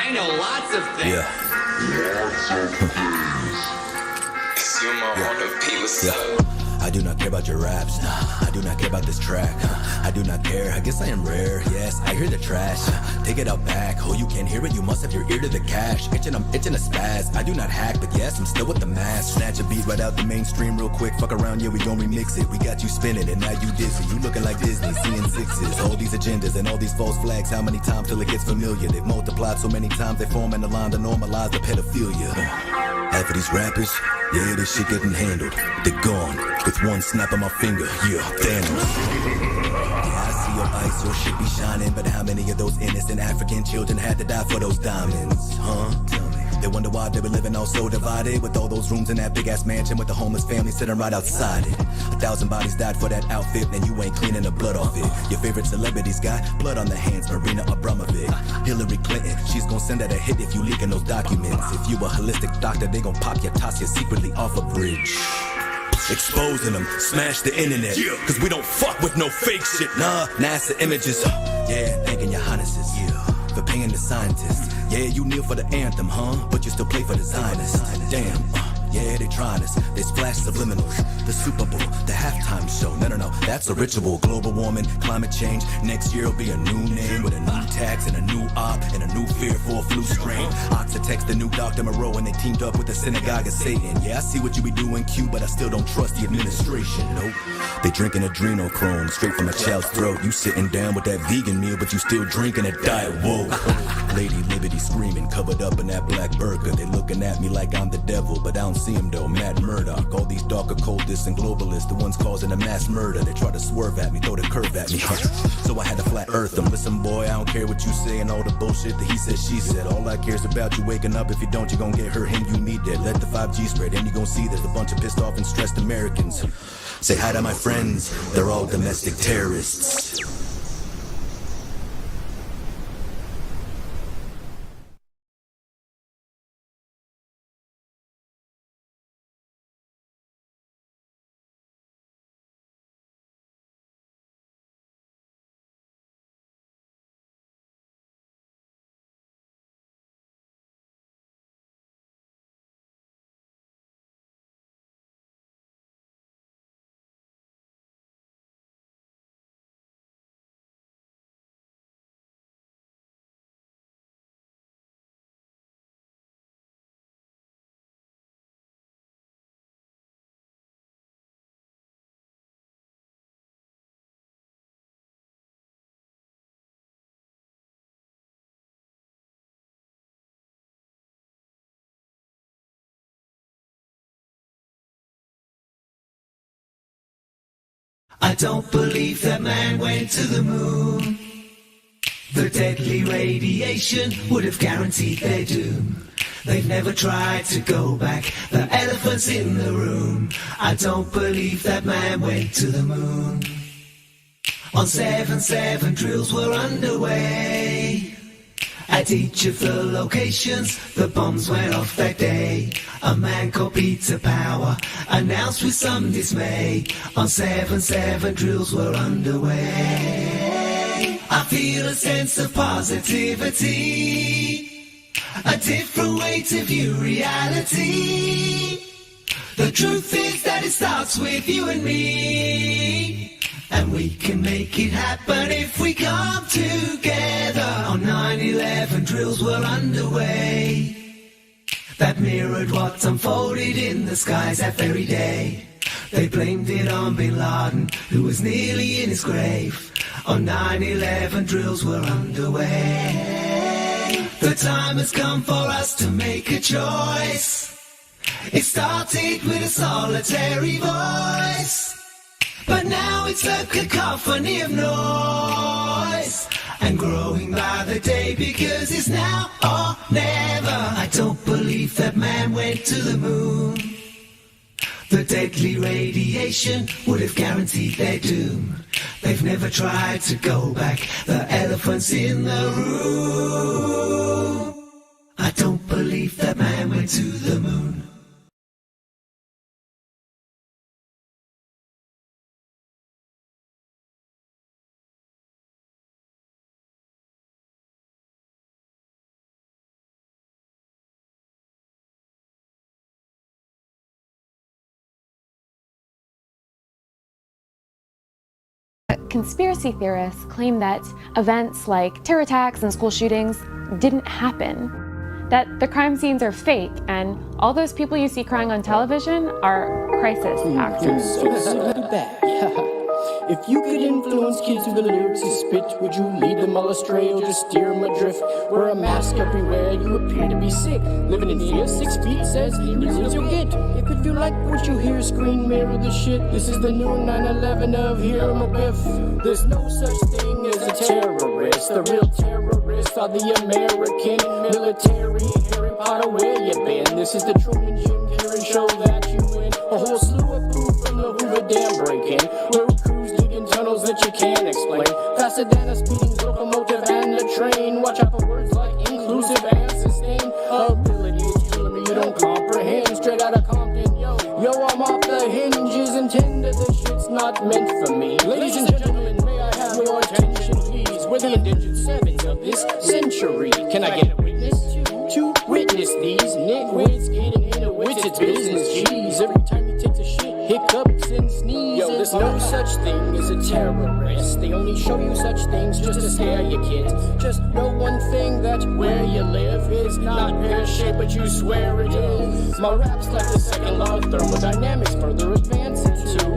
I know lots of things. Consumer on the people's I do not care about your raps, nah. I do not care about this track, I do not care, I guess I am rare. Yes, I hear the trash, take it out back. Oh, you can't hear it, you must have your ear to the cash. I'm itching a spaz, I do not hack, but yes, I'm still with the mask. Snatch a beat right out the mainstream real quick. Fuck around, yeah, we gon' remix it. We got you spinning and now you dizzy. You looking like Disney, seeing sixes. All these agendas and all these false flags. How many times till it gets familiar? They've multiplied so many times they form in a line to normalize the pedophilia. Half of these rappers, yeah, this shit getting handled. They're gone with one snap of my finger. Yeah, Thanos. Yeah, I see your ice, your shit be shining, but how many of those innocent African children had to die for those diamonds? Huh? Tell me. They wonder why they were living all so divided, with all those rooms in that big ass mansion with the homeless family sitting right outside it. 1,000 bodies died for that outfit, and you ain't cleaning the blood off it. Your favorite celebrity's got blood on their hands, Marina Abramovic. Hillary Clinton, she's gonna send out a hit if you leaking those documents. If you a holistic doctor, they gon' pop your Tasya secretly off a bridge. Exposing them, smash the internet, cause we don't fuck with no fake shit. Nah, NASA images, yeah, thanking your highnesses, for paying the scientists. Yeah, you kneel for the anthem, huh? But you still play for the Zionists. Damn, yeah, they trying us. They splash subliminals. The Super Bowl, the halftime show. No, that's a ritual. Global warming, climate change. Next year will be a new name with a new tax and a new op and a new fear for a flu strain. Oxitex, the new Dr. Moreau, and they teamed up with the synagogue of Satan. Yeah, I see what you be doing, Q, but I still don't trust the administration. Nope. They drinking adrenochrome straight from a child's throat. You sitting down with that vegan meal, but you still drinking a Diet Woke. Lady Liberty screaming, covered up in that black burqa. They looking at me like I'm the devil, but I don't see him though. Matt Murdock, all these dark occultists and globalists, the ones causing a mass murder. They try to swerve at me, throw the curve at me. So I had to flat earth them. Listen, boy, I don't care what you say and all the bullshit that he said, she said. All I care is about you waking up. If you don't, you gon' get her, him, you, me dead. Let the 5G spread, and you gon' see there's a bunch of pissed off and stressed Americans. Say hi to my friends, they're all domestic terrorists. I don't believe that man went to the moon. The deadly radiation would have guaranteed their doom. They've never tried to go back, the elephant's in the room. I don't believe that man went to the moon. On 7-7 drills were underway. At each of the locations, the bombs went off that day. A man called Peter Power announced with some dismay. On 7-7 drills were underway. I feel a sense of positivity, a different way to view reality. The truth is that it starts with you and me. And we can make it happen if we come together. On 9/11 drills were underway that mirrored what unfolded in the skies that very day. They blamed it on Bin Laden, who was nearly in his grave. On 9/11 drills were underway. The time has come for us to make a choice. It started with a solitary voice, but now it's a cacophony of noise, and growing by the day, because it's now or never. I don't believe that man went to the moon. The deadly radiation would have guaranteed their doom. They've never tried to go back, the elephant's in the room. I don't believe that man went to the moon. conspiracy theorists claim that events like terror attacks and school shootings didn't happen, that the crime scenes are fake, and all those people you see crying on television are crisis actors. If you could influence kids with the lyrics you spit, would you lead them all astray or just steer them adrift? Wear a mask everywhere, you appear to be sick. Living in fear, 6 feet says, here's you get. If you like what you hear, screen mirror the shit. This is the new 9/11 of Here I'm a Biff. There's no such thing as a terrorist. The real terrorists are the American military. Harry Potter, where you been? This is the Truman Jim Carrey show that you win. A whole slew of proof from the Hoover Dam break-in. Where crews digging tunnels that you can't explain. Faster than a speeding locomotive and a train. Watch out for words like inclusive and sustained. Ability is killing me, you don't comprehend. Straight out of Compton, yo, I'm off the hinges. Intended the shit's not meant for me. Ladies and gentlemen, may I have your attention, please? We're the indentured servants of this century. Can I get a witness to witness these nitwits getting into wits' business? Jeez, every time you take a shit, hiccups and sneezes. Yo, there's no such thing as a terrorist. They only show you such things just to scare your kids. Just know one thing, that where you live is not pear-shaped, but you swear it is. My rap's like the second law of thermodynamics, further advanced into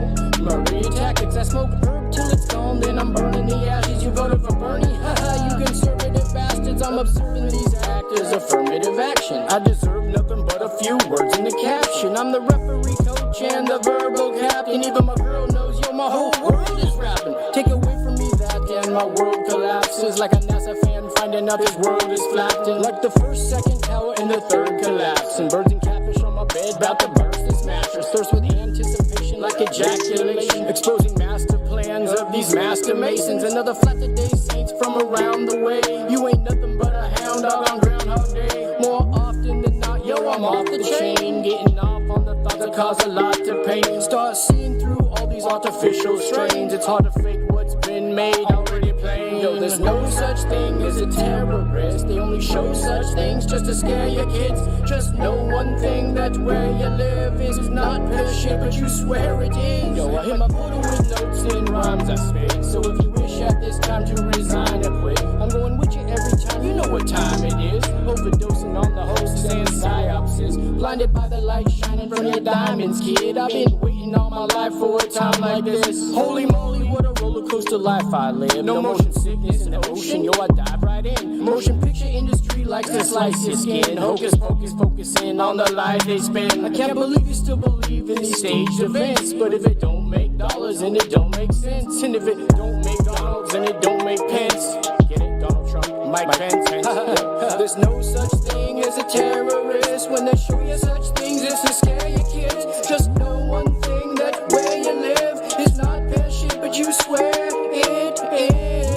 murder tactics. I smoke herb till it's gone, then I'm burning the ashes. You voted for Bernie? Haha, you conservative bastards. I'm observing these actors, affirmative action. I deserve nothing but a few words in the caption. I'm the referee, coach, and the verbal captain. Even my girl knows, yo, my whole world is rapping. Take away from me that, and my world collapses. Like a NASA fan finding out his world is flattened. Like the first, second tower, and the third collapse. And birds and catfish on my bed, about to burst this mattress. Thirst with anticipation like ejaculation. Exposing master plans of these master masons. Another flat today, saints from around the way. You ain't nothing but a hound dog on Groundhog Day. More often than not, yo, I'm off the chain. Getting off on the thoughts that cause a lot of pain. Start seeing through all these artificial strains. It's hard to fake what's been made already plain. Yo, there's no such thing as a terrorist. They only show such things just to scare your kids. Just know one thing, that where you live is not pear-shaped, but you swear it is. Yo, I hit my Buddha with notes and rhymes I spit. So if you wish at this time to resign or quit, I'm going with you every time, you know what time it is. Overdosing on the hosts and psyopsis. Blinded by the light shining from your diamonds, kid. I've been waiting all my life for a time like this. Holy moly, what a roller coaster life I live. No motion sickness in the ocean, yo, I dive right in. Motion picture industry likes to slice your skin. Hocus pocus, focusing on the life they spend. I can't believe you still believe in these staged events. But if it don't make dollars, and it don't make sense. And if it don't make Donalds, and it don't make pence. Get it, Donald Trump, Mike Pence. There's no such thing as a terrorist. When they show you such things, it's to scare your kids. Just know one thing, that where you live is not pear-shaped, but you swear it is.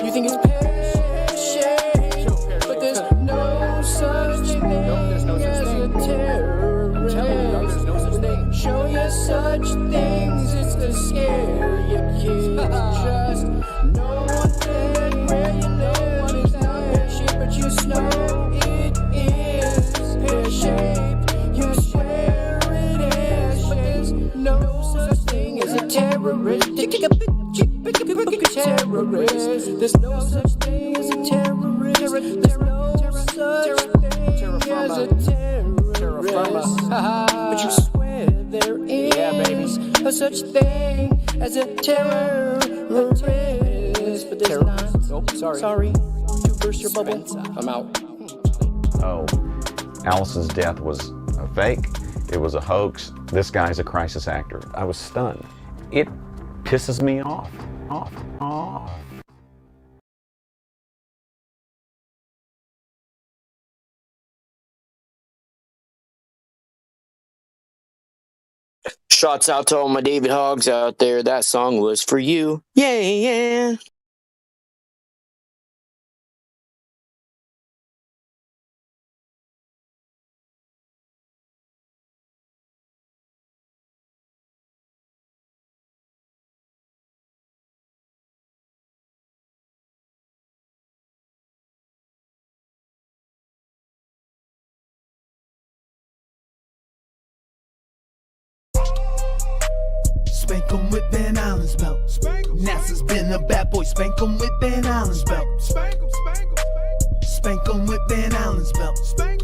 You think it's pear-shaped, but there's no such thing as a terrorist. When they show you such things, it's to scare your kids. Just know one thing, where you live is not pear-shaped, but you know it is pear-shaped. You swear it is, but there's no such thing as a terrorist. Terrorist. There's no such thing as a terrorist. There's no such thing as a terrorist. But you swear there is a such thing as a terrorist. But there's not. Nope, sorry. To burst your bubble, I'm out. Oh, Alice's death was a fake. It was a hoax. This guy's a crisis actor. I was stunned. It pisses me off. Shouts out to all my David Hoggs out there. That song was for you. Yeah. Spank 'em with Van Allen's belt. NASA's been a bad boy, spank 'em with Van Allen's belt. Spank 'em with Van Allen's belt.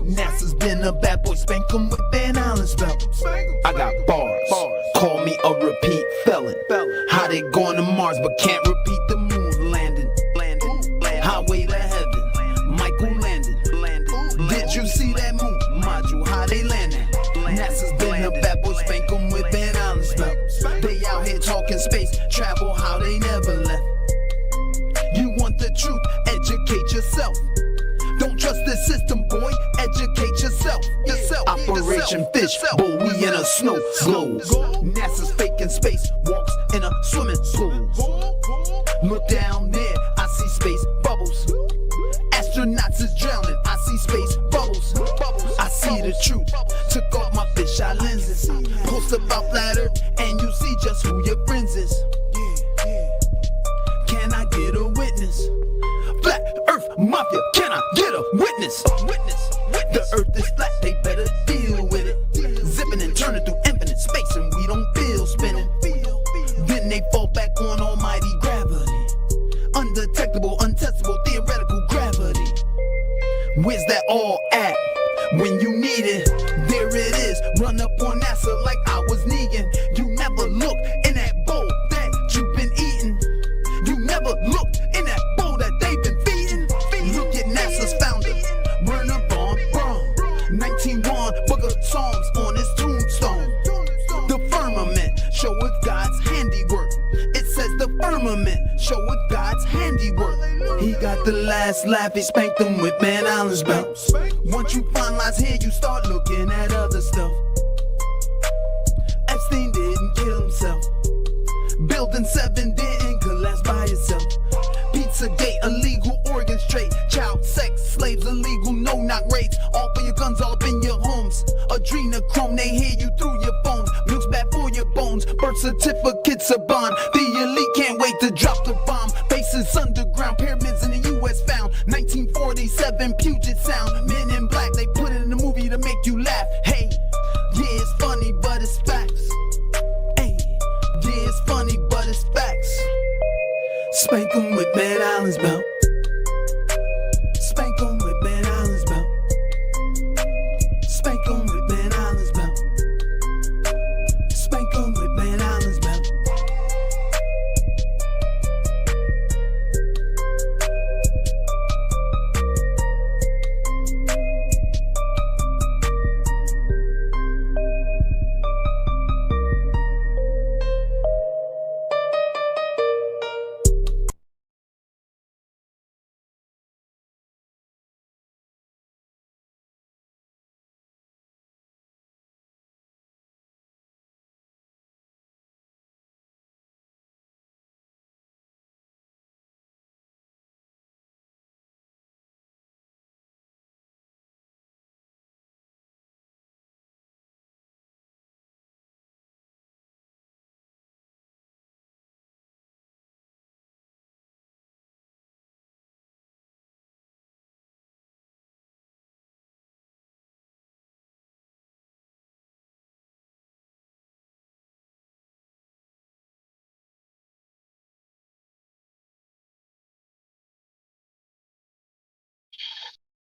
NASA's been a bad boy, spank 'em with Van Allen's belt. I got bars, call me a repeat felon. How they going to Mars but can't repeat the moon landing. Highway to heaven, Michael Landon. Did you see that moon module, how they landing? NASA's been a bad boy, spank 'em with Van Allen's belt. They out here talking space travel, how they never left. You want the truth, educate yourself. Don't trust the system, boy, educate yourself. Operation Fishbowl, we in a snow globe. NASA's faking space walks in a swimming pool. Look down there, I see space bubbles. Astronauts is drowning, I see space bubbles. I see the truth, took off my fisheye lenses. Post about flat earth, and you see just who your friends is. Can I get a witness? Flat Earth Mafia, can I get a witness? The earth is flat, they better deal with it. Zipping and turning through infinite space, and we don't feel spinning. Then they fall back on almighty gravity. Undetectable, untestable, theoretical gravity. Where's that all at? When you need it, there it is. Run up on NASA like I was Negan. You never look in that bowl that you've been eating. You never looked in that bowl that they've been feeding. Look at NASA's founder, Werner von Braun. 1901, Book of Psalms on his tombstone. The firmament showeth God's handiwork. It says the firmament showeth God's handiwork. He got the last laugh, he spanked them with Van Allen's belt. Once you finalize here, you start looking at other stuff. Epstein didn't kill himself. Building 7 didn't collapse by itself. Pizzagate, illegal organs trade. Child sex, slaves illegal, no knock raids. All for your guns, all up in your homes. Adrenochrome, they hear you through your phones. Milk's bad for your bones. Birth certificates a bond. The elite can't wait to drop the bomb. Bases underground, pyramids in the US found. 1947 Puget Sound. Men in black, they put it in the movie to make you laugh. Hey, yeah, it's funny, but it's facts. Hey, yeah, it's funny, but it's facts. Spank 'em with Van Allen's belt. Spank 'em with Van Allen's belt. Spank 'em with Van Allen's belt. Spank 'em with Van Allen's belt.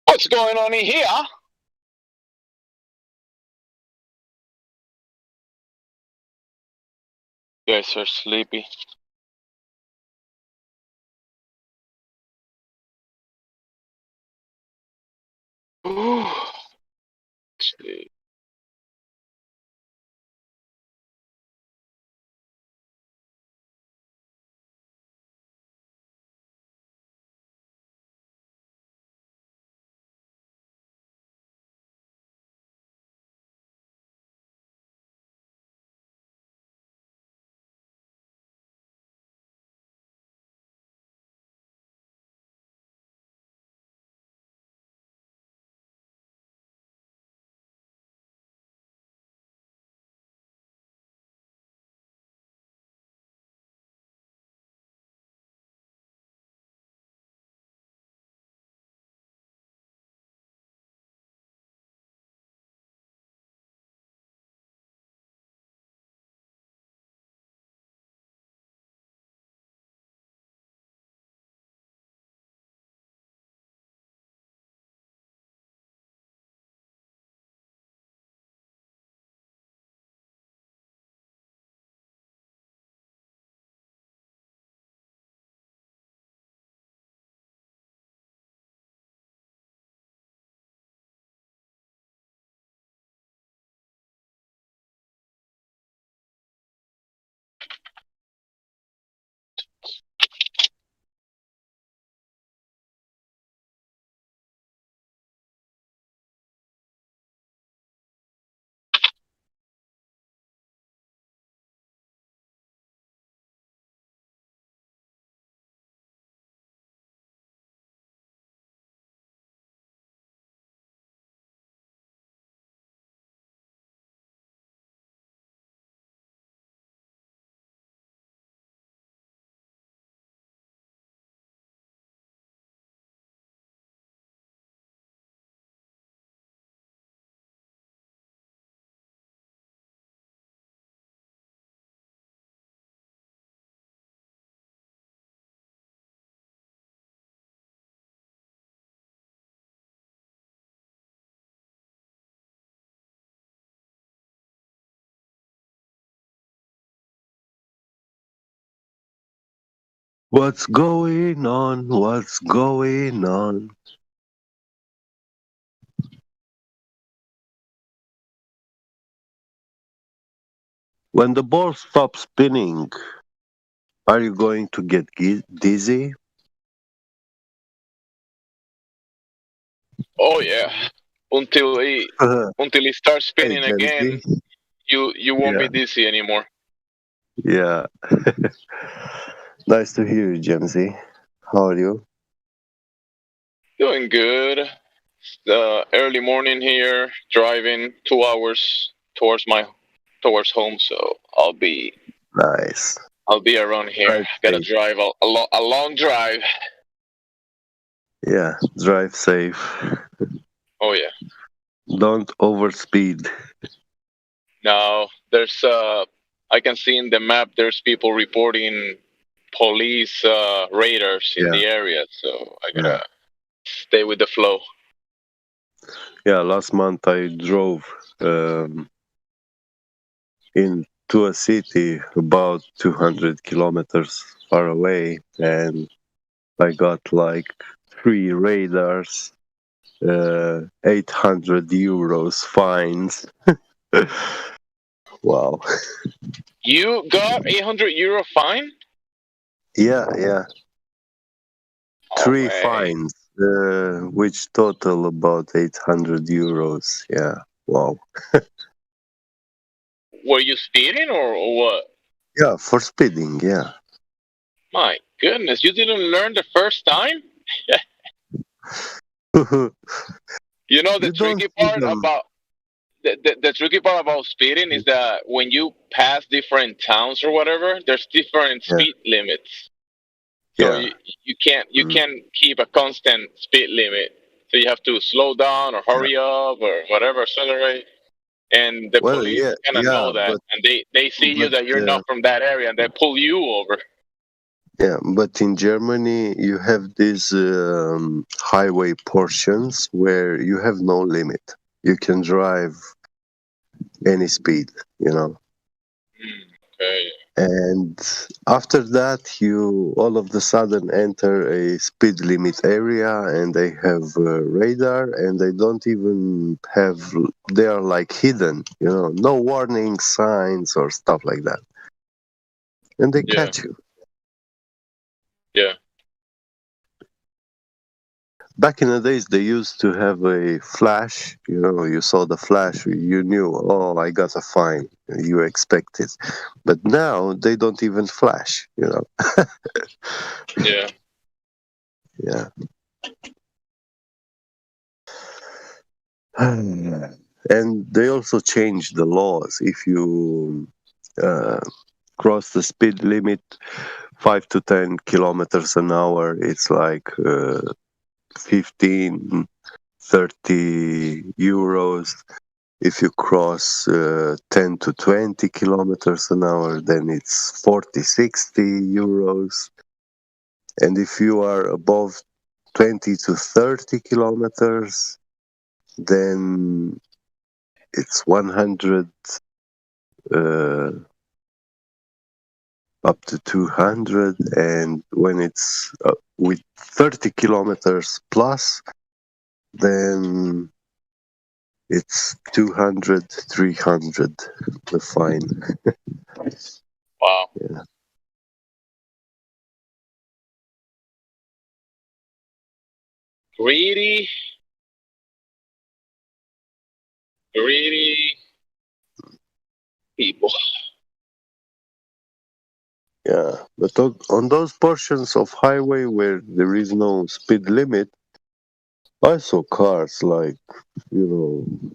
What's going on in here? You guys are sleepy. Ooh. Sleep. What's going on? What's going on? When the ball stops spinning, are you going to get dizzy? Oh yeah. Until he until he starts Hey, spinning Jamesy. again, you won't Yeah, be dizzy anymore. yeah. Nice to hear you, Jamesy. How are you? Doing good. Early morning here, driving 2 hours towards home, so Nice. I'll be around here. Drive Gotta safe. drive a long drive. Yeah, drive safe. Oh yeah. Don't overspeed. Now there's I can see in the map there's people reporting police raiders in Yeah, the area, so I yeah. gotta stay with the flow. Yeah, last month I drove into a city about 200 kilometers far away, and I got like 3 radars, 800 euros fines. Wow. You got 800 euro fine? Yeah, yeah. Oh Three way. fines, which total about 800 euros. Yeah. Wow. Were you speeding or what? Yeah, for speeding. Yeah. My goodness, you didn't learn the first time? You You know the don't tricky see part them. about the tricky part about speeding is that when you pass different towns or whatever, there's different Yeah, speed limits. So yeah. you Mm. can't keep a constant speed limit. So you have to slow down or Yeah. hurry up or whatever, accelerate. And the Well, police yeah, kind of yeah, know that, and they see you but that you're not from that area, and they pull you over. yeah, but in Germany you have these highway portions where you have no limit. You can drive any speed, you know. Okay. And after that, you all of the sudden enter a speed limit area, and they have radar, and they don't even have. They are like hidden, you know, no warning signs or stuff like that, and they Yeah. catch you. Yeah. Back in the days, they used to have a flash. You know, you saw the flash, you knew, oh, I got a fine. You expect it. But now they don't even flash, you know. Yeah. Yeah. And they also changed the laws. If you uh, cross the speed limit 5 to 10 kilometers an hour, it's like 15, 30 euros. If you cross 10 to 20 kilometers an hour, then it's 40, 60 euros. And if you are above 20 to 30 kilometers, then it's 100 uh, up to 200. And when it's with 30 kilometers plus, then it's 200, 300, the fine. Wow. Yeah. Greedy, greedy people. Yeah, but on those portions of highway where there is no speed limit, I saw cars like, you know,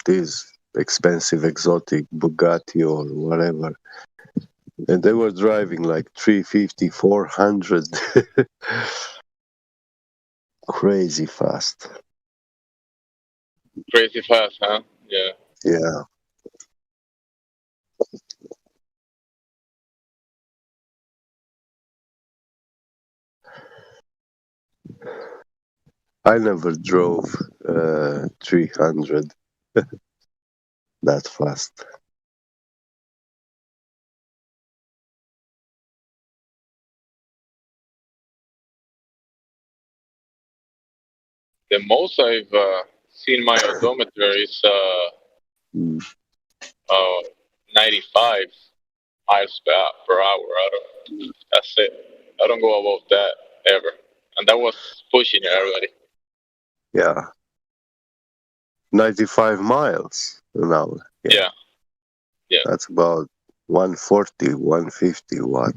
these expensive exotic Bugatti or whatever, and they were driving like 350, 400, crazy fast. Crazy fast, huh? Yeah. Yeah, I never drove 300 that fast. the most I've seen my odometer is Mm. 95 miles per hour. That's it. I don't go above that ever. And that was pushing it already. Yeah. 95 miles an hour. Yeah. Yeah. That's about 140, 150 watt.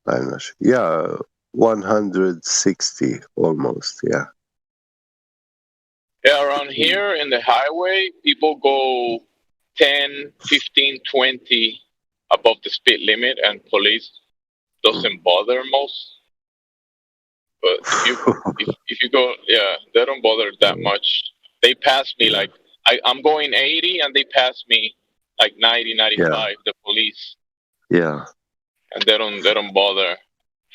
I'm not sure. Yeah, 160 almost. Yeah. Yeah, around here in the highway, people go 10, 15, 20 above the speed limit, and police doesn't bother most. But if you go, yeah, they don't bother that much. They pass me like I'm going 80, and they pass me like 90, 95. The police, Yeah. and they don't bother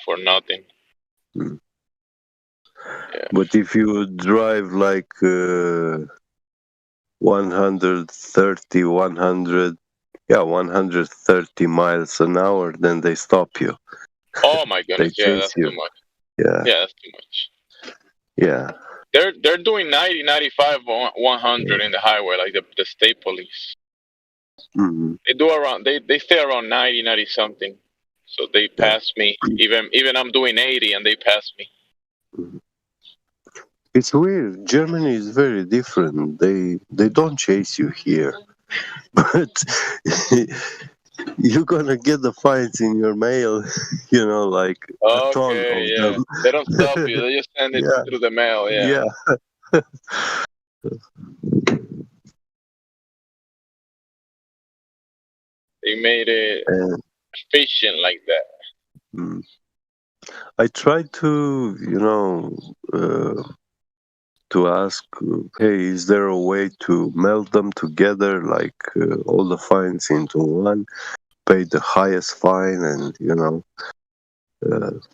for nothing. Mm. Yeah. But if you drive like 130, 130 miles an hour, then they stop you. Oh my goodness, They yeah, chase that's you. too much. Yeah. Yeah, that's too much. Yeah. They're doing 90, 95, 100 in the highway, like the state police. Mm-hmm. They do around. They stay around 90, 90 something. So they pass me. Even I'm doing 80, and they pass me. It's weird. Germany is very different. They don't chase you here, but you're gonna get the fines in your mail. You know, like a ton Okay, of yeah. them. They don't stop you. They just send it Yeah. through the mail. Yeah. Yeah. They made it And efficient like that. I tried to, to ask, hey, is there a way to meld them together, like all the fines into one, pay the highest fine, and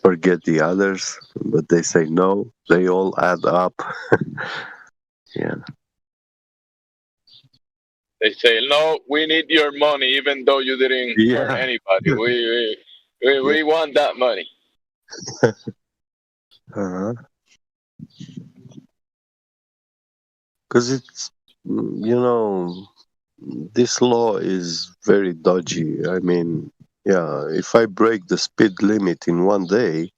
forget the others? But they say no, they all add up. Yeah. They say no. We need your money, even though you didn't hurt Yeah. anybody. We want that money. Uh-huh. Because it's, this law is very dodgy. I mean, yeah, if I break the speed limit in one day,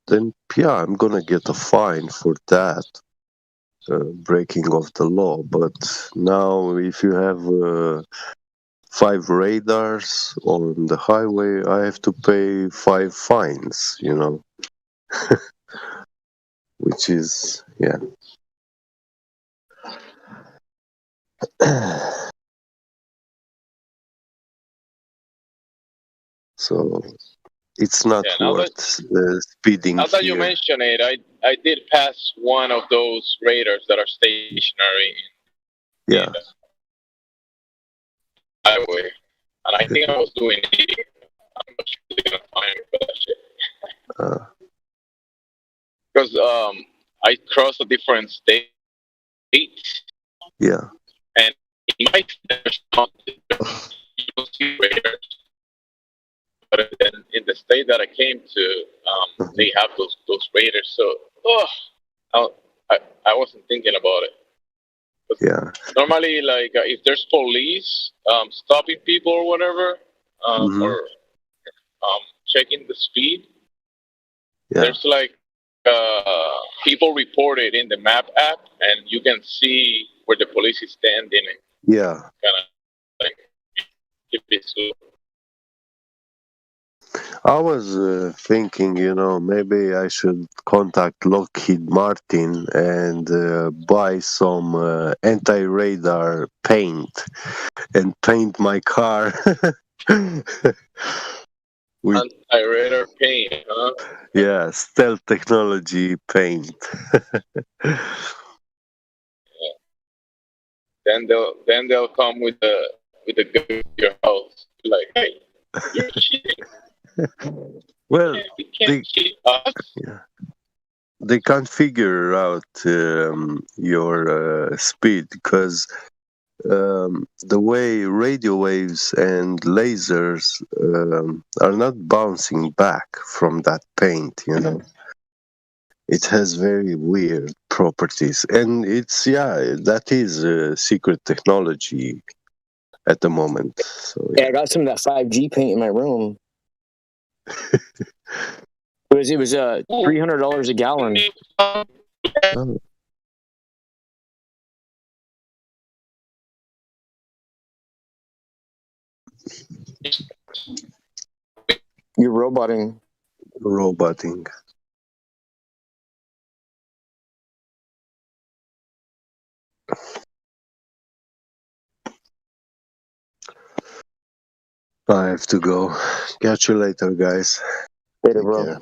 then yeah, I'm gonna get a fine for that breaking of the law. But now, if you have 5 radars on the highway, I have to pay 5 fines. Which is So it's not worth speeding Now that you here. mention it, I did pass one of those radars that are stationary in Yeah. the highway, and I think I was doing 80. I'm not sure they're gonna find me for that shit. Because I crossed a different state. Yeah. And in my state, you don't see radars. But in the state that I came to, they have those radars. So, I wasn't thinking about it. But yeah. Normally, like if there's police stopping people or whatever, or checking the speed, there's like people report it in the map app, and you can see where the police is standing. And Yeah. kind of like if it's I was thinking, maybe I should contact Lockheed Martin and buy some anti-radar paint and paint my car. anti-radar paint, huh? Yeah, stealth technology paint. Then they'll come with the gun to your house, like, hey, you're cheating. Well, You can't cheat us. they can't figure out your speed because the way radio waves and lasers are not bouncing back from that paint, you know. It has very weird properties, and it's that is secret technology at the moment. So Yeah, I got some of that 5G paint in my room. It was $300 a gallon. Oh. You're roboting. Roboting. I have to go. Catch you later, guys. Later, Take bro. care.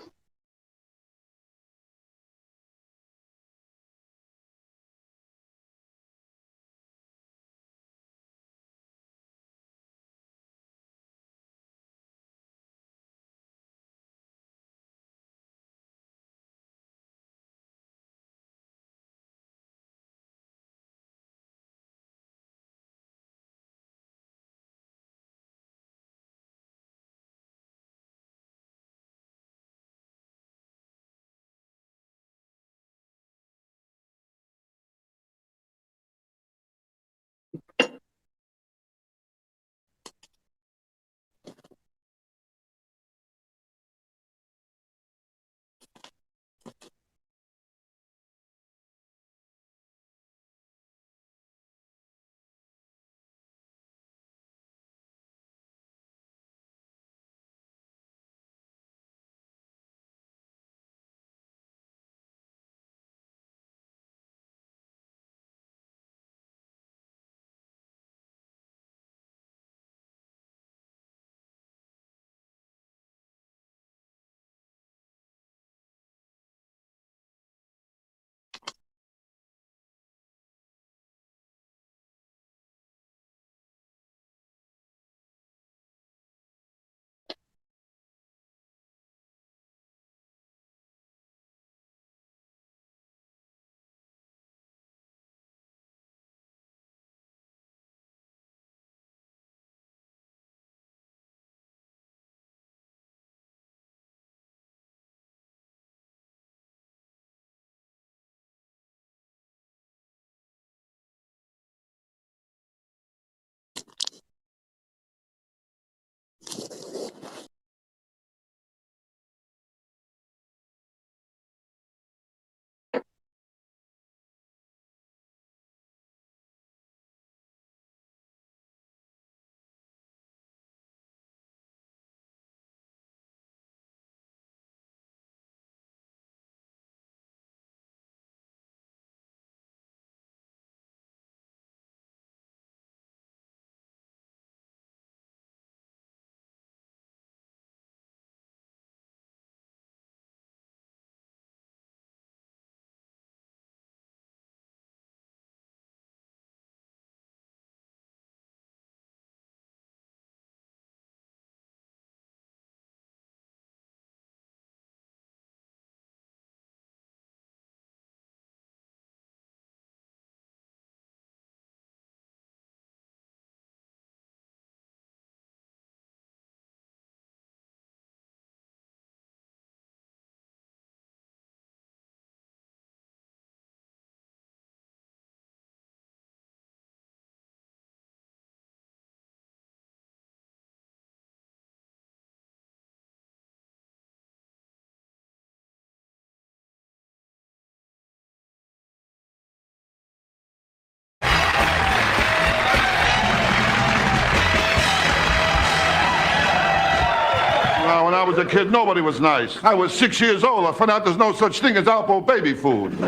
Well, when I was a kid, nobody was nice. I was 6 years old. I found out there's no such thing as Alpo baby food. I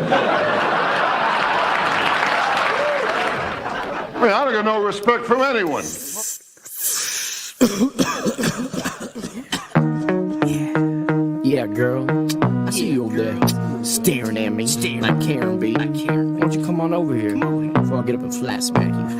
mean, I don't get no respect from anyone. Yeah, girl. I see you over there. staring at me, like Karen B. Why don't you come on over here before I get up and flat smack you?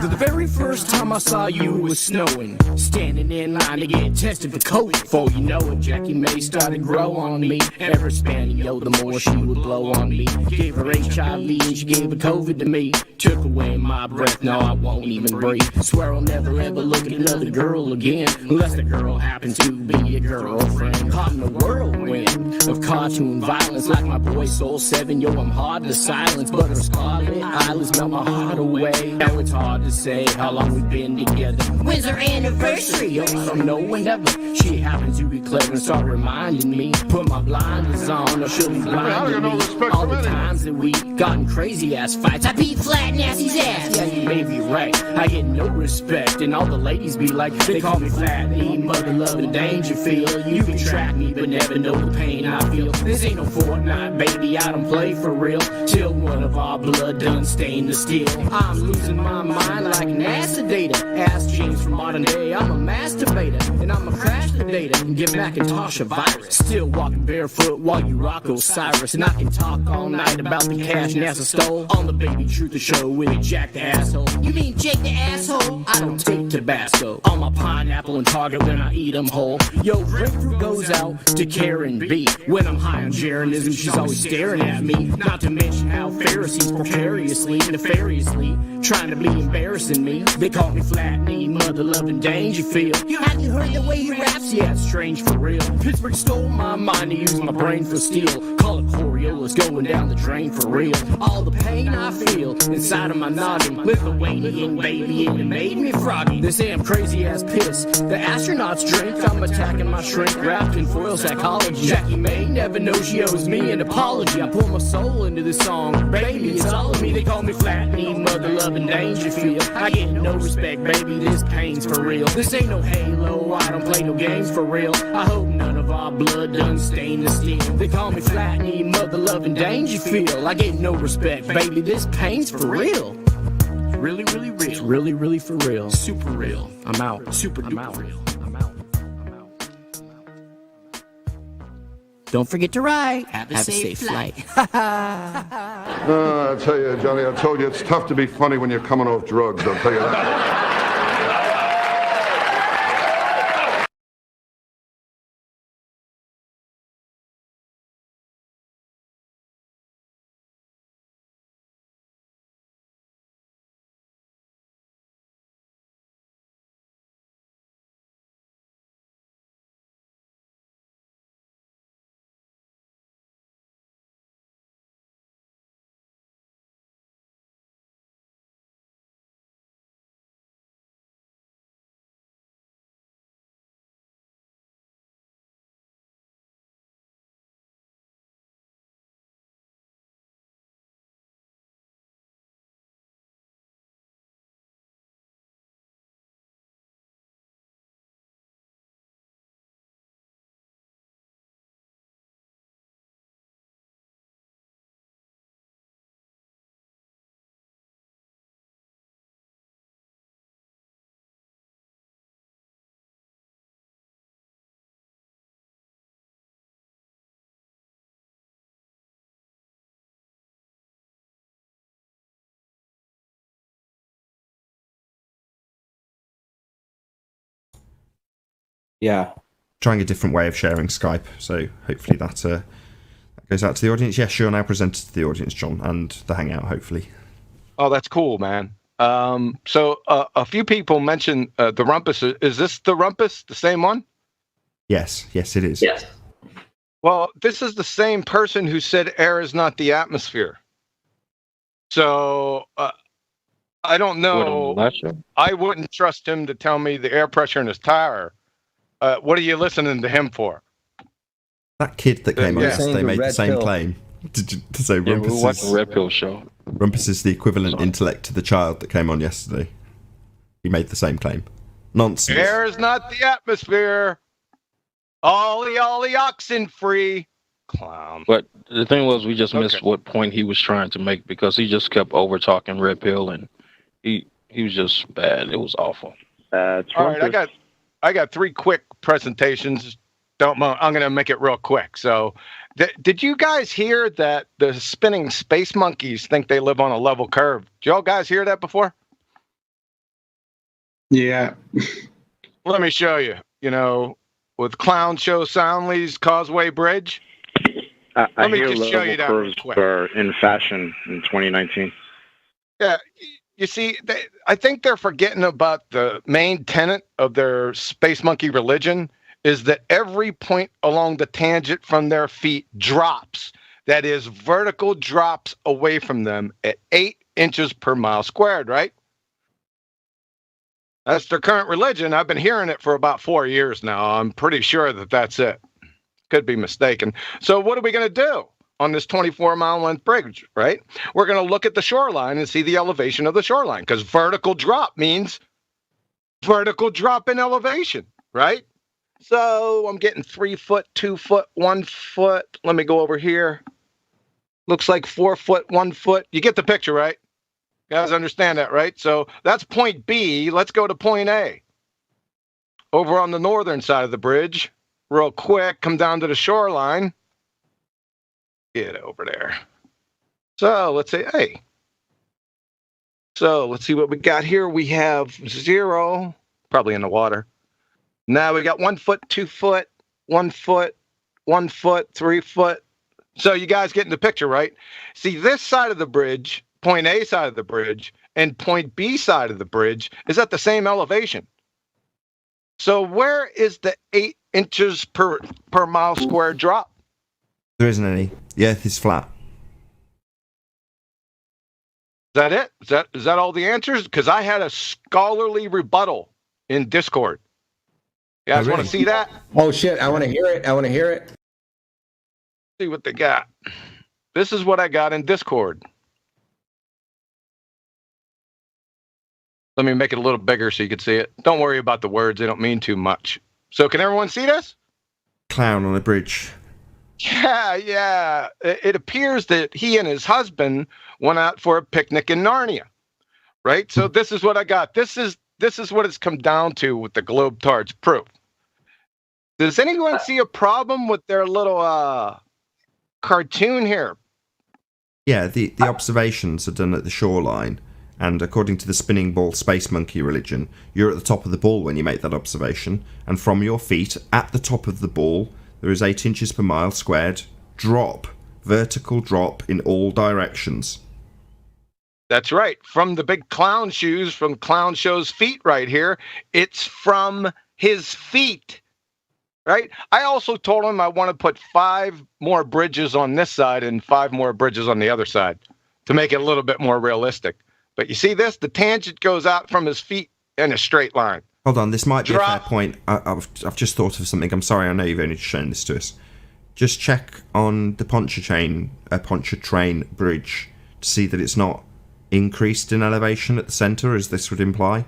The very first time I saw you, it was snowing, standing in line to get tested for COVID. Before you know it, Jackie May started grow on me. Ever spanning, yo, the more she would blow on me. Gave her HIV and she gave her COVID to me. Took away my breath, no, I won't even breathe. Swear I'll never ever look at another girl again, unless the girl happens to be a girlfriend. Caught in a whirlwind of cartoon violence, like my boy Soul 7. Yo, I'm hard to silence, but her scarlet eyelids melt my heart away. Now it's hard to say how long we've been together. When's our anniversary? Yo, I don't know whenever. She happens to be clever and start reminding me. Put my blinders on or she'll be blinding me. All the times that we gotten crazy ass fights, I beat Flat Nasty's ass. Yeah, you may be right, I get no respect, and all the ladies be like, they call me Flat E, mother loving Dangerfield. You can track me but never know the pain I feel. This ain't no Fortnite, baby, I don't play for real, till one of our blood done stained the steel. I'm losing my mind like NASA data. Ask James from modern day, I'm a masturbator, and I'ma crash the data and give Macintosh a virus. Still walking barefoot while you rock Osiris, and I can talk all night about the cash NASA stole on the Baby Truth show with Jack the asshole. You mean Jake the asshole? I don't take Tabasco on my pineapple and Target when I eat them whole. Yo, grapefruit goes out to Karen B. When I'm high on Jeranism, she's always staring at me. Not to mention how Pharisees precariously, nefariously trying to be embarrassing me. They call me Flat Knee, mother loving Dangerfield. Have you heard the way he raps? Yeah, it's strange for real. Pittsburgh stole my mind to use my brain for steel. Call it Coriolis going down the drain for real. All the pain I feel inside of my noggin, Lithuanian baby, and it made me froggy. They say I'm crazy ass piss. The astronauts drink, I'm attacking my shrink wrapped in foil psychology. Jackie May never knows she owes me an apology. I pour my soul into this song, baby, it's all of me. They call me Flat Knee, mother loving Dangerfield. I get no respect, baby, this pain's for real. This ain't no Halo, I don't play no games for real. I hope none of our blood done stain the steel. They call me Flat Knee, mother loving Dangerfield. I get no respect, baby, this pain's for real. Really, really real. It's really, really for real. Super real. I'm out. Super duper real. I'm out. Don't forget to ride. Have a safe flight. I tell you, Johnny, I told you, it's tough to be funny when you're coming off drugs, I'll tell you that. Yeah. Trying a different way of sharing Skype, so hopefully that goes out to the audience. Yes, you're now presented to the audience, John, and the Hangout, hopefully. Oh, that's cool, man. So a few people mentioned the Rumpus. Is this the Rumpus, the same one? Yes, it is. Yes. Well, this is the same person who said air is not the atmosphere. So I don't know. I wouldn't trust him to tell me the air pressure in his tire. What are you listening to him for? That kid that came on yesterday made the same claim. To say Rumpus we watched the Red Pill show. Rumpus is the equivalent intellect to the child that came on yesterday. He made the same claim. Nonsense. Air is not the atmosphere. Ollie, oxen free. Clown. But the thing was, we just missed what point he was trying to make because he just kept over talking Red Pill and he was just bad. It was awful. All right, I got three quick presentations. I'm going to make it real quick. So Did you guys hear that the spinning space monkeys think they live on a level curve? Did y'all guys hear that before? Yeah. Let me show you. You know, with Clown Show Soundly's Causeway Bridge. I me hear just show you that real curves quick. are in fashion in 2019. Yeah, you see, I think they're forgetting about the main tenet of their space monkey religion is that every point along the tangent from their feet drops. That is, vertical drops away from them at 8 inches per mile squared, right? That's their current religion. I've been hearing it for about 4 years now. I'm pretty sure that that's it. Could be mistaken. So what are we going to do on this 24-mile length bridge, right? We're going to look at the shoreline and see the elevation of the shoreline, because vertical drop means vertical drop in elevation, right? So I'm getting 3 foot, 2 foot, 1 foot. Let me go over here. Looks like 4 foot, 1 foot. You get the picture, right? You guys understand that, right? So that's point B. Let's go to point A. Over on the northern side of the bridge, real quick, come down to the shoreline. Get over there. So let's say, hey. So let's see what we got here. We have 0, probably in the water. Now we got 1 foot, 2 foot, 1 foot, 1 foot, 3 foot. So you guys get in the picture, right? See, this side of the bridge, point A side of the bridge, and point B side of the bridge is at the same elevation. So where is the 8 inches per mile square drop? There isn't any. The Earth is flat. Is that it? Is that all the answers? Because I had a scholarly rebuttal in Discord. You guys want to see that? Oh shit! I want to hear it. I want to hear it. See what they got. This is what I got in Discord. Let me make it a little bigger so you can see it. Don't worry about the words. They don't mean too much. So can everyone see this? Clown on a bridge. Yeah. It appears that he and his husband went out for a picnic in Narnia, right? So this is what I got. This is what it's come down to with the Globetards proof. Does anyone see a problem with their little cartoon here? Yeah, the observations are done at the shoreline, and according to the spinning ball space monkey religion, you're at the top of the ball when you make that observation, and from your feet at the top of the ball there is 8 inches per mile squared drop, vertical drop in all directions. That's right. From the big clown shoes, from Clown Show's feet right here, it's from his feet, right? I also told him I want to put 5 more bridges on this side and 5 more bridges on the other side to make it a little bit more realistic. But you see this? The tangent goes out from his feet in a straight line. Hold on, this might be a fair point. I've just thought of something. I'm sorry, I know you've only just shown this to us. Just check on the Pontchartrain bridge to see that it's not increased in elevation at the centre, as this would imply.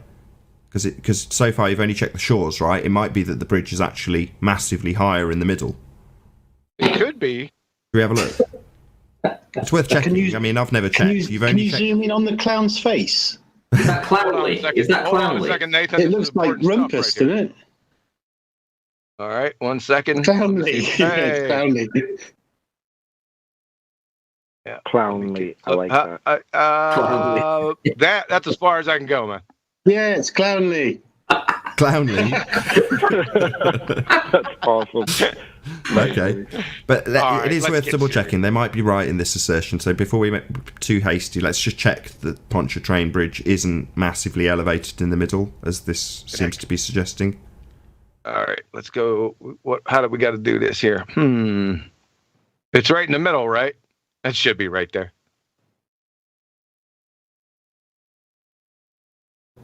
Because so far you've only checked the shores, right? It might be that the bridge is actually massively higher in the middle. It could be. Can we have a look? It's worth checking. I mean, I've never checked. Can you zoom in on the clown's face? Is that clownly? Is that Hold on a clownly? second, Nathan. It looks like rumpus, doesn't it? All right, 1 second. Clownly. Hey. Yeah, it's clownly. Yeah. Clownly. I like that. That's as far as I can go, man. Yeah, it's clownly. Clownly. That's awesome. Okay, but All it is right, worth let's double get checking. They might be right in this assertion. So before we make too hasty, let's just check that Pontchartrain Bridge isn't massively elevated in the middle, as this seems to be suggesting. All right, let's go. How do we got to do this here? It's right in the middle, right? That should be right there.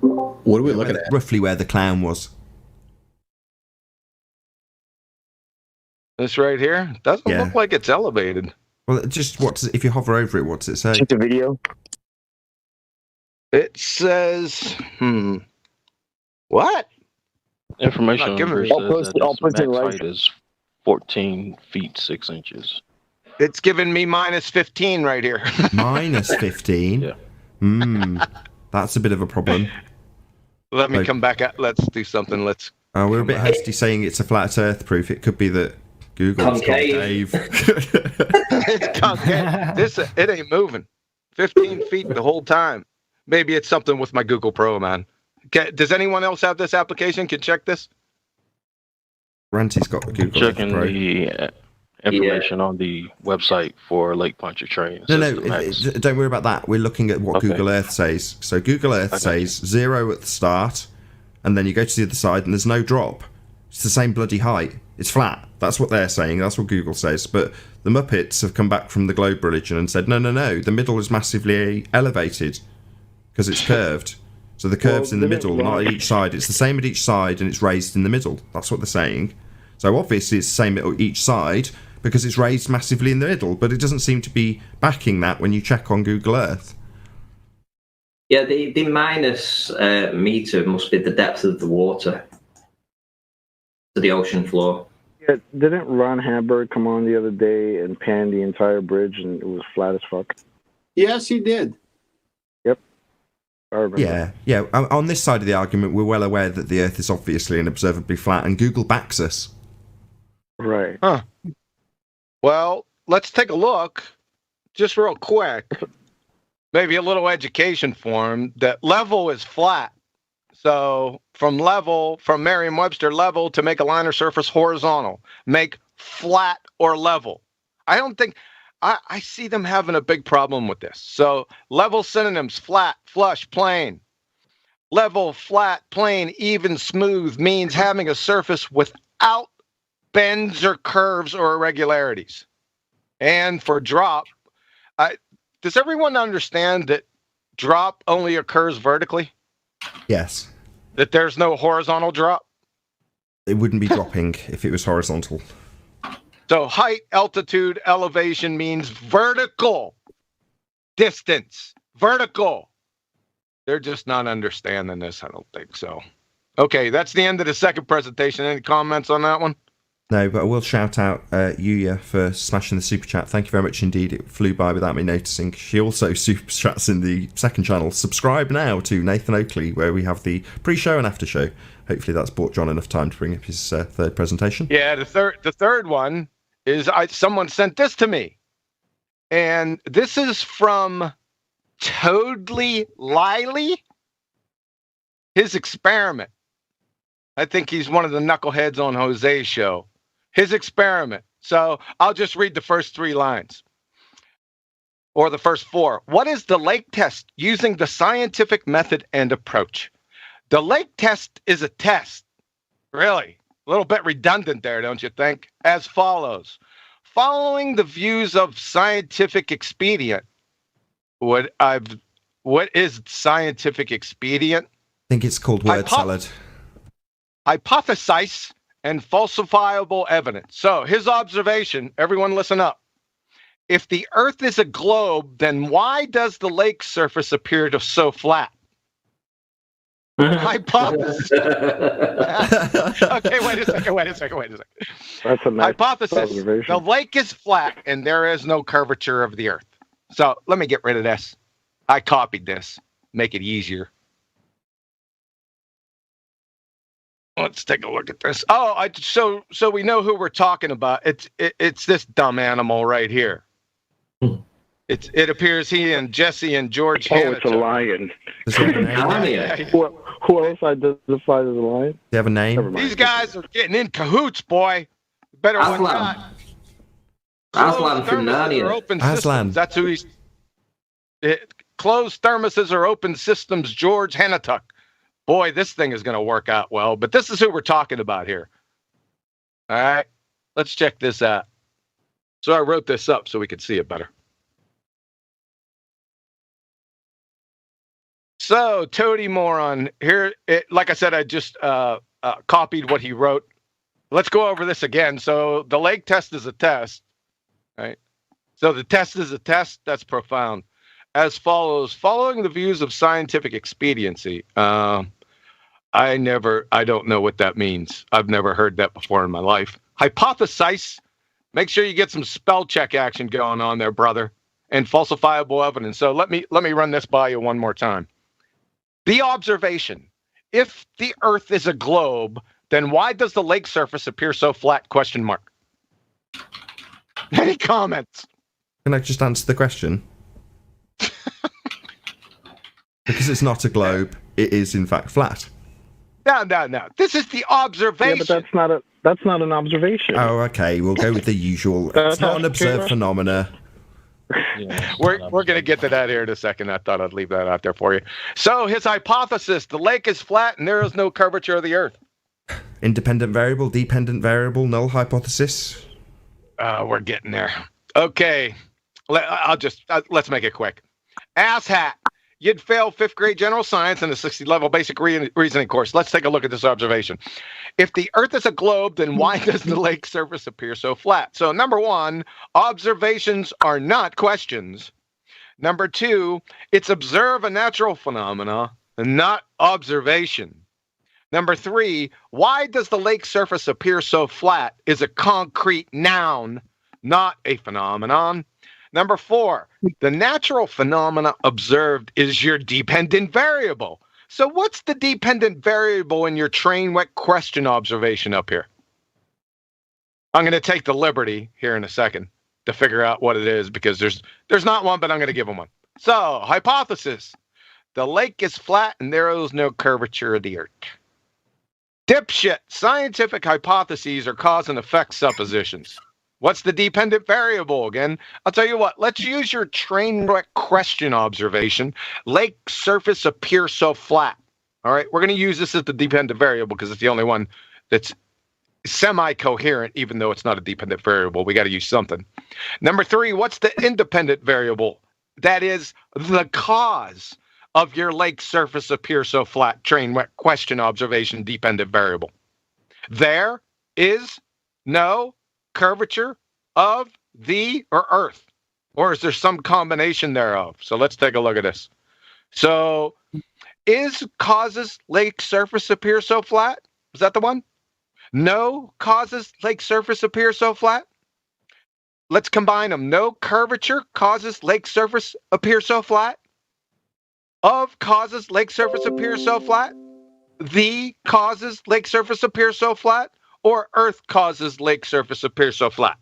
What are we looking at? Roughly where the clown was. This right here doesn't look like it's elevated. Well, just if you hover over it, what's it say? Check the video. It says, what? Information on the bridge says that its max right. height is 14 feet 6 inches. It's giving me minus 15 right here. Minus 15? Yeah. That's a bit of a problem. Let me come back. Let's do something. We're a bit hasty saying it's a flat Earth proof. It could be that Google's Concave. It's concave. It ain't moving. 15 feet the whole time. Maybe it's something with my Google Pro, man. Does anyone else have this application? Can check this? Ranty's got the Google Checking Pro. the information on the website for Lake Pontchartrain. No, don't worry about that. We're looking at what Okay. Google Earth says. So Google Earth says 0 at the start, and then you go to the other side, and there's no drop. It's the same bloody height. It's flat. That's what they're saying. That's what Google says. But the Muppets have come back from the globe religion and said, no. The middle is massively elevated because it's curved. So the curve's in the middle, not at each side. It's the same at each side, and it's raised in the middle. That's what they're saying. So obviously it's the same at each side because it's raised massively in the middle, but it doesn't seem to be backing that when you check on Google Earth. Yeah, the minus meter must be the depth of the water to the ocean floor. Yeah, didn't Ron Hamburg come on the other day and pan the entire bridge and it was flat as fuck? Yes, he did. Yep. I remember. Yeah. On this side of the argument, we're well aware that the Earth is obviously and observably flat, and Google backs us. Right. Huh. Well, let's take a look, just real quick. Maybe a little education for him. That level is flat. So from Merriam-Webster, level to make a line or surface horizontal. Make flat or level. I don't think, I see them having a big problem with this. So level synonyms: flat, flush, plane. Level, flat, plane, even, smooth means having a surface without bends or curves or irregularities. And for drop, does everyone understand that drop only occurs vertically? Yes. That there's no horizontal drop? It wouldn't be dropping if it was horizontal. So height, altitude, elevation means vertical distance. Vertical. They're just not understanding this, I don't think so. Okay, that's the end of the second presentation. Any comments on that one? No, but I will shout out Yuya for smashing the super chat. Thank you very much indeed. It flew by without me noticing. She also super chats in the second channel. Subscribe now to Nathan Oakley, where we have the pre-show and after show. Hopefully that's bought John enough time to bring up his third presentation. Yeah, the third one is someone sent this to me, and this is from Toadley Liley. His experiment. I think he's one of the knuckleheads on Jose's show. His experiment. So I'll just read the first 3 lines. Or the first 4. What is the lake test using the scientific method and approach? The lake test is a test. Really? A little bit redundant there, don't you think? As follows. Following the views of scientific expedient. What is scientific expedient? I think it's called word salad. Hypothesize and falsifiable evidence. So his observation, everyone listen up. If the Earth is a globe, then why does the lake surface appear to so flat? Hypothesis. Okay, wait a second. That's a nice hypothesis. observation. The lake is flat and there is no curvature of the Earth. So let me get rid of this. I copied this. Make it easier. Let's take a look at this. Oh, so we know who we're talking about. It's this dumb animal right here. It appears he and Jesse and George. Oh, it's a lion. Who else identified as a lion? They have a name. These guys are getting in cahoots, boy. Better one not. Aslan from Narnia. Aslan. That's who he's. Closed thermoses are open systems. George Hanatuck. Boy, this thing is going to work out well, but this is who we're talking about here. All right, let's check this out. So I wrote this up so we could see it better. So, Toady Moron, here, like I said, I just copied what he wrote. Let's go over this again. So the lake test is a test, right? So the test is a test. That's profound. As follows, following the views of scientific expediency. I don't know what that means. I've never heard that before in my life. Hypothesize. Make sure you get some spell check action going on there, brother. And falsifiable evidence. So let me run this by you one more time. The observation. If the Earth is a globe, then why does the lake surface appear so flat? Question mark. Any comments? Can I just answer the question? Because it's not a globe, it is in fact flat. No. This is the observation. Yeah, but that's not an observation. Oh, okay. We'll go with the usual. It's not an observed phenomena. Yeah, We're going to get to that here in a second. I thought I'd leave that out there for you. So his hypothesis, the lake is flat and there is no curvature of the earth. Independent variable, dependent variable, null hypothesis. We're getting there. Okay. Let's make it quick. Asshat. You'd fail 5th grade general science and a 60 level basic reasoning course. Let's take a look at this observation. If the earth is a globe, then why does the lake surface appear so flat? So number 1, observations are not questions. Number 2, it's observe a natural phenomena and not observation. Number 3, why does the lake surface appear so flat is a concrete noun, not a phenomenon. Number 4, the natural phenomena observed is your dependent variable. So what's the dependent variable in your train wreck question observation up here? I'm going to take the liberty here in a second to figure out what it is because there's not one, but I'm going to give them one. So, hypothesis. The lake is flat and there is no curvature of the earth. Dipshit. Scientific hypotheses are cause and effect suppositions. What's the dependent variable again? I'll tell you what, let's use your train wreck question observation. Lake surface appears so flat. All right, we're going to use this as the dependent variable because it's the only one that's semi-coherent, even though it's not a dependent variable. We got to use something. Number 3, what's the independent variable? That is the cause of your lake surface appear so flat. Train wreck question observation dependent variable. There is no curvature of the or earth, or is there some combination thereof? So let's take a look at this. So is causes lake surface appear so flat? Is that the one? No causes lake surface appear so flat? Let's combine them. No curvature causes lake surface appear so flat? Of causes lake surface appear so flat? The causes lake surface appear so flat? Or earth causes lake surface appear so flat?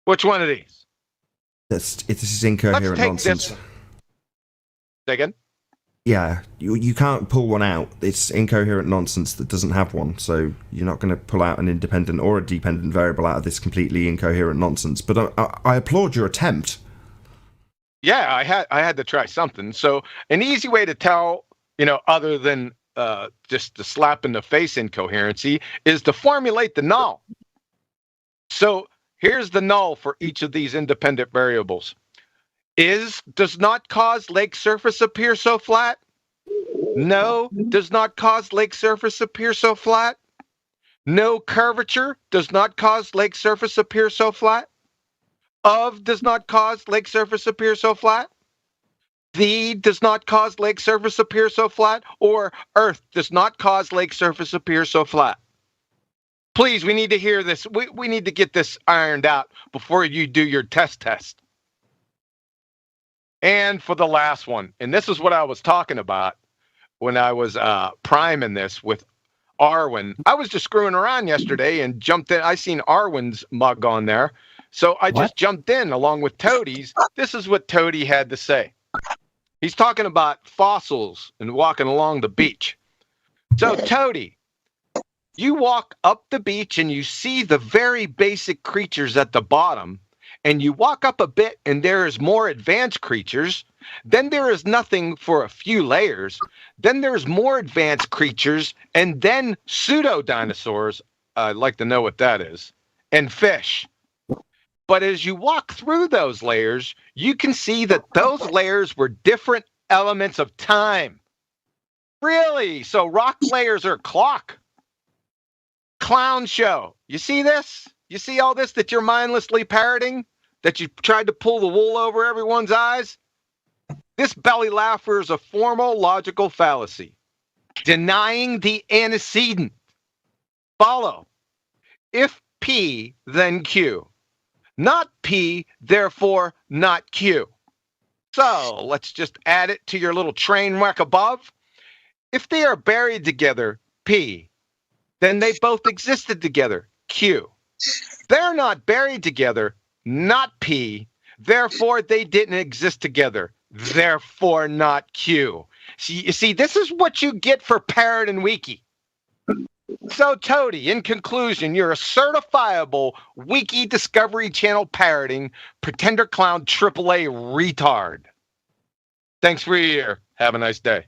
Which one of these? This is incoherent nonsense. Say again? Yeah, you can't pull one out. It's incoherent nonsense that doesn't have one. So you're not going to pull out an independent or a dependent variable out of this completely incoherent nonsense. But I applaud your attempt. Yeah, I had to try something. So an easy way to tell, other than just the slap in the face incoherency, is to formulate the null. So here's the null for each of these independent variables. Does not cause lake surface appear so flat? No, does not cause lake surface appear so flat? No curvature does not cause lake surface appear so flat? Of does not cause lake surface appear so flat? The does not cause lake surface appear so flat, or earth does not cause lake surface appear so flat. Please, we need to hear this. We need to get this ironed out before you do your test. And for the last one, and this is what I was talking about when I was priming this with Arwen. I was just screwing around yesterday and jumped in. I seen Arwen's mug on there. So I just jumped in along with Toadie's. This is what Toadie had to say. He's talking about fossils and walking along the beach. So, Toadie, you walk up the beach and you see the very basic creatures at the bottom, and you walk up a bit and there is more advanced creatures. Then there is nothing for a few layers. Then there's more advanced creatures, and then pseudo-dinosaurs. I'd like to know what that is. And fish. But as you walk through those layers, you can see that those layers were different elements of time. Really? So rock layers are clock. Clown show. You see this? You see all this that you're mindlessly parroting? That you tried to pull the wool over everyone's eyes? This belly laugher is a formal logical fallacy. Denying the antecedent. Follow. If P, then Q. Not P, therefore not Q. So let's just add it to your little train wreck above. If they are buried together, P, then they both existed together, Q. They're not buried together, not P. Therefore, they didn't exist together. Therefore, not Q. You see, this is what you get for Parrot and Wiki. So, Toady, in conclusion, you're a certifiable Wiki Discovery Channel parroting pretender clown AAA retard. Thanks for your ear. Have a nice day.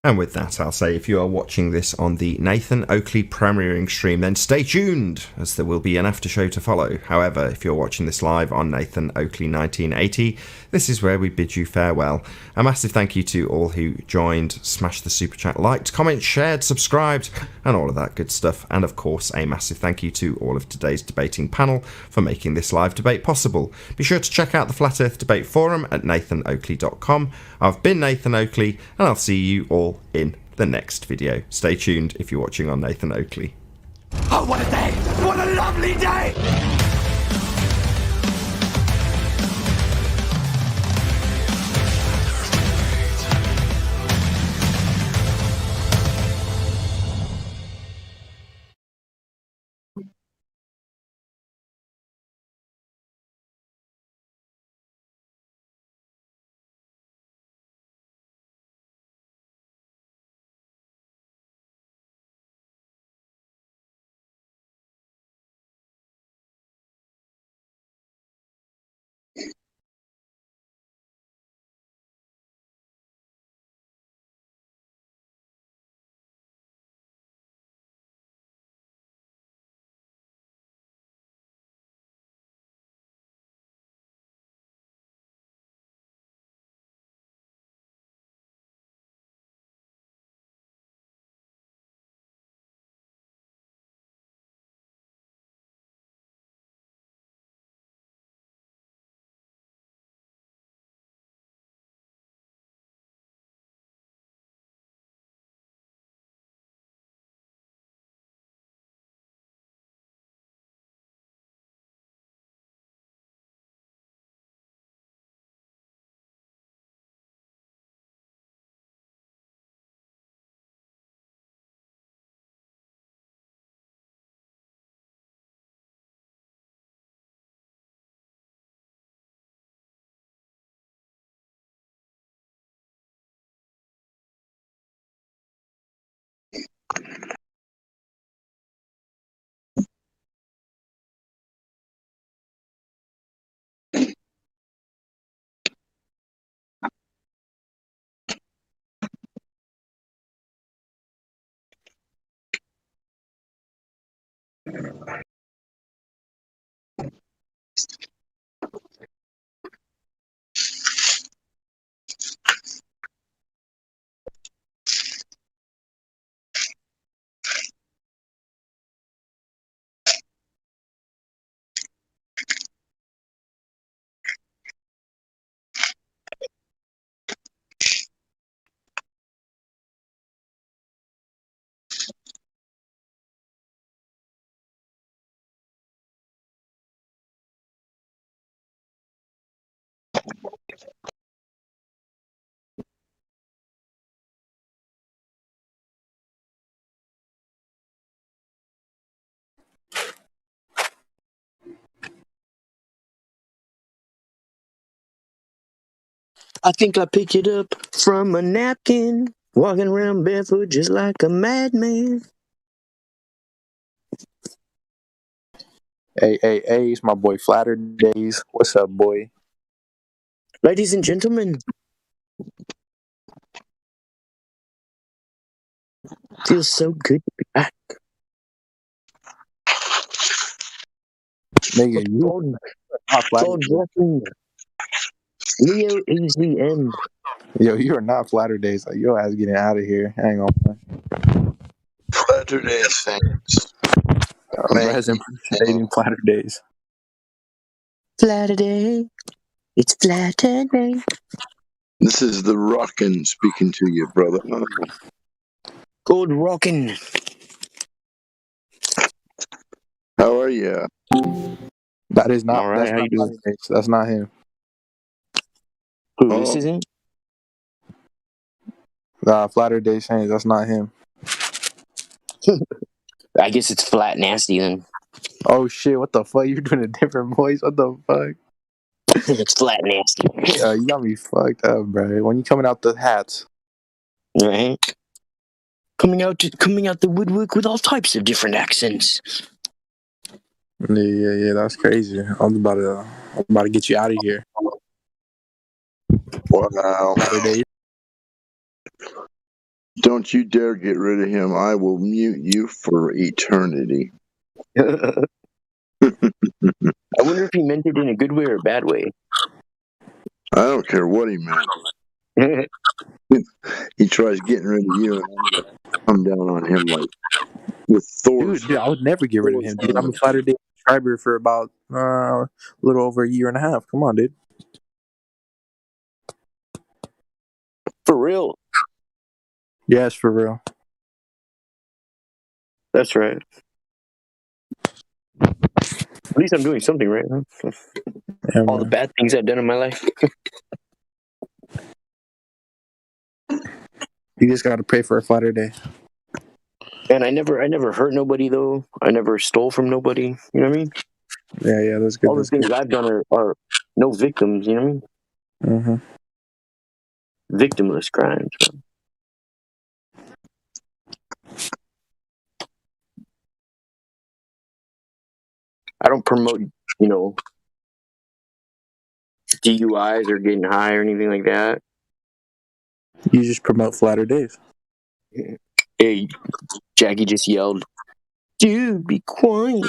And with that, I'll say if you are watching this on the Nathan Oakley premiering stream, then stay tuned, as there will be an after show to follow. However, if you're watching this live on Nathan Oakley 1980, this is where we bid you farewell. A massive thank you to all who joined, smashed the super chat, liked, commented, shared, subscribed, and all of that good stuff. And of course, a massive thank you to all of today's debating panel for making this live debate possible. Be sure to check out the Flat Earth Debate Forum at nathanoakley.com. I've been Nathan Oakley, and I'll see you all in the next video. Stay tuned if you're watching on Nathan Oakley. Oh, what a day! What a lovely day! I think I picked it up from a napkin, walking around barefoot just like a madman. Hey, it's my boy Flatter Days. What's up, boy? Ladies and gentlemen, feels so good to be back. Nigga, you are Gold walking. Leo AZM. Yo, you are not Flatter Days. Like, your ass getting out of here. Hang on. Flatter Days fans. Dating Flatter Days. Flatter Day. It's Flatter Day. This is the Rockin' speaking to you, brother. Gold Rockin'. How are you? That is not. All right, that's how not you doing? Flatter Days. That's not him. Who this isn't? Flatter Days Saints. That's not him. I guess it's Flat Nasty then. Oh shit! What the fuck? You're doing a different voice. What the fuck? It's flat nasty. You got me fucked up, bro. When you coming out the hats? Right. Coming out the woodwork with all types of different accents. Yeah. That's crazy. I'm about to get you out of here. Wow. Saturday. Don't you dare get rid of him. I will mute you for eternity. I wonder if he meant it in a good way or a bad way. I don't care what he meant. He tries getting rid of you, and I'm going to come down on him like with Thor. Dude, I would never get rid of him, dude. I'm a Saturday subscriber for about a little over a year and a half. Come on, dude. For real. Yes, for real. That's right. At least I'm doing something right. Huh? Yeah, all the bad things I've done in my life. You just gotta pray for a flatter day. And I never hurt nobody though. I never stole from nobody. You know what I mean? Yeah, that's good. All the things I've done are no victims. You know what I mean? Mm-hmm. Victimless crimes. Bro. I don't promote, DUIs or getting high or anything like that. You just promote flatter days. Hey, Jackie just yelled, "Dude, be quiet."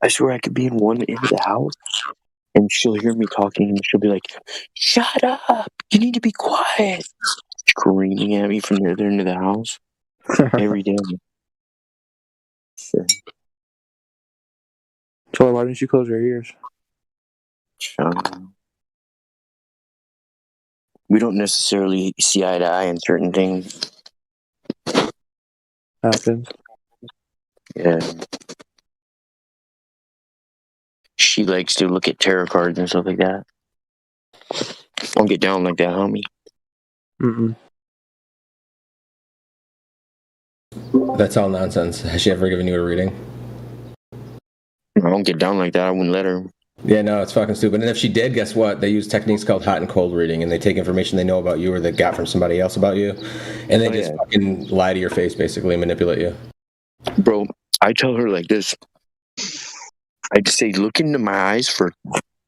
I swear I could be in one end of the house and she'll hear me talking and she'll be like, "Shut up! You need to be quiet." Screaming at me from the other end of the house every day. So why didn't you close your ears? We don't necessarily see eye to eye in certain things. Happens. Yeah. She likes to look at tarot cards and stuff like that. Don't get down like that, homie. Mm-mm. That's all nonsense. Has she ever given you a reading? I don't get down like that. I wouldn't let her. Yeah, no, it's fucking stupid. And if she did, guess what? They use techniques called hot and cold reading, and they take information they know about you or they got from somebody else about you, and they just fucking lie to your face, basically, manipulate you. Bro, I tell her like this. I just say, look into my eyes for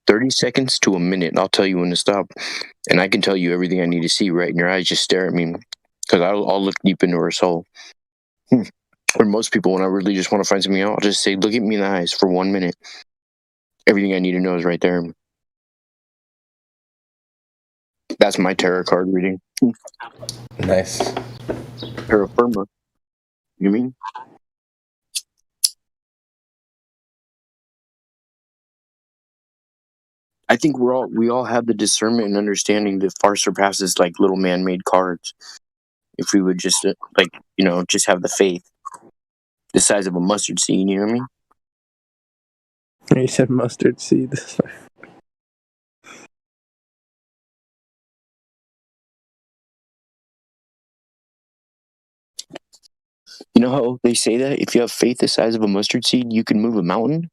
30 seconds to a minute, and I'll tell you when to stop. And I can tell you everything I need to see right in your eyes. Just stare at me, because I'll look deep into her soul. Or most people, when I really just want to find something out, I'll just say, look at me in the eyes for 1 minute. Everything I need to know is right there. That's my tarot card reading. Nice. Terra firma. You mean? I think we all have the discernment and understanding that far surpasses like little man-made cards. If we would just just have the faith, the size of a mustard seed. You know what I mean? You said mustard seed. You know how they say that if you have faith the size of a mustard seed, you can move a mountain?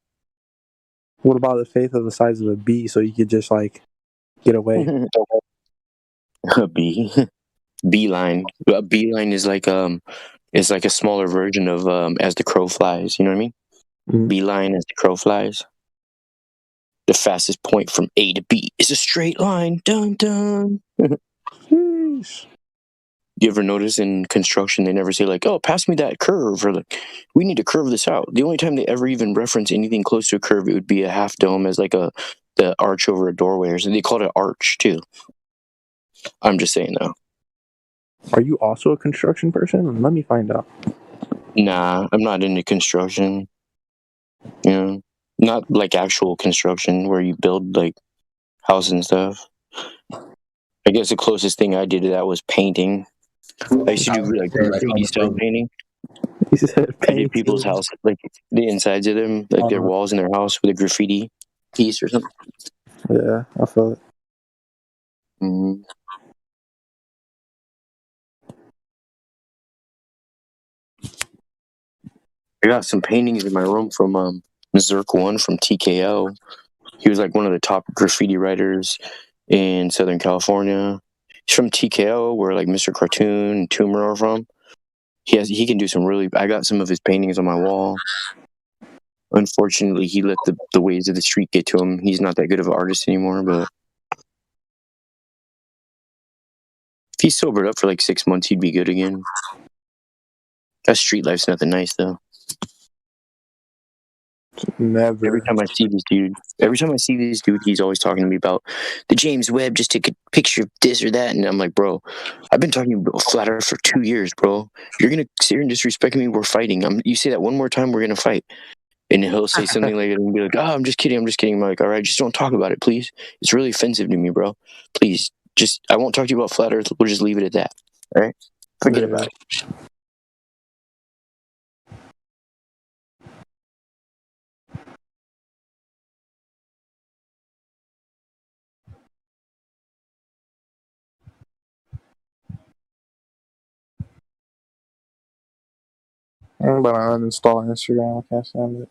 What about the faith of the size of a bee so you could just like get away? A bee. Beeline. A beeline is like a smaller version of As the Crow Flies. You know what I mean? Mm-hmm. Beeline as the crow flies. The fastest point from A to B is a straight line. Dun dun. You ever notice in construction they never say like, "Oh, pass me that curve," or like, "We need to curve this out." The only time they ever even reference anything close to a curve, it would be a half dome as like the arch over a doorway, or something. They call it an arch too. I'm just saying though. Are you also a construction person? Let me find out. Nah, I'm not into construction. You know, not like actual construction where you build like house and stuff. I guess the closest thing I did to that was painting. I used to do like graffiti style painting. I did people's house, like the insides of them, like their walls in their house with a graffiti piece or something. Yeah, I feel it. Mm-hmm. I got some paintings in my room from Zerk1 from TKO. He was like one of the top graffiti writers in Southern California. He's from TKO, where like Mr. Cartoon and Toomer are from. He can do some really. I got some of his paintings on my wall. Unfortunately, he let the ways of the street get to him. He's not that good of an artist anymore, but if he sobered up for like 6 months, he'd be good again. That street life's nothing nice, though. Never. Every time I see this dude, he's always talking to me about the James Webb just took a picture of this or that, and I'm like, bro, I've been talking about Flat Earth for 2 years, bro. You're gonna sit here and disrespect me? We're fighting. You say that one more time, we're gonna fight. And he'll say something like it and be like, oh, I'm just kidding. I'm like, all right, just don't talk about it, please. It's really offensive to me, bro. Please, I won't talk to you about Flat Earth. We'll just leave it at that. All right? Forget about it. I'm about to uninstall Instagram. I can't stand it.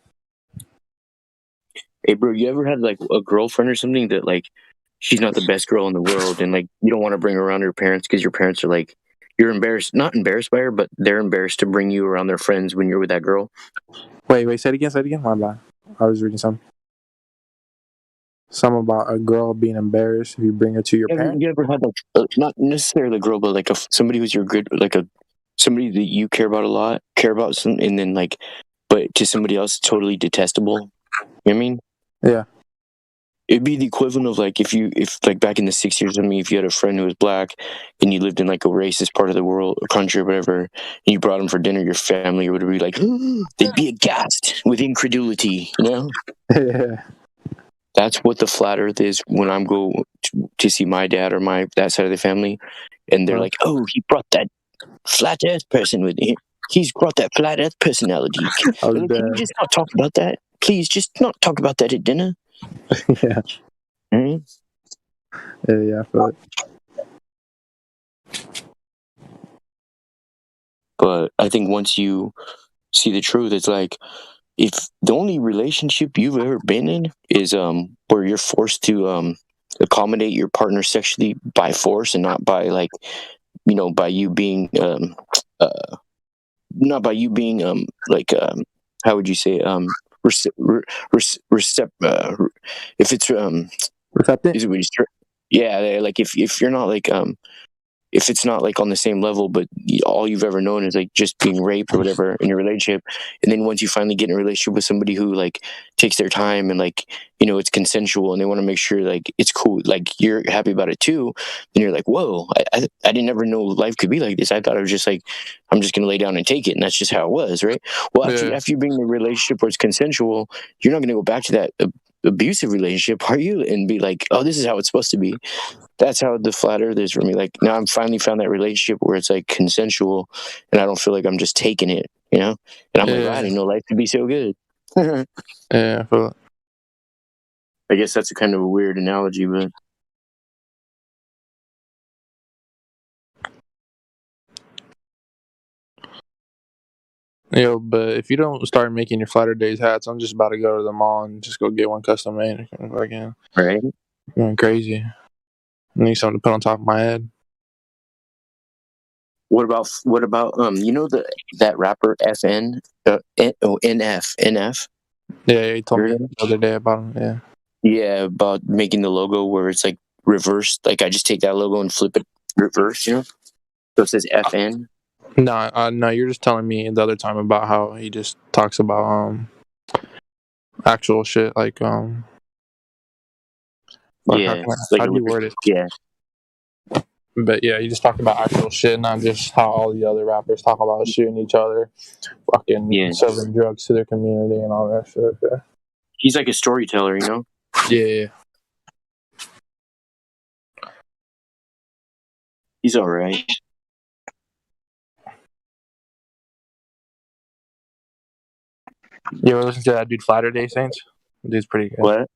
Hey, bro, you ever had like a girlfriend or something that like she's not the best girl in the world, and like you don't want to bring her around her parents because your parents are like, you're embarrassed, not embarrassed by her, but they're embarrassed to bring you around their friends when you're with that girl? Wait, say it again. My bad. I was reading something. Something about a girl being embarrassed if you bring her to your parents. You ever had like not necessarily a girl, but like somebody who's your good, like somebody that you care about a lot, and then like, but to somebody else totally detestable. You know what I mean? Yeah. It'd be the equivalent of like if like back in the 60s, if you had a friend who was black and you lived in like a racist part of the world or country or whatever, and you brought him for dinner, your family would be like, they'd be aghast with incredulity, you know? Yeah. That's what the Flat Earth is when I'm go to see my dad or that side of the family, and they're like, oh, he brought that Flat Earth person with him. He's brought that Flat Earth personality. Can you just not talk about that? Please, just not talk about that at dinner. Yeah. Mm-hmm. Yeah, I feel it. But I think once you see the truth, it's like, if the only relationship you've ever been in is where you're forced to accommodate your partner sexually by force and not by like, by you being not by you being like how would you say if it's receptive? Is it what yeah, like if you're not like if it's not like on the same level, but all you've ever known is like just being raped or whatever in your relationship, and then once you finally get in a relationship with somebody who like takes their time and like it's consensual and they want to make sure like it's cool, like you're happy about it too, then you're like, whoa, I didn't ever know life could be like this. I thought it was just like I'm just gonna lay down and take it, and that's just how it was, right? Well, after you bring the relationship where it's consensual, you're not gonna go back to that abusive relationship, are you? And be like, oh, this is how it's supposed to be. That's how the Flat Earth is for me. Like now I'm finally found that relationship where it's like consensual and I don't feel like I'm just taking it, and I'm like, I didn't know life could be so good. Yeah, I feel it. I guess that's a kind of a weird analogy, but but if you don't start making your Flat Earth Days hats, I'm just about to go to the mall and just go get one custom made. Again. Right? Going crazy. I need something to put on top of my head. What about that rapper FN NF? Yeah, he told me the other day about him. Yeah, about making the logo where it's like reversed. Like I just take that logo and flip it reverse, so it says FN. No, you're just telling me the other time about how he just talks about actual shit like yeah, how do you word it? Yeah. But yeah, he just talked about actual shit, not just how all the other rappers talk about shooting each other, fucking selling drugs to their community and all that shit. Yeah. He's like a storyteller, Yeah. He's all right. You ever listen to that dude Flat Earth Day Saints? Dude's pretty good. What?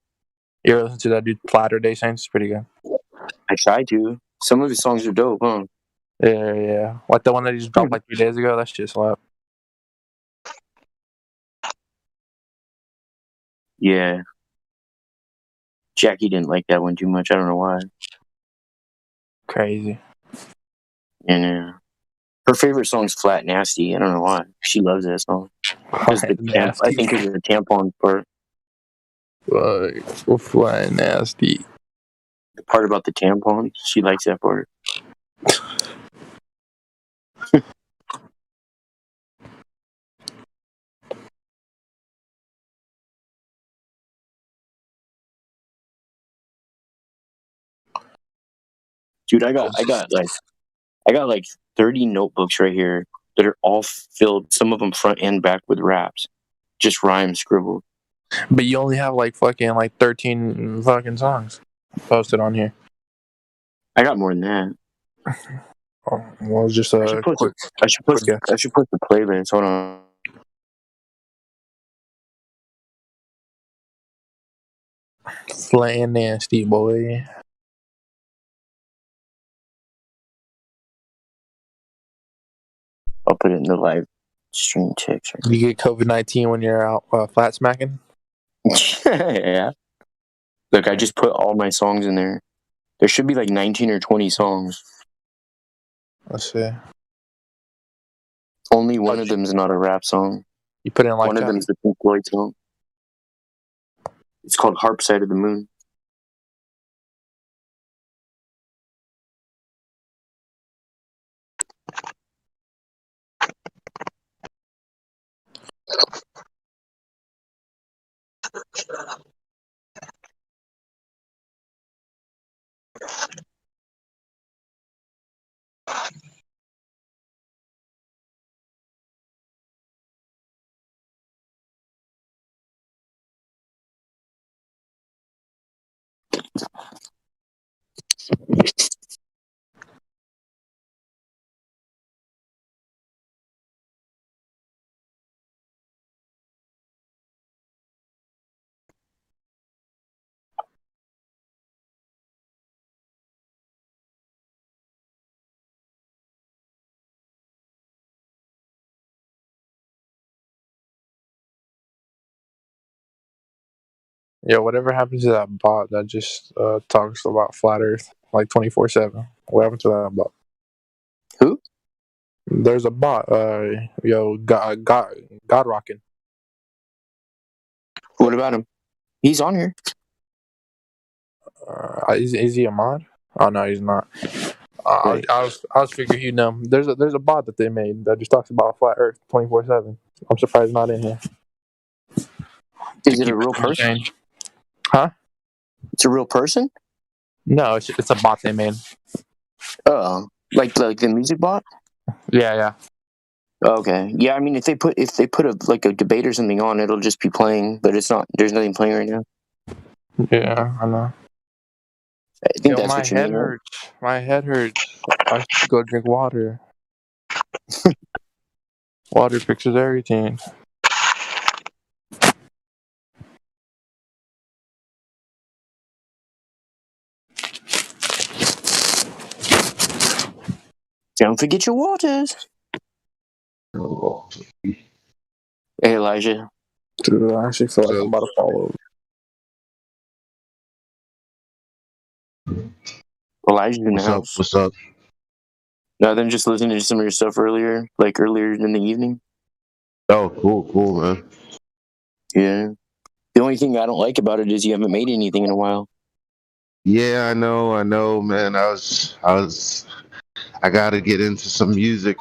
You ever listen to that dude Flat Earth Day Saints? It's pretty good. I try to. Some of his songs are dope, huh? Yeah. Like the one that he just dropped like 3 days ago. That's just slap. Yeah. Jackie didn't like that one too much. I don't know why. Crazy. And her favorite song's Flat Nasty. I don't know why. She loves that song. I think because of the tampon part. Flat Nasty. The part about the tampon, she likes that part. Dude, I got like 30 notebooks right here that are all filled, some of them front and back, with raps. Just rhymes scribbled. But you only have like 13 fucking songs posted on here. I got more than that. Oh, well, it's just a I should post the playlist. Hold on. Flat Nasty, boy. I'll put it in the live stream text. You get COVID-19 when you're out flat smacking? Yeah. Look, I just put all my songs in there. There should be like 19 or 20 songs. Let's see. Only one of them is not a rap song. You put in like one of them is the Pink Floyd song. It's called Harp Side of the Moon. Yeah, whatever happens to that bot that just talks about flat Earth like 24/7? What happened to that bot? Who? There's a bot. God Rockin'. What about him? He's on here. Is he a mod? Oh no, he's not. I was figuring he'd know. There's a bot that they made that just talks about flat Earth 24/7. I'm surprised it's not in here. Is it a real person? Huh? It's a real person? No, it's a bot they made. Oh, like the music bot? Yeah. Okay. Yeah, I mean, if they put a debate or something on, it'll just be playing, but it's not. There's nothing playing right now. Yeah, I know. I think that's what you mean. Hurts. My head hurts. I should go drink water. Water fixes everything. Don't forget your waters. Hey, Elijah. Dude, I actually feel like I'm about to fall over. Elijah's in the house. What's up? Nothing, just listening to some of your stuff earlier in the evening. Oh, cool, man. Yeah. The only thing I don't like about it is you haven't made anything in a while. Yeah, I know, man. I gotta get into some music.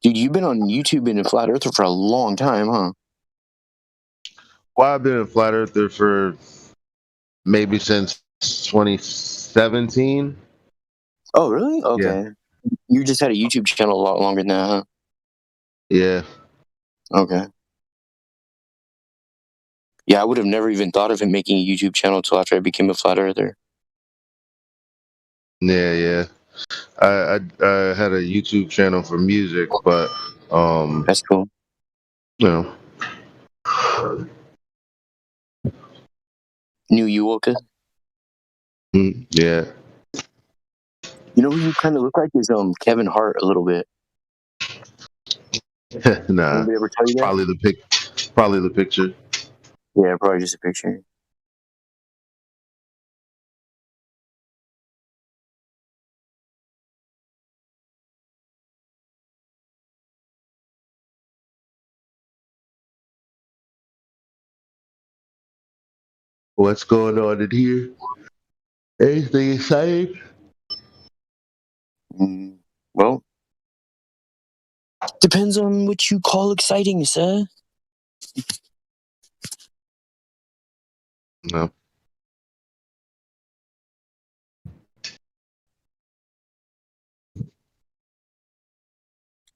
Dude, you've been on YouTube and a Flat Earther for a long time, huh? Well, I've been a Flat Earther for maybe since 2017. Oh, really? Okay. Yeah. You just had a YouTube channel a lot longer than that, huh? Yeah. Okay. Yeah, I would have never even thought of him making a YouTube channel until after I became a Flat Earther. Yeah. I had a YouTube channel for music, but that's cool. You know. New Yuoka? Yeah. You know who you kind of look like is Kevin Hart a little bit. Nah. Anybody ever tell you that? Probably the picture. Yeah, probably just a picture. What's going on in here? Anything exciting? Well, depends on what you call exciting, sir. No.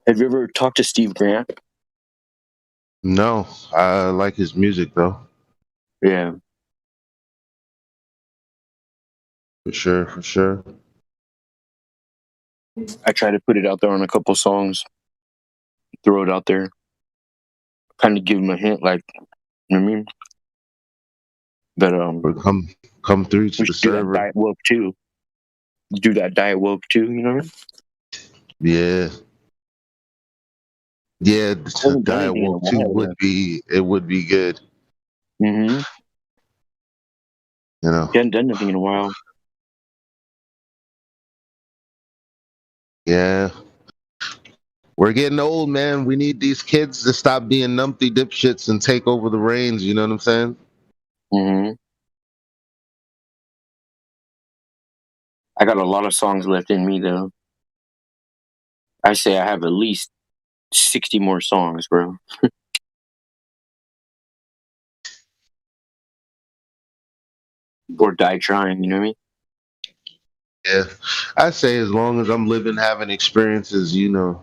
Have you ever talked to Steve Grant? No, I like his music though. Yeah. For sure, for sure. I try to put it out there on a couple songs. Throw it out there. Kind of give him a hint, like, you know what I mean? But or come through to the server. That Diet Woke too. Do that Diet Woke too, you know what I mean? Yeah. Yeah, Diet Woke 2 would be good. Mm-hmm. You know. He hadn't done nothing in a while. Yeah. We're getting old, man. We need these kids to stop being numpty dipshits and take over the reins, you know what I'm saying? Mm-hmm. I got a lot of songs left in me though. I say I have at least 60 more songs, bro. Or die trying, you know what I mean? Yeah. I say as long as I'm living, having experiences, you know,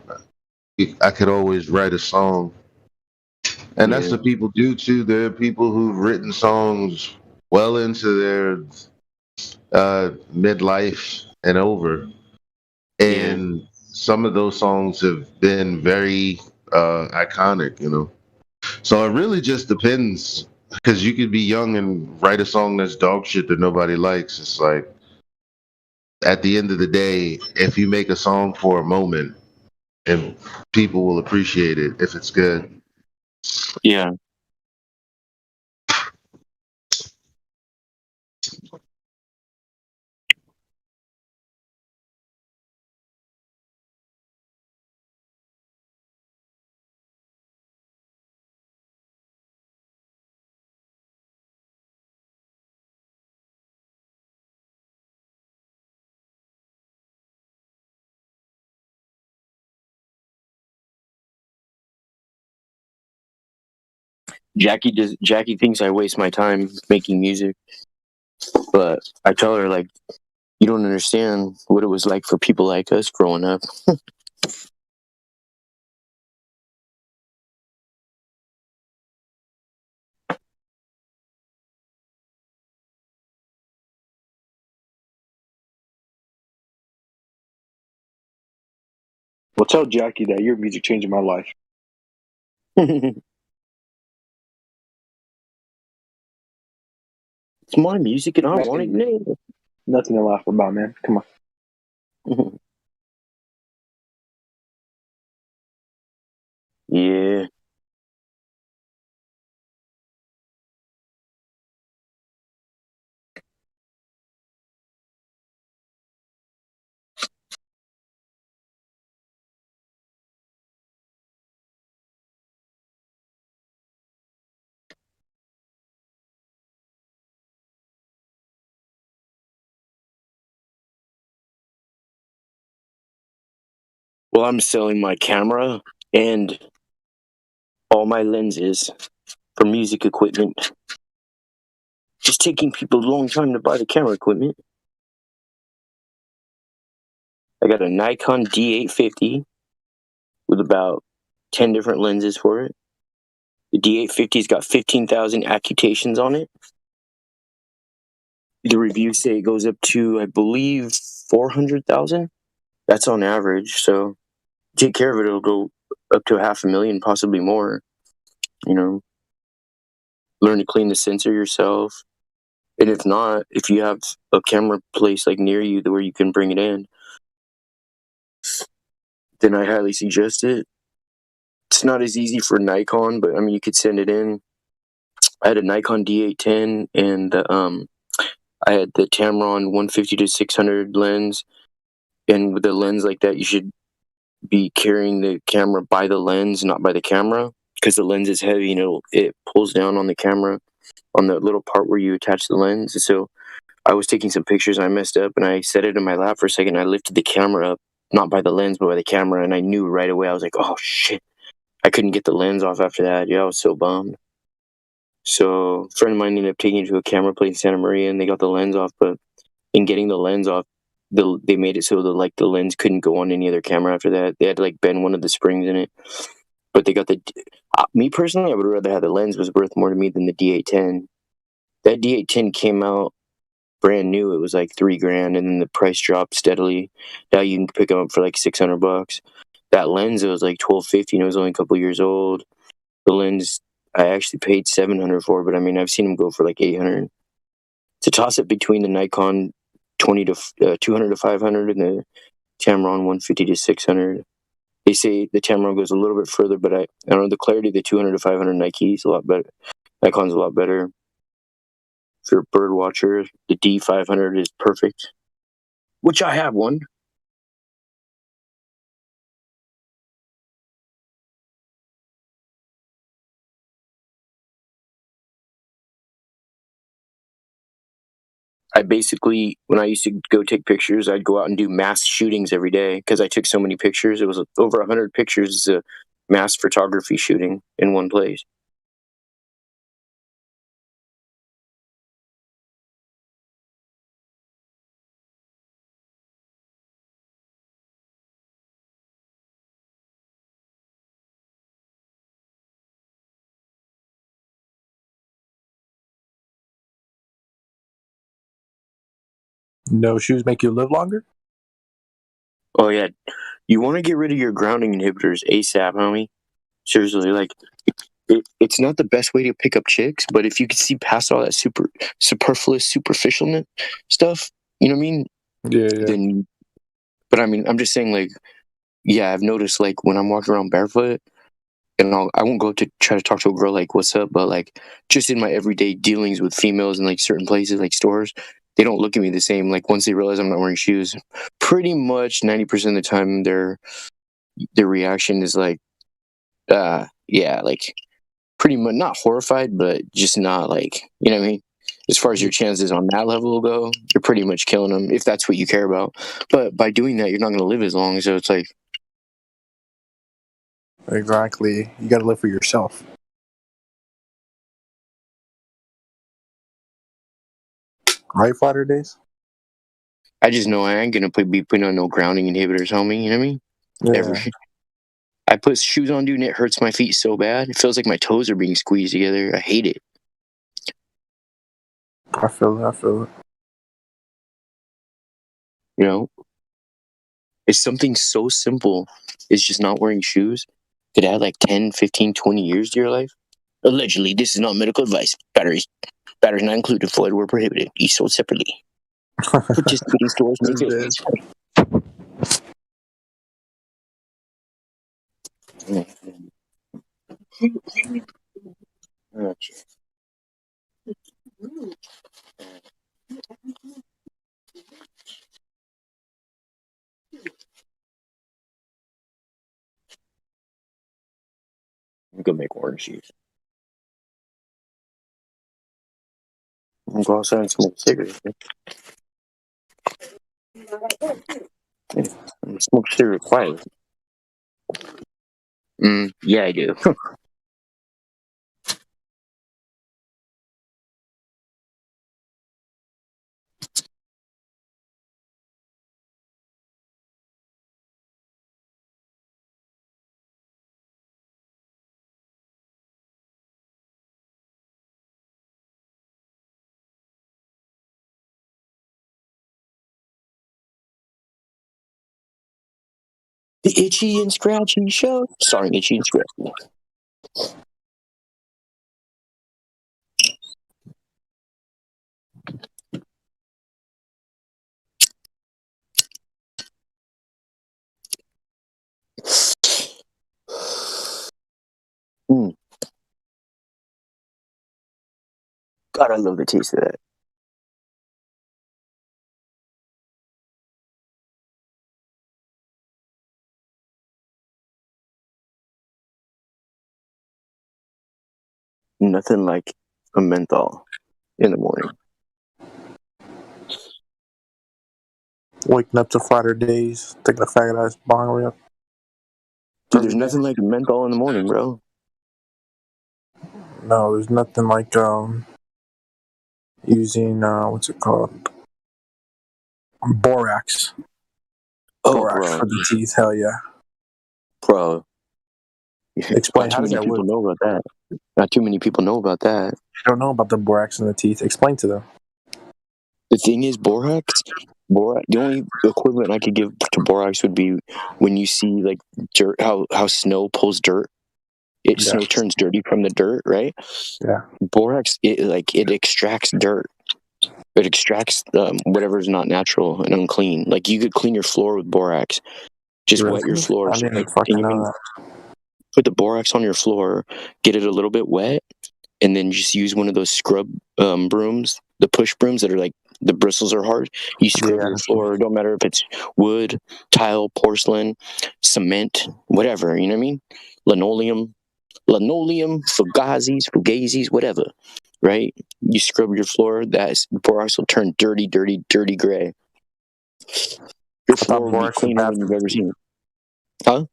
I could always write a song. And that's what people do too. There are people who've written songs well into their midlife and over. And some of those songs have been very iconic, you know. So it really just depends, because you could be young and write a song that's dog shit that nobody likes. It's like, at the end of the day, if you make a song for a moment, and people will appreciate it if it's good. Yeah. Jackie thinks I waste my time making music, but I tell her, like, you don't understand what it was like for people like us growing up. Well, tell Jackie that your music changed my life. It's my music and I want it now. Nothing to laugh about, man. Come on. Yeah. Well, I'm selling my camera and all my lenses for music equipment. Just taking people a long time to buy the camera equipment. I got a Nikon D850 with about 10 different lenses for it. The D850's got 15,000 accutations on it. The reviews say it goes up to, I believe, 400,000. That's on average. So take care of it, it'll go up to 500,000, possibly more. You know, learn to clean the sensor yourself. And if not, if you have a camera place like near you where you can bring it in, then I highly suggest it. It's not as easy for Nikon, but I mean, you could send it in. I had a Nikon D810 and I had the Tamron 150 to 600 lens. And with a lens like that, you should be carrying the camera by the lens, not by the camera, because the lens is heavy and it pulls down on the camera on the little part where you attach the lens. And so I was taking some pictures and I messed up and I set it in my lap for a second. I lifted the camera up, not by the lens, but by the camera. And I knew right away. I was like, oh shit. I couldn't get the lens off after that. Yeah, I was so bummed. So a friend of mine ended up taking it to a camera place in Santa Maria and they got the lens off. But in getting the lens off, they made it so that the lens couldn't go on any other camera after that. They had to bend one of the springs in it. But they got me personally, I would rather have the lens was worth more to me than the D810. That D810 came out brand new. It was like $3,000 and then the price dropped steadily. Now you can pick them up for like $600. That lens, it was like $1,250 and it was only a couple years old. The lens I actually paid $700 for, but I mean I've seen them go for like $800. It's a toss up between the Nikon 200 to 500 and the Tamron 150 to 600. They say the Tamron goes a little bit further, but I don't know, the clarity of the 200 to 500 Nike is a lot better. Nikon's a lot better. If you're a bird watcher, the D500 is perfect, which I have one. I basically, when I used to go take pictures, I'd go out and do mass shootings every day because I took so many pictures. It was over 100 pictures. It's a mass photography shooting in one place. No shoes make you live longer? Oh, yeah. You want to get rid of your grounding inhibitors ASAP, homie. Seriously, it's not the best way to pick up chicks, but if you can see past all that superfluous, superficial stuff, you know what I mean? Yeah. Then, but I mean, I'm just saying, yeah, I've noticed, when I'm walking around barefoot, and I won't go up to try to talk to a girl, what's up, but, just in my everyday dealings with females in, certain places, stores, they don't look at me the same. Once they realize I'm not wearing shoes, pretty much 90% of the time, their reaction is yeah, pretty much not horrified, but just not you know what I mean? As far as your chances on that level go, you're pretty much killing them if that's what you care about. But by doing that, you're not going to live as long. So it's Exactly. You got to live for yourself. Right, Flatter Days? I just know I ain't going to be putting on no grounding inhibitors, homie. You know what I mean? Yeah. I put shoes on, dude, and it hurts my feet so bad. It feels like my toes are being squeezed together. I hate it. I feel it. You know? It's something so simple. It's just not wearing shoes. Could add 10, 15, 20 years to your life. Allegedly, this is not medical advice. Batteries not included. Floyd were prohibited. Each sold separately. Participating stores may vary. I'm gonna make orange juice. I'm gonna go outside and smoke cigarettes. Yeah, I'm gonna smoke cigarette quietly. Yeah, I do. The Itchy and Scratchy Show, starring Itchy and Scratchy. God, I love the taste of that. Nothing like a menthol in the morning. Waking up to Friday days, taking a faggot ass bong rip. Dude, there's nothing like a menthol in the morning, bro. No, there's nothing like using what's it called? Borax. Oh, Borax bro. for the teeth. Hell yeah. Bro. Explain, Not how too does many that people work? know about that. Not too many people know about that. I don't know about the borax in the teeth. Explain to them. The thing is, borax, the only equivalent I could give to borax would be when you see like dirt, how snow pulls dirt. Snow turns dirty from the dirt, right? Yeah. Borax, it extracts dirt. It extracts whatever's not natural and unclean. Like you could clean your floor with borax. Just wet your floor. I didn't even fucking know that. Put the borax on your floor, get it a little bit wet, and then just use one of those scrub brooms, the push brooms that are like the bristles are hard. You scrub your floor. Don't matter if it's wood, tile, porcelain, cement, whatever. You know what I mean? Linoleum, fugazis, whatever. Right? You scrub your floor. That borax will turn dirty gray. Your floor will be cleaner than you've ever seen. Huh?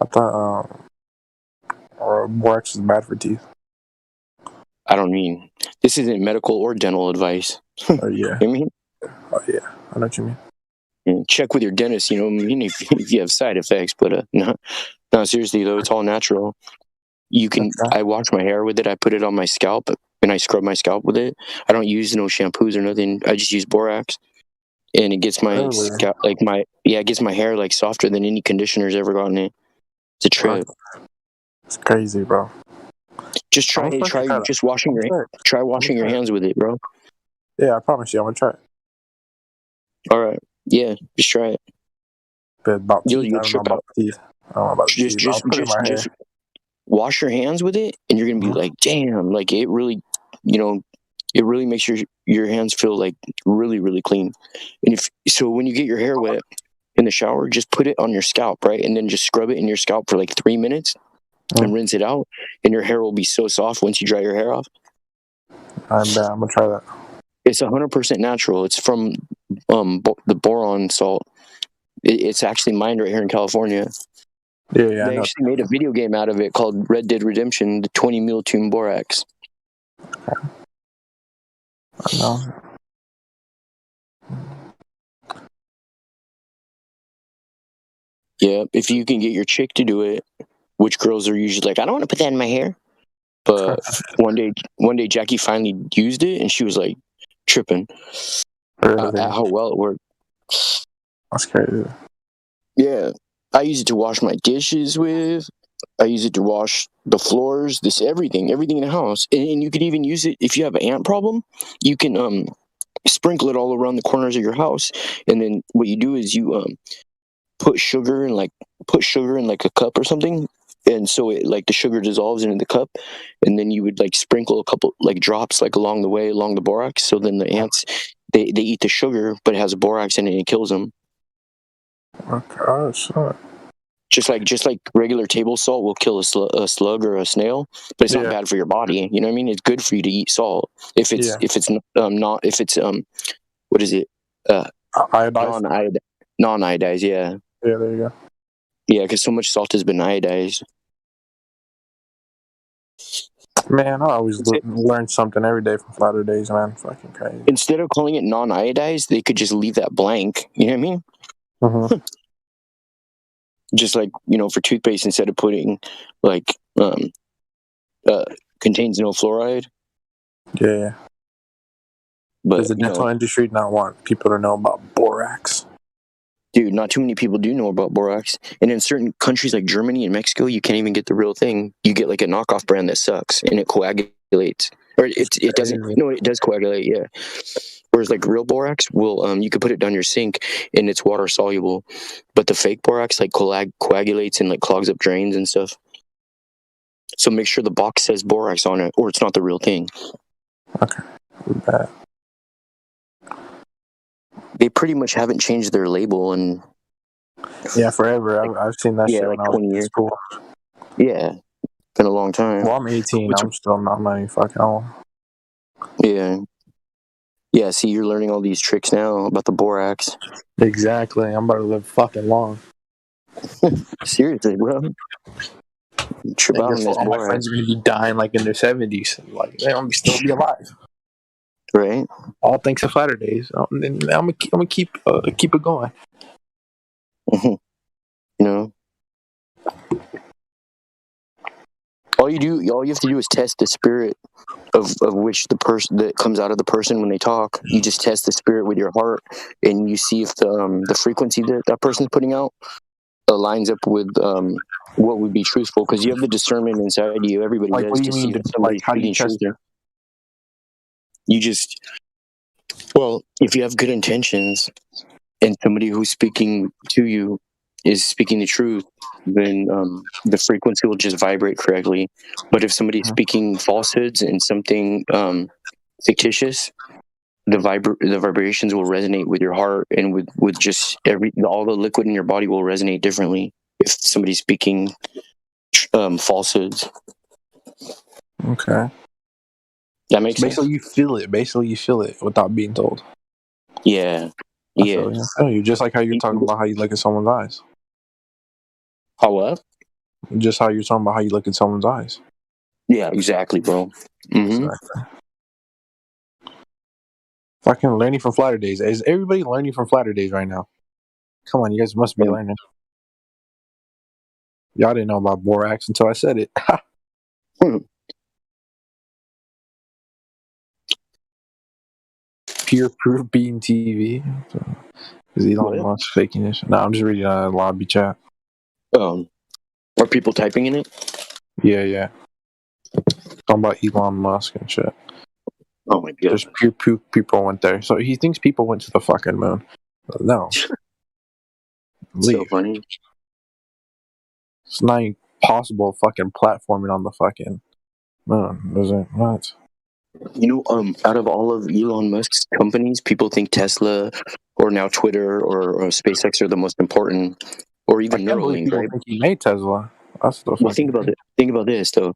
I thought borax is bad for teeth. I don't mean this isn't medical or dental advice. Oh yeah. You know what I mean? Oh yeah. I know what you mean. And check with your dentist. You know what I mean? If you have side effects, but no, seriously though, it's all natural. You can. I wash my hair with it. I put it on my scalp and I scrub my scalp with it. I don't use no shampoos or nothing. I just use borax, and it gets my scalp it gets my hair like softer than any conditioner's ever gotten it. It's a trip. It's crazy, bro. Just try washing your hands with it, bro. Yeah, I promise you, I'm gonna try it. All right. Yeah, just try it. But about teeth, I don't know about teeth. I don't know about teeth. I'll put it in my hair. Wash your hands with it, and you're gonna be like, damn, like it really, it really makes your hands feel like really, really clean. And when you get your hair wet in the shower, just put it on your scalp, right, and then just scrub it in your scalp for like 3 minutes, and rinse it out, and your hair will be so soft once you dry your hair off. I bet I'm gonna try that. It's 100% natural. It's from the boron salt. It's actually mined right here in California. Yeah. They actually made a video game out of it called Red Dead Redemption, the 20 mil tune borax. I know. Yeah, if you can get your chick to do it, which girls are usually like, I don't want to put that in my hair. But one day Jackie finally used it, and she was like tripping at how well it worked. That's crazy. Yeah, I use it to wash my dishes with. I use it to wash the floors, everything in the house. And you could even use it if you have an ant problem. You can sprinkle it all around the corners of your house, and then what you do is you put sugar in like a cup or something, and so it like the sugar dissolves into the cup, and then you would like sprinkle a couple like drops like along the borax, so then the ants they eat the sugar, but it has a borax in it and it kills them. Okay, sure. Just like regular table salt will kill a slug or a snail, but it's not bad for your body. You know what I mean? It's good for you to eat salt if it's what is it? Iodized. Non-iodized. Yeah. Yeah, there you go. Yeah, because so much salt has been iodized. Man, I always learn something every day from Friday days, man. Fucking crazy. Instead of calling it non-iodized, they could just leave that blank. You know what I mean? Mm-hmm. Just like, for toothpaste, instead of putting like contains no fluoride. Yeah. But does the dental industry not want people to know about borax? Dude, not too many people do know about borax. And in certain countries like Germany and Mexico, you can't even get the real thing. You get like a knockoff brand that sucks and it coagulates. Or it doesn't. No, it does coagulate, yeah. Whereas like real borax will, you can put it down your sink and it's water soluble. But the fake borax like coagulates and like clogs up drains and stuff. So make sure the box says borax on it or it's not the real thing. Okay. Bad. They pretty much haven't changed their label in forever. I've seen that shit like when I was 20 in years. school. Yeah, been a long time. Well, I'm 18. I'm still not any fucking old. Yeah. Yeah, see, you're learning all these tricks now about the borax. Exactly. I'm about to live fucking long. Seriously, bro. Trip out on this all my borax. friends are going to be dying like in their 70s. Like, they don't still be alive. Right. All thanks to Flatter Days. I'm gonna keep it going. You know, all you have to do is test the spirit of which the person that comes out of the person when they talk. You just test the spirit with your heart, and you see if the frequency that person's putting out lines up with what would be truthful. Because you have the discernment inside you. Everybody Like, does what do you to see mean? if somebody's Like, how do you speaking test truth. it? You just, well, if you have good intentions and somebody who's speaking to you is speaking the truth, then the frequency will just vibrate correctly. But if somebody's speaking falsehoods and something fictitious, the vibrations will resonate with your heart, and with just all the liquid in your body will resonate differently if somebody's speaking falsehoods. Okay. That makes sense. Basically, you feel it without being told. Yeah. Yeah. You just like how you're talking about how you look at someone's eyes. How what? Just how you're talking about how you look at someone's eyes. Yeah, exactly, bro. Mm-hmm. Exactly. Fucking learning from Flatter Days. Is everybody learning from Flatter Days right now? Come on, you guys must be learning. Y'all didn't know about borax until I said it. Pure proof being TV. Is Elon Musk faking this? No, I'm just reading a lobby chat. Are people typing in it? Yeah. Talking about Elon Musk and shit. Oh my god. Just pure proof people went there. So he thinks people went to the fucking moon. No. So funny. It's not even possible fucking platforming on the fucking moon, is it? What? You know, out of all of Elon Musk's companies, people think Tesla or now Twitter or SpaceX are the most important, or even Neuralink, right? Think he made Tesla. That's the well, think about this though.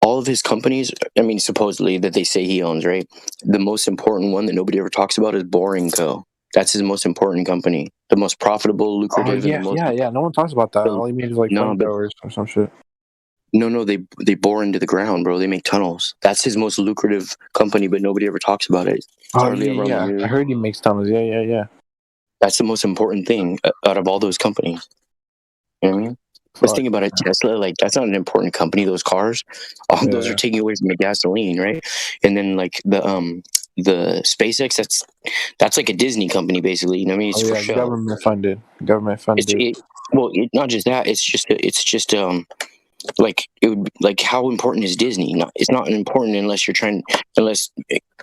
All of his companies, I mean, supposedly that they say he owns, right? The most important one that nobody ever talks about is Boring Co. That's his most important company, the most profitable, lucrative, and the most. Yeah. No one talks about that. All he means is like flamethrowers or some shit. No, they bore into the ground, bro. They make tunnels. That's his most lucrative company, but nobody ever talks about it. Oh yeah. I heard he makes tunnels. Yeah. That's the most important thing out of all those companies. You know what I mean? Let's think about it. Tesla, like that's not an important company. Those cars, all those are taking away from the gasoline, right? And then like the SpaceX, that's like a Disney company basically. You know what I mean? It's for show. Government funded. Not just that. It's just like it would like how important is Disney? It's not important unless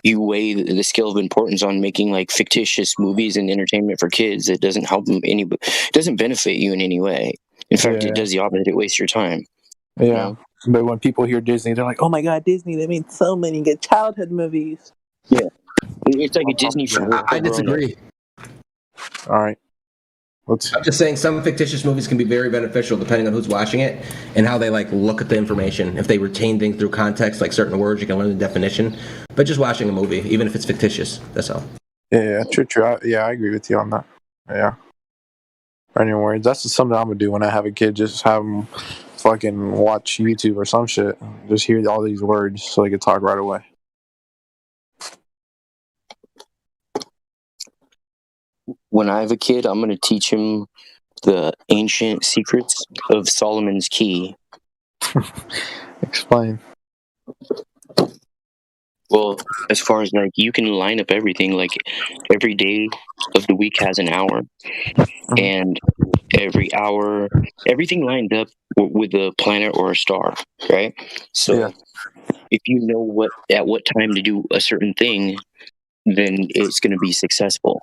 you weigh the scale of importance on making like fictitious movies and entertainment for kids. It doesn't help them it doesn't benefit you in any way. In fact, it does the opposite. It wastes your time. Yeah. You know? But when people hear Disney, they're like, "Oh my god, Disney! They made so many good childhood movies." Yeah, it's like a Disney. I disagree. All right. I'm just saying some fictitious movies can be very beneficial depending on who's watching it and how they like look at the information. If they retain things through context, like certain words, you can learn the definition. But just watching a movie, even if it's fictitious, that's all. Yeah, true. I agree with you on that. Yeah. Learning words. That's just something I'm gonna do when I have a kid. Just have them fucking watch YouTube or some shit. Just hear all these words so they can talk right away. When I have a kid, I'm going to teach him the ancient secrets of Solomon's key. Explain. Well, as far as like you can line up everything, like every day of the week has an hour, and every hour, everything lined up with a planet or a star, right? So if you know at what time to do a certain thing, then it's going to be successful.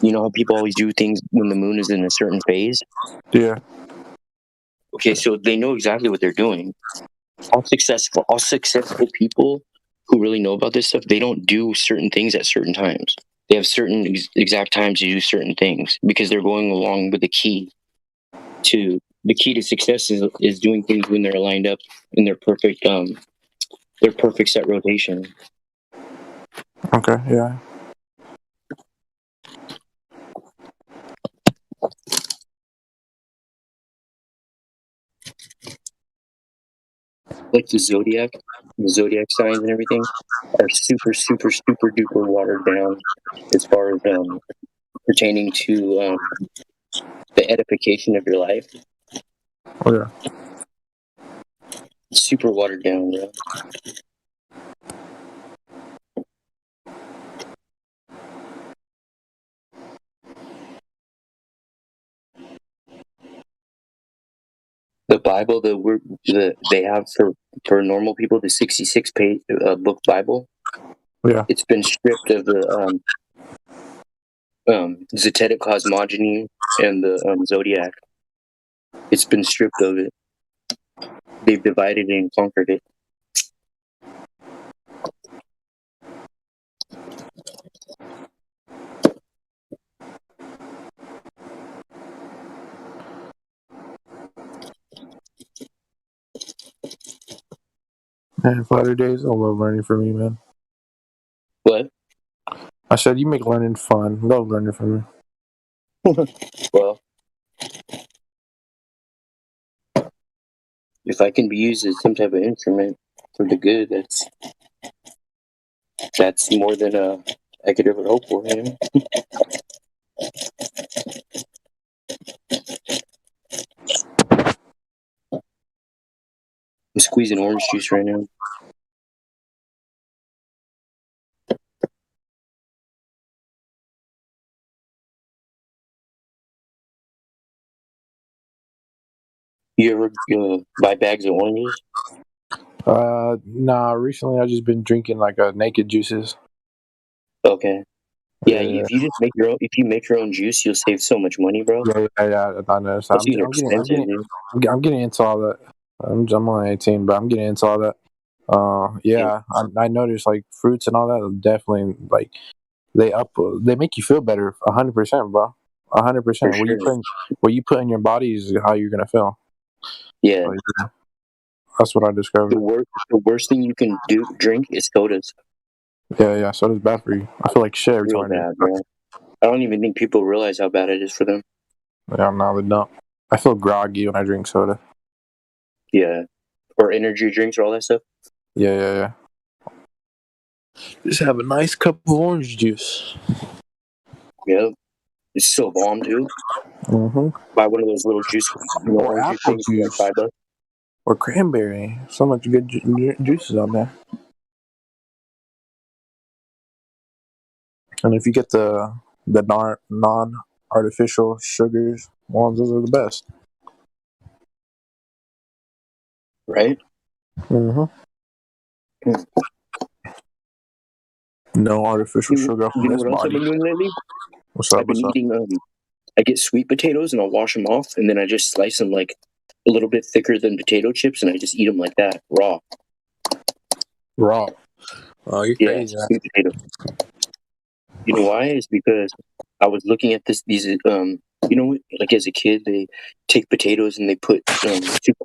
You know how people always do things when the moon is in a certain phase? Yeah. Okay, so they know exactly what they're doing. All successful people who really know about this stuff, they don't do certain things at certain times. They have certain exact times to do certain things because they're going along with the key to success is doing things when they're lined up in their perfect set rotation. Okay, yeah. Like the zodiac signs and everything are super, super, super duper watered down as far as pertaining to the edification of your life. Oh yeah. Super watered down, bro. The Bible, they have for normal people, the 66 page book Bible. Yeah. It's been stripped of the Zetetic cosmogony and the zodiac. It's been stripped of it. They've divided it and conquered it. Man, Flatter Days, I love learning from you, man. What? I said you make learning fun. Love learning from you. Well, if I can be used as some type of instrument for the good, that's more than I could ever hope for, you know? I'm squeezing orange juice right now. You ever buy bags of oranges? Nah. Recently, I've just been drinking like naked juices. Okay. Yeah, if you make your own juice, you'll save so much money, bro. Yeah. I noticed. I'm getting into all that. I'm only 18, but I'm getting into all that. Yeah, I noticed like fruits and all that definitely like they make you feel better 100%, bro. 100%. What you put in your body is how you're gonna feel. Yeah. So, yeah. That's what I discovered. The worst thing you can drink is sodas. Yeah, soda's bad for you. I feel like shit every Real time I bad, bro. I don't even think people realize how bad it is for them. Yeah, no, they don't. I feel groggy when I drink soda. Yeah. Or energy drinks or all that stuff. Yeah. Just have a nice cup of orange juice. Yep. It's so bomb, too. Mm-hmm. Buy one of those little juice or apple juice, like $5. Or cranberry. So much good juices on there. And if you get the non-artificial sugars ones, those are the best. Right? Mm-hmm. No artificial sugar from this what else body. I've been doing lately? What's up? I've been eating. I get sweet potatoes and I'll wash them off, and then I just slice them like a little bit thicker than potato chips, and I just eat them like that, raw. Raw. Oh, you're crazy. Sweet potato. You know why? It's because I was looking at these. You know, like as a kid, they take potatoes and they put 2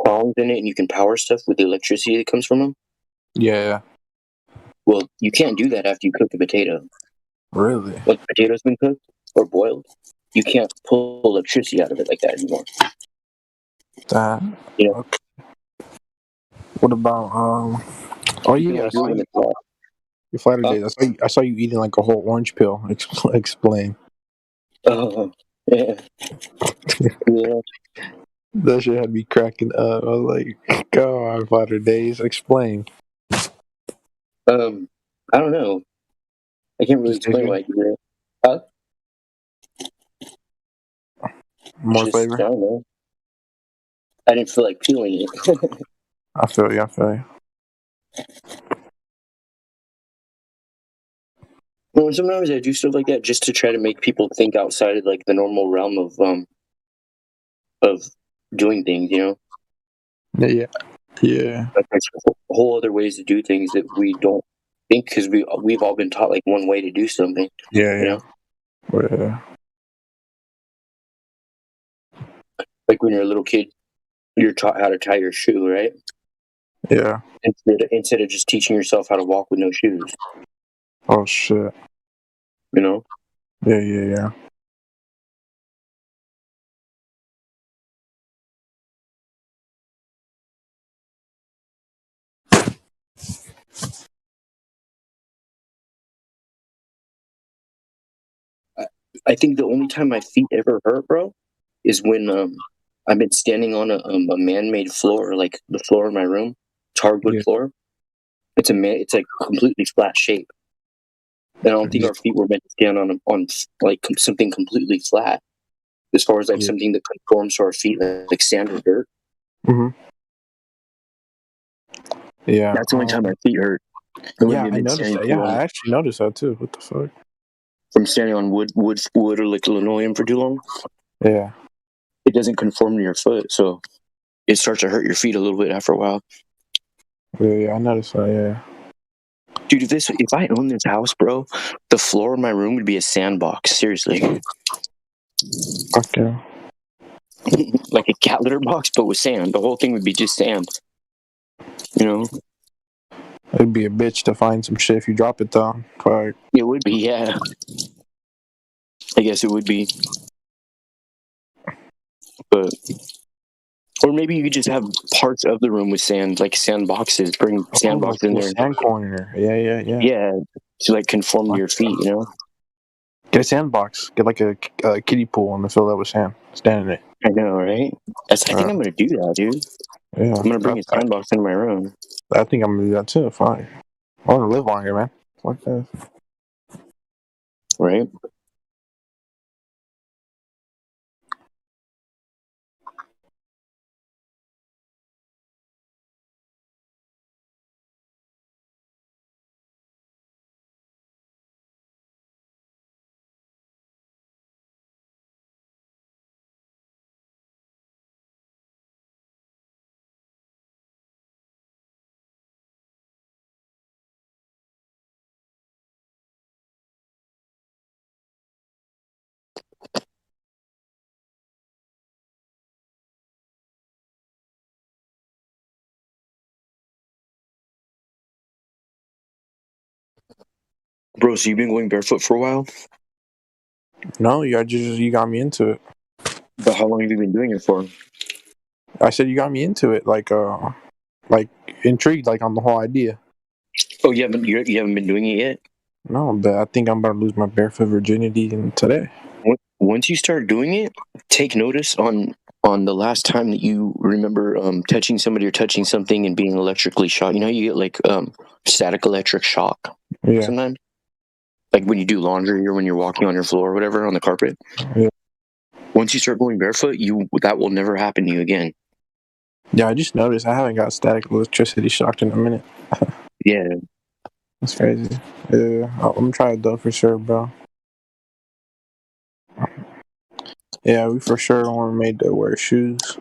prongs in it, and you can power stuff with the electricity that comes from them. Yeah. Well, you can't do that after you cook the potato. Really? Once the potato's been cooked or boiled, you can't pull electricity out of it like that anymore. You know? Okay. What about Oh yeah, your Flatter Days. I saw you eating like a whole orange peel. Explain. Oh yeah. Yeah. That shit had me cracking up. I was like, "Go on, Flatter Days. Explain." I don't know. I can't really explain why I do it. Huh? More flavor? I don't know. I didn't feel like peeling it. I feel you. Well, sometimes I do stuff like that just to try to make people think outside of like the normal realm of doing things, you know? Yeah. Like there's whole other ways to do things that we don't think because we've all been taught like one way to do something. Yeah, You know? yeah. Like when you're a little kid, you're taught how to tie your shoe, right? Yeah. Instead of just teaching yourself how to walk with no shoes. Oh shit. You know? Yeah. I think the only time my feet ever hurt, bro, is when I've been standing on a man-made floor, like the floor of my room, it's hardwood floor. It's like completely flat shape. And I don't think our feet were meant to stand on like something completely flat. As far as like something that conforms to our feet, like sand or dirt. Mm-hmm. Yeah. That's the only time my feet hurt. Yeah, I noticed that. Yeah, I actually noticed that too. What the fuck? From standing on wood or like linoleum for too long. Yeah. It doesn't conform to your foot, so it starts to hurt your feet a little bit after a while. Yeah, I noticed that. Yeah. Dude, if I owned this house, bro, the floor of my room would be a sandbox. Seriously. Okay. Like a cat litter box, but with sand. The whole thing would be just sand. You know? It'd be a bitch to find some shit if you drop it though. Fuck. It would be, yeah. I guess it would be. But or maybe you could just have parts of the room with sand, like sand boxes. Bring sand boxes in there. Sand corner. Yeah. Yeah, to like conform to your feet, you know? Get a sandbox. Get like a kiddie pool and fill that with sand. Stand in it. I know, right? I think I'm gonna do that, dude. Yeah. I'm gonna bring a sandbox into my room. I think I'm gonna do that too. Fine. I wanna live on here, man. Fuck that. Right? Bro, so you've been going barefoot for a while? No, you got me into it. But how long have you been doing it for? I said you got me into it, like intrigued, like on the whole idea. Oh, you haven't been doing it yet? No, but I think I'm about to lose my barefoot virginity today. Once you start doing it, take notice on the last time that you remember touching somebody or touching something and being electrically shocked. You know, you get like static electric shock sometimes. Like when you do laundry or when you're walking on your floor or whatever on the carpet. Yeah. Once you start going barefoot, that will never happen to you again. Yeah, I just noticed I haven't got static electricity shocked in a minute. Yeah. That's crazy. Yeah, I'm gonna try it though for sure, bro. Yeah, we for sure were made to wear shoes.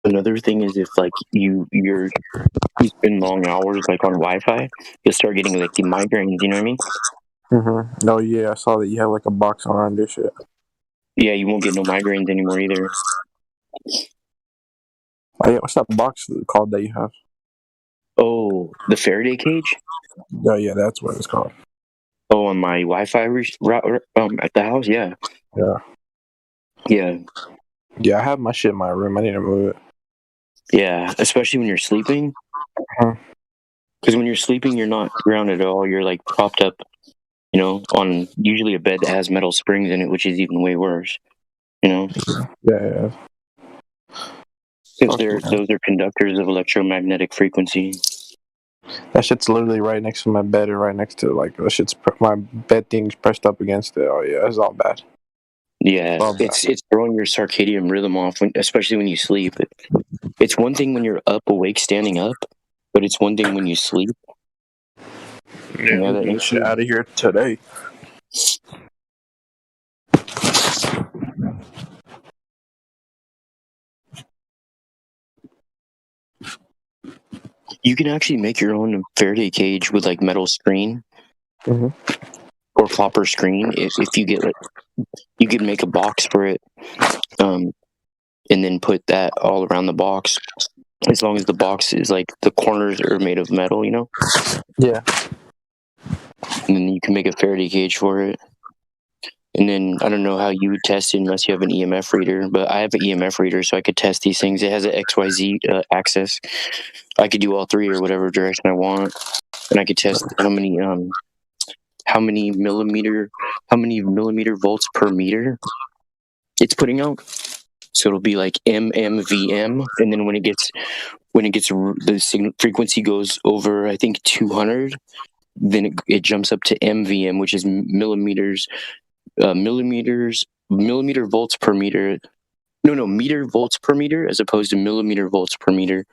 Another thing is if like you spend long hours like on Wi-Fi, you'll start getting like the migraines. You know what I mean? Mm-hmm. Oh yeah, I saw that you have like a box around your shit. Yeah, you won't get no migraines anymore either. Oh yeah, what's that box called that you have? Oh, the Faraday cage? Oh yeah, that's what it's called. Oh, on my Wi-Fi router at the house, yeah. Yeah. Yeah, I have my shit in my room. I need to move it. Yeah, especially when you're sleeping. Because when you're sleeping, you're not grounded at all. You're like propped up, you know, on usually a bed that has metal springs in it, which is even way worse. You know? Yeah. Because those are conductors of electromagnetic frequency. That shit's literally right next to my bed, or right next to like the shit's my bed thing's pressed up against it. Oh yeah, it's all bad. Yeah, it's throwing your circadian rhythm off, especially when you sleep. It's one thing when you're awake, standing up, but it's one thing when you sleep. Yeah, that ain't shit out of here today. You can actually make your own Faraday cage with like metal screen or copper screen. If you get like, you can make a box for it, and then put that all around the box. As long as the box is like the corners are made of metal, you know. Yeah. And then you can make a Faraday cage for it. And then I don't know how you would test it unless you have an EMF reader, but I have an EMF reader, so I could test these things. It has an XYZ axis. I could do all three or whatever direction I want, and I could test how many millimeter volts per meter it's putting out. So it'll be like MMVM, and then when it gets the signal frequency goes over, I think 200, then it jumps up to MVM, which is millimeter volts per meter. No, meter volts per meter as opposed to millimeter volts per meter.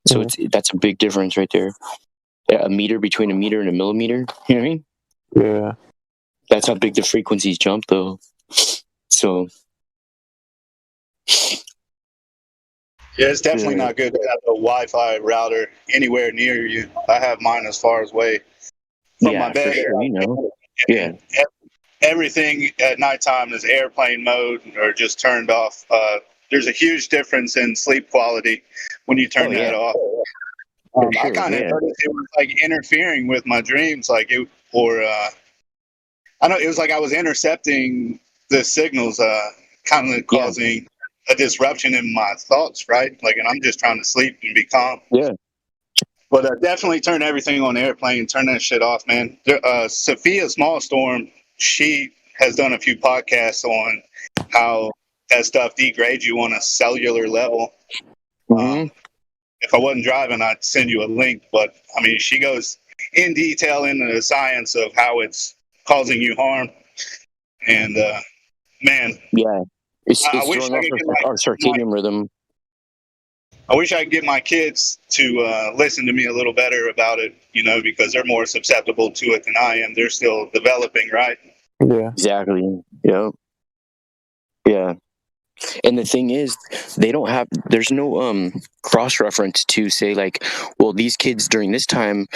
So that's a big difference right there. A meter between a meter and a millimeter. You know what I mean? Yeah. That's how big the frequencies jump, though. So. Yeah, it's definitely not good to have a Wi-Fi router anywhere near you. I have mine as far away from my bed. For sure, you know. Yeah. Everything at nighttime is airplane mode or just turned off. There's a huge difference in sleep quality when you turn that off. I kind of noticed it was like interfering with my dreams, I know it was like I was intercepting the signals, kind of causing a disruption in my thoughts, right? Like, and I'm just trying to sleep and be calm. Yeah. But definitely turn everything on airplane, turn that shit off, man. Sophia Smallstorm, she has done a few podcasts on how that stuff degrades you on a cellular level. If I wasn't driving, I'd send you a link. But, I mean, she goes in detail into the science of how it's causing you harm. And, man. Yeah. It's throwing off our circadian rhythm. I wish I could get my kids to listen to me a little better about it, you know, because they're more susceptible to it than I am. They're still developing, right? Yeah. Exactly. Yep. Yeah. And the thing is, there's no cross-reference to say like, well, these kids during this time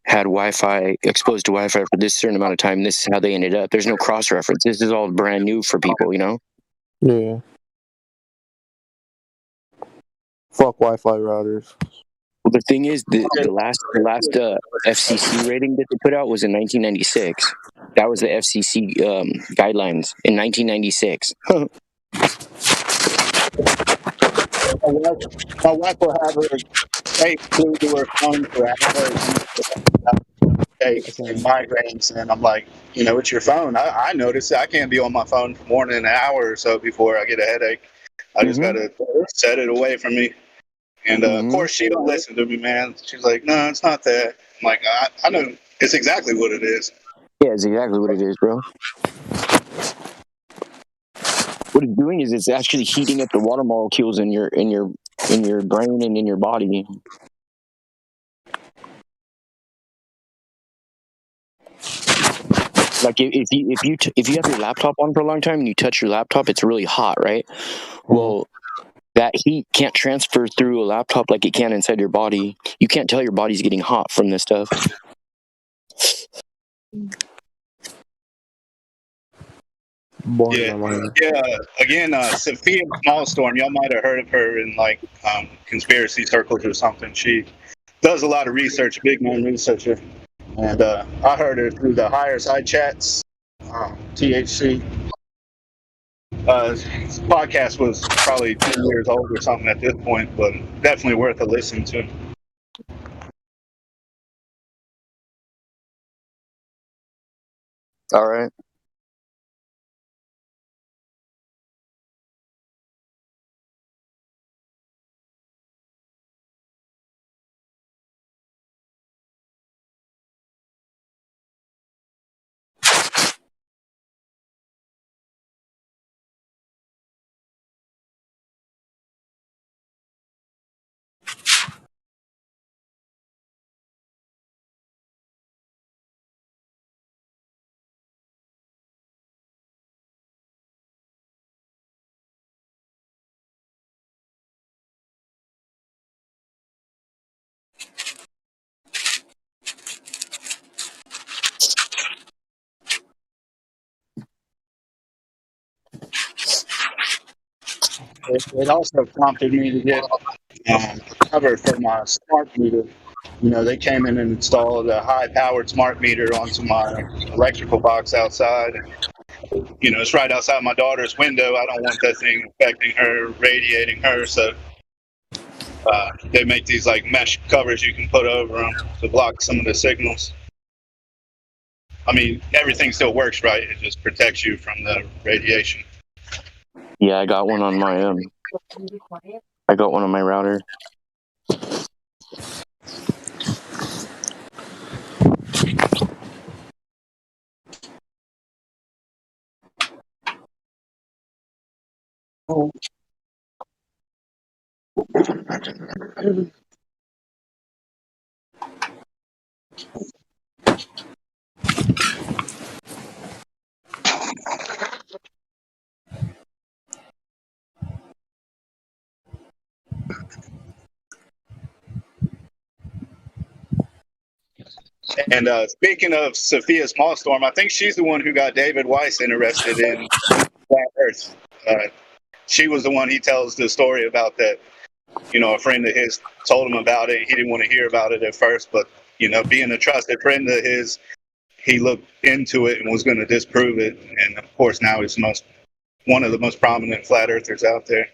had exposed to Wi-Fi for this certain amount of time. This is how they ended up. There's no cross-reference. This is all brand new for people, you know? Yeah. Fuck Wi-Fi routers. Well, the thing is, the last FCC rating that they put out was in 1996. That was the FCC guidelines in 1996. My wife will have her tape glued to her phone for hours and migraines, and I'm like, you know, it's your phone. I notice I can't be on my phone for more than an hour or so before I get a headache. I just gotta set it away from me. And of course, she don't listen to me, man. She's like, no, it's not that. I'm like, I know it's exactly what it is. Yeah, it's exactly what it is, bro. What it's doing is it's actually heating up the water molecules in your brain and in your body. Like if you have your laptop on for a long time and you touch your laptop, it's really hot, right? Well, that heat can't transfer through a laptop like it can inside your body. You can't tell your body's getting hot from this stuff. Yeah. Again, Sophia Smallstorm, y'all might have heard of her in like conspiracy circles or something. She does a lot of research, big known researcher. And I heard her through the Higher Side Chats, THC. This podcast was probably 10 years old or something at this point, but definitely worth a listen to. All right. it also prompted me to get cover for my smart meter. You know, they came in and installed a high-powered smart meter onto my electrical box outside. You know, it's right outside my daughter's window. I don't want that thing affecting her, radiating her. So they make these like mesh covers you can put over them to block some of the signals. I mean, everything still works, right? It just protects you from the radiation. Yeah, I got one on my I got one on my router. Oh. And speaking of Sophia Smallstorm, I think she's the one who got David Weiss interested in flat Earth. She was the one he tells the story about that. You know, a friend of his told him about it. He didn't want to hear about it at first, but you know, being a trusted friend of his, he looked into it and was going to disprove it. And of course, now he's one of the most prominent flat earthers out there.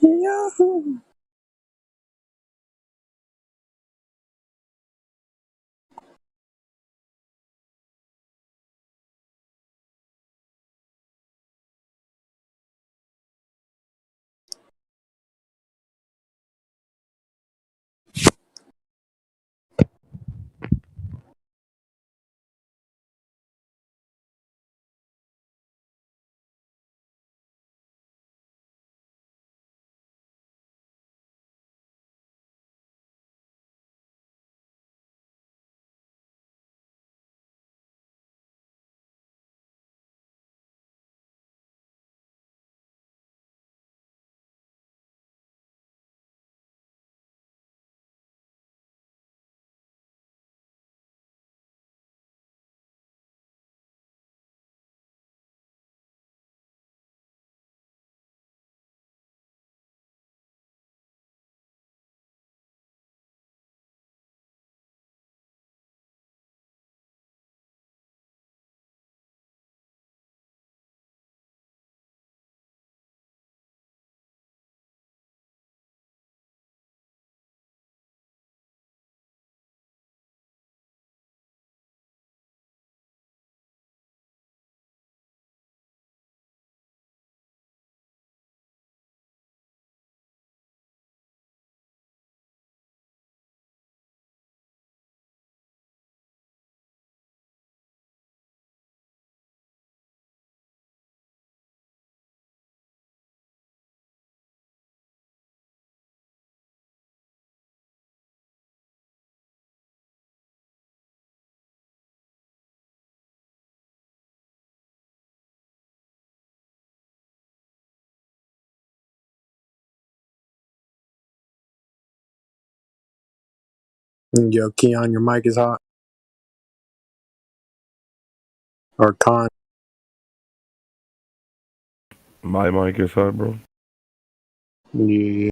Yahoo! Yo, Keon, your mic is hot. Or Con. My mic is hot, bro. Yeah.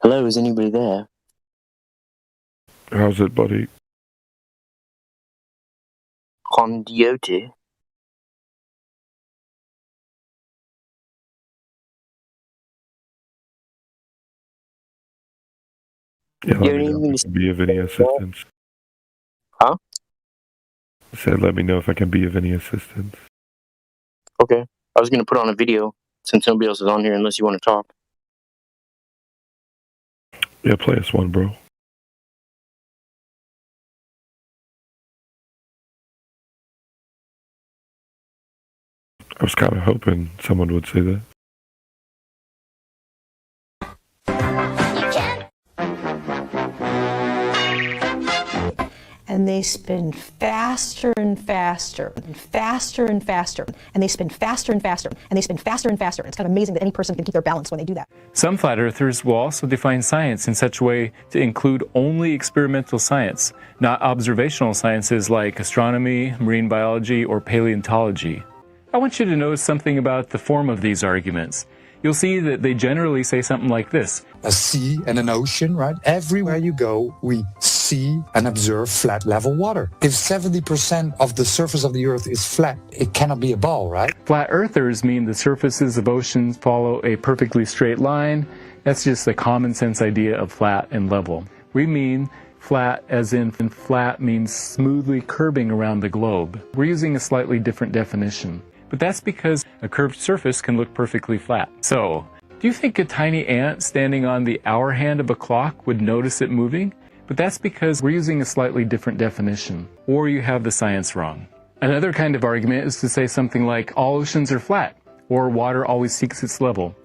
Hello, is anybody there? How's it, buddy? Condiote. Yeah, let me know if I can be of any assistance. Huh? I said, let me know if I can be of any assistance. Okay. I was going to put on a video since nobody else is on here unless you want to talk. Yeah, play us one, bro. I was kind of hoping someone would say that. And they spin faster and faster and faster and faster, and they spin faster and faster, and they spin faster and faster. It's kind of amazing that any person can keep their balance when they do that. Some flat earthers will also define science in such a way to include only experimental science, not observational sciences like astronomy, marine biology, or paleontology. I want you to notice something about the form of these arguments. You'll see that they generally say something like this. A sea and an ocean, right? Everywhere you go, we see and observe flat level water. If 70% of the surface of the earth is flat, it cannot be a ball, right? Flat earthers mean the surfaces of oceans follow a perfectly straight line. That's just a common sense idea of flat and level. We mean flat as in flat means smoothly curving around the globe. We're using a slightly different definition. But that's because a curved surface can look perfectly flat. So, do you think a tiny ant standing on the hour hand of a clock would notice it moving? But that's because we're using a slightly different definition. Or you have the science wrong. Another kind of argument is to say something like, all oceans are flat, or water always seeks its level.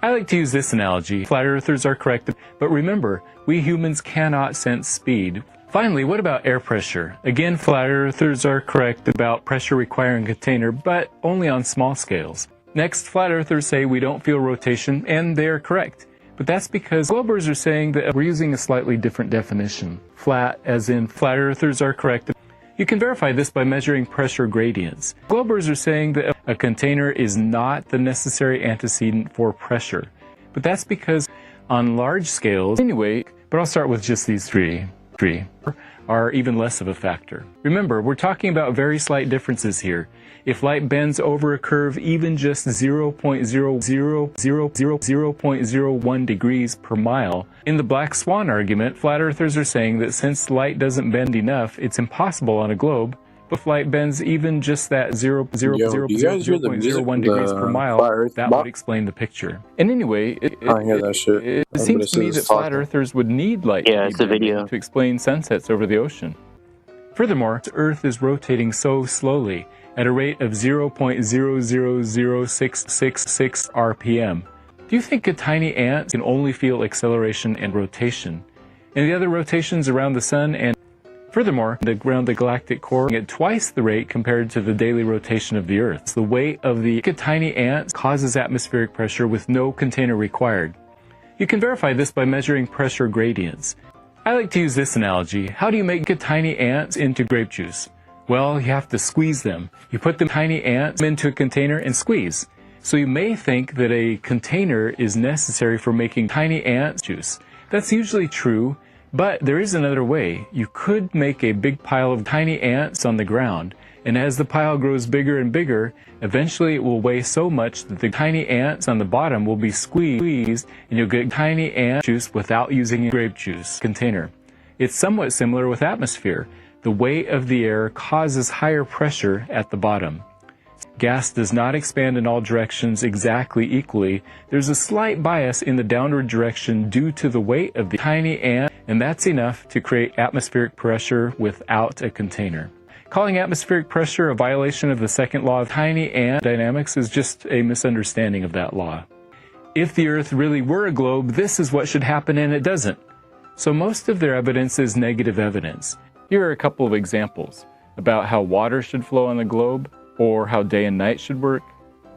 I like to use this analogy. Flat earthers are correct, but remember, we humans cannot sense speed. Finally, what about air pressure? Again, flat earthers are correct about pressure requiring a container, but only on small scales. Next, flat earthers say we don't feel rotation, and they're correct. But that's because globers are saying that we're using a slightly different definition. Flat, as in flat earthers are correct. You can verify this by measuring pressure gradients. Globers are saying that a container is not the necessary antecedent for pressure. But that's because on large scales, anyway, but I'll start with just these three. are even less of a factor. Remember, we're talking about very slight differences here. If light bends over a curve even just 0.001 degrees per mile, in the black swan argument, flat earthers are saying that since light doesn't bend enough, it's impossible on a globe. But if light bends even just that 0.01 degrees per mile, that would explain the picture. And anyway, it seems to me that flat earthers would need light to explain sunsets over the ocean. Furthermore, the Earth is rotating so slowly, at a rate of 0.000666 RPM. Do you think a tiny ant can only feel acceleration and rotation? And the other rotations around the sun and furthermore, around the galactic core at twice the rate compared to the daily rotation of the Earth. The weight of the tiny ant causes atmospheric pressure with no container required. You can verify this by measuring pressure gradients. I like to use this analogy. How do you make tiny ants into grape juice? Well, you have to squeeze them. You put the tiny ants into a container and squeeze. So you may think that a container is necessary for making tiny ant juice. That's usually true. But there is another way. You could make a big pile of tiny ants on the ground, and as the pile grows bigger and bigger, eventually it will weigh so much that the tiny ants on the bottom will be squeezed, and you'll get tiny ant juice without using a grape juice container. It's somewhat similar with atmosphere. The weight of the air causes higher pressure at the bottom. Gas does not expand in all directions exactly equally. There's a slight bias in the downward direction due to the weight of the tiny ant, and that's enough to create atmospheric pressure without a container. Calling atmospheric pressure a violation of the second law of tiny ant dynamics is just a misunderstanding of that law. If the Earth really were a globe, this is what should happen, and it doesn't. So most of their evidence is negative evidence. Here are a couple of examples about how water should flow on the globe, or how day and night should work,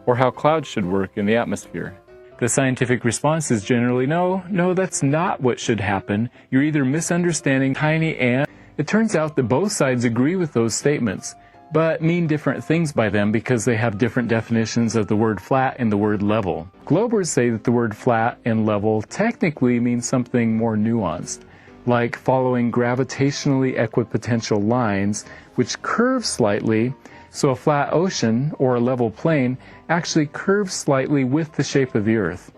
or how clouds should work in the atmosphere. The scientific response is generally no, that's not what should happen. You're either misunderstanding tiny ant. It turns out that both sides agree with those statements, but mean different things by them because they have different definitions of the word flat and the word level. Globers say that the word flat and level technically means something more nuanced, like following gravitationally equipotential lines which curve slightly. So a flat ocean, or a level plane, actually curves slightly with the shape of the Earth.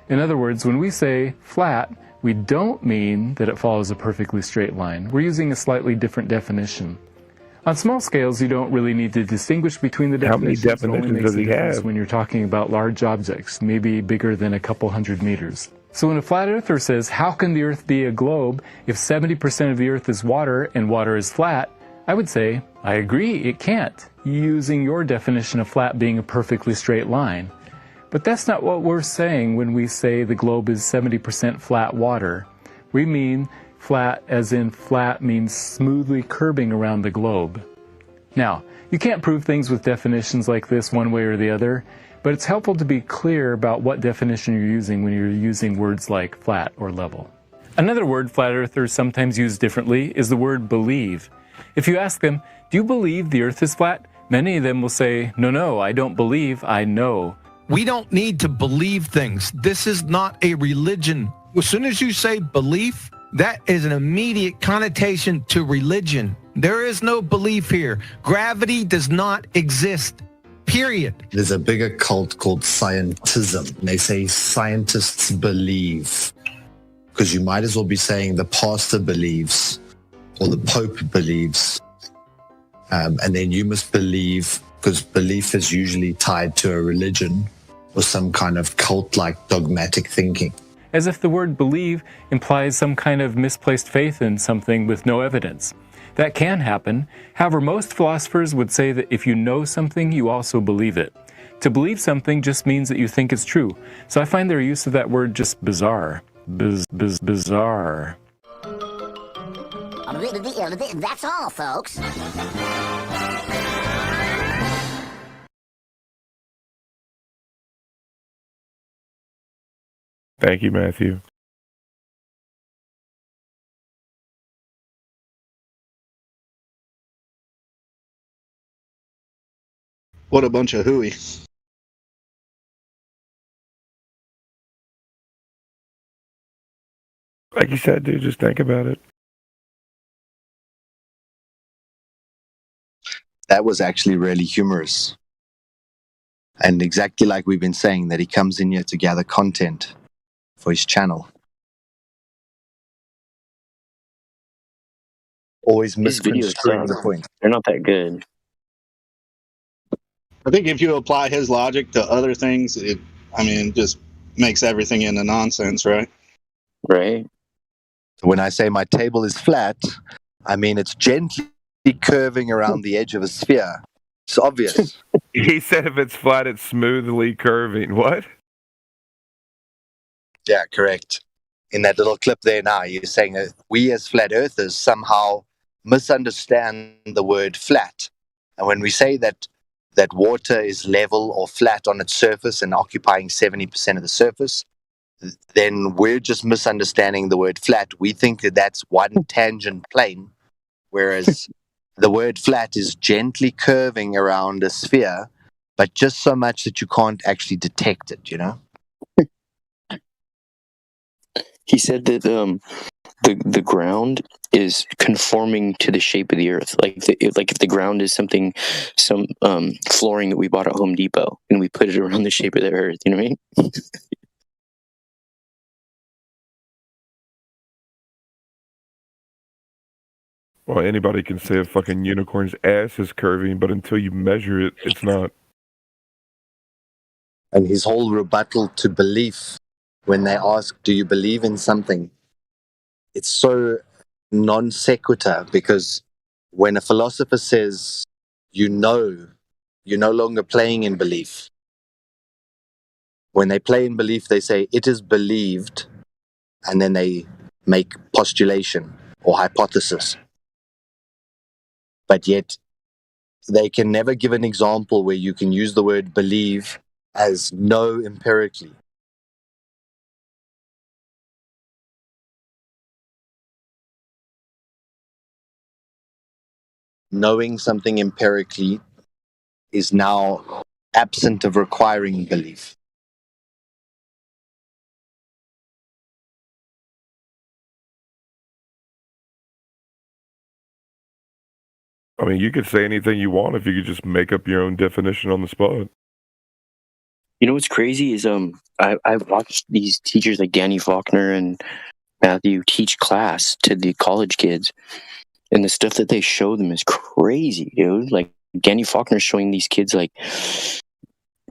In other words, when we say flat, we don't mean that it follows a perfectly straight line. We're using a slightly different definition. On small scales, you don't really need to distinguish between the definitions. How many definitions does he have? When you're talking about large objects, maybe bigger than a couple hundred meters. So when a flat earther says, how can the Earth be a globe if 70% of the Earth is water and water is flat? I would say, I agree, it can't, using your definition of flat being a perfectly straight line. But that's not what we're saying when we say the globe is 70% flat water. We mean flat as in flat means smoothly curving around the globe. Now, you can't prove things with definitions like this one way or the other, but it's helpful to be clear about what definition you're using when you're using words like flat or level. Another word flat earthers sometimes use differently is the word believe. If you ask them, do you believe the Earth is flat? Many of them will say, no, I don't believe, I know. We don't need to believe things. This is not a religion. As soon as you say belief, that is an immediate connotation to religion. There is no belief here. Gravity does not exist. Period. There's a bigger cult called scientism. They say scientists believe, because you might as well be saying the pastor believes or the Pope believes. And then you must believe, because belief is usually tied to a religion or some kind of cult-like dogmatic thinking. As if the word believe implies some kind of misplaced faith in something with no evidence. That can happen. However, most philosophers would say that if you know something, you also believe it. To believe something just means that you think it's true. So I find their use of that word just bizarre. Bizarre. That's all, folks. Thank you, Matthew. What a bunch of hooey. Like you said, dude, just think about it. that was actually really humorous. And exactly like we've been saying, that he comes in here to gather content for his channel. Always His videos misconstruing the suck. point. They're not that good. I think if you apply his logic to other things, just makes everything into nonsense, right? Right. When I say my table is flat, I mean it's gently curving around the edge of a sphere. It's obvious. He said if it's flat, it's smoothly curving. What? Yeah, correct. In that little clip there now, you're saying that we as flat earthers somehow misunderstand the word flat. And when we say that water is level or flat on its surface and occupying 70% of the surface, then we're just misunderstanding the word flat. We think that that's one tangent plane, whereas the word flat is gently curving around a sphere, but just so much that you can't actually detect it, you know? He said that the ground is conforming to the shape of the earth. Like if the ground is some flooring that we bought at Home Depot and we put it around the shape of the earth, you know what I mean? Well, anybody can say a fucking unicorn's ass is curving, but until you measure it, it's not. And his whole rebuttal to belief, when they ask, do you believe in something? It's so non sequitur, because when a philosopher says, you're no longer playing in belief. When they play in belief, they say, it is believed, and then they make postulation or hypothesis. But yet, they can never give an example where you can use the word believe as know empirically. Knowing something empirically is now absent of requiring belief. I mean, you could say anything you want if you could just make up your own definition on the spot. You know what's crazy is I've watched these teachers like Danny Faulkner and Matthew teach class to the college kids, and the stuff that they show them is crazy, dude. Like Danny Faulkner showing these kids, like,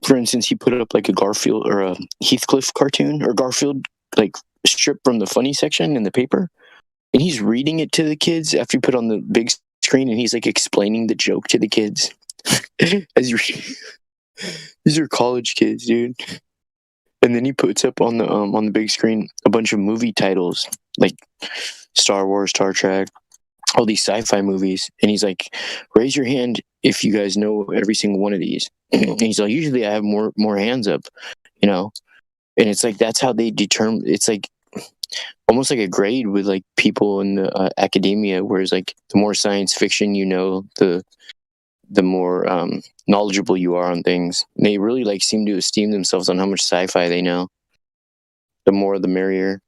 for instance, he put up like a Garfield or a Heathcliff cartoon or Garfield like strip from the funny section in the paper, and he's reading it to the kids after he put on the big screen, and he's like explaining the joke to the kids as you. These are college kids, dude. And then he puts up on the big screen a bunch of movie titles like Star Wars, Star Trek, all these sci-fi movies, and he's like, "Raise your hand if you guys know every single one of these." And he's like, "Usually I have more hands up, you know." And it's like that's how they determine. It's like almost like a grade with like people in the academia, whereas like the more science fiction you know, the more knowledgeable you are on things. And they really like seem to esteem themselves on how much sci-fi they know. The more the merrier.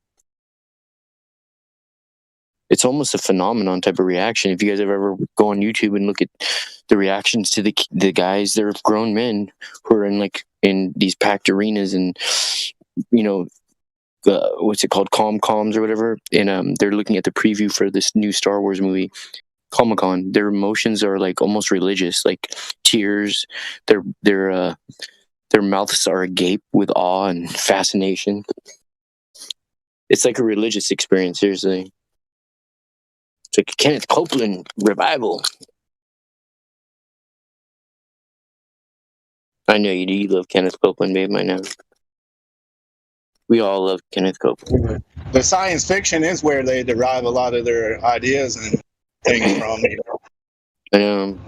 It's almost a phenomenon type of reaction. If you guys ever go on YouTube and look at the reactions to the guys, they're grown men who are in these packed arenas and what's it called, comms or whatever, and they're looking at the preview for this new Star Wars movie, Comic-Con. Their emotions are like almost religious, like tears. Their mouths are agape with awe and fascination. It's like a religious experience, seriously. It's like a Kenneth Copeland revival. I know you do. You love Kenneth Copeland, babe. I know. We all love Kenneth Copeland. The science fiction is where they derive a lot of their ideas and things from. I know.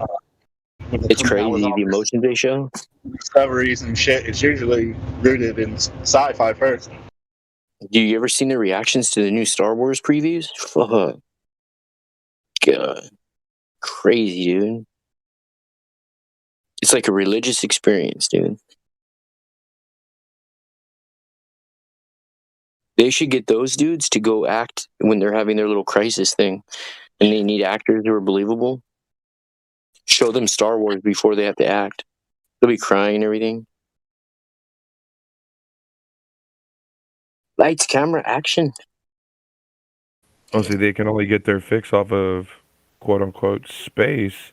It's crazy, the emotions they show. Discoveries and shit. It's usually rooted in sci-fi first. Do you ever seen the reactions to the new Star Wars previews? Fuck. God. Crazy, dude. It's like a religious experience, dude. They should get those dudes to go act when they're having their little crisis thing and they need actors who are believable. Show them Star Wars before they have to act. They'll be crying and everything. Lights, camera, action. Oh, see, they can only get their fix off of quote unquote space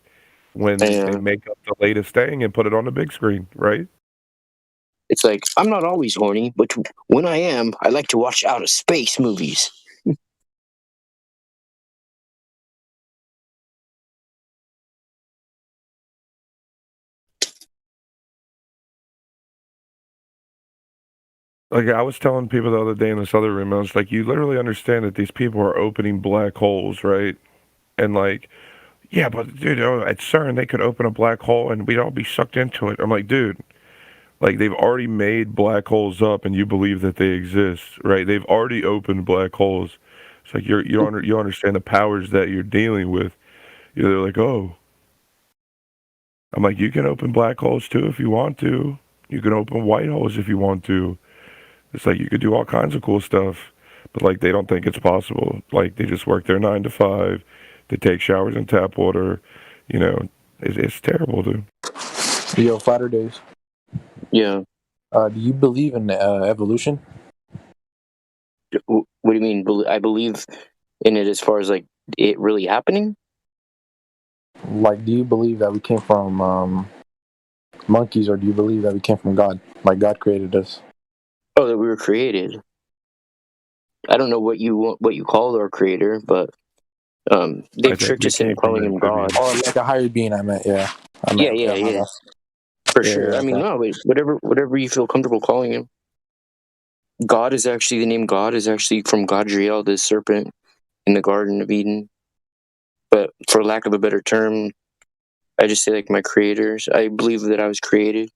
when they make up the latest thing and put it on the big screen, right? It's like, I'm not always horny, but when I am, I like to watch outer space movies. Like I was telling people the other day in this other room, I was like, you literally understand that these people are opening black holes, right? And like, yeah, but dude, at CERN they could open a black hole and we'd all be sucked into it. I'm like, dude, like they've already made black holes up and you believe that they exist, right? They've already opened black holes. It's like you understand the powers that you're dealing with. They're like, oh. I'm like, you can open black holes too if you want to. You can open white holes if you want to. It's like you could do all kinds of cool stuff, but like they don't think it's possible. Like they just work their 9 to 5. They take showers in tap water. It's terrible, dude. Yo, Flatter Days. Yeah. Do you believe in evolution? What do you mean? I believe in it as far as like it really happening. Like, do you believe that we came from monkeys, or do you believe that we came from God? Like God created us? Oh, that we were created. I don't know what you call our creator, but they've tricked us into calling him God. Or like a higher being, I meant, yeah. Yeah. For sure. Yeah, I mean, no, whatever you feel comfortable calling him. God is actually, the name God is actually from Gadriel, the serpent in the Garden of Eden. But for lack of a better term, I just say like my creators. I believe that I was created.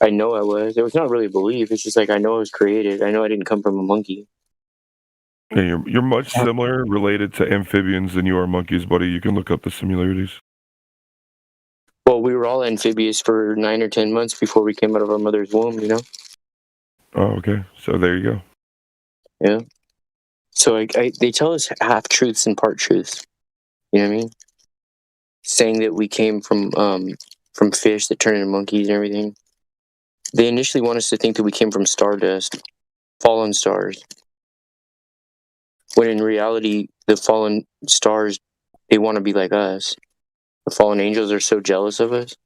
I know I was. It was not really a belief. It's just like I know I was created. I know I didn't come from a monkey. Yeah, you're much similar related to amphibians than you are monkeys, buddy. You can look up the similarities. Well, we were all amphibious for 9 or 10 months before we came out of our mother's womb, Oh, okay. So there you go. Yeah. So they tell us half truths and part truths. You know what I mean? Saying that we came from fish that turn into monkeys and everything. They initially want us to think that we came from stardust, fallen stars. When in reality, the fallen stars, they want to be like us. The fallen angels are so jealous of us.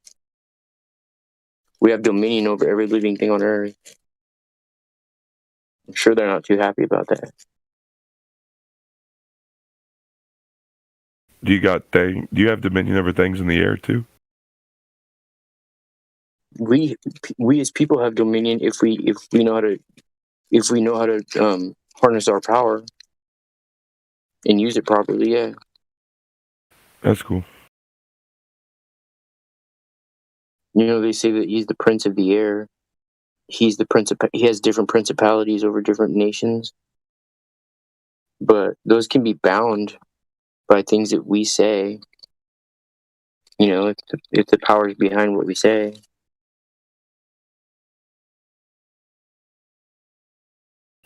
We have dominion over every living thing on earth. I'm sure they're not too happy about that. Do you have dominion over things in the air too? We as people have dominion if we know how to harness our power and use it properly. Yeah, that's cool. They say that he's the prince of the air. He's the he has different principalities over different nations, but those can be bound by things that we say. If the power is behind what we say.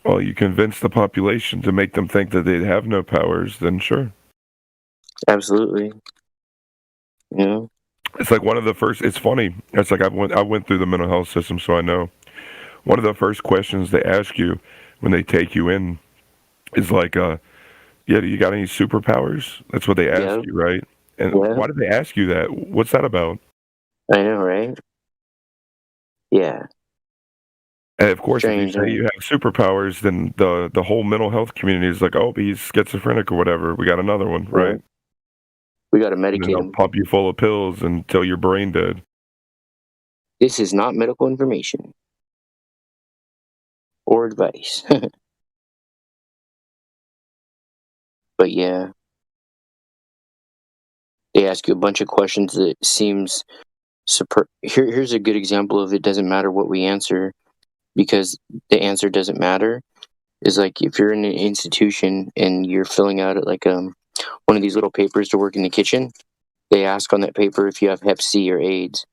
Well, you convince the population to make them think that they have no powers, then sure. Absolutely. It's like one of the first. It's funny. It's like I went through the mental health system, so I know. One of the first questions they ask you when they take you in is like, do you got any superpowers? That's what they ask you, right? And why did they ask you that? What's that about? I know, right? Yeah. And of course, if you say you have superpowers, then the whole mental health community is like, oh, he's schizophrenic or whatever. We got another one, right? We got to medicate him. Pop you full of pills until you're brain dead. This is not medical information or advice. But yeah, they ask you a bunch of questions that seems here's a good example of it doesn't matter what we answer because the answer doesn't matter. Is like if you're in an institution and you're filling out like one of these little papers to work in the kitchen, they ask on that paper if you have Hep C or AIDS.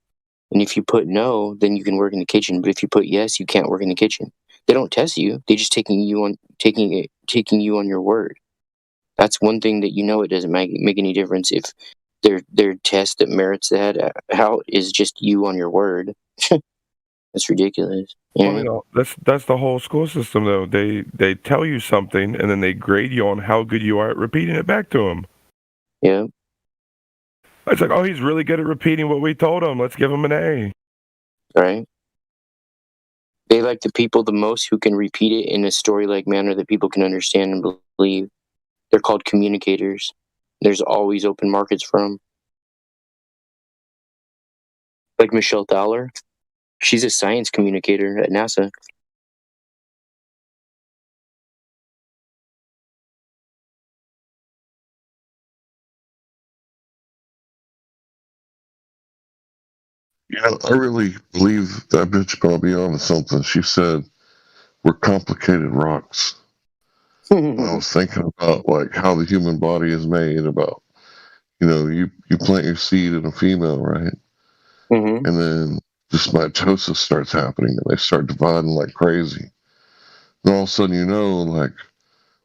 And if you put no, then you can work in the kitchen. But if you put yes, you can't work in the kitchen. They don't test you. They just taking you on your word. That's one thing that it doesn't make any difference if their test that merits that. How is just you on your word? That's ridiculous. Yeah. Well, you know, that's the whole school system, though. They tell you something, and then they grade you on how good you are at repeating it back to them. Yeah. It's like, oh, he's really good at repeating what we told him. Let's give him an A. Right. They like the people the most who can repeat it in a story-like manner that people can understand and believe. They're called communicators. There's always open markets for them. Like Michelle Thaler. She's a science communicator at NASA. Yeah, I really believe that bitch probably onto something. She said, we're complicated rocks. I was thinking about like how the human body is made, about, you know, you plant your seed in a female, right? Mm-hmm. And then this mitosis starts happening and they start dividing like crazy. And all of a sudden, you know, like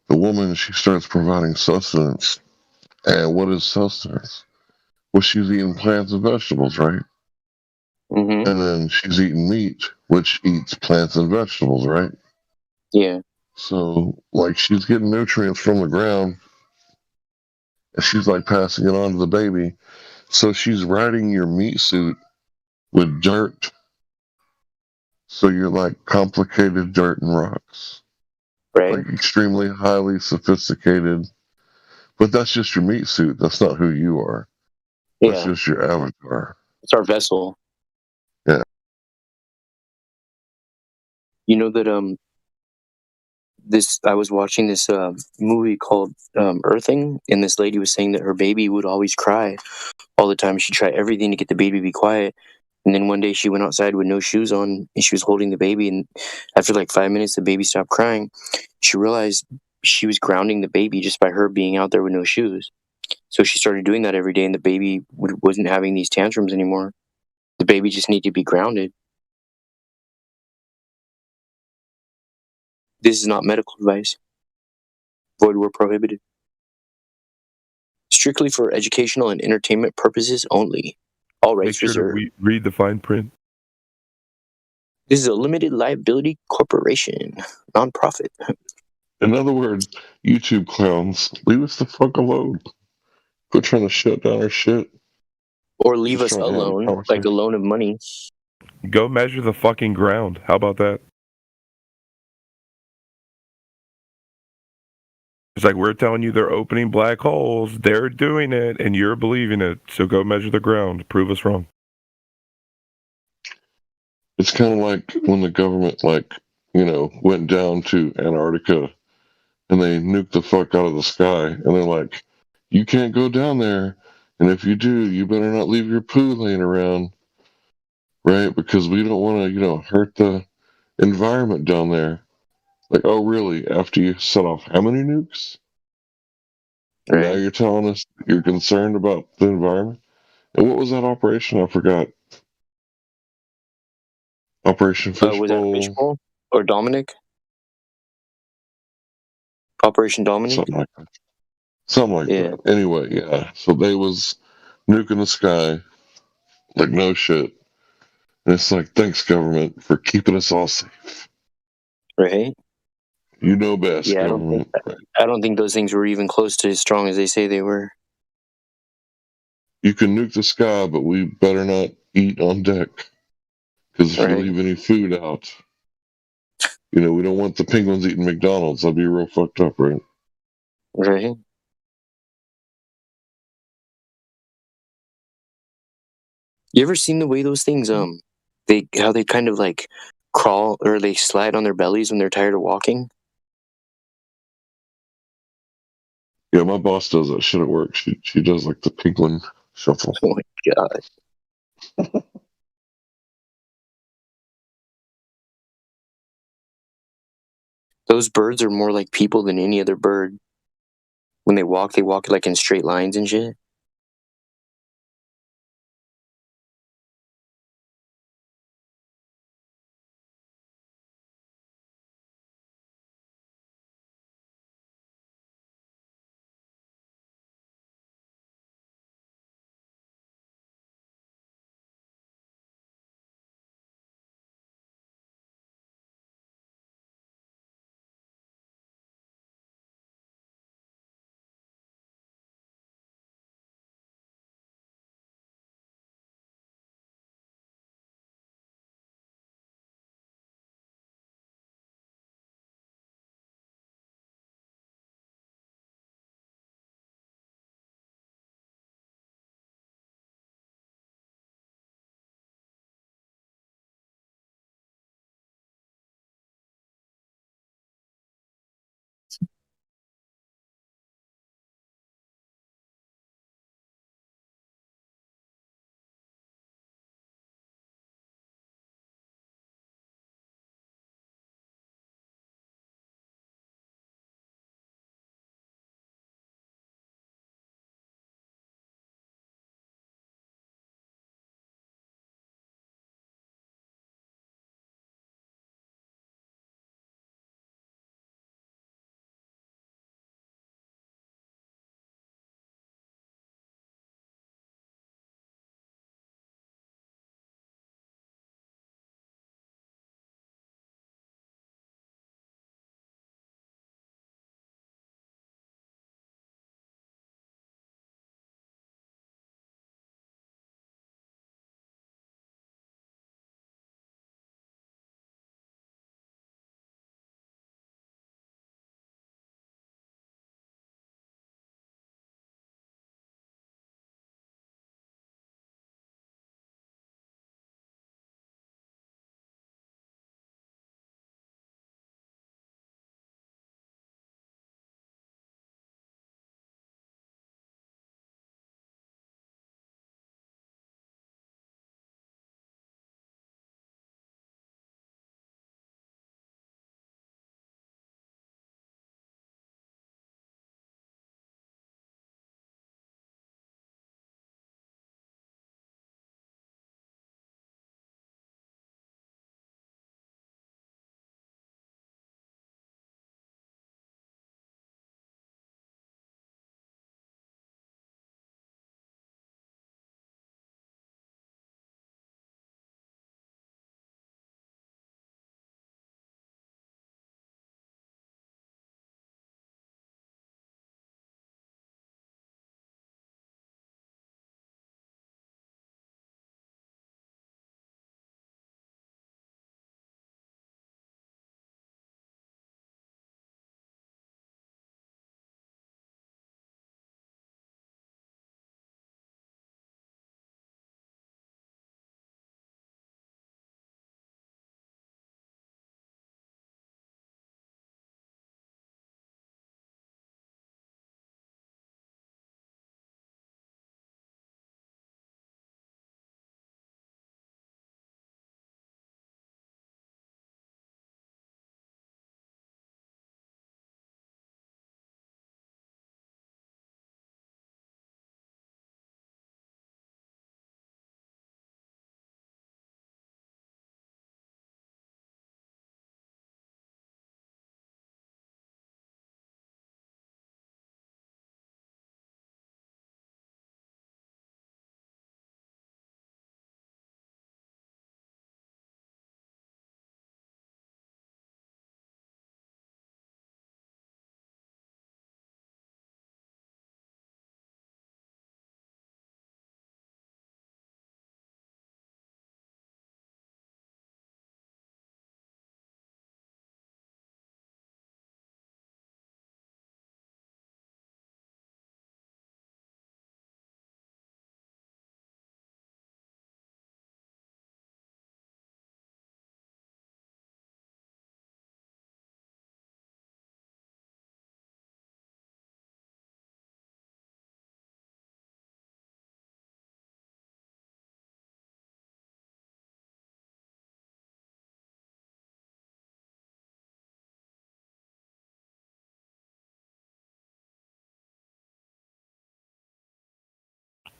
the woman, she starts providing sustenance. And what is sustenance? Well, she's eating plants and vegetables, right? Mm-hmm. And then she's eating meat, which eats plants and vegetables, right? Yeah. So, like, she's getting nutrients from the ground, and she's like passing it on to the baby. So she's riding your meat suit with dirt. So you're like complicated dirt and rocks, right? Like extremely highly sophisticated. But that's just your meat suit. That's not who you are. That's Yeah. just your avatar. It's our vessel. Yeah. You know that I was watching this movie called Earthing, and this lady was saying that her baby would always cry all the time. She'd try everything to get the baby to be quiet. And then one day she went outside with no shoes on, and she was holding the baby, and after like 5 minutes the baby stopped crying. She realized she was grounding the baby just by her being out there with no shoes. So she started doing that every day, and the baby wasn't having these tantrums anymore. The baby just needed to be grounded. This is not medical advice. Void where prohibited. Strictly for educational and entertainment purposes only. All Make rights sure reserved. to read the fine print. This is a limited liability corporation, non-profit. In other words, YouTube clowns, leave us the fuck alone. Quit trying to shut down our shit. Or leave Just us trying to have a alone, conversation. like a loan of money. Go measure the fucking ground. How about that? It's like we're telling you they're opening black holes, they're doing it, and you're believing it. So go measure the ground. Prove us wrong. It's kind of like when the government, like, you know, went down to Antarctica and they nuked the fuck out of the sky, and they're like, you can't go down there, and if you do, you better not leave your poo laying around, right? Because we don't want to, you know, hurt the environment down there. Like, oh, really? After you set off how many nukes? And now you're telling us you're concerned about the environment? And what was that operation? I forgot. Operation Was that Fishbowl. Fishbowl? Or Dominic? Operation Dominic? Something like that. Something like that. Anyway, yeah. So they was nuking the sky, like no shit. And it's like, thanks, government, for keeping us all safe. Right? You know best, Yeah, government. I don't think those things were even close to as strong as they say they were. You can nuke the sky, but we better not eat on deck. Because if you leave any food out, you know, we don't want the penguins eating McDonald's. That'd be real fucked up, right? Right. You ever seen the way those things how they kind of like crawl or they slide on their bellies when they're tired of walking? Yeah, my boss does that shit at work. She does like the penguin shuffle. Oh my god. Those birds are more like people than any other bird. When they walk like in straight lines and shit.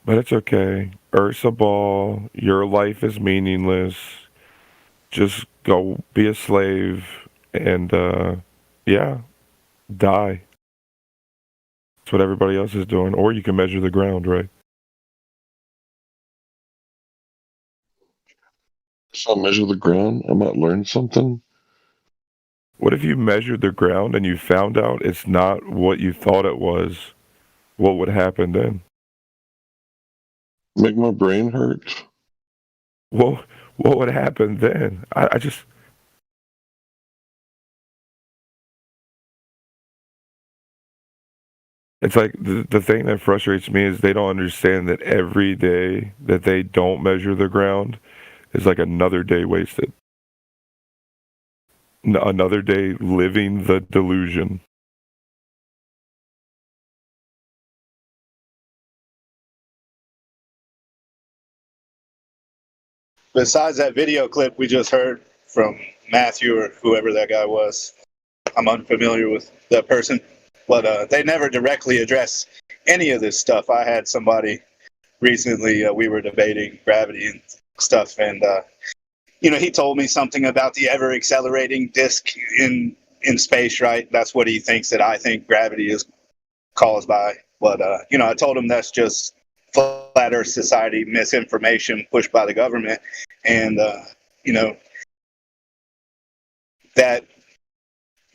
But it's okay. Ursa Ball, your life is meaningless. Just go be a slave and, yeah, die. That's what everybody else is doing. Or you can measure the ground, right? If I measure the ground, I might learn something. What if you measured the ground and you found out it's not what you thought it was? What would happen then? Make my brain hurt. What would happen then? I just... It's like the thing that frustrates me is they don't understand that every day that they don't measure the ground is like another day wasted. Another day living the delusion. Besides that video clip we just heard from Matthew or whoever that guy was, I'm unfamiliar with that person, but they never directly address any of this stuff. I had somebody recently, we were debating gravity and stuff, and he told me something about the ever accelerating disk in space, right? That's what he thinks that I think gravity is caused by. But I told him that's just flat Earth society misinformation pushed by the government, and that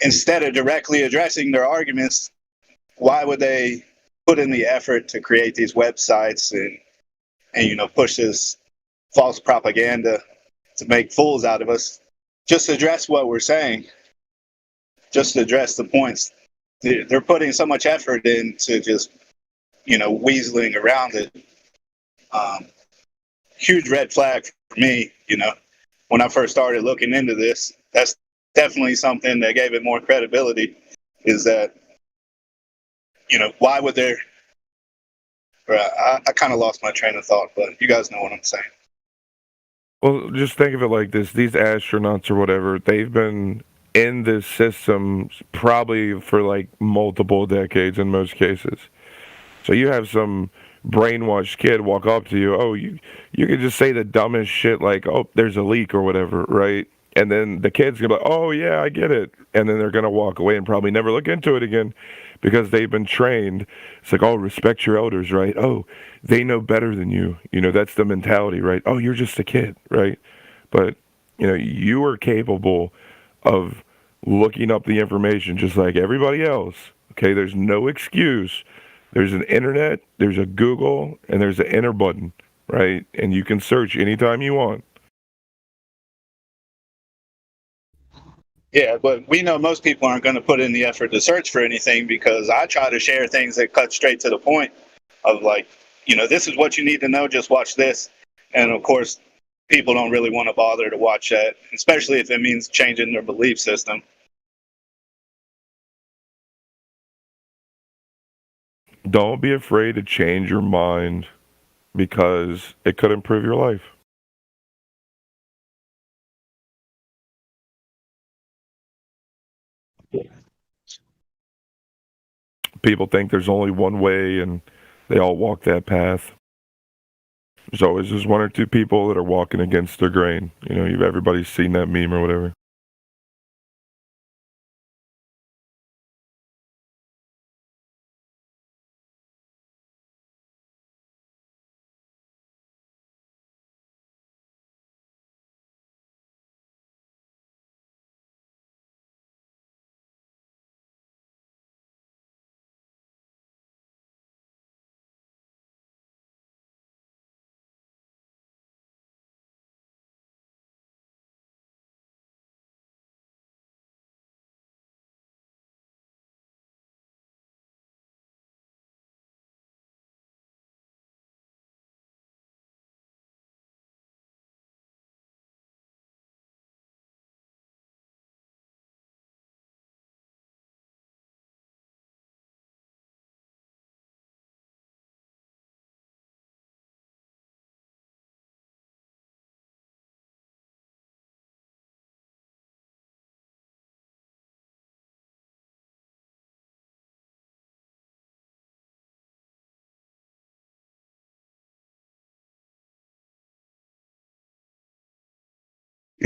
instead of directly addressing their arguments, why would they put in the effort to create these websites and push this false propaganda to make fools out of us? Just address what we're saying. Just address the points. They're putting so much effort into just weaseling around it. Huge red flag for me. When I first started looking into this, that's definitely something that gave it more credibility. Is that why would there? I kind of lost my train of thought, but you guys know what I'm saying. Well, just think of it like this. These astronauts or whatever, they've been in this system probably for like multiple decades in most cases. So you have some brainwashed kid walk up to you, oh, you could just say the dumbest shit like, oh, there's a leak or whatever, right? And then the kid's gonna be like, oh yeah, I get it. And then they're gonna walk away and probably never look into it again because they've been trained. It's like, oh, respect your elders, right? Oh, they know better than you. That's the mentality, right? Oh, you're just a kid, right? But, you are capable of looking up the information just like everybody else. Okay, there's no excuse. There's an internet, there's a Google, and there's an enter button, right? And you can search anytime you want. Yeah, but we know most people aren't going to put in the effort to search for anything because I try to share things that cut straight to the point of like, this is what you need to know, just watch this. And of course, people don't really want to bother to watch that, especially if it means changing their belief system. Don't be afraid to change your mind because it could improve your life. People think there's only one way and they all walk that path. There's always just one or two people that are walking against the grain. Everybody's seen that meme or whatever.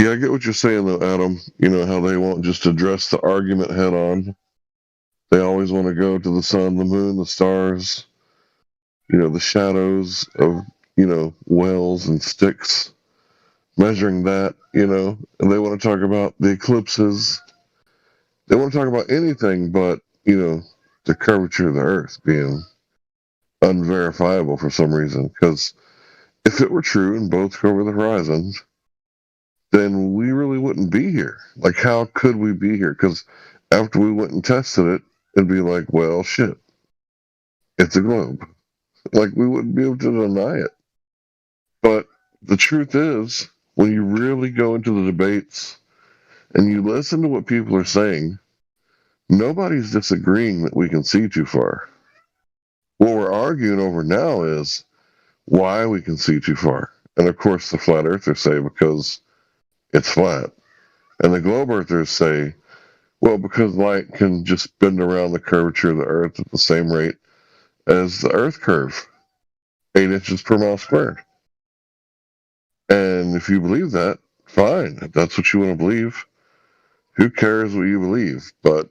Yeah, I get what you're saying, though, Adam. You know, how they won't just address the argument head on. They always want to go to the sun, the moon, the stars, you know, the shadows of, you know, wells and sticks, measuring that, you know, and they want to talk about the eclipses. They want to talk about anything but, you know, the curvature of the Earth being unverifiable for some reason. Because if it were true and both go over the horizon, then we really wouldn't be here. Like, how could we be here? Because after we went and tested it, it'd be like, well, shit, it's a globe. Like, we wouldn't be able to deny it. But the truth is, when you really go into the debates and you listen to what people are saying, nobody's disagreeing that we can see too far. What we're arguing over now is why we can see too far. And of course, the flat earthers say because it's flat. And the globe earthers say, well, because light can just bend around the curvature of the Earth at the same rate as the Earth curve, 8 inches per mile squared. And if you believe that, fine. If that's what you want to believe, who cares what you believe? But,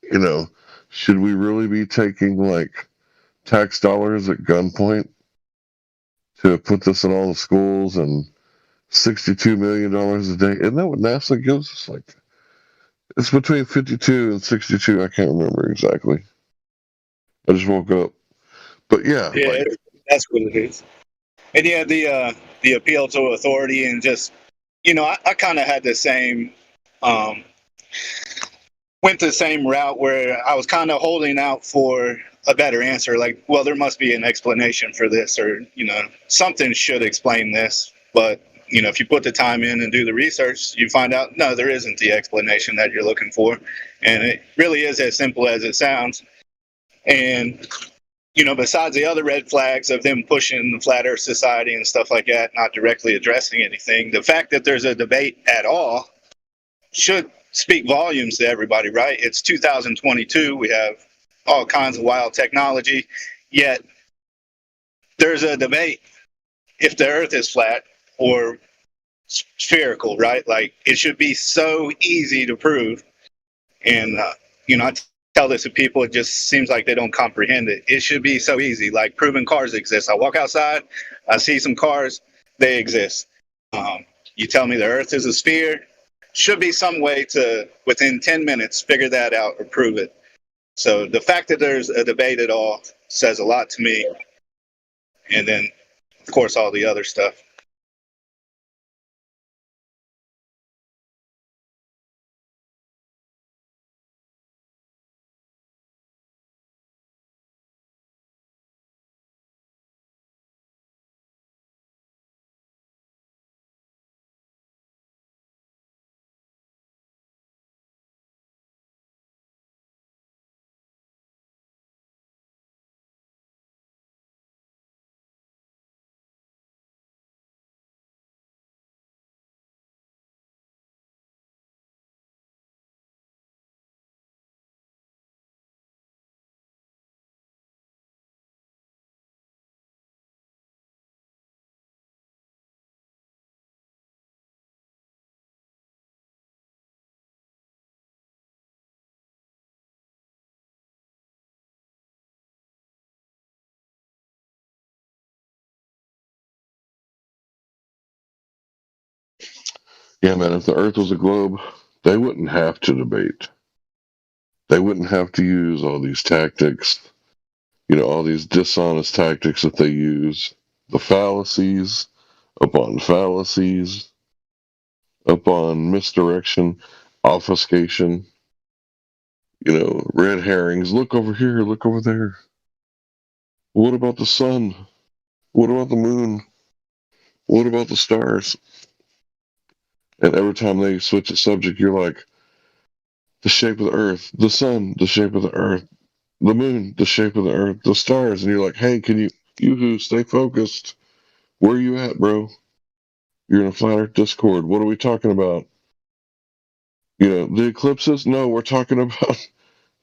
you know, should we really be taking, like, tax dollars at gunpoint to put this in all the schools and $62 million a day? Isn't that what NASA gives us? Like, it's between 52 and 62. I can't remember exactly. I just woke up. But yeah. Yeah, like, that's what it is. And yeah, the appeal to authority and just, you know, I kind of had the same, went the same route where I was kind of holding out for a better answer. Like, well, there must be an explanation for this, or, you know, something should explain this. But, you know, if you put the time in and do the research, you find out, no, there isn't the explanation that you're looking for. And it really is as simple as it sounds. And, you know, besides the other red flags of them pushing the Flat Earth Society and stuff like that, not directly addressing anything, the fact that there's a debate at all should speak volumes to everybody, right? It's 2022. We have all kinds of wild technology, yet there's a debate if the Earth is flat or spherical, right? Like, it should be so easy to prove. And, you know, I tell this to people, it just seems like they don't comprehend it. It should be so easy, like proving cars exist. I walk outside, I see some cars, they exist. You tell me the Earth is a sphere, should be some way to, within 10 minutes, figure that out or prove it. So the fact that there's a debate at all says a lot to me. And then, of course, all the other stuff. yeah, man, if the Earth was a globe, they wouldn't have to debate. They wouldn't have to use all these tactics, you know, all these dishonest tactics that they use, the fallacies upon fallacies, upon misdirection, obfuscation, you know, red herrings. Look over here, look over there. What about the sun? What about the moon? What about the stars? And every time they switch a subject, you're like, the shape of the Earth, the sun, the shape of the Earth, the moon, the shape of the Earth, the stars. And you're like, hey, can you stay focused? Where are you at, bro? You're in a Flat Earth Discord. What are we talking about? You know, the eclipses? No, we're talking about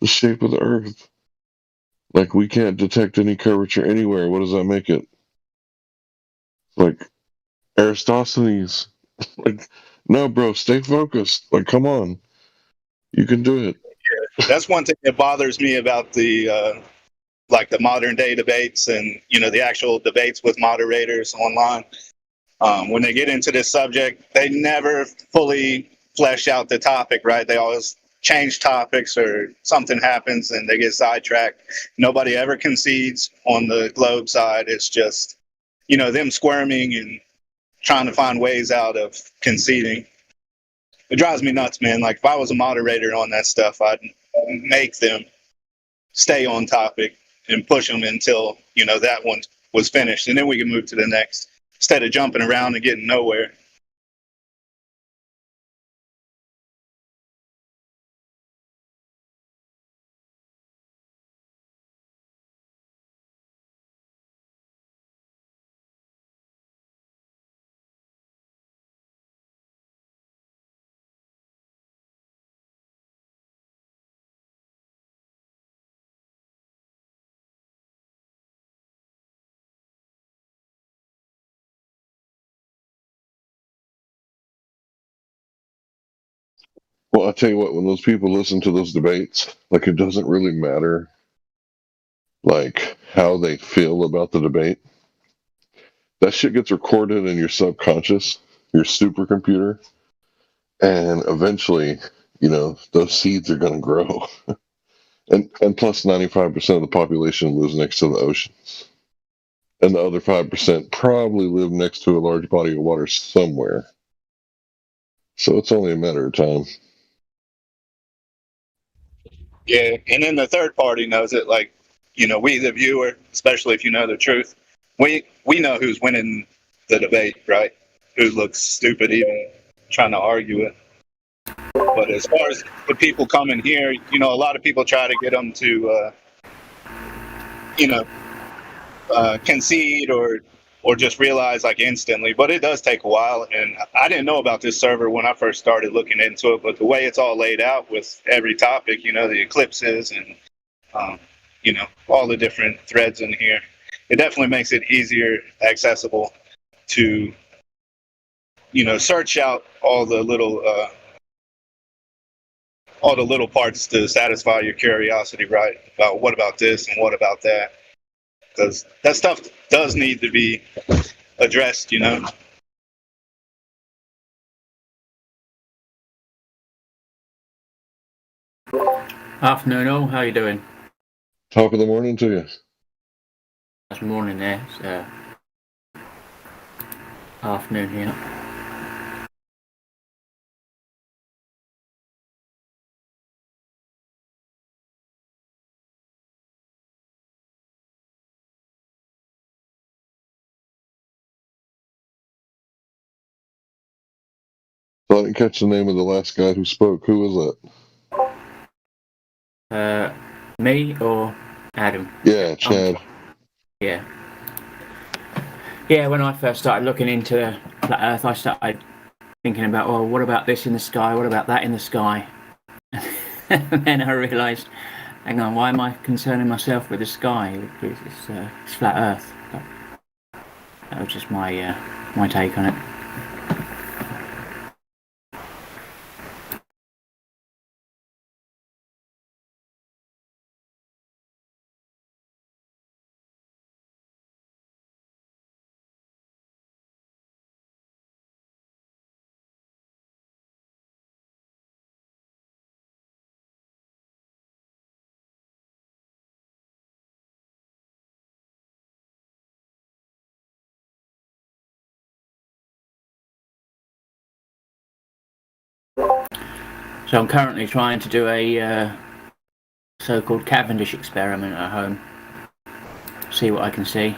the shape of the Earth. Like, we can't detect any curvature anywhere. What does that make it? Like, Aristophanes. Like, No, bro, stay focused. Like, come on. You can do it. That's one thing that bothers me about the like the modern day debates and the actual debates with moderators online. When they get into this subject, they never fully flesh out the topic, right? They always change topics or something happens and they get sidetracked. Nobody ever concedes on the Globe side. It's just them squirming and trying to find ways out of conceding. It drives me nuts, man. Like, if I was a moderator on that stuff, I'd make them stay on topic and push them until, that one was finished. And then we can move to the next instead of jumping around and getting nowhere. Well, I'll tell you what, when those people listen to those debates, like, it doesn't really matter, like, how they feel about the debate. That shit gets recorded in your subconscious, your supercomputer, and eventually, those seeds are going to grow. and plus, 95% of the population lives next to the oceans. And the other 5% probably live next to a large body of water somewhere. So it's only a matter of time. Yeah, and then the third party knows it. Like, we, the viewer, especially if you know the truth, we know who's winning the debate, right? Who looks stupid even trying to argue it. But as far as the people coming here, a lot of people try to get them to, concede or just realize like instantly. But it does take a while. And I didn't know about this server when I first started looking into it. But the way it's all laid out with every topic, the eclipses and, all the different threads in here, it definitely makes it easier, accessible to, search out all the little parts to satisfy your curiosity, right? About what about this and what about that? Because that stuff does need to be addressed, Afternoon all, how you doing? Top of the morning to you. It's morning there, so afternoon here. So I didn't catch the name of the last guy who spoke. Who was that? Me or Adam? Yeah, Chad. Yeah. Yeah, when I first started looking into Flat Earth, I started thinking about, well, what about this in the sky? What about that in the sky? And then I realised, hang on, why am I concerning myself with the sky? It's Flat Earth. But that was just my take on it. So I'm currently trying to do a so-called Cavendish experiment at home. See what I can see.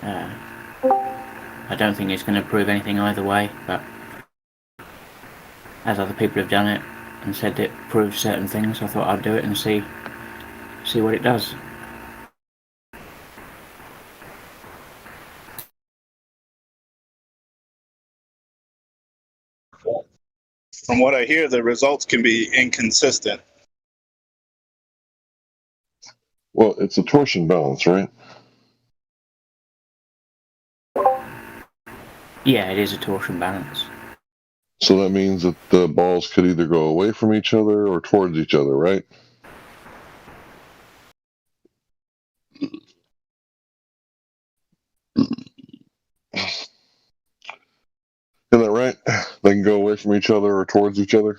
I don't think it's going to prove anything either way, but as other people have done it and said it proves certain things, I thought I'd do it and see what it does. From what I hear, the results can be inconsistent. Well, it's a torsion balance, right? Yeah, it is a torsion balance. So that means that the balls could either go away from each other or towards each other, right? Isn't that right? They can go away from each other or towards each other.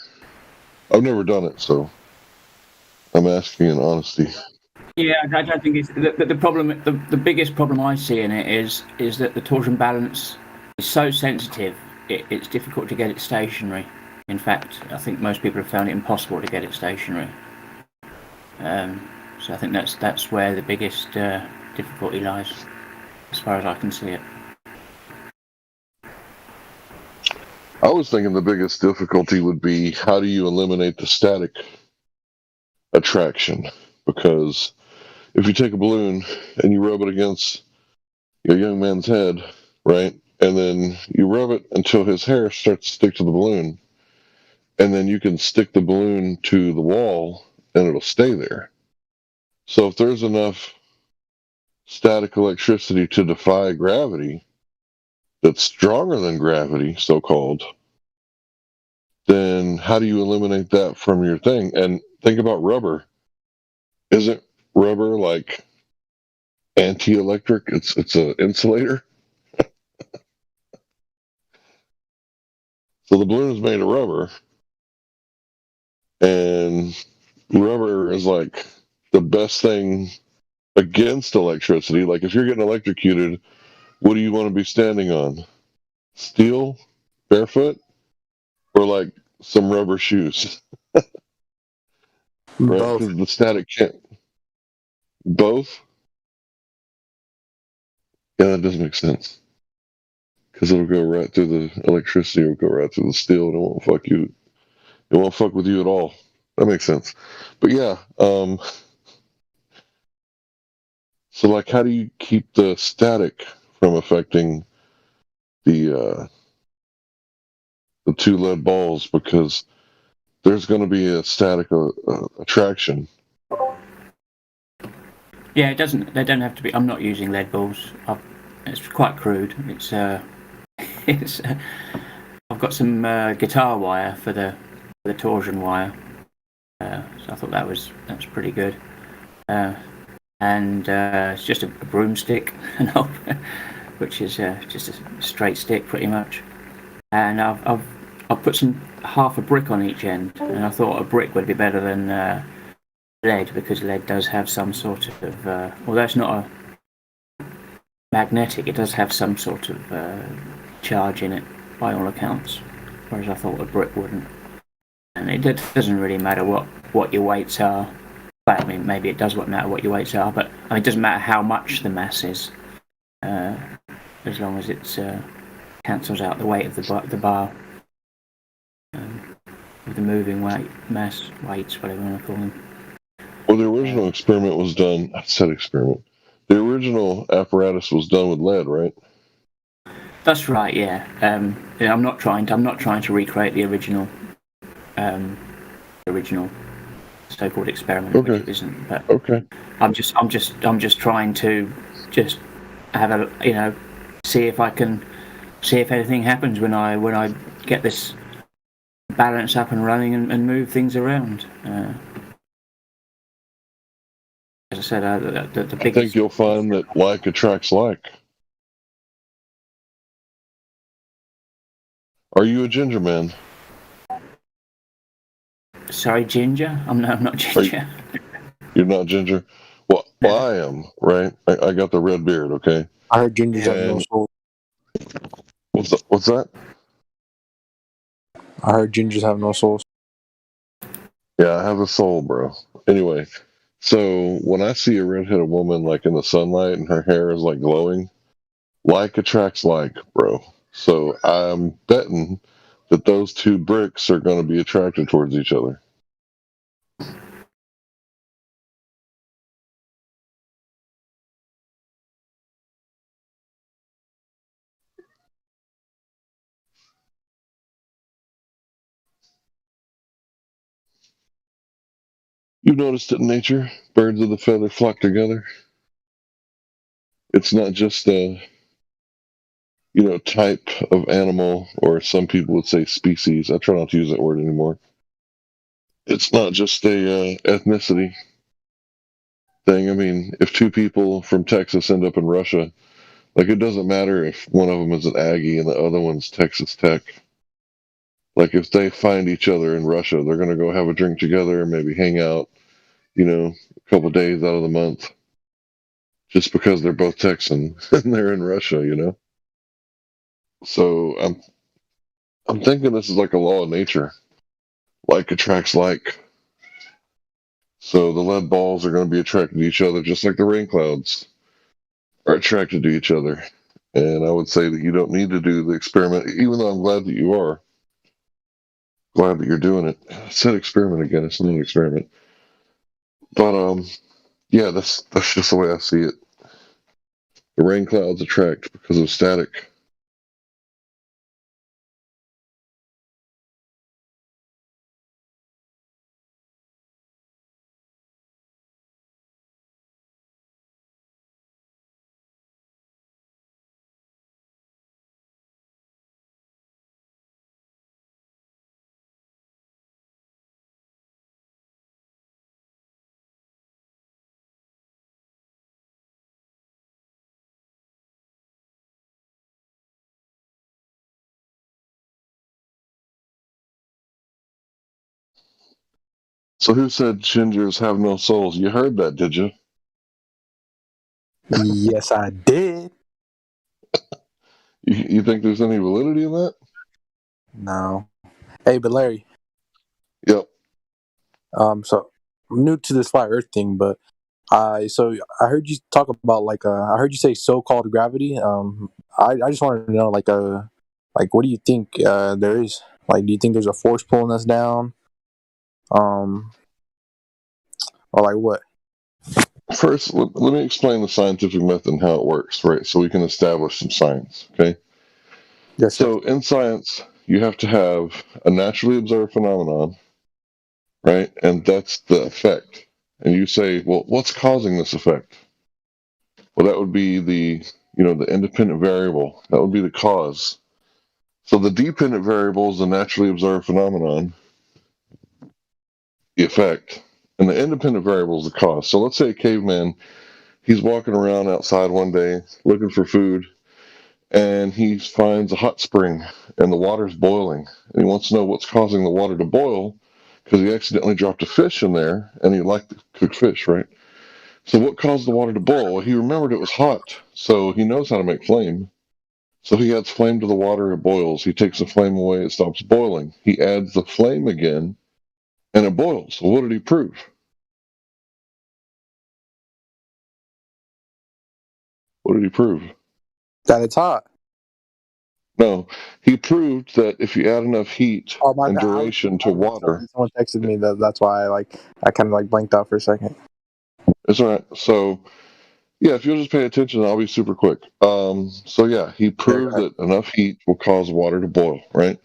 I've never done it, so I'm asking in honesty. Yeah, I don't think it's the problem. The biggest problem I see in it is that the torsion balance is so sensitive. It's difficult to get it stationary. In fact, I think most people have found it impossible to get it stationary. So I think that's where the biggest difficulty lies, as far as I can see it. I was thinking the biggest difficulty would be how do you eliminate the static attraction? Because if you take a balloon and you rub it against a young man's head, right, and then you rub it until his hair starts to stick to the balloon, and then you can stick the balloon to the wall and it'll stay there. So if there's enough static electricity to defy gravity that's stronger than gravity, so-called, then how do you eliminate that from your thing? And think about rubber. Isn't rubber like anti-electric? It's an insulator. So the balloon is made of rubber, and rubber is like the best thing against electricity. Like if you're getting electrocuted, what do you want to be standing on? Steel, barefoot, or like some rubber shoes? Right? Because the static can't. Both? Yeah, that doesn't make sense. Because it'll go right through the electricity, it'll go right through the steel, and it won't fuck you. It won't fuck with you at all. That makes sense. But yeah, so like, how do you keep the static from affecting the two lead balls? Because there's going to be a static attraction. Yeah, it doesn't. They don't have to be. I'm not using lead balls. It's quite crude. It's I've got some guitar wire for the torsion wire. So I thought that was pretty good. And it's just a broomstick, which is just a straight stick, pretty much. And I've put half a brick on each end, and I thought a brick would be better than lead, because lead does have some sort of well, that's not a magnetic. It does have some sort of charge in it, by all accounts. Whereas I thought a brick wouldn't. And it doesn't really matter what your weights are. But I mean, maybe it does matter what your weights are, but I mean, it doesn't matter how much the mass is, as long as it cancels out the weight of the bar, with the moving weights, whatever you want to call them. Well, the original experiment was done. I said experiment. The original apparatus was done with lead, right? That's right. Yeah. I'm not trying to recreate the original so-called experiment, which it isn't. But okay. I'm just trying to have a see if anything happens when I get this balance up and running and move things around. As I said, the biggest. I think you'll find that like attracts like. Are you a ginger man? Sorry, ginger? I'm not ginger. You're not ginger? Well, I am, right? I got the red beard, okay? I heard gingers have no soul. What's that? I heard gingers have no souls. Yeah, I have a soul, bro. Anyway, so when I see a redheaded woman like in the sunlight and her hair is like glowing, like attracts like, bro. So I'm betting that those two bricks are going to be attracted towards each other. You've noticed it in nature. Birds of the feather flock together. It's not just type of animal, or some people would say species. I try not to use that word anymore. It's not just a ethnicity thing. I mean, if two people from Texas end up in Russia, like, it doesn't matter if one of them is an Aggie and the other one's Texas Tech. Like, if they find each other in Russia, they're going to go have a drink together, maybe hang out, a couple of days out of the month, just because they're both Texan and they're in Russia. So I'm thinking this is like a law of nature. Like attracts like. So the lead balls are going to be attracted to each other, just like the rain clouds are attracted to each other. And I would say that you don't need to do the experiment, even though I'm glad that you are. Glad that you're doing it. I said experiment again. It's not an experiment. But, yeah, that's just the way I see it. The rain clouds attract because of static. So who said gingers have no souls? You heard that, did you? Yes, I did. You think there's any validity in that? No. Hey, but Larry. Yep. So I'm new to this flat Earth thing, but so I heard you talk about I heard you say so-called gravity. I just wanted to know what do you think there is? Like, do you think there's a force pulling us down? Or like what? First, let me explain the scientific method and how it works, right? So we can establish some science, okay? Yes. So in science, you have to have a naturally observed phenomenon, right? And that's the effect. And you say, well, what's causing this effect? Well, that would be the independent variable. That would be the cause. So the dependent variable is the naturally observed phenomenon, the effect. And the independent variable is the cause. So let's say a caveman, he's walking around outside one day looking for food, and he finds a hot spring, and the water's boiling. And he wants to know what's causing the water to boil, because he accidentally dropped a fish in there, and he liked to cook fish, right? So what caused the water to boil? Well, he remembered it was hot, so he knows how to make flame. So he adds flame to the water, it boils. He takes the flame away, it stops boiling. He adds the flame again, and it boils. Well, what did he prove? What did he prove? That it's hot. No, he proved that if you add enough heat and duration to water... Someone texted me that's why I kind of blanked out for a second. It's all right. So, yeah, if you'll just pay attention, I'll be super quick. So, yeah, he proved that enough heat will cause water to boil, right?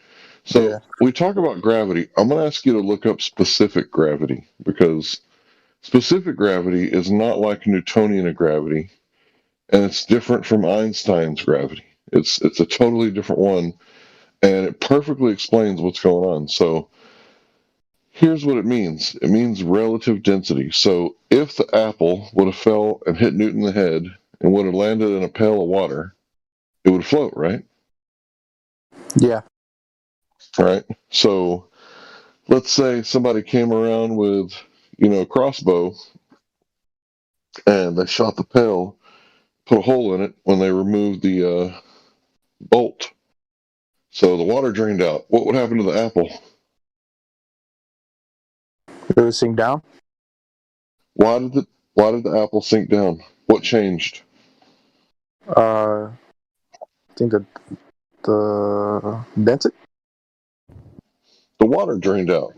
So, we talk about gravity. I'm going to ask you to look up specific gravity, because specific gravity is not like Newtonian gravity, and it's different from Einstein's gravity. It's a totally different one, and it perfectly explains what's going on. So, here's what it means. It means relative density. So if the apple would have fell and hit Newton in the head and would have landed in a pail of water, it would float, right? Yeah. All right. So let's say somebody came around with, a crossbow, and they shot the pail, put a hole in it when they removed the bolt. So the water drained out. What would happen to the apple? It would sink down. Why did the apple sink down? What changed? I think the density. The water drained out.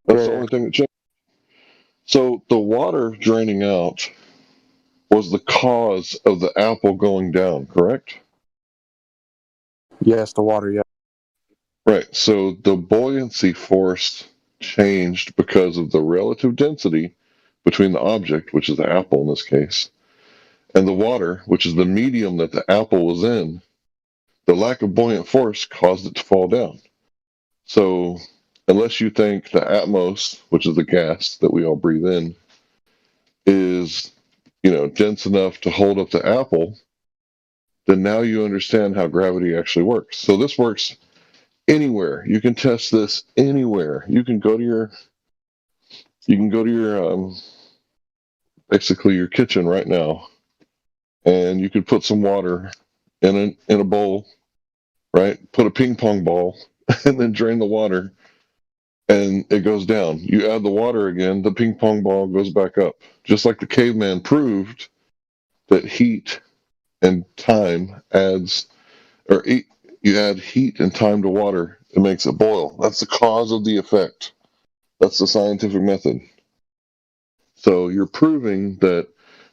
That's the only thing that changed. So the water draining out was the cause of the apple going down, correct? Yes, the water, yeah. Right. So the buoyancy force changed because of the relative density between the object, which is the apple in this case, and the water, which is the medium that the apple was in. The lack of buoyant force caused it to fall down. So unless you think the atmos, which is the gas that we all breathe in, is, dense enough to hold up the apple, then now you understand how gravity actually works. So this works anywhere. You can test this anywhere. You can go to your basically your kitchen right now, and you could put some water in a bowl, right? Put a ping pong ball, and then drain the water, and it goes down. You add the water again, the ping pong ball goes back up. Just like the caveman proved that heat and time you add heat and time to water, it makes it boil. That's the cause of the effect. That's the scientific method. So you're proving that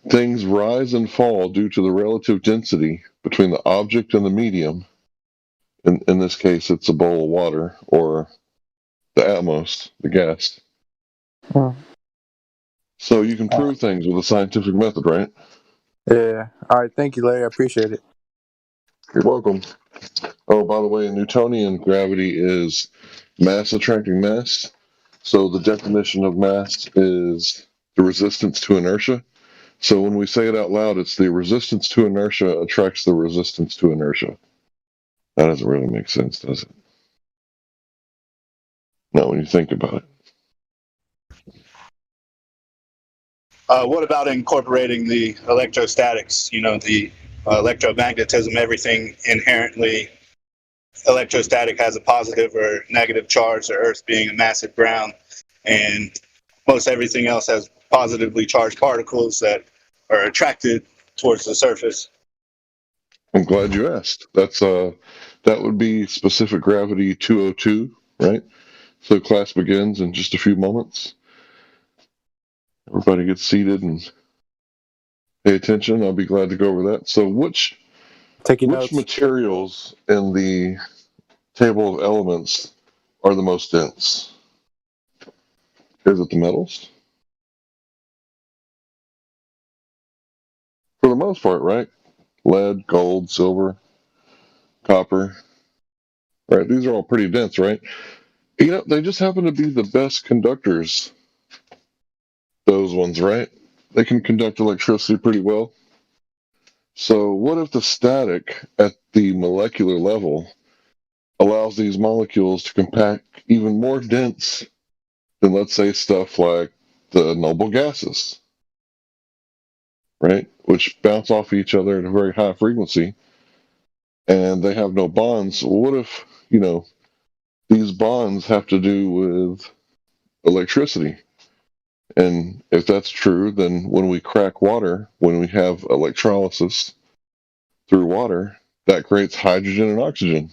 things rise and fall due to the relative density between the object and the medium. In this case, it's a bowl of water or the atmos, the gas. Hmm. So you can prove things with a scientific method, right? Yeah. All right. Thank you, Larry. I appreciate it. You're welcome. Oh, by the way, Newtonian gravity is mass attracting mass. So the definition of mass is the resistance to inertia. So when we say it out loud, it's the resistance to inertia attracts the resistance to inertia. That doesn't really make sense, does it? Not when you think about it. What about incorporating the electrostatics? The electromagnetism, everything inherently electrostatic has a positive or negative charge, the Earth being a massive ground, and most everything else has positively charged particles that are attracted towards the surface. I'm glad you asked. That would be specific gravity 202, right? So class begins in just a few moments. Everybody gets seated and pay attention. I'll be glad to go over that. So which materials in the table of elements are the most dense? Is it the metals? For the most part, right? Lead, gold, silver, copper. Right? These are all pretty dense, right? They just happen to be the best conductors. Those ones, right? They can conduct electricity pretty well. So what if the static at the molecular level allows these molecules to compact even more dense than, let's say, stuff like the noble gases, right? Which bounce off each other at a very high frequency, and they have no bonds. What if, these bonds have to do with electricity? And if that's true, then when we crack water, when we have electrolysis through water, that creates hydrogen and oxygen.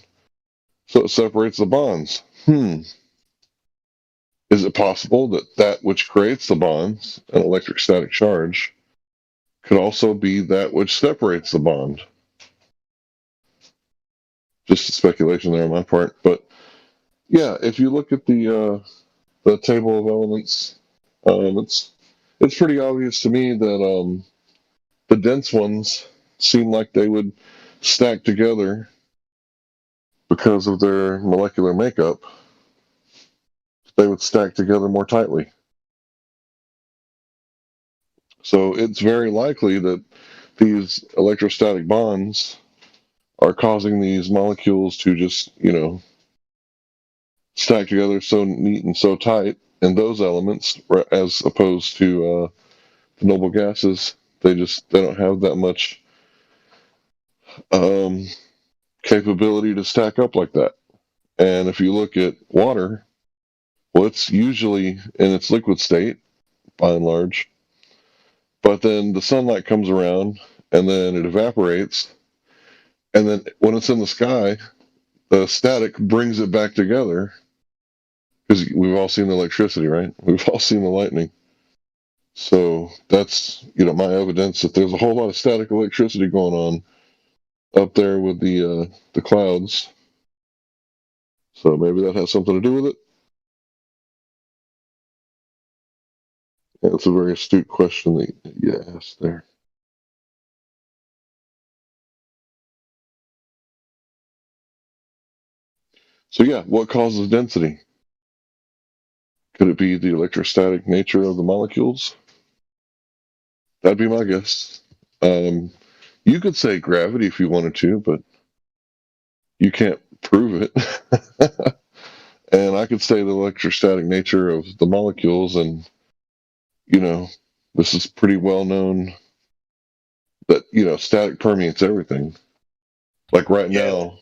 So it separates the bonds. Is it possible that which creates the bonds, an electrostatic charge, could also be that which separates the bond? Just a speculation there on my part. But yeah, if you look at the table of elements, it's pretty obvious to me that the dense ones seem like they would stack together because of their molecular makeup. They would stack together more tightly. So it's very likely that these electrostatic bonds are causing these molecules to just, stack together so neat and so tight. And those elements, as opposed to the noble gases, they don't have that much capability to stack up like that. And if you look at water, well, it's usually in its liquid state, by and large. But then the sunlight comes around, and then it evaporates. And then when it's in the sky, the static brings it back together. Because we've all seen the electricity, right? We've all seen the lightning. So that's, my evidence that there's a whole lot of static electricity going on up there with the clouds. So maybe that has something to do with it. Yeah, that's a very astute question that you asked there. So yeah, what causes density? Could it be the electrostatic nature of the molecules? That'd be my guess. You could say gravity if you wanted to, but you can't prove it. And I could say the electrostatic nature of the molecules, and this is pretty well known that static permeates everything. Like right now,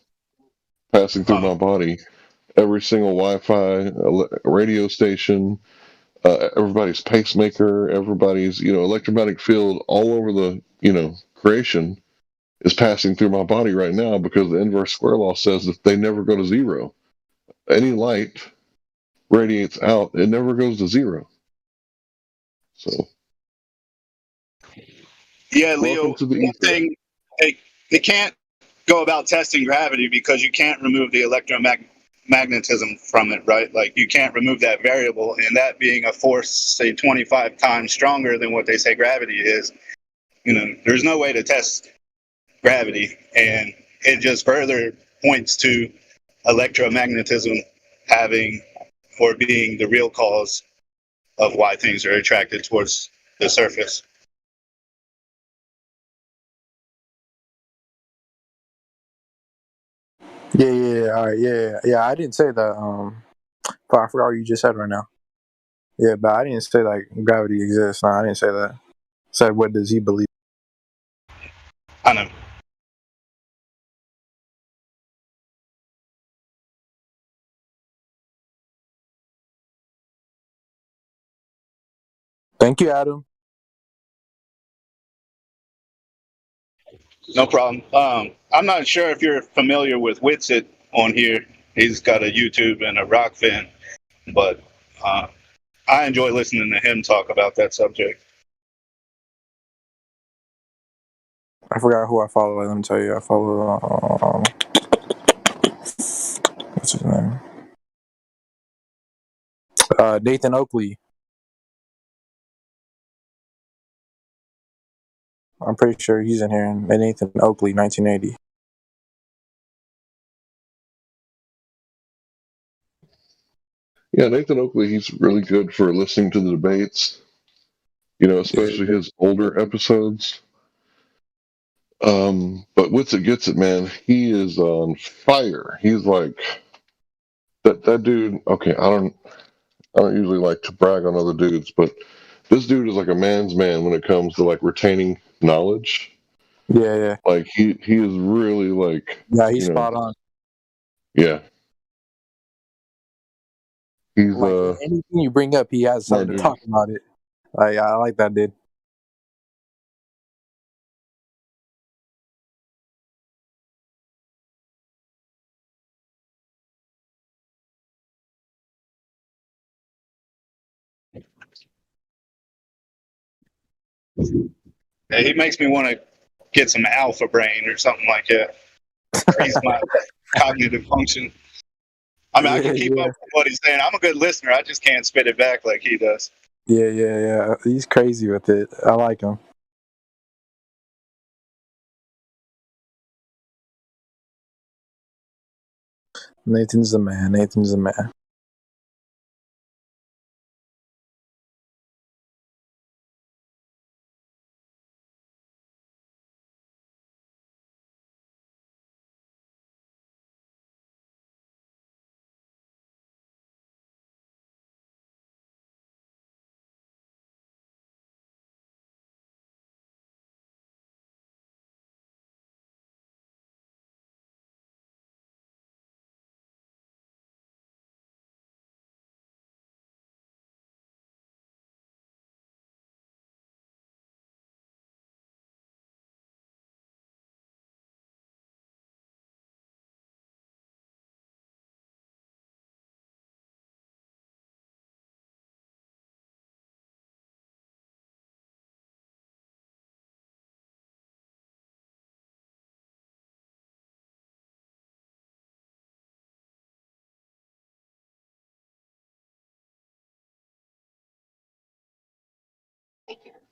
passing through my body, every single Wi-Fi, radio station, everybody's pacemaker, everybody's electromagnetic field all over the creation is passing through my body right now, because the inverse square law says that they never go to zero. Any light radiates out, it never goes to zero. So yeah, Leo, one thing, they can't go about testing gravity because you can't remove the electromagnetism from it, right? Like, you can't remove that variable, and that being a force, say 25 times stronger than what they say gravity is, there's no way to test gravity. And it just further points to electromagnetism having or being the real cause of why things are attracted towards the surface. Yeah. All right. Yeah. I didn't say that. I forgot what you just said right now. Yeah, but I didn't say like gravity exists. No, I didn't say that. I said, what does he believe? I know. Thank you, Adam. No problem. I'm not sure if you're familiar with Witsit on here. He's got a YouTube and a rock fan, but I enjoy listening to him talk about that subject. I forgot who I follow. Let me tell you. I follow. What's his name? Nathan Oakley. I'm pretty sure he's in here. And Nathan Oakley, 1980. Yeah, Nathan Oakley, he's really good for listening to the debates, especially his older episodes. But Witsit gets it, man. He is on fire. He's like that dude. Okay, I don't usually like to brag on other dudes, but this dude is like a man's man when it comes to like retaining knowledge. Yeah. Like he is really like. Yeah, he's spot on. Yeah. He's like anything you bring up, he has something to talk about it. Like, I like that dude. Yeah, he makes me want to get some alpha brain or something like that. Increase my cognitive function. I mean, I can keep up with what he's saying. I'm a good listener. I just can't spit it back like he does. Yeah. He's crazy with it. I like him. Nathan's the man.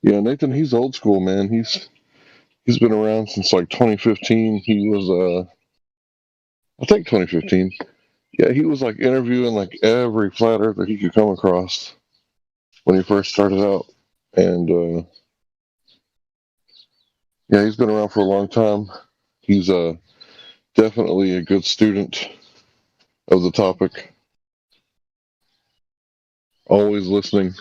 Yeah, Nathan, he's old school, man. He's been around since like 2015. He was I think 2015. Yeah, he was like interviewing like every flat earther he could come across when he first started out. And yeah, he's been around for a long time. He's definitely a good student of the topic. Always listening.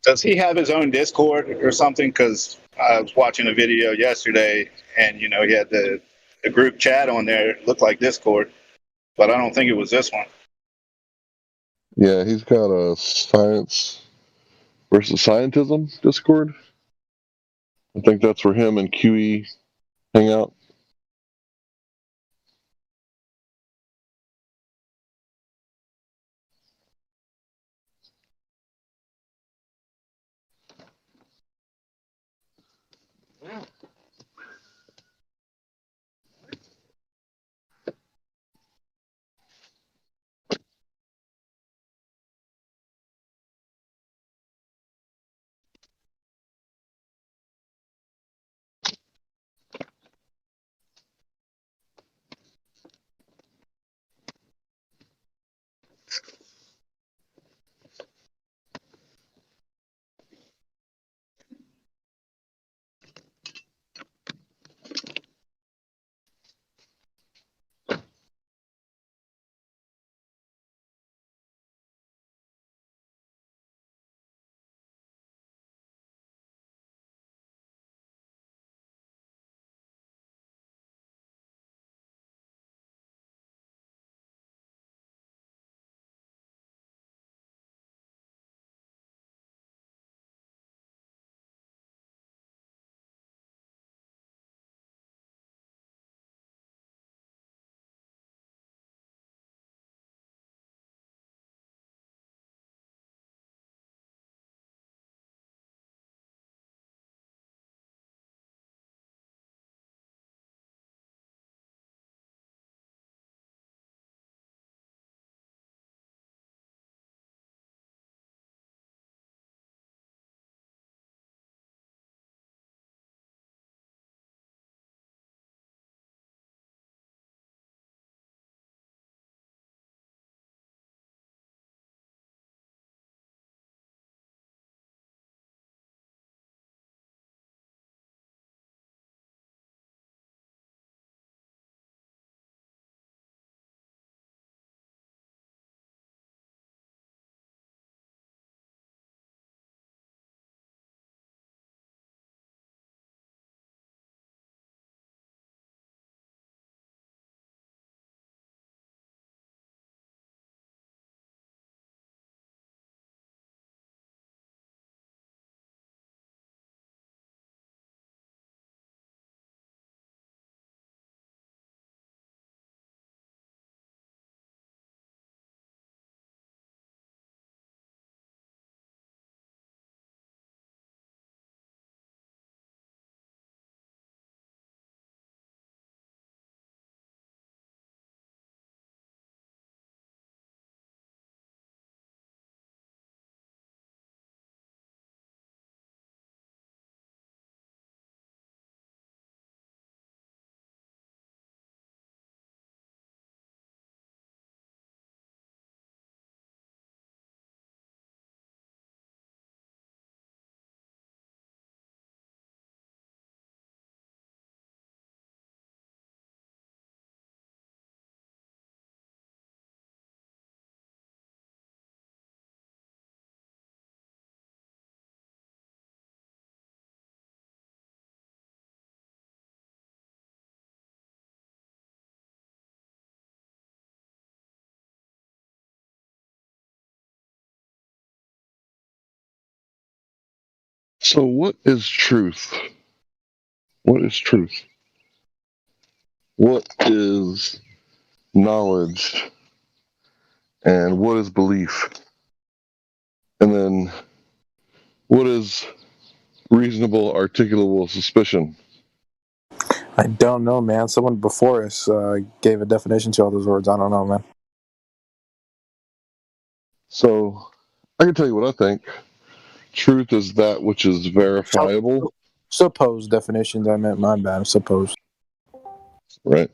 Does he have his own Discord or something? Because I was watching a video yesterday, and he had the group chat on there. It looked like Discord, but I don't think it was this one. Yeah, he's got a science versus scientism Discord. I think that's where him and QE hang out. So what is truth? What is truth? What is knowledge? And what is belief? And then what is reasonable, articulable suspicion? I don't know, man. Someone before us gave a definition to all those words. I don't know, man. So I can tell you what I think. truth is that which is verifiable. Supposed definitions. I meant my bad. Supposed. Right.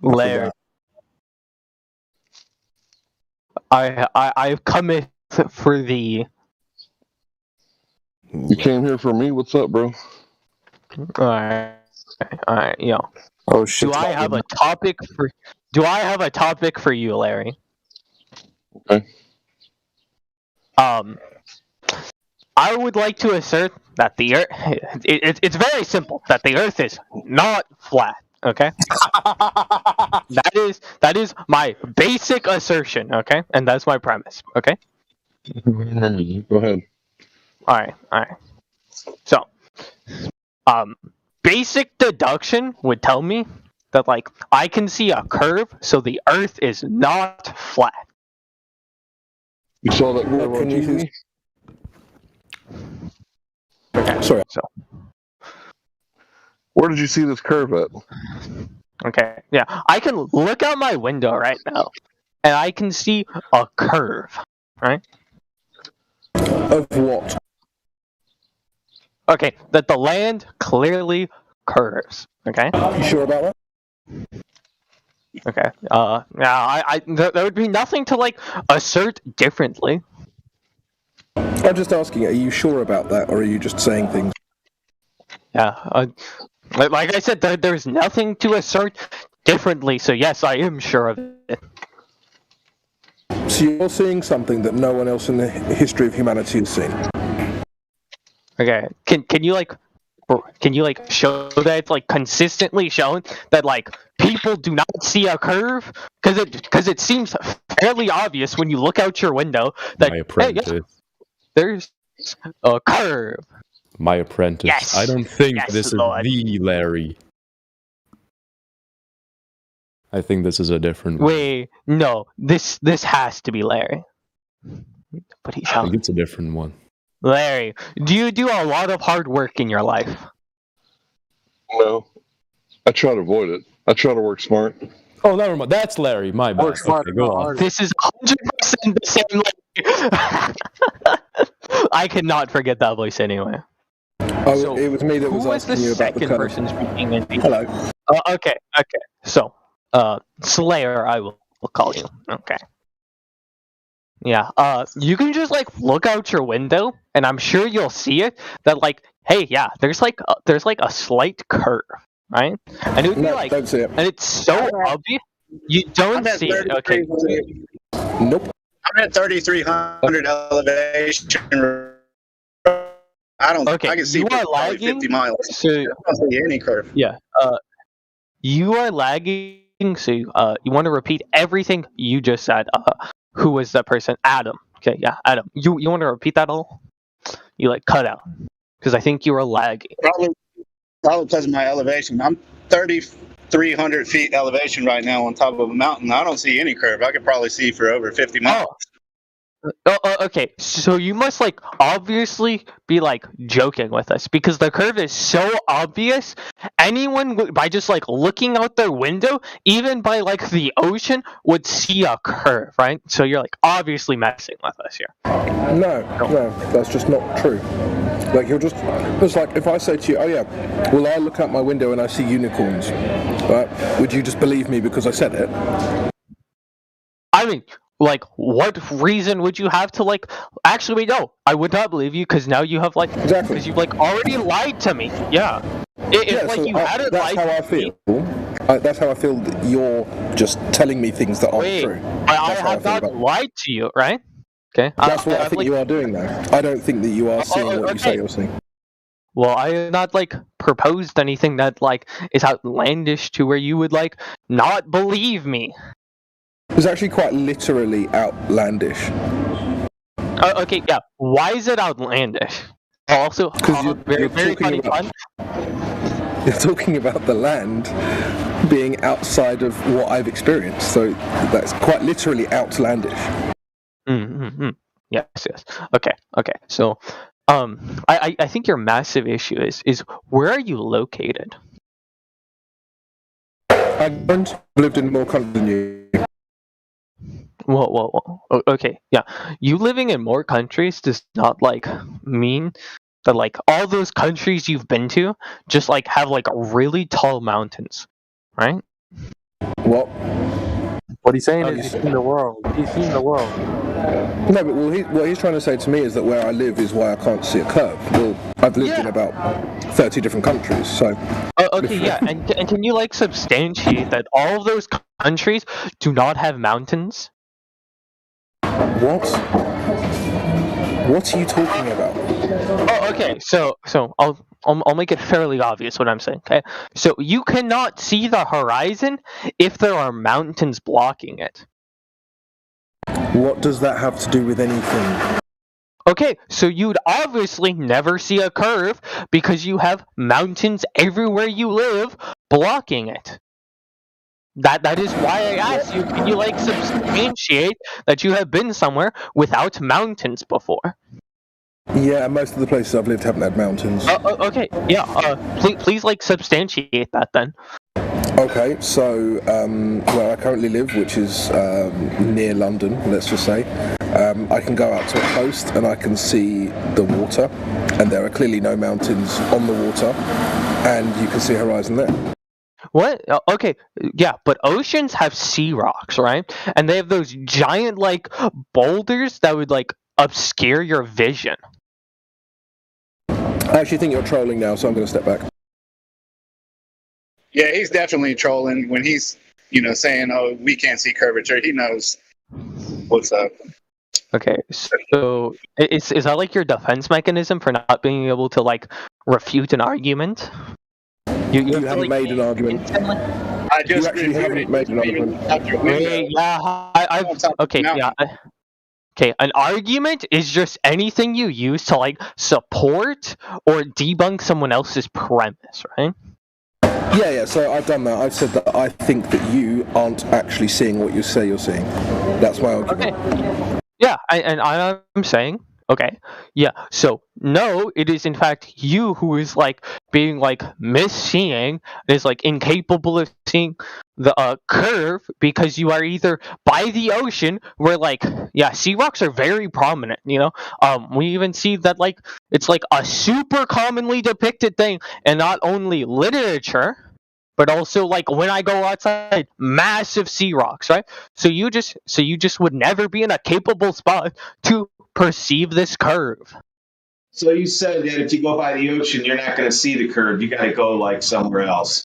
Larry. I've come in for the. You came here for me. What's up, bro? All right, yo. Oh shit! Do I have a topic for you, Larry? Okay. I would like to assert that the Earth. It's very simple. That the Earth is not flat. Okay. That is my basic assertion. Okay, and that's my premise. Okay. Go ahead. All right. So, basic deduction would tell me that like I can see a curve, so the Earth is not flat. You saw that curve on TV? Okay. Sorry. So, where did you see this curve at? Okay. Yeah, I can look out my window right now, and I can see a curve. Right. Of what? Okay, that the land clearly curves. Okay. You sure about that? Okay. Yeah. There would be nothing to like assert differently. I'm just asking, are you sure about that, or are you just saying things? Yeah. Like I said, there's nothing to assert differently. So yes, I am sure of it. So you're seeing something that no one else in the history of humanity has seen. Okay. Can you show that it's like consistently shown that like people do not see a curve? Because it seems fairly obvious when you look out your window that My apprentice. hey, yeah, there's a curve. My apprentice. Yes. I don't think Yes, this Lord. is the Larry. I think this is a different one. Wait, no, this has to be Larry. But he's I think it's a different one. Larry, do you do a lot of hard work in your life? No. I try to avoid it. I try to work smart. Oh, never mind. That's Larry. My bad. Okay, go on. This is 100% the same Larry. I cannot forget that voice anyway. Oh, so it was me that was asking you about the second person speaking in the... Hello. Okay. So, Slayer, I will call you. Okay. Yeah. You can just like look out your window, and I'm sure you'll see it. That like, hey, yeah, there's like a slight curve, right? And it would be like, don't see it. and it's so obvious. You don't see it. Okay. Nope. I'm at 3,300 elevation. I don't. Okay, I can see you are probably lagging, 50 miles. so I don't see any curve. yeah. You are lagging. So you want to repeat everything you just said. Who was that person? Adam. Okay, yeah, Adam. You want to repeat that all? You like cut out because I think you were lagging. Probably because of my elevation. I'm 3,300 feet elevation right now on top of a mountain. I don't see any curve. I could probably see for over 50 miles. Okay. So you must like obviously be like joking with us because the curve is so obvious. Anyone by just like looking out their window, even by like the ocean, would see a curve, right? So you're like obviously messing with us here. No, that's just not true. Like it's like if I say to you, oh yeah, well I look out my window and I see unicorns, right? Would you just believe me because I said it? I mean, like, what reason would you have to like? Actually, no, I would not believe you because now you have like because you've like already lied to me. Yeah, if like so you hadn't that's lied how I to feel. me. That's how I feel that you're just telling me things that aren't true. I have not lied to you, right? Okay. That's what I think you are doing now. I don't think that you are seeing what you say you're seeing. Well, I have not like proposed anything that like is outlandish to where you would like not believe me. It's actually quite literally outlandish. Okay, yeah. Why is it outlandish? Also, very funny pun. You're talking about the land being outside of what I've experienced, so that's quite literally outlandish. Mm-hmm. Yes. Okay. So, I think your massive issue is where are you located? I've lived in more countries than you. Whoa. Okay, yeah. You living in more countries does not like mean that like all those countries you've been to just like have like really tall mountains, right? What? What he's saying is he's seen the world. He's seen the world. No, but what he's trying to say to me is that where I live is why I can't see a curve. Well, I've lived in about 30 different countries, so... Okay, yeah, and can you like substantiate that all of those countries do not have mountains? What? What are you talking about? Oh, okay. So I'll make it fairly obvious what I'm saying. Okay, so you cannot see the horizon if there are mountains blocking it. What does that have to do with anything? Okay, so you'd obviously never see a curve because you have mountains everywhere you live blocking it. That is why I asked you, can you like substantiate that you have been somewhere without mountains before? Yeah, most of the places I've lived haven't had mountains. Okay, yeah, please like substantiate that then. Okay, so where I currently live, which is near London, let's just say, I can go out to a coast and I can see the water, and there are clearly no mountains on the water, and you can see a horizon there. What? Okay, yeah, but oceans have sea rocks, right? And they have those giant, like, boulders that would, like, obscure your vision. I actually think you're trolling now, so I'm going to step back. Yeah, he's definitely trolling when he's, saying, "Oh, we can't see curvature." He knows what's up. Okay, so is that like your defense mechanism for not being able to like refute an argument? You haven't made an argument. I just you actually haven't made an argument. Okay, an argument is just anything you use to like support or debunk someone else's premise, right? Yeah, so I've done that. I've said that I think that you aren't actually seeing what you say you're seeing. That's my argument. Okay. Yeah, and I'm saying, okay, yeah, so no, it is in fact you who is like being like misseeing, is like incapable of seeing the curve because you are either by the ocean where like, yeah, sea rocks are very prominent, we even see that like it's like a super commonly depicted thing and not only literature but also like when I go outside, massive sea rocks, right? So you just would never be in a capable spot to perceive this curve. So you said that if you go by the ocean, you're not going to see the curve. You got to go like somewhere else.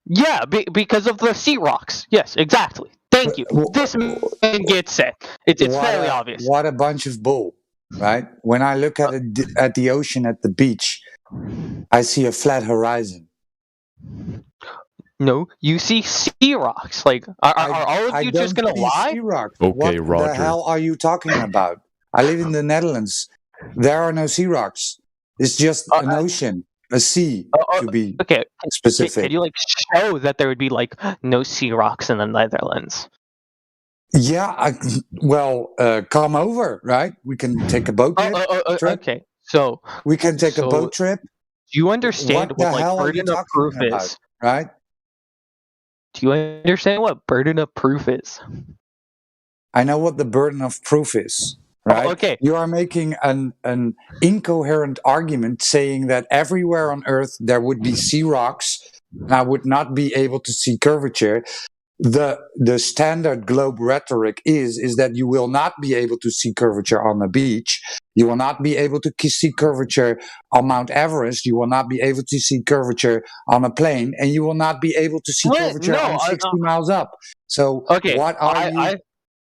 Yeah, because of the sea rocks. Yes, exactly. Thank you. This man gets it. It's fairly obvious. What a bunch of bull, right? When I look at the ocean at the beach, I see a flat horizon. No, you see sea rocks. Like, are all of you just gonna lie? Sea rocks. Okay, what Roger. the hell are you talking about? I live in the Netherlands. There are no sea rocks. It's just an ocean, a sea, to be specific. Can you like show that there would be like no sea rocks in the Netherlands? Yeah, come over, right? We can take a boat trip. Okay, so we can take a boat trip. Do you understand what the like hell burden of proof is? Right? Do you understand what burden of proof is? I know what the burden of proof is. Right? Okay. You are making an incoherent argument saying that everywhere on Earth there would be sea rocks and I would not be able to see curvature. The standard globe rhetoric is that you will not be able to see curvature on the beach. You will not be able to see curvature on Mount Everest. You will not be able to see curvature on a plane, and you will not be able to see curvature on 60 miles up. So what are you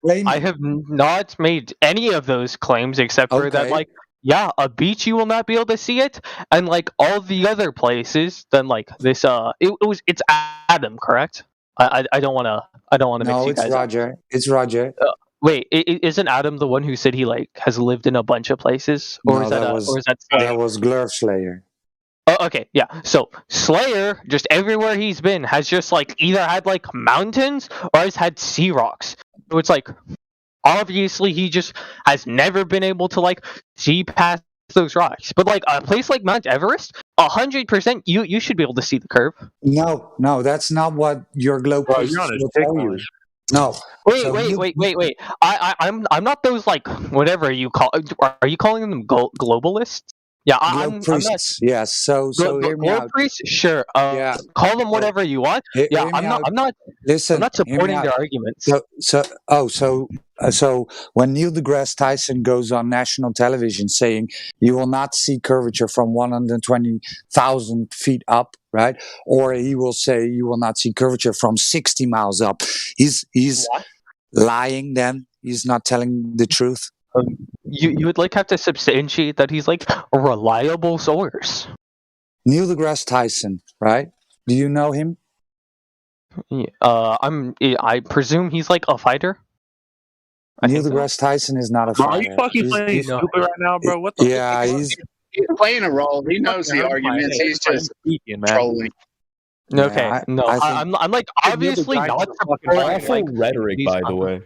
claiming? I have not made any of those claims except for that, like, yeah, a beach you will not be able to see it, and like all the other places. Then like this, it's Adam, correct? I don't want to mix you guys up. Roger. It's Roger. Wait, isn't Adam the one who said he like has lived in a bunch of places, or that was Glurf Slayer? Oh, okay, yeah. So Slayer, just everywhere he's been, has just like either had like mountains or has had sea rocks. So it's like obviously he just has never been able to like see past those rocks. But like a place like Mount Everest, 100% you should be able to see the curve. No, that's not what your globe will tell you. No. Wait, So wait, Neil, wait, wait, wait. I'm not those like whatever you call. Are you calling them globalists? Yeah, globe I'm not. priests. Yes. So hear me Globe out. priests, sure. Yeah. Call them So whatever you want. Yeah, hear me out. I'm not Listen, hear me supporting out. their arguments. So when Neil deGrasse Tyson goes on national television saying you will not see curvature from 120,000 feet up, right? Or he will say you will not see curvature from 60 miles up. He's What? lying. Then he's not telling the truth. You would like have to substantiate that he's like a reliable source. Neil deGrasse Tyson, right? Do you know him? I presume he's like a fighter. Neil deGrasse Tyson is not a Bro, fighter. are you fucking playing stupid right now, bro? What the Yeah, fuck? he's playing a role. He knows the arguments. He's just trolling. Okay, I no, think I'm like obviously not supporting Awful like rhetoric, these by the way.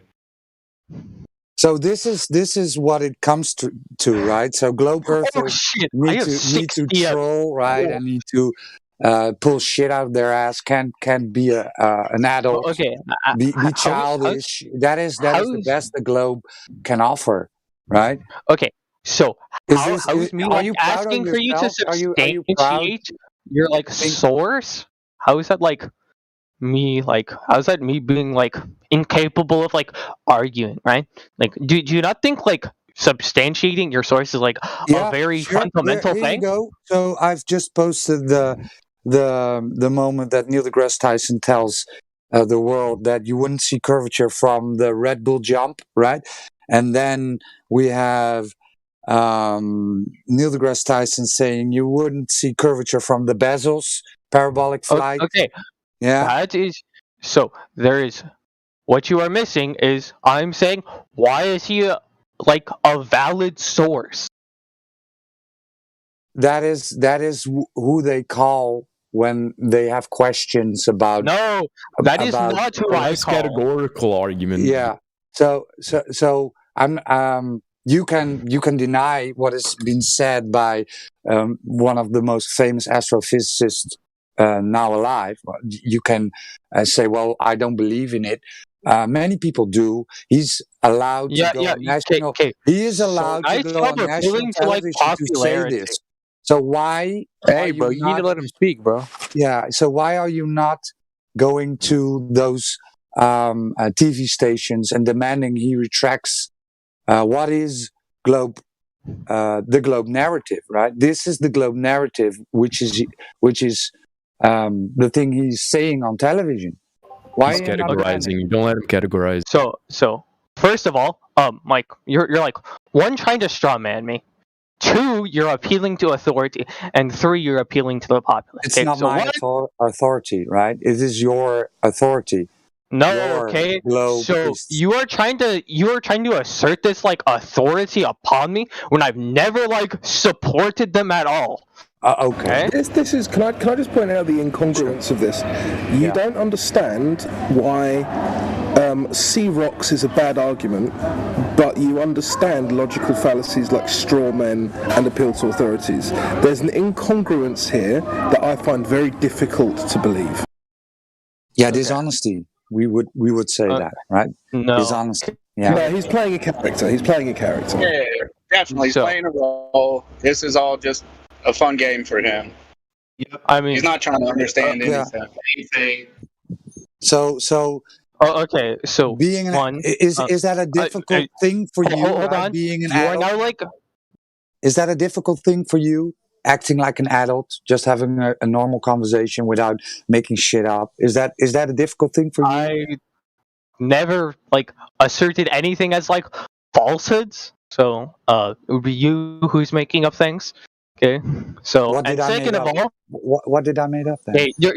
so. This is what it comes to, right? So globe Oh earthers shit! I need have to 60 troll, right? And need to pull shit out of their ass. Can't be an adult. Okay, Be childish. That is the best the globe can offer, right? Okay, so Is how's me are like you proud of asking for you to yourself? Are you proud? substantiate your like source? How is that like me like? How's that me being like incapable of like arguing? Right? Like, do you not think like substantiating your source is like a very Sure. fundamental Here thing? you go. So I've just posted the moment that Neil deGrasse Tyson tells the world that you wouldn't see curvature from the Red Bull jump, right? And then we have Neil deGrasse Tyson saying you wouldn't see curvature from the Bezos parabolic flight. Okay, Yeah. that is so. There is what you are missing is I'm saying why is he like a valid source? That is who they call when they have questions about. No, that is not who I call. Categorical argument. Yeah. So I'm you can deny what has been said by one of the most famous astrophysicists now alive. You can say, well, I don't believe in it. Many people do. He's allowed to go on national. He is allowed to go on national television to say this. So why? Hey, bro, you need to let him speak, bro. Yeah. So why are you not going to those TV stations and demanding he retracts what is the globe narrative? Right. This is the globe narrative, which is the thing he's saying on television. Why He's categorizing? You don't let him categorize. So first of all, Mike, you're like one trying to straw man me. 2, you're appealing to authority, and 3, you're appealing to the populace. It's not my authority, right? It is your authority. No, Your okay. globe So is- you are trying to assert this like authority upon me when I've never like supported them at all. Okay. This is. Can I just point out the incongruence of this? You don't understand why sea rocks is a bad argument, but you understand logical fallacies like straw men and appeal to authorities. There's an incongruence here that I find very difficult to believe. Yeah, dishonesty. We would say that, right? No. Dishonesty. Yeah. No, he's playing a character. Yeah, definitely. He's playing a role. This is all just a fun game for him. I mean, he's not trying to understand Yeah. anything. So. Okay. So being is that a difficult thing for you? Hold right? on. Being an You are adult. now like. Is that a difficult thing for you? Acting like an adult, just having a normal conversation without making shit up. Is that a difficult thing for you? I never like asserted anything as like falsehoods. So it would be you who's making up things. Okay. So What did and I second make of up? all, What did I make up then? hey, you're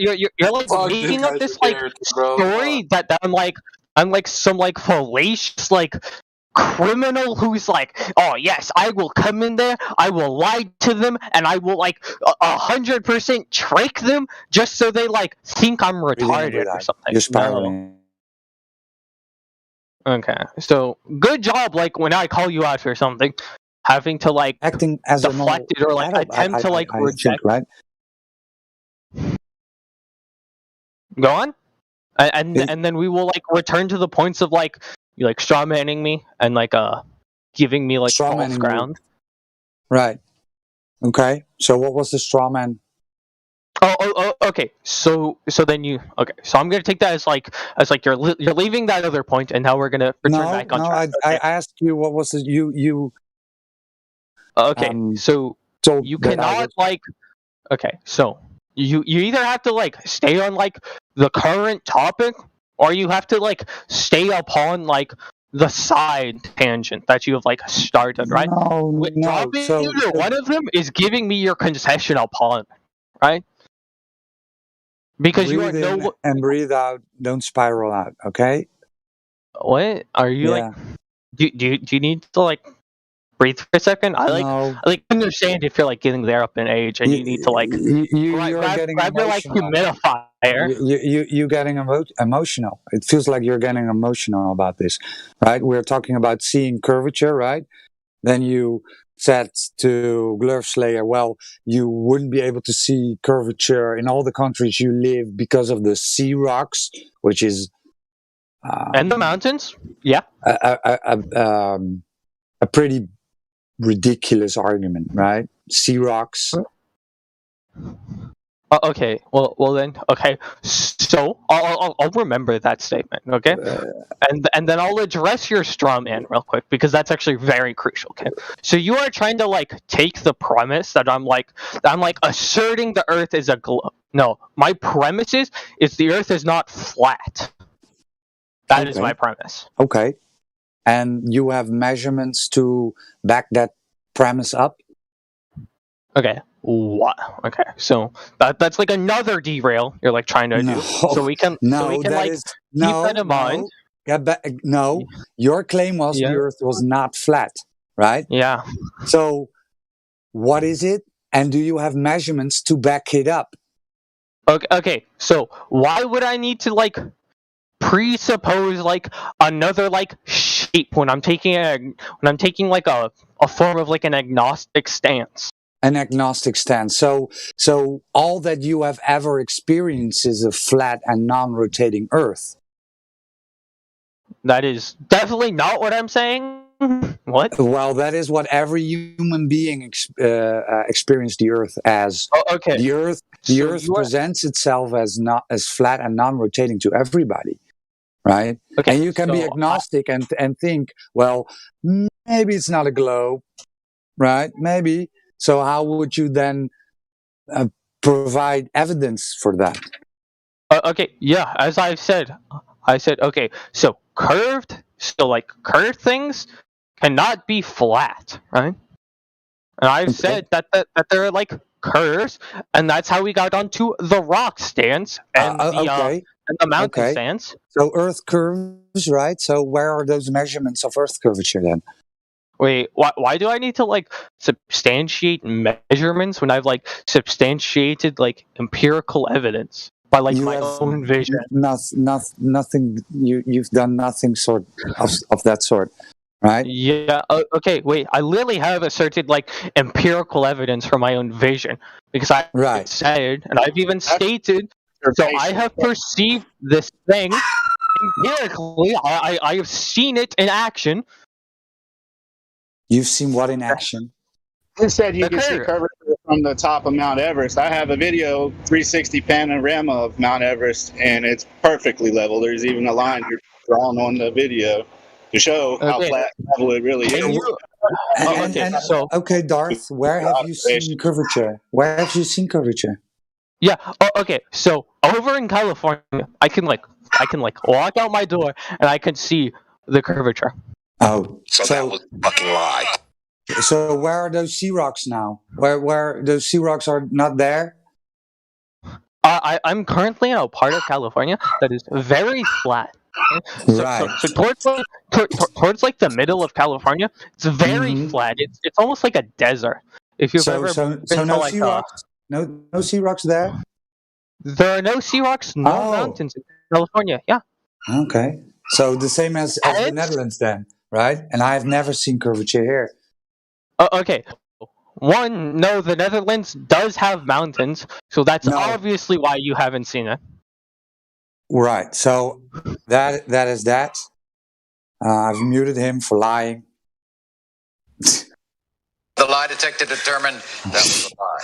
like making up this like story that I'm like some like fallacious like criminal who's like, oh yes, I will come in there, I will lie to them, and I will like 100% trick them just so they like think I'm retarded or something. You're spiraling. Okay, so good job. Like when I call you out for something, having to like acting as a deflect it or like adult, attempt to like reject. Think, right? Go on. and then we will like return to the points of like you like straw manning me and like giving me like Straw false manning you. ground. Right. Okay. So what was the straw man? Oh, okay. So then you okay. So I'm gonna take that as like you're leaving that other point, and now we're gonna return back on track. I asked you what was the you. Okay, so you that I cannot was- like. Okay, so you either have to like stay on like the current topic, or you have to like stay upon like the side tangent that you have like started, right? No. Dropping So either one of them is giving me your concession upon, right? Because you are breathe in and breathe out. Don't spiral out. Okay. What are you like? Do you need to like breathe for a second? I like understand if you're like getting there up in age and you need to like grab your like humidifier. You getting emotional. It feels like you're getting emotional about this, right? We're talking about seeing curvature, right? Then you said to Glurf Slayer, well, you wouldn't be able to see curvature in all the countries you live because of the sea rocks, which is and the mountains. Yeah, a pretty ridiculous argument, right? Sea rocks. Okay. Well then. Okay. So I'll remember that statement. Okay. And then I'll address your straw man real quick because that's actually very crucial. Okay. So you are trying to like take the premise that I'm like asserting the Earth is a globe. No, my premise is the Earth is not flat. That is my premise. Okay. And you have measurements to back that premise up? Okay. What? Okay. So that's like another derail you're like trying to do. So we can keep that in mind. No. Your claim was the Earth was not flat, right? Yeah. So what is it? And do you have measurements to back it up? Okay. So why would I need to like presuppose like another like shape when I'm taking like a form of like an agnostic stance? An agnostic stance. So all that you have ever experienced is a flat and non-rotating Earth. That is definitely not what I'm saying. What? Well, that is what every human being experienced the Earth as. Okay. The Earth presents itself as not as flat and non-rotating to everybody, right? Okay. And you can be agnostic and think, well, maybe it's not a globe, right? Maybe. So how would you then provide evidence for that? Okay. Yeah. As I said, okay. So curved things cannot be flat, right? And I've said that they're like curves, and that's how we got onto the rock stance and the mountain stance. So Earth curves, right? So where are those measurements of Earth curvature then? Wait, why do I need to like substantiate measurements when I've like substantiated like empirical evidence by like my own vision? Nothing. You've done nothing sort of that sort, right? Yeah. Okay. Wait. I literally have asserted like empirical evidence for my own vision because I said, and I've even stated. So I have perceived this thing empirically. I have seen it in action. You've seen what in action? You said you can see curvature from the top of Mount Everest. I have a video 360 panorama of Mount Everest, and it's perfectly level. There's even a line drawn on the video to show how flat level it really is. Okay, Darth, where have you seen curvature? Where have you seen curvature? Yeah. Okay. So over in California, I can walk out my door and I can see the curvature. Oh, so that was a fucking lie. So where are those sea rocks now? Where those sea rocks are not there? I'm currently in a part of California that is very flat. So towards like the middle of California, it's very flat. It's almost like a desert. If you've ever been to no like sea rocks, no sea rocks there. There are no sea rocks, no mountains in California. Yeah. Okay. So the same as the Netherlands then, right? And I have never seen curvature here. Okay. One, no, the Netherlands does have mountains, so that's obviously why you haven't seen it. Right. So that is that. I've muted him for lying. The lie detector determined that was a lie.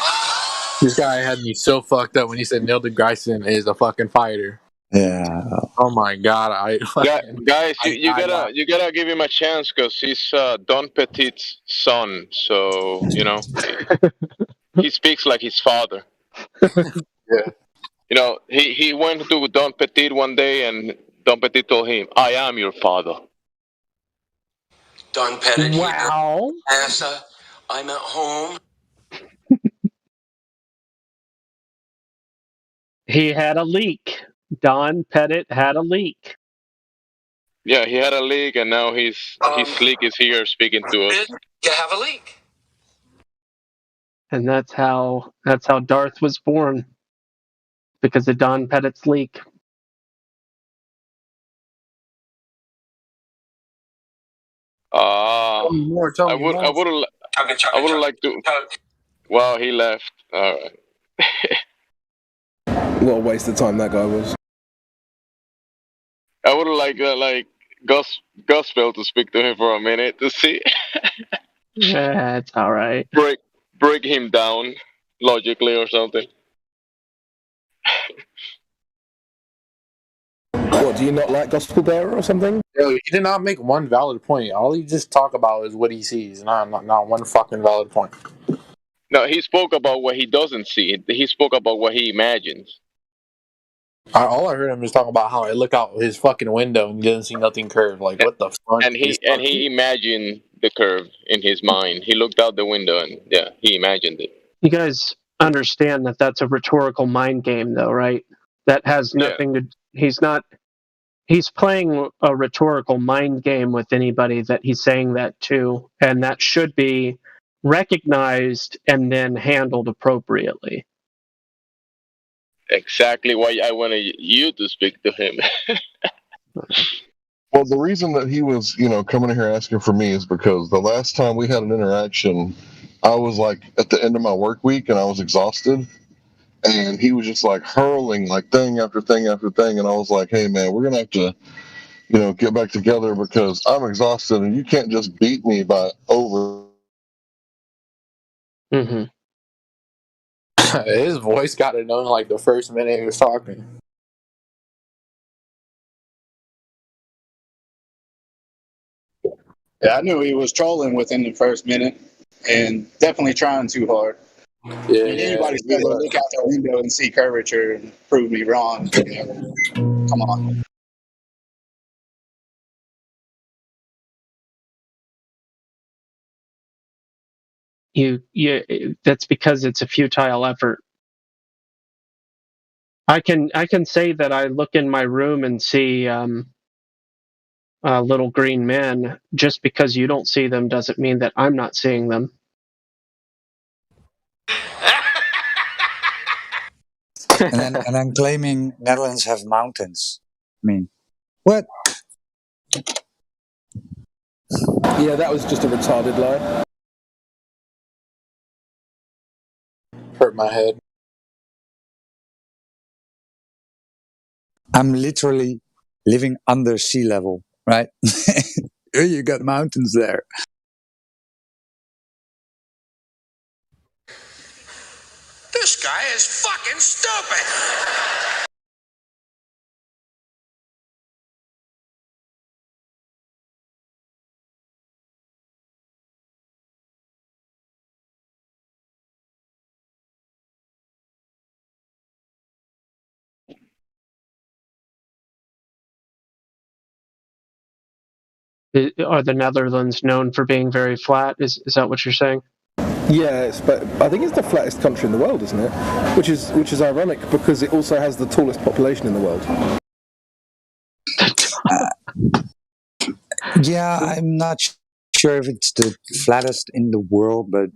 This guy had me so fucked up when he said Neil deGrasse is a fucking fighter. Yeah. Oh my god! Guys, you gotta give him a chance because he's Don Petit's son. So he speaks like his father. Yeah. He went to Don Petit one day, and Don Petit told him, "I am your father." Don Pettit Wow. here. NASA, I'm at home. He had a leak. Don Pettit had a leak. Yeah, he had a leak, and now his leak is here speaking to us. You have a leak. And that's how Darth was born. Because of Don Pettit's leak. I would have liked to. Well, he left. All right. What a waste of time that guy was. I would have liked Gusfeld to speak to him for a minute to see. Yeah, it's all right. Break him down logically or something. What, do you not like Gospel Bearer or something? Yo, he did not make one valid point. All he just talk about is what he sees, not one fucking valid point. No, he spoke about what he doesn't see. He spoke about what he imagines. All I heard him is talking about how I look out his fucking window and he doesn't see nothing curved. Like, what the fuck? And he imagined the curve in his mind. He looked out the window and he imagined it. You guys understand that that's a rhetorical mind game, though, right? That has nothing to. He's playing a rhetorical mind game with anybody that he's saying that to, and that should be recognized and then handled appropriately. Exactly why I wanted you to speak to him. Well, the reason that he was, coming in here asking for me is because the last time we had an interaction, I was like at the end of my work week and I was exhausted. And he was just like hurling like thing after thing after thing. And I was like, hey, man, we're going to have to, get back together because I'm exhausted and you can't just beat me by over. Mm-hmm. His voice got it known like the first minute he was talking. Yeah, I knew he was trolling within the first minute and definitely trying too hard. Yeah, anybody's going to look out the window and see curvature and prove me wrong. Come on. That's because it's a futile effort. I can say that I look in my room and see little green men. Just because you don't see them doesn't mean that I'm not seeing them. and then claiming Netherlands have mountains. I mean, what? Yeah, that was just a retarded lie. Hurt my head. I'm literally living under sea level, right? You got mountains there. This guy is fucking stupid. Are the Netherlands known for being very flat? Is that what you're saying? Yes, but I think it's the flattest country in the world, isn't it? Which is ironic because it also has the tallest population in the world. Yeah, I'm not sure if it's the flattest in the world, but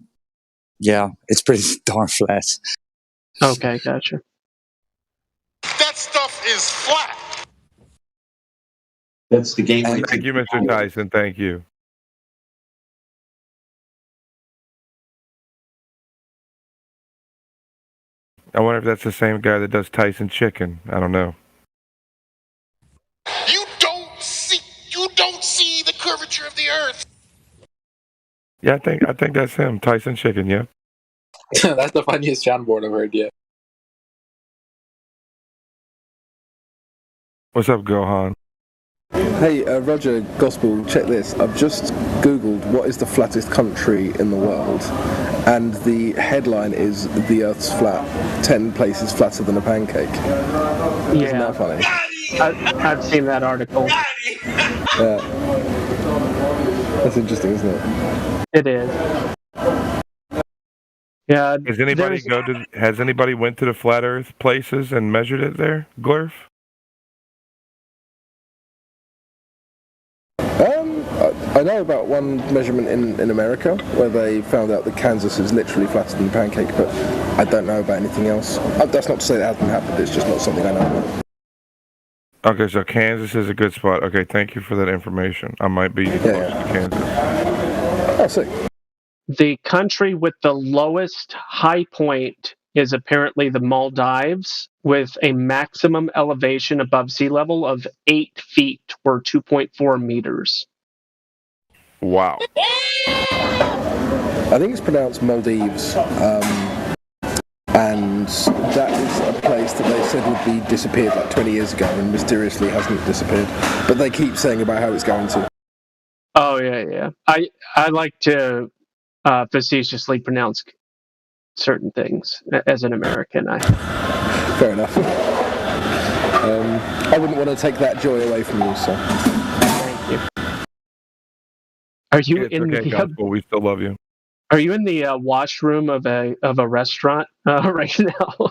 yeah, it's pretty darn flat. Okay, gotcha. That stuff is flat. That's the game. Thank you, Mr. Tyson. Thank you. I wonder if that's the same guy that does Tyson Chicken. I don't know. of the earth. Yeah, I think that's him, Tyson Chicken. Yeah. That's the funniest soundboard I've heard yet. What's up, Gohan? Hey, Roger Gospel, check this. I've just Googled what is the flattest country in the world, and the headline is "The Earth's flat, 10 places flatter than a pancake." Isn't that funny? I've seen that article. Yeah. That's interesting, isn't it? It is. Yeah. Has anybody went to the flat Earth places and measured it there, Glurf? I know about one measurement in America where they found out that Kansas is literally flatter than a pancake, but I don't know about anything else. That's not to say that hasn't happened, it's just not something I know about. Okay, so Kansas is a good spot. Okay, thank you for that information. I might be close to Kansas. Oh, sick. The country with the lowest high point is apparently the Maldives, with a maximum elevation above sea level of 8 feet or 2.4 meters. Wow. I think it's pronounced Maldives, and that is a place that they said would be disappeared like 20 years ago and mysteriously hasn't disappeared. But they keep saying about how it's going to. Oh, yeah. I like to facetiously pronounce certain things as an American. Fair enough. I wouldn't want to take that joy away from you, so. Thank you. Are you in the Gospel, we still love you. Are you in the washroom of a restaurant right now?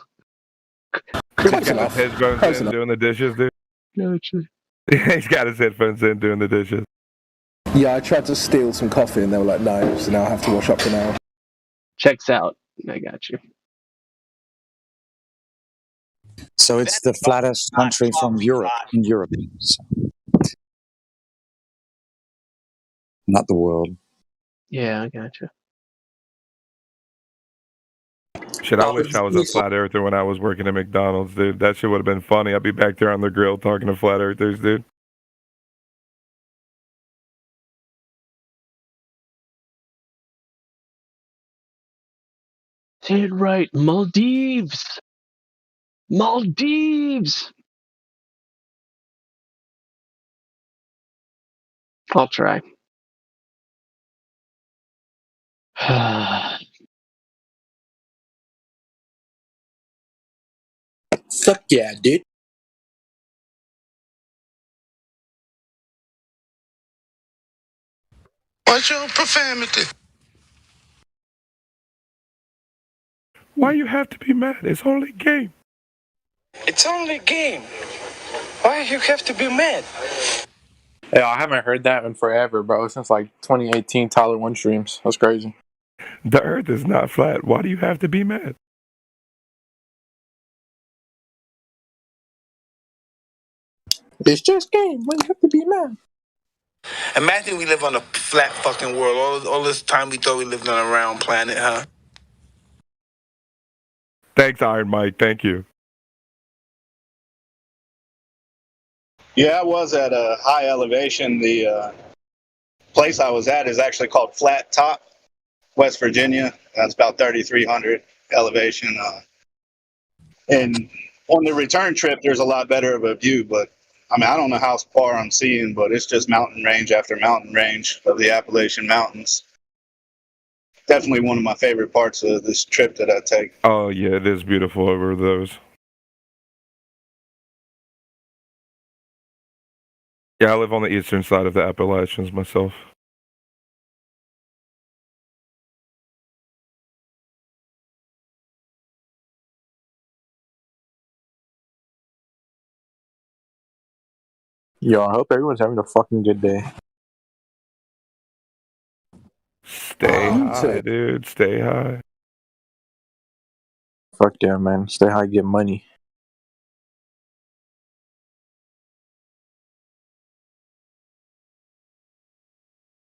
He's got his headphones in doing the dishes, dude. Gotcha. He's got his headphones in doing the dishes. Yeah, I tried to steal some coffee and they were like, no, so now I have to wash up for an hour. Checks out. I got you. So it's the flattest country from Europe, in Europe. So. Not the world. Yeah, I got you. Shit, I wish I was a flat earther when I was working at McDonald's, dude. That shit would have been funny. I'd be back there on the grill talking to flat earthers, dude. Say it right. Maldives. Maldives. I'll try. Fuck yeah, dude. What's your profanity? Why you have to be mad? It's only a game. It's only a game. Why you have to be mad? Yeah, I haven't heard that in forever, bro. Since like 2018 Tyler One streams. That's crazy. The earth is not flat. Why do you have to be mad? It's just game. Why you have to be mad? Imagine we live on a flat fucking world. All this time we thought we lived on a round planet, huh? Thanks, Iron Mike. Thank you. Yeah, I was at a high elevation. The place I was at is actually called Flat Top, West Virginia. That's about 3,300 elevation. And on the return trip, there's a lot better of a view, but I mean, I don't know how far I'm seeing, but it's just mountain range after mountain range of the Appalachian Mountains. Definitely one of my favorite parts of this trip that I take. Oh, yeah, it is beautiful over those. Yeah, I live on the eastern side of the Appalachians myself. Yo, I hope everyone's having a fucking good day. Stay high, dude. Stay high. Fuck yeah, man. Stay high, get money.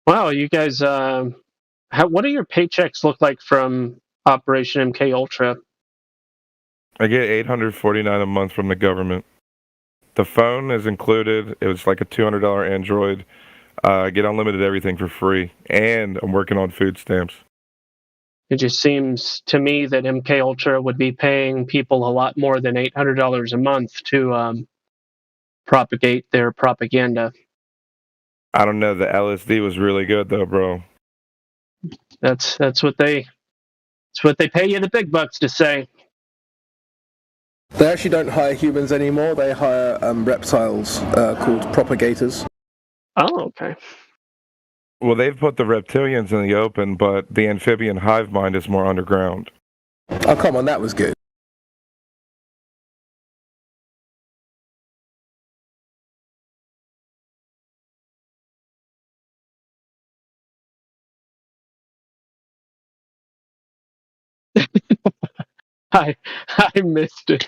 Wow, you guys, what do your paychecks look like from Operation MK Ultra? I get $849 a month from the government. The phone is included. It was like a $200 Android. Get unlimited everything for free, and I'm working on food stamps. It just seems to me that MK Ultra would be paying people a lot more than $800 a month to propagate their propaganda. I don't know. The LSD was really good though, bro. That's what they pay you the big bucks to say. They actually don't hire humans anymore. They hire reptiles called propagators. Oh, okay. Well, they've put the reptilians in the open, but the amphibian hive mind is more underground. Oh, come on, that was good. I missed it,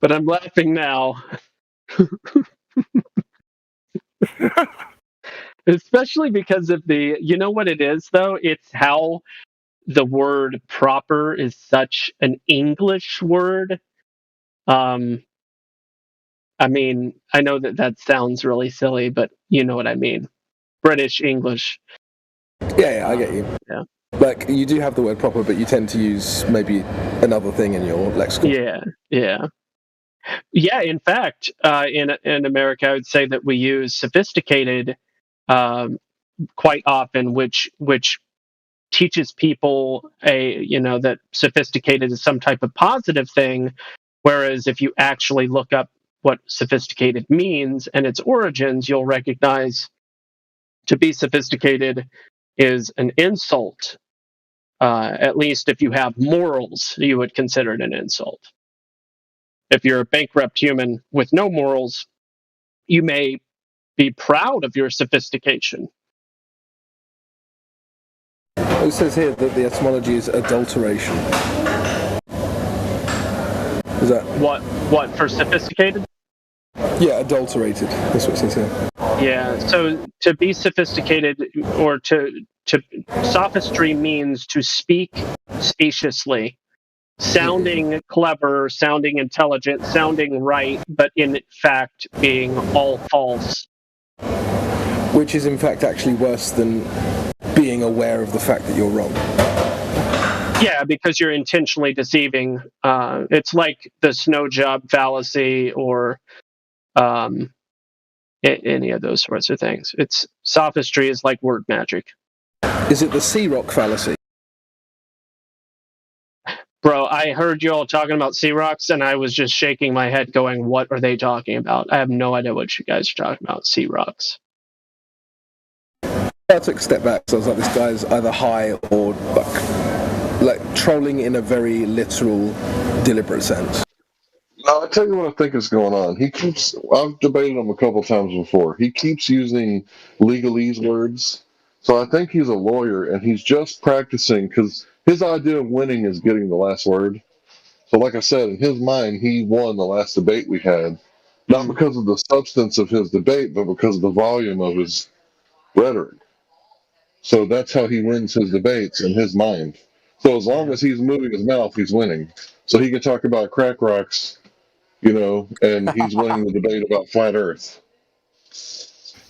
but I'm laughing now. Especially because of you know what it is though? It's how the word proper is such an English word. I mean, I know that sounds really silly, but you know what I mean. British English. Yeah, I get you. Yeah. Like, you do have the word proper, but you tend to use maybe another thing in your lexicon. Yeah. In fact, in America, I would say that we use sophisticated quite often, which teaches people that sophisticated is some type of positive thing, whereas if you actually look up what sophisticated means and its origins, you'll recognize to be sophisticated is an insult. At least if you have morals, you would consider it an insult. If you're a bankrupt human with no morals, you may be proud of your sophistication. It says here that the etymology is adulteration. Is that what for sophisticated? Yeah, adulterated. That's what it says here. Yeah. So to be sophisticated, or to sophistry means to speak spaciously, sounding clever, sounding intelligent, sounding right, but in fact being all false. Which is in fact actually worse than being aware of the fact that you're wrong. Yeah, because you're intentionally deceiving. It's like the snow job fallacy or any of those sorts of things. Sophistry is like word magic. Is it the sea rock fallacy? Bro, I heard you all talking about sea rocks, and I was just shaking my head going, what are they talking about? I have no idea what you guys are talking about, sea rocks. I took a step back, so I was like, this guy's either high or like trolling in a very literal, deliberate sense. No, I'll tell you what I think is going on. I've debated him a couple times before. He keeps using legalese words. So I think he's a lawyer, and he's just practicing, because his idea of winning is getting the last word. So like I said, in his mind, he won the last debate we had. Not because of the substance of his debate, but because of the volume of his rhetoric. So that's how he wins his debates in his mind. So as long as he's moving his mouth, he's winning. So he can talk about crack rocks, and he's winning the debate about flat Earth.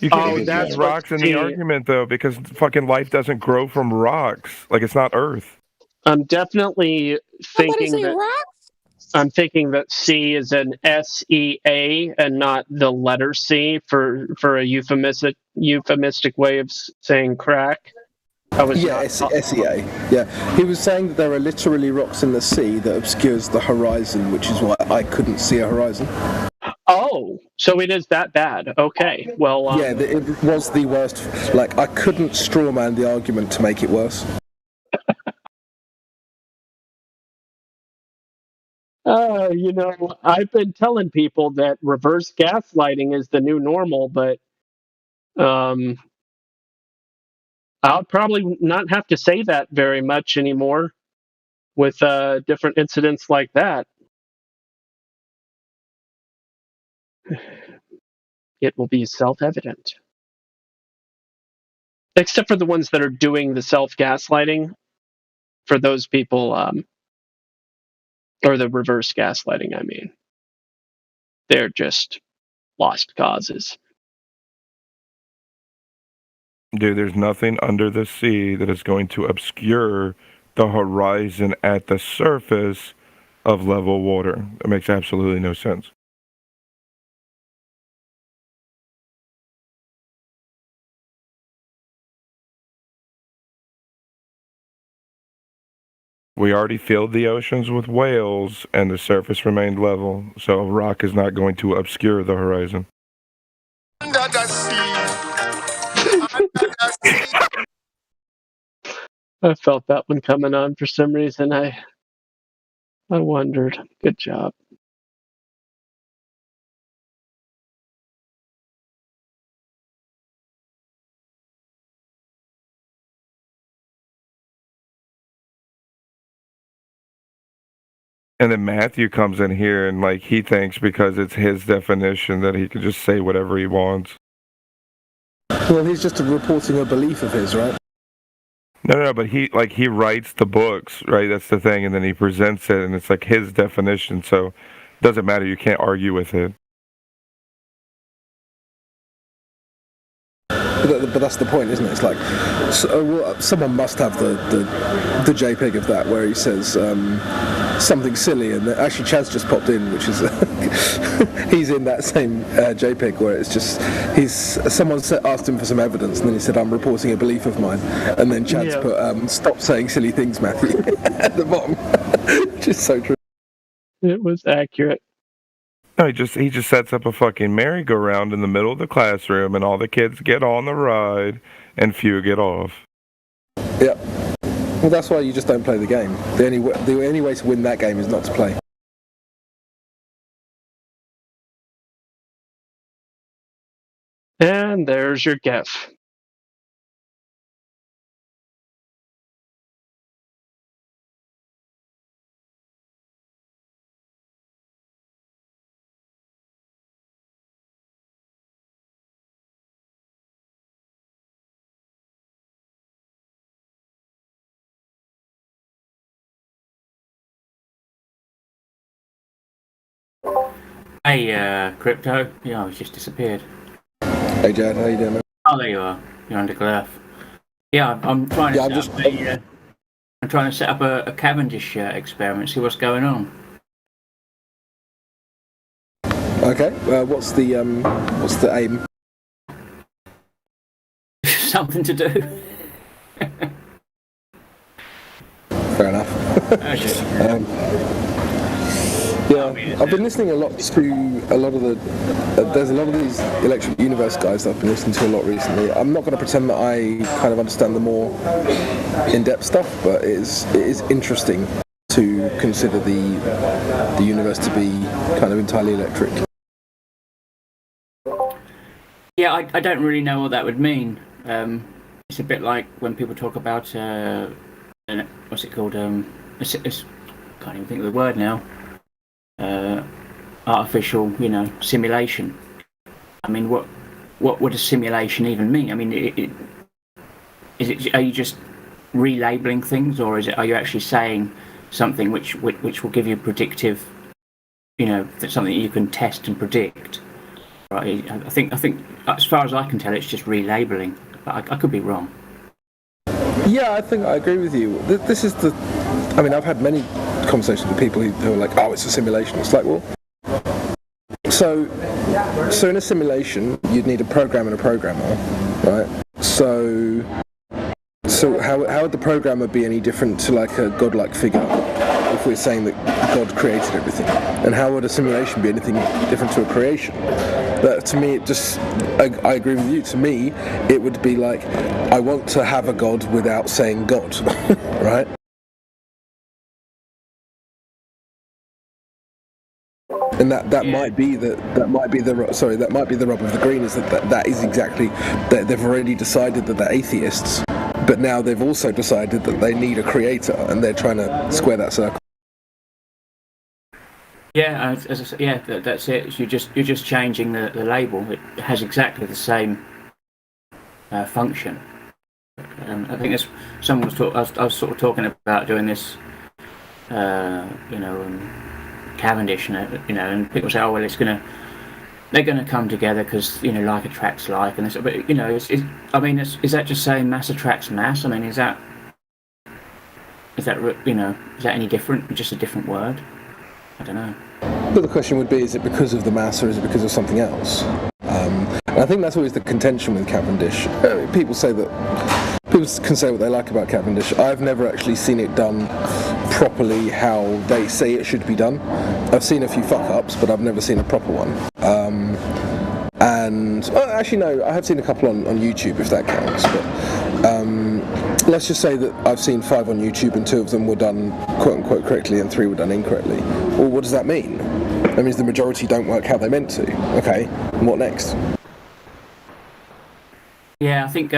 You can't use rocks in the argument, though, because fucking life doesn't grow from rocks. Like, it's not Earth. I'm definitely thinking that C is an SEA and not the letter C for a euphemistic way of saying crack. SEA. Yeah, he was saying that there are literally rocks in the sea that obscures the horizon, which is why I couldn't see a horizon. Oh, so it is that bad. Okay, well... yeah, it was the worst. Like, I couldn't strawman the argument to make it worse. I've been telling people that reverse gaslighting is the new normal, but I'll probably not have to say that very much anymore with different incidents like that. It will be self-evident. Except for the ones that are doing the self-gaslighting. For those people, or the reverse gaslighting, I mean. They're just lost causes. Dude, there's nothing under the sea that is going to obscure the horizon at the surface of level water. That makes absolutely no sense. We already filled the oceans with whales, and the surface remained level, so a rock is not going to obscure the horizon. Under the sea. I felt that one coming on for some reason. I wondered. Good job. And then Matthew comes in here and like he thinks because it's his definition that he can just say whatever he wants. Well, he's just reporting a belief of his, right? No, but he writes the books, right? That's the thing, and then he presents it, and it's like his definition, so it doesn't matter. You can't argue with it. But that's the point, isn't it? It's like someone must have the JPEG of that where he says something silly, and actually Chaz just popped in, which is he's in that same JPEG where it's just someone asked him for some evidence, and then he said, "I'm reporting a belief of mine," and then Chaz put "Stop saying silly things, Matthew" at the bottom, which is so true. It was accurate. No, he just sets up a fucking merry-go-round in the middle of the classroom, and all the kids get on the ride, and few get off. Yeah. Well, that's why you just don't play the game. The only way to win that game is not to play. And there's your GIF. Hey, Crypto. Yeah, he's just disappeared. Hey, Jad, how you doing, man? Oh, there you are. You're under Glurf. Yeah, I'm trying to I'm trying to set up a Cavendish experiment, see what's going on. Okay. What's the aim? Something to do. Fair enough. I've been listening a lot to a lot of the. There's a lot of these Electric Universe guys that I've been listening to a lot recently. I'm not going to pretend that I kind of understand the more in-depth stuff, but it is interesting to consider the universe to be kind of entirely electric. Yeah, I don't really know what that would mean. It's a bit like when people talk about what's it called? It's can't even think of the word now. Artificial, simulation. I mean, what would a simulation even mean? I mean, are you just relabeling things, or are you actually saying something which will give you predictive, that's something you can test and predict? Right? I think as far as I can tell, it's just relabeling. But I could be wrong. Yeah, I think I agree with you. This is I mean, I've had many conversations with people who are like, "Oh, it's a simulation." It's like, well, so in a simulation, you'd need a program and a programmer, right? So how would the programmer be any different to like a godlike figure if we're saying that God created everything? And how would a simulation be anything different to a creation? But to me, I agree with you. To me, it would be like, I want to have a God without saying God, right? And that might be the rub of the green, is that is exactly that they've already decided that they're atheists, but now they've also decided that they need a creator, and they're trying to square that circle. Yeah, as I said, that's it. You're just changing the label. It has exactly the same function. I think that's someone was I was sort of talking about doing this, Cavendish, and people say, "Oh well, it's going to they're going to come together because like attracts like, and it's, but is that just saying mass attracts mass? I mean, is that any different? Just a different word? I don't know. But the question would be, is it because of the mass or is it because of something else? And I think that's always the contention with Cavendish. People can say what they like about Cavendish. I've never actually seen it done properly how they say it should be done. I've seen a few fuck-ups, but I've never seen a proper one. Actually no, I have seen a couple on YouTube, if that counts. But let's just say that I've seen 5 on YouTube and 2 of them were done quote-unquote correctly and 3 were done incorrectly. Well, what does that mean? That means the majority don't work how they meant to. Okay, and what next? Yeah, I think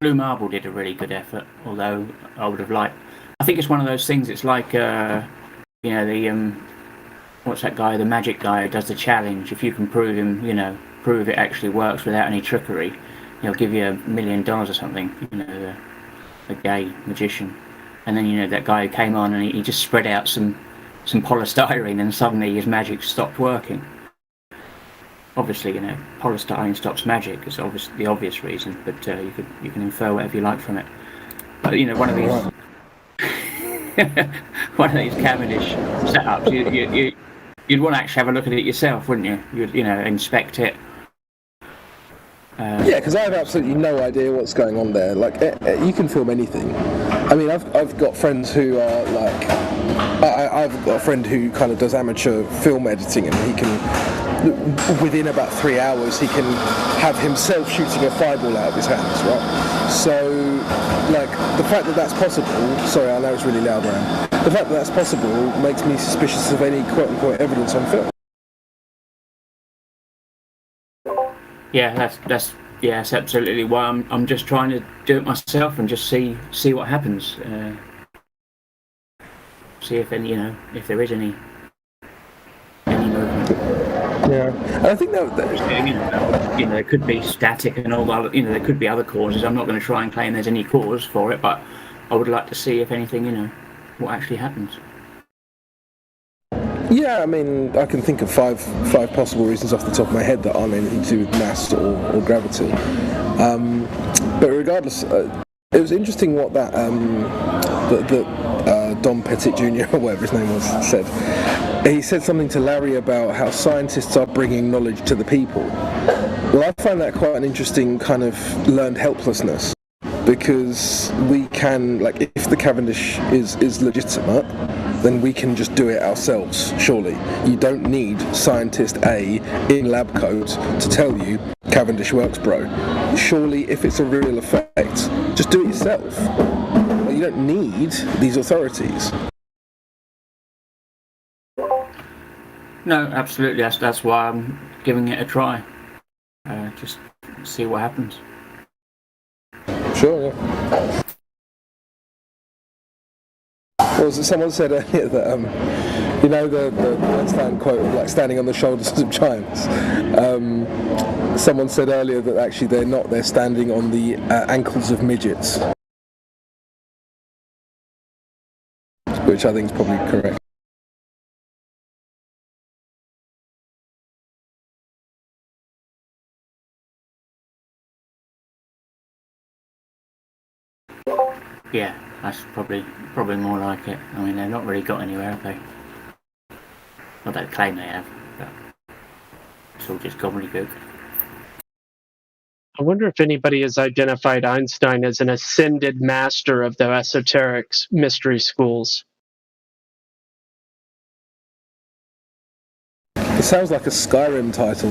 Blue Marble did a really good effort, although I would have liked... I think it's one of those things, it's like, what's that guy, the magic guy who does the challenge. If you can prove it actually works without any trickery, he'll give you $1 million or something, the gay magician. And then, that guy who came on and he just spread out some polystyrene and suddenly his magic stopped working. Obviously, polystyrene stops magic. It's the obvious reason, but you can infer whatever you like from it. But one of these Cavendish setups, you'd want to actually have a look at it yourself, wouldn't you? You'd inspect it. Yeah, because I have absolutely no idea what's going on there. Like, you can film anything. I mean, I've got friends who are like, I've got a friend who kind of does amateur film editing, and he can, within about 3 hours, he can have himself shooting a fireball out of his hands, right? So, like, the fact that that's possible, sorry, I know it's really loud around, the fact that that's possible makes me suspicious of any quote-unquote evidence on film. Yeah, that's absolutely why I'm just trying to do it myself and just see what happens. See if if there is any movement. Yeah, I think that there could be static and all that. There could be other causes. I'm not going to try and claim there's any cause for it, but I would like to see if anything, what actually happens. Yeah, I mean, I can think of five possible reasons off the top of my head that aren't anything to do with mass or gravity. But regardless, it was interesting what that Don Petit Jr. or whatever his name was said. He said something to Larry about how scientists are bringing knowledge to the people. Well, I find that quite an interesting kind of learned helplessness, because we can, like, if the Cavendish is legitimate, then we can just do it ourselves, surely. You don't need scientist A in lab coat to tell you Cavendish works, bro. Surely, if it's a real effect, just do it yourself. You don't need these authorities. No, absolutely. That's why I'm giving it a try. Just see what happens. Sure, yeah. Or was it someone said earlier that, the Einstein quote of like standing on the shoulders of giants? Someone said earlier that actually they're not, they're standing on the ankles of midgets. Which I think is probably correct. Yeah, that's probably more like it. I mean, they've not really got anywhere, have they? Well, they claim they have, but it's all just gobbledygook. I wonder if anybody has identified Einstein as an ascended master of the esoteric mystery schools. It sounds like a Skyrim title.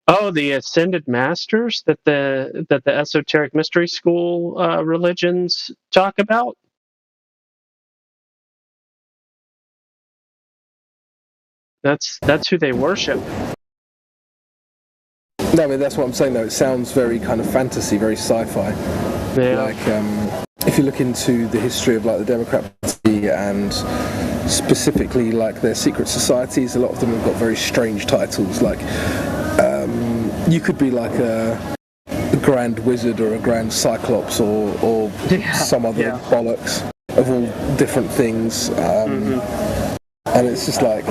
Oh, the ascended masters that the esoteric mystery school religions talk about? That's who they worship. No, I mean, that's what I'm saying, though. It sounds very kind of fantasy, very sci-fi. Yeah. Like, if you look into the history of, like, the Democrat Party and specifically, like, their secret societies, a lot of them have got very strange titles, like... you could be like a grand wizard or a grand cyclops or some other bollocks of all different things. And it's just like,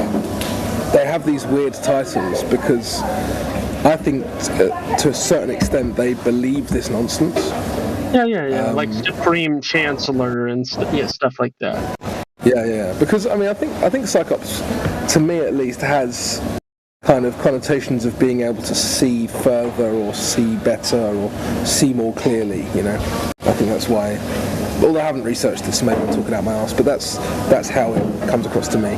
they have these weird titles because I think to a certain extent they believe this nonsense. Yeah. Like Supreme Chancellor and stuff like that. Yeah. Because I mean, I think Cyclops, to me at least, has kind of connotations of being able to see further or see better or see more clearly. You know, I think that's why. Although I haven't researched this, maybe I'm talking out my ass, but that's how it comes across to me.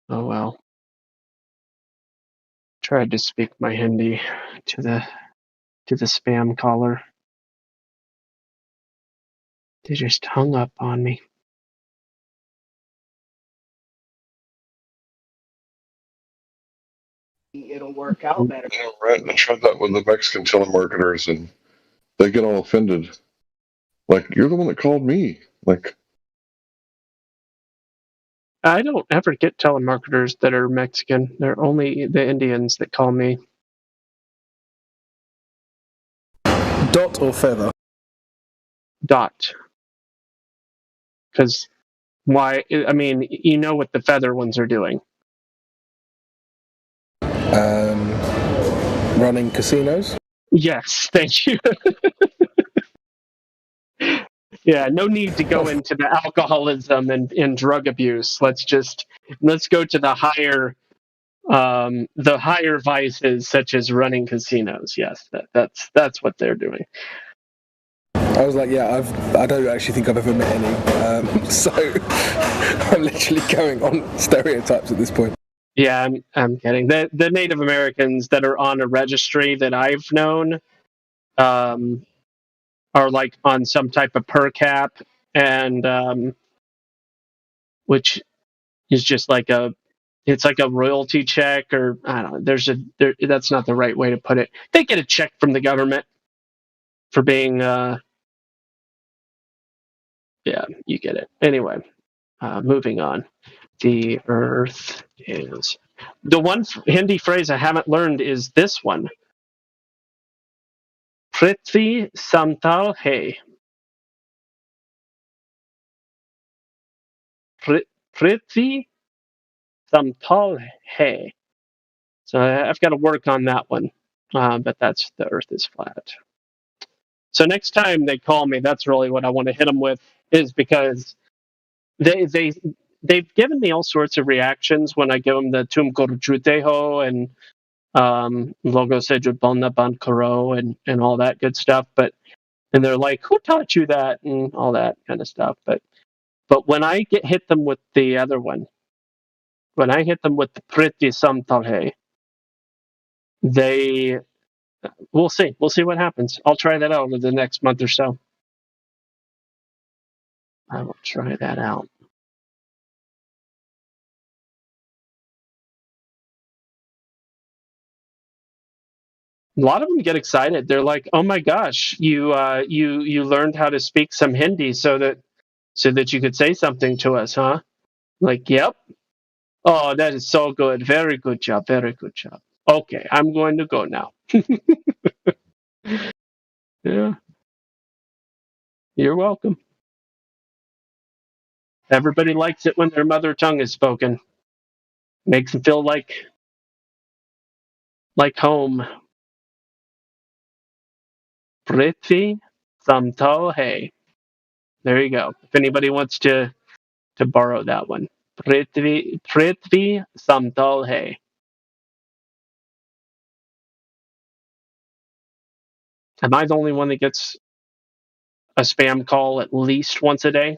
Oh well. Tried to speak my Hindi to the spam caller. They just hung up on me. It'll work out better. Yeah, right. I tried that with the Mexican telemarketers, and they get all offended. Like, you're the one that called me. Like, I don't ever get telemarketers that are Mexican. They're only the Indians that call me. Dot or feather? Dot. Because why? I mean, you know what the feather ones are doing. Running casinos? Yes, thank you. Yeah, no need to go into the alcoholism and drug abuse. Let's go to the higher vices such as running casinos. Yes, that's what they're doing. I was like, yeah, I don't actually think I've ever met any. So I'm literally going on stereotypes at this point. Yeah, I'm kidding. The Native Americans that are on a registry that I've known are like on some type of per cap, and which is just like it's like a royalty check, or I don't know. That's not the right way to put it. They get a check from the government for being yeah, you get it. Anyway, moving on. The Earth is the one Hindi phrase I haven't learned is this one. Prithvi samtal hai. Prithvi samtal hai. So I've got to work on that one. But that's the Earth is flat. So next time they call me, that's really what I want to hit them with, is because they've given me all sorts of reactions when I give them the tum kor jute ho and logo se jutbonna ban karo and all that good stuff. And they're like, who taught you that and all that kind of stuff. But when I hit them with the other one, when I hit them with the Priti Samtalhe, we'll see what happens. I'll try that out over the next month or so. I will try that out. A lot of them get excited. They're like, "Oh my gosh, you learned how to speak some Hindi so that you could say something to us, huh?" Like, "Yep." "Oh, that is so good. Very good job. Very good job." "Okay, I'm going to go now." Yeah. You're welcome. Everybody likes it when their mother tongue is spoken. Makes them feel like home. Prithvi Samtal Hai. There you go. If anybody wants to borrow that one. Prithvi Samtal Hai. Am I the only one that gets a spam call at least once a day?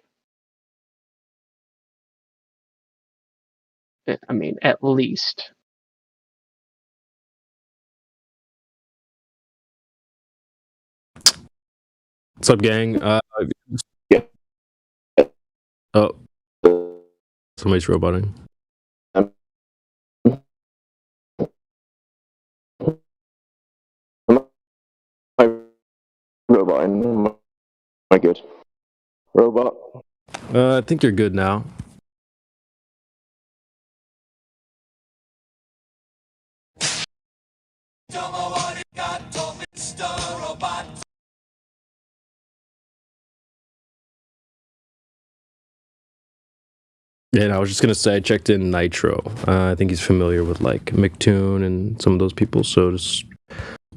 I mean, at least. What's up, gang? Oh, somebody's roboting. Robot, am I good? Robot. I think you're good now. Yeah, and I was just gonna say I checked in Nitro. I think he's familiar with like McToon and some of those people, so just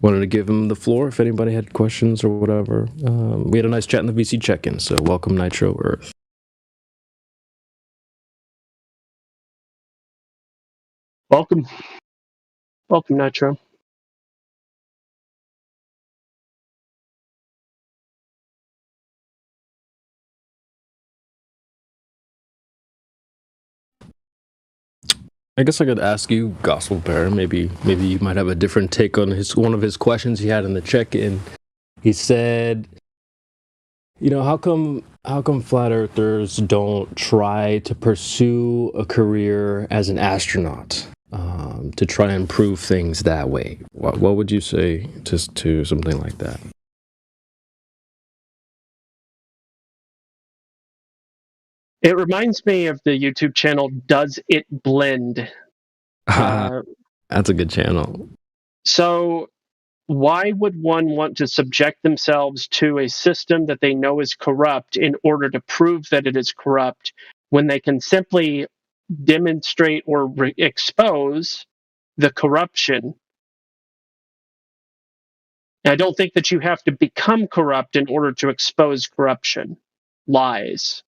wanted to give him the floor if anybody had questions or whatever. We had a nice chat in the VC check-in, so welcome Nitro Earth. Welcome, Nitro. I guess I could ask you, Gospel Bear. Maybe you might have a different take on one of his questions he had in the check-in. He said, how come flat earthers don't try to pursue a career as an astronaut, to try and improve things that way? What would you say to something like that? It reminds me of the YouTube channel Does It Blend? That's a good channel. So why would one want to subject themselves to a system that they know is corrupt in order to prove that it is corrupt when they can simply demonstrate or expose the corruption? I don't think that you have to become corrupt in order to expose corruption, lies,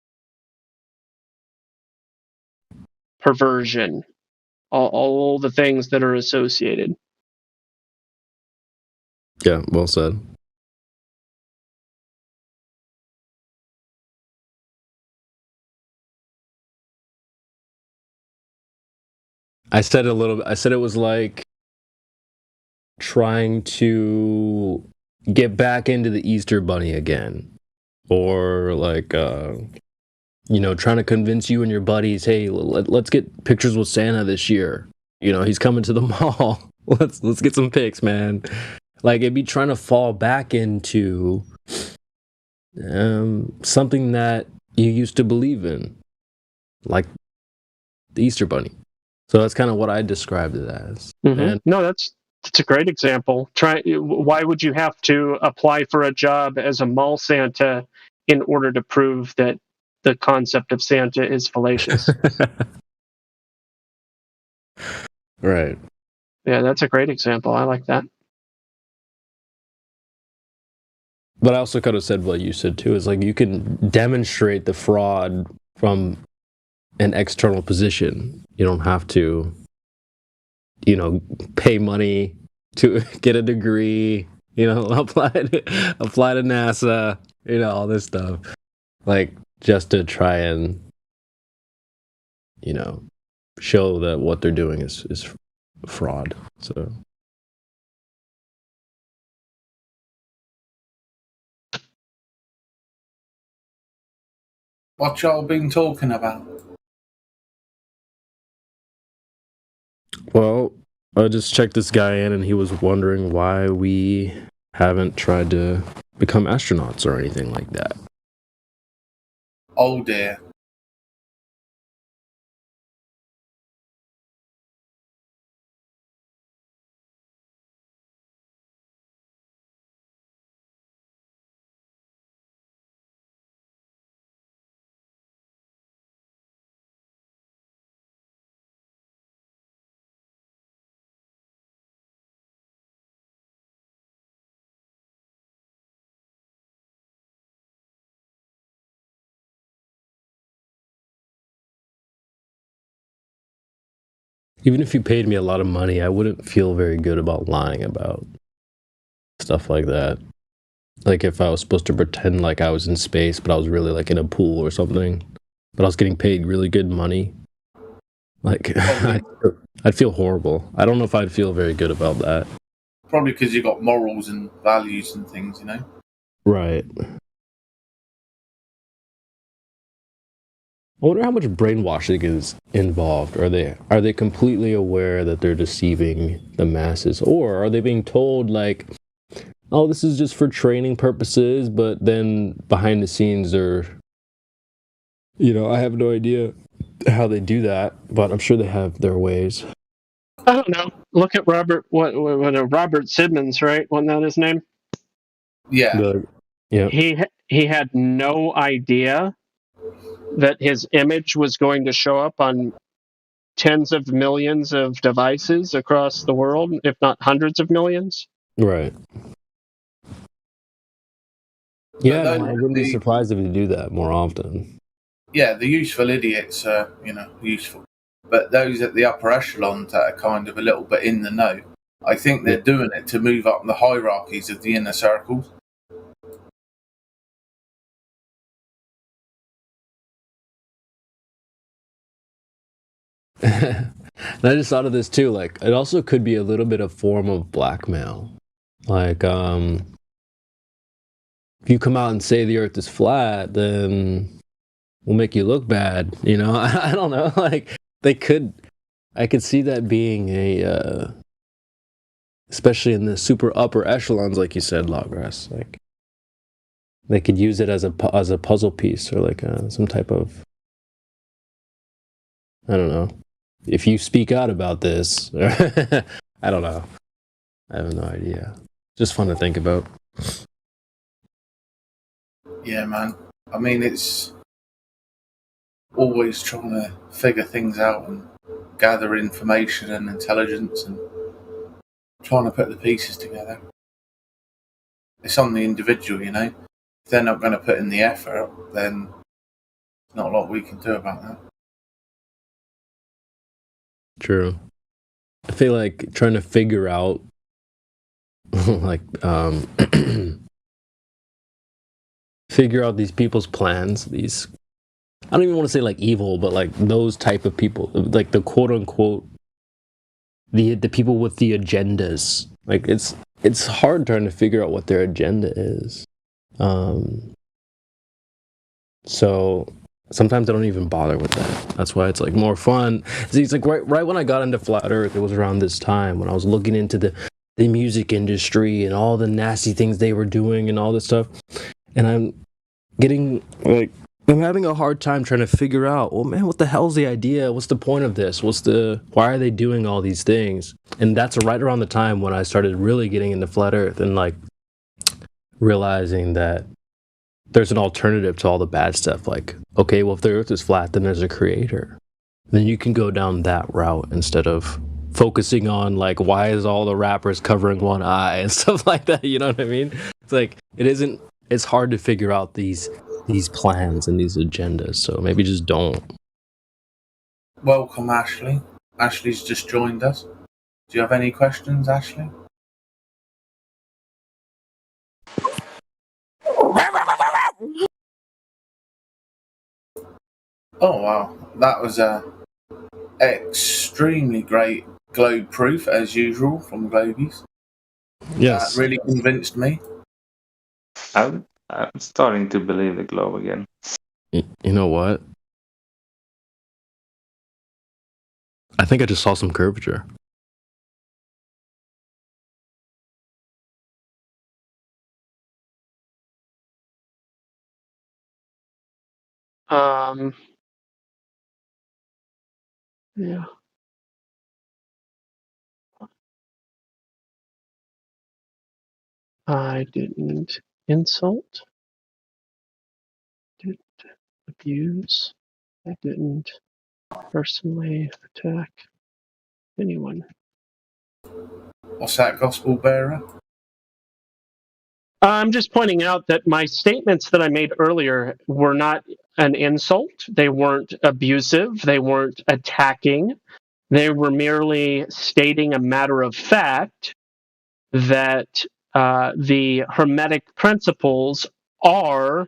perversion, all the things that are associated. Yeah, well said. I said it was like trying to get back into the Easter Bunny again, or like trying to convince you and your buddies, hey, let's get pictures with Santa this year. He's coming to the mall. Let's get some pics, man. Like, it'd be trying to fall back into something that you used to believe in, like the Easter Bunny. So that's kind of what I described it as. Mm-hmm. And no, that's a great example. Why would you have to apply for a job as a mall Santa in order to prove that the concept of Santa is fallacious? Right. Yeah, that's a great example. I like that. But I also could have said what you said too, is like you can demonstrate the fraud from an external position. You don't have to, pay money to get a degree, apply to NASA, all this stuff. Like, just to try and, show that what they're doing is fraud. So. What y'all been talking about? Well, I just checked this guy in, and he was wondering why we haven't tried to become astronauts or anything like that. Oh dear. Even if you paid me a lot of money, I wouldn't feel very good about lying about stuff like that. Like if I was supposed to pretend like I was in space, but I was really like in a pool or something, but I was getting paid really good money. Like, I'd feel horrible. I don't know if I'd feel very good about that. Probably because you've got morals and values and things, Right. I wonder how much brainwashing is involved. Are they completely aware that they're deceiving the masses, or are they being told like, oh, this is just for training purposes, but then behind the scenes they're, I have no idea how they do that, but I'm sure they have their ways. I don't know. Look at Robert Simmons, right? Wasn't that his name? Yeah. Yeah. He had no idea that his image was going to show up on tens of millions of devices across the world, if not hundreds of millions. Right. Yeah, I wouldn't be surprised if you do that more often. Yeah, the useful idiots are, useful. But those at the upper echelons that are kind of a little bit in the know, I think they're doing it to move up the hierarchies of the inner circles. And I just thought of this too. Like, it also could be a little bit of form of blackmail. Like, if you come out and say the Earth is flat, then we'll make you look bad. You know, I don't know. Like, I could see that being a, especially in the super upper echelons, like you said, Lawgrass. Like, they could use it as a puzzle piece or like some type of, I don't know. If you speak out about this, I don't know. I have no idea. Just fun to think about. Yeah, man. I mean, it's always trying to figure things out and gather information and intelligence and trying to put the pieces together. It's on the individual, you know. If they're not going to put in the effort, then there's not a lot we can do about that. True. I feel like trying to figure out, like, figure out these people's plans, these, I don't even want to say like evil, but like those type of people, like the quote unquote, the people with the agendas. Like, it's hard trying to figure out what their agenda is. So sometimes I don't even bother with that. That's why it's like more fun. See, it's like right when I got into Flat Earth, it was around this time when I was looking into the music industry and all the nasty things they were doing and all this stuff. And I'm having a hard time trying to figure out, well, man, what the hell's the idea? What's the point of this? Why are they doing all these things? And that's right around the time when I started really getting into Flat Earth and like realizing that there's an alternative to all the bad stuff. Like, okay, well, if the Earth is flat, then there's a creator. Then you can go down that route instead of focusing on like, why is all the rappers covering one eye and stuff like that? You know what I mean? It's like, it's hard to figure out these plans and these agendas. So maybe just don't. Welcome, Ashley. Ashley's just joined us. Do you have any questions, Ashley? Oh wow, that was a extremely great globe proof as usual from Globies. Yes, that really convinced me. I'm starting to believe the globe again. You know what? I think I just saw some curvature. Yeah. I didn't insult, didn't abuse, I didn't personally attack anyone. What's that, gospel bearer? I'm just pointing out that my statements that I made earlier were not an insult. They weren't abusive. They weren't attacking. They were merely stating a matter of fact that the Hermetic principles are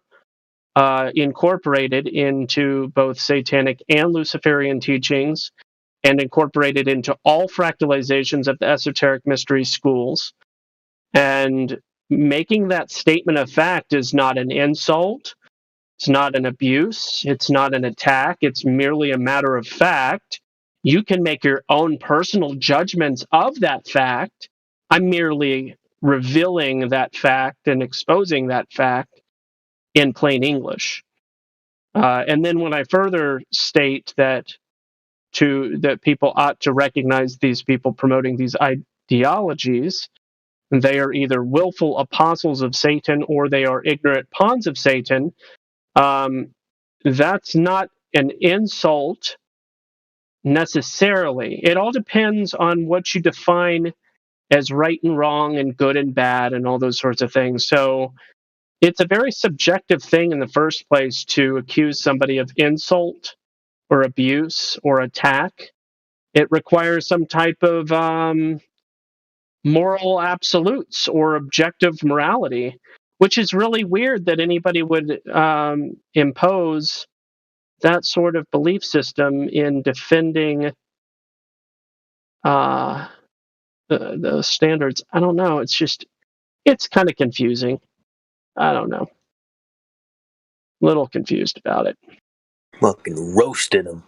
incorporated into both Satanic and Luciferian teachings and incorporated into all fractalizations of the esoteric mystery schools. And making that statement of fact is not an insult. It's not an abuse. It's not an attack. It's merely a matter of fact. You can make your own personal judgments of that fact. I'm merely revealing that fact and exposing that fact in plain English. And then when I further state that people ought to recognize these people promoting these ideologies, they are either willful apostles of Satan or they are ignorant pawns of Satan. That's not an insult necessarily. It all depends on what you define as right and wrong and good and bad and all those sorts of things. So it's a very subjective thing in the first place to accuse somebody of insult or abuse or attack. It requires some type of moral absolutes or objective morality, which is really weird that anybody would impose that sort of belief system in defending the standards. I don't know. It's kind of confusing. I don't know. A little confused about it. Fucking roasted them.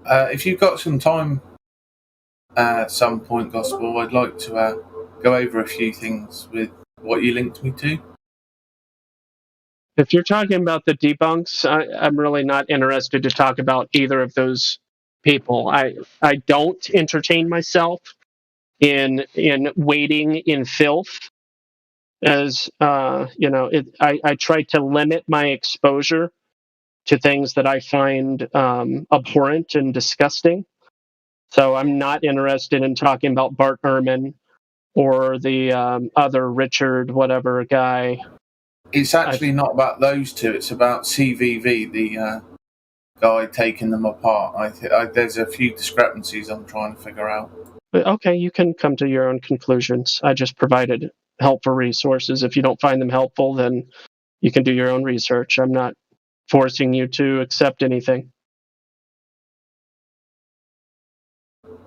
If you've got some time at some point, Gospel, I'd like to go over a few things with what you linked me to. If you're talking about the debunks, I'm really not interested to talk about either of those people. I don't entertain myself in wading in filth. As I try to limit my exposure to things that I find abhorrent and disgusting. So I'm not interested in talking about Bart Ehrman or the other Richard whatever guy. It's actually not about those two. It's about CVV, the guy taking them apart. There's a few discrepancies I'm trying to figure out. Okay, you can come to your own conclusions. I just provided helpful resources. If you don't find them helpful, then you can do your own research. I'm not forcing you to accept anything.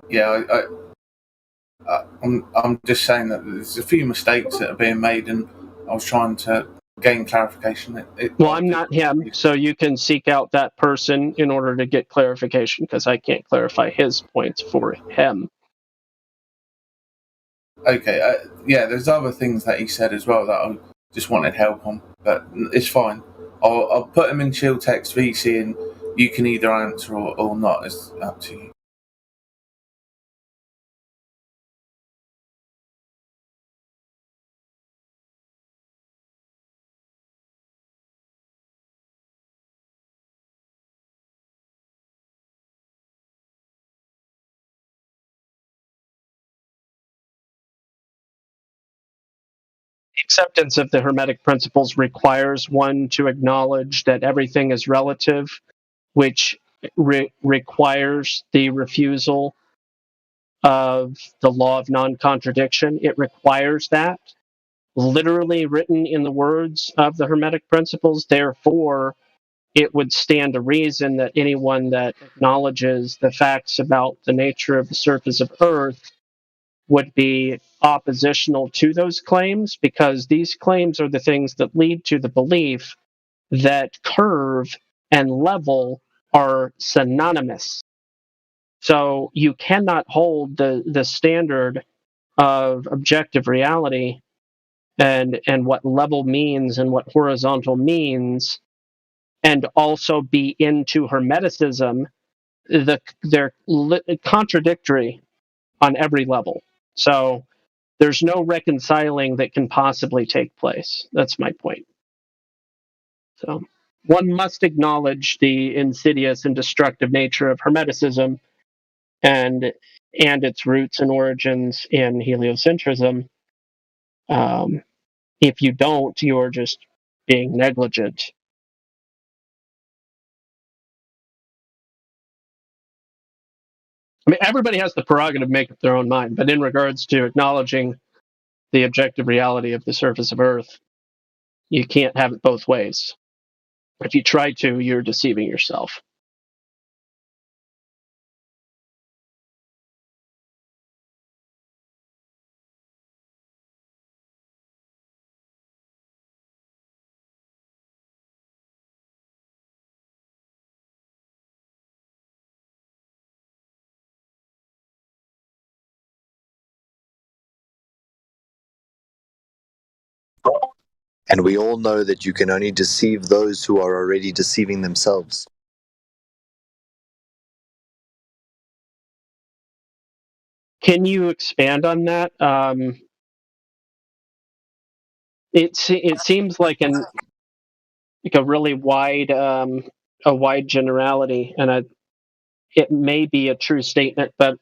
Yeah, I'm just saying that there's a few mistakes that are being made, and I was trying to gain clarification. Well, I'm not him, so you can seek out that person in order to get clarification, because I can't clarify his points for him. Okay, yeah, there's other things that he said as well that I just wanted help on, but it's fine. I'll put him in chill text VC, and you can either answer or not. It's up to you. Acceptance of the Hermetic principles requires one to acknowledge that everything is relative, which requires the refusal of the law of non-contradiction. It requires that, literally written in the words of the Hermetic principles. Therefore, it would stand to reason that anyone that acknowledges the facts about the nature of the surface of Earth would be oppositional to those claims, because these claims are the things that lead to the belief that curve and level are synonymous. So you cannot hold the standard of objective reality and what level means and what horizontal means, and also be into Hermeticism. They're contradictory on every level. So there's no reconciling that can possibly take place. That's my point. So one must acknowledge the insidious and destructive nature of Hermeticism and its roots and origins in heliocentrism. If you don't, you're just being negligent. I mean, everybody has the prerogative to make up their own mind, but in regards to acknowledging the objective reality of the surface of Earth, you can't have it both ways. If you try to, you're deceiving yourself. And we all know that you can only deceive those who are already deceiving themselves. Can you expand on that? It seems like a really wide generality, and it may be a true statement, but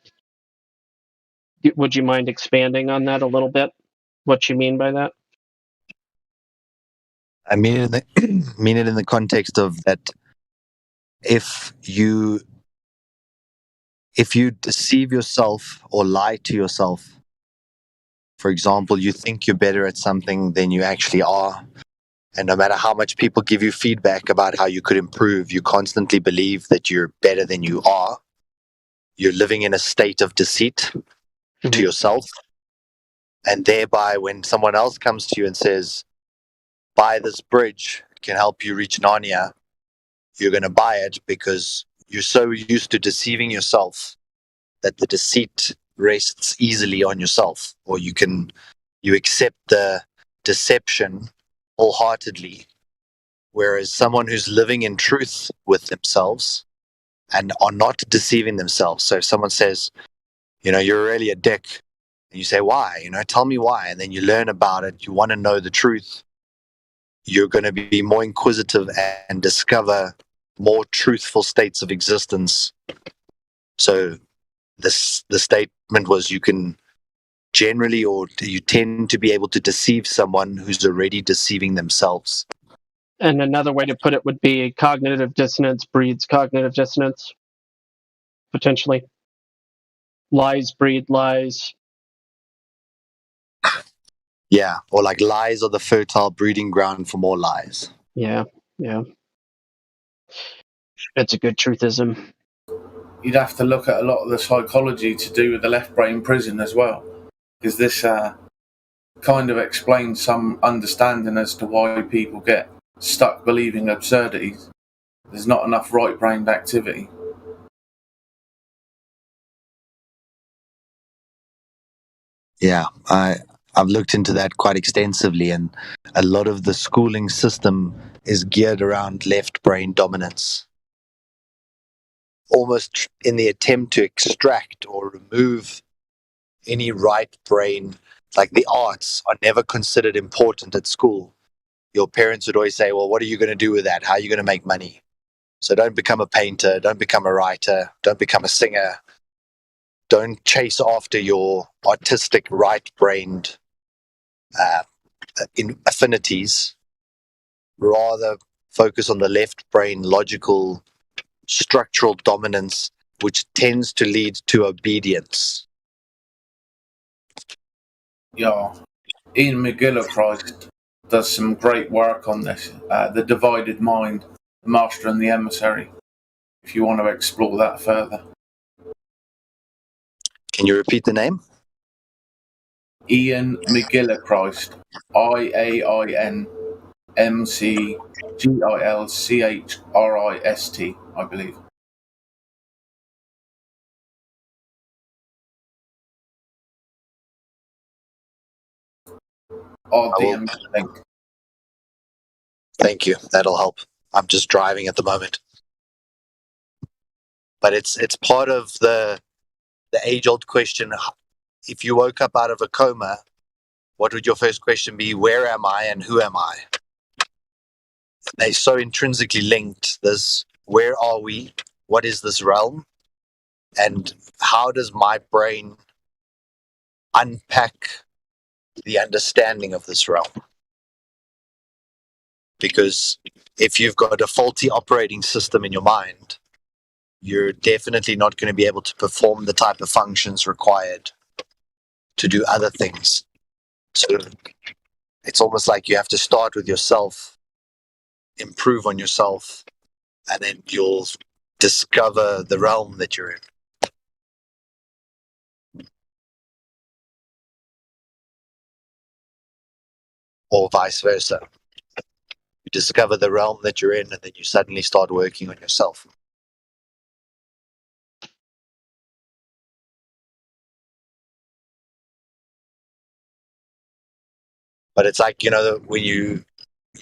would you mind expanding on that a little bit? What you mean by that? I mean it in the context of that if you deceive yourself or lie to yourself, for example, you think you're better at something than you actually are, and no matter how much people give you feedback about how you could improve, you constantly believe that you're better than you are, you're living in a state of deceit to yourself. And thereby, when someone else comes to you and says, buy this bridge, it can help you reach Narnia, you're going to buy it because you're so used to deceiving yourself that the deceit rests easily on yourself, or you accept the deception wholeheartedly. Whereas someone who's living in truth with themselves and are not deceiving themselves. So if someone says, you're really a dick, and you say, why? Tell me why. And then you learn about it. You want to know the truth. You're going to be more inquisitive and discover more truthful states of existence. So the statement was you can generally, or you tend to be able to deceive someone who's already deceiving themselves. And another way to put it would be cognitive dissonance breeds cognitive dissonance, potentially. Lies breed lies. Yeah, or like lies are the fertile breeding ground for more lies. Yeah. It's a good truthism. You'd have to look at a lot of the psychology to do with the left brain prison as well, because this kind of explains some understanding as to why people get stuck believing absurdities. There's not enough right-brained activity. Yeah, I've looked into that quite extensively, and a lot of the schooling system is geared around left brain dominance, almost in the attempt to extract or remove any right brain. Like the arts are never considered important at school. Your parents would always say, well, what are you going to do with that? How are you going to make money? So don't become a painter, don't become a writer, don't become a singer. Don't chase after your artistic right-brained affinities. Rather focus on the left brain logical structural dominance, which tends to lead to obedience. Yeah. Ian McGillichrist does some great work on this. The Divided Mind, The Master and the Emissary, if you want to explore that further. Can you repeat the name? Ian McGillichrist. IAINMCGILCHRIST, I believe. I'll DM the link. Thank you. That'll help. I'm just driving at the moment. But it's part of the age-old question. If you woke up out of a coma, what would your first question be? Where am I and who am I? They're so intrinsically linked. This, where are we? What is this realm? And how does my brain unpack the understanding of this realm? Because if you've got a faulty operating system in your mind, you're definitely not going to be able to perform the type of functions required to do other things. So it's almost like you have to start with yourself, improve on yourself, and then you'll discover the realm that you're in. Or vice versa. You discover the realm that you're in, and then you suddenly start working on yourself. But it's like, when you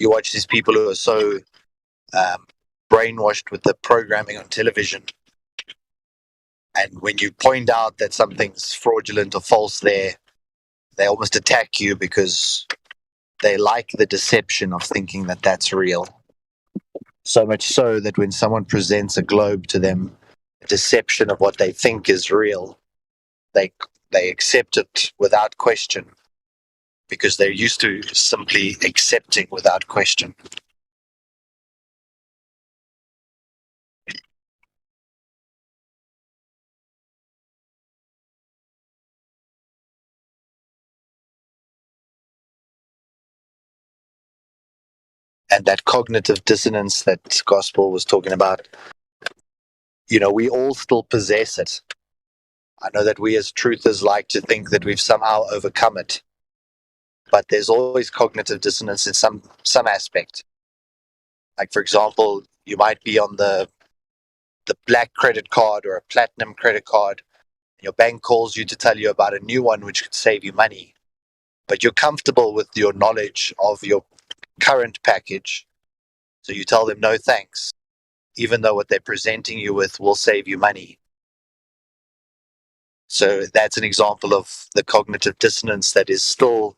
watch these people who are so brainwashed with the programming on television, and when you point out that something's fraudulent or false there, they almost attack you because they like the deception of thinking that that's real. So much so that when someone presents a globe to them, a deception of what they think is real, they accept it without question, because they're used to simply accepting without question. And that cognitive dissonance that Gospel was talking about, we all still possess it. I know that we as truthers like to think that we've somehow overcome it, but there's always cognitive dissonance in some aspect. Like, for example, you might be on the black credit card or a platinum credit card. Your bank calls you to tell you about a new one which could save you money, but you're comfortable with your knowledge of your current package, so you tell them no thanks, even though what they're presenting you with will save you money. So that's an example of the cognitive dissonance that is still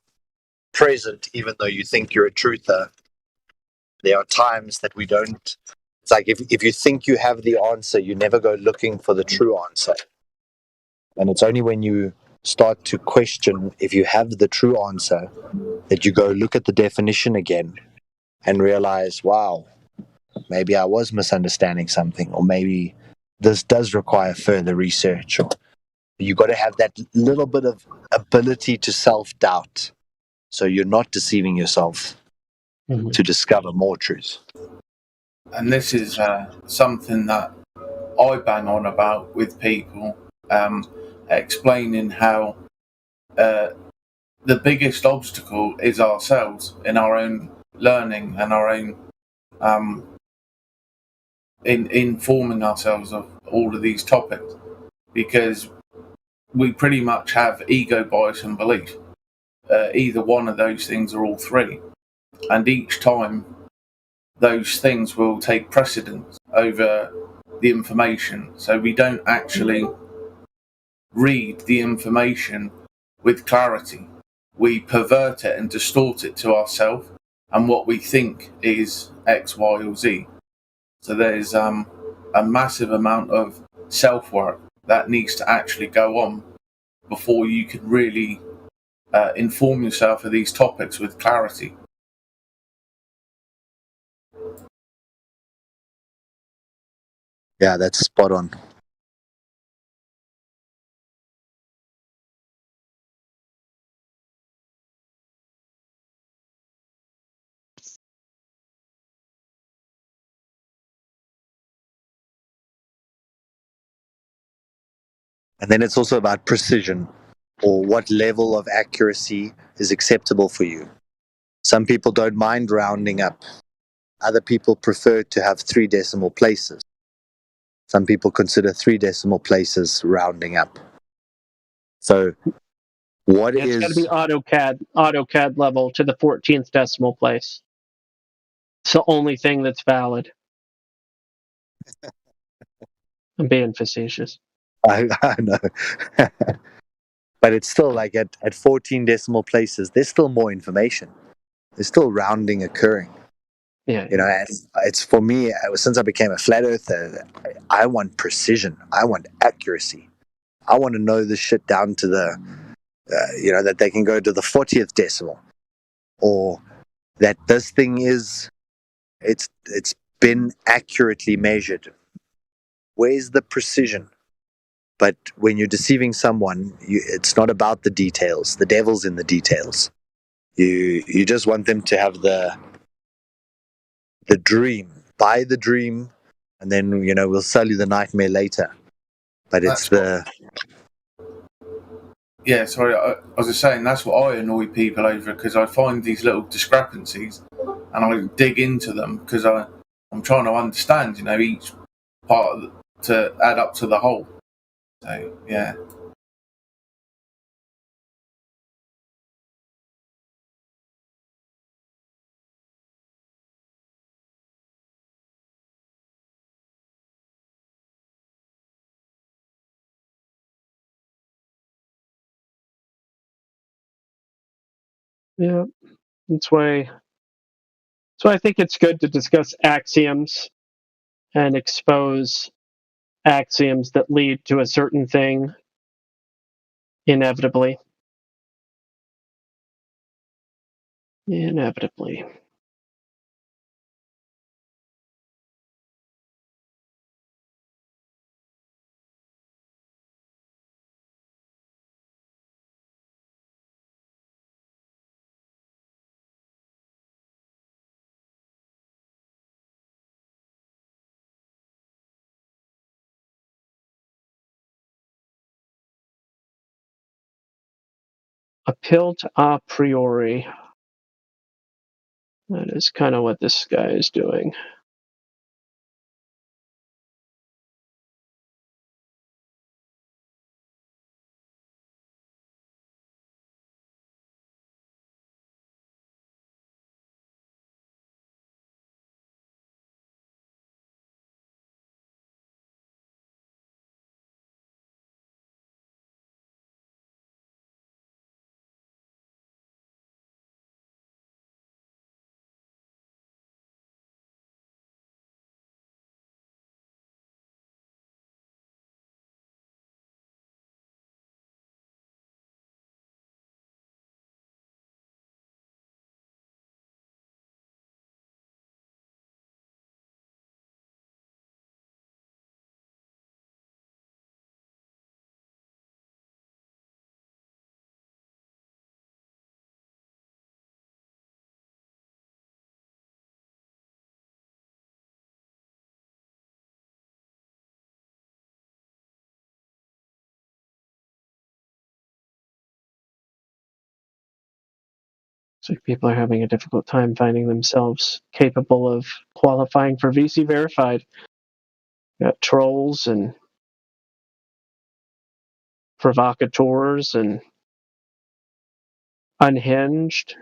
present, even though you think you're a truther. There are times that we don't. It's like if you think you have the answer, you never go looking for the true answer. And it's only when you start to question if you have the true answer that you go look at the definition again and realize, wow, maybe I was misunderstanding something, or maybe this does require further research. Or you got to have that little bit of ability to self-doubt, so you're not deceiving yourself to discover more truth. And this is something that I bang on about with people, explaining how the biggest obstacle is ourselves in our own learning and our own in informing ourselves of all of these topics, because we pretty much have ego, bias and belief, either one of those things or all three, and each time those things will take precedence over the information, so we don't actually read the information with clarity. We pervert it and distort it to ourselves and what we think is X, Y, or Z. So there's a massive amount of self-work that needs to actually go on before you can really inform yourself of these topics with clarity. Yeah, that's spot on. And then it's also about precision, or what level of accuracy is acceptable for you. Some people don't mind rounding up. Other people prefer to have 3 decimal places. Some people consider 3 decimal places rounding up. So what It's got to be is... AutoCAD level to the 14th decimal place. It's the only thing that's valid. I'm being facetious. I know. But it's still like at 14 decimal places, there's still more information. There's still rounding occurring. Yeah. You know, it's for me, since I became a flat earther, I want precision. I want accuracy. I want to know this shit down to the, that they can go to the 40th decimal, or that this thing it's been accurately measured. Where's the precision? But when you're deceiving someone, it's not about the details. The devil's in the details. You just want them to have the dream. Buy the dream, and then we'll sell you the nightmare later. But it's Yeah, sorry, I was just saying that's what I annoy people over, because I find these little discrepancies and I dig into them because I'm trying to understand, each part to add up to the whole. So, yeah. Yeah, that's why I think it's good to discuss axioms and expose axioms that lead to a certain thing inevitably. Inevitably. Appeal to a priori. That is kind of what this guy is doing. So people are having a difficult time finding themselves capable of qualifying for VC verified. Got trolls and provocateurs and unhinged.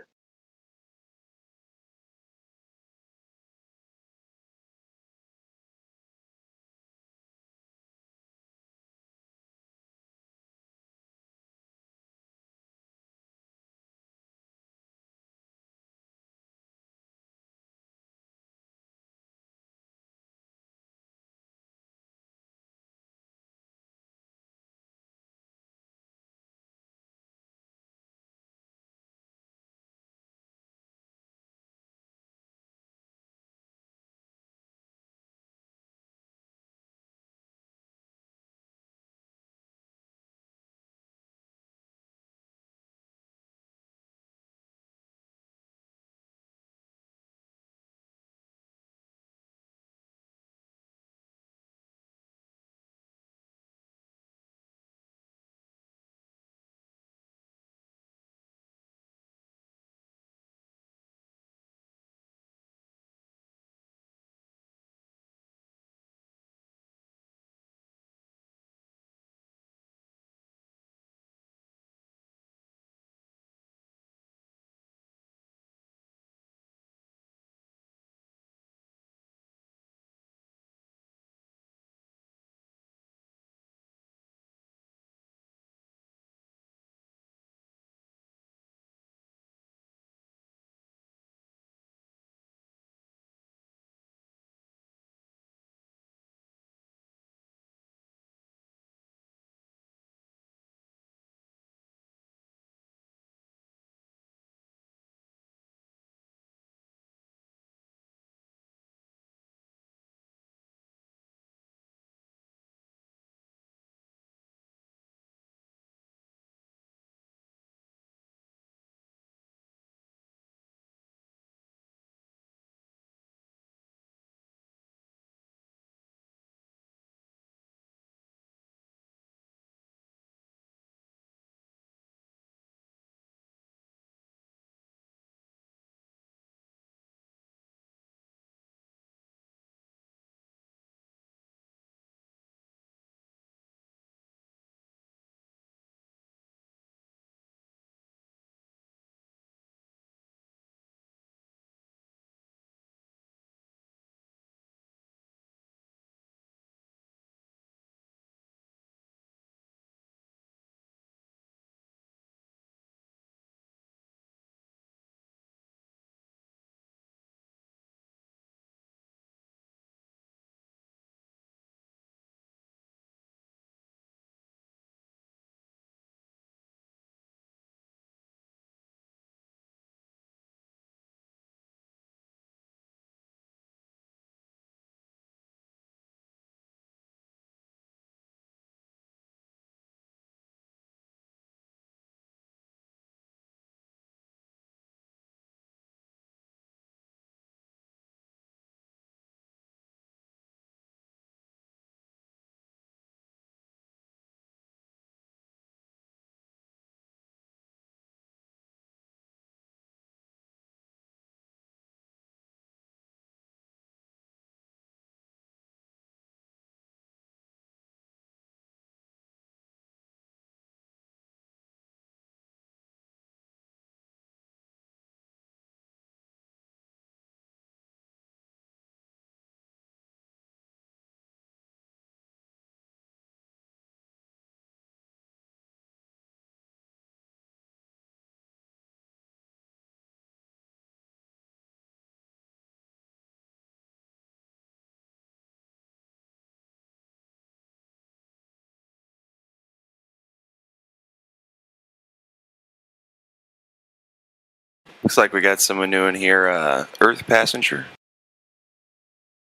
Looks like we got someone new in here. Earth passenger.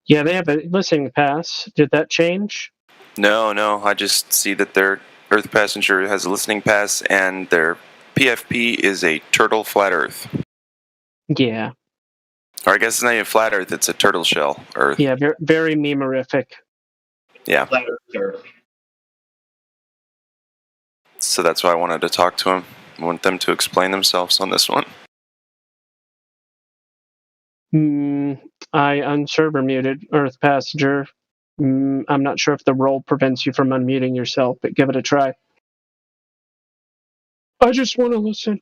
Yeah, they have a listening pass. Did that change? No. I just see that their Earth passenger has a listening pass, and their PFP is a turtle flat Earth. Yeah. Or I guess it's not even flat Earth; it's a turtle shell Earth. Yeah, very, very memorific. Yeah. Flat Earth. So that's why I wanted to talk to him. I want them to explain themselves on this one. I unserver muted Earth Passenger. I'm not sure if the role prevents you from unmuting yourself, but give it a try. I just want to listen.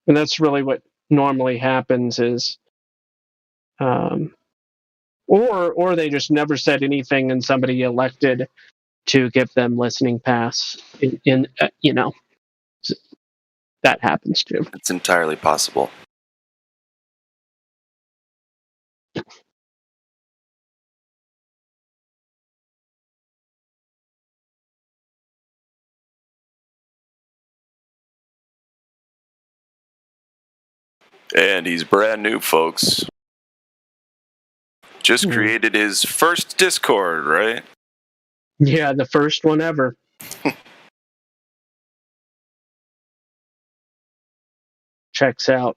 And that's really what normally happens is, or they just never said anything and somebody elected to give them listening pass. That happens too. It's entirely possible. And he's brand new, folks. Just created his first Discord, right? Yeah, the first one ever. Checks out.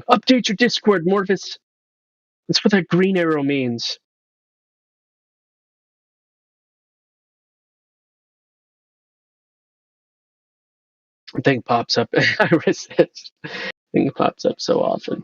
Update your Discord, Morvis. That's what that green arrow means. Thing pops up. I resist. Thing pops up so often.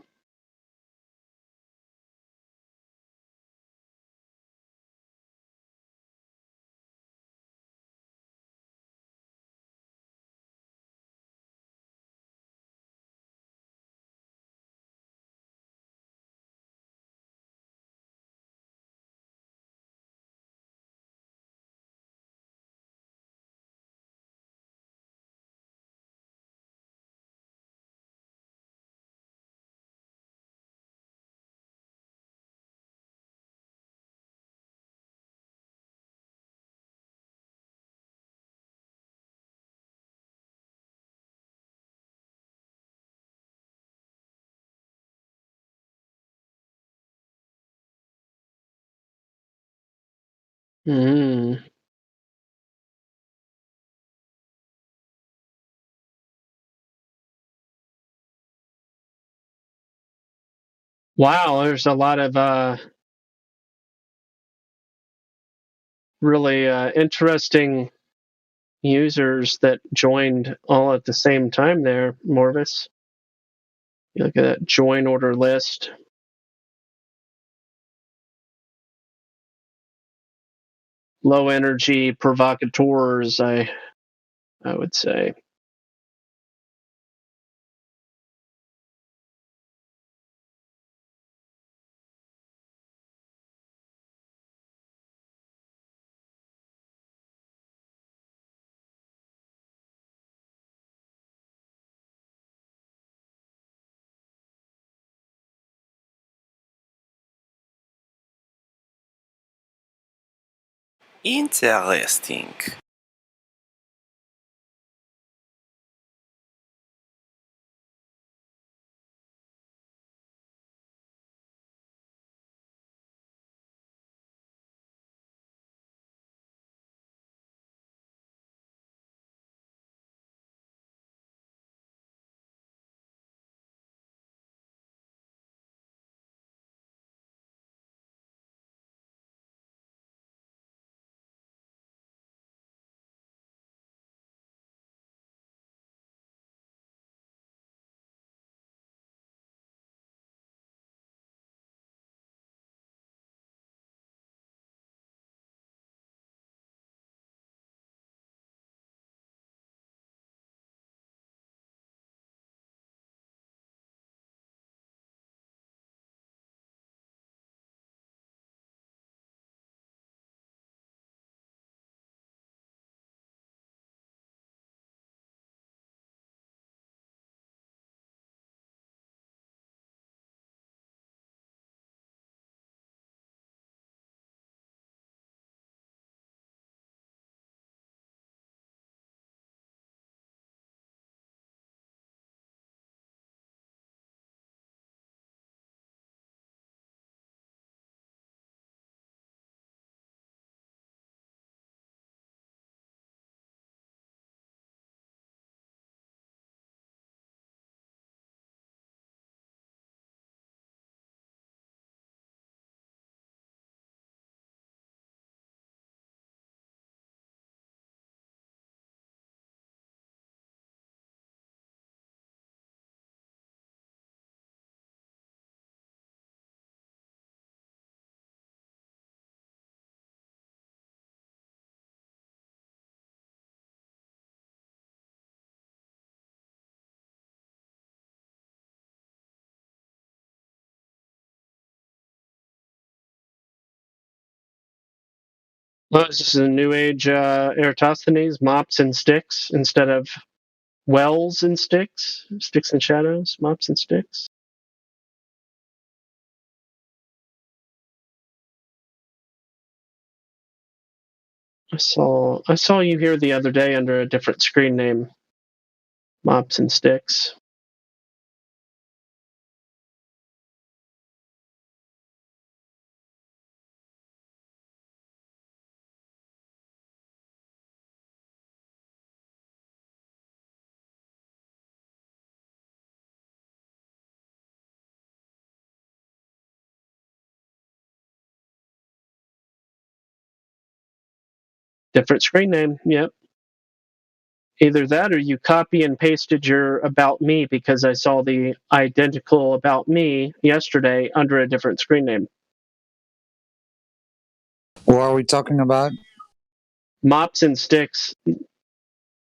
Wow, there's a lot of really interesting users that joined all at the same time there, Morvis. You look at that join order list. Low energy provocateurs, I would say. Interesting. Well, this is a new age Eratosthenes, mops and sticks instead of wells and sticks, sticks and shadows, mops and sticks. I saw you here the other day under a different screen name, mops and sticks. Different screen name, yep. Either that or you copy and pasted your about me because I saw the identical about me yesterday under a different screen name. What are we talking about? Mops and sticks.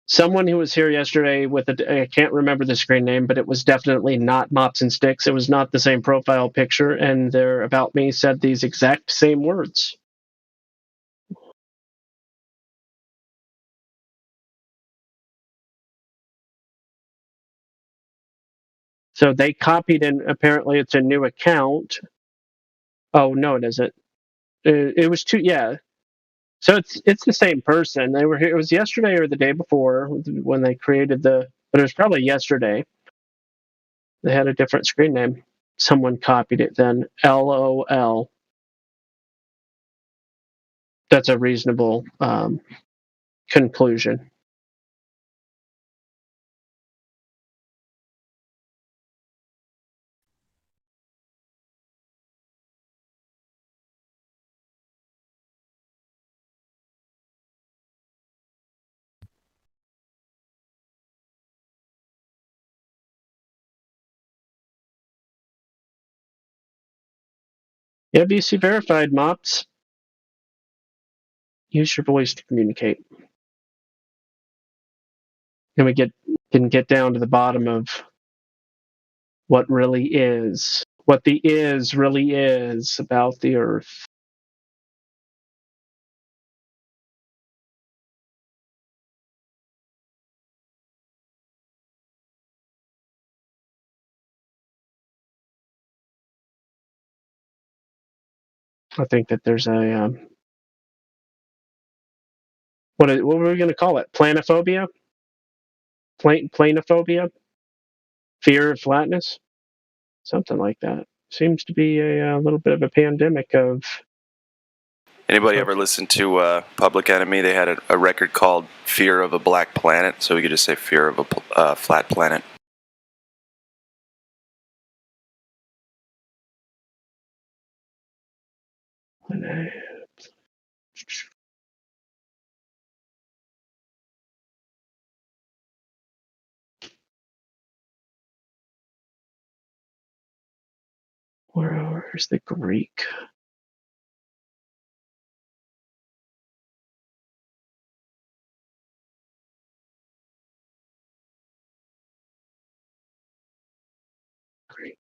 Someone who was here yesterday with I can't remember the screen name, but it was definitely not Mops and Sticks. It was not the same profile picture, and their about me said these exact same words. So they copied, and apparently it's a new account. Oh no, it isn't. It was two. Yeah. So it's the same person. They were here. It was yesterday or the day before when they created but it was probably yesterday. They had a different screen name. Someone copied it then. LOL. That's a reasonable conclusion. Yeah, VC verified, Mops. Use your voice to communicate. And we can get down to the bottom of what really is, what the is really is about the Earth. I think that there's a what are we going to call it? Planophobia? Planophobia? Fear of flatness? Something like that. Seems to be a little bit of a pandemic of. Anybody ever listen to Public Enemy? They had a record called "Fear of a Black Planet," so we could just say "Fear of a Flat Planet." Where's the Greek? Greek.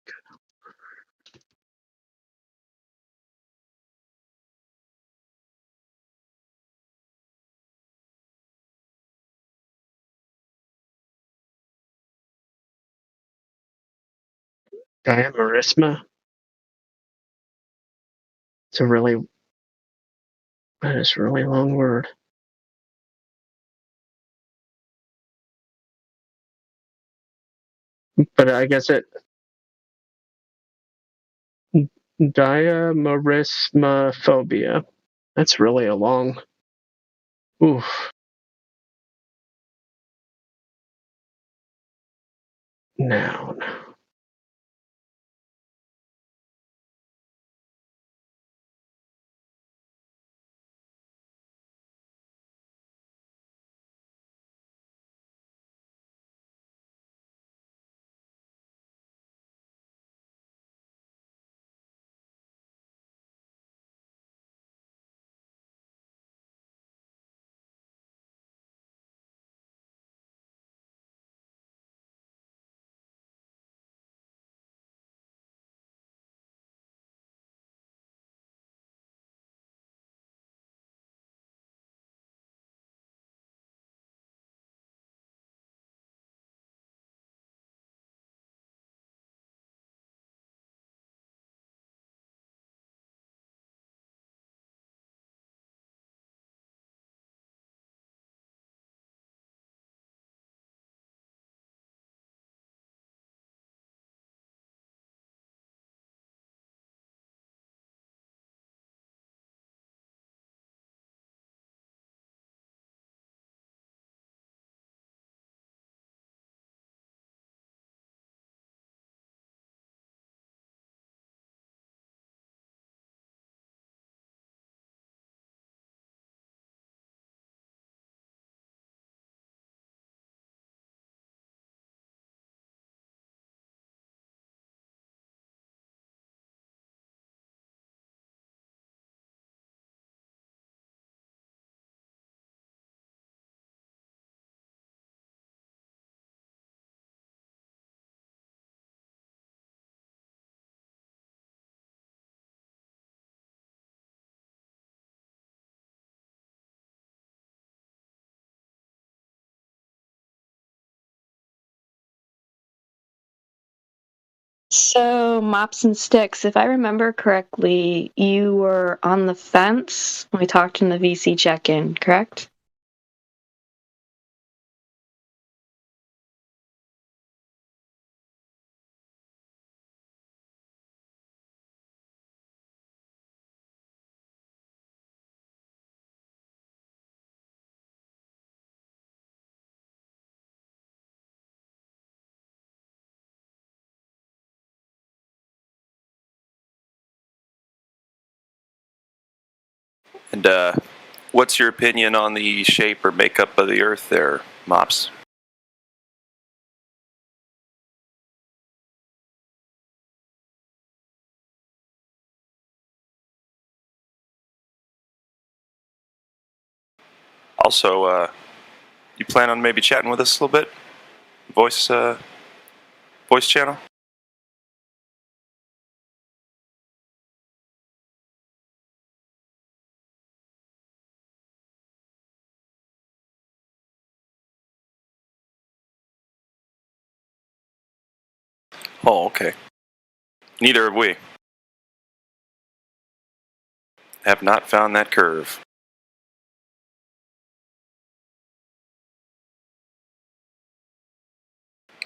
Diamerisma. It's a really long word. But I guess it diamerismophobia. That's really a long. Oof. Noun. So, Mops and Sticks, if I remember correctly, you were on the fence when we talked in the VC check-in, correct? And what's your opinion on the shape or makeup of the Earth there, Mops? Also, you plan on maybe chatting with us a little bit? Voice channel? Oh, okay. Neither have we. Have not found that curve.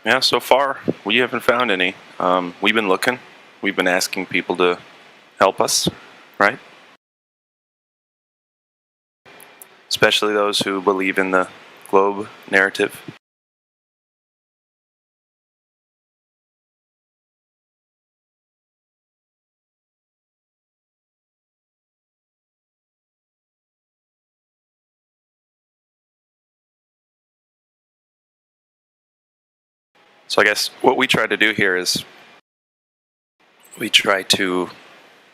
Yeah, so far we haven't found any. We've been looking. We've been asking people to help us, right? Especially those who believe in the globe narrative. So I guess what we try to do here is we try to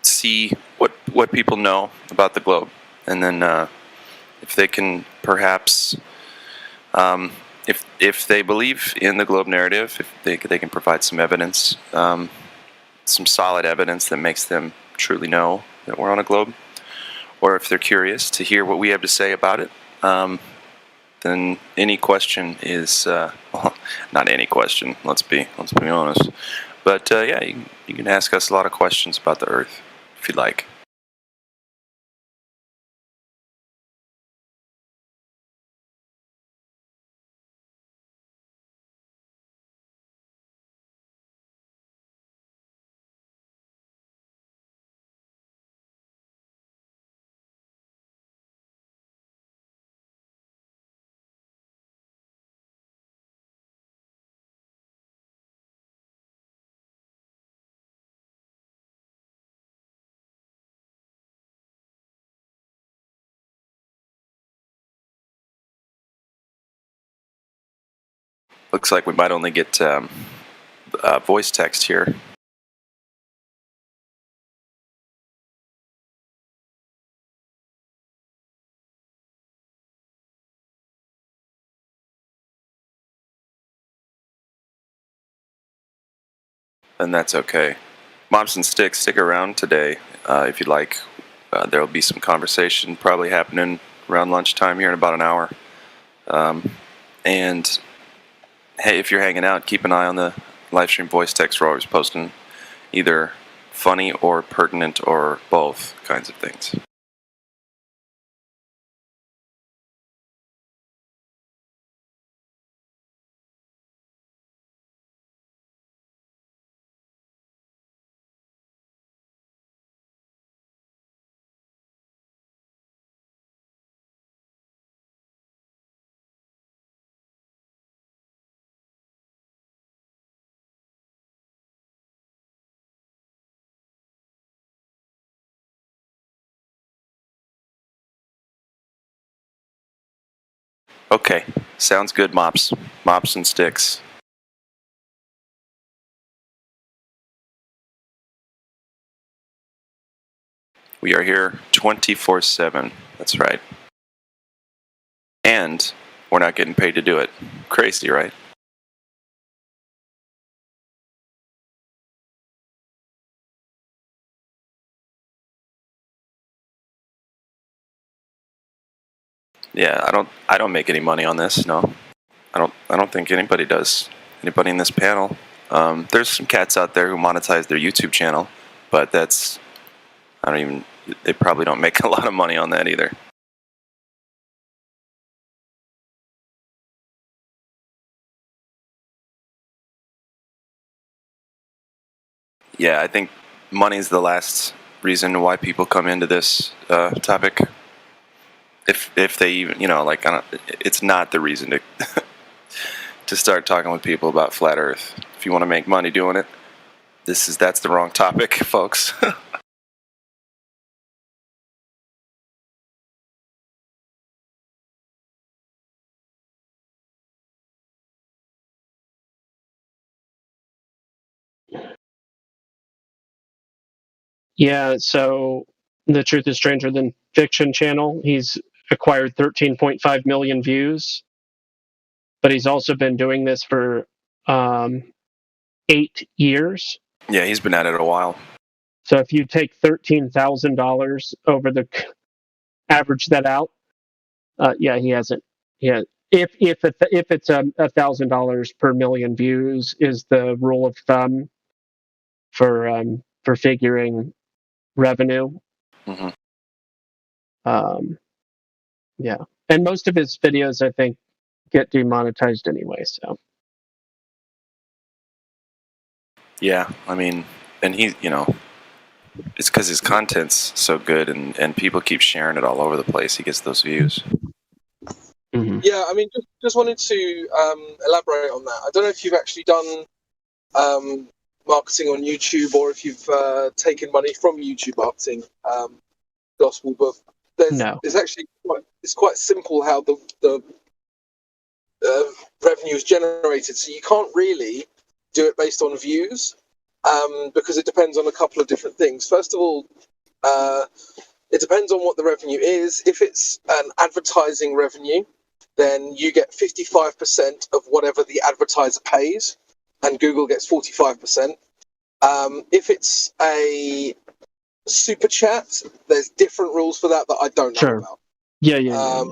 see what people know about the globe, and then if they can perhaps, if they believe in the globe narrative, if they can provide some evidence, some solid evidence that makes them truly know that we're on a globe, or if they're curious to hear what we have to say about it, then any question is well, not any question. Let's be honest. But yeah, you can ask us a lot of questions about the Earth if you'd like. Looks like we might only get voice text here. And that's okay. Mops and Sticks, stick around today if you'd like. There will be some conversation probably happening around lunchtime here in about an hour. And hey, if you're hanging out, keep an eye on the live stream voice text. We're always posting either funny or pertinent or both kinds of things. Okay, sounds good, Mops. Mops and Sticks. We are here 24/7. That's right. And we're not getting paid to do it. Crazy, right? Yeah, I don't make any money on this. No, I don't think anybody does. Anybody in this panel? There's some cats out there who monetize their YouTube channel, but they probably don't make a lot of money on that either. Yeah, I think money is the last reason why people come into this topic. If they even, it's not the reason to to start talking with people about flat Earth. If you want to make money doing it, that's the wrong topic, folks. Yeah, so The Truth is Stranger Than Fiction channel, he's acquired 13.5 million views, but he's also been doing this for 8 years. Yeah, he's been at it a while. So if you take $13,000 over the average that out, he hasn't. Yeah, if it's $1,000 per million views is the rule of thumb for figuring revenue. Mm-hmm. Yeah, and most of his videos, I think, get demonetized anyway. So. Yeah, I mean, and he, it's because his content's so good, and people keep sharing it all over the place. He gets those views. Mm-hmm. Yeah, I mean, just wanted to elaborate on that. I don't know if you've actually done marketing on YouTube, or if you've taken money from YouTube marketing gospel, but it's actually quite simple how the revenue is generated. So you can't really do it based on views because it depends on a couple of different things. First of all, it depends on what the revenue is. If it's an advertising revenue, then you get 55% of whatever the advertiser pays, and Google gets 45%. If it's a super chat, there's different rules for that I don't know about. Yeah.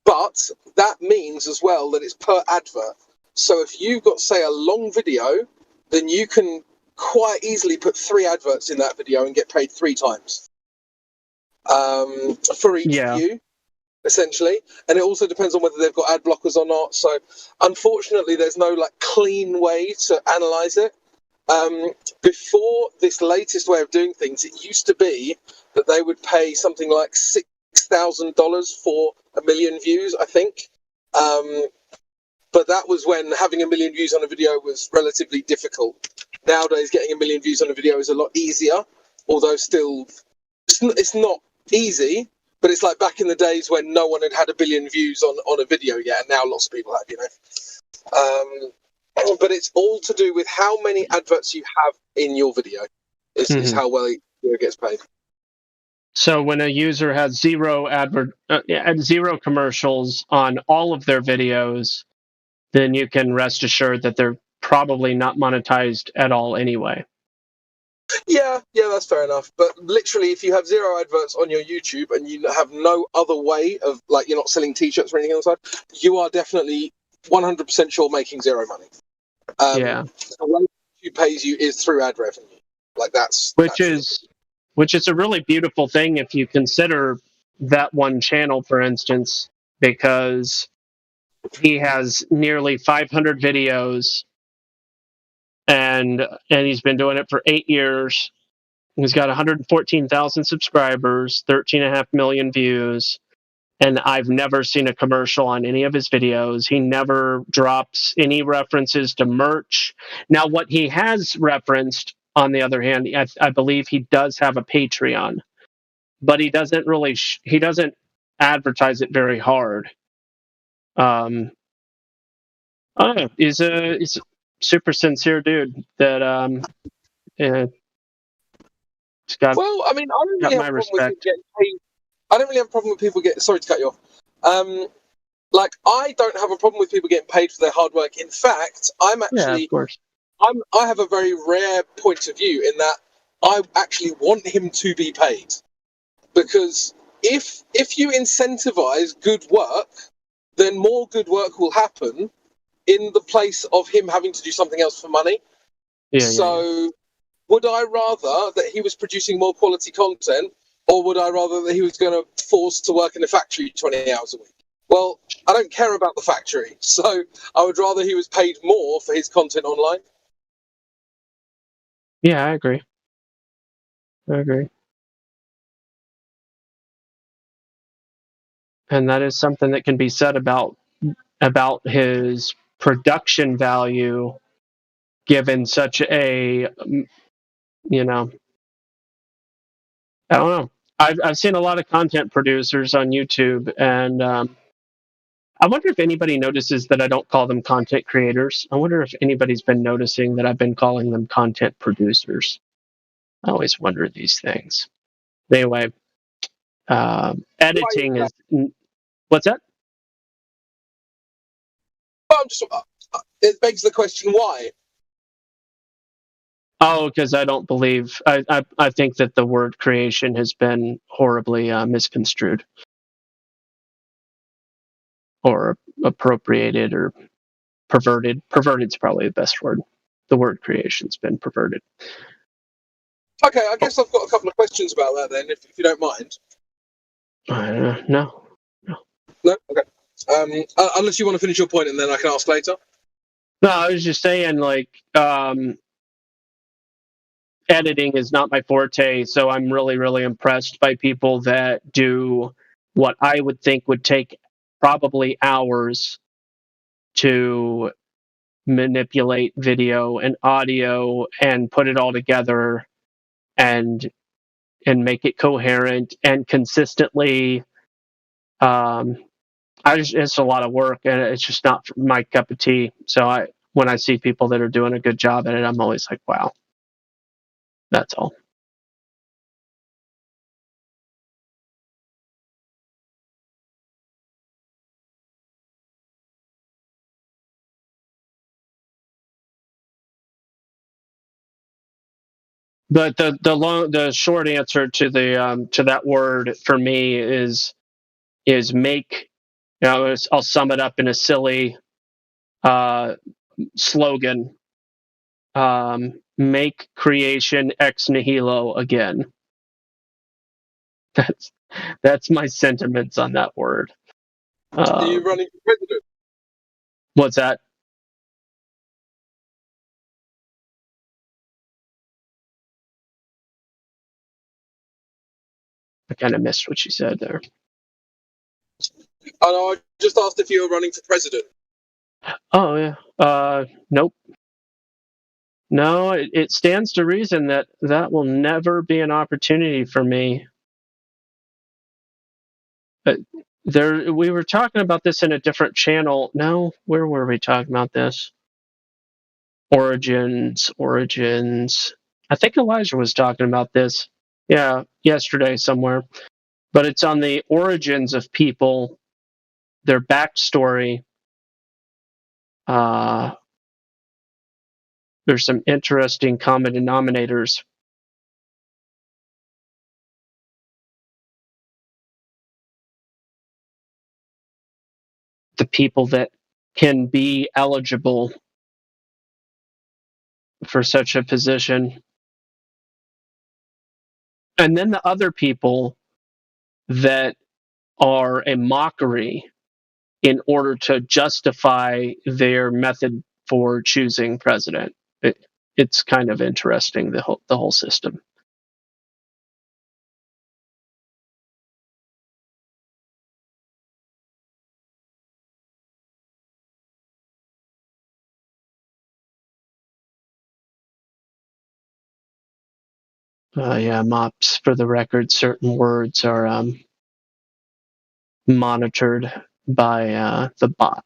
But that means as well that it's per advert. So if you've got, say, a long video, then you can quite easily put 3 adverts in that video and get paid 3 times for each view, essentially. And it also depends on whether they've got ad blockers or not. So unfortunately, there's no clean way to analyze it. Before this latest way of doing things, it used to be that they would pay something like $6,000 for 1 million views, I think. But that was when having 1 million views on a video was relatively difficult. Nowadays, getting 1 million views on a video is a lot easier, although still, it's not easy. But it's like back in the days when no one had 1 billion views on a video yet, and now lots of people have, But it's all to do with how many adverts you have in your video. Is how well it gets paid. So when a user has zero commercials on all of their videos, then you can rest assured that they're probably not monetized at all anyway. Yeah, that's fair enough. But literally, if you have 0 adverts on your YouTube and you have no other way of, you're not selling T-shirts or anything on the side, you are definitely 100% sure making 0 money. The way YouTube pays you is through ad revenue. Which is a really beautiful thing if you consider that one channel, for instance, because he has nearly 500 videos and he's been doing it for 8 years. He's got 114,000 subscribers, 13.5 million views, and I've never seen a commercial on any of his videos. He never drops any references to merch. Now, what he has referenced, on the other hand, I believe he does have a Patreon, but he doesn't really he doesn't advertise it very hard. I don't know. He's a super sincere dude that he's got. Well, I mean, I don't really have a problem with people getting paid. I don't really have a problem with people getting. Sorry to cut you off. I don't have a problem with people getting paid for their hard work. In fact, I'm actually. Of course. I have a very rare point of view in that I actually want him to be paid, because if you incentivize good work, then more good work will happen, in the place of him having to do something else for money. So would I rather that he was producing more quality content, or would I rather that he was going to force to work in a factory 20 hours a week? Well, I don't care about the factory, so I would rather he was paid more for his content online. Yeah, I agree. I agree. And that is something that can be said about his production value, given such a, you know, I don't know. I've seen a lot of content producers on YouTube, and I wonder if anybody notices that I don't call them content creators. I wonder if anybody's been noticing that I've been calling them content producers. I always wonder these things. Anyway, editing is. What's that? Well, it begs the question, why? Oh, because I don't believe. I think that the word creation has been horribly misconstrued, or appropriated, or perverted. Perverted's probably the best word. The word creation's been perverted. Okay, I guess I've got a couple of questions about that then, if you don't mind. No. No? Okay. Unless you want to finish your point and then I can ask later. No, I was just saying, like, editing is not my forte, so I'm really, really impressed by people that do what I would think would take probably hours to manipulate video and audio and put it all together and make it coherent and consistently. It's a lot of work, and it's just not my cup of tea. So when I see people that are doing a good job at it, I'm always like, wow. That's all. But the short answer to that word for me is make. I'll sum it up in a silly slogan. Make creation ex nihilo again. That's my sentiments on that word. Are you running for president? What's that? I kind of missed what you said there. Oh, no, I just asked if you were running for president. Oh yeah. Nope. No, it stands to reason that will never be an opportunity for me. But we were talking about this in a different channel. No, where were we talking about this? Origins. I think Elijah was talking about this. Yeah, yesterday somewhere. But it's on the origins of people, their backstory. There's some interesting common denominators. The people that can be eligible for such a position. And then the other people that are a mockery in order to justify their method for choosing president. It's kind of interesting, the whole system. Yeah, mops, for the record, certain words are monitored by the bot.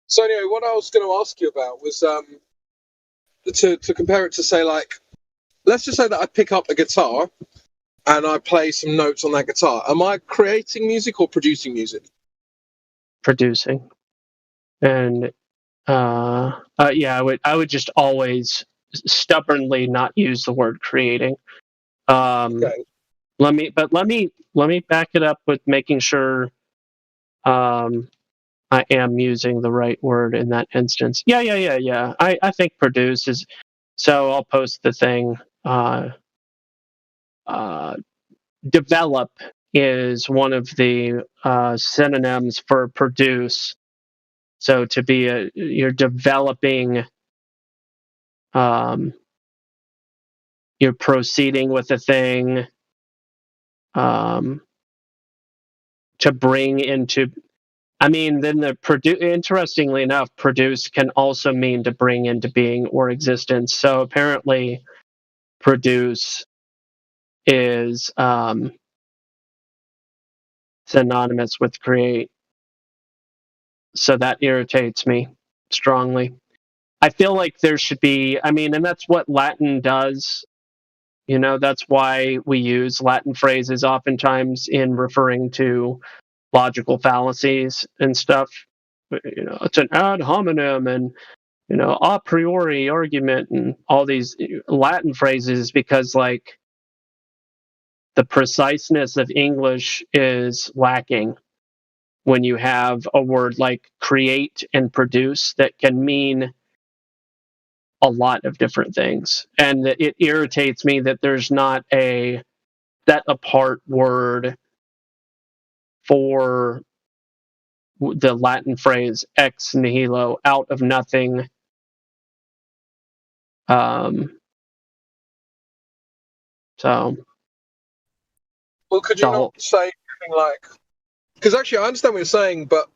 So anyway, what I was going to ask you about was to compare it to, say, like, let's just say that I pick up a guitar and I play some notes on that guitar. Am I creating music or producing music? Producing. And yeah, I would just always stubbornly not use the word creating. Okay. Let me back it up with making sure I am using the right word in that instance. Yeah. I think produce is, so I'll post the thing. Develop is one of the synonyms for produce. So to be you're developing, you're proceeding with a thing, to bring into. I mean, then interestingly enough, produce can also mean to bring into being or existence. So apparently, produce is synonymous with create. So that irritates me strongly. I feel like there should be, I mean, and that's what Latin does. You know, that's why we use Latin phrases oftentimes in referring to logical fallacies and stuff. You know, it's an ad hominem and, you know, a priori argument and all these Latin phrases, because, like, the preciseness of English is lacking when you have a word like create and produce that can mean a lot of different things. And it irritates me that there's not a set apart word for the Latin phrase ex nihilo, out of nothing. So, well, could you not say anything like? Because actually, I understand what you're saying, but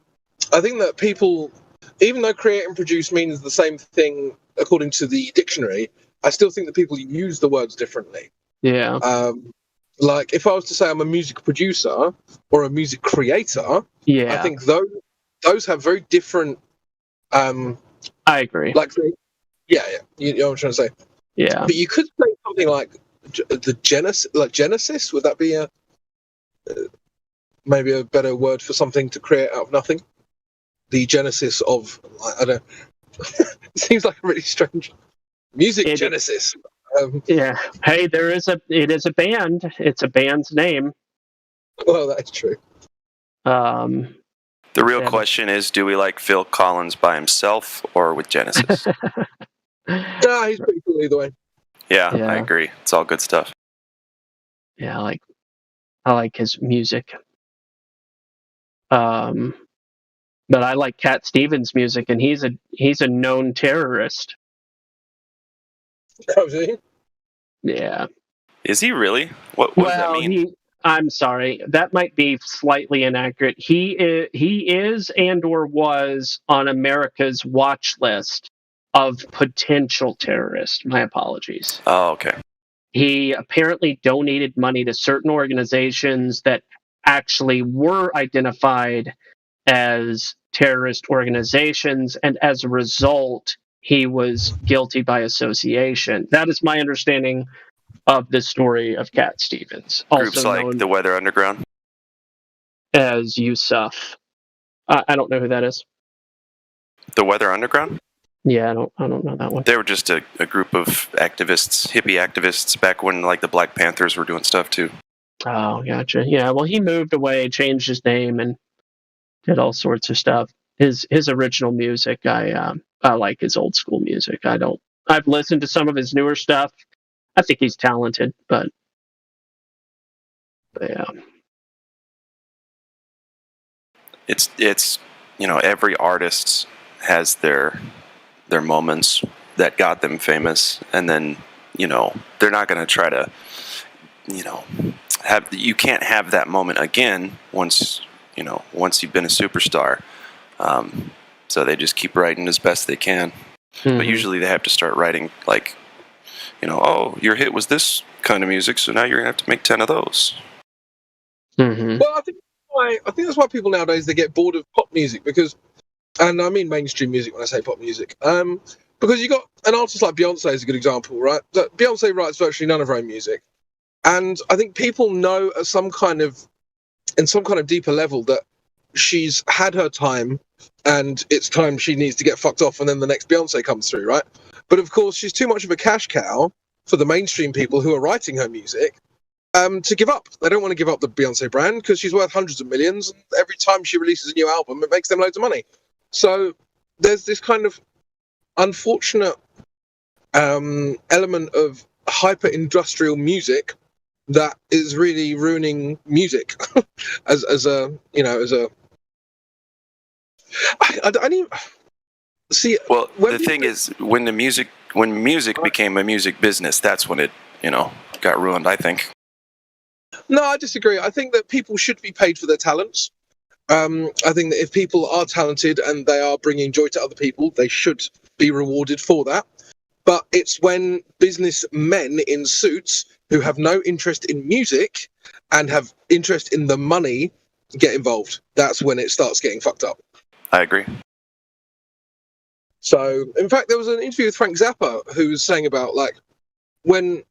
I think that people, even though create and produce means the same thing according to the dictionary, I still think that people use the words differently. Yeah. Like, if I was to say I'm a music producer or a music creator, yeah, I think those have very different. I agree. Like, yeah, you know what I'm trying to say. Yeah. But you could say something like the Genesis. Would that be maybe a better word for something to create out of nothing? The genesis of, I don't know. It seems like a really strange music genesis. Yeah. Hey, it is a band. It's a band's name. Well, that's true. The real question is, do we like Phil Collins by himself or with Genesis? Nah, he's pretty cool either way. Yeah, I agree. It's all good stuff. Yeah, I like his music. But I like Cat Stevens' music, and he's a known terrorist. Oh, is he? Yeah. Is he really? What does that mean? I'm sorry, that might be slightly inaccurate. He is and or was on America's watch list of potential terrorists. My apologies. Oh, okay. He apparently donated money to certain organizations that actually were identified as terrorist organizations, and as a result, he was guilty by association. That is my understanding of the story of Cat Stevens, Groups also like known the Weather Underground as Yusuf. I don't know who that is. The Weather Underground? Yeah, I don't know that one. They were just a group of activists, hippie activists, back when, like, the Black Panthers were doing stuff too. Oh, gotcha. Yeah, well, he moved away, changed his name, and did all sorts of stuff. His original music, I like his old school music. I've listened to some of his newer stuff. I think he's talented, but yeah. It's you know, every artist has their moments that got them famous, and then, you know, they're not going to try to, you know, you can't have that moment again once you've been a superstar. So they just keep writing as best they can. Mm-hmm. But usually they have to start writing, like, you know, oh, your hit was this kind of music, so now you're going to have to make 10 of those. Mm-hmm. Well, I think that's why people nowadays, they get bored of pop music, because and I mean mainstream music when I say pop music. Because you got an artist like Beyonce is a good example, right? That Beyonce writes virtually none of her own music, and I think people know at some kind of deeper level that she's had her time, and it's time she needs to get fucked off, and then the next Beyonce comes through, right? But of course, she's too much of a cash cow for the mainstream people who are writing her music to give up. They don't want to give up the Beyonce brand because she's worth hundreds of millions, and every time she releases a new album, it makes them loads of money. So there's this kind of unfortunate element of hyper-industrial music that is really ruining music as a I don't even see. Well, the thing is, when music became a music business, that's when it got ruined, I think. No, I disagree. I think that people should be paid for their talents. I think that if people are talented and they are bringing joy to other people, they should be rewarded for that. But it's when businessmen in suits who have no interest in music and have interest in the money get involved. That's when it starts getting fucked up. I agree. So, in fact, there was an interview with Frank Zappa who was saying about, like, when...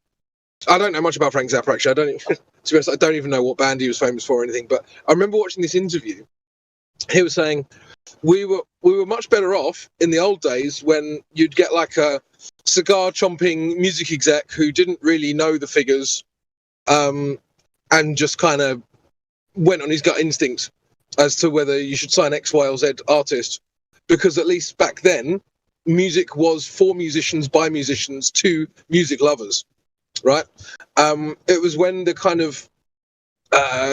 I don't know much about Frank Zappa, actually. To be honest, I don't even know what band he was famous for or anything, but I remember watching this interview. He was saying, we were much better off in the old days when you'd get, like, a cigar-chomping music exec who didn't really know the figures and just kind of went on his gut instinct as to whether you should sign X, Y, or Z artist. Because at least back then, music was for musicians, by musicians, to music lovers, right? It was when the kind of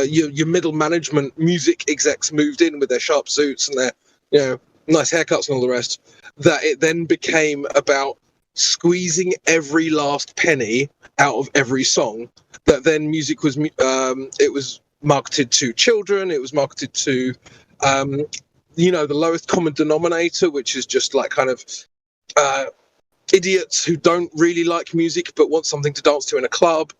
your middle management music execs moved in with their sharp suits and their nice haircuts and all the rest, that it then became about squeezing every last penny out of every song. That then music was it was marketed to children. It was marketed to the lowest common denominator, which is just like kind of idiots who don't really like music but want something to dance to in a club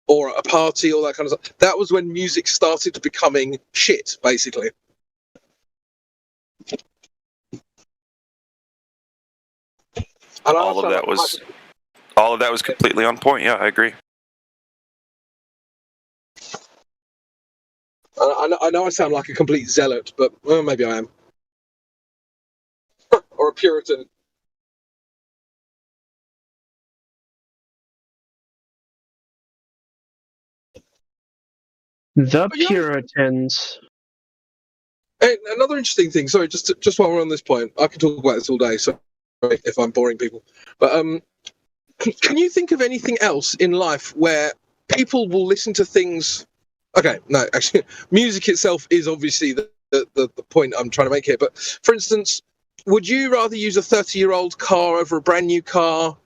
or at a party, all that kind of stuff. That was when music started becoming shit, basically. And all of that was completely on point. Yeah, I agree. I know I sound like a complete zealot, but maybe I am. Or a Puritan. The Puritans. Hey, another interesting thing. Sorry, just while we're on this point, I can talk about this all day. So if I'm boring people, but can you think of anything else in life where people will listen to things? Okay, no, actually, music itself is obviously the point I'm trying to make here. But for instance, would you rather use a 30-year-old car over a brand new car?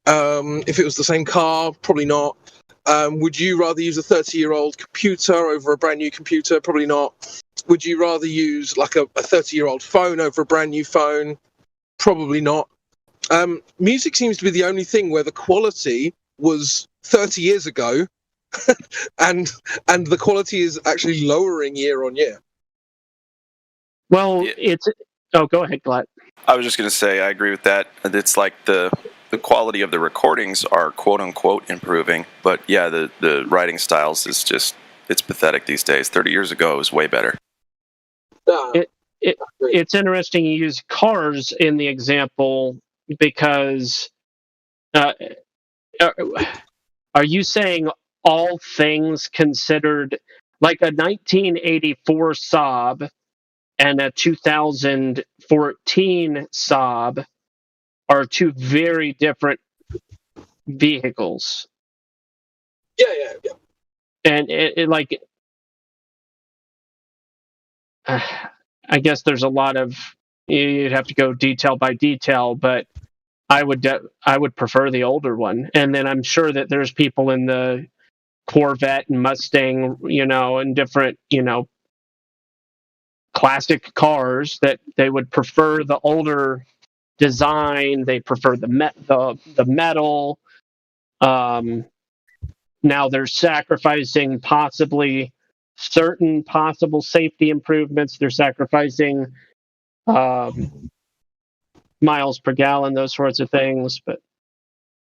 If it was the same car, probably not. Would you rather use a 30-year-old computer over a brand new computer? Probably not. Would you rather use like a 30-year-old phone over a brand new phone? Probably not. Music seems to be the only thing where the quality was 30 years ago and the quality is actually lowering year on year. Well, go ahead, Glad. I was just going to say, I agree with that. It's like the quality of the recordings are quote unquote improving, but yeah, the writing styles is just, it's pathetic these days. 30 years ago it was way better. It's interesting you use cars in the example because are you saying all things considered, like a 1984 Saab and a 2014 Saab are two very different vehicles? Yeah. And it like, I guess there's a lot of, you'd have to go detail by detail, but I would prefer the older one. And then I'm sure that there's people in the Corvette and Mustang, and different, classic cars that they would prefer the older design. They prefer the metal. Now they're sacrificing possibly certain possible safety improvements. They're sacrificing miles per gallon, those sorts of things. But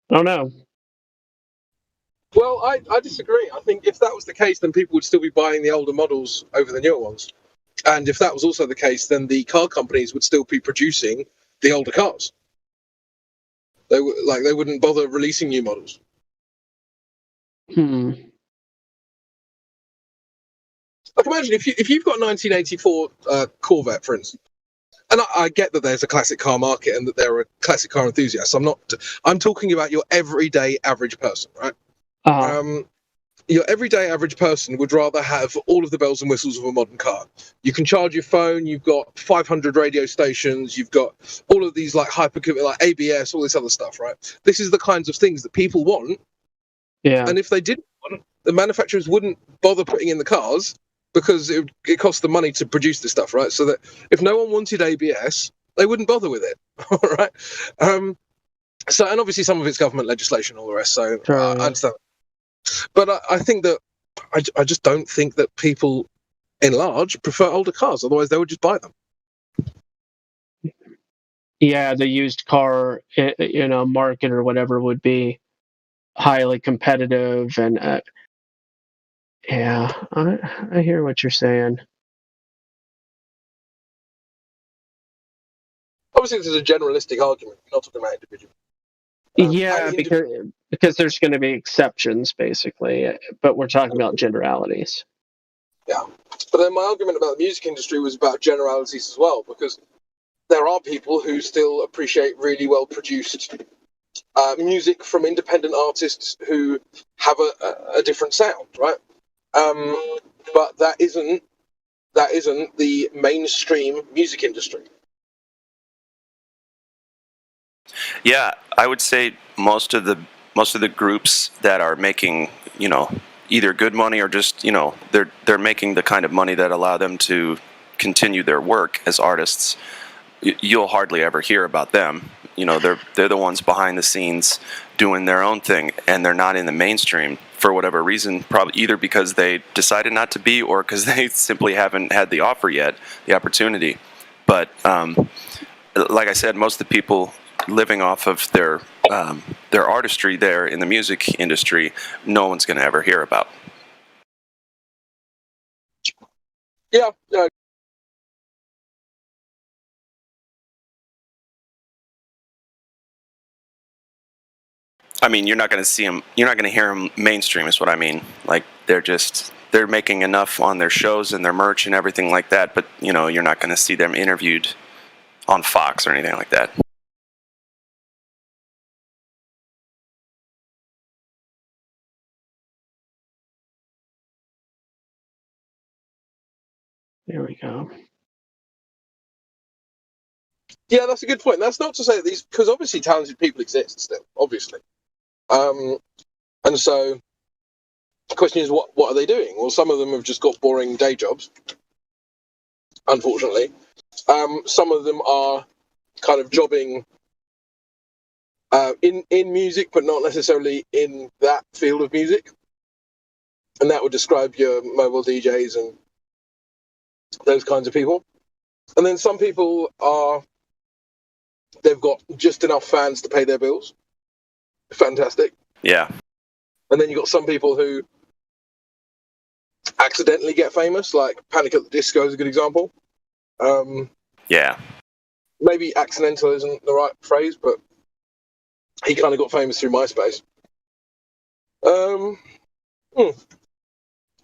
I don't know. Well, I disagree. I think if that was the case, then people would still be buying the older models over the newer ones. And if that was also the case, then the car companies would still be producing the older cars. They wouldn't bother releasing new models. Like, imagine if you've got a 1984 Corvette, for instance, and I get that there's a classic car market and that there are classic car enthusiasts. I'm talking about your everyday average person, right? Your everyday average person would rather have all of the bells and whistles of a modern car. You can charge your phone. You've got 500 radio stations. You've got all of these like like ABS, all this other stuff, right? This is the kinds of things that people want. Yeah. And if they didn't want, the manufacturers wouldn't bother putting in the cars because it costs them money to produce this stuff, right? So that if no one wanted ABS, they wouldn't bother with it, all right? So, and obviously some of it's government legislation, all the rest. So I understand. But I think that I just don't think that people in large prefer older cars. Otherwise, they would just buy them. Yeah, the used car, market or whatever would be highly competitive, and yeah, I hear what you're saying. Obviously, this is a generalistic argument. We're not talking about individual. Yeah, because there's going to be exceptions, basically, but we're talking about generalities. Yeah, but then my argument about the music industry was about generalities as well, because there are people who still appreciate really well-produced music from independent artists who have a different sound, right? But that isn't the mainstream music industry. Yeah, I would say most of the groups that are making, either good money or just, they're making the kind of money that allow them to continue their work as artists. You'll hardly ever hear about them. They're the ones behind the scenes doing their own thing, and they're not in the mainstream for whatever reason, probably either because they decided not to be or because they simply haven't had the offer yet, the opportunity. But like I said, most of the people living off of their artistry there in the music industry, no one's going to ever hear about. Yeah. I mean, you're not going to see them. You're not going to hear them mainstream. Is what I mean. Like they're making enough on their shows and their merch and everything like that. But you're not going to see them interviewed on Fox or anything like that. There we go. Yeah, that's a good point. That's not to say that because obviously talented people exist still, obviously. And so the question is, what are they doing? Well, some of them have just got boring day jobs, unfortunately. Some of them are kind of jobbing in music, but not necessarily in that field of music. And that would describe your mobile DJs and those kinds of people. And then some people they've got just enough fans to pay their bills. Fantastic. Yeah. And then you've got some people who accidentally get famous, like Panic at the Disco is a good example. Yeah. Maybe accidental isn't the right phrase, but he kind of got famous through MySpace.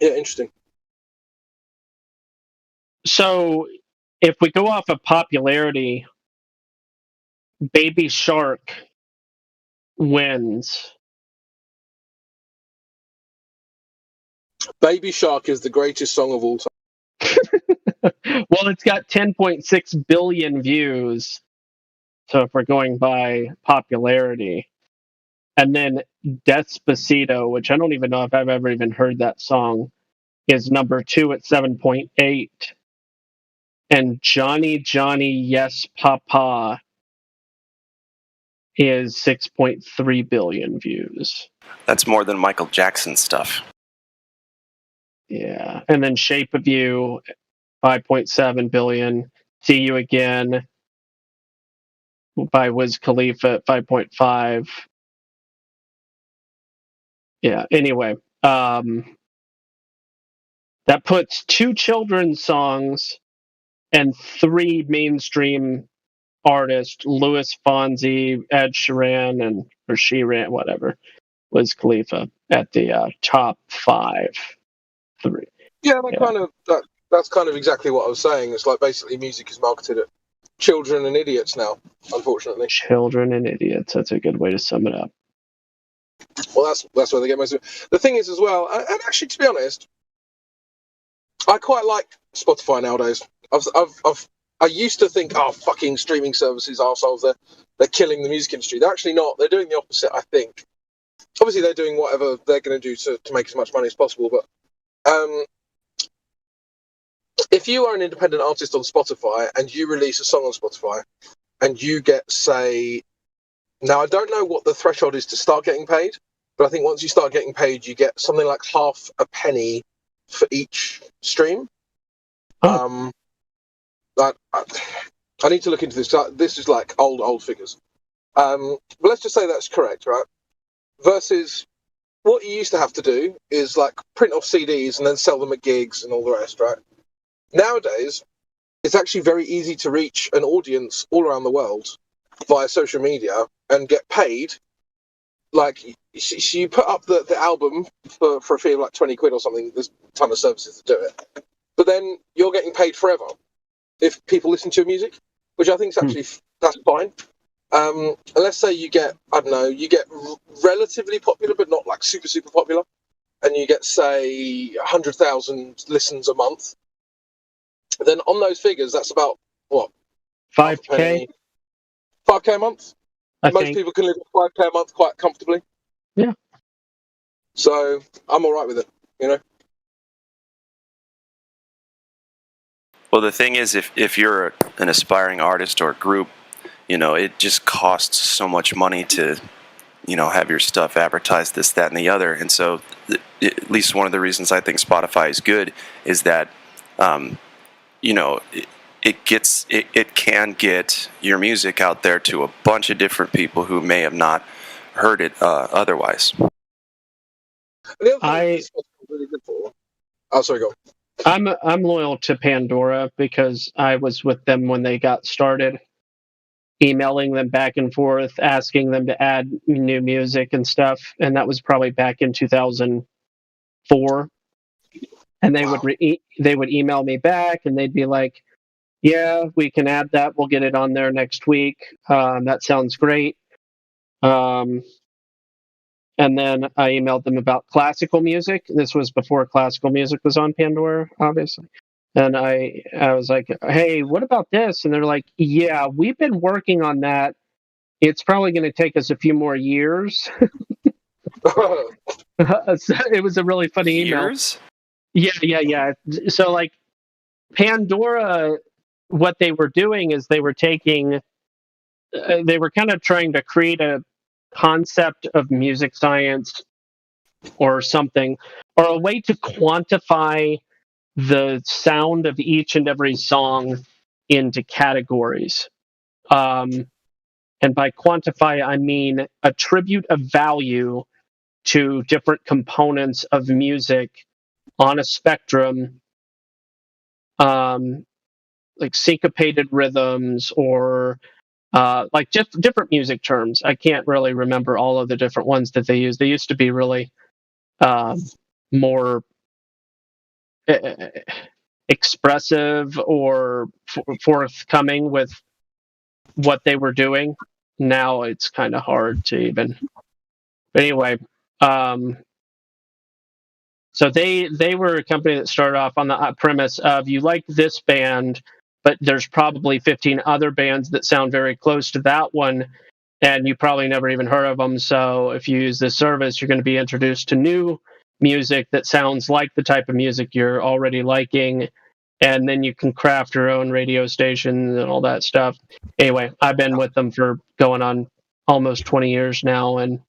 Yeah, interesting. So if we go off of popularity, Baby Shark wins. Baby Shark is the greatest song of all time. Well, it's got 10.6 billion views. So if we're going by popularity. And then Despacito, which I don't even know if I've ever even heard that song, is number 2 at 7.8. And Johnny Johnny Yes Papa is 6.3 billion views. That's more than Michael Jackson stuff. Yeah. And then Shape of You, 5.7 billion. See You Again by Wiz Khalifa at 5.5. Yeah, anyway. That puts 2 children's songs and 3 mainstream artists, Louis Fonsi, Ed Sheeran, or Sheeran, whatever, Wiz Khalifa, at the top 5. 3. Yeah, that's kind of exactly what I was saying. It's like basically music is marketed at children and idiots now, unfortunately. Children and idiots. That's a good way to sum it up. Well, that's where they get most of it. The thing is as well, and actually, to be honest, I quite like Spotify nowadays. I used to think, oh, fucking streaming services, arseholes, they're killing the music industry. They're actually not. They're doing the opposite, I think. Obviously, they're doing whatever they're going to do to make as much money as possible, but if you are an independent artist on Spotify and you release a song on Spotify and you get, say, now I don't know what the threshold is to start getting paid, but I think once you start getting paid, you get something like half a penny for each stream. I need to look into this. This is like old figures. But let's just say that's correct, right? Versus what you used to have to do is like print off CDs and then sell them at gigs and all the rest, right? Nowadays, it's actually very easy to reach an audience all around the world via social media and get paid. Like, so you put up the album for a fee of like 20 quid or something. There's a ton of services to do it. But then you're getting paid forever if people listen to your music, which I think is actually, that's fine. And let's say you get, I don't know, you get relatively popular, but not like super, super popular. And you get, say, 100,000 listens a month. Then on those figures, that's about, what? 5K? 5K a month? I Most think. people can live with 5K a month quite comfortably. Yeah. So I'm all right with it, you know? Well, the thing is, if you're an aspiring artist or group, you know, it just costs so much money to, you know, have your stuff advertised, this, that, and the other. And so at least one of the reasons I think Spotify is good is that, you know, it can get your music out there to a bunch of different people who may have not heard it otherwise. Really good for. Oh, sorry, go. I'm loyal to Pandora because I was with them when they got started, emailing them back and forth, asking them to add new music and stuff, and that was probably back in 2004. And they would email me back, and they'd be like, "Yeah, we can add that. We'll get it on there next week. That sounds great." And then I emailed them about classical music. This was before classical music was on Pandora, obviously. And I was like, "Hey, what about this?" And they're like, "Yeah, we've been working on that. It's probably going to take us a few more years." So it was a really funny email. Years? Yeah. So like Pandora, what they were doing is they were taking, they were kind of trying to create a concept of music science or something, or a way to quantify the sound of each and every song into categories. And by quantify, I mean attribute a value to different components of music on a spectrum, like syncopated rhythms or like just different music terms. I can't really remember all of the different ones that they use. They used to be really more expressive or forthcoming with what they were doing. Now it's kind of hard to even. But anyway, so they were a company that started off on the premise of you like this band, but there's probably 15 other bands that sound very close to that one, and you probably never even heard of them. So if you use this service, you're going to be introduced to new music that sounds like the type of music you're already liking, and then you can craft your own radio station and all that stuff. Anyway, I've been with them for going on almost 20 years now, and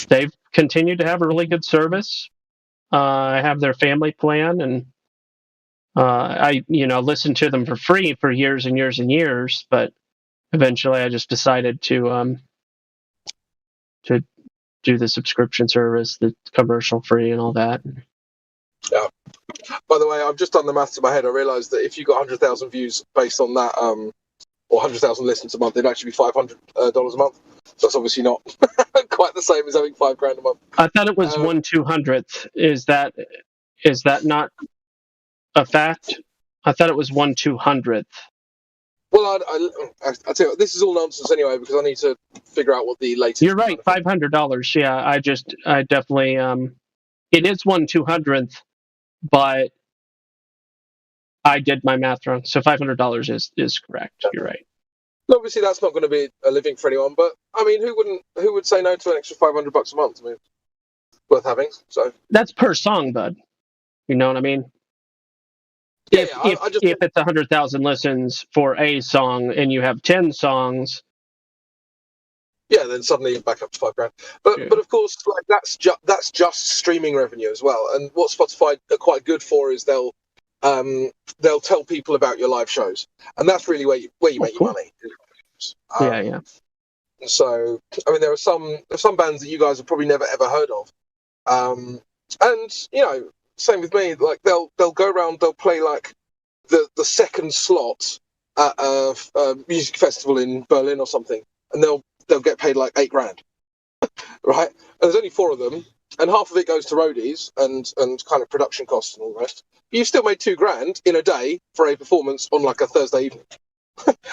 they've continued to have a really good service. I have their family plan, and I listened to them for free for years and years and years, but eventually I just decided to do the subscription service, the commercial free and all that. Yeah. By the way, I've just done the maths in my head. I realised that if you got 100,000 views based on that, or 100,000 listens a month, it'd actually be $500 a month. So that's obviously not quite the same as having $5,000 a month. I thought it was 1/200th. Is that not a fact? I thought it was 1/200th. Well, I tell you what, this is all nonsense anyway, because I need to figure out what the latest. You're right, $500. Yeah, I definitely it is 1/200th, but I did my math wrong. So $500 is correct. You're right. Obviously, that's not going to be a living for anyone, but I mean, who would say no to an extra $500 a month? I mean, worth having. So that's per song, bud. You know what I mean? If it's 100,000 listens for a song and you have 10 songs, yeah, then suddenly you're back up to $5,000. But of course, like that's just streaming revenue as well. And what Spotify are quite good for is they'll tell people about your live shows, and that's really where you make your money. Yeah. So I mean, there's some bands that you guys have probably never ever heard of, and same with me. Like they'll go around, they'll play like the second slot at a music festival in Berlin or something, and they'll get paid like $8,000, right? And there's only 4 of them, and half of it goes to roadies and kind of production costs and all the rest. But you still made $2,000 in a day for a performance on like a Thursday evening,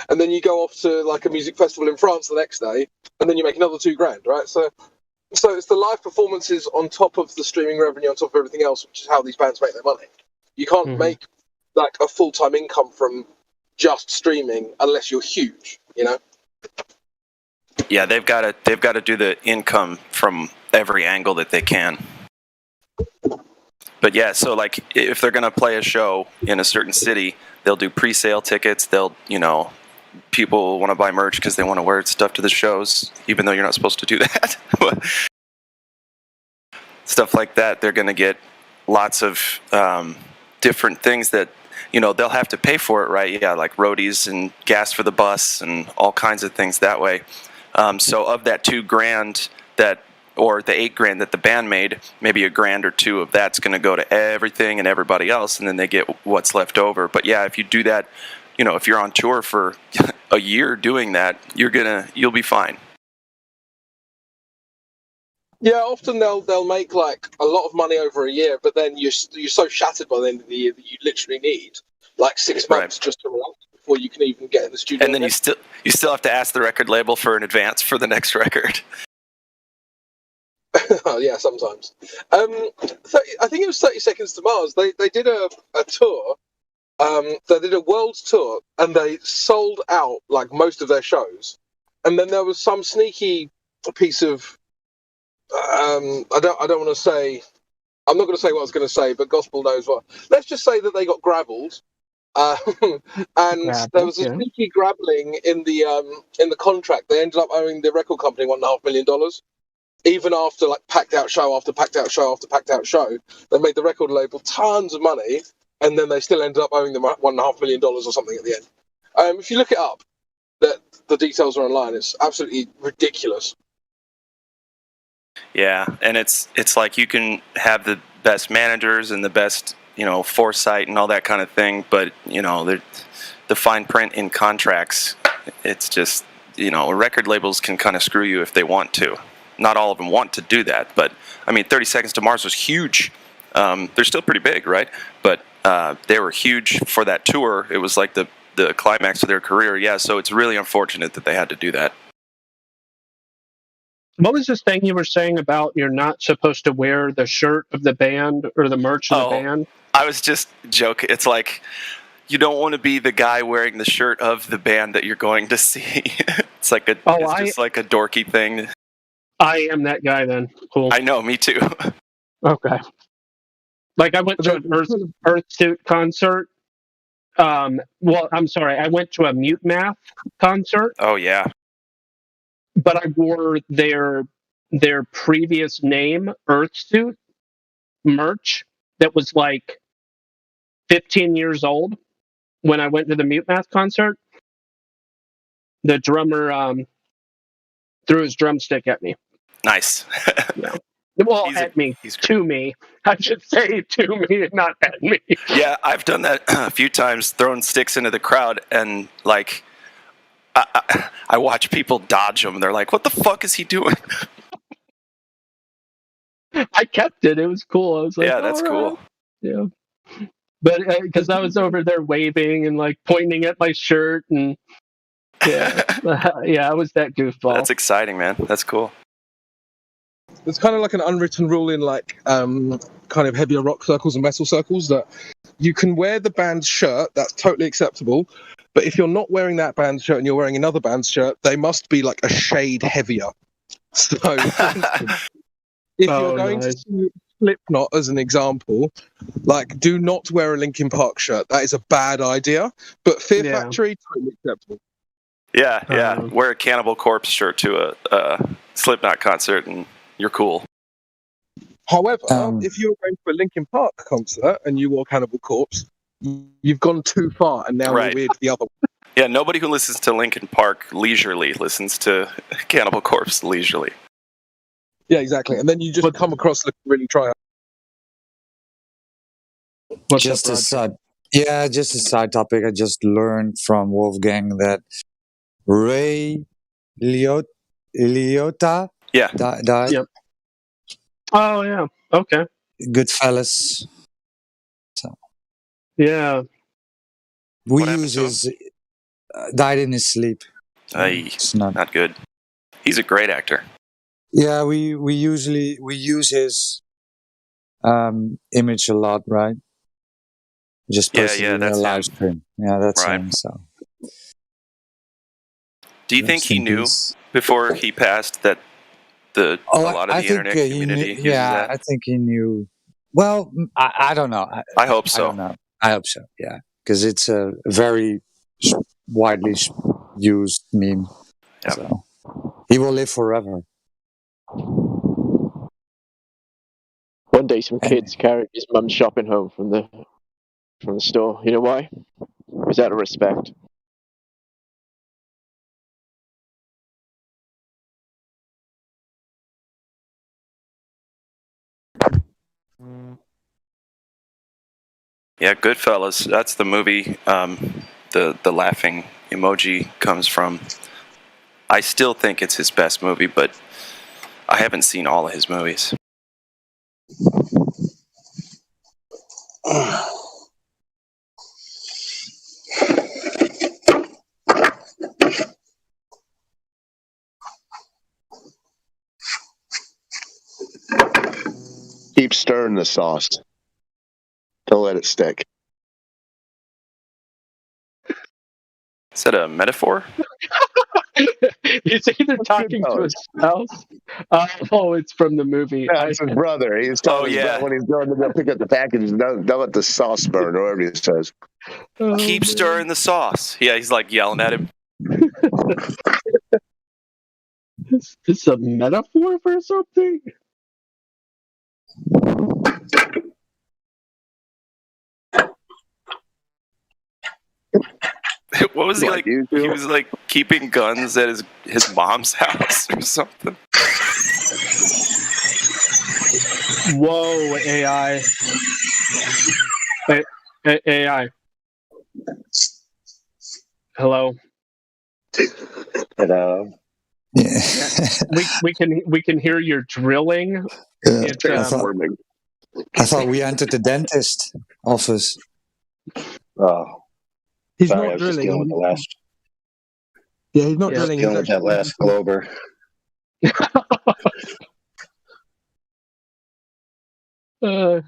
and then you go off to like a music festival in France the next day, and then you make another $2,000, right? So it's the live performances on top of the streaming revenue, on top of everything else, which is how these bands make their money. You can't make like a full-time income from just streaming unless you're huge, Yeah, they've got to do the income from every angle that they can. But yeah, so like if they're going to play a show in a certain city, they'll do pre-sale tickets. They'll, people want to buy merch because they want to wear stuff to the shows, even though you're not supposed to do that. Stuff like that, they're going to get lots of different things that, they'll have to pay for it, right? Yeah, like roadies and gas for the bus and all kinds of things that way. So of that $2,000 or the $8,000 that the band made, maybe $1,000 or $2,000 of that's going to go to everything and everybody else, and then they get what's left over. But yeah, if you do that, if you're on tour for a year doing that, you'll be fine. Yeah, often they'll make like a lot of money over a year, but then you're so shattered by the end of the year that you literally need like 6 months just to relax before you can even get in the studio. And then you still have to ask the record label for an advance for the next record. Yeah, sometimes. I think it was 30 Seconds to Mars. They did a tour. They did a world tour, and they sold out like most of their shows. And then there was some sneaky piece of I don't want to say. I'm not going to say what I was going to say, but Gospel knows what. Let's just say that they got grabbled, and there was a sneaky grabbling in the contract. They ended up owing the record company $1.5 million. Even after like packed out show after packed out show after packed out show, they made the record label tons of money, and then they still ended up owing them $1.5 million or something at the end. If you look it up, the details are online. It's absolutely ridiculous. Yeah, and it's like you can have the best managers and the best foresight and all that kind of thing, but the fine print in contracts, it's just record labels can kind of screw you if they want to. Not all of them want to do that, but I mean, 30 Seconds to Mars was huge. They're still pretty big, right? But they were huge for that tour. It was like the climax of their career. Yeah, so it's really unfortunate that they had to do that. What was this thing you were saying about you're not supposed to wear the shirt of the band or the merch of the band? I was just joking. It's like you don't want to be the guy wearing the shirt of the band that you're going to see. It's like just like a dorky thing. I am that guy then. Cool. I know, me too. Okay. Like I went to an Earthsuit concert. Well, I'm sorry. I went to a Mute Math concert. Oh yeah. But I wore their previous name, Earthsuit merch, that was like 15 years old when I went to the Mute Math concert. The drummer threw his drumstick at me. Nice. Yeah. Well, at me, to me. I should say to me, not at me. Yeah, I've done that a few times, thrown sticks into the crowd, and like, I watch people dodge them. They're like, "What the fuck is he doing?" I kept it. It was cool. I was like, Yeah, that's "All right." cool. Yeah, but because I was over there waving and like pointing at my shirt, and yeah, yeah, I was that goofball. That's exciting, man. That's cool. There's kind of like an unwritten rule in like kind of heavier rock circles and metal circles that you can wear the band's shirt. That's totally acceptable. But if you're not wearing that band's shirt and you're wearing another band's shirt, they must be like a shade heavier. So, for instance, if you're going to see Slipknot as an example, like do not wear a Linkin Park shirt. That is a bad idea. But Fear Factory, totally acceptable. Yeah. Wear a Cannibal Corpse shirt to a Slipknot concert, and you're cool. However, if you're going to a Linkin Park concert and you wore Cannibal Corpse, you've gone too far, and now you're weird the other way. Yeah, nobody who listens to Linkin Park leisurely listens to Cannibal Corpse leisurely. Yeah, exactly. And then you just come across looking really try hard. Just a side topic. I just learned from Wolfgang that Ray Liotta died. Yep. Oh yeah. Okay. Goodfellas. So yeah, we use his died in his sleep. It's not good. He's a great actor. Yeah, we use his image a lot, right? Just posted in a live stream. Yeah, that's him. So. Do you think he knew before he passed that a lot of the internet community uses that? I think he knew. Well, I don't know. I hope so. I don't know. I hope so. Yeah, because it's a very widely used meme. Yep. So he will live forever. One day, some kids carried his mum shopping home from the store. You know why? It was out of respect. Yeah, Goodfellas. That's the movie. The laughing emoji comes from. I still think it's his best movie, but I haven't seen all of his movies. Keep stirring the sauce. Don't let it stick. Is that a metaphor? He's either talking to his spouse. It's from the movie. That's his brother. He's telling his brother when he's going to go pick up the package, don't let the sauce burn, or whatever he says. Keep stirring the sauce. Yeah, he's like yelling at him. Is this a metaphor for something? What was he like? He was like keeping guns at his mom's house or something. Whoa, AI. AI. Hello. Hello. Yeah. we can hear your drilling. I thought we entered the dentist office. Oh. He's Sorry, not I was just drilling. dealing with the last. Yeah, he's not drilling. Dealing with that last Glober. It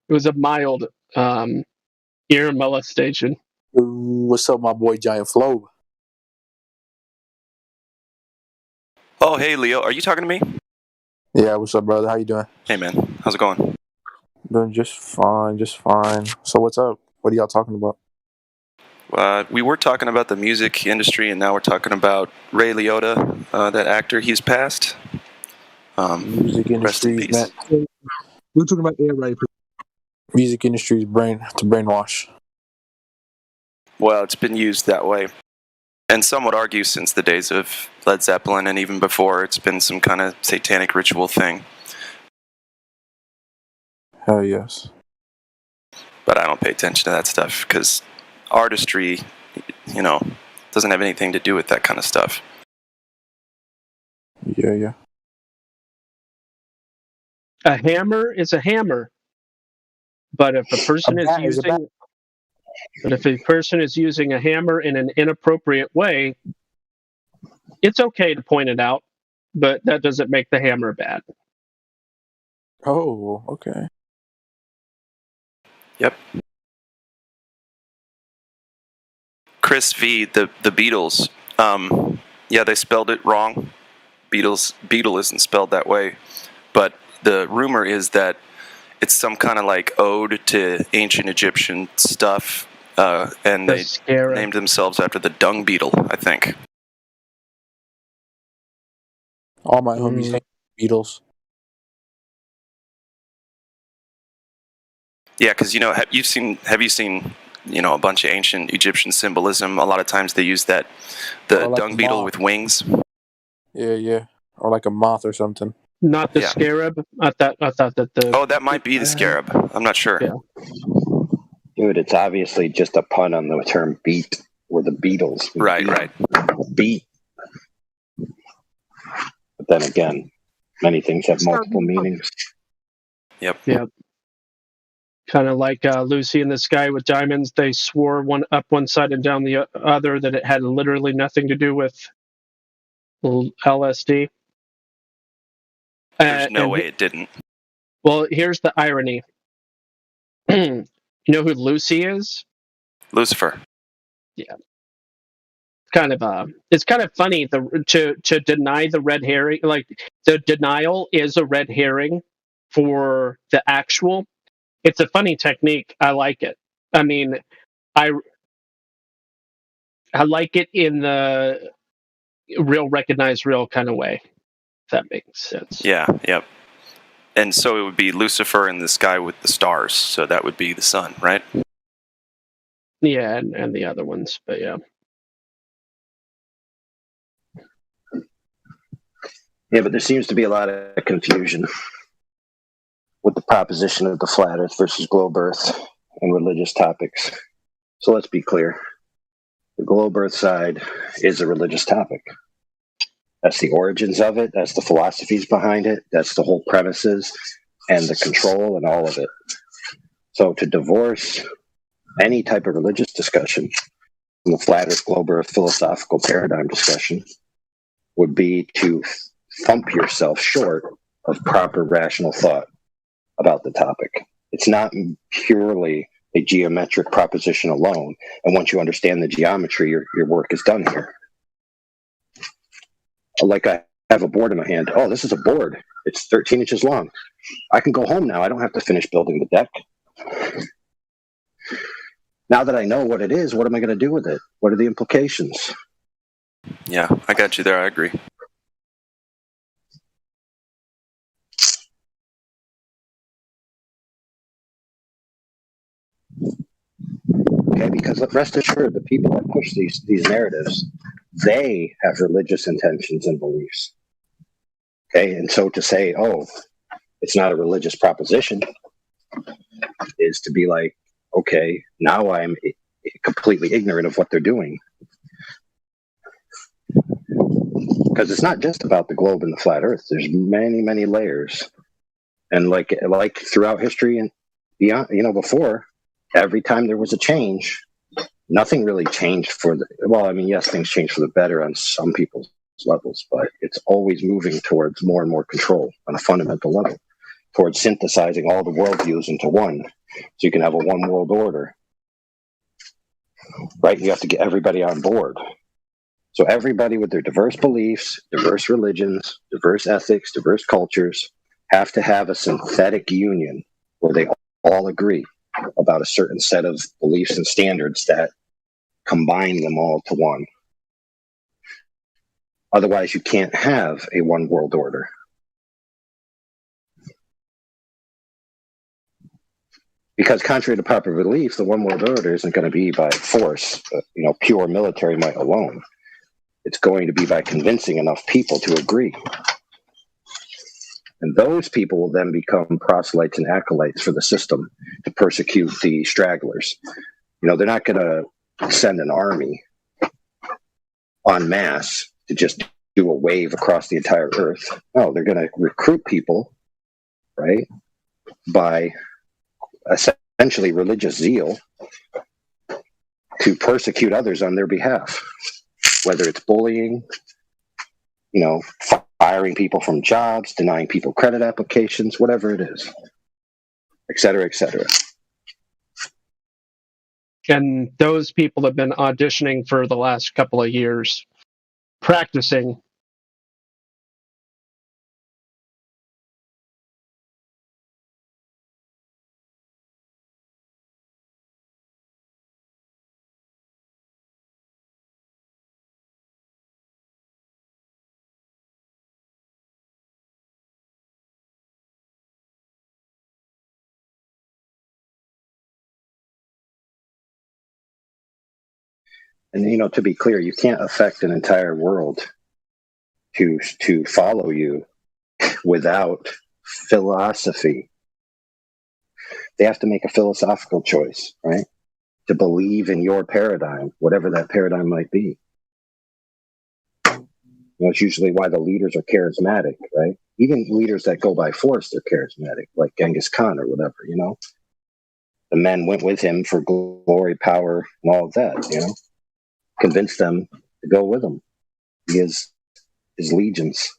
was a mild ear molestation. What's up, my boy Giant Flo? Oh, hey, Leo. Are you talking to me? Yeah, what's up, brother? How you doing? Hey, man. How's it going? Doing just fine, just fine. So what's up? What are y'all talking about? We were talking about the music industry, and now we're talking about Ray Liotta, that actor. He's passed. Music Rest in industry, peace. We're talking about ear rape. music industry's brain to brainwash. Well, it's been used that way. And some would argue since the days of Led Zeppelin and even before, it's been some kind of satanic ritual thing. Hell yes. But I don't pay attention to that stuff because artistry, doesn't have anything to do with that kind of stuff. Yeah. A hammer is a hammer, but if a person is using a hammer in an inappropriate way, it's okay to point it out, but that doesn't make the hammer bad. Oh, okay. Yep. Chris V, the Beatles. Yeah, they spelled it wrong. Beetle isn't spelled that way. But the rumor is that it's some kind of like ode to ancient Egyptian stuff, and they named themselves after the dung beetle, I think. All my homies hate Beatles. Yeah, because have you seen a bunch of ancient Egyptian symbolism? A lot of times they use the like dung beetle with wings. Yeah, or like a moth or something. Not the scarab. I thought that the. Oh, that might be the scarab. I'm not sure. Yeah. Dude, it's obviously just a pun on the term beat or the Beatles. Right. Beat. But then again, many things have multiple meanings. Yep. Kind of like Lucy in the Sky with Diamonds. They swore one up one side and down the other that it had literally nothing to do with LSD. There's no way it didn't. Well, here's the irony. You know who Lucy is? Lucifer. Yeah. It's kind of funny to deny the red herring. Like the denial is a red herring for the actual. It's a funny technique. I like it. I mean, I like it in the real recognize real kind of way. If that makes sense. Yeah. Yep. And so it would be Lucifer in the sky with the stars. So that would be the sun, right? Yeah, and the other ones, but yeah. Yeah, but there seems to be a lot of confusion with the proposition of the flat Earth versus globe Earth and religious topics. So let's be clear. The globe Earth side is a religious topic. That's the origins of it. That's the philosophies behind it. That's the whole premises and the control and all of it. So to divorce any type of religious discussion from the flat Earth, globe Earth philosophical paradigm discussion would be to thump yourself short of proper rational thought about the topic. It's not purely a geometric proposition alone. And once you understand the geometry, your work is done here. Like I have a board in my hand. Oh, this is a board. It's 13 inches long. I can go home now. I don't have to finish building the deck. Now that I know what it is, what am I going to do with it? What are the implications? Yeah, I got you there. I agree. Okay, because rest assured, the people that push these narratives, they have religious intentions and beliefs. Okay, and so to say, oh, it's not a religious proposition, is to be like, okay, now I'm completely ignorant of what they're doing. Because it's not just about the globe and the flat Earth. There's many, many layers, and like throughout history and beyond, before. Every time there was a change, nothing really changed yes, things change for the better on some people's levels, but it's always moving towards more and more control on a fundamental level, towards synthesizing all the worldviews into one, so you can have a one world order, right? You have to get everybody on board. So everybody with their diverse beliefs, diverse religions, diverse ethics, diverse cultures have to have a synthetic union where they all agree about a certain set of beliefs and standards that combine them all to one. Otherwise, you can't have a one world order. Because contrary to popular belief, the one world order isn't going to be by force, pure military might alone. It's going to be by convincing enough people to agree. And those people will then become proselytes and acolytes for the system to persecute the stragglers. They're not going to send an army en masse to just do a wave across the entire earth. No, they're going to recruit people, right, by essentially religious zeal to persecute others on their behalf, whether it's bullying, firing people from jobs, denying people credit applications, whatever it is, et cetera, et cetera. And those people have been auditioning for the last couple of years, practicing. And to be clear, you can't affect an entire world to follow you without philosophy. They have to make a philosophical choice, right? To believe in your paradigm, whatever that paradigm might be. It's usually why the leaders are charismatic, right? Even leaders that go by force, they're charismatic, like Genghis Khan or whatever, The men went with him for glory, power, and all of that, Convinced them to go with him. He is his legions.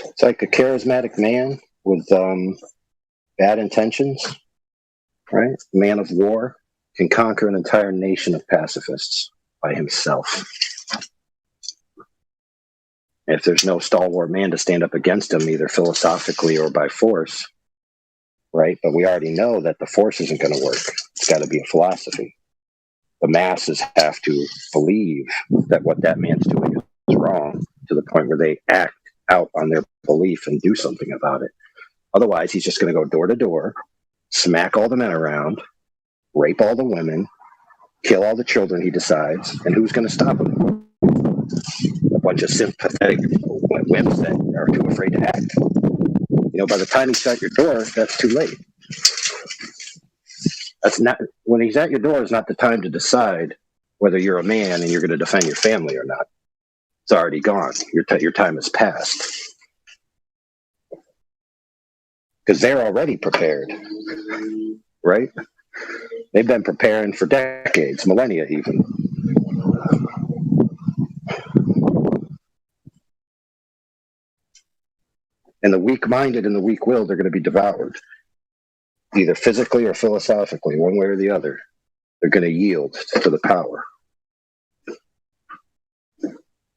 It's like a charismatic man with bad intentions, right? A man of war can conquer an entire nation of pacifists by himself. If there's no stalwart man to stand up against him, either philosophically or by force, right? But we already know that the force isn't going to work. It's got to be a philosophy. The masses have to believe that what that man's doing is wrong to the point where they act out on their belief and do something about it. Otherwise, he's just going to go door to door, smack all the men around, rape all the women, kill all the children he decides, and who's going to stop him? A bunch of sympathetic wimps that are too afraid to act. By the time he's at your door, that's too late. That's not when he's at your door is not the time to decide whether you're a man and you're going to defend your family or not. It's already gone. Your time has passed. Because they're already prepared, right? They've been preparing for decades, millennia even. And the weak-minded and the weak-willed are going to be devoured, either physically or philosophically, one way or the other. They're going to yield to the power.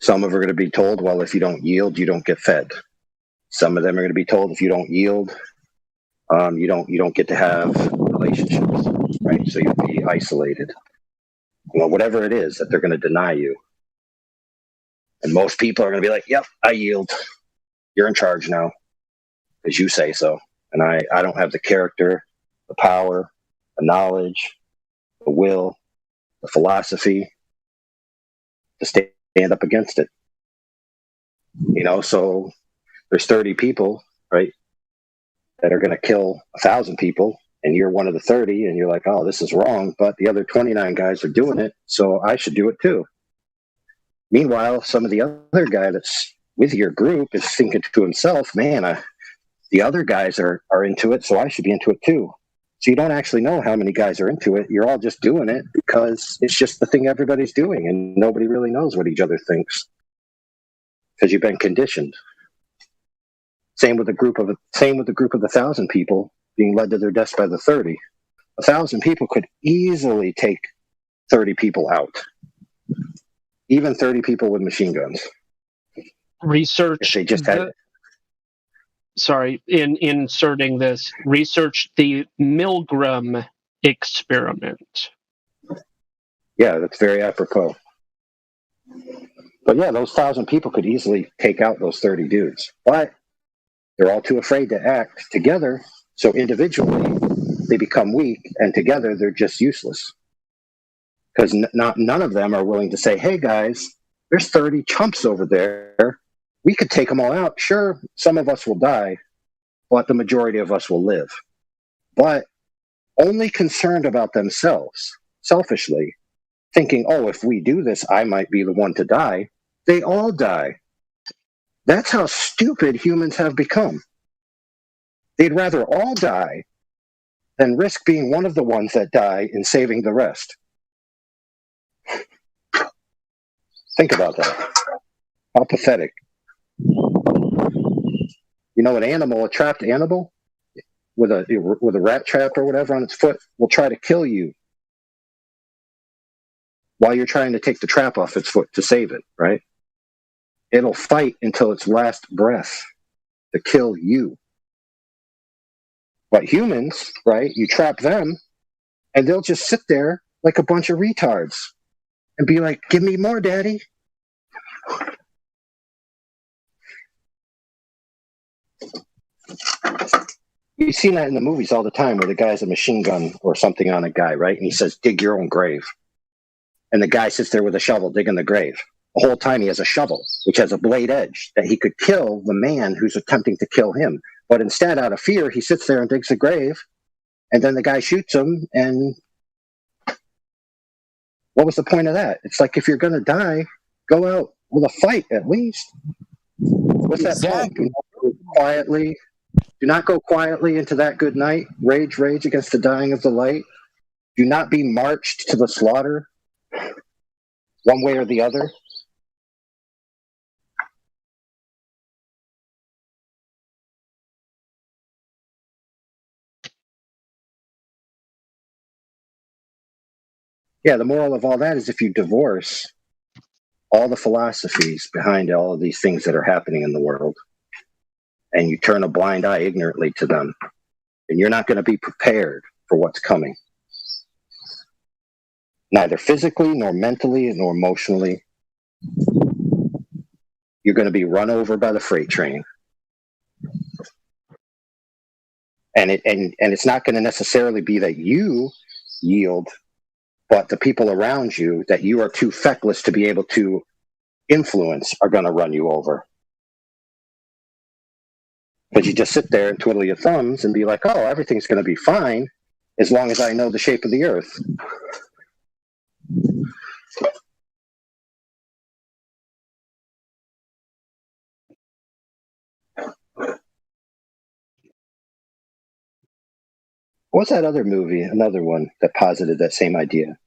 Some of them are going to be told, well, if you don't yield, you don't get fed. Some of them are going to be told, if you don't yield, you don't get to have relationships, right? So you'll be isolated. Whatever it is that they're going to deny you. And most people are going to be like, yep, I yield. You're in charge now, because you say so. And I don't have the character, the power, the knowledge, the will, the philosophy to stand up against it. So there's 30 people, right, that are going to kill 1,000 people, and you're one of the 30, and you're like, oh, this is wrong, but the other 29 guys are doing it, so I should do it too. Meanwhile, some of the other guy that's with your group is thinking to himself, man, the other guys are into it, so I should be into it too. So you don't actually know how many guys are into it. You're all just doing it because it's just the thing everybody's doing, and nobody really knows what each other thinks because you've been conditioned. Same with the group of 1,000 people being led to their deaths by the 30. 1,000 people could easily take 30 people out, even 30 people with machine guns. Research. They just had. In inserting this, research the Milgram experiment. Yeah, that's very apropos. But yeah, those 1,000 people could easily take out those 30 dudes. But they're all too afraid to act together. So individually, they become weak, and together they're just useless. Because none of them are willing to say, hey guys, there's 30 chumps over there. We could take them all out. Sure, some of us will die, but the majority of us will live. But only concerned about themselves, selfishly, thinking, oh, if we do this, I might be the one to die. They all die. That's how stupid humans have become. They'd rather all die than risk being one of the ones that die and saving the rest. Think about that. How pathetic. You know, a trapped animal with a rat trap or whatever on its foot will try to kill you while you're trying to take the trap off its foot to save it, right? It'll fight until its last breath to kill you. But humans, right, you trap them and they'll just sit there like a bunch of retards and be like, give me more, daddy. You've seen that in the movies all the time where the guy has a machine gun or something on a guy, right? And he says, dig your own grave. And the guy sits there with a shovel digging the grave. The whole time he has a shovel, which has a blade edge, that he could kill the man who's attempting to kill him. But instead, out of fear, he sits there and digs a grave. And then the guy shoots him. And what was the point of that? It's like, if you're going to die, go out with a fight at least. What's that point? Do not go quietly into that good night. Rage against the dying of the light. Do not be marched to the slaughter, one way or the other. Yeah, the moral of all that is if you divorce all the philosophies behind all of these things that are happening in the world, and you turn a blind eye ignorantly to them, then you're not going to be prepared for what's coming. Neither physically, nor mentally, nor emotionally. You're going to be run over by the freight train. And it's not going to necessarily be that you yield, but the people around you that you are too feckless to be able to influence are going to run you over. But you just sit there and twiddle your thumbs and be like, oh, everything's going to be fine as long as I know the shape of the earth. What's that other movie, another one that posited that same idea?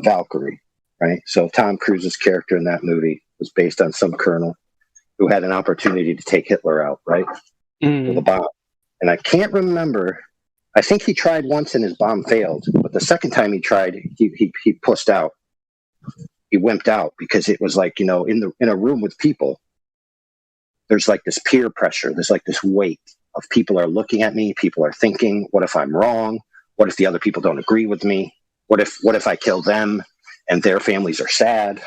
Valkyrie, right? So Tom Cruise's character in that movie was based on some colonel who had an opportunity to take Hitler out, right? With a bomb. And I can't remember. I think he tried once and his bomb failed, but the second time he tried, he pussed out. He wimped out because it was like, in a room with people, there's like this peer pressure. There's like this weight of people are looking at me. People are thinking, what if I'm wrong? What if the other people don't agree with me? What if I kill them and their families are sad?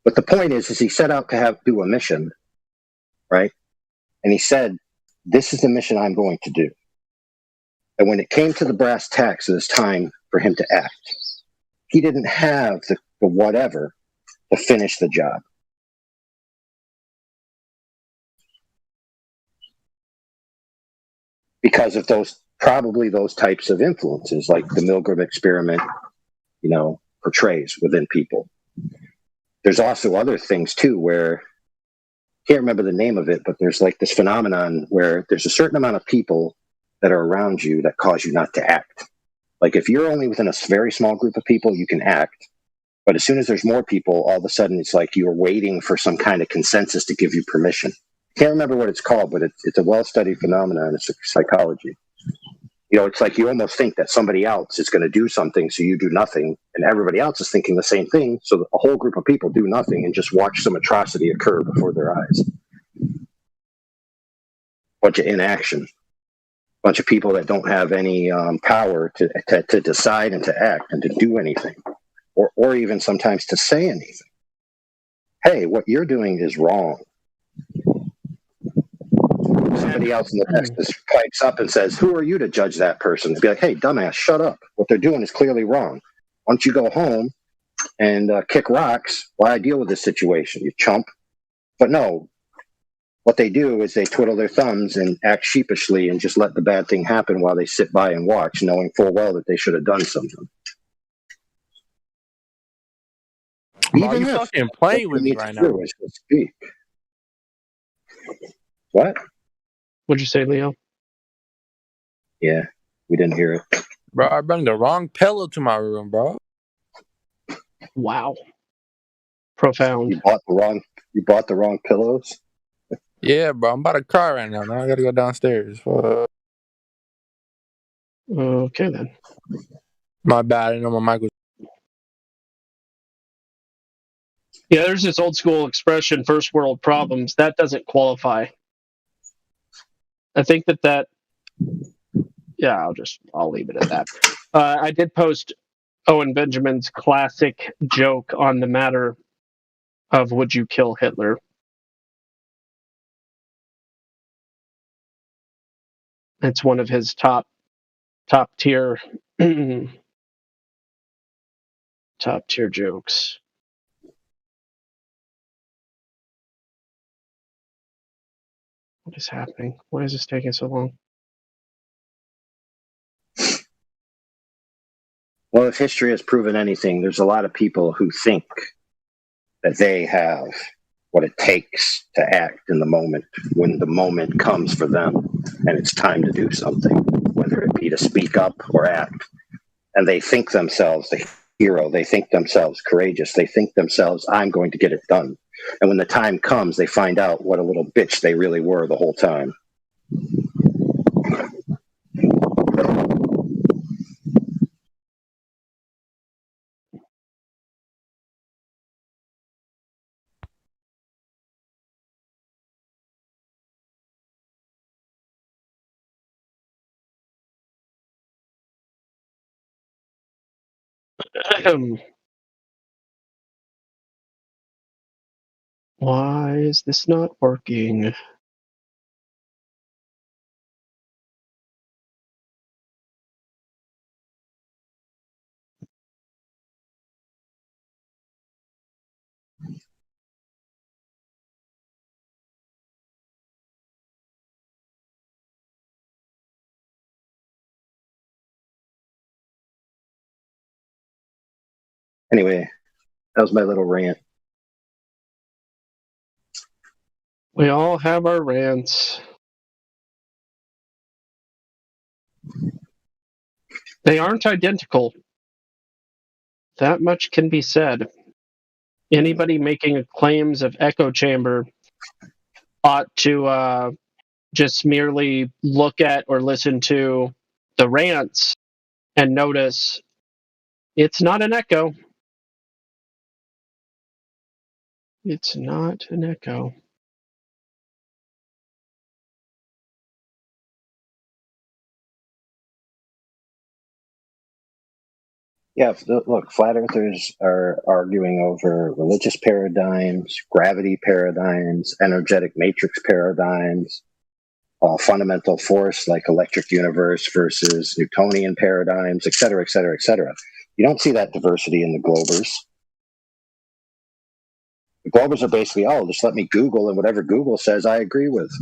But the point is he set out to do a mission, right? And he said, this is the mission I'm going to do. And when it came to the brass tacks, it was time for him to act. He didn't have the whatever to finish the job. Because of probably those types of influences, like the Milgram experiment, portrays within people. There's also other things too, where I can't remember the name of it, but there's like this phenomenon where there's a certain amount of people that are around you that cause you not to act. Like if you're only within a very small group of people, you can act. But as soon as there's more people, all of a sudden it's like you're waiting for some kind of consensus to give you permission. Can't remember what it's called, but it's a well-studied phenomenon. It's psychology. It's like you almost think that somebody else is going to do something, so you do nothing, and everybody else is thinking the same thing, so a whole group of people do nothing and just watch some atrocity occur before their eyes. Bunch of inaction. Bunch of people that don't have any power to decide and to act and to do anything, or even sometimes to say anything. hey, what you're doing is wrong. Somebody else in the text just pipes up and says, who are you to judge that person? Be like, hey, dumbass, shut up. What they're doing is clearly wrong. Why don't you go home and kick rocks while I deal with this situation, you chump? But no, what they do is they twiddle their thumbs and act sheepishly and just let the bad thing happen while they sit by and watch, knowing full well that they should have done something. Bro, you fucking playing with me right now. Do is to speak. What? What'd you say, Leo? Yeah, we didn't hear it. Bro, I brought the wrong pillow to my room, bro. Wow. Profound. You bought the wrong pillows? Yeah, bro, I'm about to cry right now. Now I gotta go downstairs. Okay, then. My bad. I didn't know my mic was. Yeah, there's this old school expression, first world problems. That doesn't qualify. I think that yeah, I'll leave it at that. I did post Owen Benjamin's classic joke on the matter of would you kill Hitler? It's one of his top tier top tier jokes. What is happening? Why is this taking so long? Well, if history has proven anything, there's a lot of people who think that they have what it takes to act in the moment when the moment comes for them and it's time to do something, whether it be to speak up or act. And they think themselves the hero. They think themselves courageous. They think themselves, I'm going to get it done. And when the time comes, they find out what a little bitch they really were the whole time. Why is this not working? Anyway, that was my little rant. We all have our rants. They aren't identical. That much can be said. Anybody making claims of echo chamber ought to just merely look at or listen to the rants and notice it's not an echo. It's not an echo. Yeah, look, flat earthers are arguing over religious paradigms, gravity paradigms, energetic matrix paradigms, fundamental force like electric universe versus Newtonian paradigms, et cetera, et cetera, et cetera. You don't see that diversity in the Globers. The Globers are basically, oh, just let me Google, and whatever Google says, I agree with.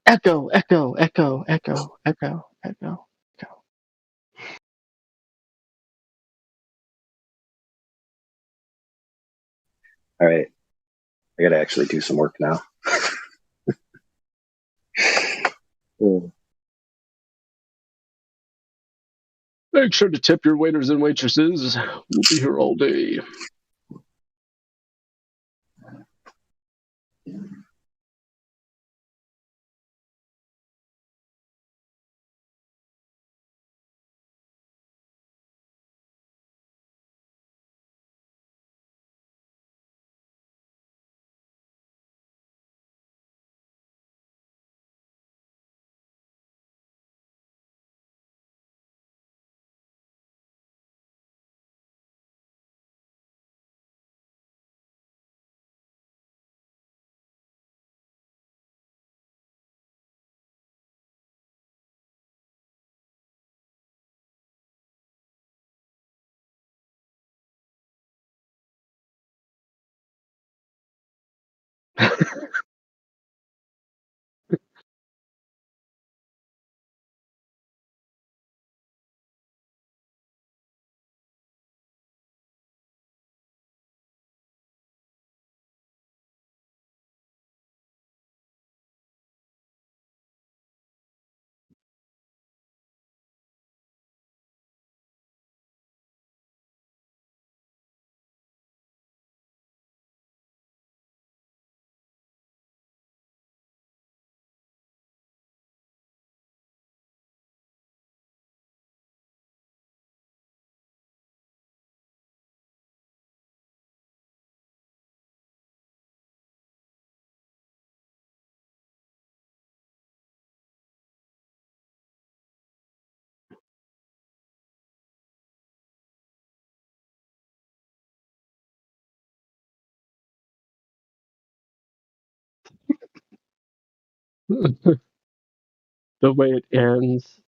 Echo, echo, echo, echo, echo, echo, echo. All right. I got to actually do some work now. Make sure to tip your waiters and waitresses. We'll be here all day. The way it ends.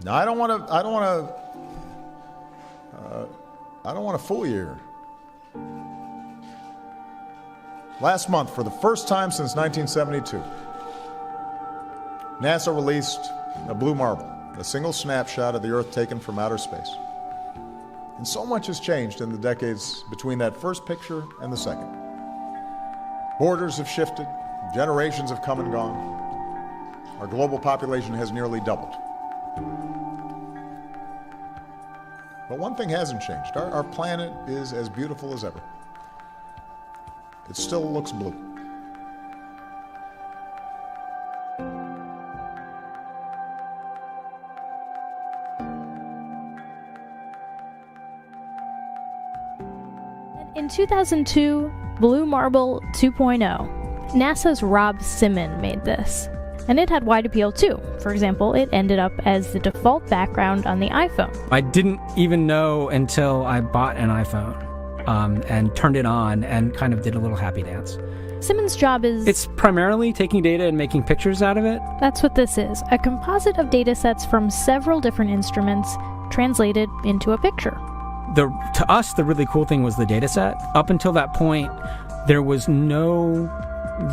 Now, I don't want to fool you here. Last month, for the first time since 1972, NASA released a blue marble, a single snapshot of the Earth taken from outer space. And so much has changed in the decades between that first picture and the second. Borders have shifted, generations have come and gone. Our global population has nearly doubled. But one thing hasn't changed. Our planet is as beautiful as ever. It still looks blue. In 2002, Blue Marble 2.0, NASA's Rob Simon made this. And it had wide appeal too. For example, it ended up as the default background on the iPhone. I didn't even know until I bought an iPhone and turned it on and kind of did a little happy dance. Simon's job is... It's primarily taking data and making pictures out of it. That's what this is, a composite of data sets from several different instruments translated into a picture. To us, the really cool thing was the data set. Up until that point, there was no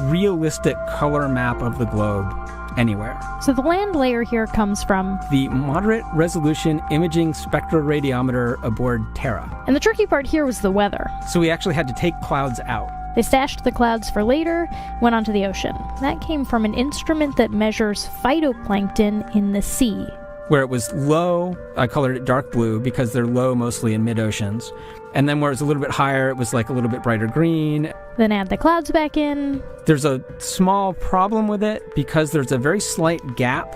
realistic color map of the globe anywhere. So the land layer here comes from the Moderate Resolution Imaging Spectroradiometer aboard Terra. And the tricky part here was the weather. So we actually had to take clouds out. They stashed the clouds for later, went onto the ocean. That came from an instrument that measures phytoplankton in the sea. Where it was low, I colored it dark blue because they're low mostly in mid-oceans. And then where it's a little bit higher, it was like a little bit brighter green. Then add the clouds back in. There's a small problem with it because there's a very slight gap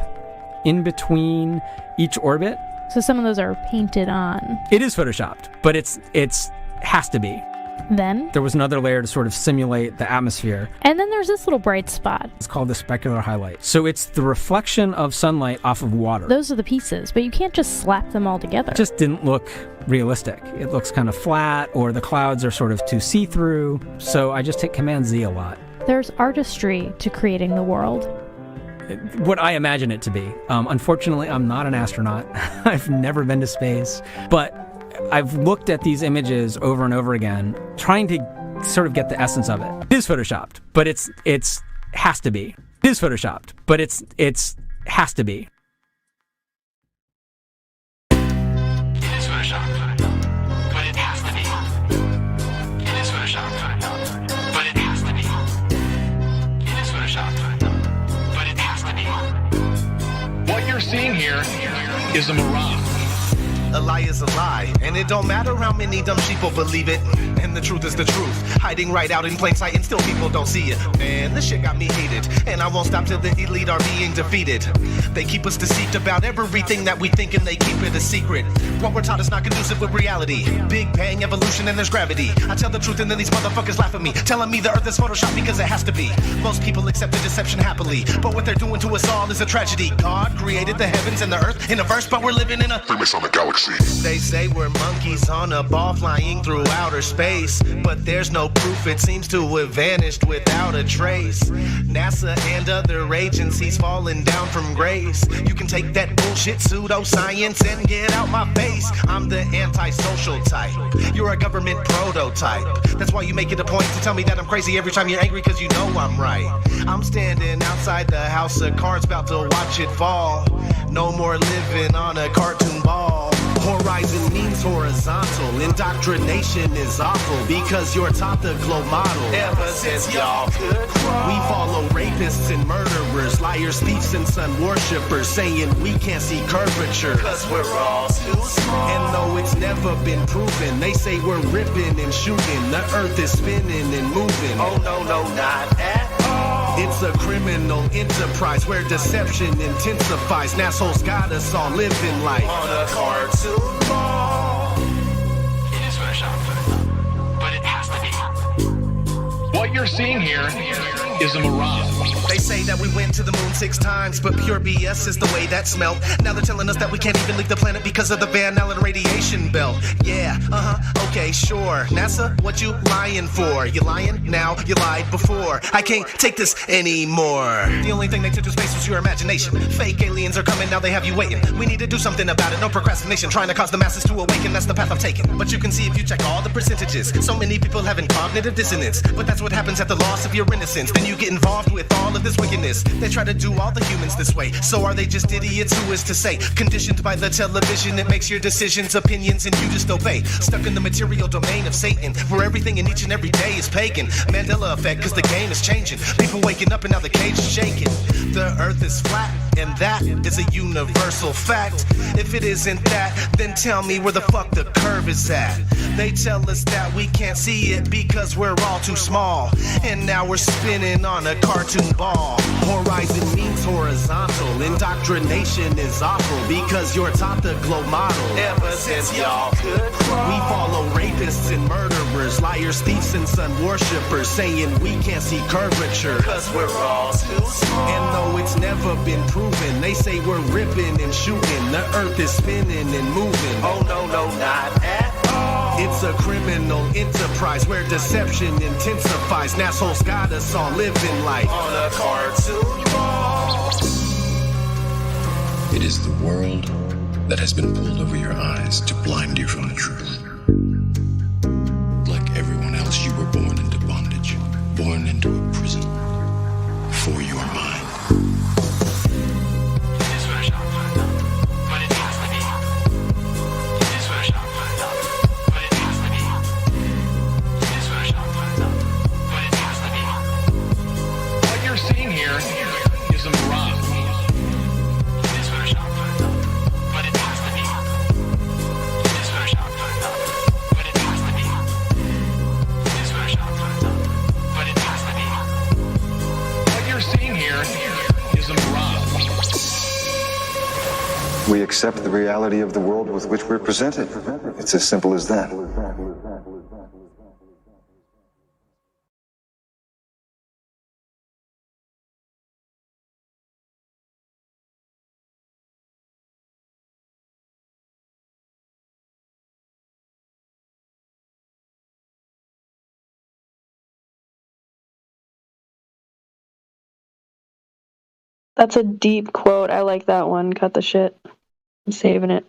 in between each orbit. So some of those are painted on. It is photoshopped, but it's has to be. Then there was another layer to sort of simulate the atmosphere. And then there's this little bright spot. It's called the specular highlight. So it's the reflection of sunlight off of water. Those are the pieces, but you can't just slap them all together. It just didn't look realistic. It looks kind of flat, or the clouds are sort of too see-through. So I just hit Command-Z a lot. There's artistry to creating the world. What I imagine it to be. Unfortunately, I'm not an astronaut. I've never been to space. But I've looked at these images over and over again, trying to sort of get the essence of it. It is photoshopped, but it's has to be. It is photoshopped, but it's has to be. It is photoshopped, but it has to be. It is photoshopped, but it has to be. It is photoshopped, but it has to be. What you're seeing here is a mirage. A lie is a lie, and it don't matter how many dumb sheeple believe it. And the truth is the truth, hiding right out in plain sight, and still people don't see it. Man, this shit got me hated, and I won't stop till the elite are being defeated. They keep us deceived about everything that we think, and they keep it a secret. What we're taught is not conducive with reality. Big bang, evolution, and there's gravity. I tell the truth, and then these motherfuckers laugh at me, telling me the earth is photoshopped because it has to be. Most people accept the deception happily, but what they're doing to us all is a tragedy. God created the heavens and the earth in a verse, but we're living in a Freemasonic galaxy. They say we're monkeys on a ball flying through outer space, but there's no proof, it seems to have vanished without a trace. NASA and other agencies falling down from grace. You can take that bullshit pseudoscience and get out my face. I'm the antisocial type, you're a government prototype. That's why you make it a point to tell me that I'm crazy every time you're angry, cause you know I'm right. I'm standing outside the house of cards about to watch it fall. No more living on a cartoon ball. Horizon means horizontal. Indoctrination is awful because you're taught the globe model. Ever since y'all could crawl, we follow rapists and murderers, liars, thieves, and sun worshippers, saying we can't see curvature cause we're all too small. And though it's never been proven, they say we're ripping and shooting. The earth is spinning and moving. Oh no, not at all. It's a criminal enterprise where deception intensifies. NASA's got us all living life on a cartoon ball. It is photoshopped, but it has to be. What you're seeing here is a mirage. They say that we went to the moon 6 times, but pure BS is the way that smelled. Now they're telling us that we can't even leave the planet because of the Van Allen radiation belt. Yeah, okay, sure. NASA, what you lying for? You lying now? You lied before. I can't take this anymore. The only thing they took to space was your imagination. Fake aliens are coming, now they have you waiting. We need to do something about it, no procrastination. Trying to cause the masses to awaken, that's the path I've taken. But you can see if you check all the percentages. So many people having cognitive dissonance. But that's what happens at the loss of your innocence. Then you get involved with all of this wickedness. They try to do all the humans this way. So are they just idiots? Who is to say? Conditioned by the television, it makes your decisions, opinions, and you just obey. Stuck in the material domain of Satan, where everything in each and every day is pagan. Mandela effect, cause the game is changing. People waking up and now the cage is shaking. The earth is flat, and that is a universal fact. If it isn't that, then tell me where the fuck the curve is at. They tell us that we can't see it because we're all too small. And now we're spinning on a cartoon ball. Horizon means horizontal. Indoctrination is awful because you're taught the globe model. Ever since y'all could crawl, we follow rapists and murderers, liars, thieves, and sun worshippers, saying we can't see curvature cause we're all too small. And though it's never been proven, they say we're ripping and shooting. The earth is spinning and moving. Oh no, not at all. It's a criminal enterprise where deception intensifies. Nassholes got us all living life on a cartoon ball. It is the world that has been pulled over your eyes to blind you from the truth. Like everyone else, you were born into bondage, born into a prison for your mind. We accept the reality of the world with which we're presented. It's as simple as that. That's a deep quote. I like that one. Cut the shit. I'm saving it.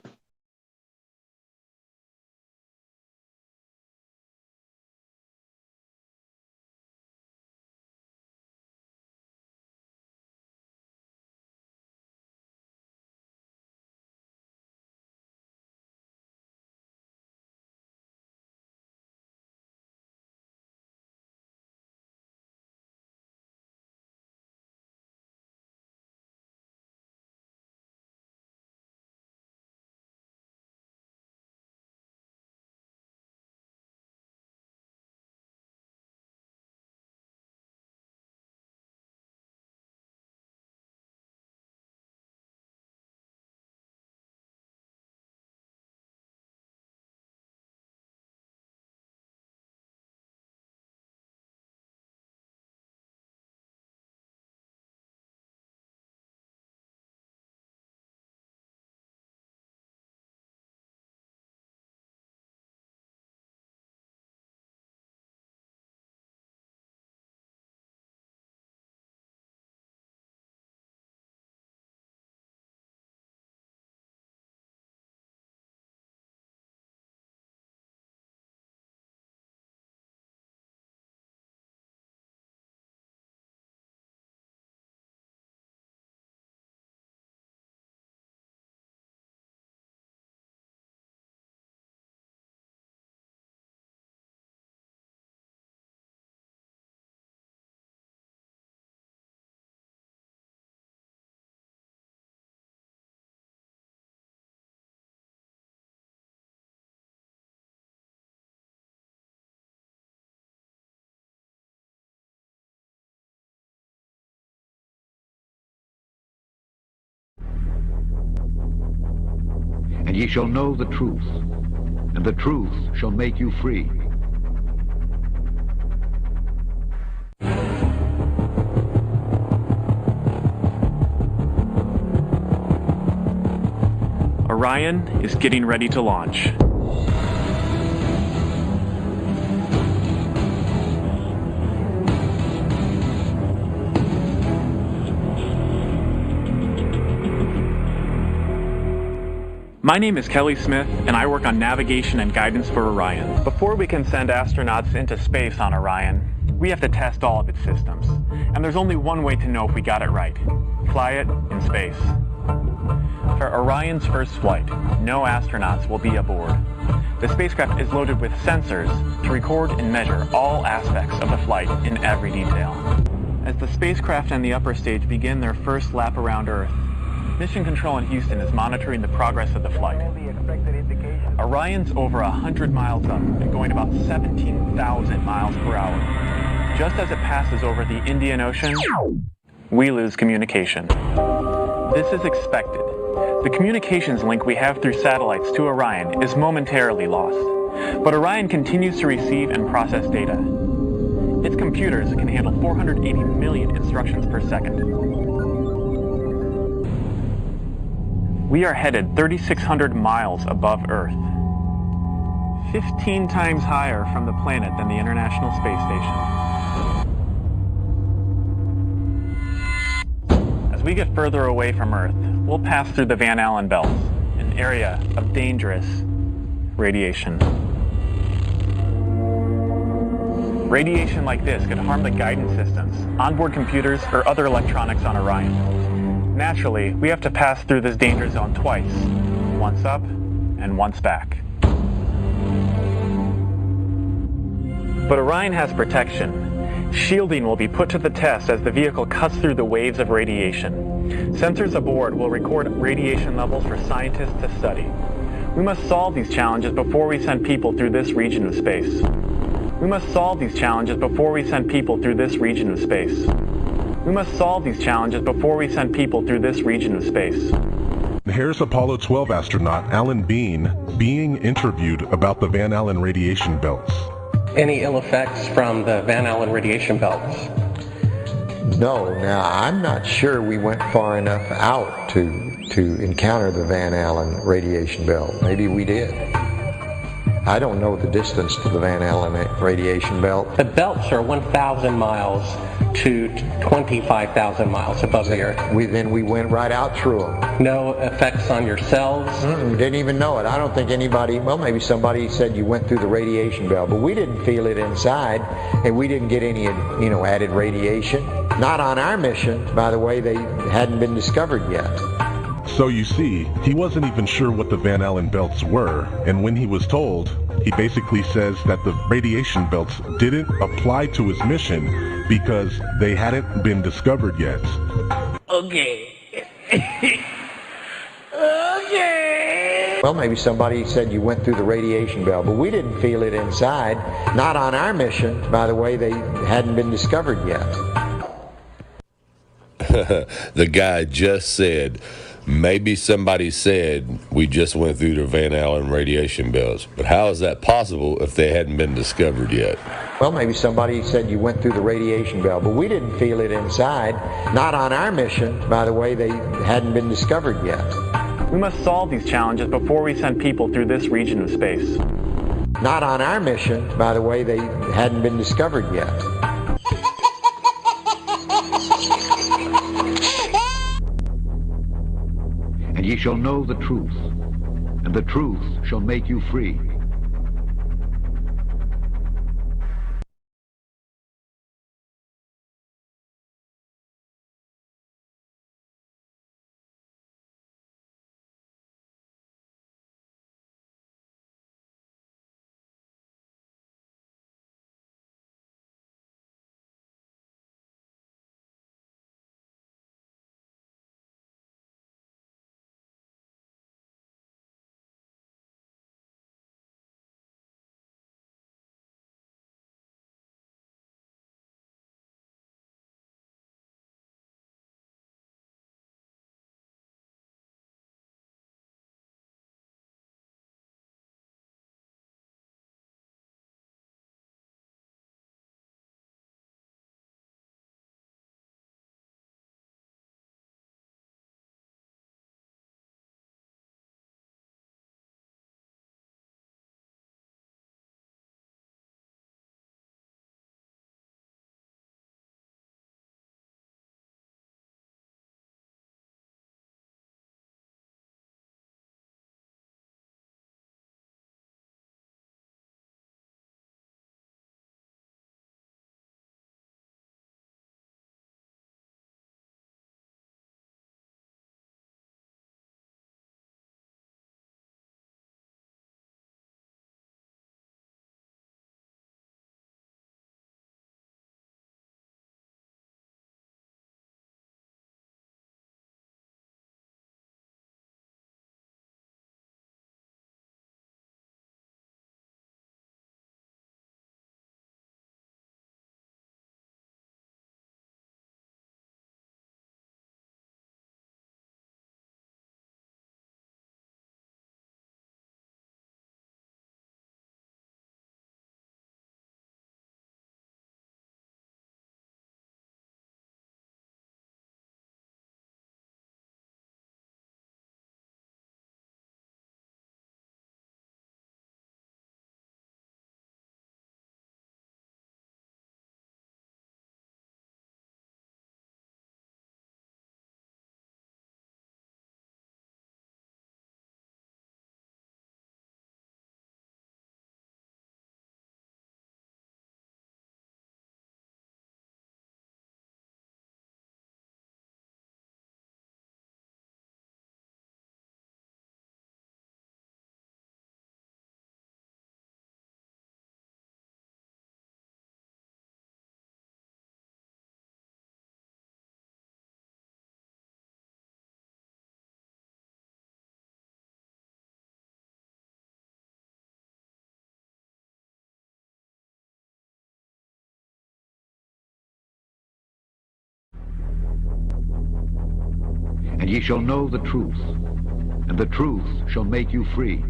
And ye shall know the truth, and the truth shall make you free. Orion is getting ready to launch. My name is Kelly Smith, and I work on navigation and guidance for Orion. Before we can send astronauts into space on Orion, we have to test all of its systems. And there's only one way to know if we got it right: fly it in space. For Orion's first flight, no astronauts will be aboard. The spacecraft is loaded with sensors to record and measure all aspects of the flight in every detail. As the spacecraft and the upper stage begin their first lap around Earth, Mission Control in Houston is monitoring the progress of the flight. Orion's over 100 miles up and going about 17,000 miles per hour. Just as it passes over the Indian Ocean, we lose communication. This is expected. The communications link we have through satellites to Orion is momentarily lost, but Orion continues to receive and process data. Its computers can handle 480 million instructions per second. We are headed 3,600 miles above Earth, 15 times higher from the planet than the International Space Station. As we get further away from Earth, we'll pass through the Van Allen belts, an area of dangerous radiation. Radiation like this could harm the guidance systems, onboard computers, or other electronics on Orion. Naturally, we have to pass through this danger zone twice, once up and once back. But Orion has protection. Shielding will be put to the test as the vehicle cuts through the waves of radiation. Sensors aboard will record radiation levels for scientists to study. We must solve these challenges before we send people through this region of space. We must solve these challenges before we send people through this region of space. We must solve these challenges before we send people through this region of space. Here's Apollo 12 astronaut Alan Bean being interviewed about the Van Allen radiation belts. Any ill effects from the Van Allen radiation belts? No. Now, I'm not sure we went far enough out to encounter the Van Allen radiation belt. Maybe we did. I don't know the distance to the Van Allen radiation belt. The belts are 1,000 miles to 25,000 miles above the Earth. We went right out through them. No effects on your cells? We didn't even know it. I don't think anybody, well, maybe somebody said you went through the radiation belt, but we didn't feel it inside, and we didn't get any, added radiation. Not on our mission. By the way, they hadn't been discovered yet. So you see, he wasn't even sure what the Van Allen belts were, and when he was told, he basically says that the radiation belts didn't apply to his mission because they hadn't been discovered yet. Okay. Okay. Well, maybe somebody said you went through the radiation belt, but we didn't feel it inside. Not on our mission. By the way, they hadn't been discovered yet. The guy just said, maybe somebody said we just went through the Van Allen radiation belts, but how is that possible if they hadn't been discovered yet? Well, maybe somebody said you went through the radiation belt, but we didn't feel it inside. Not on our mission. By the way, they hadn't been discovered yet. We must solve these challenges before we send people through this region of space. Not on our mission. By the way, they hadn't been discovered yet. And ye shall know the truth, and the truth shall make you free. And ye shall know the truth, and the truth shall make you free.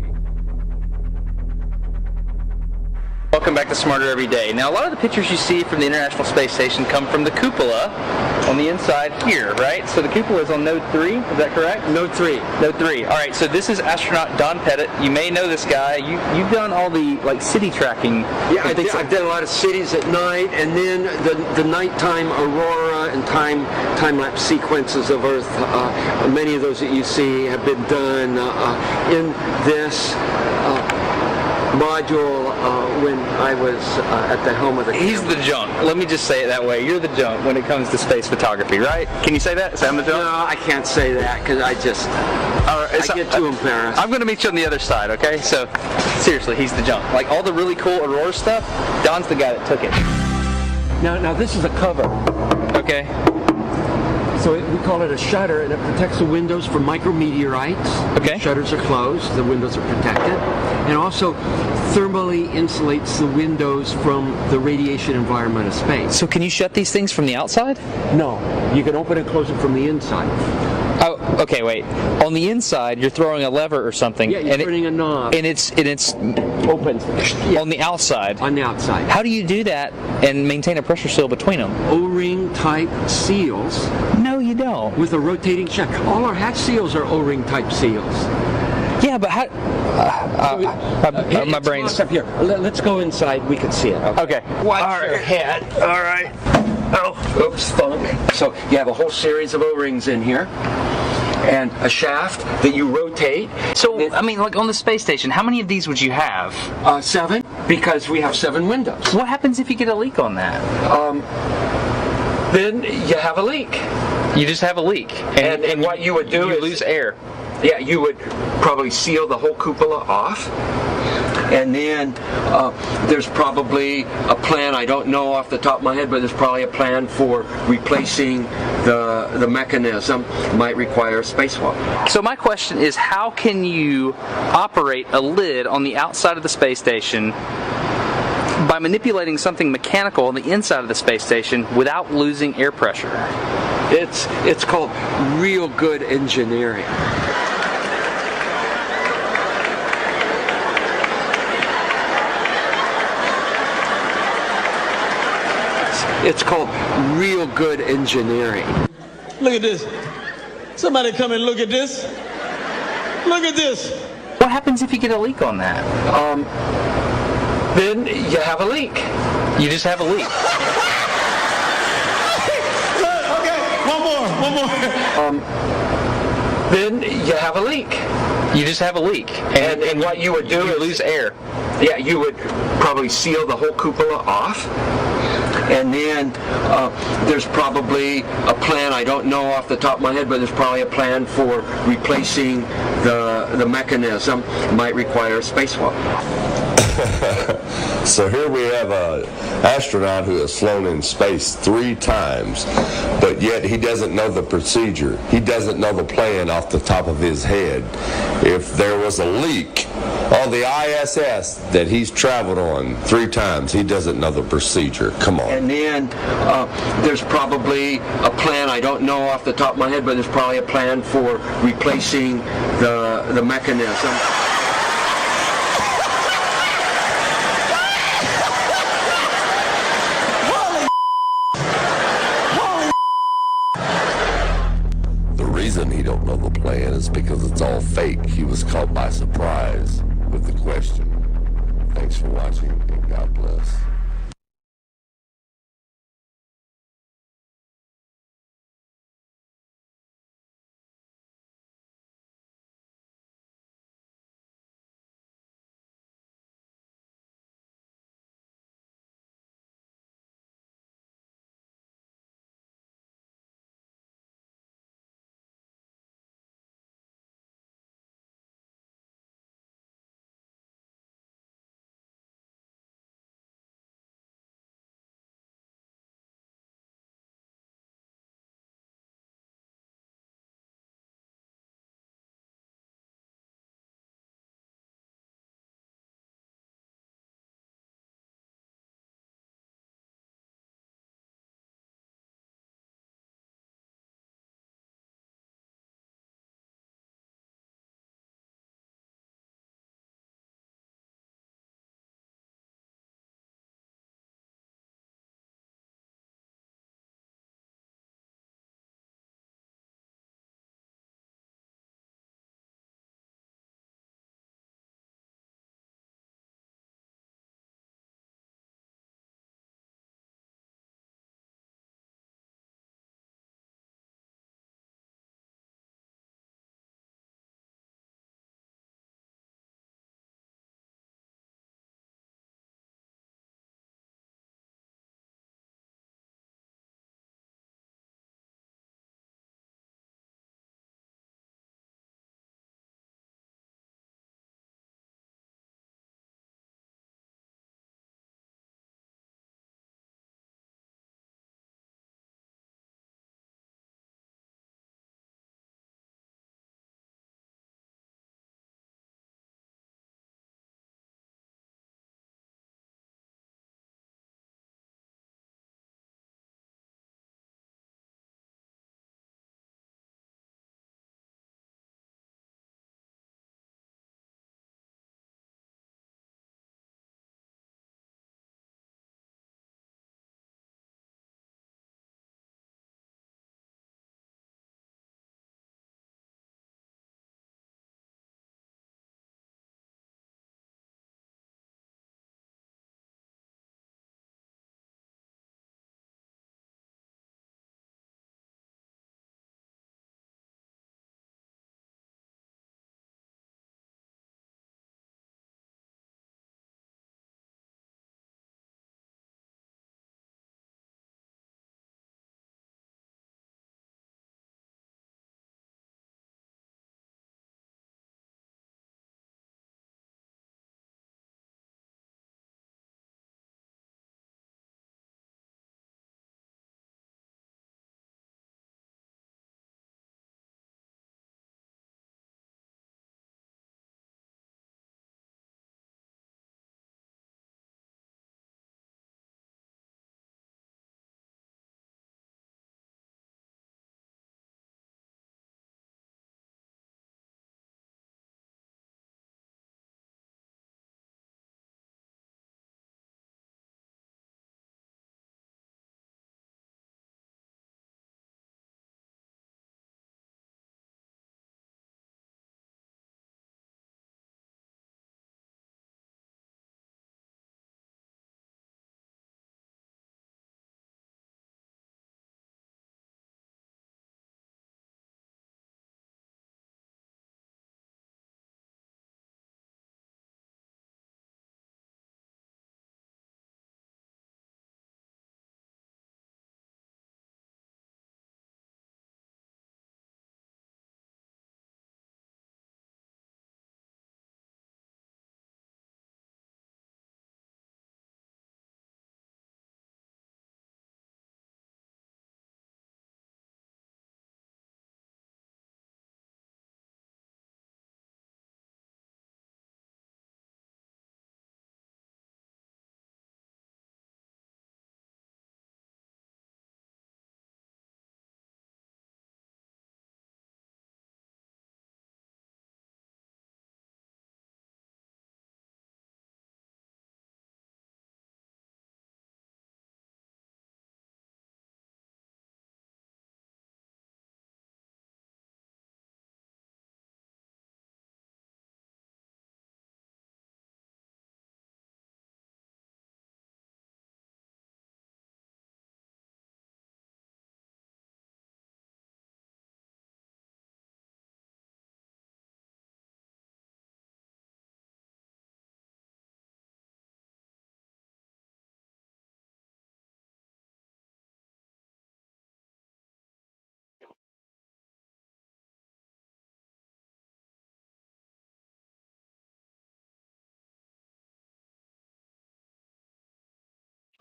Welcome back to Smarter Every Day. Now, a lot of the pictures you see from the International Space Station come from the cupola on the inside here, right? So the cupola is on Node 3, is that correct? Node 3. Node 3. All right, so this is astronaut Don Pettit. You may know this guy. You've done all the, like, city tracking. Yeah, I've done a lot of cities at night, and then the nighttime aurora and time-lapse sequences of Earth. Many of those that you see have been done in this module when I was at the helm of the camera. He's the junk. Let me just say it that way. You're the junk when it comes to space photography, right? Can you say that? Say I'm the junk? No, I can't say that because I get too embarrassed. I'm going to meet you on the other side, okay? So, seriously, he's the junk. Like, all the really cool aurora stuff, Don's the guy that took it. Now this is a cover. Okay. So we call it a shutter, and it protects the windows from micrometeorites. Okay. The shutters are closed, the windows are protected, and also thermally insulates the windows from the radiation environment of space. So can you shut these things from the outside? No, you can open and close it from the inside. Oh, okay, wait. On the inside, you're throwing a lever or something. Yeah, you're turning a knob. And it's open. Yeah. On the outside. On the outside. How do you do that and maintain a pressure seal between them? O-ring type seals. No, you don't. With a rotating shaft. All our hatch seals are O-ring type seals. Yeah, but how? My brain's up here. Let's go inside. We can see it. Okay. Watch your head. All right. Oh, oops, thunk. So you have a whole series of O-rings in here, and a shaft that you rotate. So, I mean, like on the space station, how many of these would you have? 7, because we have 7 windows. What happens if you get a leak on that? Then you have a leak. You just have a leak. And what you would do is lose air. Yeah, you would probably seal the whole cupola off. And then there's probably a plan, I don't know off the top of my head, but there's probably a plan for replacing the mechanism. It might require a spacewalk. So my question is, how can you operate a lid on the outside of the space station by manipulating something mechanical on the inside of the space station without losing air pressure? It's called real good engineering. It's called real good engineering. Look at this. Somebody come and look at this. Look at this. What happens if you get a leak on that? Then you have a leak. You just have a leak. Okay, one more. Then you have a leak. You just have a leak. And what you would do is lose air. Yeah, you would probably seal the whole cupola off. And then there's probably a plan, I don't know off the top of my head, but there's probably a plan for replacing the mechanism. It might require a spacewalk. So here we have an astronaut who has flown in space 3 times, but yet he doesn't know the procedure. He doesn't know the plan off the top of his head. If there was a leak on the ISS that he's traveled on 3 times, he doesn't know the procedure. Come on. And then there's probably a plan, I don't know off the top of my head, but there's probably a plan for replacing the mechanism. The reason he don't know the plan is because it's all fake. He was caught by surprise with the question. Thanks for watching, and God bless.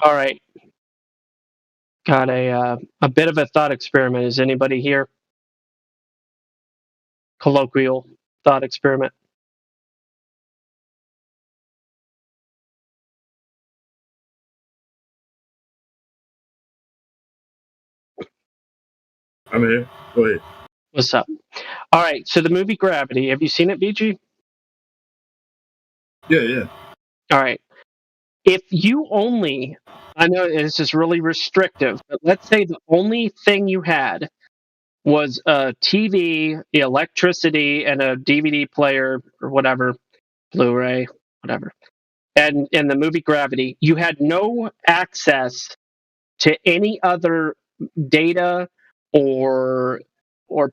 All right. Got a bit of a thought experiment. Is anybody here? Colloquial thought experiment. I'm here. Go ahead. What's up? All right. So the movie Gravity. Have you seen it, BG? Yeah. All right. If you only, I know this is really restrictive, but let's say the only thing you had was a TV, electricity, and a DVD player or whatever, Blu-ray, whatever, and in the movie Gravity, you had no access to any other data or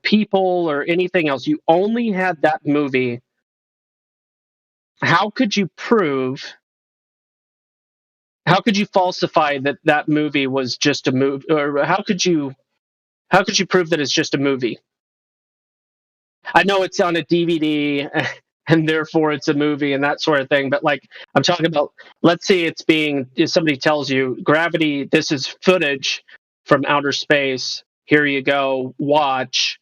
people or anything else. You only had that movie. How could you falsify that movie was just a movie, or how could you prove that it's just a movie? I know it's on a DVD and therefore it's a movie and that sort of thing, but like I'm talking about, let's say if somebody tells you, Gravity, this is footage from outer space, here you go, watch.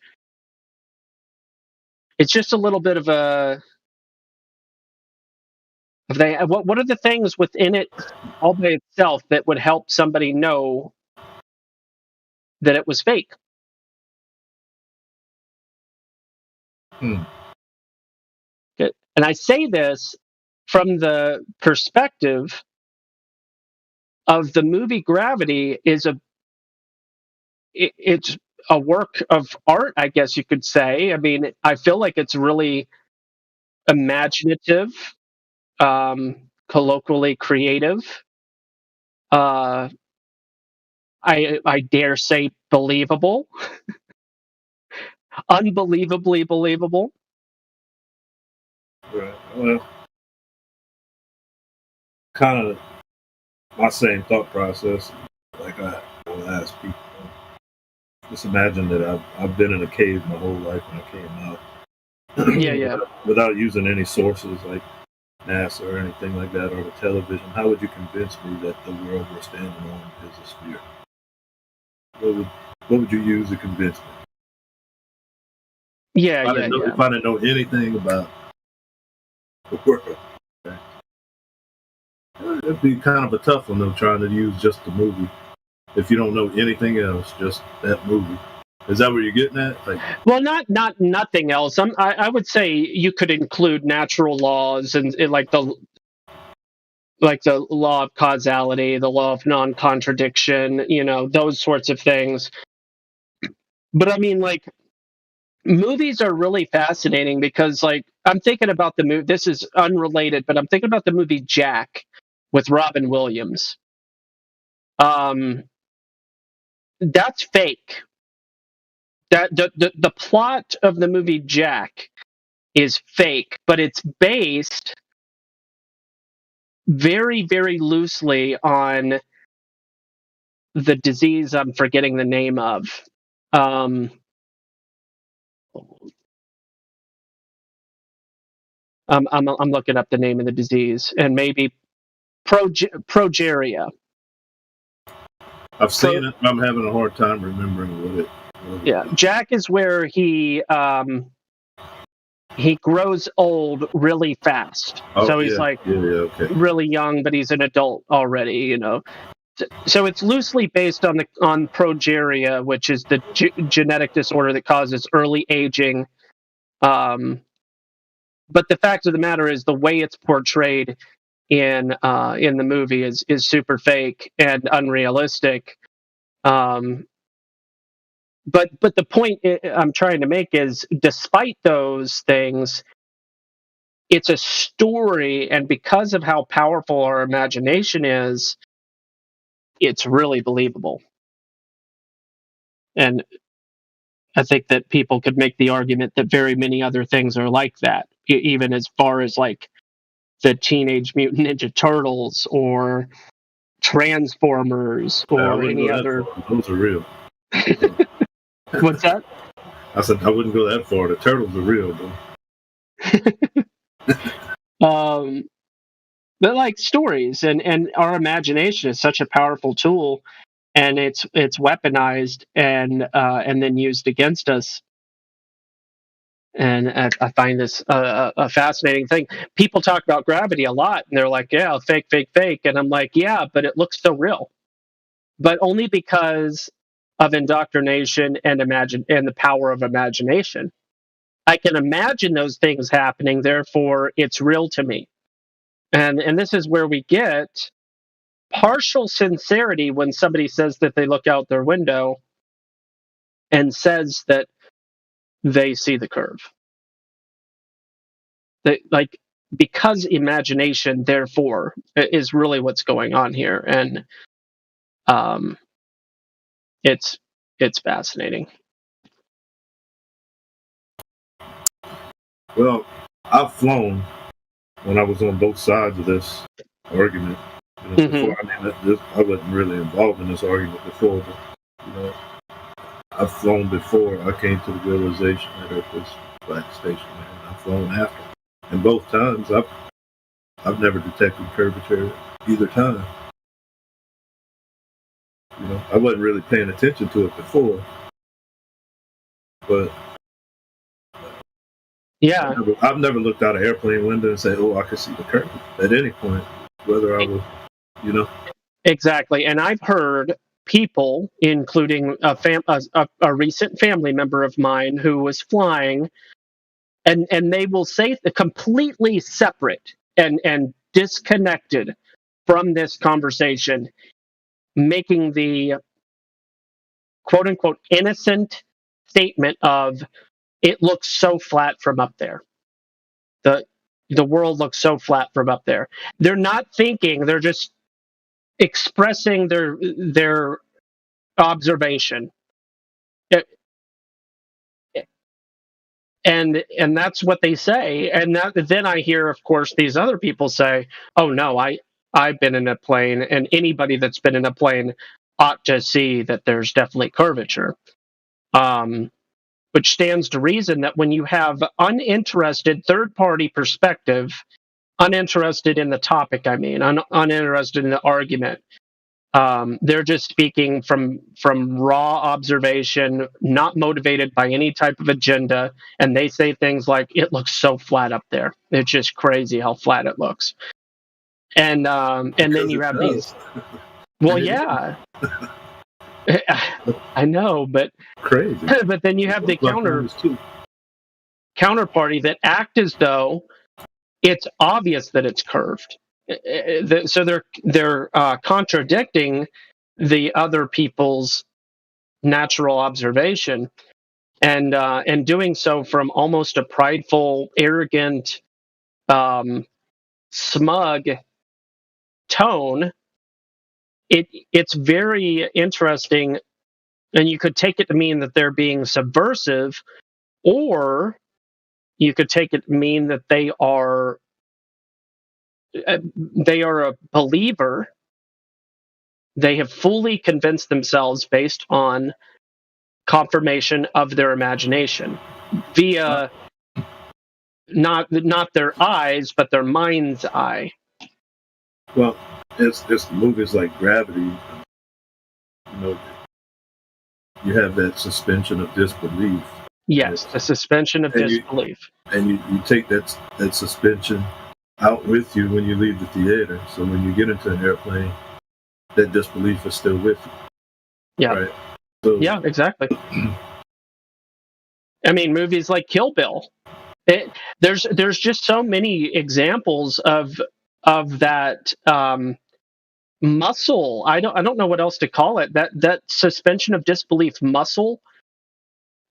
It's just a little bit of a what are the things within it all by itself that would help somebody know that it was fake? Good. And I say this from the perspective of the movie Gravity it's a work of art, I guess you could say. I mean, I feel like it's really imaginative, colloquially creative. I dare say believable, unbelievably believable. Right. Well, kind of my same thought process. Like I will ask people. Just imagine that I've been in a cave my whole life when I came out. Yeah. Without using any sources like NASA or anything like that, or the television. How would you convince me that the world we're standing on is a sphere? What would you use to convince me? Yeah, If I didn't know anything about the world, okay? It'd be kind of a tough one though, trying to use just the movie. If you don't know anything else, just that movie. Is that what you're getting at? Well, not nothing else. I would say you could include natural laws and like the law of causality, the law of non-contradiction, those sorts of things. But I mean, like, movies are really fascinating because, like, I'm thinking about the movie. This is unrelated, but I'm thinking about the movie Jack with Robin Williams. That's fake. That the plot of the movie Jack is fake, but it's based very, very loosely on the disease I'm forgetting the name of. I'm looking up the name of the disease, and maybe progeria. I've seen it. I'm having a hard time remembering what it. Yeah, Jack is where he grows old really fast. So he's really young, but he's an adult already. So it's loosely based on progeria, which is the genetic disorder that causes early aging. But the fact of the matter is, the way it's portrayed in the movie is super fake and unrealistic. But the point I'm trying to make is, despite those things, it's a story, and because of how powerful our imagination is, it's really believable. And I think that people could make the argument that very many other things are like that, even as far as like the Teenage Mutant Ninja Turtles or Transformers or any other. Those are real. What's that? I said I wouldn't go that far. The turtles are real, though. But like stories and our imagination is such a powerful tool, and it's weaponized and then used against us. And I find this a fascinating thing. People talk about gravity a lot, and they're like, "Yeah, fake, fake, fake," and I'm like, "Yeah, but it looks so real." But only because of indoctrination and the power of imagination. I can imagine those things happening, therefore it's real to me. And this is where we get partial sincerity when somebody says that they look out their window and says that they see the curve. Like, because imagination, therefore, is really what's going on here, and it's fascinating. Well, I've flown when I was on both sides of this argument. Before, I wasn't really involved in this argument before, but I've flown before I came to the realization that Earth was black stationary, and I've flown after. And both times, I've never detected curvature either time. I wasn't really paying attention to it before, but yeah, I've never looked out an airplane window and said, "Oh, I can see the curve" at any point, whether I was, Exactly, and I've heard people, including a recent family member of mine who was flying. And they will say completely separate and disconnected from this conversation, making the quote unquote innocent statement of, it looks so flat from up there. The world looks so flat from up there. They're not thinking, they're just expressing their observation. And that's what they say. And then I hear, of course, these other people say, "Oh no, I've been in a plane, and anybody that's been in a plane ought to see that there's definitely curvature." Which stands to reason that when you have uninterested third-party perspective, uninterested in the topic, uninterested in the argument, they're just speaking from raw observation, not motivated by any type of agenda, and they say things like, "It looks so flat up there. It's just crazy how flat it looks." And then you have these. Well, yeah, I know, but crazy. But then you have the counterparty that act as though it's obvious that it's curved. So they're contradicting the other people's natural observation, and doing so from almost a prideful, arrogant, smug tone. It's very interesting, and you could take it to mean that they're being subversive, or you could take it to mean that they are a believer. They have fully convinced themselves based on confirmation of their imagination via not their eyes, but their mind's eye. Well, it's movies like Gravity. You have that suspension of disbelief. Yes, a suspension of disbelief. And you take that suspension out with you when you leave the theater. So when you get into an airplane, that disbelief is still with you. Yeah. Right? So, yeah, exactly. I mean, movies like Kill Bill. There's just so many examples of that muscle. I don't know what else to call it. That suspension of disbelief muscle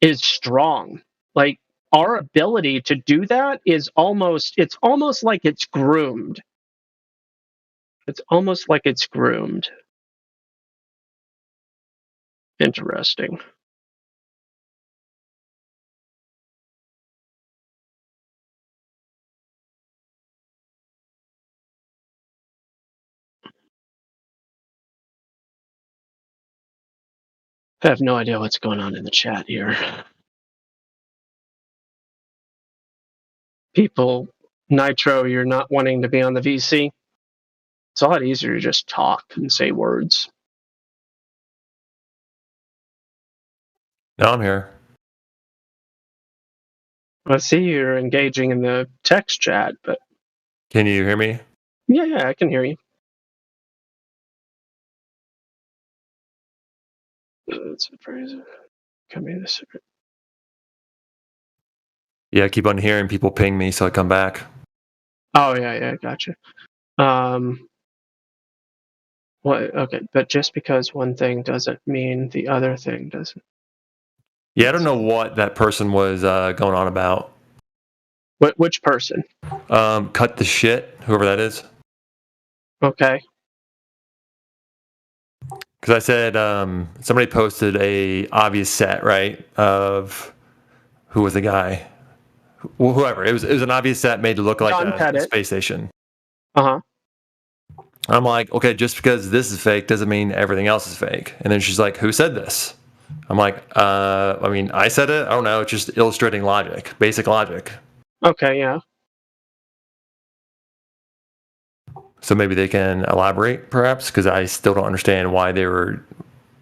is strong. Like, our ability to do that is almost like it's groomed. It's almost like it's groomed. Interesting. I have no idea what's going on in the chat here. People, Nitro, you're not wanting to be on the VC? It's a lot easier to just talk and say words. No, I'm here. I see you're engaging in the text chat, but Can you hear me? yeah, I can hear you. That's a phrase. Come in a secret. Yeah, I keep on hearing people ping me, so I come back. Oh yeah, gotcha. What? Okay, but just because one thing doesn't mean the other thing doesn't. Yeah, I don't know what that person was going on about. Which person? Cut the shit, whoever that is. Okay. Because I said somebody posted a obvious set, right, of who was the guy, whoever. It was an obvious set made to look like a space station. I'm like, okay, just because this is fake doesn't mean everything else is fake. And then she's like, who said this? I'm like, I mean, I said it. I don't know. It's just illustrating logic, basic logic. Okay, yeah. So maybe they can elaborate, perhaps, because I still don't understand why they were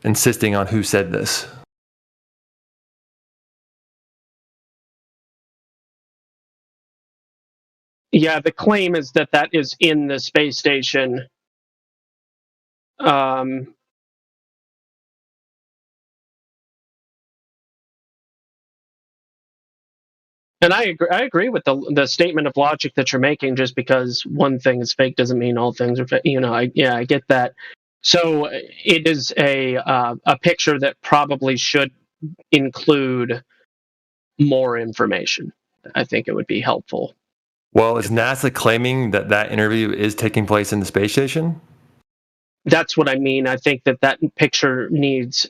insisting on who said this. Yeah, the claim is that is in the space station. And I agree with the statement of logic that you're making. Just because one thing is fake doesn't mean all things are fake. I get that. So it is a picture that probably should include more information. I think it would be helpful. Well, is NASA claiming that interview is taking place in the space station? That's what I mean. I think that picture needs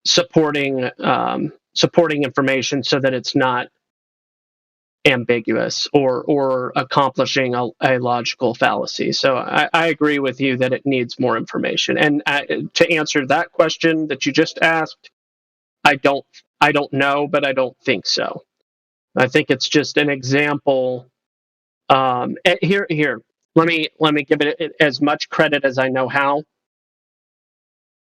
supporting information so that it's not ambiguous or accomplishing a logical fallacy. So I agree with you that it needs more information. And to answer that question that you just asked, I don't know, but I don't think so. I think it's just an example. Here. Let me give it as much credit as I know how.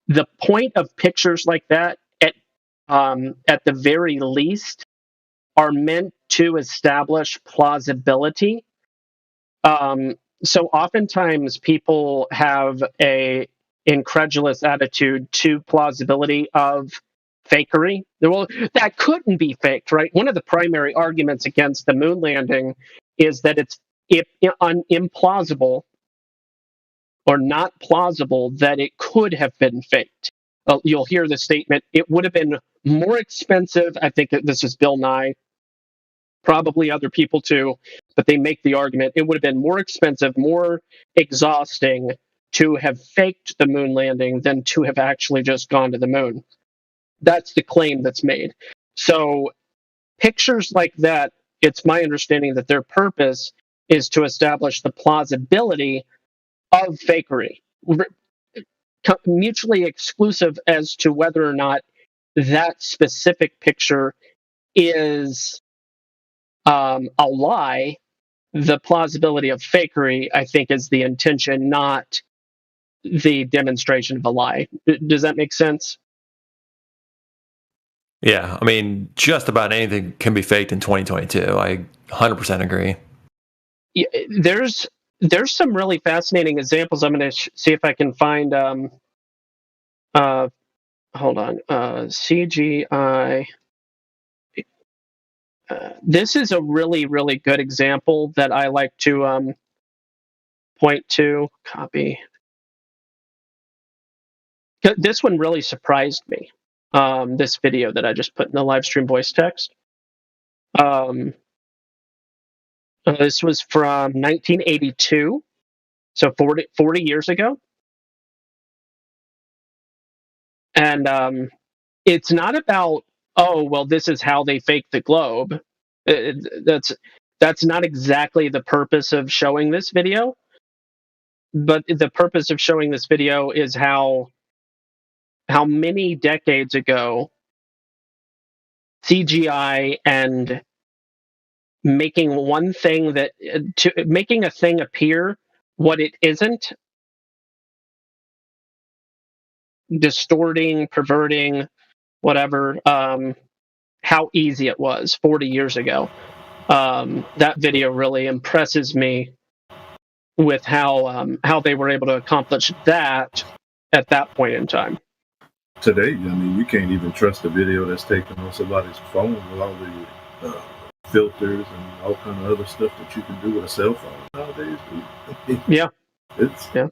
The point of pictures like that, at the very least, are meant to establish plausibility. So oftentimes people have a incredulous attitude to plausibility of fakery. Well, that couldn't be faked, right? One of the primary arguments against the moon landing is that it's implausible or not plausible that it could have been faked. You'll hear the statement, it would have been more expensive. I think this is Bill Nye, probably other people too, but they make the argument it would have been more expensive, more exhausting to have faked the moon landing than to have actually just gone to the moon. That's the claim that's made. So pictures like that, it's my understanding that their purpose is to establish the plausibility of fakery, mutually exclusive as to whether or not that specific picture is a lie. The plausibility of fakery, I think, is the intention, not the demonstration of a lie. Does that make sense? Yeah, I mean, just about anything can be faked in 2022. I 100% agree. Yeah, there's some really fascinating examples. I'm going to see if I can find. Hold on. CGI. This is a really, really good example that I like to point to. Copy. This one really surprised me. This video that I just put in the live stream voice text. This was from 1982, so 40 years ago. And it's not about, oh, well, this is how they fake the globe. That's not exactly the purpose of showing this video. But the purpose of showing this video is how many decades ago CGI and making one thing making a thing appear what it isn't, distorting, perverting, whatever, how easy it was 40 years ago. That video really impresses me with how they were able to accomplish that at that point in time. Today, I mean, you can't even trust a video that's taken on somebody's phone with all the filters and all kind of other stuff that you can do with a cell phone nowadays. Yeah. Yeah.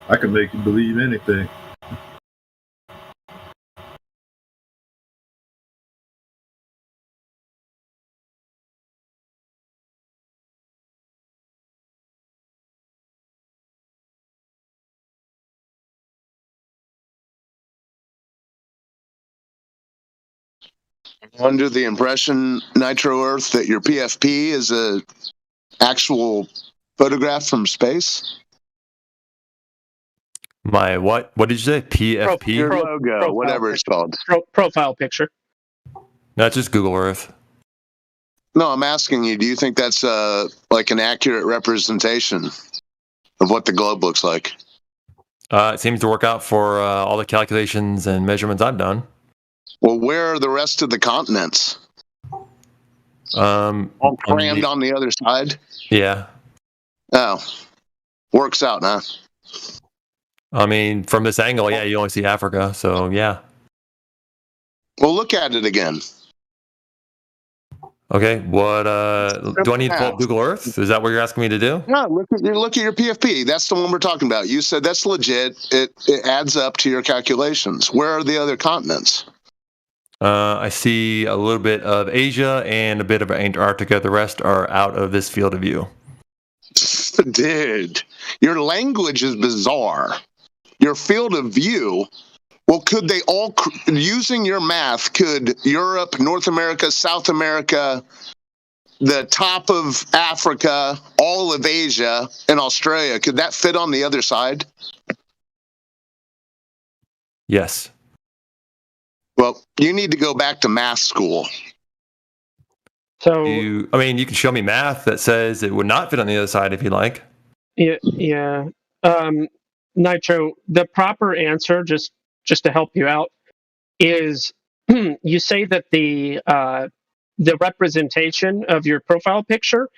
I can make you believe anything. Under the impression, Nitro Earth, that your PFP is a actual photograph from space? My what? What did you say? PFP? Your logo, whatever it's called. Profile picture. No, it's just Google Earth. No, I'm asking you, do you think that's like an accurate representation of what the globe looks like? It seems to work out for all the calculations and measurements I've done. Well, where are the rest of the continents? All crammed on the other side? Yeah. Oh. Works out, huh? I mean, from this angle, yeah, you only see Africa, so yeah. Well, look at it again. Okay, what do I need to pull up Google Earth? Is that what you're asking me to do? No, look at your PFP. That's the one we're talking about. You said that's legit. It adds up to your calculations. Where are the other continents? I see a little bit of Asia and a bit of Antarctica. The rest are out of this field of view. Dude, your language is bizarre. Your field of view, well, could they all, using your math, could Europe, North America, South America, the top of Africa, all of Asia, and Australia, could that fit on the other side? Yes. Well, you need to go back to math school. So, you can show me math that says it would not fit on the other side if you like. Yeah. Nitro, the proper answer, just to help you out, is you say that the representation of your profile picture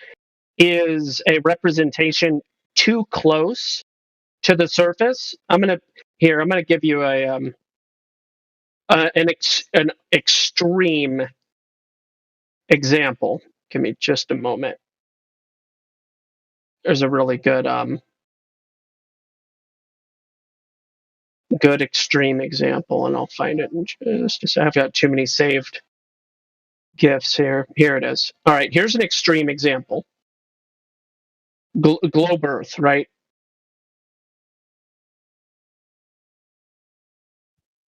is a representation too close to the surface. I'm gonna give you an extreme example. Give me just a moment. There's a really good extreme example, and I'll find it in just a second. I've got too many saved GIFs here. Here it is. All right, here's an extreme example. Globe Earth, right?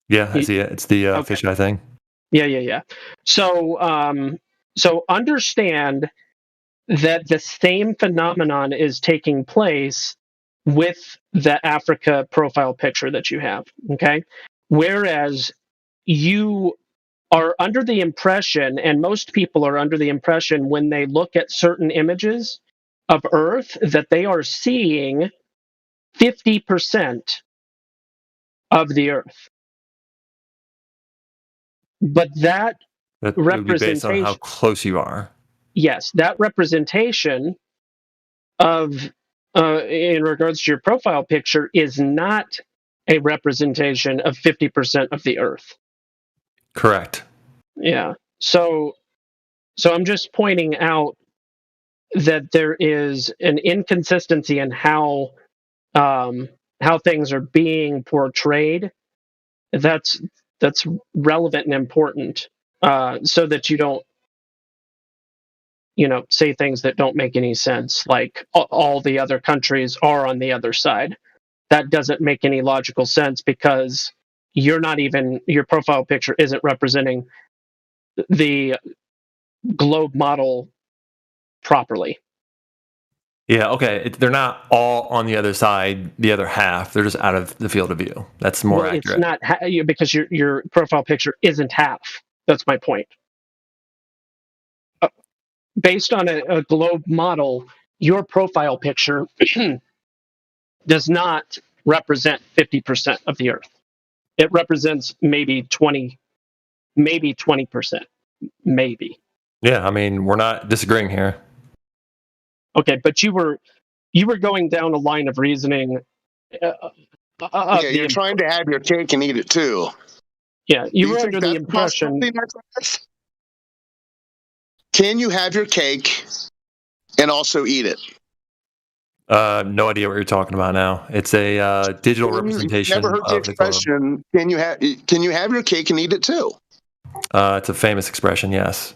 Yeah, I see it. It's the fisheye thing. Yeah. So understand that the same phenomenon is taking place with the Africa profile picture that you have, okay? Whereas you are under the impression, and most people are under the impression when they look at certain images of Earth, that they are seeing 50% of the Earth. But that would be based on how close you are. Yes, that representation of in regards to your profile picture is not a representation of 50% of the Earth. Correct. Yeah. So I'm just pointing out that there is an inconsistency in how things are being portrayed. That's relevant and important, so that you don't, say things that don't make any sense, like all the other countries are on the other side. That doesn't make any logical sense, because your profile picture isn't representing the globe model properly. Yeah, okay. They're not all on the other side, the other half. They're just out of the field of view. That's more accurate. It's not because your profile picture isn't half. That's my point. Based on a globe model, your profile picture does not represent 50% of the Earth. It represents maybe 20%, maybe. Yeah, I mean, we're not disagreeing here. Okay, but you were going down a line of reasoning. Yeah, you're trying to have your cake and eat it too. Yeah, you were under the impression. Can you have your cake and also eat it? No idea what you're talking about now. It's a digital representation Never heard the of the globe. expression. Can you have your cake and eat it too? It's a famous expression, yes.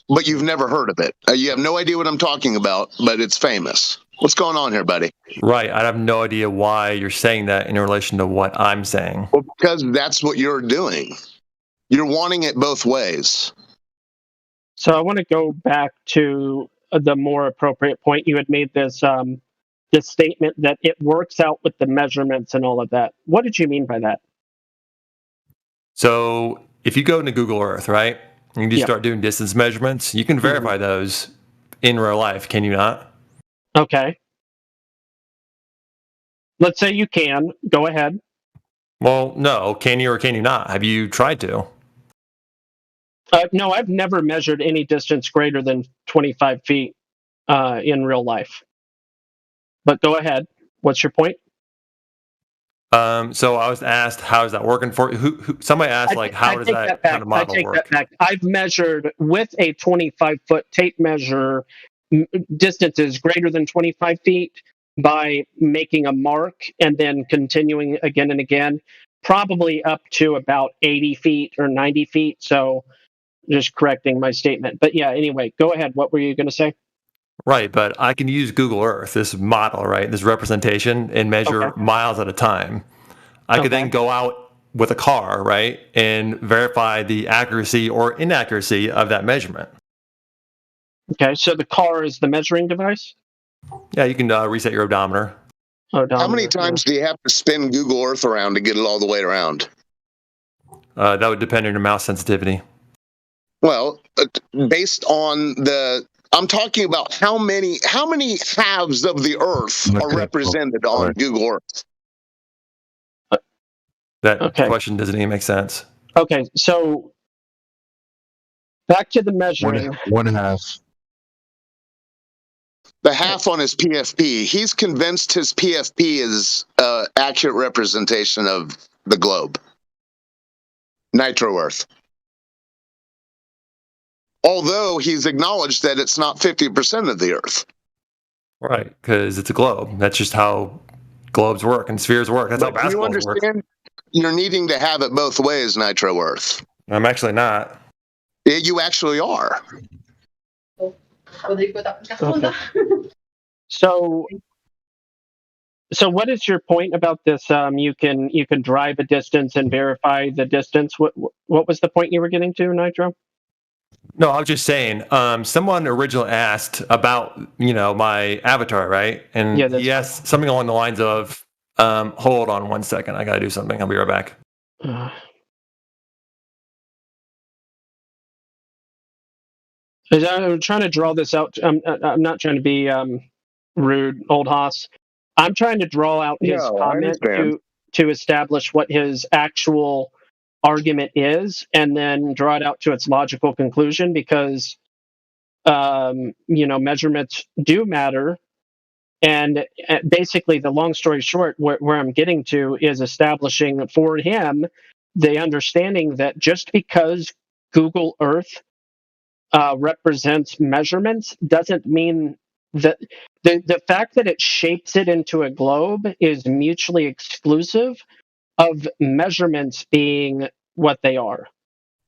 But you've never heard of it. You have no idea what I'm talking about, but it's famous. What's going on here, buddy? Right. I have no idea why you're saying that in relation to what I'm saying. Well, because that's what you're doing. You're wanting it both ways. So I want to go back to the more appropriate point. You had made this this statement that it works out with the measurements and all of that. What did you mean by that? So if you go into Google Earth, right, and you Yeah. start doing distance measurements, you can verify those in real life, can you not? Okay. Let's say you can. Go ahead. Well, no. Can you or can you not? Have you tried to? No, I've never measured any distance greater than 25 feet in real life. But go ahead. What's your point? So I was asked, how is that working for you? Who somebody asked, like, how does that kind of model I take work? that back. I've measured with a 25-foot tape measure distances greater than 25 feet by making a mark and then continuing again and again, probably up to about 80 feet or 90 feet. So just correcting my statement. But yeah, anyway, go ahead. What were you going to say? Right, but I can use Google Earth, this model, right, this representation, and measure miles at a time. I could then go out with a car, right, and verify the accuracy or inaccuracy of that measurement. Okay, so the car is the measuring device? Yeah, you can reset your odometer. How many times do you have to spin Google Earth around to get it all the way around? That would depend on your mouse sensitivity. Well, based on I'm talking about how many halves of the Earth are represented on Google Earth. That question doesn't even make sense. Okay, so back to the measuring. One half. The half on his PFP. He's convinced his PFP is accurate representation of the globe. Nitro Earth. Although he's acknowledged that it's not 50% of the Earth. Right, because it's a globe. That's just how globes work and spheres work. That's how basketballs work. You're needing to have it both ways, Nitro Earth. I'm actually not. You actually are. Okay. So what is your point about this? You can drive a distance and verify the distance. What was the point you were getting to, Nitro? No, I was just saying, someone originally asked about, my avatar, right? And he asked something along the lines of, hold on 1 second, I gotta do something, I'll be right back. I'm trying to draw this out. I'm not trying to be rude, old Haas. I'm trying to draw out his comment to establish what his actual argument is, and then draw it out to its logical conclusion, because measurements do matter. And basically, the long story short, where I'm getting to is establishing for him the understanding that just because Google Earth represents measurements doesn't mean that the fact that it shapes it into a globe is mutually exclusive of measurements being what they are.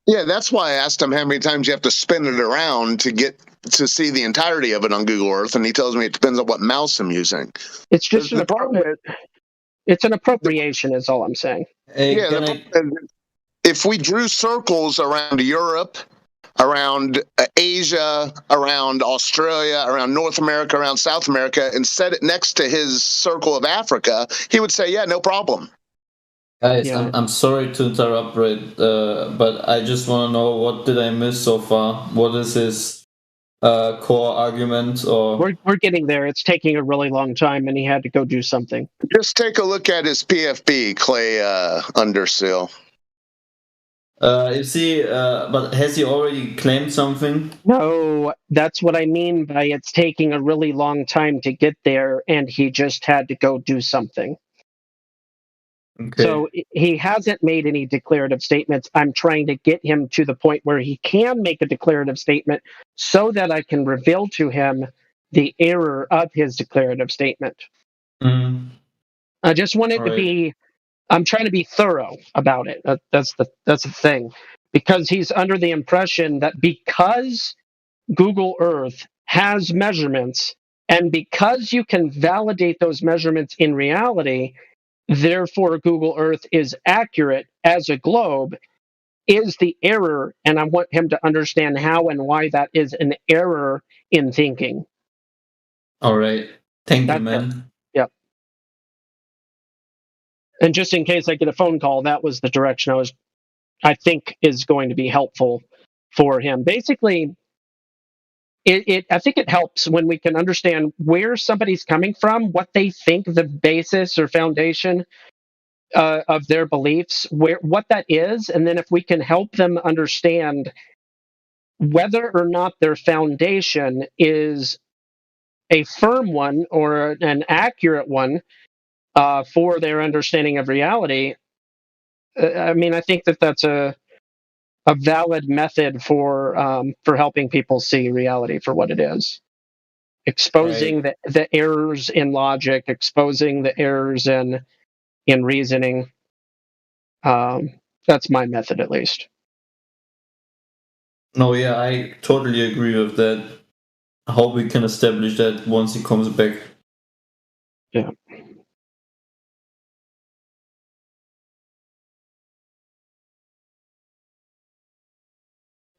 Yeah, that's why I asked him how many times you have to spin it around to get to see the entirety of it on Google Earth, and he tells me it depends on what mouse I'm using. It's just it's an appropriation, is all I'm saying. If we drew circles around Europe, around Asia, around Australia, around North America, around South America, and set it next to his circle of Africa, he would say, yeah, no problem. Guys, I'm sorry to interrupt, but I just want to know, what did I miss so far? What is his core argument, or we're getting there. It's taking a really long time, and he had to go do something. Just take a look at his PFP, Clay Undersill. You see, but has he already claimed something? No, that's what I mean by it's taking a really long time to get there, and he just had to go do something. Okay. So he hasn't made any declarative statements. I'm trying to get him to the point where he can make a declarative statement so that I can reveal to him the error of his declarative statement. Mm-hmm. I just want it to be, I'm trying to be thorough about it. That's the thing. Because he's under the impression that because Google Earth has measurements, and because you can validate those measurements in reality, therefore Google Earth is accurate as a globe, is the error, and I want him to understand how and why that is an error in thinking. All right. Thank you, man. Yep. And just in case I get a phone call, that was the direction I think is going to be helpful for him. Basically, I think it helps when we can understand where somebody's coming from, what they think the basis or foundation of their beliefs, what that is, and then if we can help them understand whether or not their foundation is a firm one or an accurate one for their understanding of reality. I mean, I think that's a valid method for helping people see reality for what it is. Exposing the errors in logic, exposing the errors in reasoning. That's my method, at least. No, yeah, I totally agree with that. I hope we can establish that once he comes back. Yeah.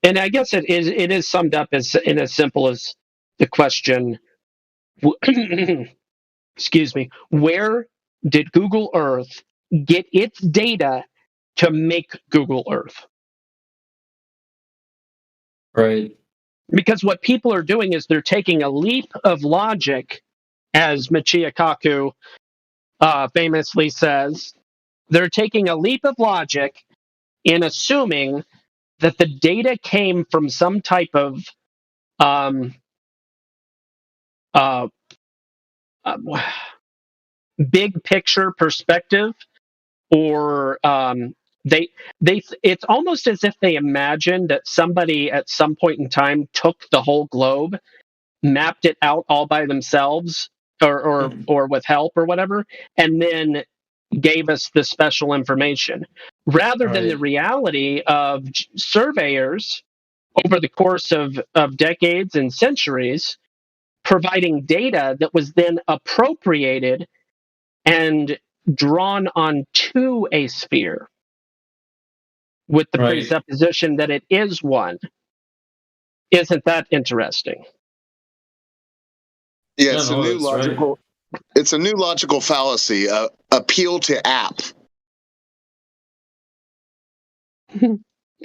And I guess it is summed up as simple as the question, excuse me, where did Google Earth get its data to make Google Earth? Right. Because what people are doing is they're taking a leap of logic, as Michio Kaku famously says. They're taking a leap of logic in assuming that the data came from some type of big picture perspective, or it's almost as if they imagined that somebody at some point in time took the whole globe, mapped it out all by themselves or with help or whatever, and then gave us the special information, rather than the reality of surveyors over the course of decades and centuries providing data that was then appropriated and drawn onto a sphere with the presupposition that it is one. Isn't that interesting? Yeah, it's a new logical fallacy. Appeal to app.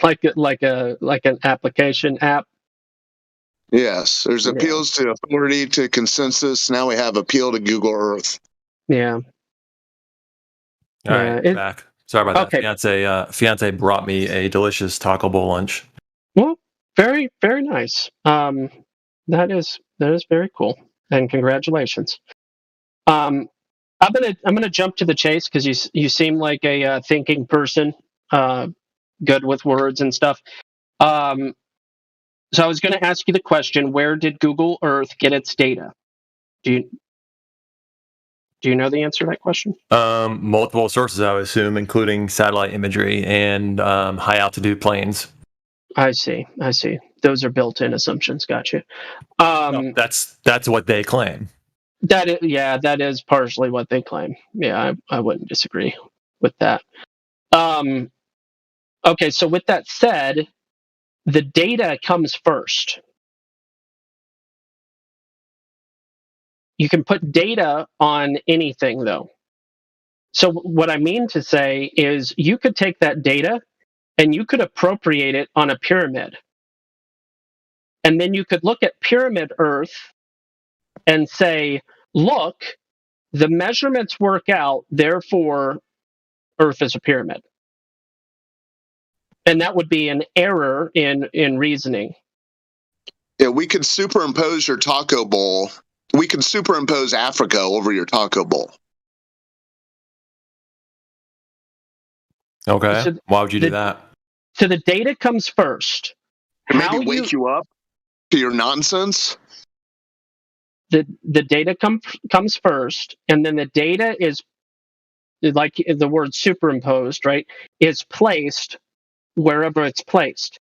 like an application app. Yes, there's appeals to authority, to consensus. Now we have appeal to Google Earth. Yeah. All right, back. Sorry about that. Fiance brought me a delicious Taco Bowl lunch. Well, very, very nice. That is very cool, and congratulations. I'm gonna jump to the chase because you seem like a thinking person, good with words and stuff. So I was going to ask you the question: where did Google Earth get its data? Do you know the answer to that question? Multiple sources, I would assume, including satellite imagery and high altitude planes. I see. Those are built-in assumptions. Gotcha. That's what they claim. That is partially what they claim. Yeah, I wouldn't disagree with that. Okay, so with that said, the data comes first. You can put data on anything, though. So what I mean to say is you could take that data and you could appropriate it on a pyramid. And then you could look at pyramid Earth and say, look, the measurements work out, therefore Earth is a pyramid. And that would be an error in reasoning. Yeah, we could superimpose your taco bowl. We could superimpose Africa over your taco bowl. Okay. So Why would you do that? So the data comes first. Maybe wake you up to your nonsense. The data comes first, and then the data is, like the word superimposed, right? Is placed wherever it's placed.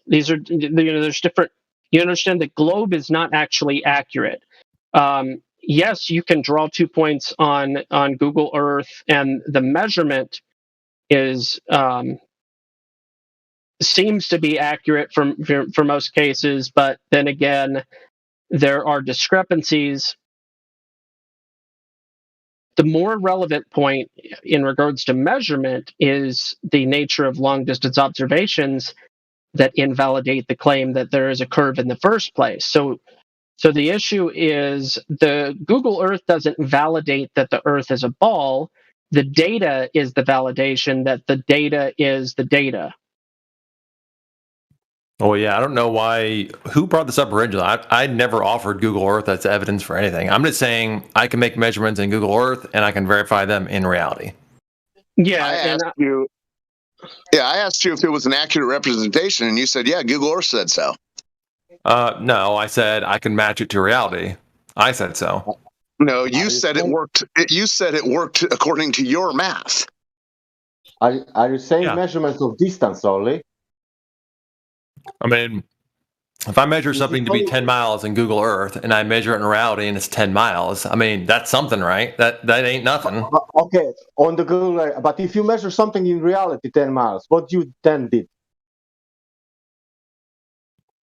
These are, there's different. You understand the globe is not actually accurate. Yes, you can draw 2 points on Google Earth, and the measurement is seems to be accurate for most cases, but then again, there are discrepancies. The more relevant point in regards to measurement is the nature of long-distance observations that invalidate the claim that there is a curve in the first place. So the issue is the Google Earth doesn't validate that the Earth is a ball. The data is the validation that the data is the data. Oh, yeah. I don't know who brought this up originally. I never offered Google Earth as evidence for anything. I'm just saying I can make measurements in Google Earth and I can verify them in reality. Yeah. I asked you if it was an accurate representation, and you said, yeah, Google Earth said so. No, I said I can match it to reality. I said so. No, you said it worked. You said it worked according to your math. Are you saying measurements of distance only? I mean, if I measure something to be 10 miles in Google Earth and I measure it in reality and it's 10 miles, I mean, that's something, right? That ain't nothing. Okay, on the Google Earth. But if you measure something in reality 10 miles, what you then did?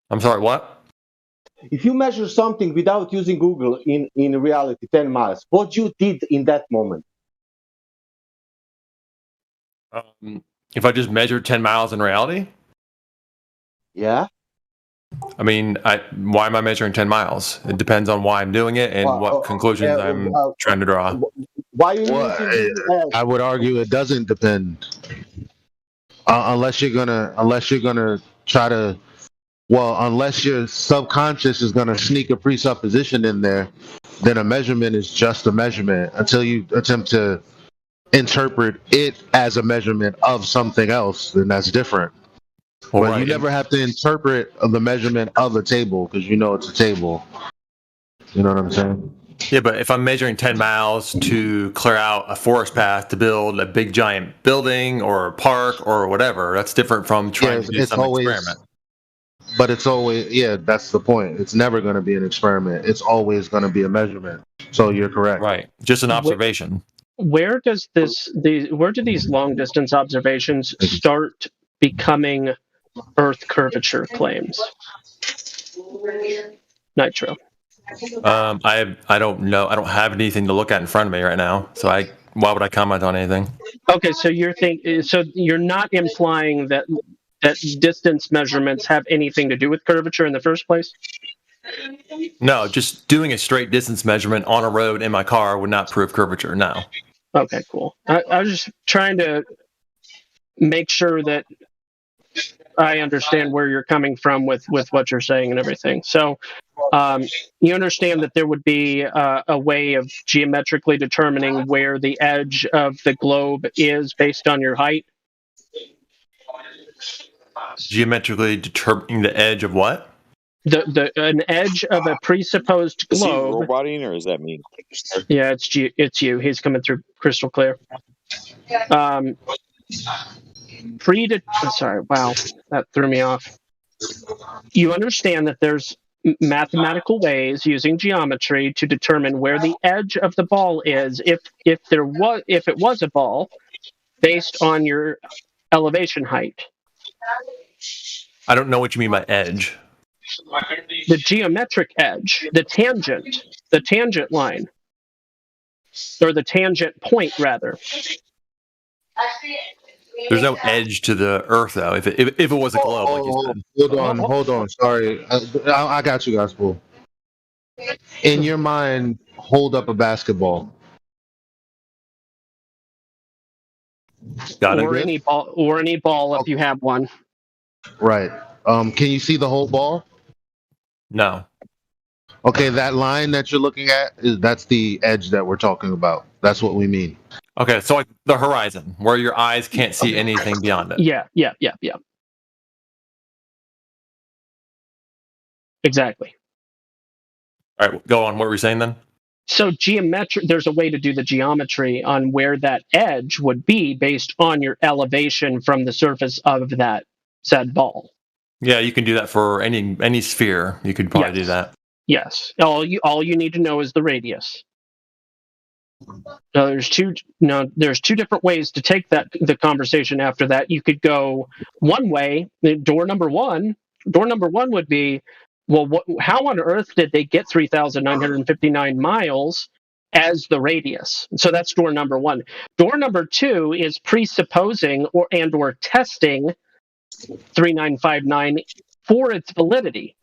I'm sorry, what? If you measure something without using Google in reality 10 miles, what you did in that moment? If I just measured 10 miles in reality? Yeah. I mean, why am I measuring 10 miles? It depends on why I'm doing it and what conclusions I'm trying to draw. Why you I would argue it doesn't depend. Unless you're gonna try to, unless your subconscious is gonna sneak a presupposition in there, then a measurement is just a measurement until you attempt to interpret it as a measurement of something else. Then that's different. Well, you never have to interpret the measurement of a table because you know it's a table. You know what I'm saying? Yeah, but if I'm measuring 10 miles to clear out a forest path to build a big giant building or a park or whatever, that's different from trying to do some experiment. But it's always, that's the point. It's never going to be an experiment. It's always going to be a measurement. So you're correct. Right. Just an observation. Where do these long distance observations start becoming Earth curvature claims? Nitro. I don't know. I don't have anything to look at in front of me right now. So why would I comment on anything? Okay, so you're not implying that distance measurements have anything to do with curvature in the first place? No, just doing a straight distance measurement on a road in my car would not prove curvature. No. Okay, cool. I was just trying to make sure that I understand where you're coming from with what you're saying and everything. So you understand that there would be a way of geometrically determining where the edge of the globe is based on your height? Geometrically determining the edge of what? An edge of a presupposed globe. Is he roboting or is that me? Yeah, it's you. He's coming through crystal clear. Sorry, wow, that threw me off. You understand that there's mathematical ways using geometry to determine where the edge of the ball is if it was a ball based on your elevation height. I don't know what you mean by edge. The geometric edge, the tangent line, or the tangent point rather. There's no edge to the Earth, though. If it was a globe, like you said. Hold on. Sorry, I got you guys, Paul. In your mind, hold up a basketball. Got it. Or any ball if you have one. Right. Can you see the whole ball? No. Okay, that line that you're looking at that's the edge that we're talking about. That's what we mean. Okay, so like the horizon, where your eyes can't see anything beyond it. Yeah. Exactly. All right, go on. What were you saying then? So there's a way to do the geometry on where that edge would be based on your elevation from the surface of that said ball. Yeah, you can do that for any sphere. You could probably do that. Yes. All you need to know is the radius. There's two different ways to take the conversation after that. You could go one way. Door number one would be, well, how on earth did they get 3,959 miles as the radius? So that's door number one. Door number two is presupposing or testing 3959 for its validity.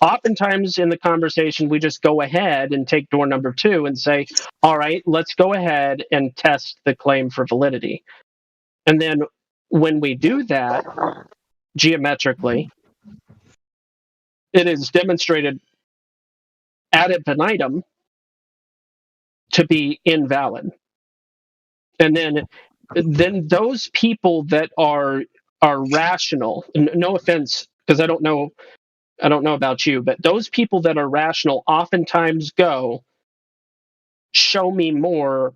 Oftentimes in the conversation, we just go ahead and take door number two and say, all right, let's go ahead and test the claim for validity. And then when we do that geometrically, it is demonstrated ad infinitum to be invalid. And then those people that are rational, no offense, because I don't know about you, but those people that are rational oftentimes go, show me more.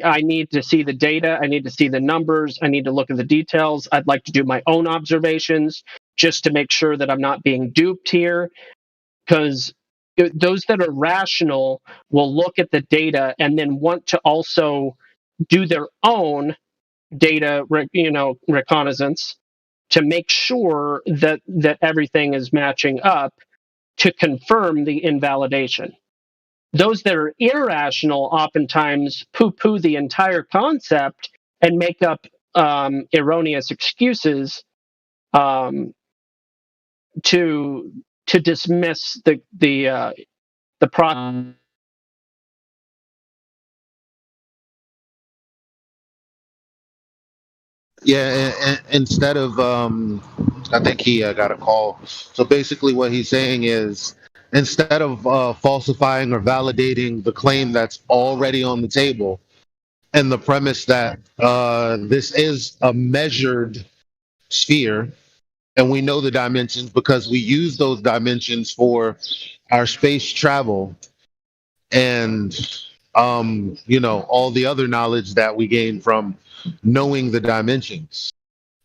I need to see the data. I need to see the numbers. I need to look at the details. I'd like to do my own observations just to make sure that I'm not being duped here. Because those that are rational will look at the data and then want to also do their own data, reconnaissance to make sure that everything is matching up to confirm the invalidation. Those that are irrational oftentimes poo-poo the entire concept and make up erroneous excuses to dismiss the process. Yeah, and instead of, I think he got a call. So basically what he's saying is, instead of falsifying or validating the claim that's already on the table, and the premise that this is a measured sphere, and we know the dimensions because we use those dimensions for our space travel and, all the other knowledge that we gain from knowing the dimensions.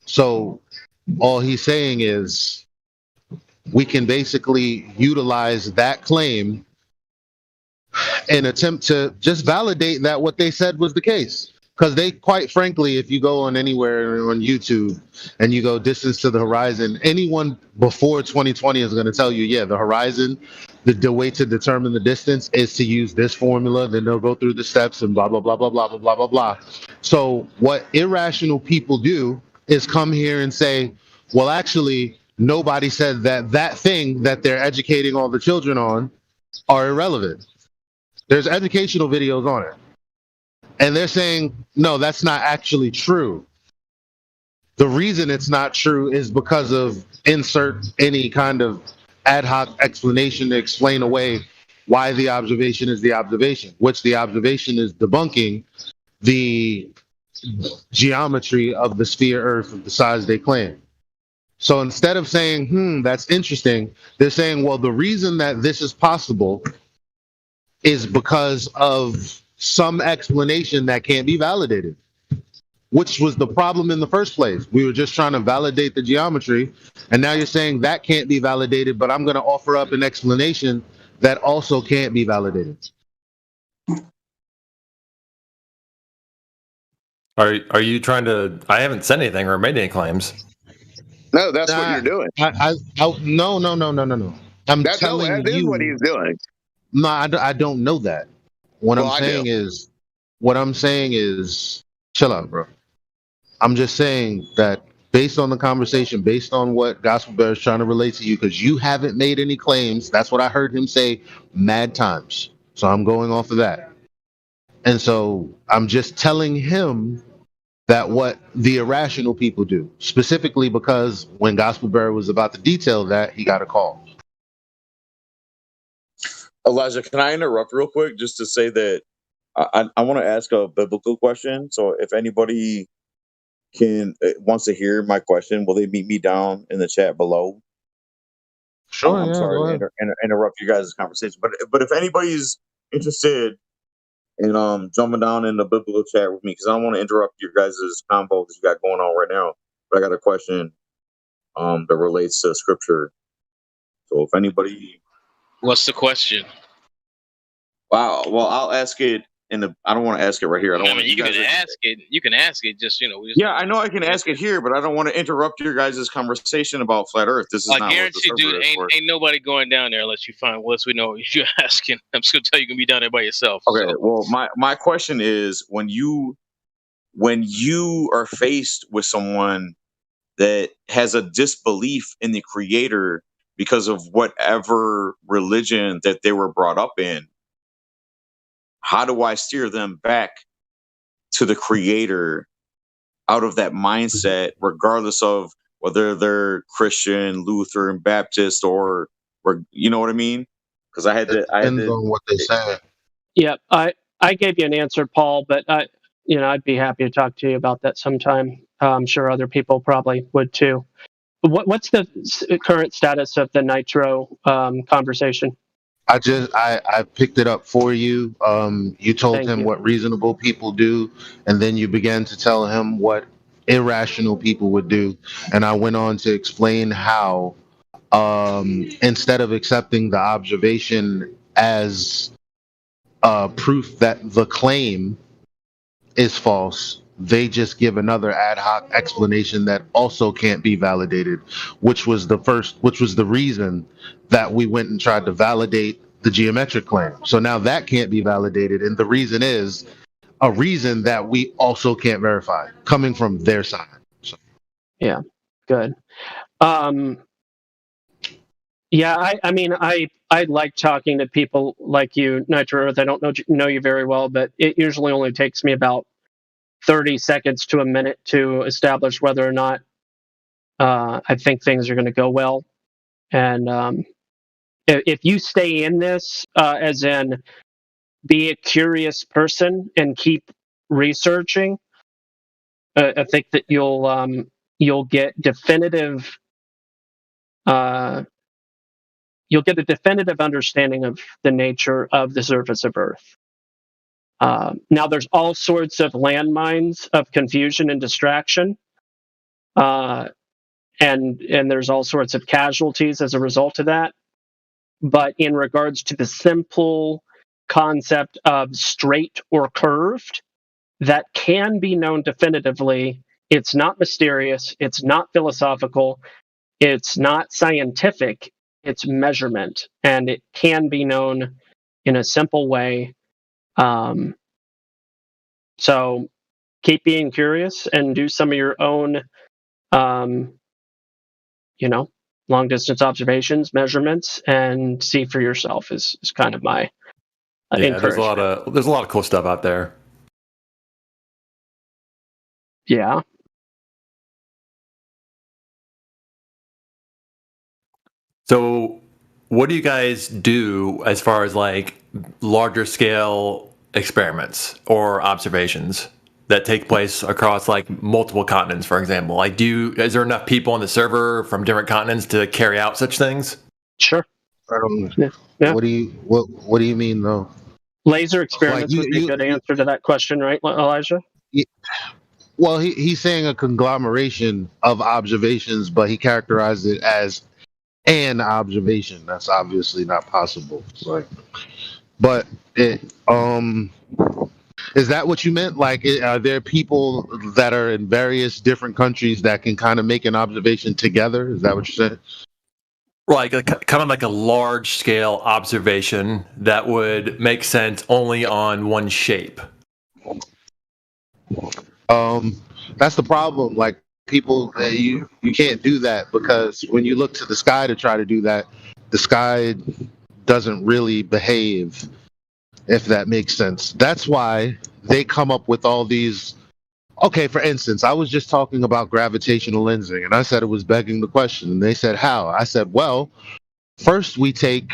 So all he's saying is we can basically utilize that claim and attempt to just validate that what they said was the case. Because they, quite frankly, if you go on anywhere on YouTube and you go distance to the horizon, anyone before 2020 is going to tell you, yeah, the horizon, the way to determine the distance is to use this formula. Then they'll go through the steps and blah, blah, blah, blah, blah, blah, blah, blah, blah. So what irrational people do is come here and say, well, actually, nobody said that thing that they're educating all the children on are irrelevant. There's educational videos on it. And they're saying, no, that's not actually true. The reason it's not true is because of insert any kind of ad hoc explanation to explain away why the observation is the observation, which the observation is debunking the geometry of the sphere Earth of the size they claim. So instead of saying, that's interesting, they're saying, well, the reason that this is possible is because of some explanation that can't be validated, which was the problem in the first place. We were just trying to validate the geometry, and now you're saying that can't be validated, but I'm going to offer up an explanation that also can't be validated. Are you trying to? I haven't said anything or made any claims. No, that's what you're doing. No. I'm telling you. That is what he's doing. No, I don't know that. What I'm saying is, chill out, bro. I'm just saying that based on the conversation, based on what Gospel Bear is trying to relate to you, because you haven't made any claims. That's what I heard him say mad times. So I'm going off of that. And so I'm just telling him that what the irrational people do, specifically because when Gospel Bear was about to detail that, he got a call. Elijah, can I interrupt real quick just to say that I want to ask a biblical question. So if anybody wants to hear my question, will they meet me down in the chat below? Sure. I'm sorry to interrupt you guys' conversation, but if anybody's interested in jumping down in the biblical chat with me, because I don't want to interrupt your guys' combo that you got going on right now, but I got a question that relates to scripture. So if anybody, what's the question? Wow, well, I'll ask it I don't want to ask it right here. I mean, you can ask it. You can ask it. Just yeah, I know I can ask it here, but I don't want to interrupt your guys' conversation about flat Earth. This is I not guarantee, what the server dude, is for. ain't nobody going down there unless we know what you're asking. I'm just gonna tell you, can be down there by yourself. Okay, so. well, my question is, when you are faced with someone that has a disbelief in the Creator because of whatever religion that they were brought up in, how do I steer them back to the Creator out of that mindset, regardless of whether they're Christian, Lutheran, Baptist, or you know what I mean? Because I had Depends on what they say. Yeah, I gave you an answer, Paul, but I'd be happy to talk to you about that sometime. I'm sure other people probably would too. What's the current status of the Nitro conversation? I picked it up for you. You told Thank him you. what reasonable people do, and then you began to tell him what irrational people would do. And I went on to explain how, instead of accepting the observation as proof that the claim is false, they just give another ad hoc explanation that also can't be validated, which was the reason that we went and tried to validate the geometric claim. So now that can't be validated, and the reason is a reason that we also can't verify coming from their side. So. Yeah, good. Yeah, I mean, I like talking to people like you, Nitro Earth. I don't know you very well, but it usually only takes me about 30 seconds to a minute to establish whether or not I think things are going to go well. And if you stay in this, as in be a curious person and keep researching, I think that you'll get definitive. You'll get a definitive understanding of the nature of the surface of Earth. Now, there's all sorts of landmines of confusion and distraction, and there's all sorts of casualties as a result of that. But in regards to the simple concept of straight or curved, that can be known definitively. It's not mysterious. It's not philosophical. It's not scientific. It's measurement, and it can be known in a simple way. So keep being curious and do some of your own, long distance observations, measurements, and see for yourself is kind of my encouragement. There's a lot of cool stuff out there. Yeah. So what do you guys do as far as like larger scale experiments or observations that take place across like multiple continents, for example? Like, is there enough people on the server from different continents to carry out such things? Sure. Yeah. What do you mean though? Laser experiments would be a good answer to that question, right, Elijah? Well, he's saying a conglomeration of observations, but he characterized it as an observation. That's obviously not possible. Right. But is that what you meant? Like, are there people that are in various different countries that can kind of make an observation together? Is that what you're saying? Like kind of like a large scale observation that would make sense only on one shape. That's the problem. Like people, you can't do that because when you look to the sky to try to do that, the sky doesn't really behave. If that makes sense. That's why they come up with all these. Okay, for instance, I was just talking about gravitational lensing, and I said it was begging the question, and they said how. I said, well, first we take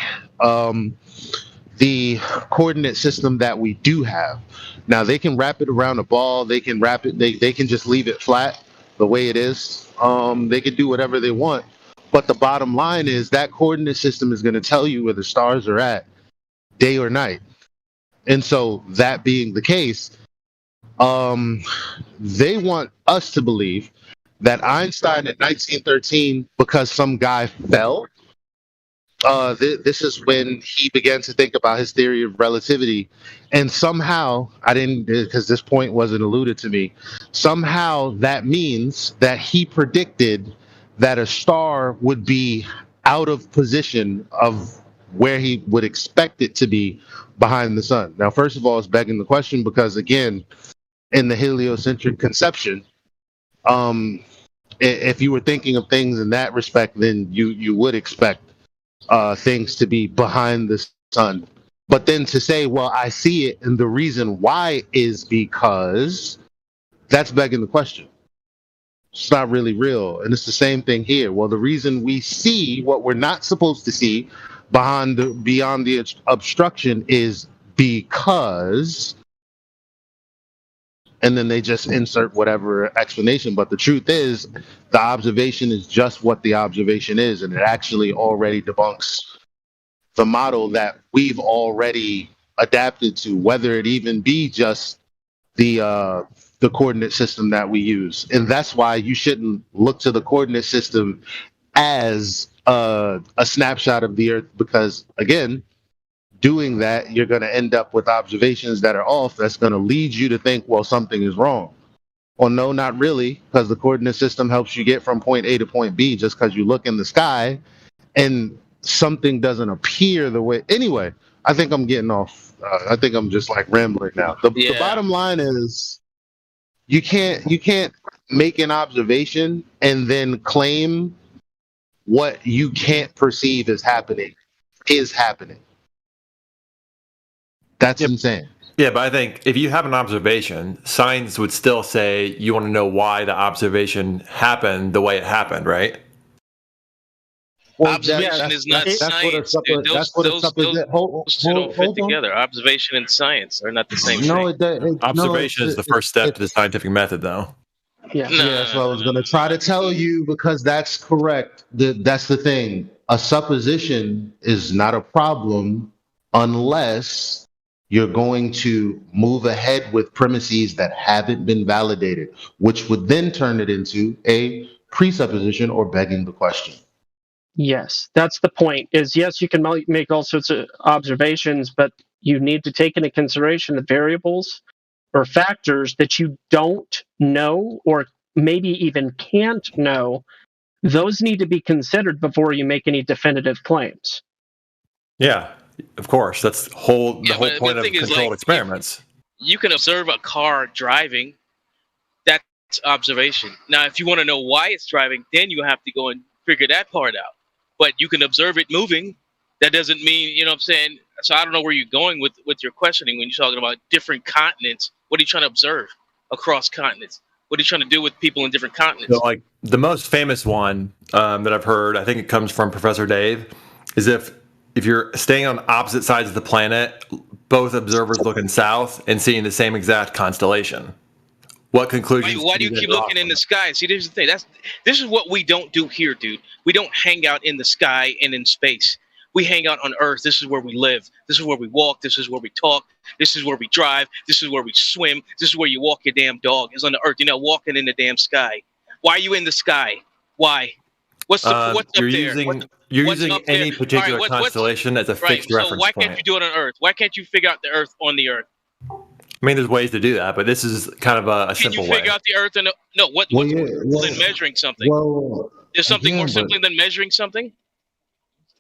the coordinate system that we do have. Now they can wrap it around a ball. They can wrap it. They can just leave it flat the way it is. They can do whatever they want. But the bottom line is that coordinate system is going to tell you where the stars are at, day or night. And so that being the case, they want us to believe that Einstein in 1913, because some guy fell, this is when he began to think about his theory of relativity. And somehow, I didn't, because this point wasn't alluded to me, somehow that means that he predicted that a star would be out of position of where he would expect it to be behind the sun. Now, first of all, it's begging the question because, again, in the heliocentric conception, if you were thinking of things in that respect, then you would expect things to be behind the sun. But then to say, well, I see it, and the reason why is because, that's begging the question. It's not really real. And it's the same thing here. Well, the reason we see what we're not supposed to see beyond the obstruction is because, and then they just insert whatever explanation. But the truth is, the observation is just what the observation is, and it actually already debunks the model that we've already adapted to, whether it even be just the coordinate system that we use. And that's why you shouldn't look to the coordinate system as a snapshot of the Earth, because, again, doing that, you're going to end up with observations that are off. That's going to lead you to think, well, something is wrong. Well, no, not really, because the coordinate system helps you get from point A to point B just because you look in the sky and something doesn't appear the way. Anyway, I think I'm getting off. I think I'm just like rambling now. The bottom line is you can't make an observation and then claim what you can't perceive is happening. That's insane. Yeah, but I think if you have an observation, science would still say you want to know why the observation happened the way it happened, right? Well, observation is not science. Those two don't fit together. Observation and science are not the same thing. Observation is the first step to the scientific method, though. Yeah, that's what I was going to try to tell you, because that's correct. That's the thing. A supposition is not a problem unless you're going to move ahead with premises that haven't been validated, which would then turn it into a presupposition or begging the question. Yes, that's the point. Is yes, you can make all sorts of observations, but you need to take into consideration the variables or factors that you don't know or maybe even can't know. Those need to be considered before you make any definitive claims. Yeah, of course. That's the whole point of controlled experiments. You can observe a car driving. That's observation. Now, if you want to know why it's driving, then you have to go and figure that part out. But you can observe it moving. That doesn't mean, you know what I'm saying? So I don't know where you're going with your questioning when you're talking about different continents. What are you trying to observe across continents? What are you trying to do with people in different continents? So, like, the most famous one that I've heard, I think it comes from Professor Dave, is if you're staying on opposite sides of the planet, both observers looking south and seeing the same exact constellation. What conclusions? Why do you keep looking in the sky? See, this is the thing. This is what we don't do here, dude. We don't hang out in the sky and in space. We hang out on Earth. This is where we live. This is where we walk. This is where we talk. This is where we drive. This is where we swim. This is where you walk your damn dog. It's on the Earth. You're not walking in the damn sky. Why are you in the sky? Why? What's up there? You're using any particular constellation as a fixed reference point. So why can't you do it on Earth? Why can't you figure out the Earth on the Earth? I mean, there's ways to do that, but this is kind of a simple way. Can you figure out the Earth? What's more simple than measuring something? There's something more simple than measuring something?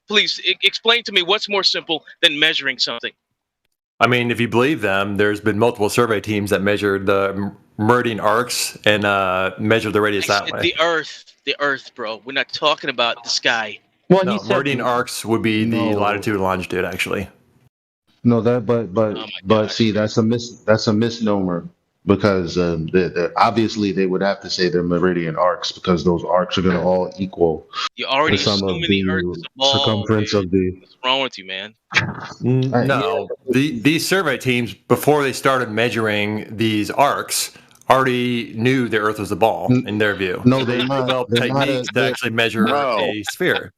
Please explain to me what's more simple than measuring something. I mean, if you believe them, there's been multiple survey teams that measured the meridian arcs and measured the radius that way. The Earth, bro. We're not talking about the sky. Well, no, meridian arcs would be the latitude and longitude, actually. No, but see, that's a misnomer because obviously they would have to say they're meridian arcs because those arcs are going to all equal You're already the sum of assuming the Earth is a ball. circumference of the. What's wrong with you, man? No, these survey teams, before they started measuring these arcs, already knew the Earth was a ball, in their view. No, they developed techniques to actually measure a sphere.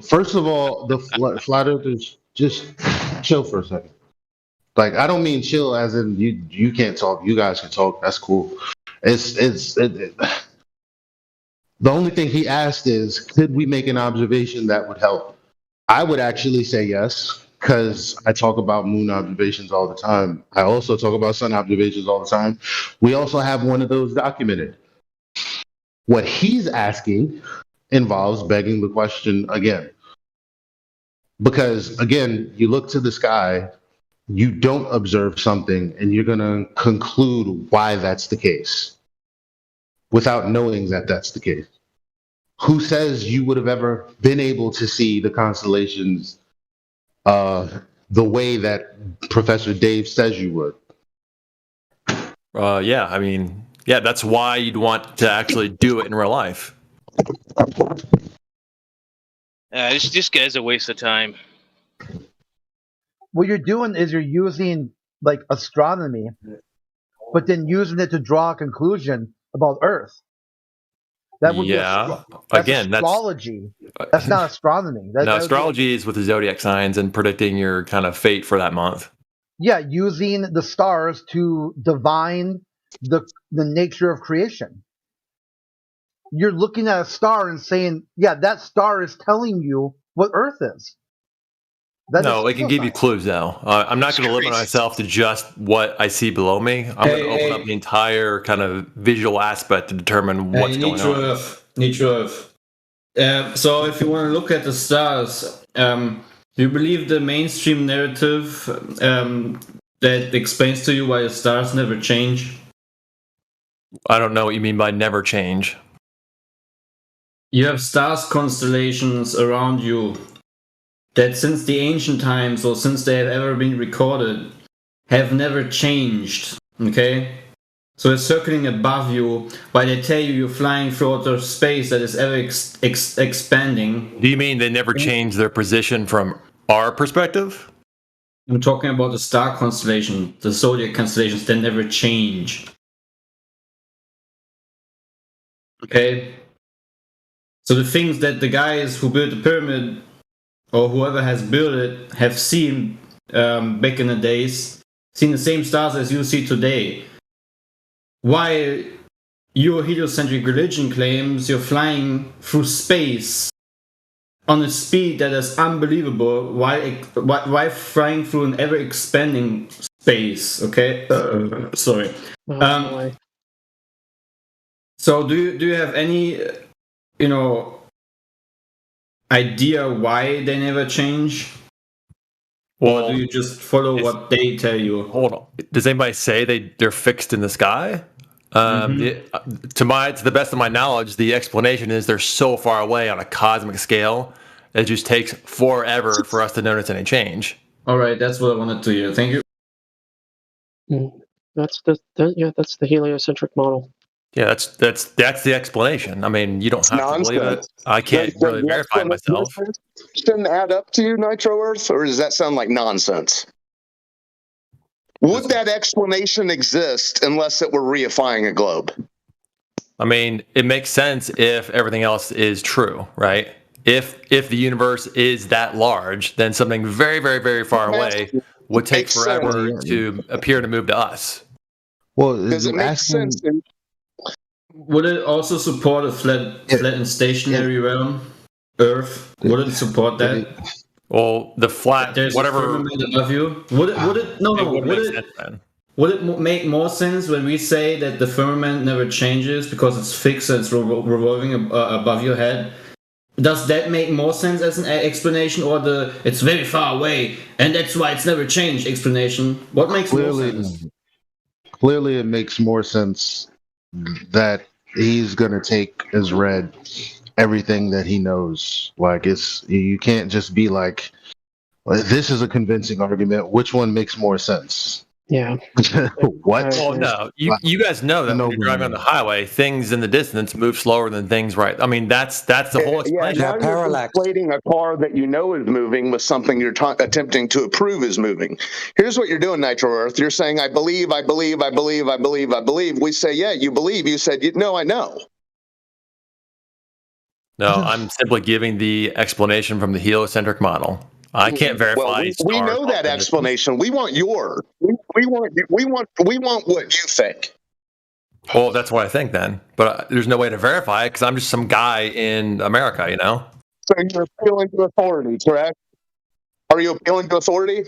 First of all, the flat earthers just chill for a second. Like, I don't mean chill as in you can't talk, you guys can talk, that's cool. The only thing he asked is, could we make an observation that would help? I would actually say yes, because I talk about moon observations all the time. I also talk about sun observations all the time. We also have one of those documented. What he's asking involves begging the question again. Because, again, you look to the sky, you don't observe something, and you're going to conclude why that's the case without knowing that that's the case. Who says you would have ever been able to see the constellations the way that Professor Dave says you would? Yeah, that's why you'd want to actually do it in real life. This guy's a waste of time. What you're doing is you're using like astronomy, but then using it to draw a conclusion about Earth. That would be astrology. That's not astronomy. Astrology is with the zodiac signs and predicting your kind of fate for that month. Yeah, using the stars to divine the nature of creation. You're looking at a star and saying, yeah, that star is telling you what Earth is. It can give you clues, though. I'm not going to limit myself to just what I see below me. I'm going to open up the entire kind of visual aspect to determine what's going on. Nature Earth. So if you want to look at the stars, do you believe the mainstream narrative that explains to you why the stars never change? I don't know what you mean by never change. You have stars constellations around you that since the ancient times, or since they have ever been recorded, have never changed, okay? So it's circling above you, while they tell you you're flying through outer space that is ever expanding. Do you mean they never change their position from our perspective? I'm talking about the star constellation, the zodiac constellations, they never change. Okay? So the things that the guys who built the pyramid, or whoever has built it, have seen back in the days, seen the same stars as you see today. While your heliocentric religion claims you're flying through space on a speed that is unbelievable, while flying through an ever-expanding space, okay? Sorry. So do you have any, idea why they never change? Or do you just follow what they tell you? Hold on. Does anybody say they're fixed in the sky? To the best of my knowledge, the explanation is they're so far away on a cosmic scale, it just takes forever for us to notice any change. All right, that's what I wanted to hear. Thank you. That's the heliocentric model. Yeah, that's the explanation. I mean, you don't have to believe it. I can't really verify it myself. Shouldn't add up to you, Nitro Earth, or does that sound like nonsense? Would that explanation exist unless it were reifying a globe? I mean, it makes sense if everything else is true, right? If the universe is that large, then something very, very, very far away would take forever to appear to move to us. Well, does it make sense? Would it also support a flat and stationary realm, Earth? Would it support that? Well, the flat, there's whatever. A firmament above you. Would it make more sense when we say that the firmament never changes because it's fixed and it's revolving above your head? does that make more sense as an explanation, or the it's very far away and that's why it's never changed explanation? What makes more sense? Clearly, it makes more sense that he's gonna take as read everything that he knows. Like, you can't just be like, this is a convincing argument. Which one makes more sense? Yeah. What? Well, no, you guys know that when you're driving on the highway, things in the distance move slower than things right. I mean, that's the whole explanation. now you're conflating a car that you know is moving with something you're attempting to prove is moving. Here's what you're doing, Nitro Earth. You're saying, I believe, I believe, I believe, I believe, I believe. We say, yeah, you believe. You said, no, I know. No, I'm simply giving the explanation from the heliocentric model. I can't verify. Well, we know that explanation. We want yours. We want what you think. Well, that's what I think then. But there's no way to verify it because I'm just some guy in America, you know? So you're appealing to authority, correct? Are you appealing to authority?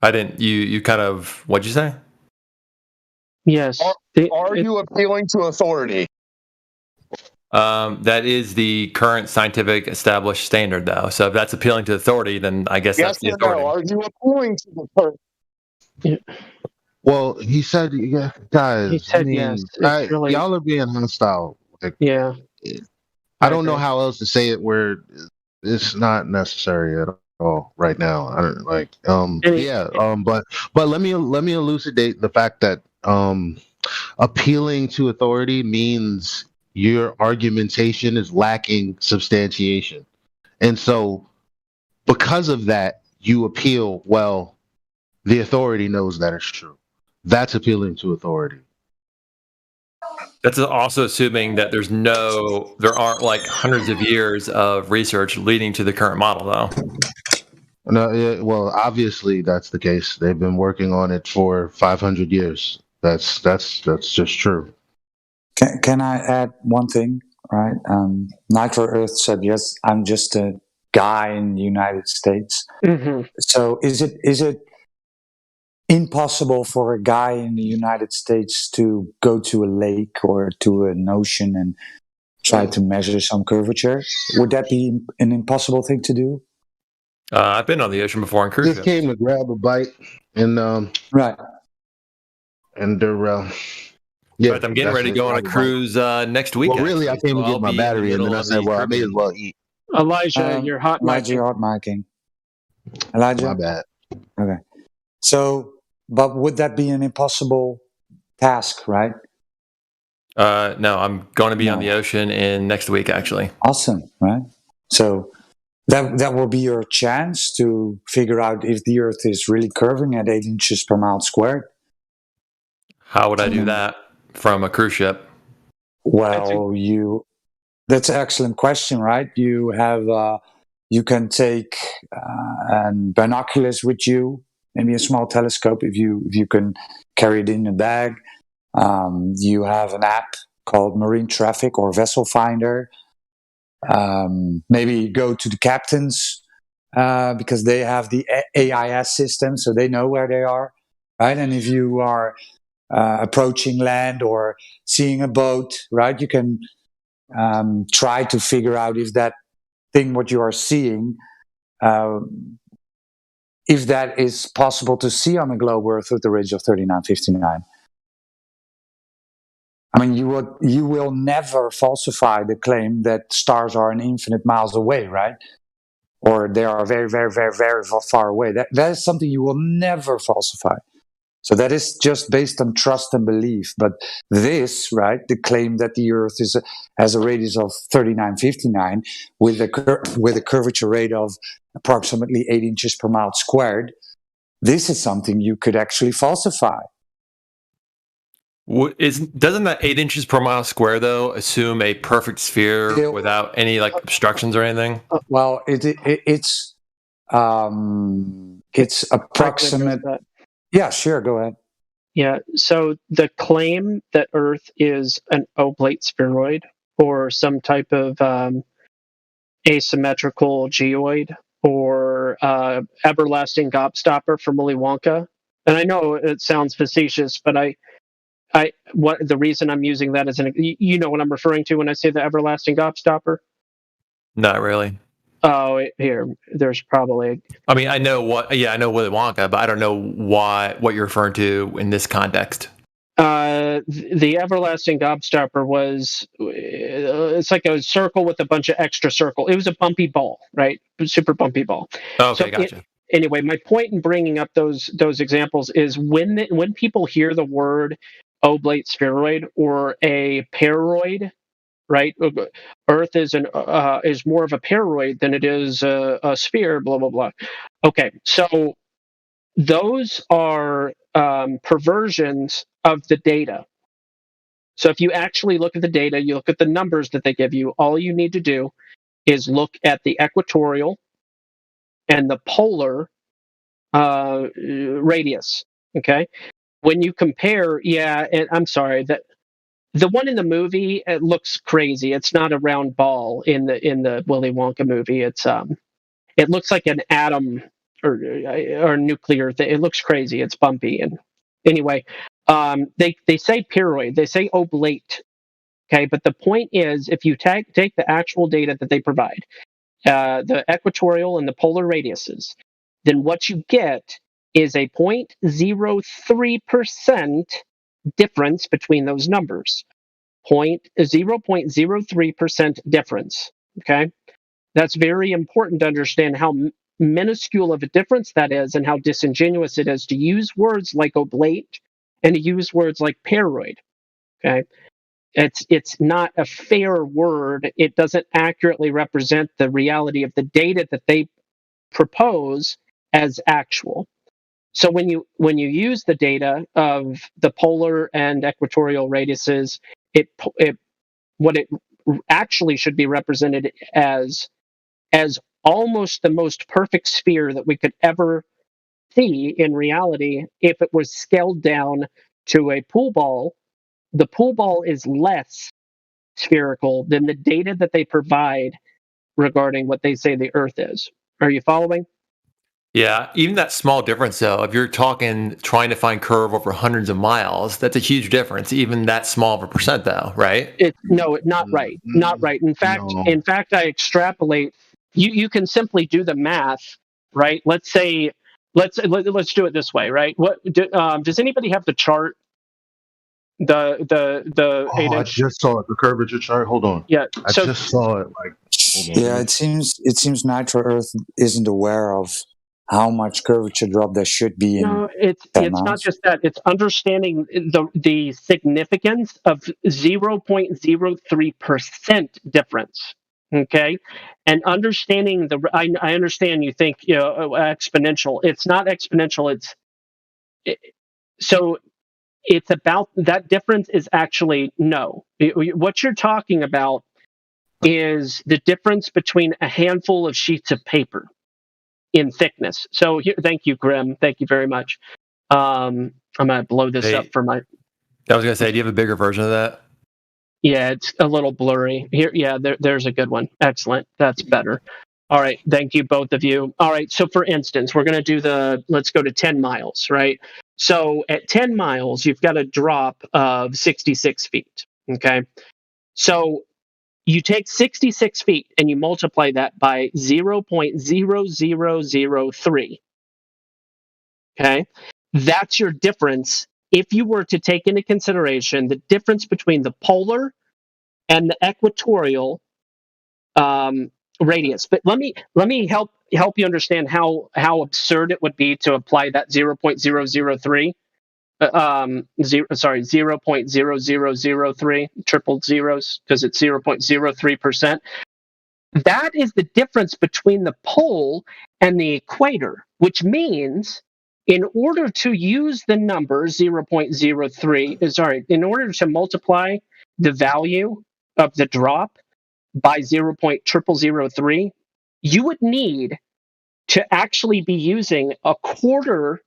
I didn't. You kind of, what'd you say? Yes. Are you appealing to authority? That is the current scientific established standard, though. So if that's appealing to authority, then I guess that's the authority. No? Are you appealing to the authority? Yeah. Well, he said, yeah, guys. He said yes. Really... Y'all are being hostile. Like, yeah. I don't know how else to say it where it's not necessary at all right now. I don't like. But let me elucidate the fact that appealing to authority means your argumentation is lacking substantiation, and so because of that, you appeal. Well, the authority knows that it's true. That's appealing to authority. That's also assuming that there aren't like hundreds of years of research leading to the current model, though. No, well, obviously that's the case. They've been working on it for 500 years. That's just true. Can I add one thing? Right? Nitro Earth said yes. I'm just a guy in the United States. Mm-hmm. So is it impossible for a guy in the United States to go to a lake or to an ocean and try to measure some curvature? Would that be an impossible thing to do? I've been on the ocean before on cruise ships. Just came to grab a bite and right. And yeah, I'm getting ready to go on a cruise next week. Well, really, I came to get my battery, and then I said, "Well, I may as well eat." Elijah, you're hot. Elijah, you're hot micing. Elijah, my bad. Okay, so. But would that be an impossible task, right? No, I'm going to be on the ocean in next week, actually. Awesome, right? So that will be your chance to figure out if the Earth is really curving at 8 inches per mile squared. How would I do that from a cruise ship? Well, that's an excellent question, right? You have you can take binoculars with you. Maybe a small telescope if you can carry it in a bag. You have an app called Marine Traffic or Vessel Finder. Maybe go to the captains because they have the AIS system, so they know where they are, right? And if you are approaching land or seeing a boat, right, you can try to figure out if that thing what you are seeing if that is possible to see on the globe Earth with the radius of 3959. I mean, you will never falsify the claim that stars are an infinite miles away, right? Or they are very, very, very, very far away. That is something you will never falsify. So that is just based on trust and belief. But this, right, the claim that the Earth has a radius of 3959 with a curvature rate of approximately 8 inches per mile squared, this is something you could actually falsify. Doesn't that 8 inches per mile square, though, assume a perfect sphere without any like obstructions or anything? Well, it's approximate. Yeah, sure. Go ahead. Yeah. So the claim that Earth is an oblate spheroid or some type of asymmetrical geoid or everlasting gobstopper from Willy Wonka, and I know it sounds facetious, but the reason I'm using that as you know what I'm referring to when I say the everlasting gobstopper? Not really. Oh, here, there's probably. I mean, I know Willy Wonka, but I don't know what you're referring to in this context. The everlasting gobstopper was, it's like a circle with a bunch of extra circle. It was a bumpy ball, right? Super bumpy ball. Okay, gotcha. Anyway, my point in bringing up those examples is when people hear the word oblate spheroid or a paroid, right? Earth is more of a paroid than it is a sphere. Blah blah blah. Okay, so those are perversions of the data. So if you actually look at the data, you look at the numbers that they give you. All you need to do is look at the equatorial and the polar radius. Okay, when you compare, and I'm sorry that. The one in the movie, it looks crazy. It's not a round ball in the Willy Wonka movie. It looks like an atom or nuclear thing. It looks crazy. It's bumpy. And anyway, they say paroid. They say oblate. Okay, but the point is, if you take the actual data that they provide, the equatorial and the polar radiuses, then what you get is a 0.03% difference between those numbers. 0.03% difference. Okay, that's very important to understand how minuscule of a difference that is, and how disingenuous it is to use words like oblate and to use words like paroid. Okay, it's not a fair word. It doesn't accurately represent the reality of the data that they propose as actual. So when you use the data of the polar and equatorial radiuses, what it actually should be represented as almost the most perfect sphere that we could ever see in reality. If it was scaled down to a pool ball, the pool ball is less spherical than the data that they provide regarding what they say the Earth is. Are you following? Yeah, even that small difference, though, if you're trying to find curve over hundreds of miles, that's a huge difference. Even that small of a percent, though, right? Not right. Not right. In fact, I extrapolate. You can simply do the math, right? Let's do it this way, right? Does anybody have the chart? The 8-inch. I just saw it. The curvature chart. Hold on. Yeah. I just saw it. Yeah, it seems Nitro Earth isn't aware of how much curvature drop there should be in. No, it's not just that. It's understanding the significance of 0.03% difference. Okay, and understanding I understand you think exponential. It's not exponential. So it's about that difference is actually no. What you're talking about is the difference between a handful of sheets of paper in thickness. So here, thank you, Grim. Thank you very much. I'm gonna blow this up for my. I was gonna say, do you have a bigger version of that? Yeah, it's a little blurry here. Yeah, there's a good one. Excellent. That's better. All right. Thank you, both of you. All right. So for instance, we're gonna do let's go to 10 miles, right? So at 10 miles, you've got a drop of 66 feet. Okay. So you take 66 feet and you multiply that by 0.0003. Okay. That's your difference. If you were to take into consideration the difference between the polar and the equatorial radius. But let me help you understand how absurd it would be to apply that 0.003. 0.0003, triple zeros, because it's 0.03%. That is the difference between the pole and the equator, which means in order to use the number 0.03, in order to multiply the value of the drop by 0.0003, you would need to actually be using a quarter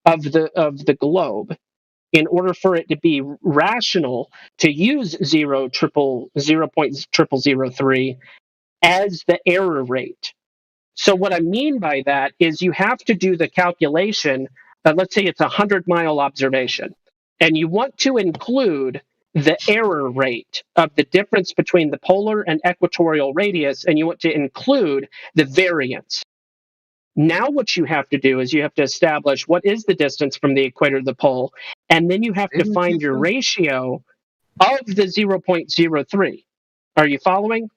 of the globe in order for it to be rational to use 0.0003 as the error rate. So what I mean by that is you have to do the calculation. Let's say it's a 100-mile observation, and you want to include the error rate of the difference between the polar and equatorial radius, and you want to include the variance. Now what you have to do is you have to establish what is the distance from the equator to the pole, and then you have to find your ratio of the 0.03. Are you following?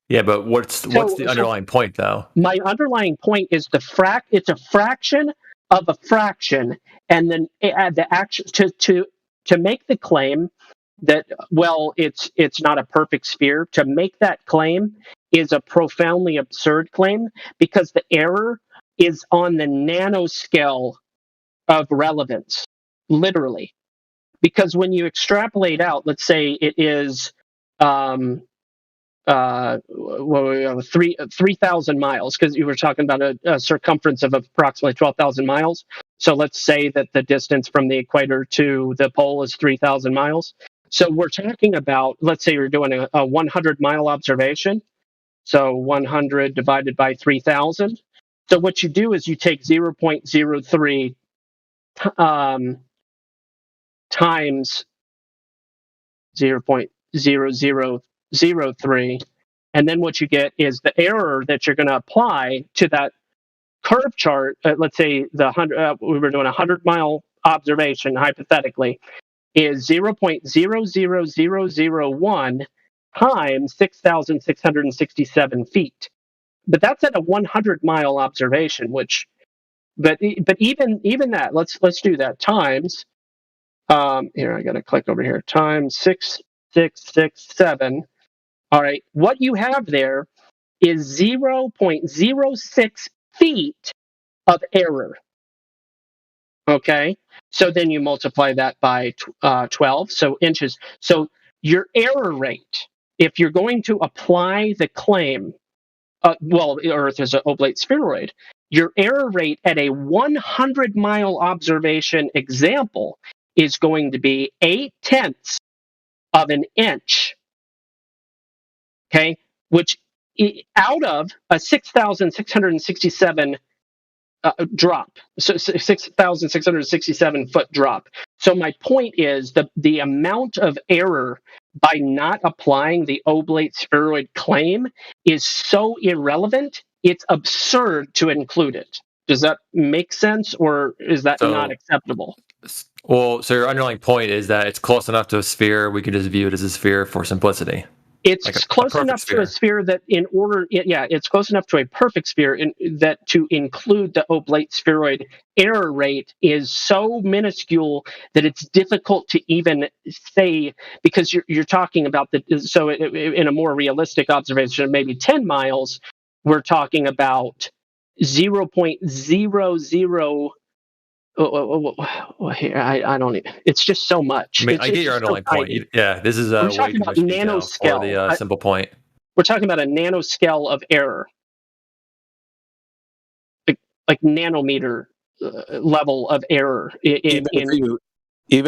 Yeah, but what's the underlying point, though? My underlying point is it's a fraction of a fraction, and then the action to make the claim that, well, it's not a perfect sphere. To make that claim is a profoundly absurd claim, because the error is on the nanoscale of relevance, literally. Because when you extrapolate out, let's say it is 3,000 miles, because you were talking about a circumference of approximately 12,000 miles. So let's say that the distance from the equator to the pole is 3,000 miles. So we're talking about, let's say you're doing a 100-mile observation. So 100 divided by 3,000. So what you do is you take 0.03 times 0.0003, and then what you get is the error that you're going to apply to that curve chart. Let's say we were doing a 100-mile observation, hypothetically, is 0.00001 times 6,667 feet. But that's at a 100-mile observation, but even that, let's do that, times, here, I got to click over here, times 6,667. All right, what you have there is 0.06 feet of error. Okay, so then you multiply that by 12, so inches. So your error rate, if you're going to apply the claim, the Earth is an oblate spheroid, your error rate at a 100-mile observation example is going to be 0.8 of an inch. Okay, which out of a 6,667 drop, so 6,667 foot drop. So my point is the amount of error by not applying the oblate spheroid claim is so irrelevant, it's absurd to include it. Does that make sense, or is that not acceptable? Well, so your underlying point is that it's close enough to a sphere, we can just view it as a sphere for simplicity. It's like close enough to a sphere that it's close enough to a perfect sphere that to include the oblate spheroid error rate is so minuscule that it's difficult to even say, because you're talking about in a more realistic observation, maybe 10 miles, we're talking about 0.00. Here, I don't even. It's just so much. I mean, I get your underlying point. This is we're talking about nanoscale for the simple point. We're talking about a nanoscale of error, like nanometer level of error. Even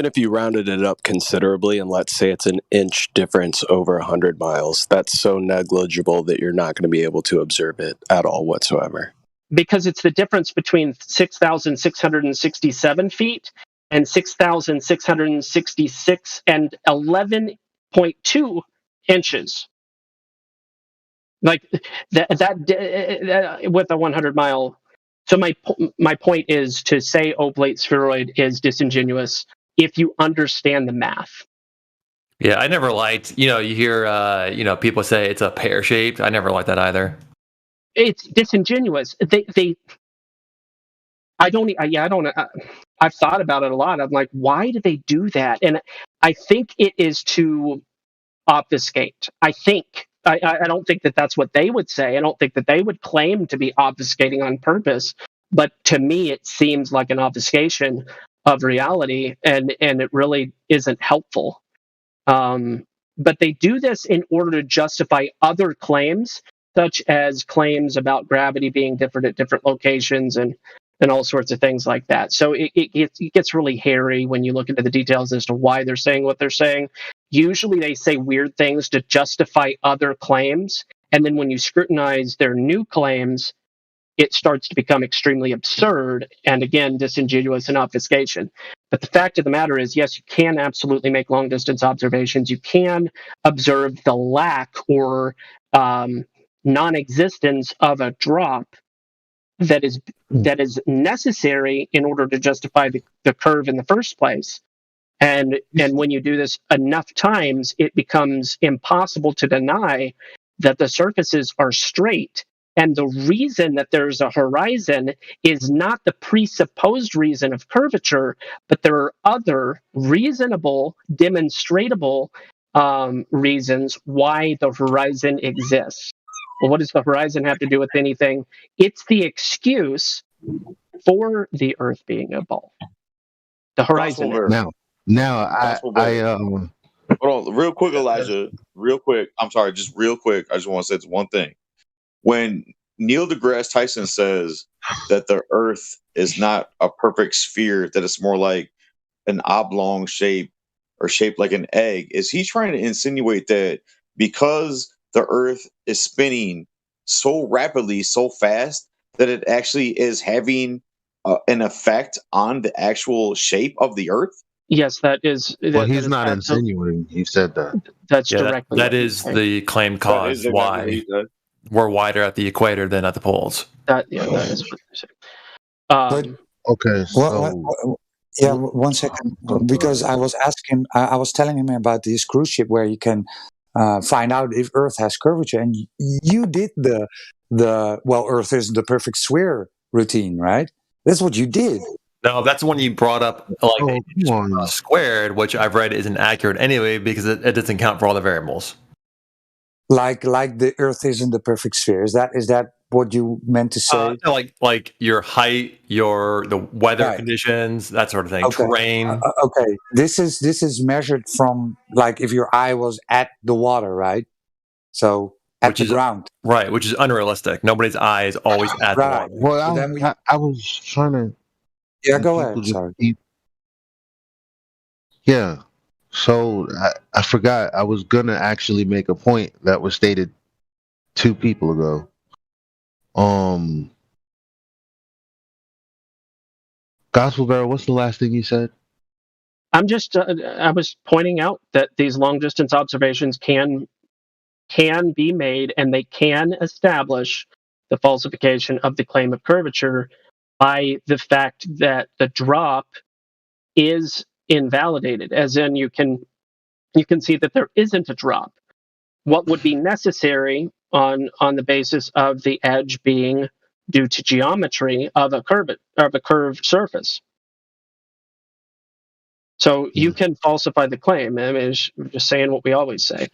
if you rounded it up considerably, and let's say it's an inch difference over 100 miles, that's so negligible that you're not going to be able to observe it at all whatsoever. Because it's the difference between 6,667 feet and 6,666 and 11.2 inches. Like that with a 100-mile. So my point is to say oblate spheroid is disingenuous if you understand the math. Yeah, I never liked, you hear, people say it's a pear-shaped. I never liked that either. It's disingenuous. I've thought about it a lot. I'm like, why do they do that? And I think it is to obfuscate. I don't think that that's what they would say. I don't think that they would claim to be obfuscating on purpose. But to me, it seems like an obfuscation of reality, and it really isn't helpful. But they do this in order to justify other claims, such as claims about gravity being different at different locations and all sorts of things like that. So it gets really hairy when you look into the details as to why they're saying what they're saying. Usually they say weird things to justify other claims, and then when you scrutinize their new claims, it starts to become extremely absurd and, again, disingenuous and obfuscation. But the fact of the matter is, yes, you can absolutely make long distance observations. You can observe the lack or non-existence of a drop that is necessary in order to justify the curve in the first place. And when you do this enough times, it becomes impossible to deny that the surfaces are straight. And the reason that there's a horizon is not the presupposed reason of curvature, but there are other reasonable, demonstratable reasons why the horizon exists. Well, what does the horizon have to do with anything? It's the excuse for the Earth being a ball. The horizon. Now, hold on, real quick, Elijah. Real quick. I'm sorry, just real quick. I just want to say this one thing. When Neil deGrasse Tyson says that the Earth is not a perfect sphere, that it's more like an oblong shape or shaped like an egg, is he trying to insinuate that because the Earth is spinning so rapidly, so fast, that it actually is having an effect on the actual shape of the Earth? Yes, that is. Well, he's not insinuating. He said that. That's directly. That is the claimed cause why we're wider at the equator than at the poles. That is what they're saying. Okay. Yeah, 1 second. Because I was telling him about this cruise ship where you can find out if Earth has curvature, and you did the Earth is the perfect sphere routine, right? That's what you did. No, that's the one you brought up, squared, which I've read isn't accurate anyway because it doesn't count for all the variables. Like the Earth isn't the perfect sphere. Is that what you meant to say? No, like your height, the weather conditions, that sort of thing, terrain. Okay, this is measured from like if your eye was at the water, right? So at the ground, right? Which is unrealistic. Nobody's eye is always at the water. Well, I was trying to. Yeah, go ahead. Sorry. Yeah. So I forgot. I was gonna actually make a point that was stated 2 people ago. Gospel Barrel, what's the last thing you said? I'm just. I was pointing out that these long distance observations can be made, and they can establish the falsification of the claim of curvature by the fact that the drop is invalidated, as in you can see that there isn't a drop. What would be necessary on the basis of the edge being due to geometry of a curved surface. So you can falsify the claim. I mean, I'm just saying what we always say.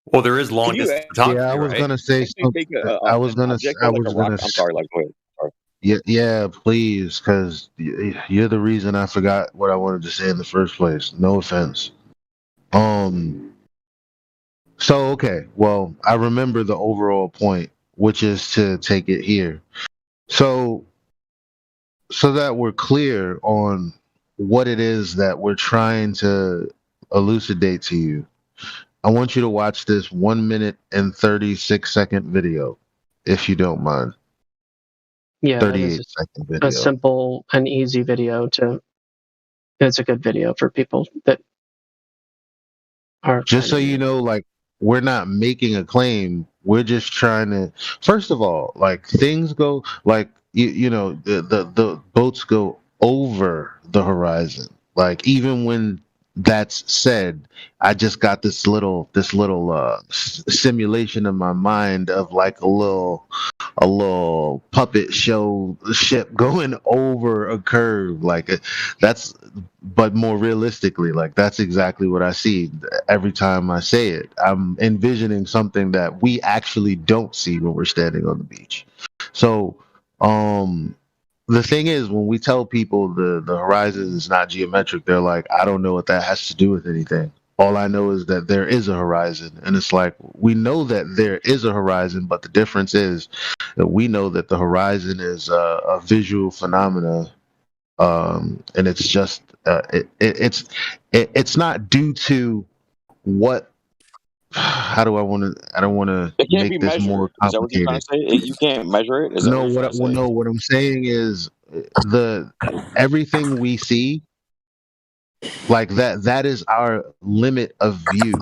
Well, there is long distance photography. Yeah, I was gonna say something. I was gonna. I'm sorry. Like, go ahead. Sorry. Yeah, please, because you're the reason I forgot what I wanted to say in the first place. No offense. So okay, well, I remember the overall point, which is to take it here. So that we're clear on what it is that we're trying to elucidate to you, I want you to watch this 1 minute and 36-second video, if you don't mind. Yeah, 38-second video. A simple and easy video it's a good video for people that are. Just so you know, like, we're not making a claim. We're just trying to, first of all, like, things go, like, you know, the boats go over the horizon. Like, even when that's said, I just got this little simulation in my mind of like a little puppet show ship going over a curve, like but more realistically, like that's exactly what I see every time I say it. I'm envisioning something that we actually don't see when we're standing on the beach. So the thing is, when we tell people the horizon is not geometric, they're like, I don't know what that has to do with anything. All I know is that there is a horizon. And it's like, we know that there is a horizon, but the difference is that we know that the horizon is a visual phenomena. And it's just, it's not due to what how do I want to? I don't want to It can't be make this more measured. Is that what you're trying complicated. to say? You can't measure it. Is that No, what you're trying to say? what I'm saying is the everything we see like that is our limit of view.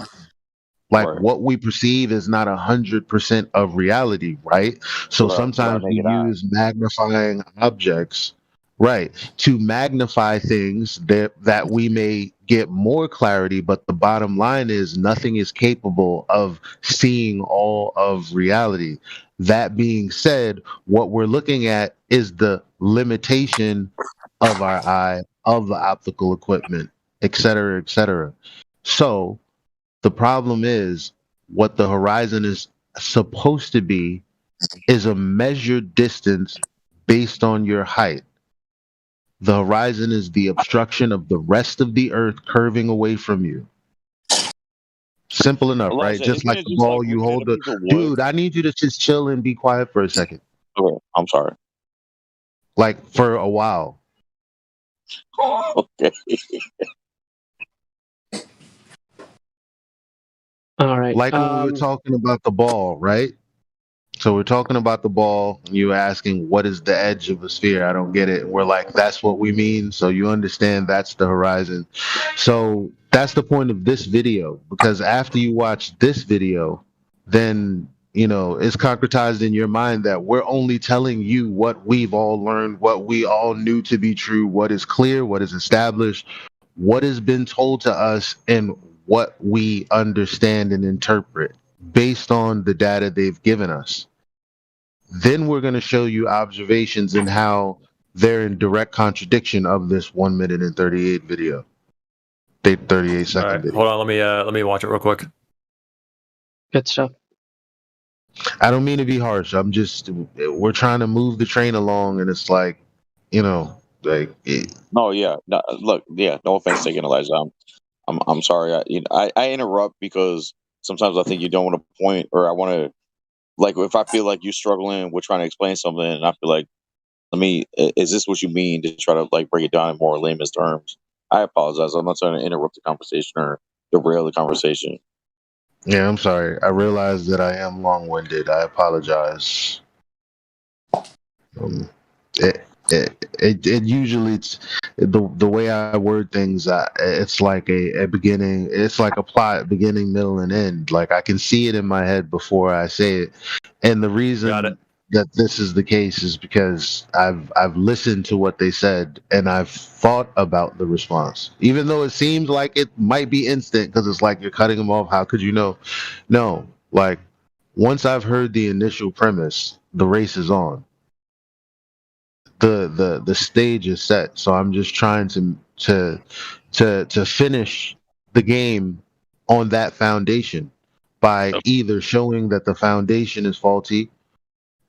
Like Right. what we perceive is not 100% of reality, right? So With our sometimes we naked eye. use magnifying objects, right, to magnify things that we may get more clarity, but the bottom line is nothing is capable of seeing all of reality. That being said, what we're looking at is the limitation of our eye, of the optical equipment, et cetera, et cetera. So the problem is what the horizon is supposed to be is a measured distance based on your height. The horizon is the obstruction of the rest of the earth curving away from you. Simple enough, right? Elijah, Just isn't like it the just like ball you looking at hold a the piece of wood? dude, I need you to just chill and be quiet for a second. Okay, I'm sorry. Like for a while. Okay. All right. Like when we were talking about the ball, right? So we're talking about the ball, and you asking what is the edge of a sphere? I don't get it. We're like, that's what we mean. So you understand that's the horizon. So that's the point of this video, because after you watch this video, then it's concretized in your mind that we're only telling you what we've all learned, what we all knew to be true, what is clear, what is established, what has been told to us, and what we understand and interpret based on the data they've given us. Then we're going to show you observations and how they're in direct contradiction of this 1 minute and 38 video. 38 second All right, video. hold on. Let me watch it real quick. Good stuff. I don't mean to be harsh. We're trying to move the train along, and it's like, No, yeah. No, look, yeah. No offense taken, Elijah. I'm sorry. I interrupt because sometimes I think you don't want to point, or I want to, like, if I feel like you're struggling with trying to explain something, and I feel like, is this what you mean, to try to like break it down in more layman's terms? I apologize. I'm not trying to interrupt the conversation or derail the conversation. Yeah, I'm sorry. I realize that I am long-winded. I apologize. It usually it's the way I word things. It's like a beginning. It's like a plot, beginning, middle, and end. Like I can see it in my head before I say it. And the reason that this is the case is because I've listened to what they said and I've thought about the response. Even though it seems like it might be instant, because it's like you're cutting them off. How could you know? No, like once I've heard the initial premise, the race is on. The stage is set. So I'm just trying to finish the game on that foundation by either showing that the foundation is faulty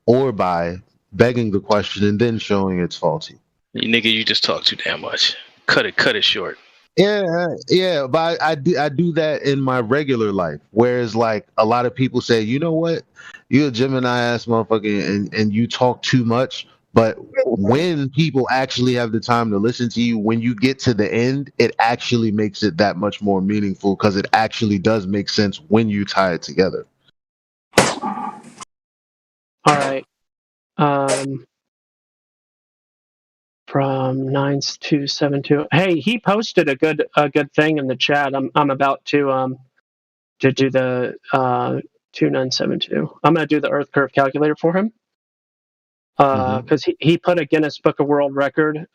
or by begging the question and then showing it's faulty. You nigga, you just talk too damn much. Cut it short. Yeah, but I do that in my regular life. Whereas like a lot of people say, you know what, you're a Gemini ass motherfucker and you talk too much. But when people actually have the time to listen to you, when you get to the end, it actually makes it that much more meaningful because it actually does make sense when you tie it together. All right. From 9272. Hey, he posted a good thing in the chat. I'm about to do the 2972. I'm going to do the Earth curve calculator for him because he put a Guinness Book of World Record.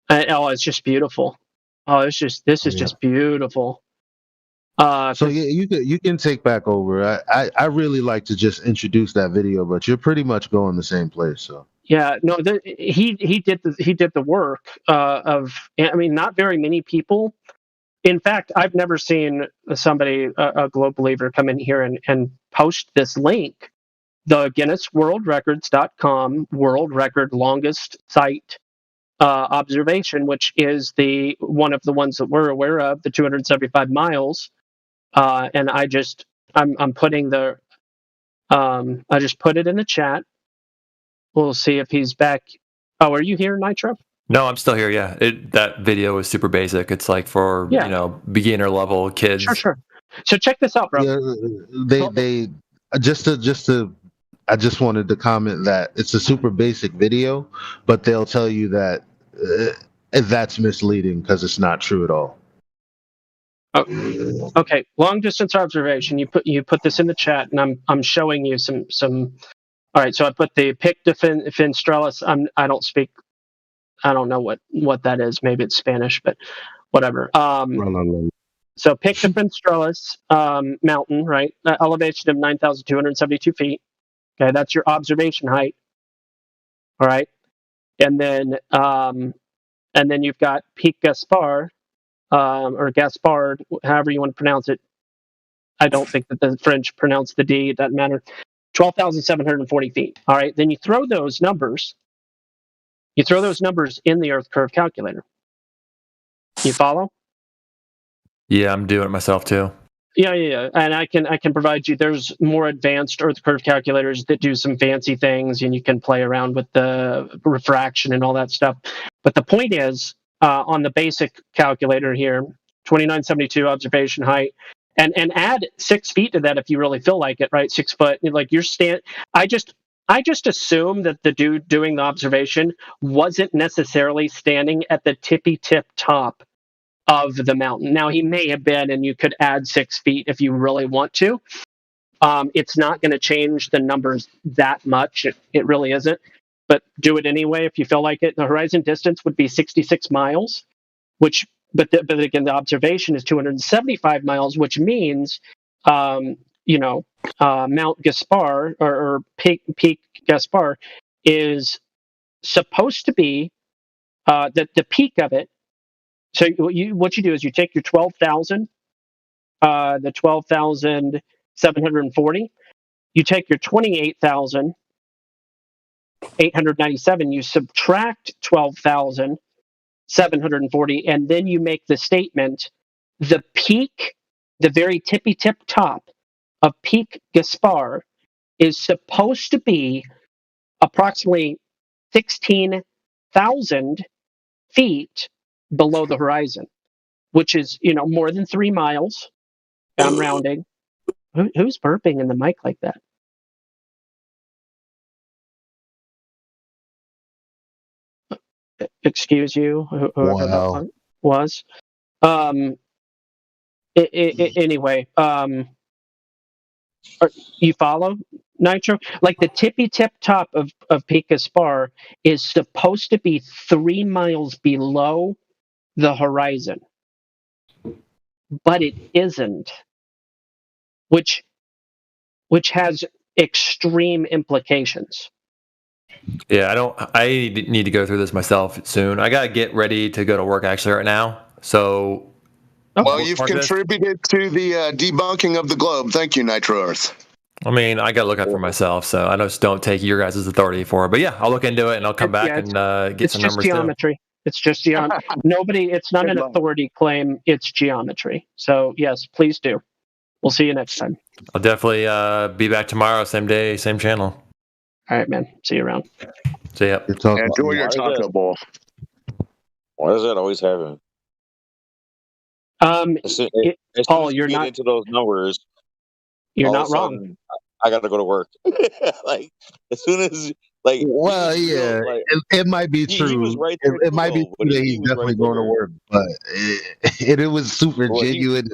It's just beautiful. This is just beautiful. So yeah, you can take back over. I really like to just introduce that video, but you're pretty much going the same place. So yeah, no, he did the work of. I mean, not very many people. In fact, I've never seen somebody, a globe believer, come in here and post this link, the GuinnessWorldRecords.com world record longest site observation, which is the one of the ones that we're aware of, the 275 miles. And I'm putting the I just put it in the chat. We'll see if he's back. Oh, are you here, Nitro? No, I'm still here. Yeah, that video is super basic. It's like for beginner level kids. Sure. So check this out, bro. Yeah, they just to. I just wanted to comment that it's a super basic video, but they'll tell you that that's misleading because it's not true at all. Okay, long distance observation. You put this in the chat, and I'm showing you some. All right, so I put the Picta Finstralis. I don't speak. I don't know what that is. Maybe it's Spanish, but whatever. So Picta Finstralis mountain, right? Elevation of 9,272 feet. Okay, that's your observation height. All right, and then you've got Peak Gaspar, or Gaspard, however you want to pronounce it. I don't think that the French pronounce the D. It doesn't matter. 12,740 feet. All right, then you throw those numbers. You throw those numbers in the Earth curve calculator. You follow? Yeah, I'm doing it myself too. Yeah. And I can provide you. There's more advanced Earth curve calculators that do some fancy things, and you can play around with the refraction and all that stuff. But the point is, on the basic calculator here, 2972 observation height, and add 6 feet to that if you really feel like it, right? 6 foot, like you're I just assume that the dude doing the observation wasn't necessarily standing at the tippy tip top of the mountain. Now, he may have been, and you could add 6 feet if you really want to. It's not going to change the numbers that much. It really isn't. But do it anyway if you feel like it. The horizon distance would be 66 miles, but again, the observation is 275 miles, which means, Mount Gaspar or Peak Gaspar is supposed to be the peak of it. So what you do is you take your 12,000, the 12,740. You take your 28,897. You subtract 12,740, and then you make the statement: the peak, the very tippy tip top of Peak Gaspar, is supposed to be approximately 16,000 feet below the horizon, which is, more than 3 miles. I'm rounding. Who's burping in the mic like that? Excuse you, whoever that was. Anyway, you follow, Nitro? Like the tippy tip top of Peak Gaspar is supposed to be 3 miles below the horizon, but it isn't, which has extreme implications. Yeah, I need to go through this myself soon. I gotta get ready to go to work actually right now. So, well, you've contributed to the debunking of the globe. Thank you, Nitro Earth. I mean, I gotta look out for myself, so I just don't take your guys' authority for it. But yeah, I'll look into it and I'll come back and get some numbers. Geometry. It's just geometry. It's not an authority claim. It's geometry. So yes, please do. We'll see you next time. I'll definitely be back tomorrow, same day, same channel. All right, man. See you around. See ya. Enjoy your taco bowl. Why does that always happen? Paul, you're not into those numbers. You're not wrong. I got to go to work. Like as soon as well, yeah, it might be true. He was right it might be true that he's definitely going to work, but it was super genuine.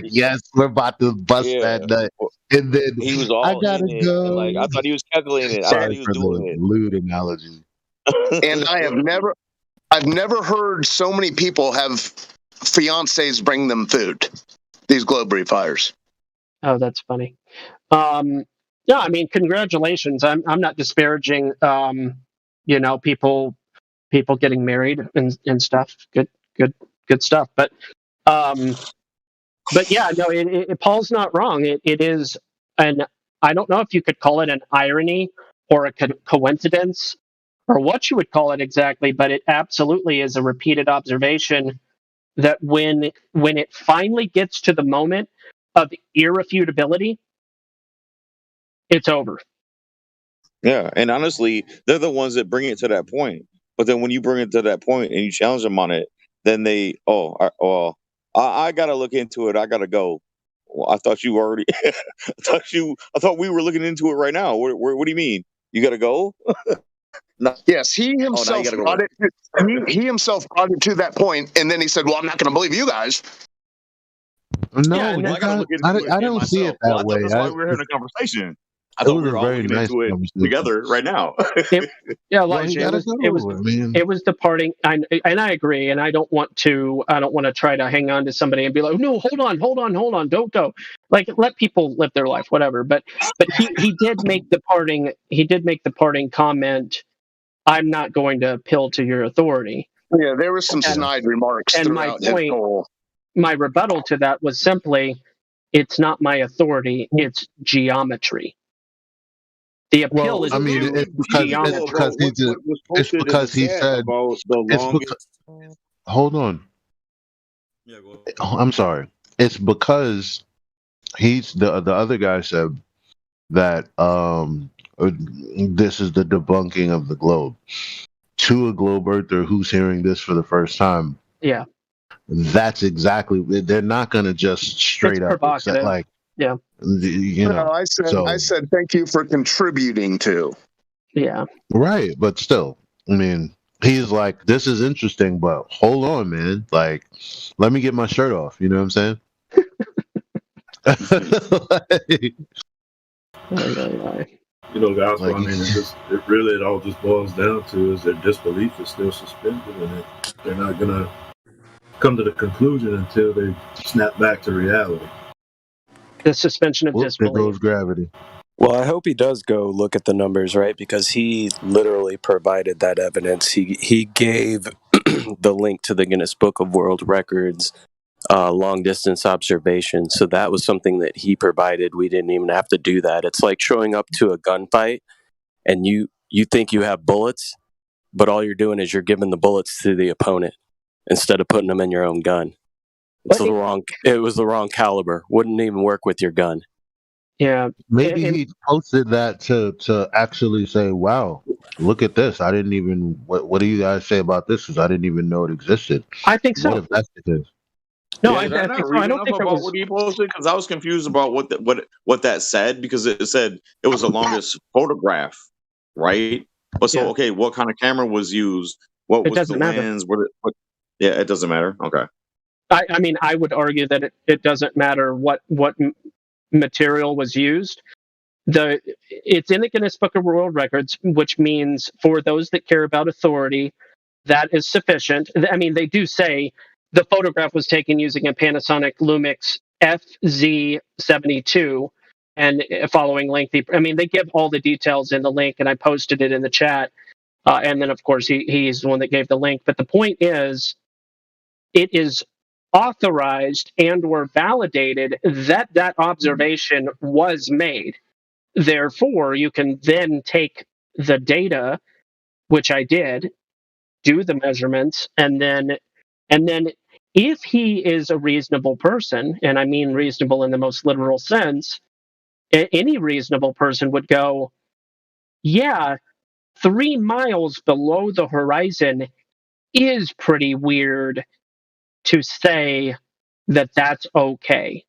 Yes, we're about to bust that nut, and then he was all I gotta go. I thought he was calculating it. I thought he was doing it. Lewd analogy. And I've never heard so many people have fiancés bring them food. These globe reefers. Oh, that's funny. Yeah, I mean, congratulations. I'm not disparaging, people getting married and stuff. Good stuff. But yeah, no, Paul's not wrong. It is I don't know if you could call it an irony or a coincidence or what you would call it exactly, but it absolutely is a repeated observation that when it finally gets to the moment of irrefutability, it's over. Yeah, and honestly, they're the ones that bring it to that point. But then when you bring it to that point and you challenge them on it, then they, I got to look into it. I got to go. Well, I thought you already, I thought we were looking into it right now. What do you mean? You got to go? No. Yes, he now you himself gotta go brought it. He himself brought it to that point, and then he said, "Well, I'm not going to believe you guys." No, Yeah, and Well, I got to look into it. I don't see it that way. That's why we were having a conversation. I It thought was we a were all very looking nice into it conversation. together right now. Yeah, Well, he Elijah, got it was I mean, it was departing, and I agree, and I don't want to try to hang on to somebody and be like, no, hold on, don't go. Like, let people live their life, whatever. But he did make the parting comment. I'm not going to appeal to your authority. Yeah, there was some snide remarks And my throughout his point, whole. my rebuttal to that was simply, it's not my authority, it's geometry. The appeal is I mean, to it's because geometry. it's because he said about the it's longest. hold on. Yeah, go I'm sorry. It's because he's the other guy said that this is the debunking of the globe. To a globe earther who's hearing this for the first time, Yeah, that's exactly. They're not going to just straight up accept, like, yeah. you know. No, I said thank you for contributing to. Yeah. Right, but still, I mean, he's like, this is interesting, but hold on, man. Like, let me get my shirt off. You know what I'm saying? You know, guys. Like, I mean, it all just boils down to is their disbelief is still suspended, and they're not gonna come to the conclusion until they snap back to reality. The suspension of There disbelief. goes gravity. Well, I hope he does go look at the numbers, right? Because he literally provided that evidence. He gave the link to the Guinness Book of World Records long distance observation. So that was something that he provided. We didn't even have to do that. It's like showing up to a gunfight and you think you have bullets, but all you're doing is you're giving the bullets to the opponent instead of putting them in your own gun. It was the wrong caliber. Wouldn't even work with your gun. Yeah. Maybe he posted that to actually say, "Wow, look at this! I didn't even. What do you guys say about this? Because I didn't even know it existed." I think so. What if that's the case? No, Yeah, I did I think not so. read I don't enough think it about was. what he posted because I was confused about what that said because it said it was the longest photograph, right? But so okay, what kind of camera was used? What It was doesn't the matter. lens? Yeah, it doesn't matter. Okay. I mean, I would argue that it doesn't matter what material was used. It's in the Guinness Book of World Records, which means for those that care about authority, that is sufficient. I mean, they do say the photograph was taken using a Panasonic Lumix FZ72 and following lengthy. I mean, they give all the details in the link, and I posted it in the chat. And then, of course, he's the one that gave the link. But the point is, it is authorized and or validated that that observation was made. Therefore, you can then take the data, which I did, do the measurements, and then if he is a reasonable person, and I mean reasonable in the most literal sense, any reasonable person would go, yeah, 3 miles below the horizon is pretty weird to say that that's okay.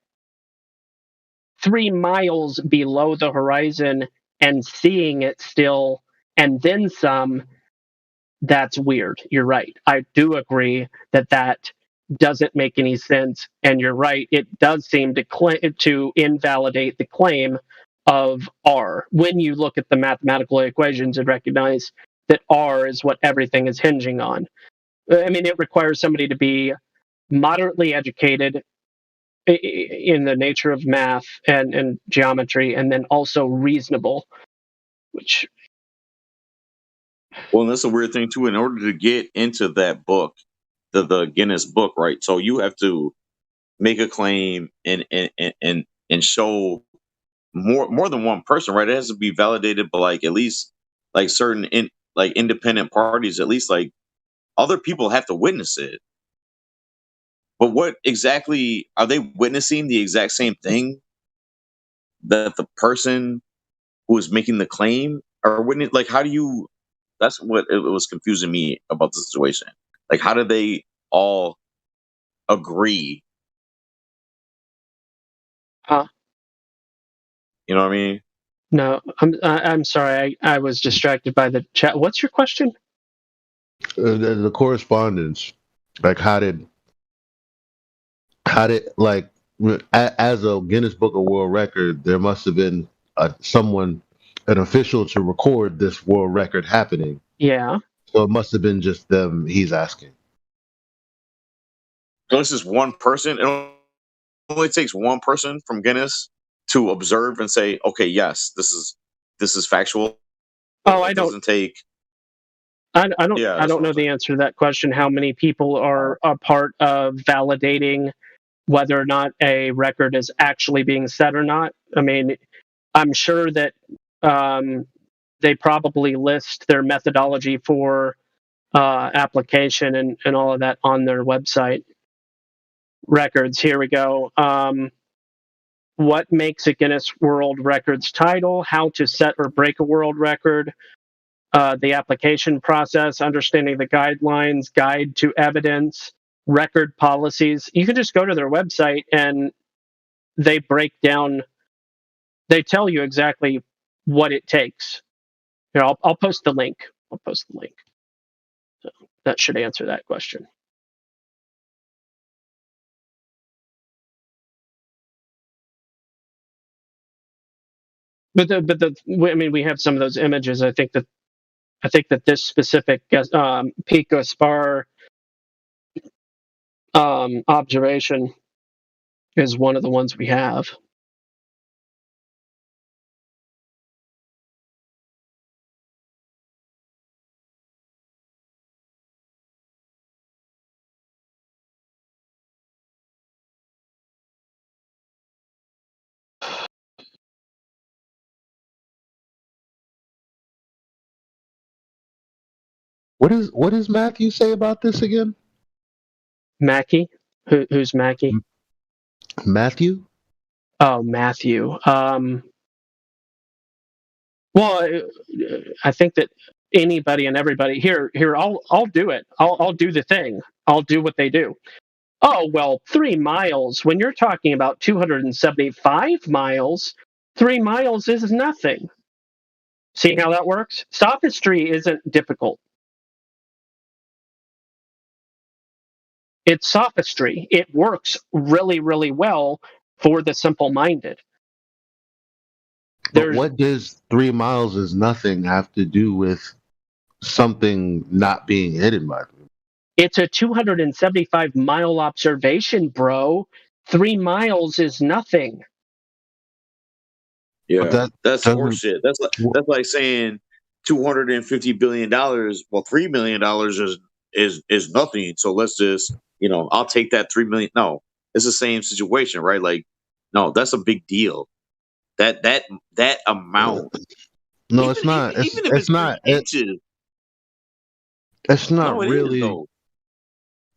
3 miles below the horizon and seeing it still and then some, that's weird. You're right. I do agree that that doesn't make any sense, and you're right. It does seem to invalidate the claim of R when you look at the mathematical equations and recognize that R is what everything is hinging on. I mean, it requires somebody to be moderately educated in the nature of math and geometry, and then also reasonable, which. Well, and that's a weird thing too. In order to get into that book, the Guinness book, right? So you have to make a claim and show more than one person, right? It has to be validated by like at least like certain independent parties, at least like other people have to witness it. But what exactly are they witnessing? The exact same thing that the person who is making the claim are witnessing? Like, how do you That's what it was confusing me about the situation. Like, how did they all agree? Huh? You know what I mean? No, I'm sorry. I was distracted by the chat. What's your question? The correspondence, like how did like as a Guinness Book of World Record, there must have been an official to record this world record happening. Yeah. So it must have been just them. He's asking. This is one person. It only takes one person from Guinness to observe and say, "Okay, yes, this is factual." Oh, it doesn't take. I don't know the answer to that question. How many people are a part of validating whether or not a record is actually being set or not? I mean, I'm sure that they probably list their methodology for application and all of that on their website. Records. Here we go. What makes a Guinness World Records title? How to set or break a world record? The application process, understanding the guidelines, guide to evidence, record policies. You can just go to their website and they break down, they tell you exactly what it takes. Here, I'll post the link. So that should answer that question. But I mean, we have some of those images. I think that this specific Pico Spar observation is one of the ones we have. What does Matthew say about this again? Mackie? Who's Mackie? Matthew? Oh, Matthew. Well, I think that anybody and everybody here. I'll do it. I'll do the thing. I'll do what they do. Oh, well, 3 miles. When you're talking about 275 miles, 3 miles is nothing. See how that works? Sophistry isn't difficult. It's sophistry. It works really, really well for the simple-minded. But what does 3 miles is nothing have to do with something not being hidden by them? It's a 275-mile observation, bro. 3 miles is nothing. Yeah, that's horseshit. That's like saying $250 billion. Well, $3 million is nothing. So let's just, I'll take that 3 million. No, it's the same situation, right? Like, no, that's a big deal. That amount. No, it's not. It's not. It's not really.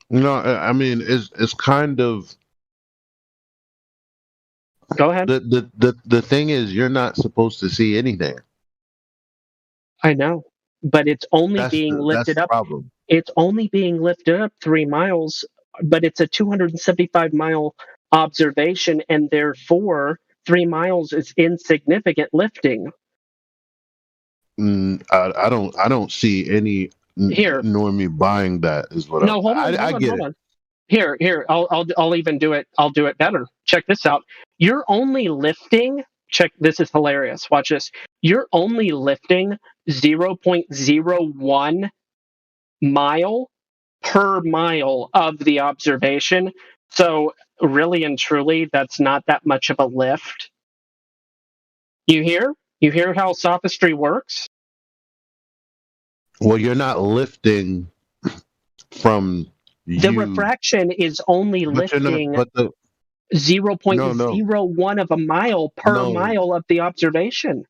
No, I mean, it's kind of. Go ahead. The thing is, you're not supposed to see anything. I know, but it's only being lifted up. Problem. It's only being lifted up 3 miles, but it's a 275-mile observation, and therefore 3 miles is insignificant lifting. I don't see any here normie buying that. Is what no, hold on, I get hold it. on. Here, I'll even do it. I'll do it better. Check this out. You're only lifting. Check. This is hilarious. Watch this. You're only lifting 0.01 mile per mile of the observation. So really and truly, that's not that much of a lift. You hear? You hear how sophistry works? Well, you're not lifting from the refraction is only lifting 0.01 of a mile per mile of the observation.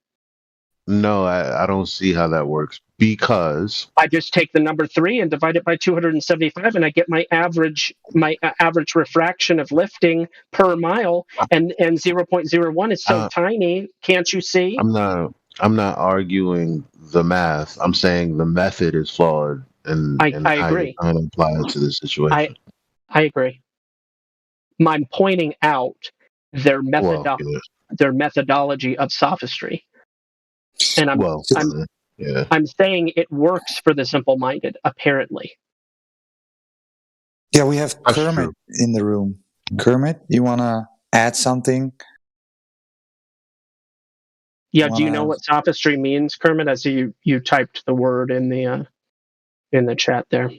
No, I don't see how that works, because I just take the number 3 and divide it by 275, and I get my average refraction of lifting per mile, and 0.01 is so tiny. Can't you see? I'm not I'm not arguing the math. I'm saying the method is flawed, and I how you're agree. trying to apply it to this situation. I agree. I'm pointing out their Well, their methodology of sophistry, and yeah. I'm saying it works for the simple-minded. Apparently, Yeah, we have Kermit in the room. Kermit, you want to add something? yeah. Do you know what sophistry means, Kermit? I see you typed the word in the chat there.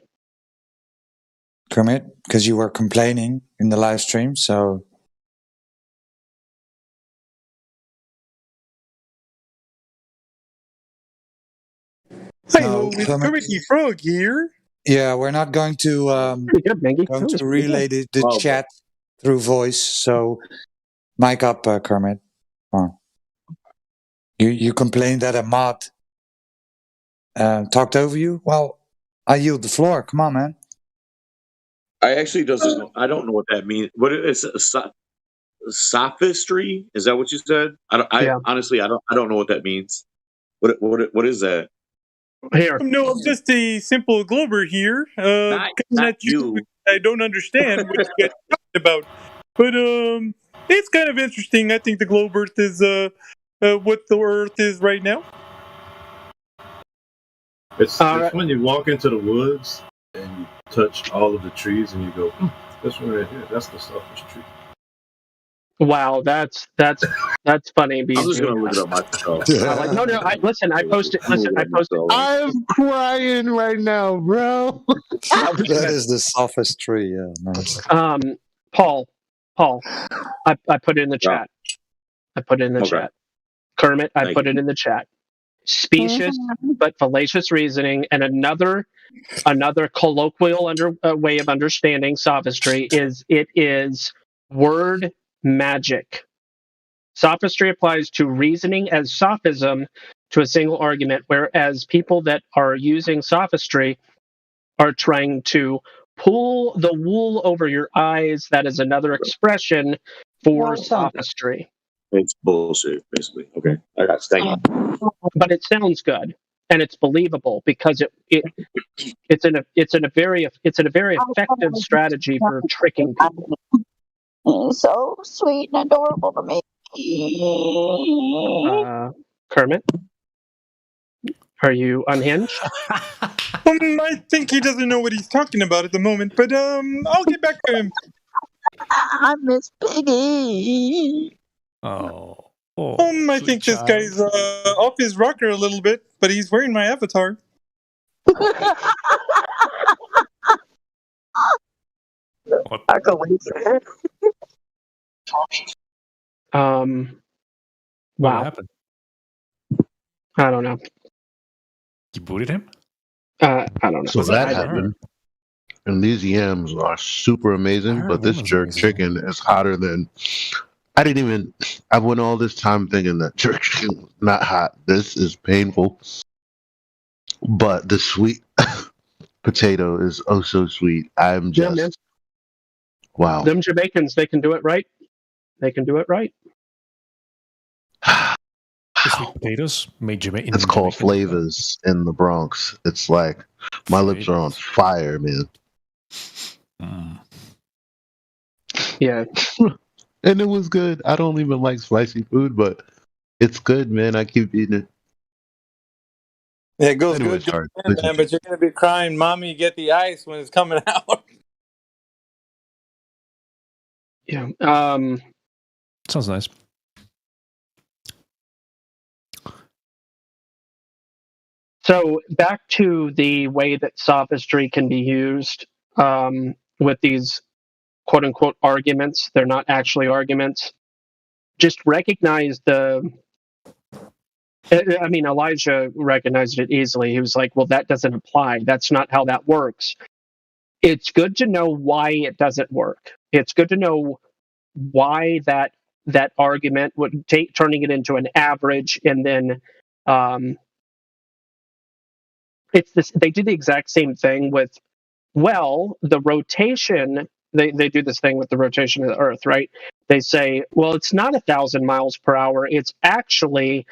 Kermit, because you were complaining in the live stream, so. Hi-ho, it's Kermit the Frog here. Yeah, we're not going to relay the chat through voice. So, mic up, Kermit. Come on. You complained that a mod talked over you. Well, I yield the floor. Come on, man. I actually doesn't know. I don't know what that means. What is sophistry? Is that what you said? Honestly, I don't know what that means. What is that? Here. No, I'm just a simple Glober here. Coming at you. I don't understand what you guys are talking about. But it's kind of interesting. I think the globe Earth is what the Earth is right now. It's when you walk into the woods and you touch all of the trees and you go, this one right here, that's the sophist tree. Wow, that's funny. BG. I'm just gonna look it up myself. No. I posted. I'm crying right now, bro. That is the sophistry. Yeah, nice. Paul, I put it in the chat. I put it in the chat. Kermit, I put it in the chat. Specious but fallacious reasoning, and another colloquial way of understanding sophistry is it is word magic. Sophistry applies to reasoning as sophism to a single argument, whereas people that are using sophistry are trying to pull the wool over your eyes. That is another expression for sophistry. It's bullshit, basically. Okay, I got thank you. But it sounds good and it's believable because it's a very effective strategy for tricking people. He's so sweet and adorable to me. Kermit, are you unhinged? I think he doesn't know what he's talking about at the moment, but I'll get back to him. I miss Piggy. I think this guy's off his rocker a little bit, but he's wearing my avatar. Wow. What happened? I don't know. You booted him? I don't know. So that happened. And these yams are super amazing, but this jerk chicken is hotter than. I went all this time thinking that jerk chicken was not hot. This is painful. But the sweet potato is oh so sweet. I'm just. Wow. Them Jamaicans, they can do it right. They can do it right. Sweet potatoes made Jamaican. It's called flavors in the Bronx. It's like my lips are on fire, man. Yeah. And it was good. I don't even like spicy food, but it's good, man. I keep eating it. Yeah, it goes Anyway, good, sorry. man, but you're going to be crying, Mommy, get the ice when it's coming out. Yeah. Sounds nice. So back to the way that sophistry can be used with these quote unquote arguments. They're not actually arguments. Just recognize Elijah recognized it easily. He was like, well, that doesn't apply. That's not how that works. It's good to know why it doesn't work. It's good to know why that argument would turning it into an average, and then they do the exact same thing with the rotation. They do this thing with the rotation of the Earth, right? They say, well, it's not 1,000 miles per hour. It's actually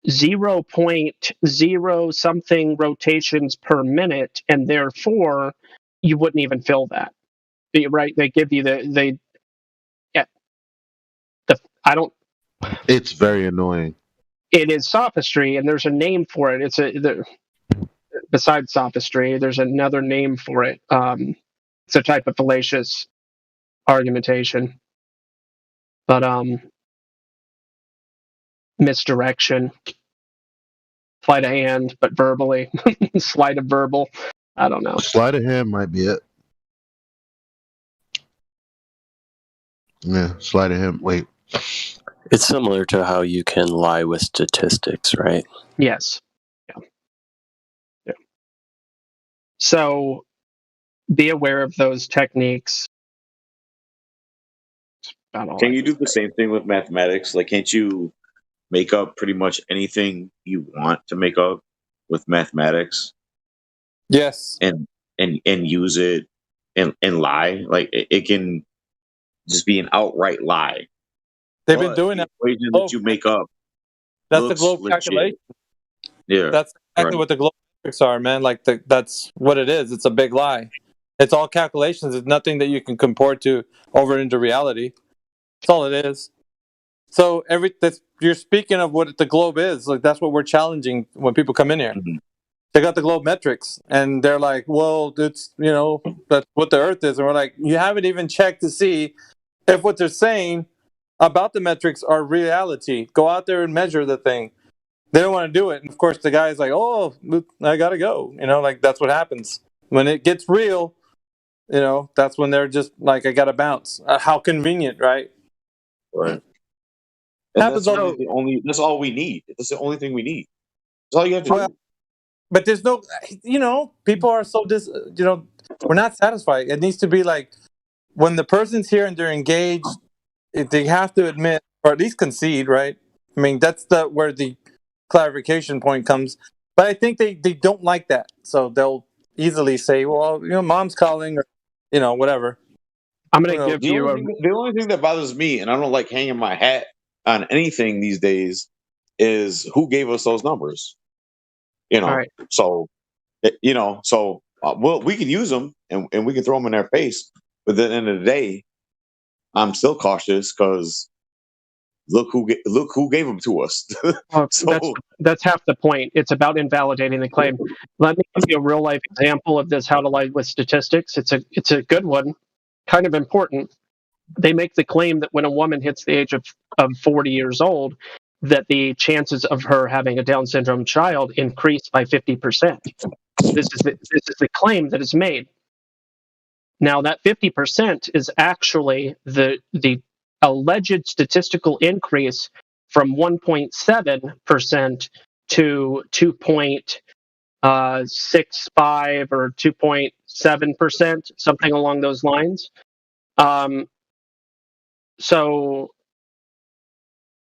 0.0 something rotations per minute, and therefore you wouldn't even feel that. Right? They give you I don't. It's very annoying. It is sophistry, and there's a name for it. Besides sophistry, there's another name for it. It's a type of fallacious argumentation, but misdirection, sleight of hand, but verbally, sleight of verbal. I don't know. Sleight of hand might be it. Yeah, sleight of hand. Wait. It's similar to how you can lie with statistics, right? Yes. Yeah. So be aware of those techniques. Can you do the same thing with mathematics? Like, can't you make up pretty much anything you want to make up with mathematics? Yes. And use it and lie? Like, it can just be an outright lie. They've been doing the that. equation that you make up. That's the looks globe legit. calculation. Yeah. That's exactly right. what the globe metrics are, man. Like that's what it is. It's a big lie. It's all calculations. It's nothing that you can comport to over into reality. That's all it is. So you're speaking of what the globe is. Like that's what we're challenging when people come in here. Mm-hmm. They got the globe metrics, and they're like, "Well, it's that's what the Earth is," and we're like, "You haven't even checked to see if what they're saying about the metrics are reality. Go out there and measure the thing." They don't want to do it, and of course, the guy's like, "Oh, I gotta go." Like that's what happens when it gets real. That's when they're just like, "I gotta bounce." How convenient, right? Right. And Happens that's all we need. That's the only thing we need. That's all you have to do. But there's no, people are so we're not satisfied. It needs to be like when the person's here and they're engaged, they have to admit or at least concede, right? I mean, that's where the clarification point comes. But I think they don't like that, so they'll easily say, "Well, mom's calling," or whatever. I'm gonna give you the only thing that bothers me, and I don't like hanging my hat on anything these days, is who gave us those numbers. Right. So we can use them and we can throw them in their face, but at the end of the day, I'm still cautious because look who gave them to us. That's half the point. It's about invalidating the claim. Let me give you a real life example of this. How to lie with statistics. It's a good one, kind of important. They make the claim that when a woman hits the age of 40 years old, that the chances of her having a Down syndrome child increase by 50%. This is the claim that is made. Now that 50% is actually the alleged statistical increase from 1.7% to 2.65 or 2.7%, something along those lines.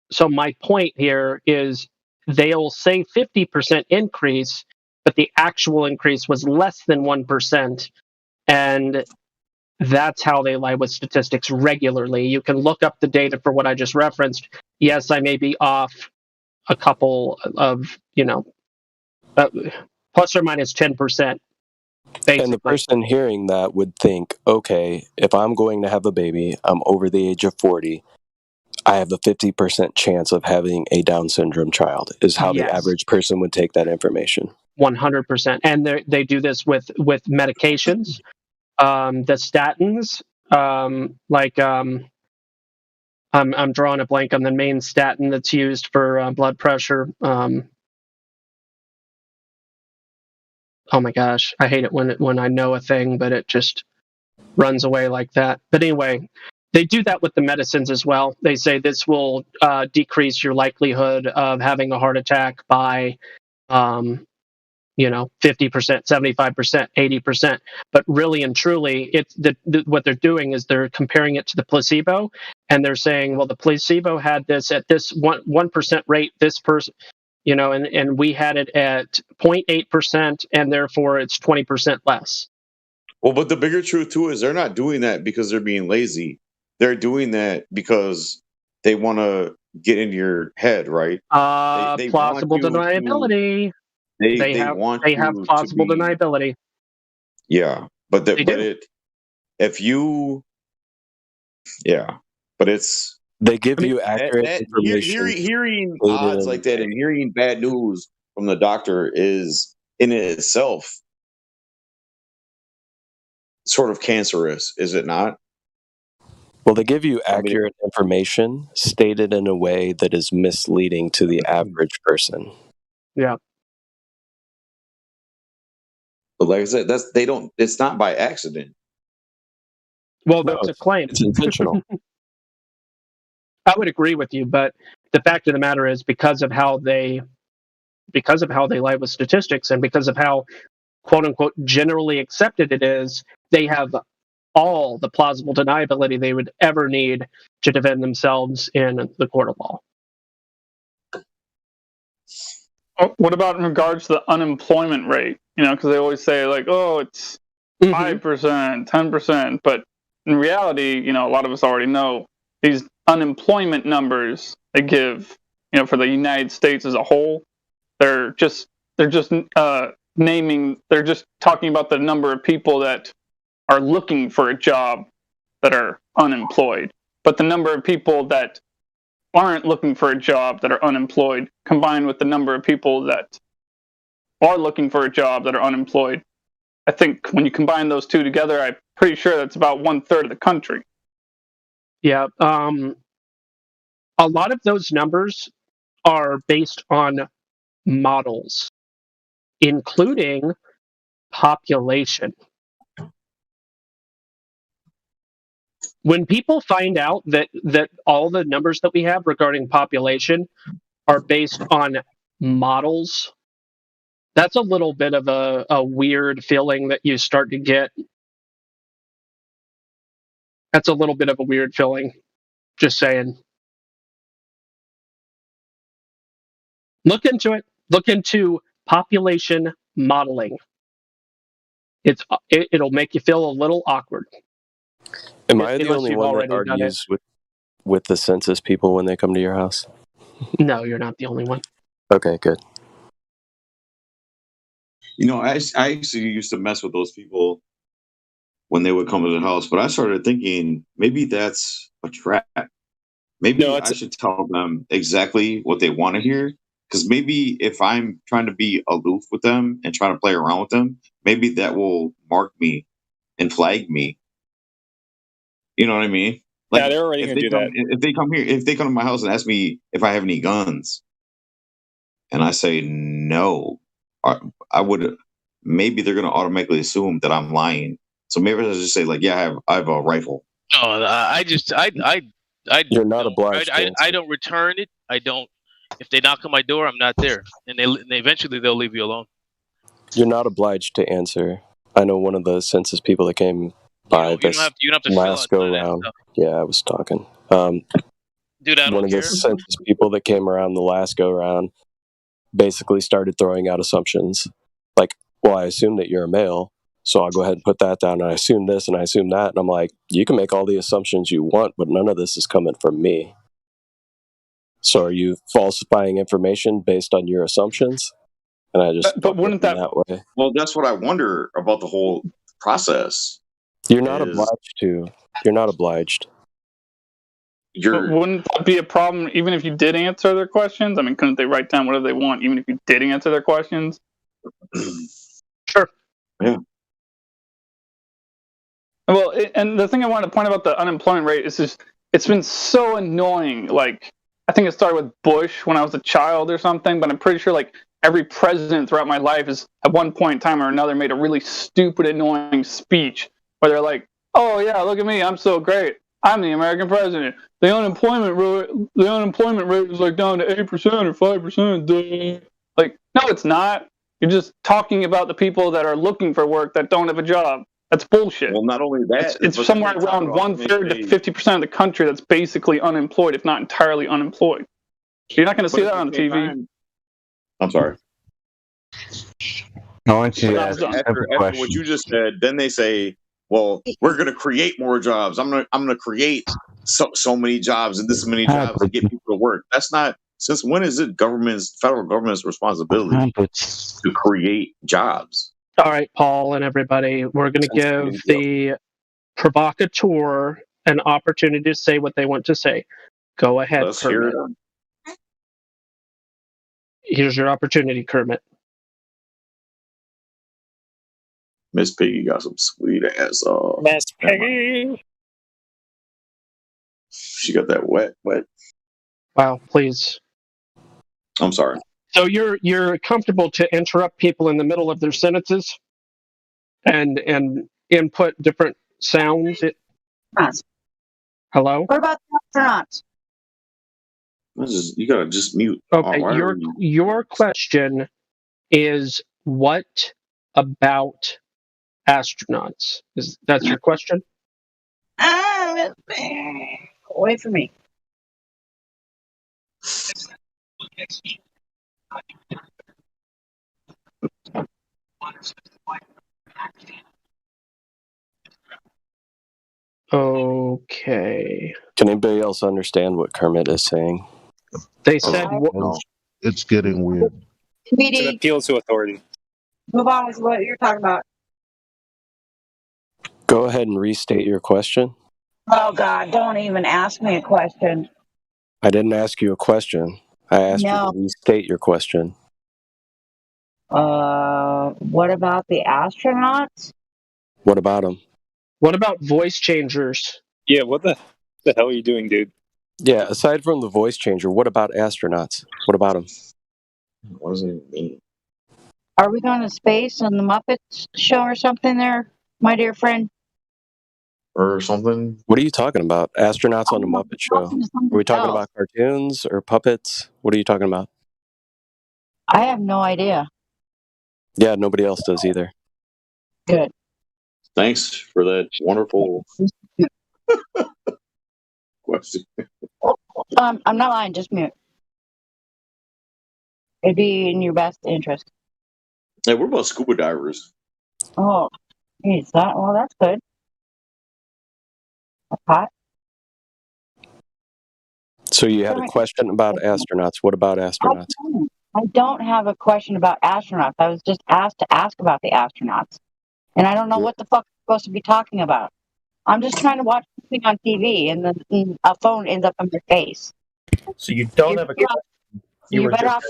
So my point here is they'll say 50% increase, but the actual increase was less than 1%. And that's how they lie with statistics regularly. You can look up the data for what I just referenced. Yes, I may be off a couple of, plus or minus 10%. Basically. And the person hearing that would think, okay, if I'm going to have a baby, I'm over the age of 40, I have a 50% chance of having a Down syndrome child, is how the average person would take that information. 100%. And they do this with medications. The statins, I'm drawing a blank on the main statin that's used for blood pressure. Oh my gosh, I hate it when I know a thing, but it just runs away like that. But anyway, they do that with the medicines as well. They say this will decrease your likelihood of having a heart attack by 50%, 75%, 80%. But really and truly, it's what they're doing is they're comparing it to the placebo, and they're saying, well, the placebo had this at this 1% rate, this person, and we had it at 0.8%, and therefore it's 20% less. Well, but the bigger truth too is they're not doing that because they're being lazy. They're doing that because they want to get into your head, right? They want Plausible you to. deniability. They have want they have you to plausible be. deniability. Yeah, but They do. if you, yeah, but it's They give you that accurate information. hearing stated odds in like a that way. and hearing bad news from the doctor is in itself sort of cancerous, is it not? Well, they give you accurate information stated in a way that is misleading to the average person. Yeah. But like I said, it's not by accident. Well, that's a claim. It's intentional. I would agree with you, but the fact of the matter is because of how they lie with statistics and because of how quote unquote generally accepted it is, they have all the plausible deniability they would ever need to defend themselves in the court of law. What about in regards to the unemployment rate? Because they always say like, oh, it's 5%, 10%, but in reality, a lot of us already know these unemployment numbers they give, for the United States as a whole, they're just naming, they're just talking about the number of people that are looking for a job that are unemployed, but the number of people that aren't looking for a job that are unemployed combined with the number of people that are looking for a job that are unemployed, I think when you combine those two together, I'm pretty sure that's about 1/3 of the country. Yeah. A lot of those numbers are based on models, including population. When people find out that all the numbers that we have regarding population are based on models, that's a little bit of a weird feeling that you start to get. That's a little bit of a weird feeling. Just saying. Look into it. Look into population modeling. It'll make you feel a little awkward. Am I the Unless only you've one that already done it. argues with the census people when they come to your house? No, you're not the only one. Okay, good. I actually used to mess with those people when they would come to the house, but I started thinking maybe that's a trap. Maybe I should tell them exactly what they want to hear. Because maybe if I'm trying to be aloof with them and trying to play around with them, maybe that will mark me and flag me. You know what I mean? Like, yeah, they're already going to do that. If they come to my house and ask me if I have any guns, and I say no, I would. Maybe they're going to automatically assume that I'm lying. So maybe I just say like, yeah, I have a rifle. No, You're not obliged. I don't return it. I don't. If they knock on my door, I'm not there, and they eventually they'll leave you alone. You're not obliged to answer. I know one of the census people that came by You don't have to fill last out go none of that round. stuff. Yeah, I was talking. Dude, I one don't of care. the census people that came around the last go round basically started throwing out assumptions. Like, well, I assume that you're a male, so I'll go ahead and put that down. And I assume this and I assume that. And I'm like, you can make all the assumptions you want, but none of this is coming from me. So are you falsifying information based on your assumptions? And I just but wouldn't that way? Well, that's what I wonder about the whole process. You're not obliged to. You're not obliged. But wouldn't that be a problem even if you did answer their questions? I mean, couldn't they write down whatever they want even if you did answer their questions? Sure. Yeah. Well, and the thing I wanted to point about the unemployment rate is just it's been so annoying. Like, I think it started with Bush when I was a child or something, but I'm pretty sure like every president throughout my life has at one point in time or another made a really stupid, annoying speech where they're like, "Oh yeah, look at me, I'm so great. I'm the American president. The unemployment rate is like down to 8% or 5%. Like, no, it's not. You're just talking about the people that are looking for work that don't have a job. That's bullshit. Well, not only that, it's somewhere around 1/3 to 50% of the country that's basically unemployed, if not entirely unemployed. You're not going to see that on TV. I'm sorry. I want you to ask after what you just said, then they say well, we're going to create more jobs. I'm going to create so many jobs and this many jobs to get people to work. That's not. Since when is it federal government's responsibility to create jobs? All right, Paul and everybody, we're going to give the provocateur an opportunity to say what they want to say. Go ahead, Let's hear Kermit. it. Here's your opportunity, Kermit. Miss Piggy got some sweet ass. Miss Piggy. She got that wet. Wow, please. I'm sorry. So you're comfortable to interrupt people in the middle of their sentences and input different sounds? Hello? What about the astronauts? You gotta just mute. Okay, your question is what about astronauts? That's your question? Away from me. Okay. Can anybody else understand what Kermit is saying? They said it's getting weird. It's an appeal to authority. Move on with what you're talking about. Go ahead and restate your question. Oh, God, don't even ask me a question. I didn't ask you a question. I asked you to restate your question. What about the astronauts? What about them? What about voice changers? Yeah, what the hell are you doing, dude? Yeah, aside from the voice changer, what about astronauts? What about them? What does it mean? Are we going to space on the Muppets show or something there, my dear friend? Or something? What are you talking about? Astronauts on the Muppet Show? Are we talking about cartoons or puppets? What are you talking about? I have no idea. Yeah, nobody else does either. Good. Thanks for that wonderful question. I'm not lying, just mute. It'd be in your best interest. Hey, what about scuba divers? Oh, geez, that's good. That's hot. So you had a question about astronauts. What about astronauts? I don't have a question about astronauts. I was just asked to ask about the astronauts. And I don't know what the fuck I'm supposed to be talking about. I'm just trying to watch something on TV and then a phone ends up on your face. So you don't have a question. You're better off.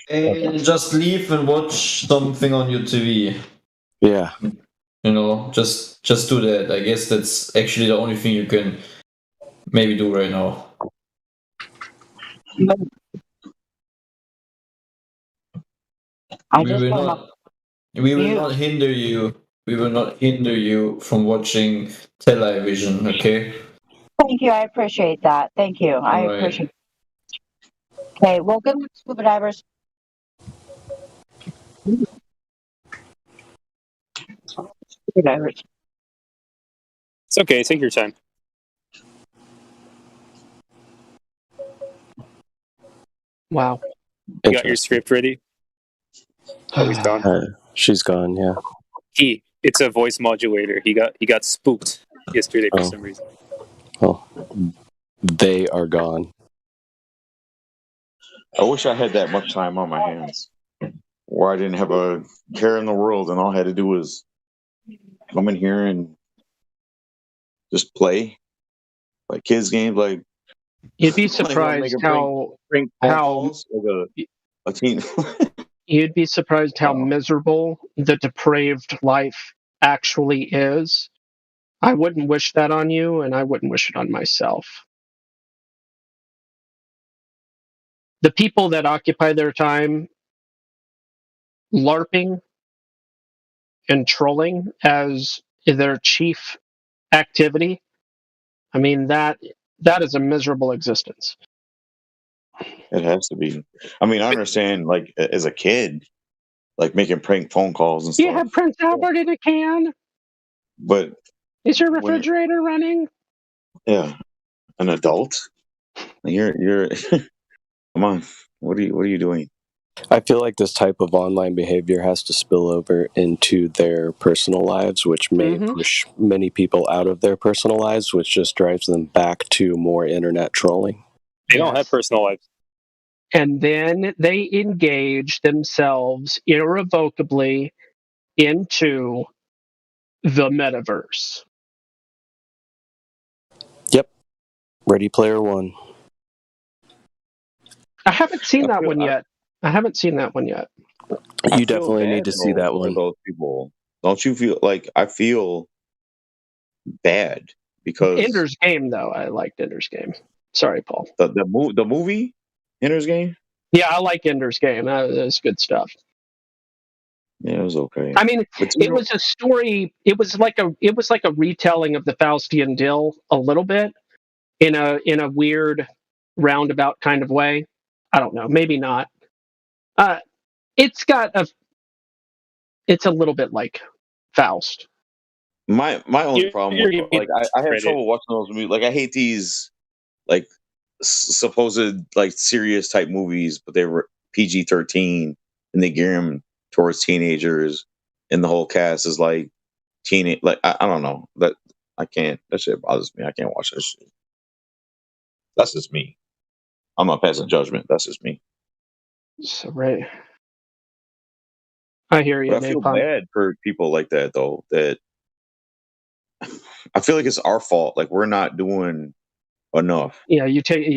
And just leave and watch something on your TV. Yeah. You know, just do that. I guess that's actually the only thing you can maybe do right now. We will not hinder you. We will not hinder you from watching television, okay? Thank you. I appreciate that. Thank you. I All right. appreciate it. Okay. Well, good luck, scuba divers. Scuba divers. It's okay. Take your time. Wow. You got your script ready? Oh, he's gone. She's gone. Yeah. It's a voice modulator. He got spooked yesterday for some reason. Oh, they are gone. I wish I had that much time on my hands, where I didn't have a care in the world, and all I had to do was come in here and just play, like kids games, like. You'd be surprised how a teen. You'd be surprised how miserable the depraved life actually is. I wouldn't wish that on you, and I wouldn't wish it on myself. The people that occupy their time LARPing and trolling as their chief activity, I mean, that is a miserable existence. It has to be. I mean, I understand, like, as a kid, like making prank phone calls and stuff. You have Prince Albert in a can? But is your refrigerator running? Yeah, an adult. You're. Come on. What are you doing? I feel like this type of online behavior has to spill over into their personal lives, which may push many people out of their personal lives, which just drives them back to more internet trolling. They don't have personal lives. And then they engage themselves irrevocably into the metaverse. Yep. Ready Player One. I haven't seen that one yet. I haven't seen that one yet. You definitely need to see that one. Those people, don't you feel like I feel bad because Ender's Game, though, I liked Ender's Game. Sorry, Paul. The movie Ender's Game. Yeah, I like Ender's Game. That was good stuff. Yeah, it was okay. I mean, it was a story. It was like a retelling of the Faustian Dill a little bit in a weird roundabout kind of way. I don't know, maybe not. It's a little bit like Faust. My only problem with like I have trouble watching those movies. Like I hate these like supposed like serious type movies, but they were PG-13 and they gear them towards teenagers, and the whole cast is like teenage. Like I don't know that I can't. That shit bothers me. I can't watch that shit. That's just me. I'm not passing judgment. That's just me. So right. I hear you. But I feel bad for people like that though. That I feel like it's our fault. Like we're not doing enough. Yeah,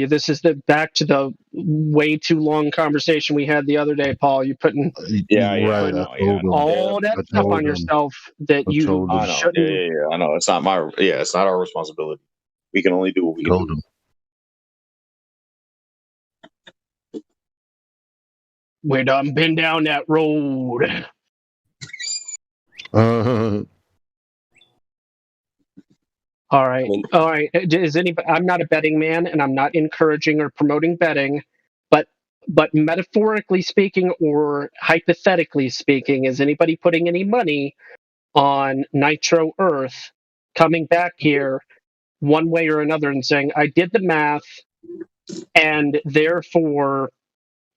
this is back to the way too long conversation we had the other day, Paul. You putting all that stuff on yourself that you shouldn't. Yeah, I know. It's not it's not our responsibility. We can only do what we can do. We done been down that road. All right. Is anybody? I'm not a betting man, and I'm not encouraging or promoting betting, but metaphorically speaking or hypothetically speaking, is anybody putting any money on Nitro Earth coming back here one way or another and saying, I did the math, and therefore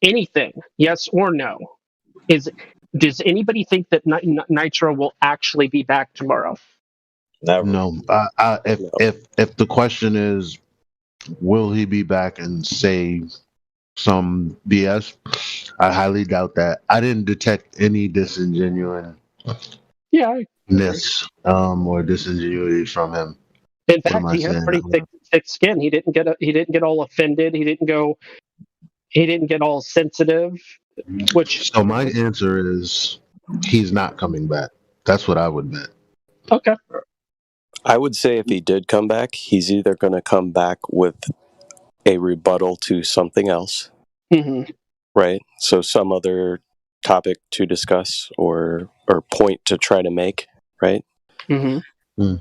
anything, yes or no? Does anybody think that Nitro will actually be back tomorrow? Never. No. If the question is, will he be back and say some BS? I highly doubt that. I didn't detect any disingenuousness or disingenuity from him. In fact, he had pretty thick skin. He didn't get all offended. He didn't get all sensitive. So my answer is he's not coming back. That's what I would bet. Okay. I would say if he did come back, he's either going to come back with a rebuttal to something else, right? So some other topic to discuss or point to try to make, right?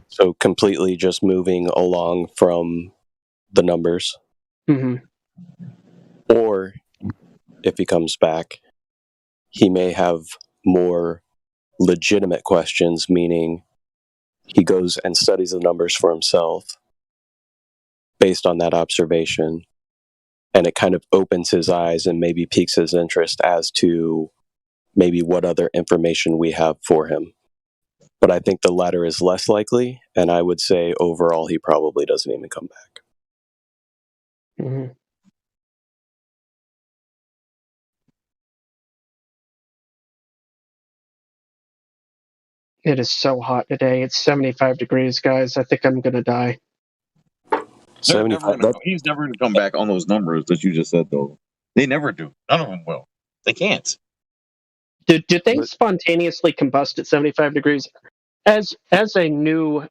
So completely just moving along from the numbers. Or if he comes back, he may have more legitimate questions, meaning he goes and studies the numbers for himself based on that observation, and it kind of opens his eyes and maybe piques his interest as to maybe what other information we have for him. But I think the latter is less likely, and I would say overall he probably doesn't even come back. It is so hot today. It's 75 degrees, guys. I think I'm going to die. He's never going to come back on those numbers that you just said, though. They never do. None of them will. They can't. Do things spontaneously combust at 75 degrees? As a new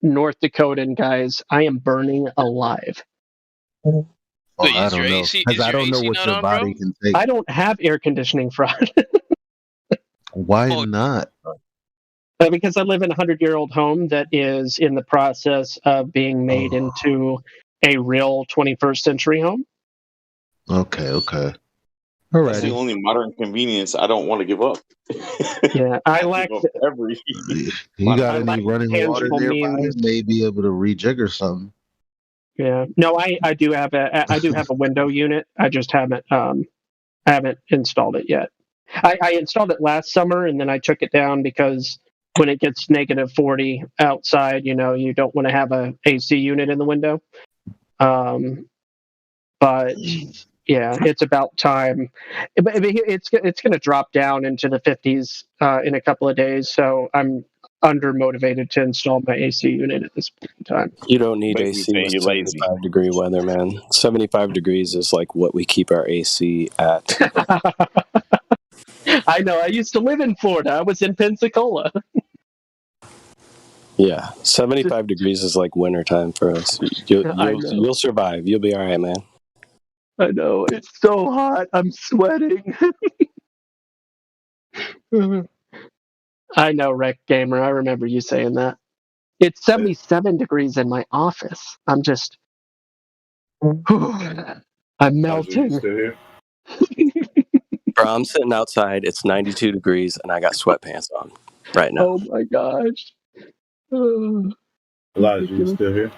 North Dakotan, guys, I am burning alive. I don't know. Because I don't know what your body can take. I don't have air conditioning, Fraud. Why not? Because I live in a 100-year-old home that is in the process of being made into a real 21st century home. Okay. All That's the only modern convenience I don't want to give up. Yeah, I lack You got any running water nearby? May be able to rejigger something. Yeah, no, I do have a window unit. I just haven't I haven't installed it yet. I installed it last summer, and then I took it down because when it gets negative 40 outside, you don't want to have a AC unit in the window. But yeah, it's about time. But it's going to drop down into the 50s in a couple of days, so I'm under motivated to install my AC unit at this point in time. You don't need Basically AC saying with you're lazy. 75-degree weather, man. 75 degrees is like what we keep our AC at. I know. I used to live in Florida. I was in Pensacola. Yeah, 75 degrees is like wintertime for us. You'll, I you'll, know. you'll survive. You'll be all right, man. I know. It's so hot. I'm sweating. I know, Rec Gamer. I remember you saying that. It's 77 degrees in my office. I'm just. I'm melting. Still here? Bro, I'm sitting outside. It's 92 degrees, and I got sweatpants on right now. Oh my gosh. Elijah, you still here?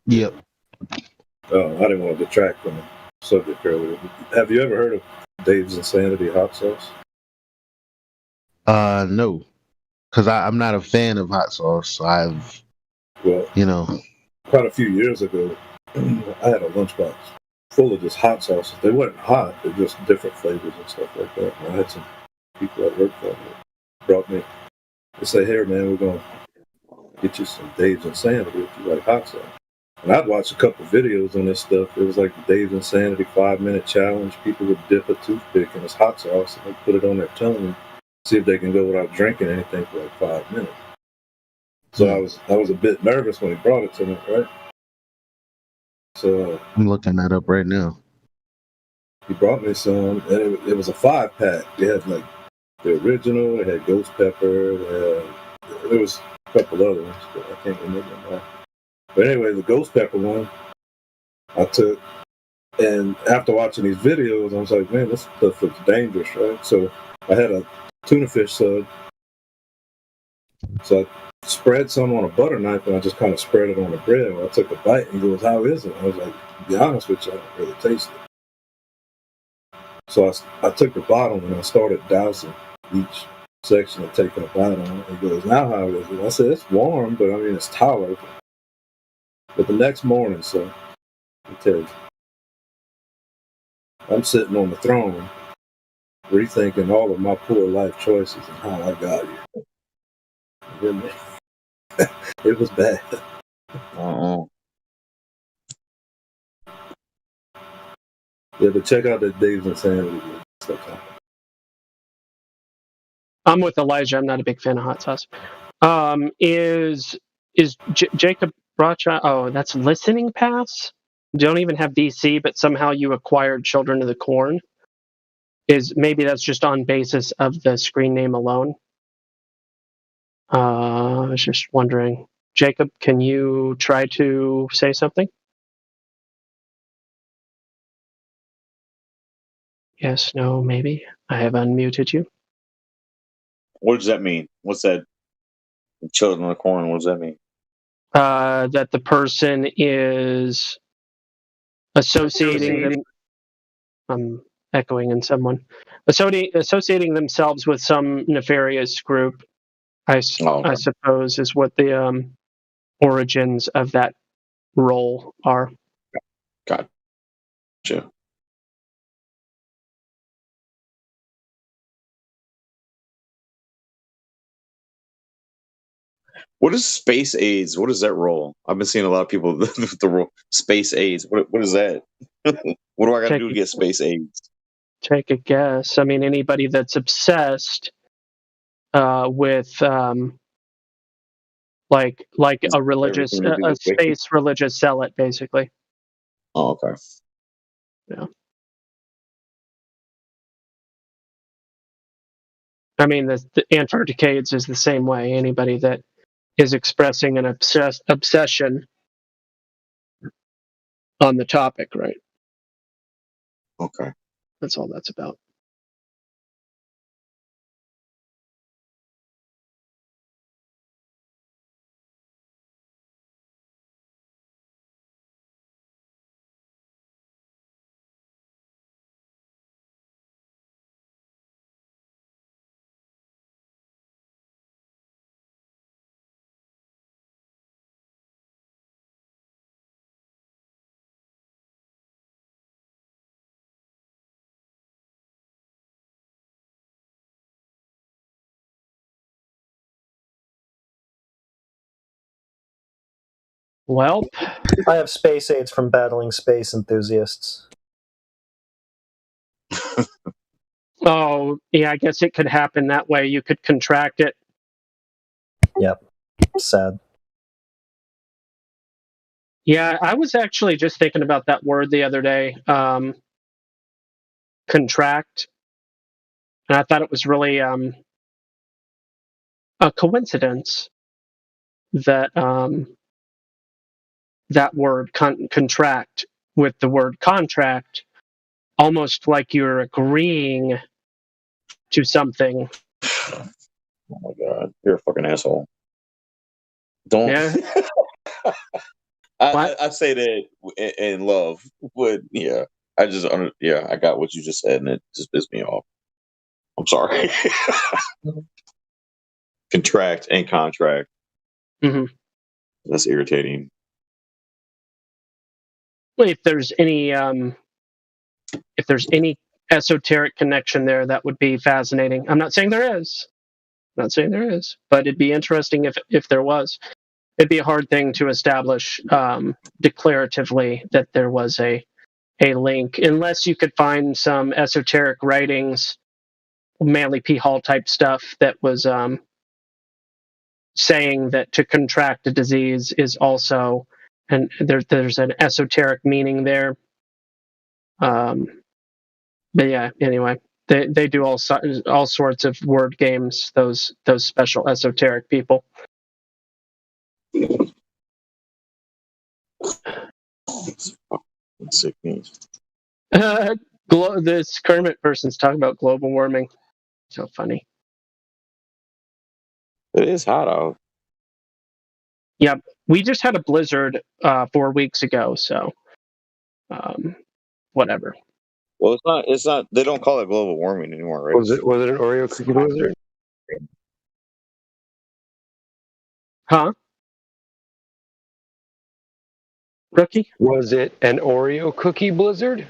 Yep. Oh, I didn't want to detract from the subject earlier. Have you ever heard of Dave's Insanity hot sauce? No, because I'm not a fan of hot sauce. I've, Well, quite a few years ago, I had a lunchbox full of just hot sauces. They weren't hot; they're just different flavors and stuff like that. And I had some people at work that brought me. They say, "Here, man, we're gonna get you some Dave's Insanity if you like hot sauce." And I'd watched a couple videos on this stuff. It was like the Dave's Insanity 5-minute challenge. People would dip a toothpick in this hot sauce and they put it on their tongue and see if they can go without drinking anything for like 5 minutes. So I was a bit nervous when he brought it to me, right? So I'm looking that up right now. he brought me some, and it was a 5-pack. It had like the original, it had ghost pepper, there was a couple other ones, but I can't remember them all. But anyway, the ghost pepper one I took, and after watching these videos, I was like, man, this stuff looks dangerous, right? So I had a tuna fish sub, so I spread some on a butter knife, and I just kind of spread it on the bread. When I took a bite, and he goes, how is it? I was like, to be honest with you, I don't really taste it. So I took the bottom, and I started dousing each section and taking a bite on it. He goes, now how is it? I said, it's warm, but I mean, it's tolerable. But the next morning, so let me tell you, I'm sitting on the throne rethinking all of my poor life choices and how I got here. You hear me? It was bad. Yeah, but check out that Dave's Insanity. I'm with Elijah. I'm not a big fan of hot sauce. Is Jacob Bracha? Oh, that's Listening Pass. Don't even have DC, but somehow you acquired Children of the Corn. Maybe that's just on basis of the screen name alone. I was just wondering, Jacob, can you try to say something? Yes, no, maybe. I have unmuted you. What does that mean? What's that? Children of the Corn. What does that mean? That the person is associating them. I'm echoing in someone. Associating themselves with some nefarious group, I suppose, is what the origins of that role are. Gotcha. What is space AIDS? What is that role? I've been seeing a lot of people with the role space AIDS. What is that? What do I got to do to get space AIDS? Take a guess. I mean, anybody that's obsessed with like a religious, a space religious zealot, basically. Oh, okay. Yeah. I mean, the Antarcticades is the same way. Anybody that is expressing an obsession on the topic, right? Okay. That's all that's about. Well, I have space aids from battling space enthusiasts. oh, yeah, I guess it could happen that way. You could contract it. Yep. Sad. Yeah, I was actually just thinking about that word the other day, contract. And I thought it was really a coincidence that that word contract with the word contract, almost like you're agreeing to something. Oh my god, you're a fucking asshole. Don't. Yeah. I say that in love, but yeah, I got what you just said, and it just pissed me off. I'm sorry. Contract and contract. Mm-hmm. That's irritating. Well, if there's any esoteric connection there, that would be fascinating. I'm not saying there is. But it'd be interesting if there was. It'd be a hard thing to establish declaratively that there was a link, unless you could find some esoteric writings, Manly P. Hall type stuff that was saying that to contract a disease is also, and there's an esoteric meaning there. But yeah, anyway, they do all sorts of word games. Those special esoteric people. This Kermit person's talking about global warming. So funny. It is hot out. Yep, we just had a blizzard 4 weeks ago, so whatever. Well, it's not. They don't call it global warming anymore, right? Was it an Oreo cookie blizzard? Huh? Rookie? Was it an Oreo cookie blizzard?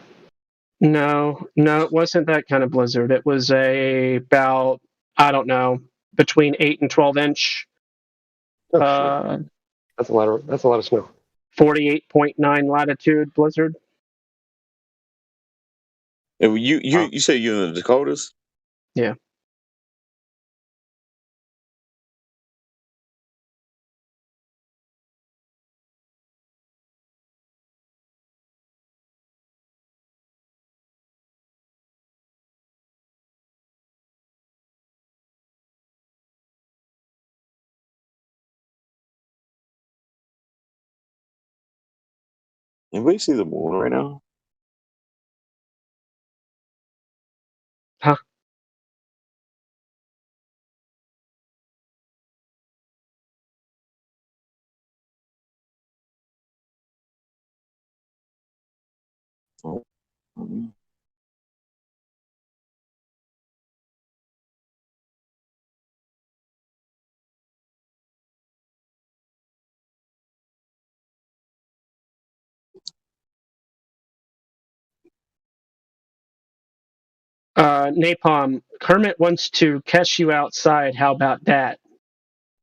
No, it wasn't that kind of blizzard. It was about, I don't know, between 8 and 12 inch. That's a lot of snow. 48.9 latitude blizzard. You say you're in the Dakotas? Yeah. Anybody see the moon right now? Huh? Oh. Mm-hmm. Napalm, Kermit wants to catch you outside. How about that?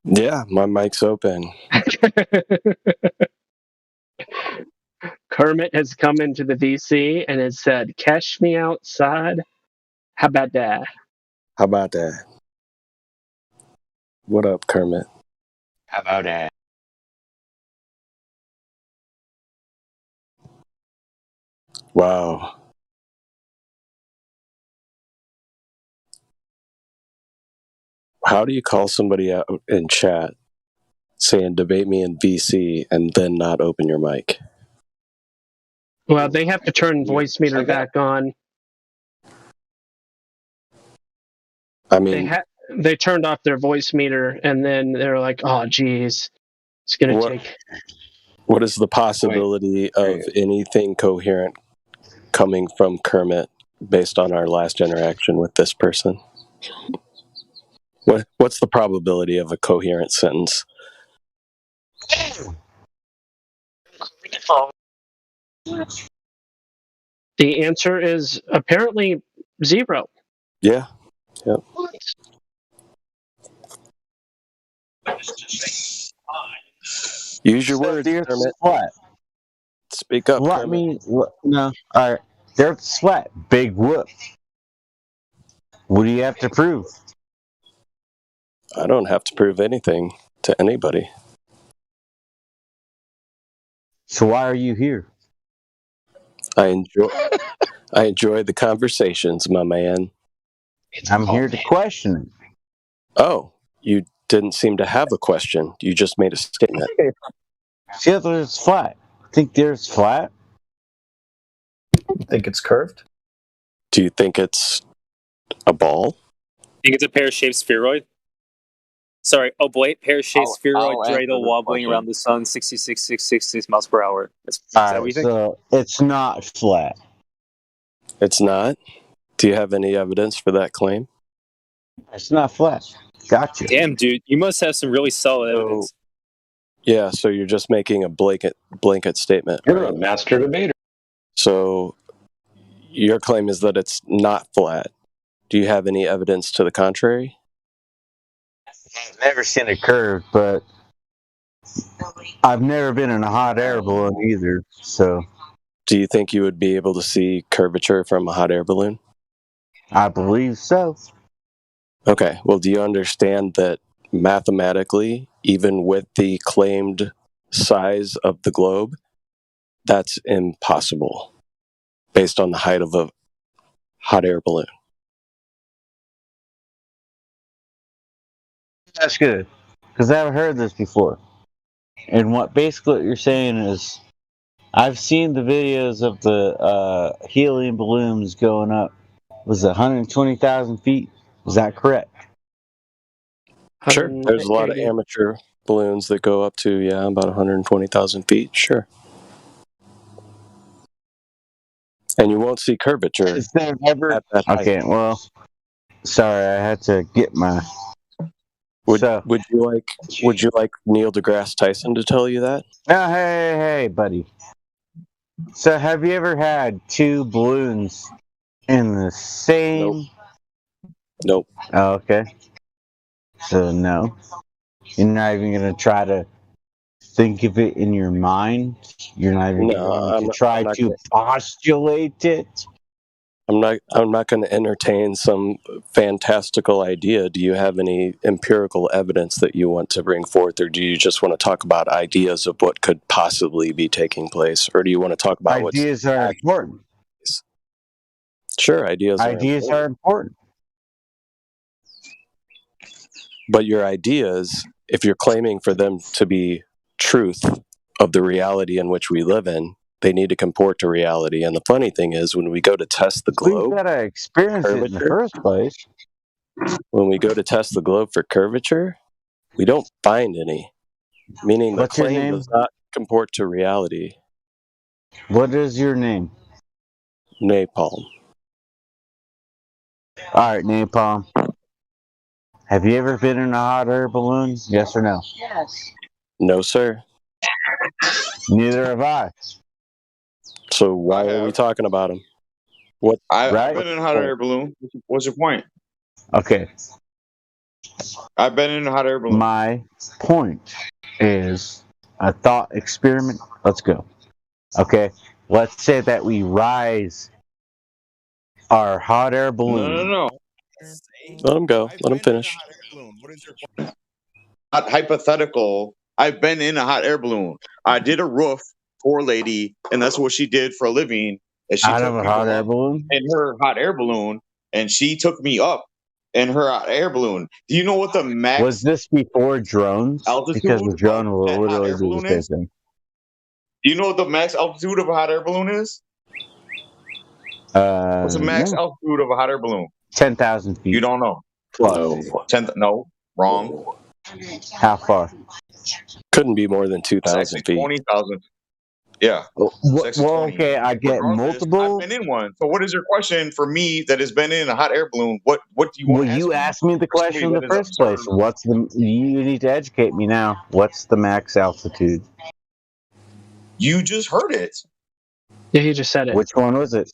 Yeah, my mic's open. Kermit has come into the VC and has said, "Catch me outside." How about that? How about that? What up, Kermit? How about that? Wow. How do you call somebody out in chat saying debate me in VC and then not open your mic? Well, they have to turn voice meter back on. I mean, they turned off their voice meter, and then they're like, "Oh, geez, it's going to take." What is the possibility of anything coherent coming from Kermit based on our last interaction with this person? What's the probability of a coherent sentence? The answer is apparently 0. Yeah. Yep. Use your So words, the Earth's Kermit. flat. Speak up, Let Kermit. me. No. All right. The Earth's flat. Big whoop. What do you have to prove? I don't have to prove anything to anybody. So why are you here? I enjoy the conversations, my man. I'm here to question it. Oh, you didn't seem to have a question. You just made a statement. See, the Earth's flat. Think the Earth's flat? Think it's curved? Do you think it's a ball? Think it's a pear-shaped spheroid? Sorry, oblate pear-shaped spheroid I'll answer dreidel this wobbling question. around the sun 66,666 miles per hour. Is All that what right. you think? So it's not flat. It's not. Do you have any evidence for that claim? It's not flat. Gotcha. Damn, dude, you must have some really solid So, evidence. yeah, so you're just making a blanket statement. You're right? a master debater. So your claim is that it's not flat. Do you have any evidence to the contrary? I've never seen it curved, but I've never been in a hot air balloon either. So Do you think you would be able to see curvature from a hot air balloon? I believe so. Okay, well, do you understand that mathematically, even with the claimed size of the globe, that's impossible based on the height of a hot air balloon? That's good, because I've heard this before. And what you're saying is, I've seen the videos of the helium balloons going up. Was it 120,000 feet? Is that correct? Sure. There's a lot of amateur balloons that go up to, about 120,000 feet. Sure. And you won't see curvature Is there ever... at that height. Okay, well, sorry, I had to get my... Would you like Neil deGrasse Tyson to tell you that? Oh, hey, buddy. So, have you ever had two balloons in the same? Nope. Oh, okay. So no, you're not even gonna try to think of it in your mind. You're not even going to try to postulate it. I'm not going to entertain some fantastical idea. Do you have any empirical evidence that you want to bring forth, or do you just want to talk about ideas of what could possibly be taking place, or do you want to talk about ideas are important? Sure, ideas are important. But your ideas, if you're claiming for them to be truth of the reality in which we live in, they need to comport to reality. And the funny thing is, when we go to test the globe, we've got to experience it in the first place. When we go to test the globe for curvature, we don't find any. Meaning the claim does not comport to reality. What is your name? Napalm. All right, Napalm. Have you ever been in a hot air balloon? Yes or no? Yes. No, sir. Neither have I. So why are we talking about him? What? I've been in a hot air balloon. What's your point? Okay. I've been in a hot air balloon. My point is a thought experiment. Let's go. Okay. Let's say that we rise our hot air balloon. No. Let him go. Let him finish. Not hypothetical. I've been in a hot air balloon. I did a roof for a lady, and that's what she did for a living. And she Out took of a me hot up air balloon? in her hot air balloon, and she took me up in her hot air balloon. Do you know what the max Was this before drones? altitude Because the drone will of that hot literally air do the balloon same is? thing. Do you know what the max altitude of a hot air balloon is? What's the max altitude of a hot air balloon? 10,000 feet. You don't know. Plus. No, wrong. How far? Couldn't be more than 2,000 feet. 20,000. Yeah. Well, okay, I get Regardless, multiple. I've been in one. So what is your question for me that has been in a hot air balloon? What do you want to ask You me? asked me the For somebody question in the that is first place. observed? What's the? You need to educate me now. What's the max altitude? You just heard it. Yeah, he just said it. Which one was it?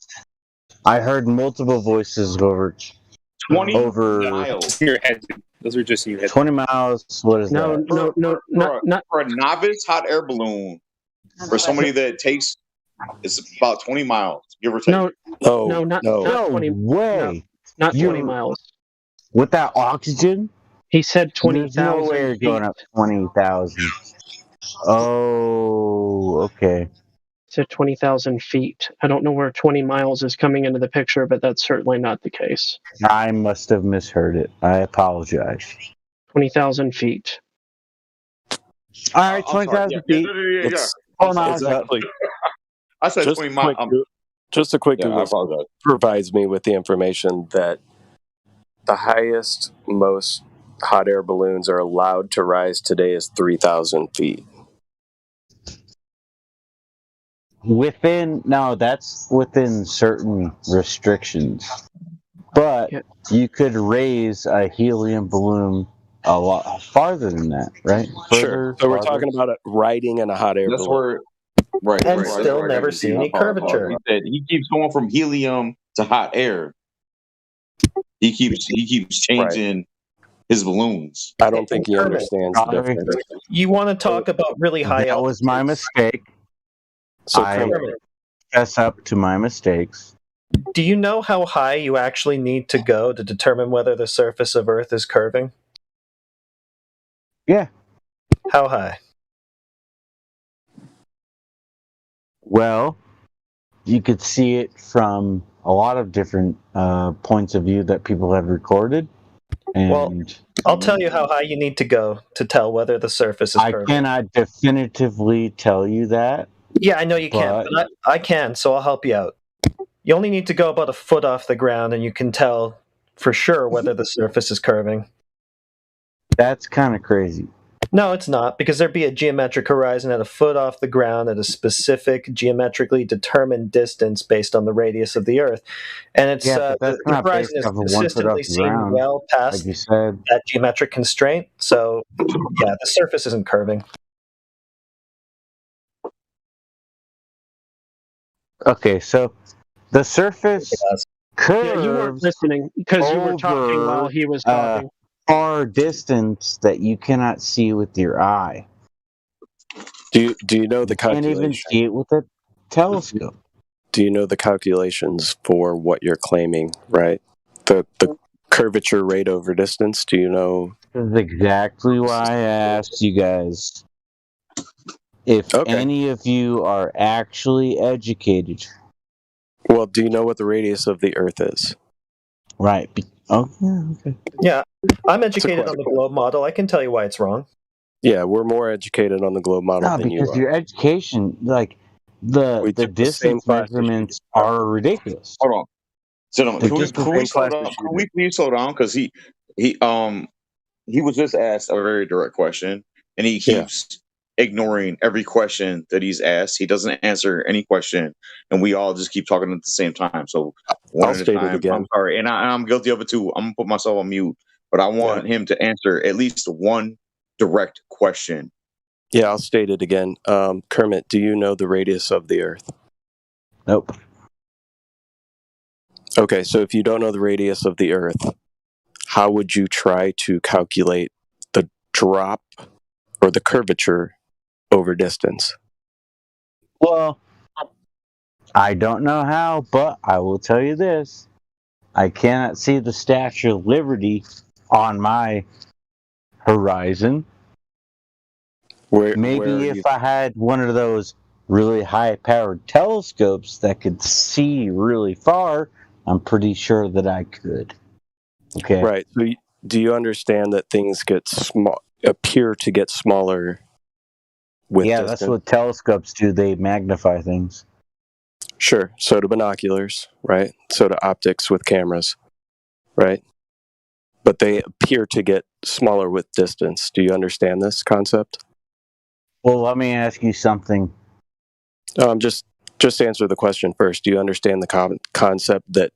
I heard multiple voices over. 20 over miles. Your head. Those are just in your head. 20 miles. What is No, that? not For a novice hot air balloon, for somebody that takes, it's about 20 miles, give or take. no, No, not No 20. way. Not 20 You're- miles. With that oxygen? He said There's no 20,000 way you're going feet. up 20,000. Oh, okay. Said 20,000 feet. I don't know where 20 miles is coming into the picture, but that's certainly not the case. I must have misheard it. I apologize. 20,000 feet. All right, I'm sorry. 20,000 Yeah, feet. yeah. It's, 4 I'm sorry. miles it's up. actually I said just 20 a miles. quick Yeah, I Google apologize. provides me with the information that the highest most hot air balloons are allowed to rise today is 3,000 feet. That's within certain restrictions. But you could raise a helium balloon a lot farther than that, right? Sure. So we're talking about it riding in a hot air That's balloon. where, right. And right, still right, never right. see any I apologize. curvature. He said he keeps going from helium to hot air. He keeps changing his balloons. I don't think he Kermit, understands the difference. You want to talk about really high That was my mistake. So I Kermit, fess up to my mistakes. do you know how high you actually need to go to determine whether the surface of Earth is curving? Yeah. How high? Well, you could see it from a lot of different points of view that people have recorded. And Well, I'll tell you how high you need to go to tell whether the surface is I curving. cannot definitively tell you that. Yeah, I know you can't, but I can, so I'll help you out. You only need to go about a foot off the ground, and you can tell for sure whether the surface is curving. That's kind of crazy. No, it's not, because there'd be a geometric horizon at a foot off the ground at a specific geometrically determined distance based on the radius of the Earth. And it's but that's the not horizon based is off of 1 foot consistently off the seen ground, well past like you said. that geometric constraint. So, yeah, the surface isn't curving. Okay, so the surface curves. Yeah, you weren't listening because you were talking while he was talking. Far distance that you cannot see with your eye. Do you know the You can't calculation? even see it with a telescope. Do you know the calculations for what you're claiming, right? The curvature rate over distance, do you know? This is exactly why I asked you guys if any of you are actually educated. Well, do you know what the radius of the Earth is? Right. Oh, yeah, okay. Yeah, I'm educated on the globe model. I can tell you why it's wrong. Yeah, we're more educated on the globe model No, than you because are. your education, like the took the same distance class as you measurements are ridiculous. Hold on. Sit down. They're Can we, just the can we same slow class down? as you Can we please slow down? Because he was just asked a very direct question, and he keeps ignoring every question that he's asked. He doesn't answer any question, and we all just keep talking at the same time. So one I'll at a state it time. again. I'm sorry, and I'm guilty of it too. I'm gonna put myself on mute, but I want him to answer at least one direct question. Yeah, I'll state it again. Kermit, do you know the radius of the Earth? Nope. Okay, so if you don't know the radius of the Earth, how would you try to calculate the drop or the curvature over distance? Well, I don't know how, but I will tell you this. I cannot see the Statue of Liberty on my horizon. Maybe if I had one of those really high-powered telescopes that could see really far, I'm pretty sure that I could. Okay. Right. So do you understand that things get appear to get smaller with distance? That's what telescopes do. They magnify things. Sure. So do binoculars, right? So do optics with cameras, right? But they appear to get smaller with distance. Do you understand this concept? Well, let me ask you something. Just answer the question first. Do you understand the concept that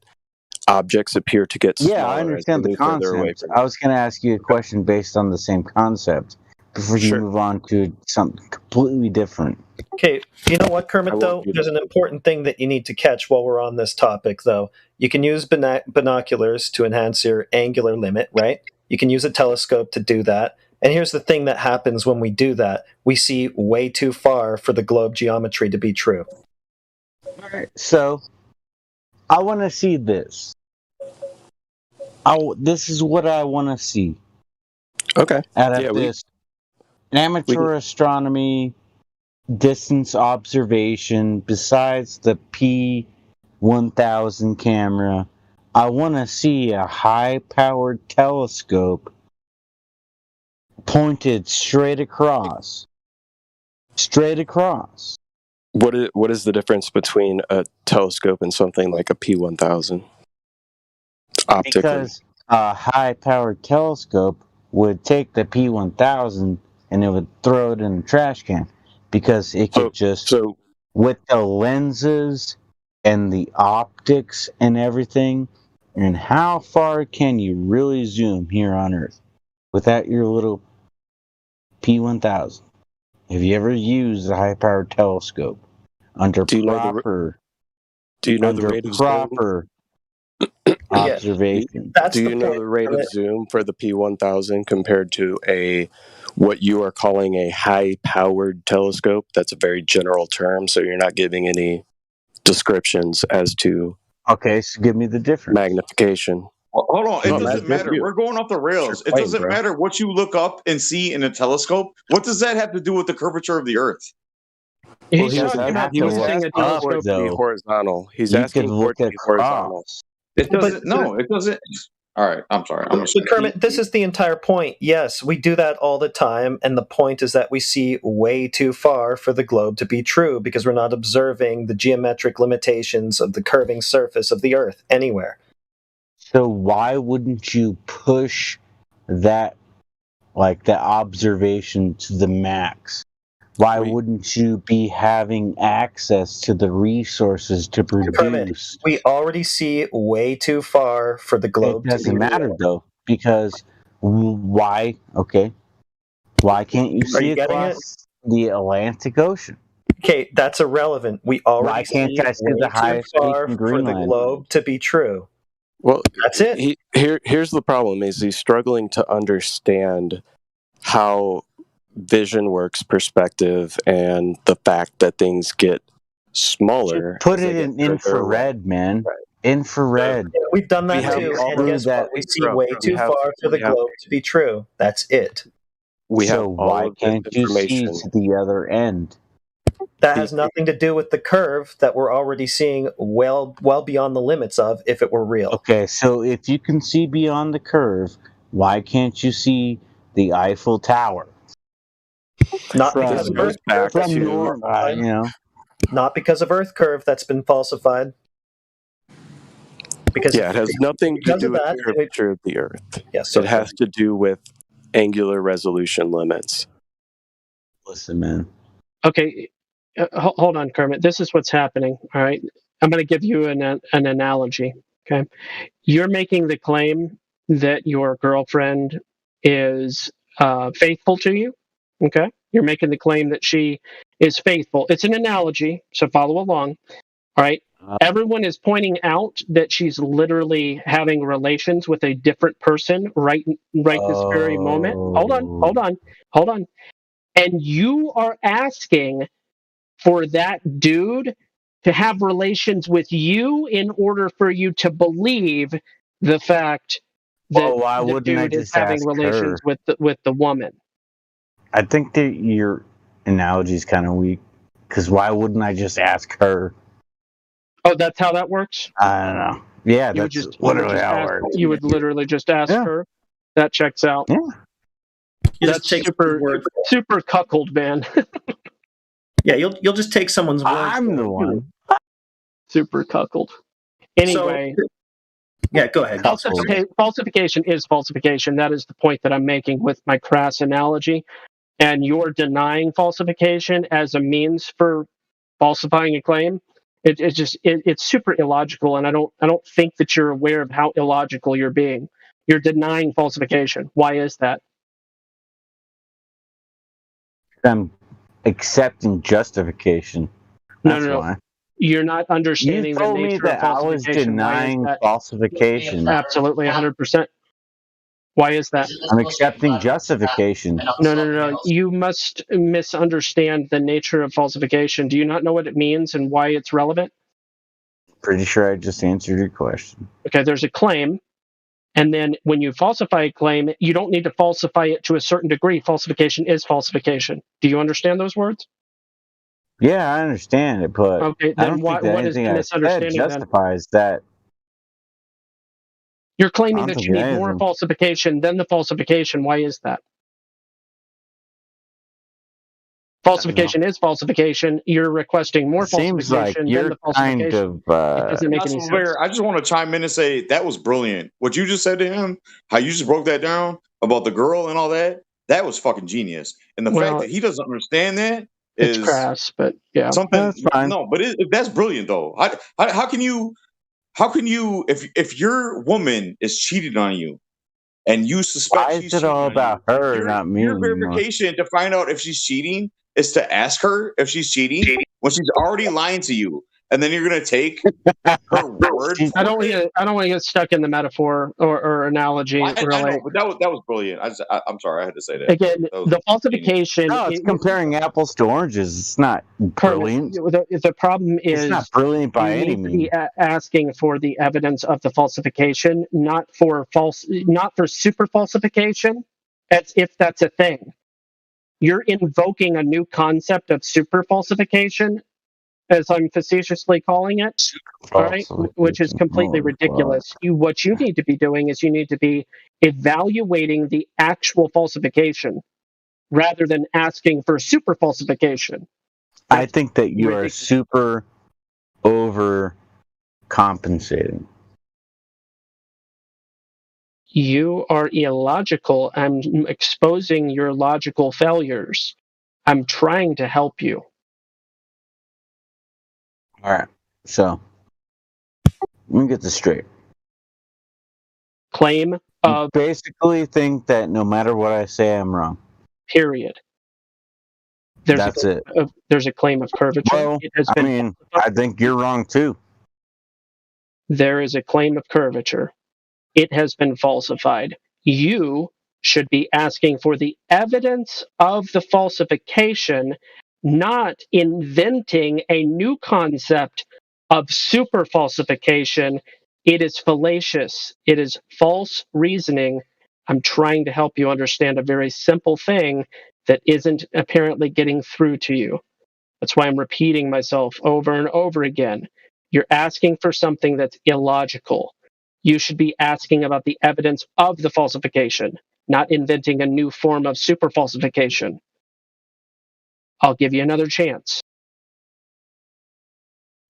objects appear to get smaller? Yeah, I understand the concept. I was going to ask you a question based on the same concept before you move on to something completely different. Okay, you know what, I Kermit, won't though? do There's that. an important thing that you need to catch while we're on this topic, though. You can use binoculars to enhance your angular limit, right? You can use a telescope to do that. And here's the thing that happens when we do that: we see way too far for the globe geometry to be true. Alright, so I want to see this. This is what I want to see Okay. out of Yeah, this amateur astronomy distance observation. Besides the P1000 camera, I want to see a high-powered telescope pointed straight across. Straight across. What is the difference between a telescope and something like a P1000? Optically. Because a high-powered telescope would take the P1000 and it would throw it in the trash can, because it could with the lenses and the optics and everything. And how far can you really zoom here on Earth without your little P1000? Have you ever used a high-powered telescope under proper observation? Do you know the rate of zoom for the P1000 compared to what you are calling a high-powered telescope? That's a very general term, so you're not giving any descriptions as to. Okay, so give me the difference. Magnification. Hold on, it No, doesn't that's matter. you. We're going off the rails. It doesn't matter what you look up and see in a telescope. What does that have to do with the curvature of the Earth? Well, he was asking for it to be horizontal. He's asking for it to be horizontal. It doesn't. No, it doesn't. All right, I'm sorry. I'm just. So, Kermit, this is the entire point. Yes, we do that all the time, and the point is that we see way too far for the globe to be true because we're not observing the geometric limitations of the curving surface of the Earth anywhere. So why wouldn't you push that, like the observation, to the max? Why wouldn't you be having access to the resources to produce? Kermit, we already see way too far for the globe It to doesn't be matter real. though, because why? Okay, why can't you Are see you getting across it? the Atlantic Ocean? Okay, that's irrelevant. We already Why can't see I see way the too highest peak far in for the Greenland? globe to be true. Well, that's it. Here's the problem: is he's struggling to understand how vision works, perspective, and the fact that things get smaller. Put as they it get in further away. infrared, man. Infrared. We've done that have too, all and guess that- what? We see way we too have- far for the we have- globe to be true. That's it. We have So all why of this can't you see information. to the other end? That has nothing to do with the curve that we're already seeing well beyond the limits of if it were real. Okay, so if you can see beyond the curve, why can't you see the Eiffel Tower? Not because of Earth curve. From north, you know. Not because of Earth curve that's been falsified. Because Yeah, it has nothing to because do of with that, the curvature of the Earth. Yes, it has to do with angular resolution limits. Listen, man. Okay, hold on, Kermit. This is what's happening. All right, I'm going to give you an analogy. Okay, you're making the claim that your girlfriend is faithful to you. Okay, you're making the claim that she is faithful. It's an analogy, so follow along. All right. Everyone is pointing out that she's literally having relations with a different person right this very moment. Hold on. And you are asking for that dude to have relations with you in order for you to believe the fact that Well, why the wouldn't I dude is just having ask relations her? with the woman. I think that your analogy is kind of weak, because why wouldn't I just ask her? Oh, that's how that works? I don't know. Yeah, You would that's just literally how it ask, works. you would literally just ask her. That checks out. Yeah. That's super cuckold, man. Yeah, you'll just take someone's word. I'm the one. Super cuckold. Anyway. Yeah, go ahead. Falsification is falsification. That is the point that I'm making with my crass analogy. And you're denying falsification as a means for falsifying a claim. It's super illogical, and I don't think that you're aware of how illogical you're being. You're denying falsification. Why is that? I'm accepting justification. That's No. why. You're not understanding You the told me nature of that I was falsification. Why is denying that? falsification. Absolutely, 100%. Why is that? I'm accepting justification. No. You must misunderstand the nature of falsification. Do you not know what it means and why it's relevant? Pretty sure I just answered your question. Okay, there's a claim. And then when you falsify a claim, you don't need to falsify it to a certain degree. Falsification is falsification. Do you understand those words? Yeah, I understand it, but Okay, I then don't think that what is the anything I said misunderstanding then? justifies that. You're I claiming don't that think you need more anything. falsification than the falsification. Why is that? Falsification is falsification. You're requesting more It seems like falsification than you're the kind falsification. of. It doesn't make Not any so sense. fair. I just want to chime in and say that was brilliant. What you just said to him, how you just broke that down about the girl and all that, that was fucking genius. And the fact Well, that he doesn't understand that it's is crass, but yeah. something. That's fine. No, but that's brilliant though. How can you if your woman is cheating on you and you suspect Why she's is it all cheating on about her, you, not me your anymore? verification to find out if she's cheating is to ask her if she's cheating when she's already lying to you, and then you're gonna take her word. I don't want to get stuck in the metaphor or analogy. I Really, know, but that was brilliant. I'm sorry, I had to say that. again, That was the falsification. No, it's comparing apples to oranges. It's not brilliant. The problem is It's not brilliant by you any need to be means. asking for the evidence of the falsification, not for super falsification, as if that's a thing. You're invoking a new concept of super falsification, as I'm facetiously calling it, all right, which is completely ridiculous. What you need to be doing is you need to be evaluating the actual falsification rather than asking for super falsification. I think that you are super overcompensating. You are illogical. I'm exposing your logical failures. I'm trying to help you. All right. So, let me get this straight. Claim of. You basically think that no matter what I say, I'm wrong. Period. That's it. There's a claim of curvature. Well, I mean, I think you're wrong too. There is a claim of curvature. It has been falsified. You should be asking for the evidence of the falsification, not inventing a new concept of super falsification. It is fallacious. It is false reasoning. I'm trying to help you understand a very simple thing that isn't apparently getting through to you. That's why I'm repeating myself over and over again. You're asking for something that's illogical. You should be asking about the evidence of the falsification, not inventing a new form of super falsification. I'll give you another chance.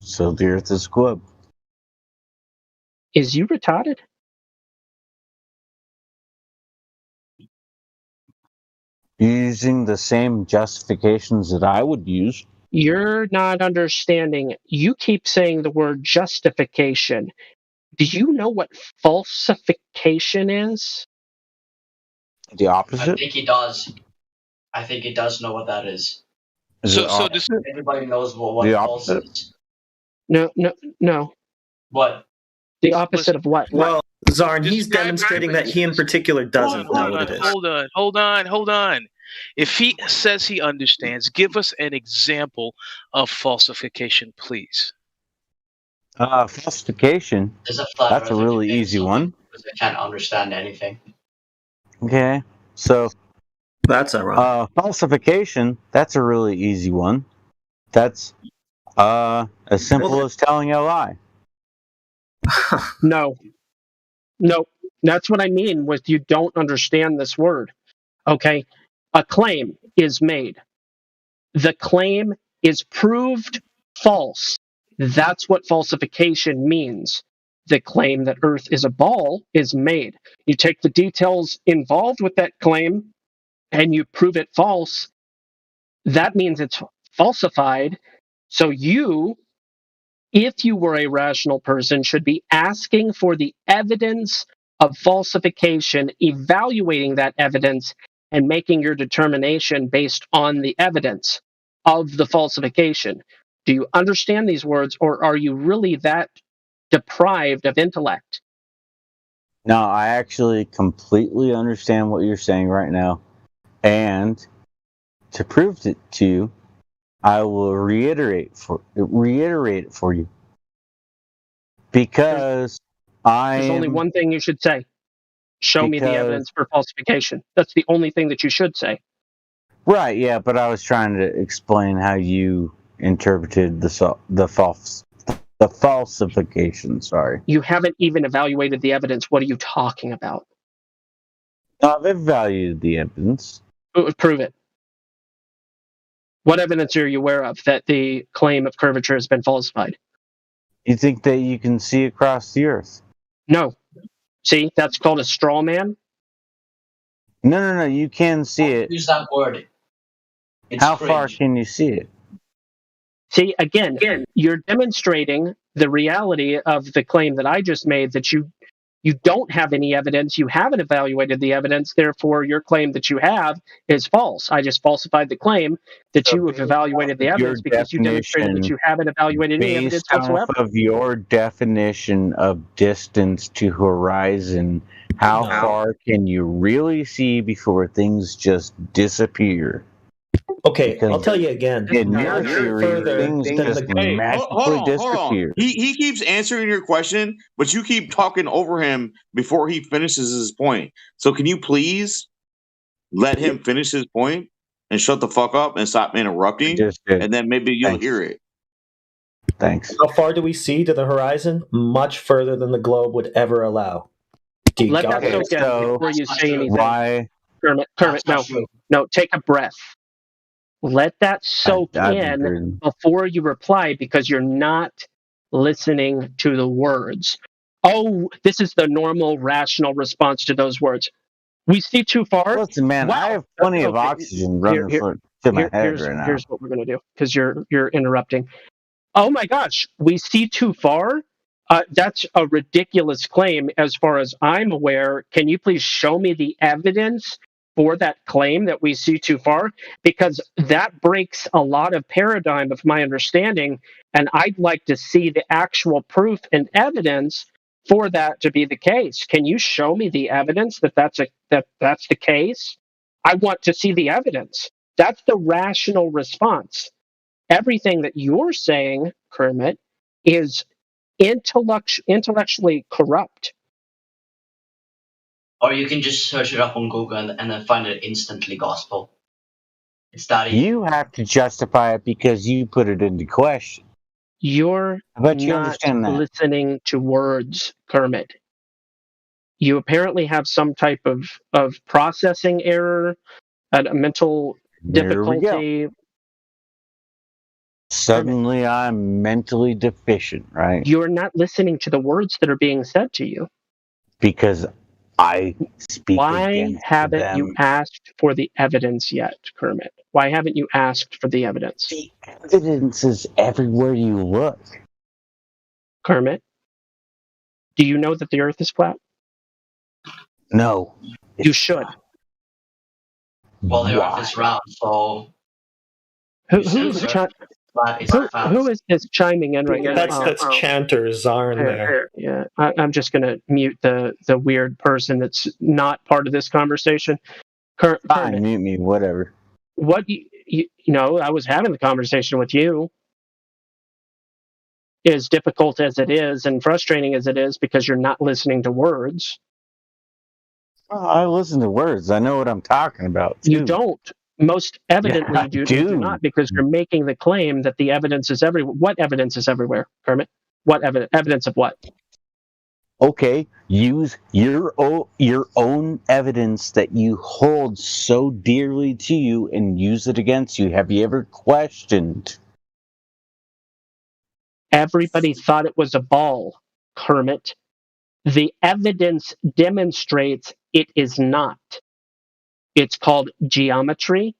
So the Earth is a globe. Is you retarded? Using the same justifications that I would use. You're not understanding. You keep saying the word justification. Do you know what falsification is? The opposite? I think he does. I think he does know what that is. So this Everybody knows what the false opposite? is. No. What? The opposite of what? Well, Zarn, he's demonstrating that he in particular doesn't know what it is. Hold on. If he says he understands, give us an example of falsification, please. Falsification. That's a really easy one. Because I can't understand anything. Okay, so that's ironic. Falsification. That's a really easy one. That's as simple as telling a lie. No. That's what I mean with you don't understand this word. Okay? A claim is made. The claim is proved false. That's what falsification means. The claim that Earth is a ball is made. You take the details involved with that claim and you prove it false. That means it's falsified. So you, if you were a rational person, should be asking for the evidence of falsification, evaluating that evidence, and making your determination based on the evidence, of the falsification. Do you understand these words, or are you really that deprived of intellect? No, I actually completely understand what you're saying right now. And to prove it to you, I will reiterate it for you. Because There's only one thing you should say. Show me the evidence for falsification. That's the only thing that you should say. Right, yeah, but I was trying to explain how you interpreted the falsification, sorry. You haven't even evaluated the evidence. What are you talking about? I've evaluated the evidence. Prove it. What evidence are you aware of that the claim of curvature has been falsified? You think that you can see across the earth? No. See, that's called a straw man. No, you can see it. Use that word. It's How cringe. far can you see it? See, again, you're demonstrating the reality of the claim that I just made, that you don't have any evidence, you haven't evaluated the evidence, therefore your claim that you have is false. I just falsified the claim that you have evaluated the evidence because you demonstrated that you haven't evaluated any evidence whatsoever. Based off of your definition of distance to horizon, how far can you really see before things just disappear? Okay, I'll tell you again. In your theory, things just magically Hold disappear. on. He keeps answering your question, but you keep talking over him before he finishes his point. So can you please let him finish his point and shut the fuck up and stop interrupting? And then maybe you'll hear it. Thanks. How far do we see to the horizon? Much further than the globe would ever allow. Let that soak in before you say anything. Kermit, no, take a breath. Let that soak in before you reply, because you're not listening to the words. Oh, this is the normal, rational response to those words. We see too far. Listen, man, I have plenty of oxygen running to my head right now. Here's what we're going to do, because you're interrupting. Oh my gosh, we see too far? That's a ridiculous claim as far as I'm aware. Can you please show me the evidence for that claim that we see too far? Because that breaks a lot of paradigm of my understanding, and I'd like to see the actual proof and evidence for that to be the case. Can you show me the evidence that that's the case? I want to see the evidence. That's the rational response. Everything that you're saying, Kermit, is intellectually corrupt. Or you can just search it up on Google and then find it instantly gospel. It's that easy. You have to justify it because you put it into question. You're But you not understand that. listening to words, Kermit. You apparently have some type of processing error, a mental There we go. difficulty. Suddenly I'm mentally deficient, right? You're not listening to the words that are being said to you. Because I speak Why against haven't them. you asked for the evidence yet, Kermit? Why haven't you asked for the evidence? The evidence is everywhere you look. Kermit, do you know that the Earth is flat? No. You should. Well, the Earth is round, so Who is this chiming in right now? That's chanters, aren't there? Yeah, I'm just going to mute the weird person that's not part of this conversation. Fine, Kermit, mute me, whatever. what you know, I was having the conversation with you. As difficult as it is and frustrating as it is, because you're not listening to words. Well, I listen to words. I know what I'm talking about. Too. You don't. Most evidently, Yeah, I you do not, because you're making the claim that the evidence is everywhere. What evidence is everywhere, Kermit? What evidence? Evidence of what? Okay, use your own evidence that you hold so dearly to you and use it against you. Have you ever questioned? Everybody thought it was a ball, Kermit. The evidence demonstrates it is not. It's called geometry.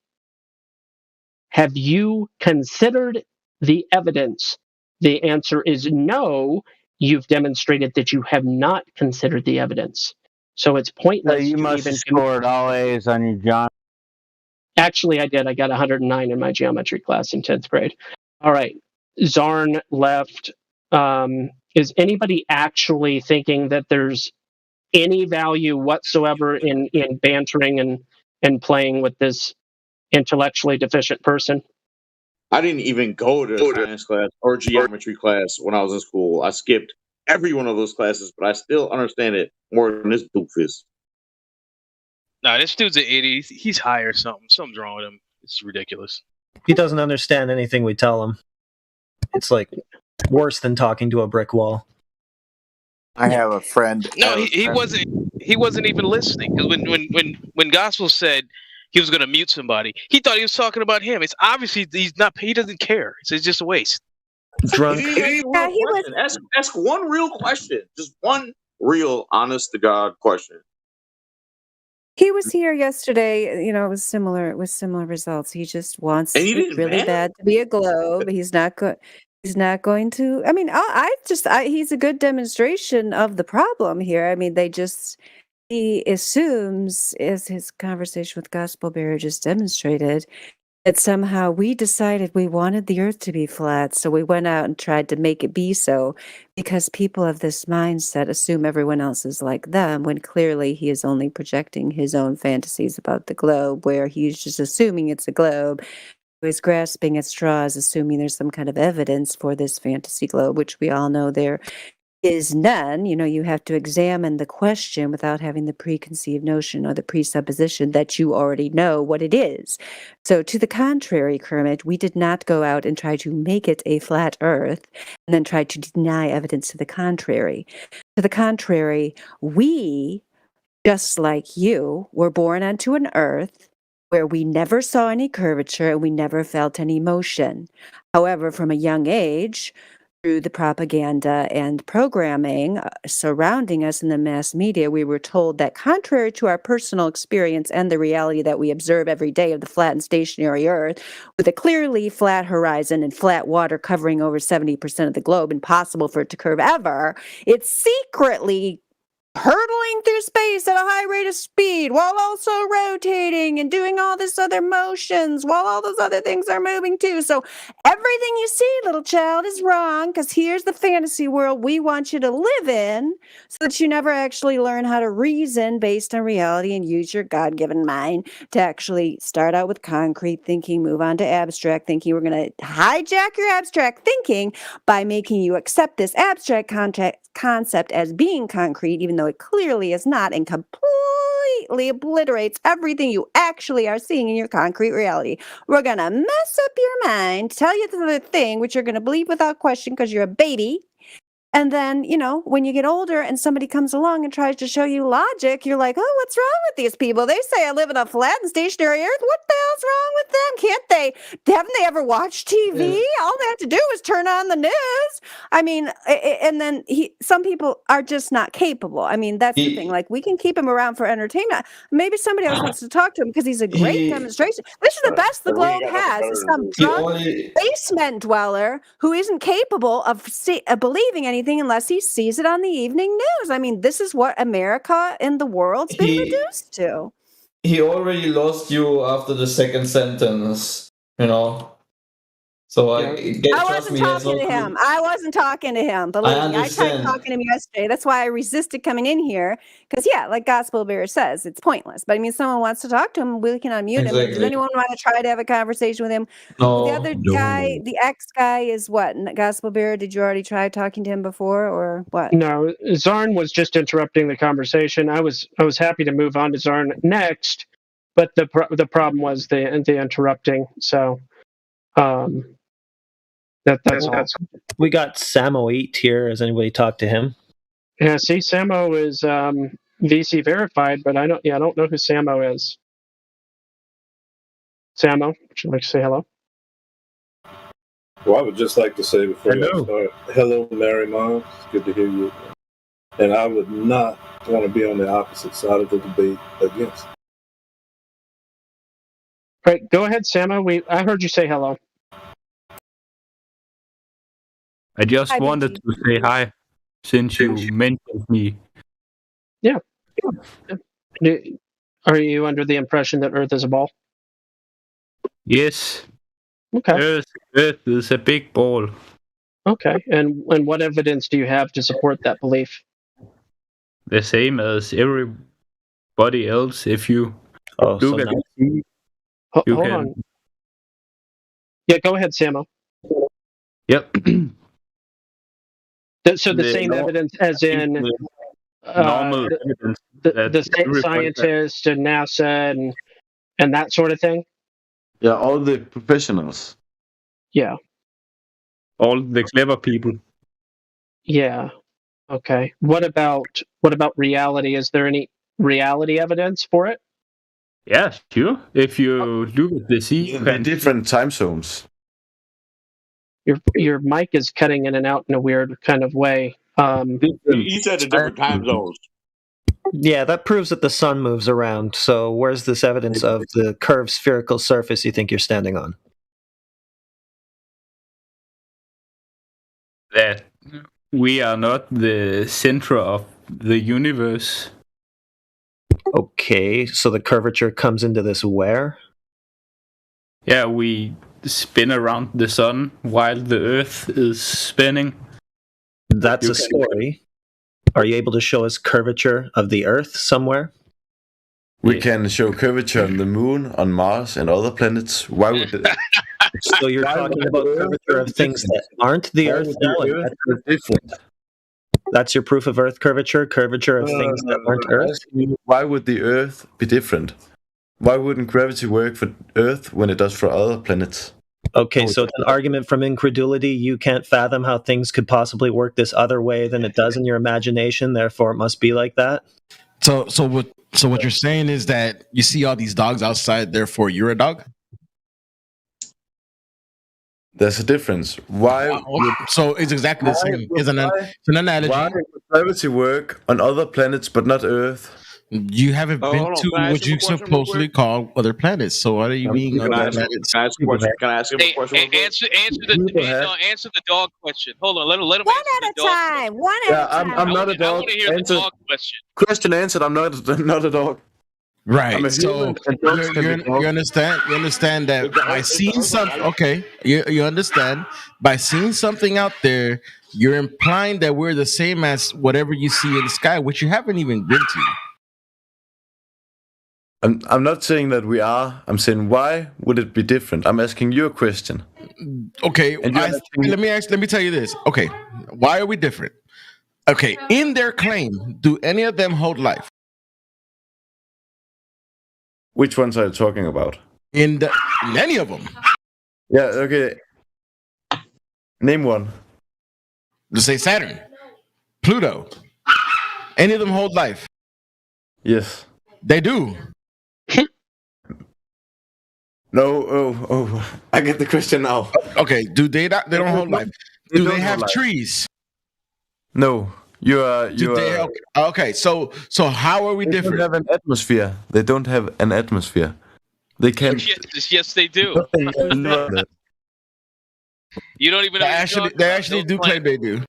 Have you considered the evidence? The answer is no. You've demonstrated that you have not considered the evidence. So it's pointless. So you must have scored all A's on your John. Actually, I did. I got 109 in my geometry class in 10th grade. All right. Zarn left. Is anybody actually thinking that there's any value whatsoever in bantering and playing with this intellectually deficient person? I didn't even go to science class or geometry class when I was in school. I skipped every one of those classes, but I still understand it more than this doofus. No, this dude's an idiot. He's high or something. Something's wrong with him. It's ridiculous. He doesn't understand anything we tell him. It's like worse than talking to a brick wall. I have a friend. No, he wasn't. He wasn't even listening. Because when Gospel said he was going to mute somebody, he thought he was talking about him. It's obviously he's not. He doesn't care. It's just a waste. Drunk. He was. Ask one real question. Just one real, honest to God question. He was here yesterday. You know, it was similar results. He just wants And he it didn't really ban bad to be a globe. He's not good. He's not going to. I mean, he's a good demonstration of the problem here. I mean, he assumes, as his conversation with Gospel Bearer just demonstrated, that somehow we decided we wanted the earth to be flat, so we went out and tried to make it be so, because people of this mindset assume everyone else is like them, when clearly he is only projecting his own fantasies about the globe, where he's just assuming it's a globe. He's grasping at straws, assuming there's some kind of evidence for this fantasy globe, which we all know there is none. You know, you have to examine the question without having the preconceived notion or the presupposition that you already know what it is. So to the contrary, Kermit, we did not go out and try to make it a flat earth and then try to deny evidence to the contrary. To the contrary, we, just like you, were born onto an earth where we never saw any curvature and we never felt any motion. However, from a young age, through the propaganda and programming surrounding us in the mass media, we were told that contrary to our personal experience and the reality that we observe every day of the flat and stationary Earth, with a clearly flat horizon and flat water covering over 70% of the globe, impossible for it to curve ever, it's secretly hurtling through space at a high rate of speed while also rotating and doing all this other motions while all those other things are moving too. So everything you see, little child, is wrong, because here's the fantasy world we want you to live in, so that you never actually learn how to reason based on reality and use your God-given mind to actually start out with concrete thinking, move on to abstract thinking. We're going to hijack your abstract thinking by making you accept this abstract concept as being concrete, even though it clearly is not, and completely obliterates everything you actually are seeing in your concrete reality. We're going to mess up your mind, tell you the thing which you're going to believe without question because you're a baby. And then, you know, when you get older and somebody comes along and tries to show you logic, you're like, oh, what's wrong with these people? They say I live in a flat and stationary earth. What the hell's wrong with them? Haven't they ever watched TV? All they have to do is turn on the news. I mean, and then some people are just not capable. I mean, that's the thing. Like, we can keep him around for entertainment. Maybe somebody else wants to talk to him because he's a great demonstration. This is the best the globe has. Is some drunk basement dweller who isn't capable of believing anything unless he sees it on the evening news. I mean, this is what America and the world's been reduced to. He already lost you after the second sentence, you know. So I wasn't talking to him. I wasn't talking to him. Believe me, I tried talking to him yesterday. That's why I resisted coming in here. Because, yeah, like Gospel Bearer says, it's pointless. But I mean, someone wants to talk to him, we can unmute him. Does anyone want to try to have a conversation with him? No. The other guy, the ex guy, is what? Gospel Bearer, did you already try talking to him before, or what? No, Zarn was just interrupting the conversation. I was happy to move on to Zarn next, but the problem was the interrupting. So, that's we got Samo8 here. Has anybody talked to him? Yeah, see, Samo is VC verified, but I don't know who Samo is. Samo, would you like to say hello? Well, I would just like to say before you start, hello, Mary Mom. It's good to hear you. And I would not want to be on the opposite side of the debate against. All right, go ahead, Samo. I heard you say hello. I just wanted to say hi, since you mentioned me. Yeah. Are you under the impression that Earth is a ball? Yes. Okay. Earth is a big ball. Okay. And what evidence do you have to support that belief? The same as everybody else. If you look at the sea, you Hold can. on. Yeah, go ahead, Samo. Yep. So the same evidence as in normal evidence that the scientists and NASA and that sort of thing? Yeah, all the professionals. Yeah. All the clever people. Yeah. Okay. What about reality? Is there any reality evidence for it? Yeah, sure. If you look at the sea, In different time zones. Your mic is cutting in and out in a weird kind of way. You said the different time zones. Yeah, that proves that the sun moves around. So where's this evidence of the curved spherical surface you think you're standing on? that we are not the center of the universe. Okay, so the curvature comes into this where? Yeah, we spin around the sun while the Earth is spinning. That's a story. Are you able to show us curvature of the Earth somewhere? We can show curvature on the moon, on Mars, and other planets. Why would it? So you're talking about curvature of things that aren't the Earth now? Different. That's your proof of Earth curvature? Curvature of things that aren't Earth? Why would the Earth be different? Why wouldn't gravity work for Earth when it does for other planets? Okay, so it's an argument from incredulity. You can't fathom how things could possibly work this other way than it does in your imagination, therefore it must be like that? So what you're saying is that you see all these dogs outside, therefore you're a dog? There's a difference. Why? So it's exactly the same. It's an analogy. Why would gravity work on other planets but not Earth? You haven't been to what you supposedly call other planets. So what are you mean Can I ask a question? Can I ask him a question? Answer the dog question. Hold on, let him One answer at a the dog time. One at a time. I'm not a I dog. want to hear the dog question. Question answered. I'm not a dog. Right. I'm a So human, and dogs can be you dogs. understand. You understand that by seeing something. Okay. You understand by seeing something out there, you're implying that we're the same as whatever you see in the sky, which you haven't even been to. I'm not saying that we are. I'm saying why would it be different? I'm asking you a question. Okay, And you're asking- let me tell you this. Okay, why are we different? Okay, in their claim, do any of them hold life? Which ones are you talking about? In any of them? Yeah. Okay. Name one. Let's say Saturn, Pluto. Any of them hold life? Yes. They do. No. Oh. I get the question now. Okay. Do they not? They don't hold life. Do they have hold life. trees? No. You are. Okay. So how are we They different? don't have an atmosphere. They don't have an atmosphere. They can. Yes, they do. You don't even know. They actually do claim they do.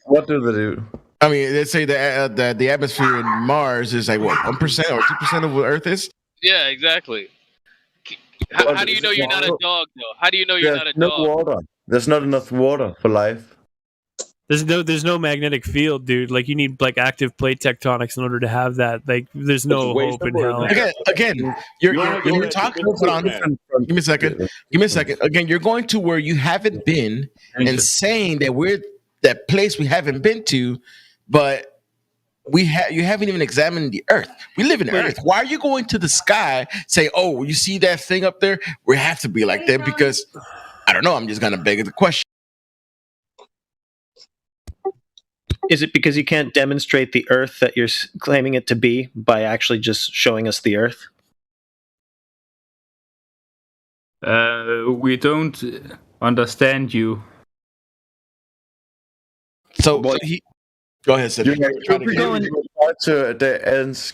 What do they do? I mean, they say that the atmosphere in Mars is like what 1% or 2% of what Earth is. Yeah, exactly. How do you know you're not a dog, though? How do you know you're not a no dog? water. There's not enough water for life. There's no magnetic field, dude. Like you need like active plate tectonics in order to have that. Like there's no hope in hell. Again, you're talking. Hold on. Give me a second. Again, you're going to where you haven't been and saying that we're that place we haven't been to, but you haven't even examined the Earth. We live in Earth. Why are you going to the sky? Say, oh, you see that thing up there? We have to be like that because I don't know. I'm just gonna beg the question. Is it because you can't demonstrate the Earth that you're claiming it to be by actually just showing us the Earth? We don't understand you. So go ahead, Central.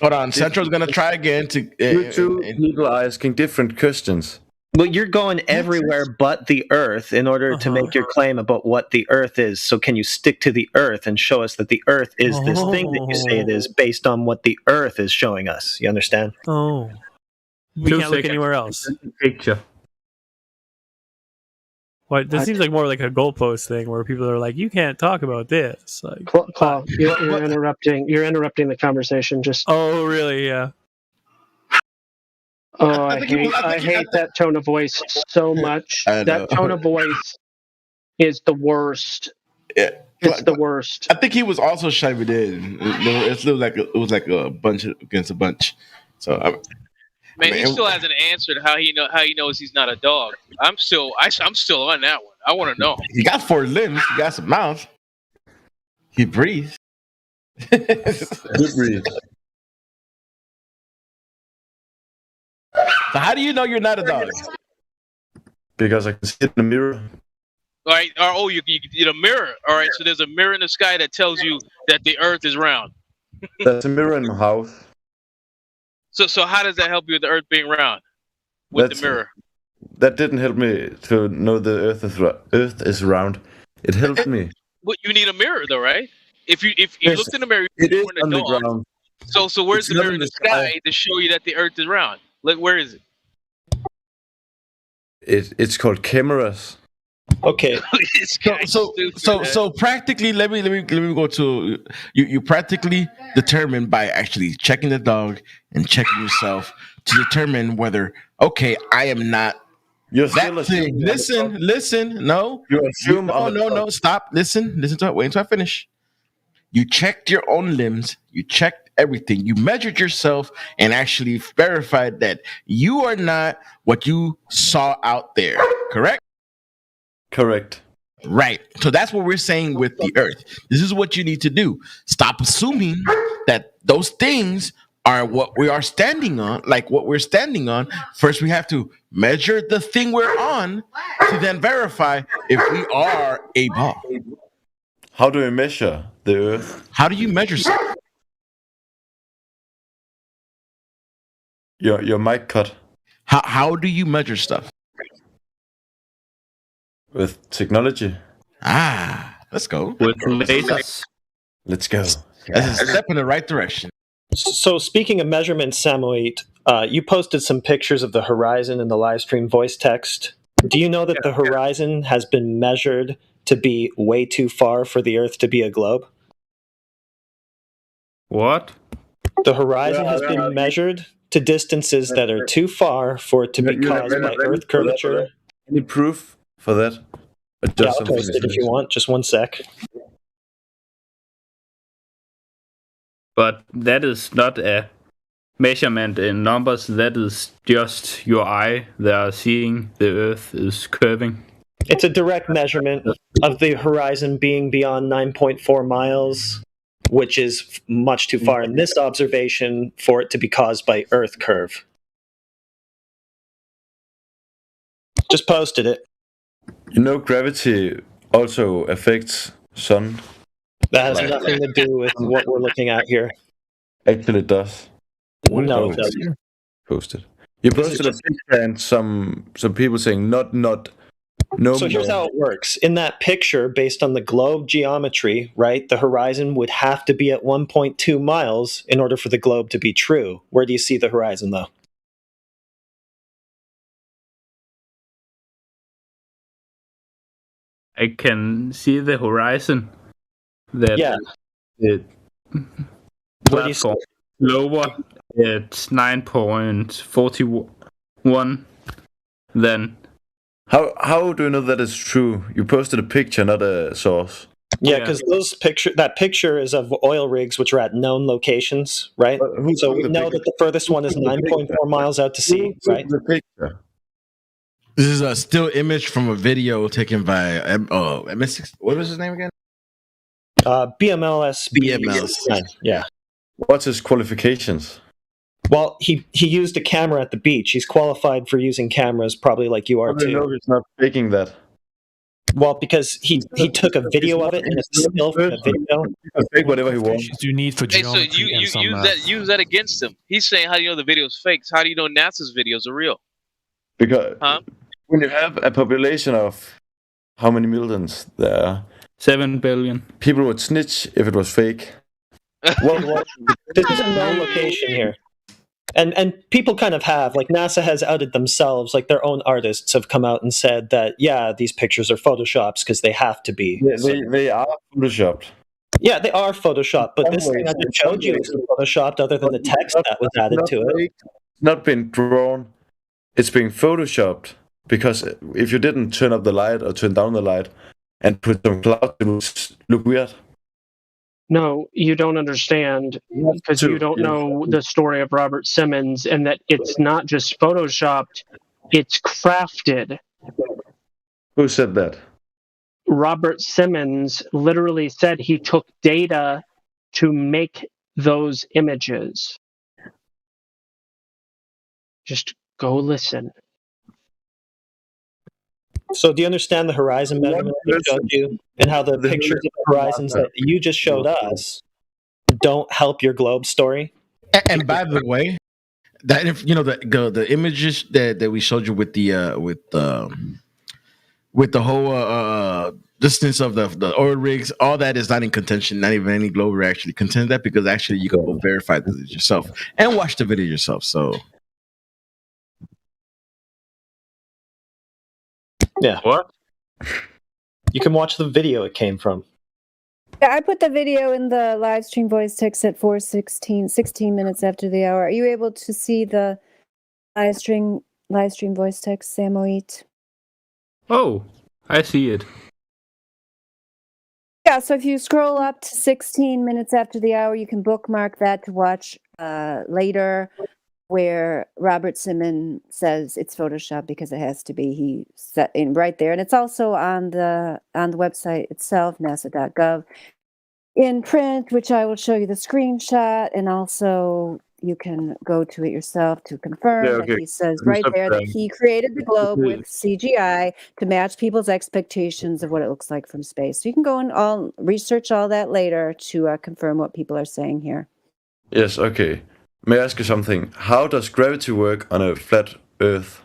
Hold on, Central's gonna try again to. You two people are asking different questions. Well, you're going everywhere but the Earth in order to make your claim about what the Earth is. So can you stick to the Earth and show us that the Earth is this thing that you say it is based on what the Earth is showing us? You understand? Oh. We 2 can't look seconds. anywhere else. Picture. What? This seems like more like a goalpost thing where people are like, "You can't talk about this." Like, Claw, you're interrupting. You're interrupting the conversation. Just. oh, really? Yeah. Oh, I hate that tone of voice so much. I know. That tone of voice is the worst. Yeah. It's the worst. I think he was also shoving in. It was like a bunch against a bunch. So Man, he still hasn't answered how he knows he's not a dog. I'm still on that one. I want to know. he got 4 limbs. He got some mouth. He breathes. Good breathe. So how do you know you're not a dog? Because I can see it in the mirror. All right. Oh, you get a mirror. All right. So there's a mirror in the sky that tells you that the Earth is round. There's a mirror in my house. So how does that help you with the Earth being round? With the mirror. That didn't help me to know the Earth is round. It helped me. But you need a mirror, though, right? If you Yes, looked in the mirror, it you is weren't a on the dog. ground. So where's It's the not mirror in in the the sky. sky to show you that the Earth is round? Like, where is it? It's called cameras. Okay. So practically, let me go to you practically determine by actually checking the dog and checking yourself to determine whether I am not You're that still thing. assuming Listen, no. You assume No, stop. Listen to it. Wait until I finish. You checked your own limbs, you checked everything, you measured yourself and actually verified that you are not what you saw out there, correct? Correct. Right. So that's what we're saying with the Earth. This is what you need to do. Stop assuming that those things are what we are standing on, like what we're standing on. First, we have to measure the thing we're on to then verify if we are a ball. How do we measure the Earth? How do you measure something? Your mic cut. How do you measure stuff? With technology. Let's go. With lasers. Let's go. That's a step in the right direction. So speaking of measurements, Samoit, you posted some pictures of the horizon in the live stream voice text. Do you know that the horizon has been measured to be way too far for the Earth to be a globe? What? The horizon has been measured to distances that are too far for it to be caused by Earth curvature. Any proof for that? Yeah, I'll post it if you want. Just one sec. But that is not a measurement in numbers. That is just your eye that are seeing the Earth is curving. It's a direct measurement of the horizon being beyond 9.4 miles, which is much too far in this observation for it to be caused by Earth curve. Just posted it. You know, gravity also affects sun. That has nothing to do with what we're looking at here. Actually, it does. No, it doesn't. Posted. You posted a picture and some people saying no. So here's how it works. In that picture, based on the globe geometry, right, the horizon would have to be at 1.2 miles in order for the globe to be true. Where do you see the horizon, though? I can see the horizon. That Yeah. the Where do you see platform lower at 9.41. Then How do you know that is true? You posted a picture, not a source. Yeah, because that picture is of oil rigs which are at known locations, right? So we know that the furthest one is 9.4 miles out to sea, right? This is a still image from a video taken by MS6. What was his name again? BMLS. Yeah. What's his qualifications? Well, he used a camera at the beach. He's qualified for using cameras, probably like you are How do you too. know he's not faking that? Well, because he took a video of it and a still from the video. Fake whatever he wants. Do you need for Hey, so geometry you and some use that against him. He's saying, how do you know the video's fake? How do you know NASA's videos are real? Because when you have a population of how many millions there are, 7 billion. People would snitch if it was fake. This is a known location here. And people kind of have, like NASA has outed themselves, like their own artists have come out and said that, yeah, these pictures are photoshops because they have to be. They are photoshopped. Yeah, they are photoshopped, but this thing I just showed you is photoshopped other than the text that was added to it. It's not been drawn. It's being photoshopped because if you didn't turn up the light or turn down the light and put some clouds, it would look weird. No, you don't understand because you don't know the story of Robert Simmons and that it's not just photoshopped, it's crafted. Who said that? Robert Simmons literally said he took data to make those images. Just go listen. So do you understand the horizon measurement I showed you and how the pictures of the horizons that you just showed us don't help your globe story? And by the way, that if you know the images that we showed you with the whole distance of the oil rigs, all that is not in contention. Not even any globe actually contend that because actually you can go verify this yourself and watch the video yourself. So. Yeah. What? You can watch the video it came from. Yeah, I put the video in the live stream voice text at 4:16, 16 minutes after the hour. Are you able to see the live stream voice text, Samoit? Oh, I see it. Yeah, so if you scroll up to 16 minutes after the hour, you can bookmark that to watch later, where Robert Simmons says it's Photoshop because it has to be. He set in right there, and it's also on the website itself, nasa.gov, in print, which I will show you the screenshot, and also you can go to it yourself to confirm that he says right there that he created the globe with CGI to match people's expectations of what it looks like from space. So you can go and research all that later to confirm what people are saying here. Yes, okay. May I ask you something? How does gravity work on a flat Earth?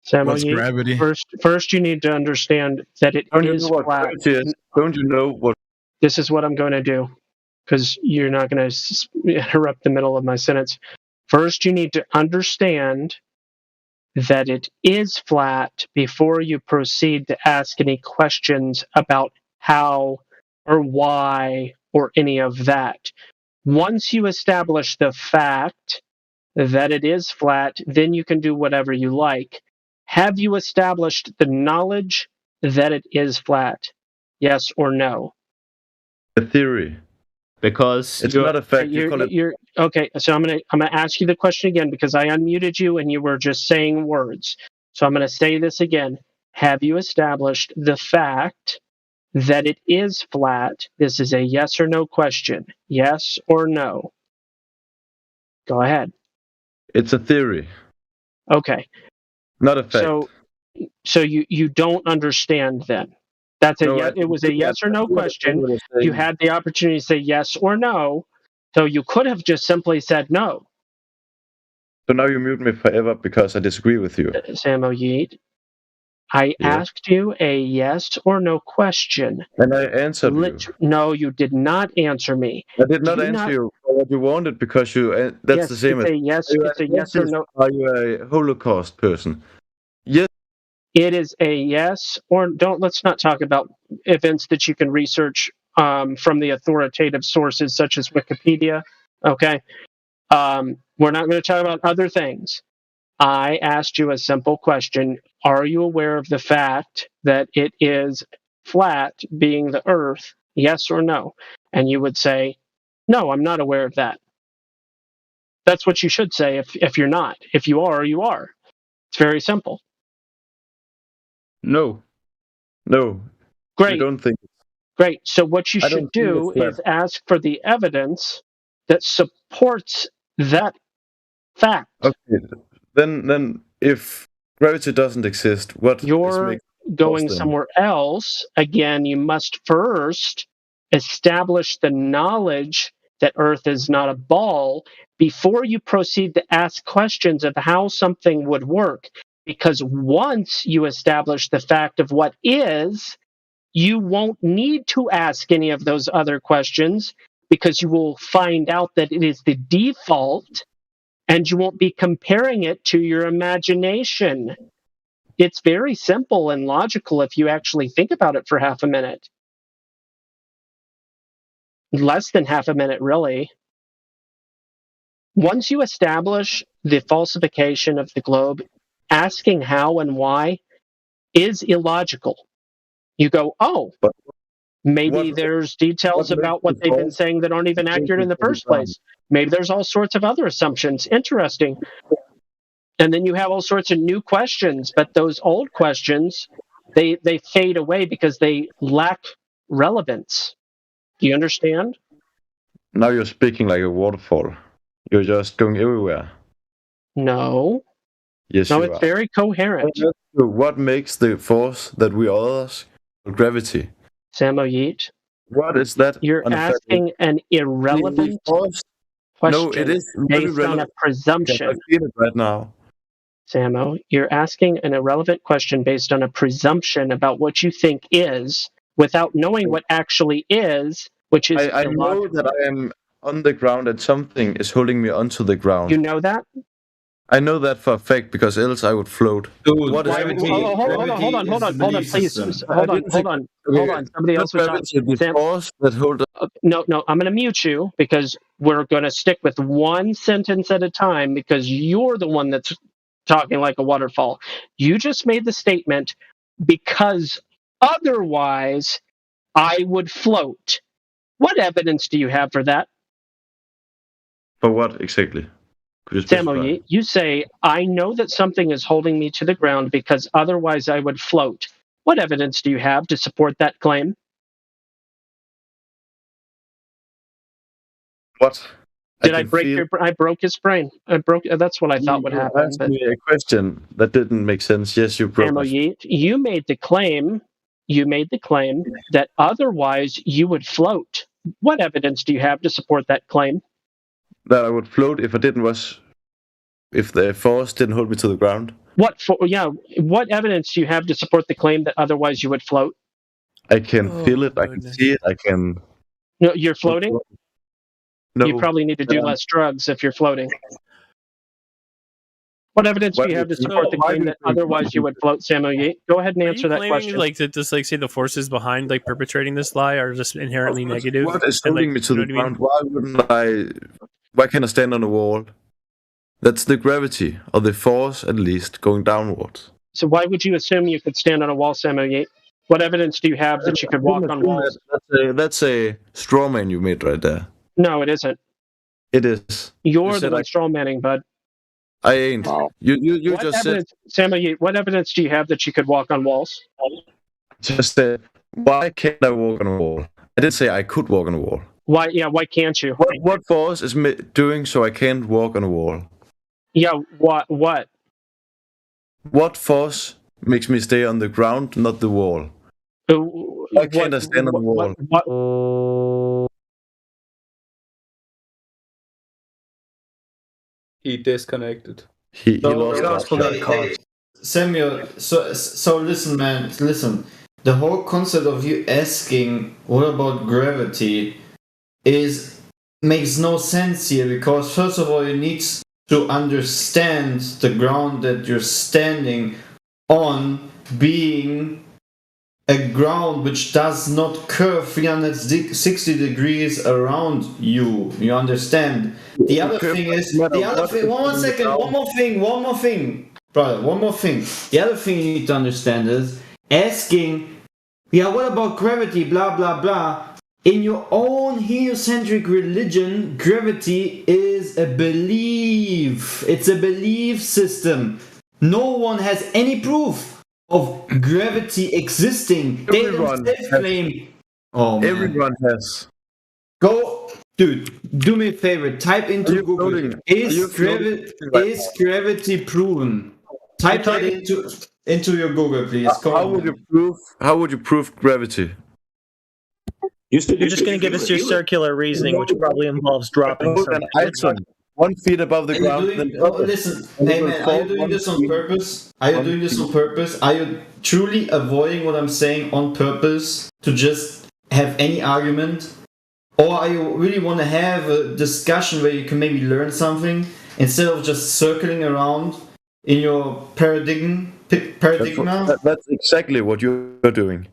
Samuel, What's gravity? First, you need to understand that it is flat. Don't you know what? This is what I'm going to do, because you're not going to interrupt the middle of my sentence. First, you need to understand that it is flat before you proceed to ask any questions about how or why or any of that. Once you establish the fact that it is flat, then you can do whatever you like. Have you established the knowledge that it is flat? Yes or no? The theory. Because it's not a fact. Okay, so I'm gonna ask you the question again because I unmuted you and you were just saying words. So I'm gonna say this again. Have you established the fact that it is flat? This is a yes or no question. Yes or no? Go ahead. It's a theory. Okay. Not a fact. So you don't understand then. That's it was a yes or no question. You had the opportunity to say yes or no. So you could have just simply said no. So now you mute me forever because I disagree with you. Samo Yeet, I asked you a yes or no question. And I answered you. No, you did not answer me. I did not answer you for what you wanted because that's the same as... It's a yes or no. Are you a Holocaust person? Yes. It is a yes or don't. Let's not talk about events that you can research from the authoritative sources such as Wikipedia. Okay. We're not going to talk about other things. I asked you a simple question. Are you aware of the fact that it is flat, being the Earth? Yes or no? And you would say, no, I'm not aware of that. That's what you should say if you're not. If you are, you are. It's very simple. No. Great. You don't think. Great. So what you should do is ask for the evidence that supports that fact. Okay. Then if gravity doesn't exist, what you're going somewhere else? Again, you must first establish the knowledge that Earth is not a ball before you proceed to ask questions of how something would work. Because once you establish the fact of what is, you won't need to ask any of those other questions because you will find out that it is the default and you won't be comparing it to your imagination. It's very simple and logical if you actually think about it for half a minute. Less than half a minute, really. Once you establish the falsification of the globe, asking how and why is illogical. You go, oh, maybe there's details about what they've been saying that aren't even accurate in the first place. Maybe there's all sorts of other assumptions. Interesting. And then you have all sorts of new questions, but those old questions, they fade away because they lack relevance. Do you understand? Now you're speaking like a waterfall. You're just going everywhere. No. Yes, No, you it's are. very coherent. So what makes the force that we others gravity? Samoyed, What is that? you're asking an irrelevant question No, it is very based on a relevant. presumption. I feel it right now. Samo, you're asking an irrelevant question based on a presumption about what you think is, without knowing what actually is, which is I know illogical. that I am on the ground and something is holding me onto the ground. You know that? I know that for a fact because else I would float. Dude, What is gravity, hold on, gravity hold is on, the belief please. system. Hold on. Somebody else was on. gravity, the force that hold No, I'm going to mute you because we're going to stick with one sentence at a time because you're the one that's talking like a waterfall. You just made the statement, because otherwise I would float. What evidence do you have for that? For what exactly? Could you specify? Samo, you say, I know that something is holding me to the ground because otherwise I would float. What evidence do you have to support that claim? What? Did I break your? I broke his brain. That's what I thought would happen. Ask me a question that didn't make sense. Yes, you broke. Samo, you made the claim. You made the claim that otherwise you would float. What evidence do you have to support that claim? That I would float if if the force didn't hold me to the ground. What evidence do you have to support the claim that otherwise you would float? I can feel it. I can see it. I can. No, you're floating? No. You probably need to do less drugs if you're floating. What evidence do you have to support the claim that otherwise you would float, Samo? Go ahead and answer that question. Like to just like say the forces behind like perpetrating this lie are just inherently negative. What is holding me to the ground? Why wouldn't I? Why can't I stand on a wall? That's the gravity, or the force at least, going downwards. So why would you assume you could stand on a wall, Samo? What evidence do you have that you could walk on walls? That's a straw man you made right there. No, it isn't. It is. You're the one straw manning, bud. I ain't. You What just evidence, Samo, what evidence do you have that you could walk on walls? just said, why can't I walk on a wall? I didn't say I could walk on a wall. Why? Yeah, why can't you? What force is doing so I can't walk on a wall? Yeah, what? What force makes me stay on the ground, not the wall? Why can't I stand on the wall? He disconnected. He lost that. Samuel, so listen, man, listen. The whole concept of you asking what about gravity makes no sense here, because first of all you need to understand the ground that you're standing on being a ground which does not curve 360 degrees around you. You understand? The other thing is, one more thing, brother, one more thing. The other thing you need to understand is asking, what about gravity, blah, blah, blah. In your own heliocentric religion, gravity is a belief. It's a belief system. No one has any proof of gravity existing. Everyone they claim. Oh, man. Everyone has. Go, dude. Do me a favor. Type into Google. Is gravity proven? Type that into your Google, please. How would you prove gravity? You're just going to give us your circular reasoning, which probably involves dropping some. 1 feet above the ground. Listen, hey man, are you doing this on purpose? Are you truly avoiding what I'm saying on purpose to just have any argument? Or are you really want to have a discussion where you can maybe learn something? instead of just circling around in your paradigma. That's exactly what you're doing.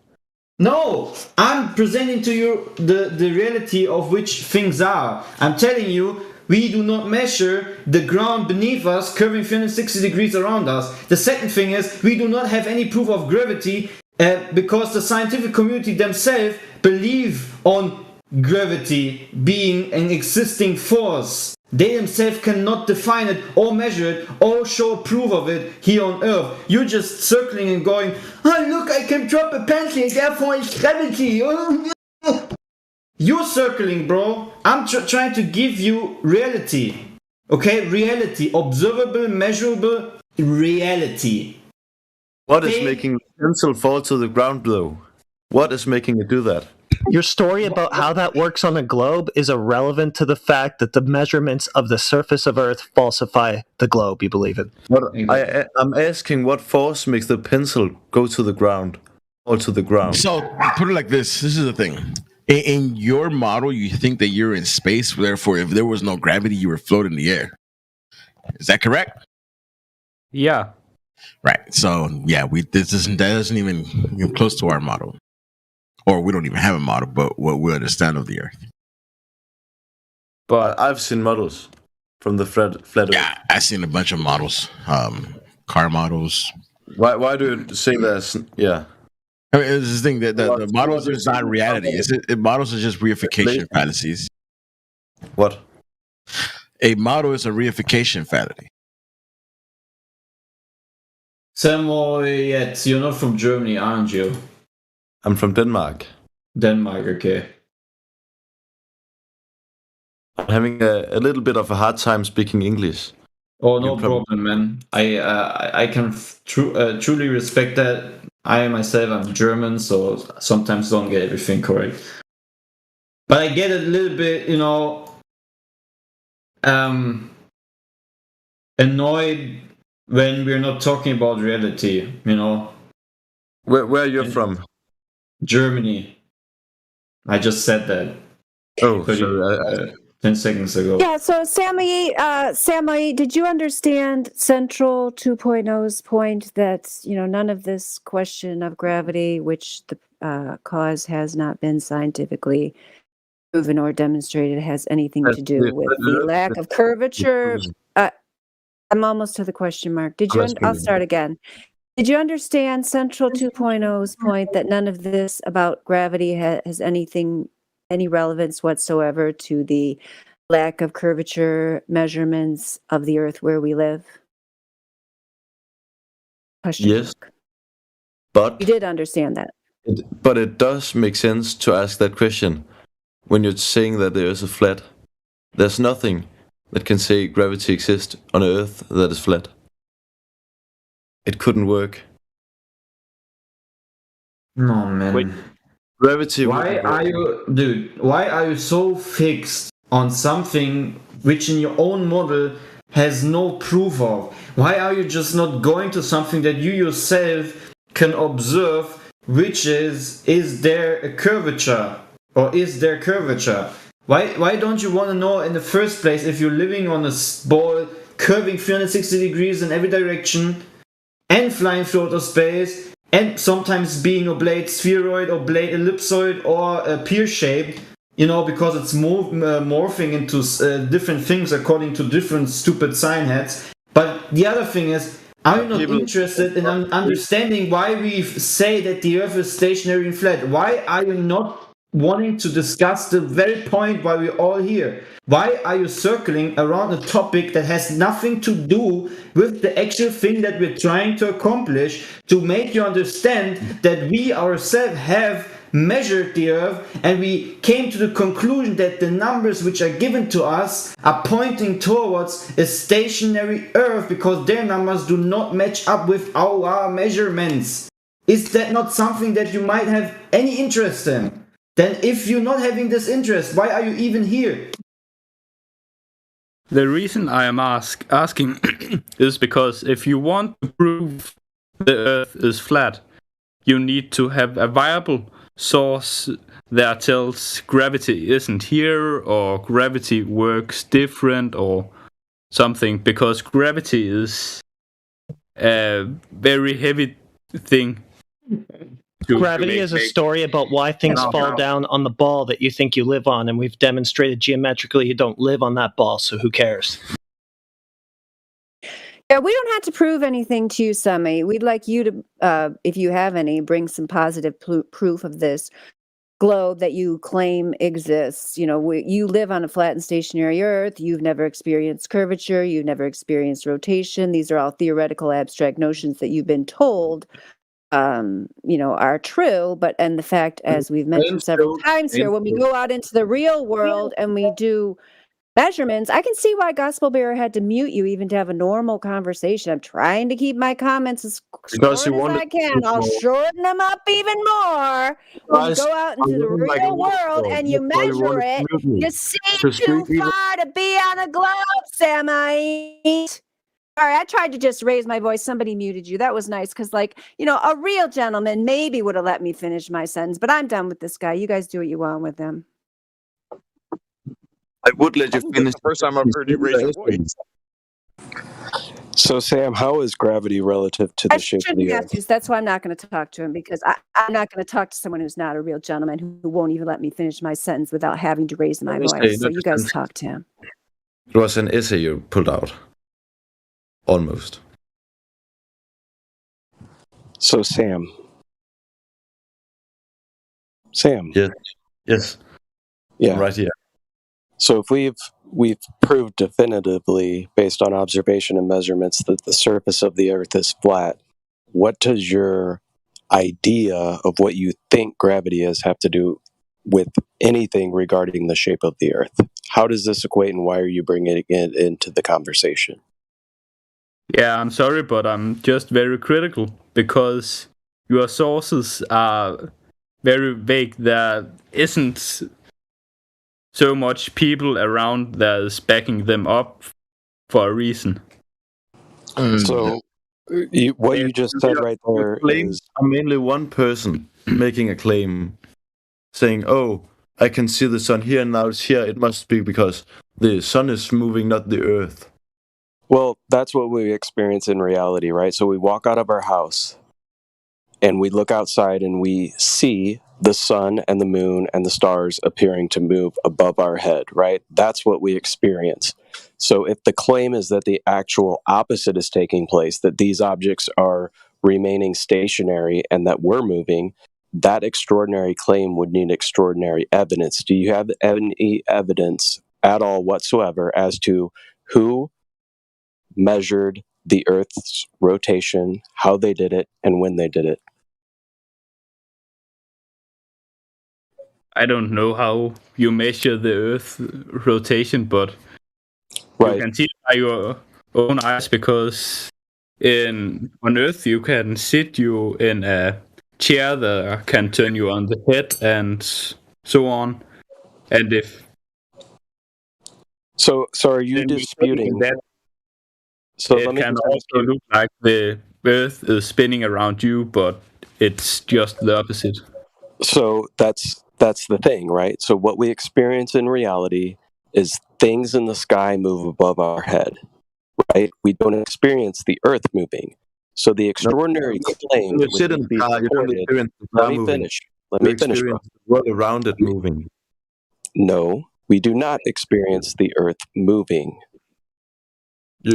No, I'm presenting to you the reality of which things are. I'm telling you, we do not measure the ground beneath us curving 360 degrees around us. The second thing is, we do not have any proof of gravity because the scientific community themselves believe on gravity being an existing force. They themselves cannot define it or measure it or show proof of it here on Earth. You're just circling and going, oh look, I can drop a pencil, therefore it's gravity. You're circling, bro. I'm trying to give you reality. Okay, reality. Observable, measurable reality. What is making the pencil fall to the ground, though? What is making it do that? Your story about how that works on a globe is irrelevant to the fact that the measurements of the surface of Earth falsify the globe you believe in. I'm asking what force makes the pencil go to the ground or to the ground. So put it like this. This is the thing. In your model, you think that you're in space. Therefore, if there was no gravity, you were floating in the air. Is that correct? Yeah. Right. So yeah, that doesn't even get close to our model. Or we don't even have a model, but what we understand of the Earth. But I've seen models from the flat Earth. Yeah, I've seen a bunch of models, car models. Why do you say that? Yeah, I mean, it's this thing that the models are not reality. Models are just reification fallacies. What? A model is a reification fallacy. Samuel, you're not from Germany, aren't you? I'm from Denmark. Denmark, okay. I'm having a little bit of a hard time speaking English. Oh, no problem, man. I can truly respect that. I myself, I'm German, so sometimes don't get everything correct. But I get a little bit, annoyed when we're not talking about reality, Where are you from? Germany. I just said that. Oh, sorry. 10 seconds ago. Yeah, so Sammy, did you understand Central 2.0's point that, none of this question of gravity, which the cause has not been scientifically proven or demonstrated, has anything to do with the lack of curvature? I'm almost to the question mark. I'll start again. Did you understand Central 2.0's point that none of this about gravity has any relevance whatsoever to the lack of curvature measurements of the Earth where we live? Yes, but you did understand that. But it does make sense to ask that question when you're saying that the Earth is flat. There's nothing that can say gravity exists on an Earth that is flat. It couldn't work. No, man. Wait, gravity. Why are you so fixed on something which in your own model has no proof of? Why are you just not going to something that you yourself can observe, which is there a curvature? Or is there curvature? Why don't you want to know in the first place if you're living on a ball curving 360 degrees in every direction and flying through outer space and sometimes being oblate spheroid, oblate ellipsoid or pear-shaped, because it's morphing into different things according to different stupid sign heads. But the other thing is, are you not interested in understanding why we say that the Earth is stationary and flat? Why are you not wanting to discuss the very point why we're all here? Why are you circling around a topic that has nothing to do with the actual thing that we're trying to accomplish, to make you understand that we ourselves have measured the Earth and we came to the conclusion that the numbers which are given to us are pointing towards a stationary Earth because their numbers do not match up with our measurements? Is that not something that you might have any interest in? Then if you're not having this interest, why are you even here? The reason I am asking is because if you want to prove the Earth is flat, you need to have a viable source that tells gravity isn't here or gravity works different or something, because gravity is a very heavy thing. Gravity is a story about why things fall down on the ball that you think you live on, and we've demonstrated geometrically you don't live on that ball, so who cares? Yeah, we don't have to prove anything to you, Sami. We'd like you to, if you have any, bring some positive proof of this globe that you claim exists. You know, you live on a flat and stationary Earth. You've never experienced curvature. You've never experienced rotation. These are all theoretical, abstract notions that you've been told, are true. And the fact, as we've mentioned several times here, when we go out into the real world and we do measurements, I can see why Gospel Bearer had to mute you even to have a normal conversation. I'm trying to keep my comments as short as I can. I'll shorten them up even more. When you go out into the real world and you measure it, you see too far to be on a globe, Samite. All right, I tried to just raise my voice. Somebody muted you. That was nice because, a real gentleman maybe would have let me finish my sentence, but I'm done with this guy. You guys do what you want with him. I would let you finish. The first time I've heard you raise your voice. So, Sam, how is gravity relative to the shape of the Earth? That's why I'm not going to talk to him, because I'm not going to talk to someone who's not a real gentleman, who won't even let me finish my sentence without having to raise my voice. So you guys talk to him. It was an essay you pulled out. Almost. So, Sam. Yes. Yeah. I'm right here. So if we've proved definitively, based on observation and measurements, that the surface of the Earth is flat, what does your idea of what you think gravity is have to do with anything regarding the shape of the Earth? How does this equate, and why are you bringing it into the conversation? Yeah, I'm sorry, but I'm just very critical because your sources are very vague. There isn't so much people around that is backing them up for a reason. So, what you just said right there is... mainly one person making a claim, saying, "Oh, I can see the sun here, and now it's here. It must be because the sun is moving, not the Earth." Well, that's what we experience in reality, right? So we walk out of our house and we look outside and we see the sun and the moon and the stars appearing to move above our head, right? That's what we experience. So if the claim is that the actual opposite is taking place, that these objects are remaining stationary and that we're moving, that extraordinary claim would need extraordinary evidence. Do you have any evidence at all whatsoever as to who measured the Earth's rotation, how they did it, and when they did it? I don't know how you measure the Earth's rotation, but you can see it by your own eyes, because on Earth you can sit you in a chair that can turn you on the head and so on. And if so are you disputing that? So it can also look like the Earth is spinning around you, but it's just the opposite. So that's the thing, right? So what we experience in reality is things in the sky move above our head, right? We don't experience the Earth moving. So the extraordinary claim You sit in the car, you don't experience the car moving. Let me finish. The world around it moving. No, we do not experience the Earth moving.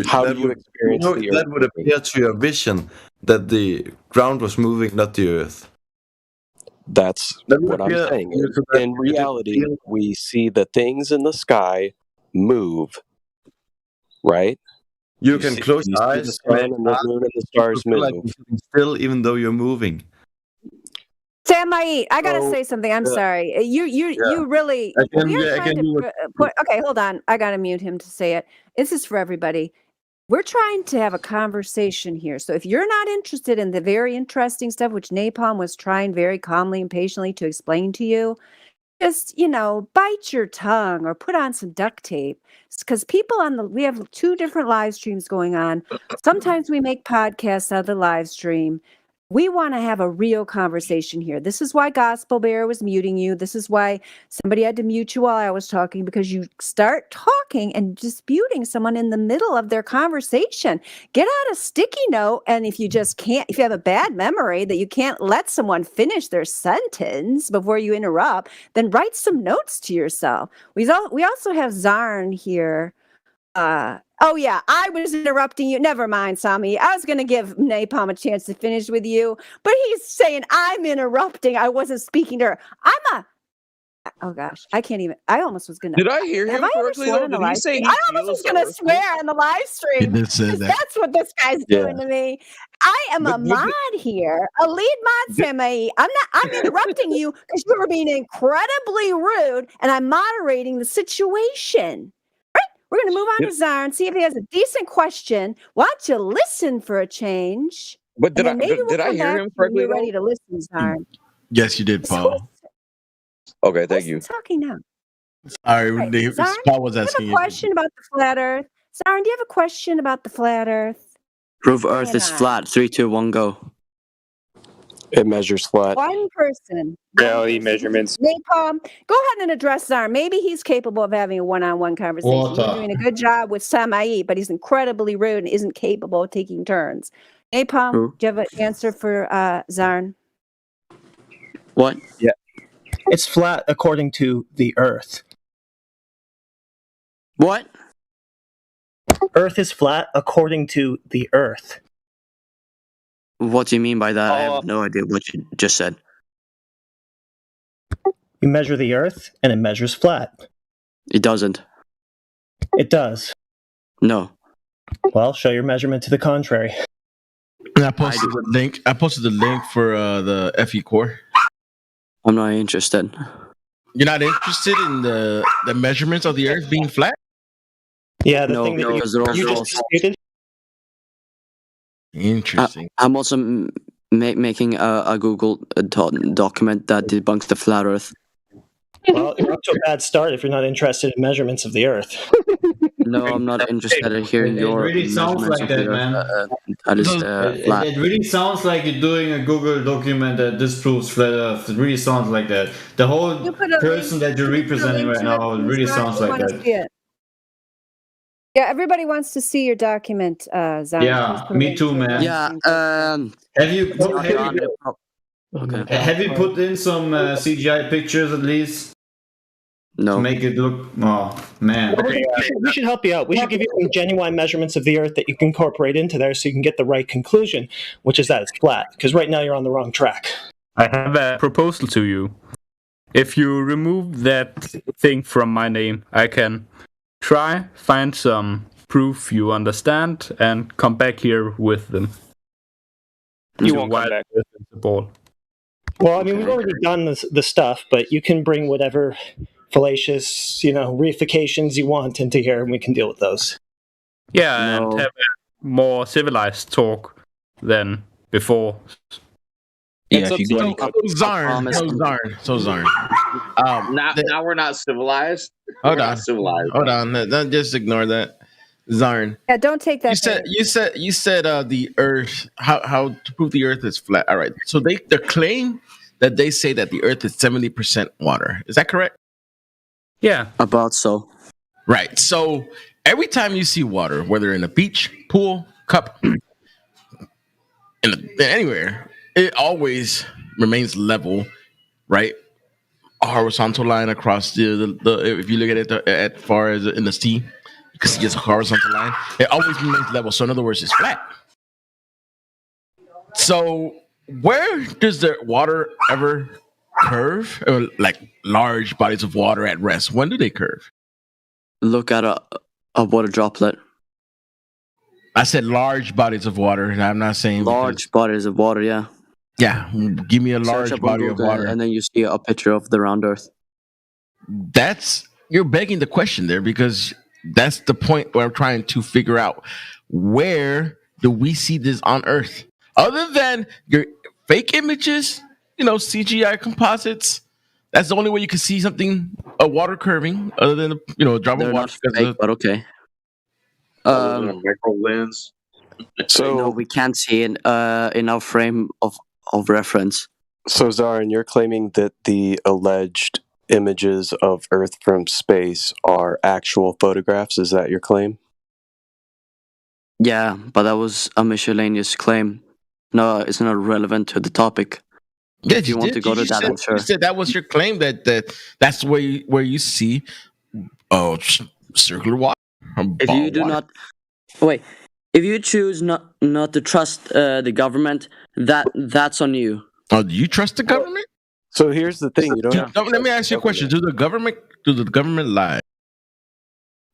How do you experience the Earth? That would appear to your vision that the ground was moving, not the Earth. That's what I'm saying. In reality, we see the things in the sky move, right? You can close your eyes, the sun and the moon and the stars move. Like you're sitting still, even though you're moving. Samite, I gotta say something. I'm sorry. You really. Okay, hold on. I gotta mute him to say it. This is for everybody. We're trying to have a conversation here. So if you're not interested in the very interesting stuff, which Napalm was trying very calmly and patiently to explain to you, just, bite your tongue or put on some duct tape. Because we have 2 different live streams going on. Sometimes we make podcasts out of the live stream. We want to have a real conversation here. This is why Gospel Bear was muting you. This is why somebody had to mute you while I was talking, because you start talking and disputing someone in the middle of their conversation. Get out a sticky note, and if you just can't, if you have a bad memory that you can't let someone finish their sentence before you interrupt, then write some notes to yourself. We also have Zarn here. Oh yeah, I was interrupting you. Never mind, Sami. I was going to give Napalm a chance to finish with you, but he's saying I'm interrupting. I wasn't speaking to her. Oh gosh, I can't even. I almost was going to. Did I hear him correctly? Did he say I almost was going to swear on the live stream. He did say that. That's what this guy's doing to me. I am a mod here, a lead mod, Sami. I'm interrupting you because you were being incredibly rude, and I'm moderating the situation. We're going to move on to Zarn, see if he has a decent question. Why don't you listen for a change? But did I hear him correctly? You're ready to listen, Zarn. Yes, you did, Paul. Okay, thank you. Who's talking now? All right, Zarn, Paul was do you asking have a question about the flat Earth? Zarn, do you have a question about the flat Earth? Prove Earth is flat. 3, 2, 1, go. It measures flat. One person. Reality measurements. Napalm, go ahead and address Zarn. Maybe he's capable of having a one-on-one conversation. Water. You're doing a good job with Sami, but he's incredibly rude and isn't capable of taking turns. Napalm, do you have an answer for Zarn? What? Yeah. It's flat according to the Earth. What? Earth is flat according to the Earth. What do you mean by that? I have no idea what you just said. You measure the Earth, and it measures flat. It doesn't. It does. No. Well, show your measurement to the contrary. And I posted the link. I posted the link for the FE core. I'm not interested. You're not interested in the measurements of the Earth being flat? Yeah, the thing that you just stated. Interesting. I'm also making a Google document that debunks the flat Earth. Well, you're up to a bad start if you're not interested in measurements of the Earth. No, I'm not interested in hearing your. It really sounds like that, man. That is flat. It really sounds like you're doing a Google document that disproves flat Earth. It really sounds like that. The whole person that you're representing right now, it really sounds like that. Yeah, everybody wants to see your document, Zarn. Yeah, me too, man. Yeah. Have you put in some CGI pictures at least? No. To make it look. Oh man. We should help you out. We should give you some genuine measurements of the Earth that you can incorporate into there, so you can get the right conclusion, which is that it's flat. Because right now you're on the wrong track. I have a proposal to you. If you remove that thing from my name, I can find some proof you understand, and come back here with them. You won't come back with the ball. Well, I mean, we've already done the stuff, but you can bring whatever fallacious, reifications you want into here, and we can deal with those. Yeah, and have a more civilized talk than before. Yeah, if you go Zarn. Now we're not civilized. Hold on. Just ignore that. Zarn. Yeah, don't take that. You said the Earth. How to prove the Earth is flat? All right. So their claim that they say that the Earth is 70% water. Is that correct? Yeah, about so. Right. So every time you see water, whether in a beach, pool, cup, anywhere, it always remains level, right? A horizontal line across the if you look at it at far as in the sea, you can see it's a horizontal line. It always remains level. So in other words, it's flat. So where does the water ever curve? Or like large bodies of water at rest, when do they curve? Look at a water droplet. I said large bodies of water. I'm not saying large bodies of water. Yeah. Yeah, give me a large body of water, and then you see a picture of the round Earth. You're begging the question there, because that's the point where I'm trying to figure out, where do we see this on Earth, other than your fake images, CGI composites. That's the only way you can see a water curving, other than a drop of water. Fake, but okay. Micro lens. So we can't see in our frame of reference. So Zarin, you're claiming that the alleged images of Earth from space are actual photographs. Is that your claim? Yeah, but that was a miscellaneous claim. No, it's not relevant to the topic. Yeah, if you want to go to that, I'm sure. You said that was your claim that's where you see circular water. If you do not wait, if you choose not to trust the government, that's on you. Oh, do you trust the government? So here's the thing: you don't. Let me ask you a question: Do the government lie?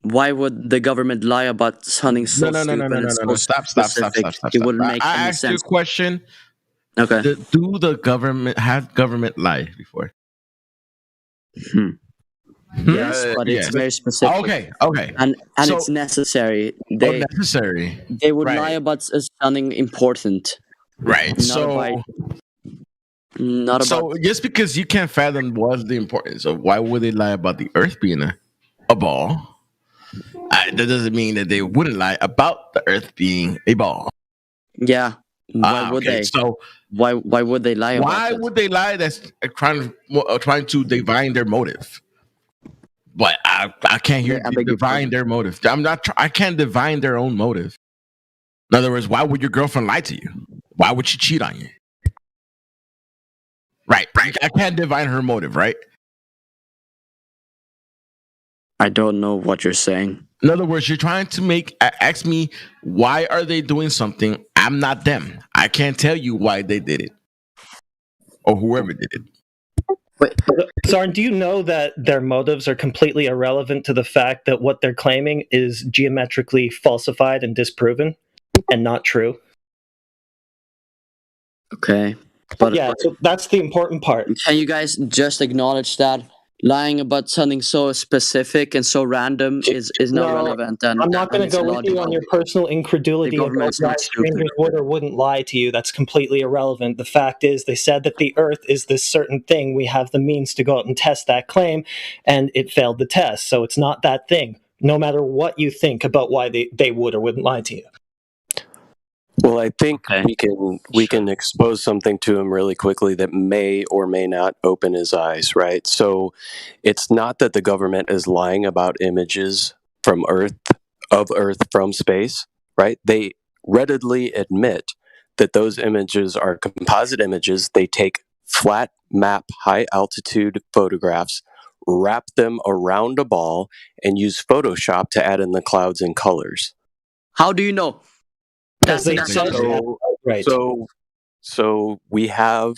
Why would the government lie about something so stupid and so specific? It wouldn't make any sense. I asked you a question. Okay. Do the government lie before? Yes, but it's very specific. Okay. And so, it's necessary. Necessary. They would lie about something important. Right. So just because you can't fathom what's the importance of why would they lie about the Earth being a ball? That doesn't mean that they wouldn't lie about the Earth being a ball. Yeah. Why would they? So why would they lie? Why would they lie? That's trying to divine their motive. But I can't hear divine their motive. I can't divine their own motive. In other words, why would your girlfriend lie to you? Why would she cheat on you? Right. I can't divine her motive, right? I don't know what you're saying. In other words, you're trying to ask me why are they doing something? I'm not them. I can't tell you why they did it, or whoever did it. Wait, Zarin, do you know that their motives are completely irrelevant to the fact that what they're claiming is geometrically falsified and disproven, and not true? Okay, so that's the important part. Can you guys just acknowledge that lying about something so specific and so random is not relevant? And I'm not going to go with you on your personal incredulity of why strangers would or wouldn't lie to you. That's completely irrelevant. The fact is, they said that the Earth is this certain thing. We have the means to go out and test that claim, and it failed the test. So it's not that thing, no matter what you think about why they would or wouldn't lie to you. Well, I think we can expose something to him really quickly that may or may not open his eyes, right? So it's not that the government is lying about images from Earth from space, right? They readily admit that those images are composite images. They take flat map high altitude photographs, wrap them around a ball, and use Photoshop to add in the clouds and colors. How do you know? So we have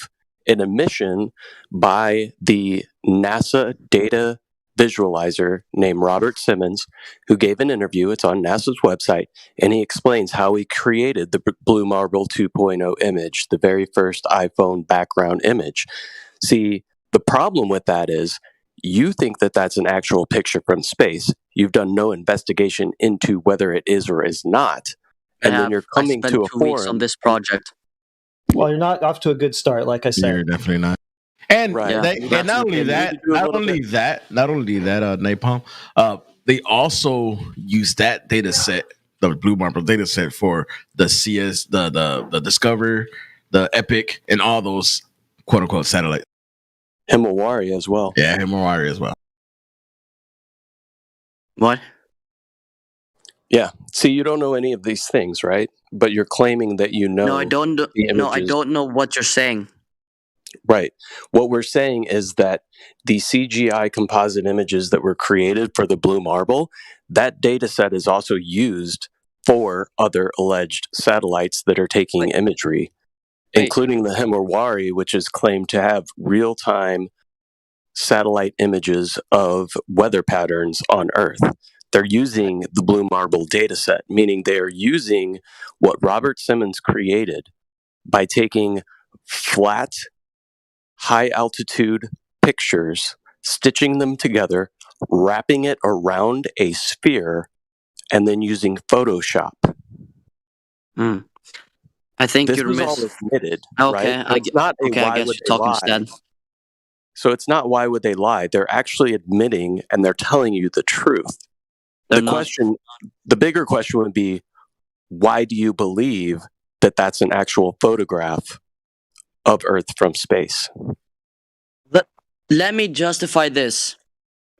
an admission by the NASA data visualizer named Robert Simmons, who gave an interview. It's on NASA's website, and he explains how he created the Blue Marble 2.0 image, the very first iPhone background image. See, the problem with that is you think that that's an actual picture from space. You've done no investigation into whether it is or is not. And then you're coming to a forum on this project. Well, you're not off to a good start, like I said. You're definitely not. And not only that, Napalm, they also use that data set, the Blue Marble data set, for the CS, the Discover, the Epic, and all those quote unquote satellites. Himawari as well. Yeah, Himawari as well. What? Yeah. See, you don't know any of these things, right? But you're claiming that you know. No, I don't. No, I don't know what you're saying. Right. What we're saying is that the CGI composite images that were created for the Blue Marble, that data set is also used for other alleged satellites that are taking imagery, including the Himawari, which is claimed to have real-time satellite images of weather patterns on Earth. They're using the Blue Marble data set, meaning they are using what Robert Simmons created by taking flat, high-altitude pictures, stitching them together, wrapping it around a sphere, and then using Photoshop. I think this you're was all admitted. Okay, right? It's not a why would they lie. So it's not why would they lie. They're actually admitting and they're telling you the truth. The bigger question would be, why do you believe that that's an actual photograph of Earth from space? Let me justify this.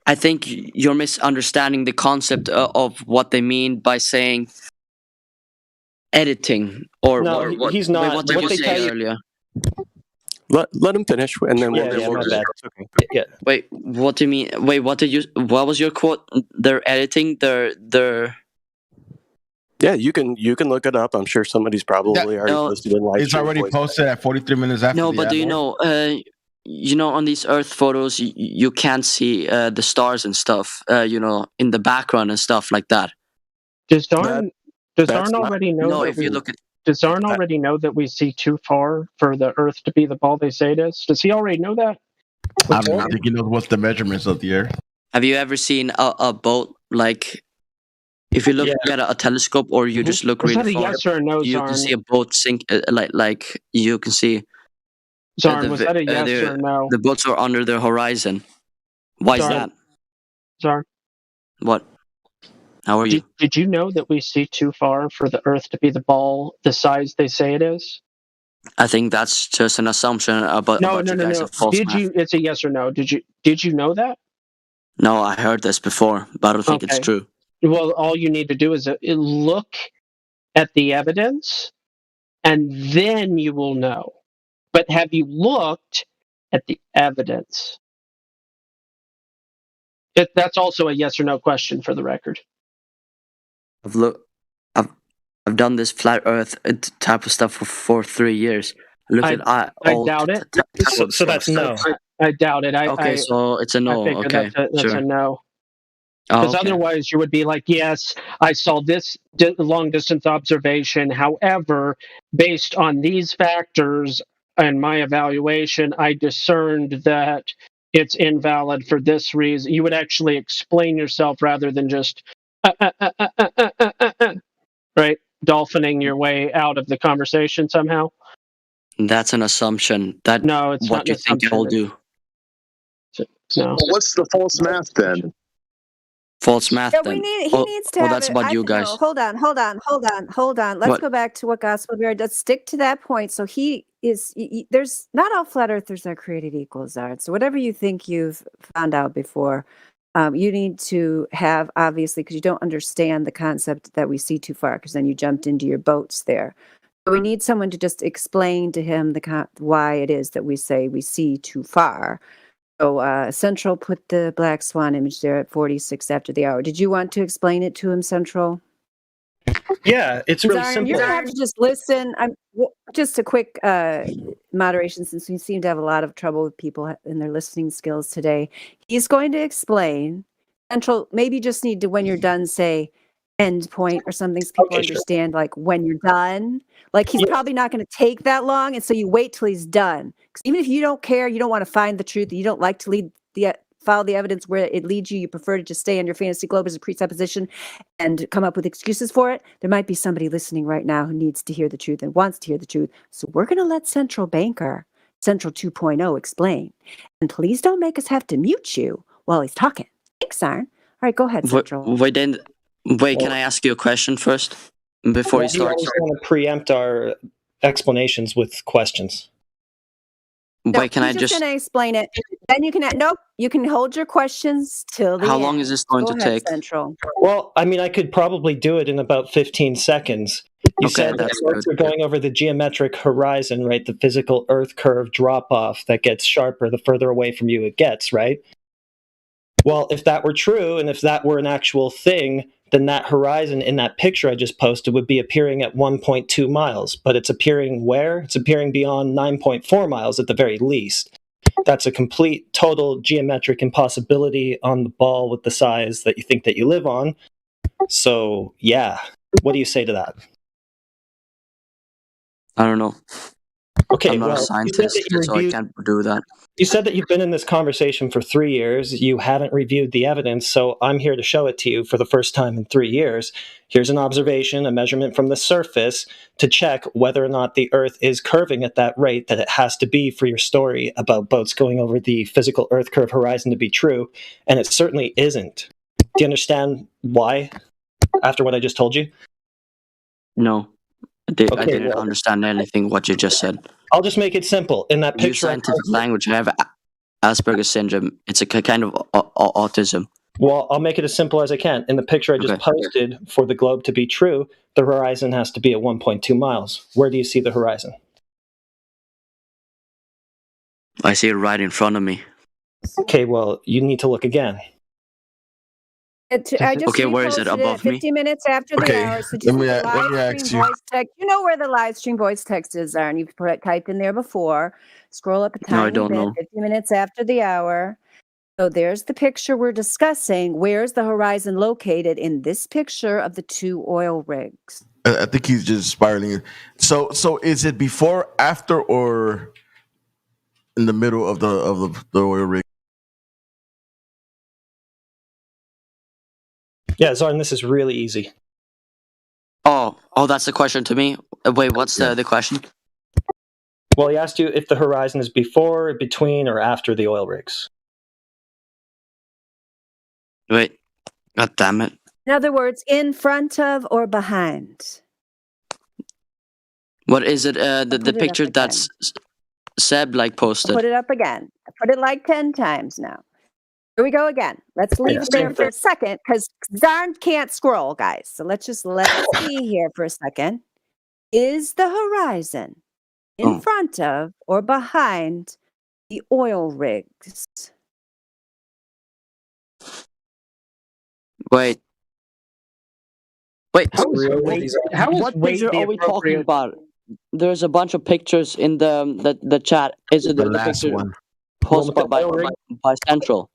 I think you're misunderstanding the concept of what they mean by saying editing or No, what. he's not. What did What you they say tell you- earlier? Let him finish, and then Yeah, we'll my just, bad. okay. Yeah. Wait, what do you mean? Wait, what did you? What was your quote? They're editing. They're. Yeah, you can look it up. I'm sure somebody's probably already No, posted in live It's stream already voice. posted at 43 minutes after No, the but do you hour. know, on these Earth photos, you can't see the stars and stuff. In the background and stuff like that. Does Darn that's already know No, that if we you look at does Darn already know that we see too far for the Earth to be the ball they say it is? Does he already know that? I don't think he knows what's the measurements of the Earth. Have you ever seen a boat like? If you look at a telescope or you just look Was really that a far, yes or a no, you can Zarn? see a boat sink. Like you can see. Zarn, was that a yes or no? The boats are under the horizon. Why is Zarn. that? Zarn, What? How are you? did you know that we see too far for the Earth to be the ball the size they say it is? I think that's just an assumption about No. you guys of false Did math. you? It's a yes or no. Did you know that? No, I heard this before, but I don't think it's Okay. true. Well, all you need to do is look at the evidence, and then you will know. But have you looked at the evidence? That's also a yes or no question for the record. I've done this flat Earth type of stuff for 3 years. I doubt it. So that's no. I doubt it. Okay, so it's a no. I figure Okay, that's sure. a no. Oh, Because okay. otherwise you would be like, yes, I saw this long distance observation. However, based on these factors and my evaluation, I discerned that it's invalid for this reason. You would actually explain yourself rather than just, right? Dolphining your way out of the conversation somehow. That's an assumption. That No, it's what not you an think you'll assumption. do. No. What's the false math then? False math. Yeah, then. he needs to have that's it. about you guys. No, hold on. Let's What? go back to what Gospel Bear does. Stick to that point. So he is. There's not all flat earthers are created equal, Zard. So whatever you think you've found out before, you need to have, obviously, because you don't understand the concept that we see too far, because then you jumped into your boats there. So we need someone to just explain to him why it is that we say we see too far. So Central put the black swan image there at 46 after the hour. Did you want to explain it to him, Central? Yeah, it's really Zarn, simple. you're gonna have to just listen. Just a quick moderation, since we seem to have a lot of trouble with people in their listening skills today. He's going to explain. Central, maybe you just need to, when you're done, say end point or something, so people understand, like, when you're done. Like, he's probably not going to take that long, and so you wait till he's done. 'Cause even if you don't care, you don't want to find the truth, you don't like to follow the evidence where it leads you, you prefer to just stay on your fantasy globe as a presupposition and come up with excuses for it, there might be somebody listening right now who needs to hear the truth and wants to hear the truth. So we're going to let Central Banker, Central 2.0, explain. And please don't make us have to mute you while he's talking. Thanks, Zarn. All right, go ahead, Central. Wait, can I ask you a question first? Before you You start? always want to preempt our explanations with questions. No, Wait, can I he's just... going to explain it. Then you can, you can hold your questions till the How end. long is this going Go to ahead, take? Central. Well, I mean, I could probably do it in about 15 seconds. You Okay, said that that's we're going over the geometric horizon, right? The physical Earth curve drop off that gets sharper the further away from you it gets, right? Well, if that were true, and if that were an actual thing, then that horizon in that picture I just posted would be appearing at 1.2 miles. But it's appearing where? It's appearing beyond 9.4 miles at the very least. That's a complete, total geometric impossibility on the ball with the size that you think that you live on. So, yeah. What do you say to that? I don't know. Okay, I'm not well, a scientist, so I can't do that. You said that you've been in this conversation for 3 years. You haven't reviewed the evidence, so I'm here to show it to you for the first time in 3 years. Here's an observation, a measurement from the surface to check whether or not the Earth is curving at that rate that it has to be for your story about boats going over the physical Earth curve horizon to be true, and it certainly isn't. Do you understand why, after what I just told you? No, I Okay, didn't well, understand anything what you just said. I'll just make it simple. In that Use picture, I scientific posted, language. I have Asperger's syndrome. It's a kind of autism. well, I'll make it as simple as I can. In the picture I just Okay. posted, for the globe to be true, the horizon has to be at 1.2 miles. Where do you see the horizon? I see it right in front of me. Okay, well, you need to look again. I just Okay, where is it? reposted Above me? 50 minutes after the Okay, hour. So let just me the let live me ask stream you. voice text. You know where the live stream voice text is, Aaron. You've typed in there before. Scroll up a No, I tiny don't bit. know. 50 minutes after the hour. So there's the picture we're discussing. Where's the horizon located in this picture of the two oil rigs? I think he's just spiraling. So is it before, after, or in the middle of the oil rig? Yeah, Zarn, this is really easy. Oh, that's the question to me. Wait, what's the question? Well, he asked you if the horizon is before, between, or after the oil rigs. Wait, god damn it. In other words, in front of or behind? What is it? The Put it up picture again. that's Seb posted. Put it up again. I put it like 10 times now. Here we go again. Let's leave it there for a second because Zarn can't scroll, guys. So let's see here for a second. Is the horizon in front of or behind the oil rigs? Wait. How is What weight picture the are we talking appropriate- about? There's a bunch of pictures in the chat. Is it the last picture one? posted by Central?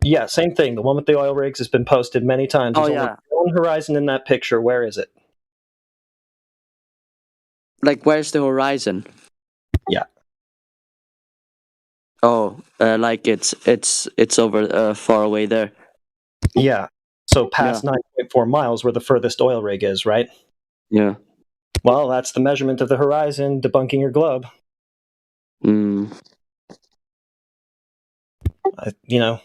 Yeah, same thing. The one with the oil rigs has been posted many times. Oh, There's yeah. only one horizon in that picture. Where is it? Like, where's the horizon? Yeah. Oh, like it's over far away there. Yeah. So past 9.4 miles where the furthest oil rig is, right? Yeah. Well, that's the measurement of the horizon, debunking your globe.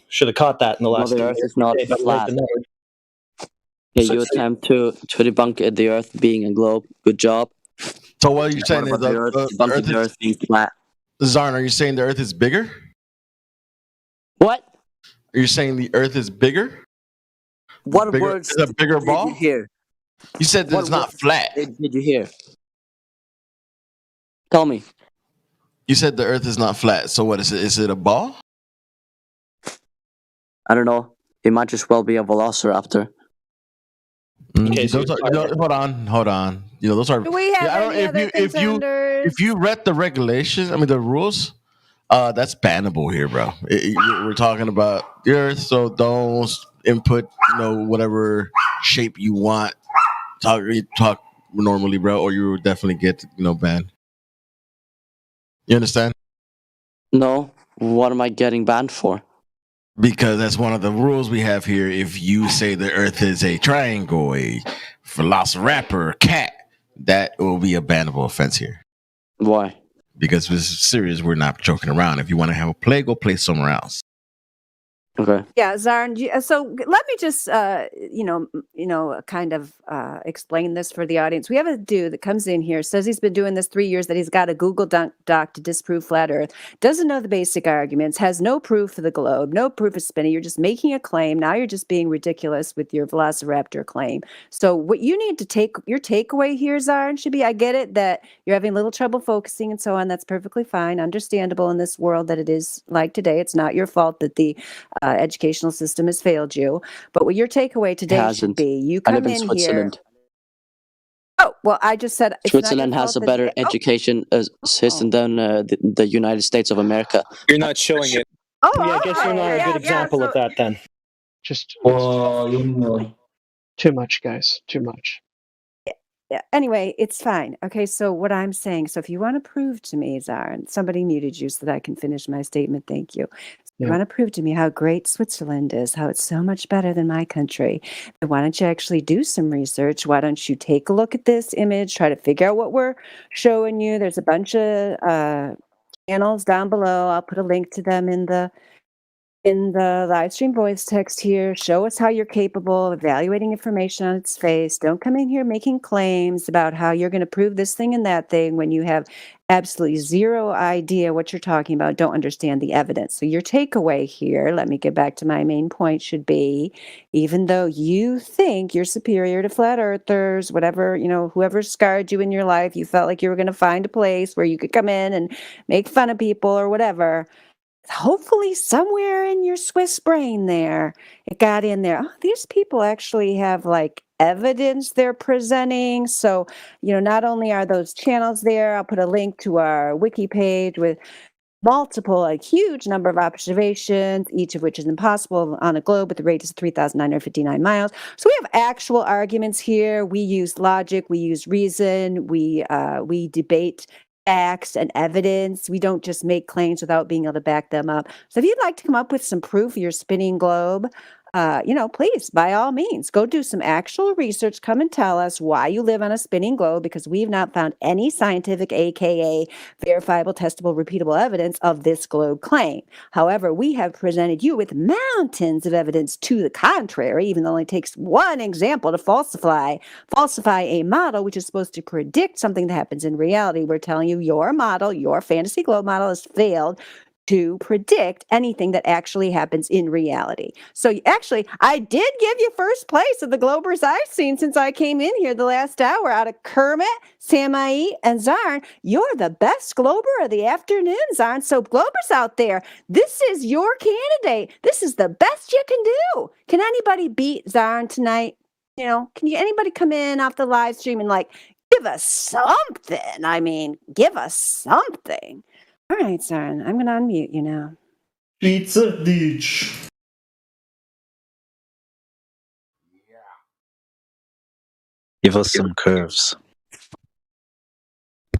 Should have caught that in the last Well, the Earth is not but flat. the nether. Okay, you attempt to debunk the Earth being a globe. Good job. So what are you saying? What about the Earth, debunking the Earth being flat. Zarn, are you saying the Earth is bigger? What? Are you saying the Earth is bigger? What Bigger- words is a bigger did ball? you hear? You said that What it's not words flat. Did you hear? Tell me. You said the Earth is not flat. So what is it? Is it a ball? I don't know. It might just well be a velociraptor. Okay, so Hold on. Those are. Do we have I don't- any other contenders? If you read the regulations, I mean the rules, that's bannable here, bro. We're talking about the Earth, so don't input whatever shape you want. Talk normally, bro, or you will definitely get banned. You understand? No. What am I getting banned for? Because that's one of the rules we have here. If you say the Earth is a triangle, a velociraptor, cat, that will be a bannable offense here. Why? Because this is serious. We're not joking around. If you want to have a play, go play somewhere else. Okay. Yeah, Zarn. So let me just, kind of explain this for the audience. We have a dude that comes in here, says he's been doing this 3 years, that he's got a Google Doc to disprove flat Earth, doesn't know the basic arguments, has no proof of the globe, no proof of spinning. You're just making a claim. Now you're just being ridiculous with your velociraptor claim. So what you need to your takeaway here, Zarn, should be, I get it that you're having a little trouble focusing and so on. That's perfectly fine, understandable in this world that it is like today. It's not your fault that the educational system has failed you. But what your takeaway today should be, you I come live in in Switzerland. here. Oh, well, I just said it's not your Switzerland has fault a that better they- education system than the United States of America. You're not showing it. Oh, Yeah, I guess you're not a good example of that then. Just too much, guys. Too much. Yeah, anyway, it's fine. Okay, so what I'm saying, so if you want to prove to me, Zarn, somebody muted you so that I can finish my statement. Thank you. So you Yeah. want to prove to me how great Switzerland is, how it's so much better than my country. Then why don't you actually do some research? Why don't you take a look at this image, try to figure out what we're showing you? There's a bunch of channels down below. I'll put a link to them in the in the live stream voice text here, show us how you're capable of evaluating information on its face. Don't come in here making claims about how you're going to prove this thing and that thing when you have absolutely zero idea what you're talking about, don't understand the evidence. So your takeaway here, let me get back to my main point, should be, even though you think you're superior to flat earthers, whatever, whoever scarred you in your life, you felt like you were going to find a place where you could come in and make fun of people or whatever. Hopefully somewhere in your Swiss brain there, it got in there. Oh, these people actually have like evidence they're presenting. So, not only are those channels there, I'll put a link to our wiki page with a huge number of observations, each of which is impossible on a globe with the radius of 3,959 miles. So we have actual arguments here. We use logic, we use reason, we debate facts and evidence. We don't just make claims without being able to back them up. So if you'd like to come up with some proof of your spinning globe, please, by all means, go do some actual research. Come and tell us why you live on a spinning globe, because we've not found any scientific, aka verifiable, testable, repeatable evidence of this globe claim. However, we have presented you with mountains of evidence to the contrary, even though it only takes one example to falsify a model which is supposed to predict something that happens in reality. We're telling you your model, your fantasy globe model, has failed to predict anything that actually happens in reality. So actually, I did give you first place of the Globers I've seen since I came in here the last hour. Out of Kermit, Samai, and Zarn, you're the best Glober of the afternoon, Zarn. So Globers out there, this is your candidate. This is the best you can do. Can anybody beat Zarn tonight? Can anybody come in off the live stream and give us something? I mean, give us something. All right, Zarn, I'm going to unmute you now. Pizza Beach. Give us some curves.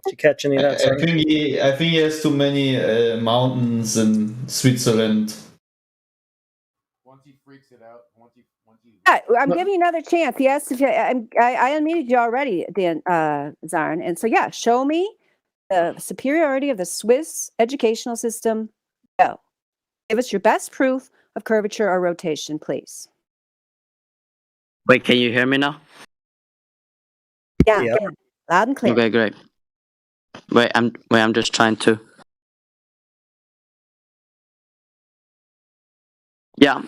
Did you catch any of that? I think he has too many mountains in Switzerland. Once he freaks it out, I'm giving you another chance. Yes, if I unmuted you already, Dan, Zarn. And so, show me the superiority of the Swiss educational system. Go. Give us your best proof of curvature or rotation, please. Wait, can you hear me now? Yeah. Loud and clear. Okay, great. Wait, I'm just trying to. Yeah.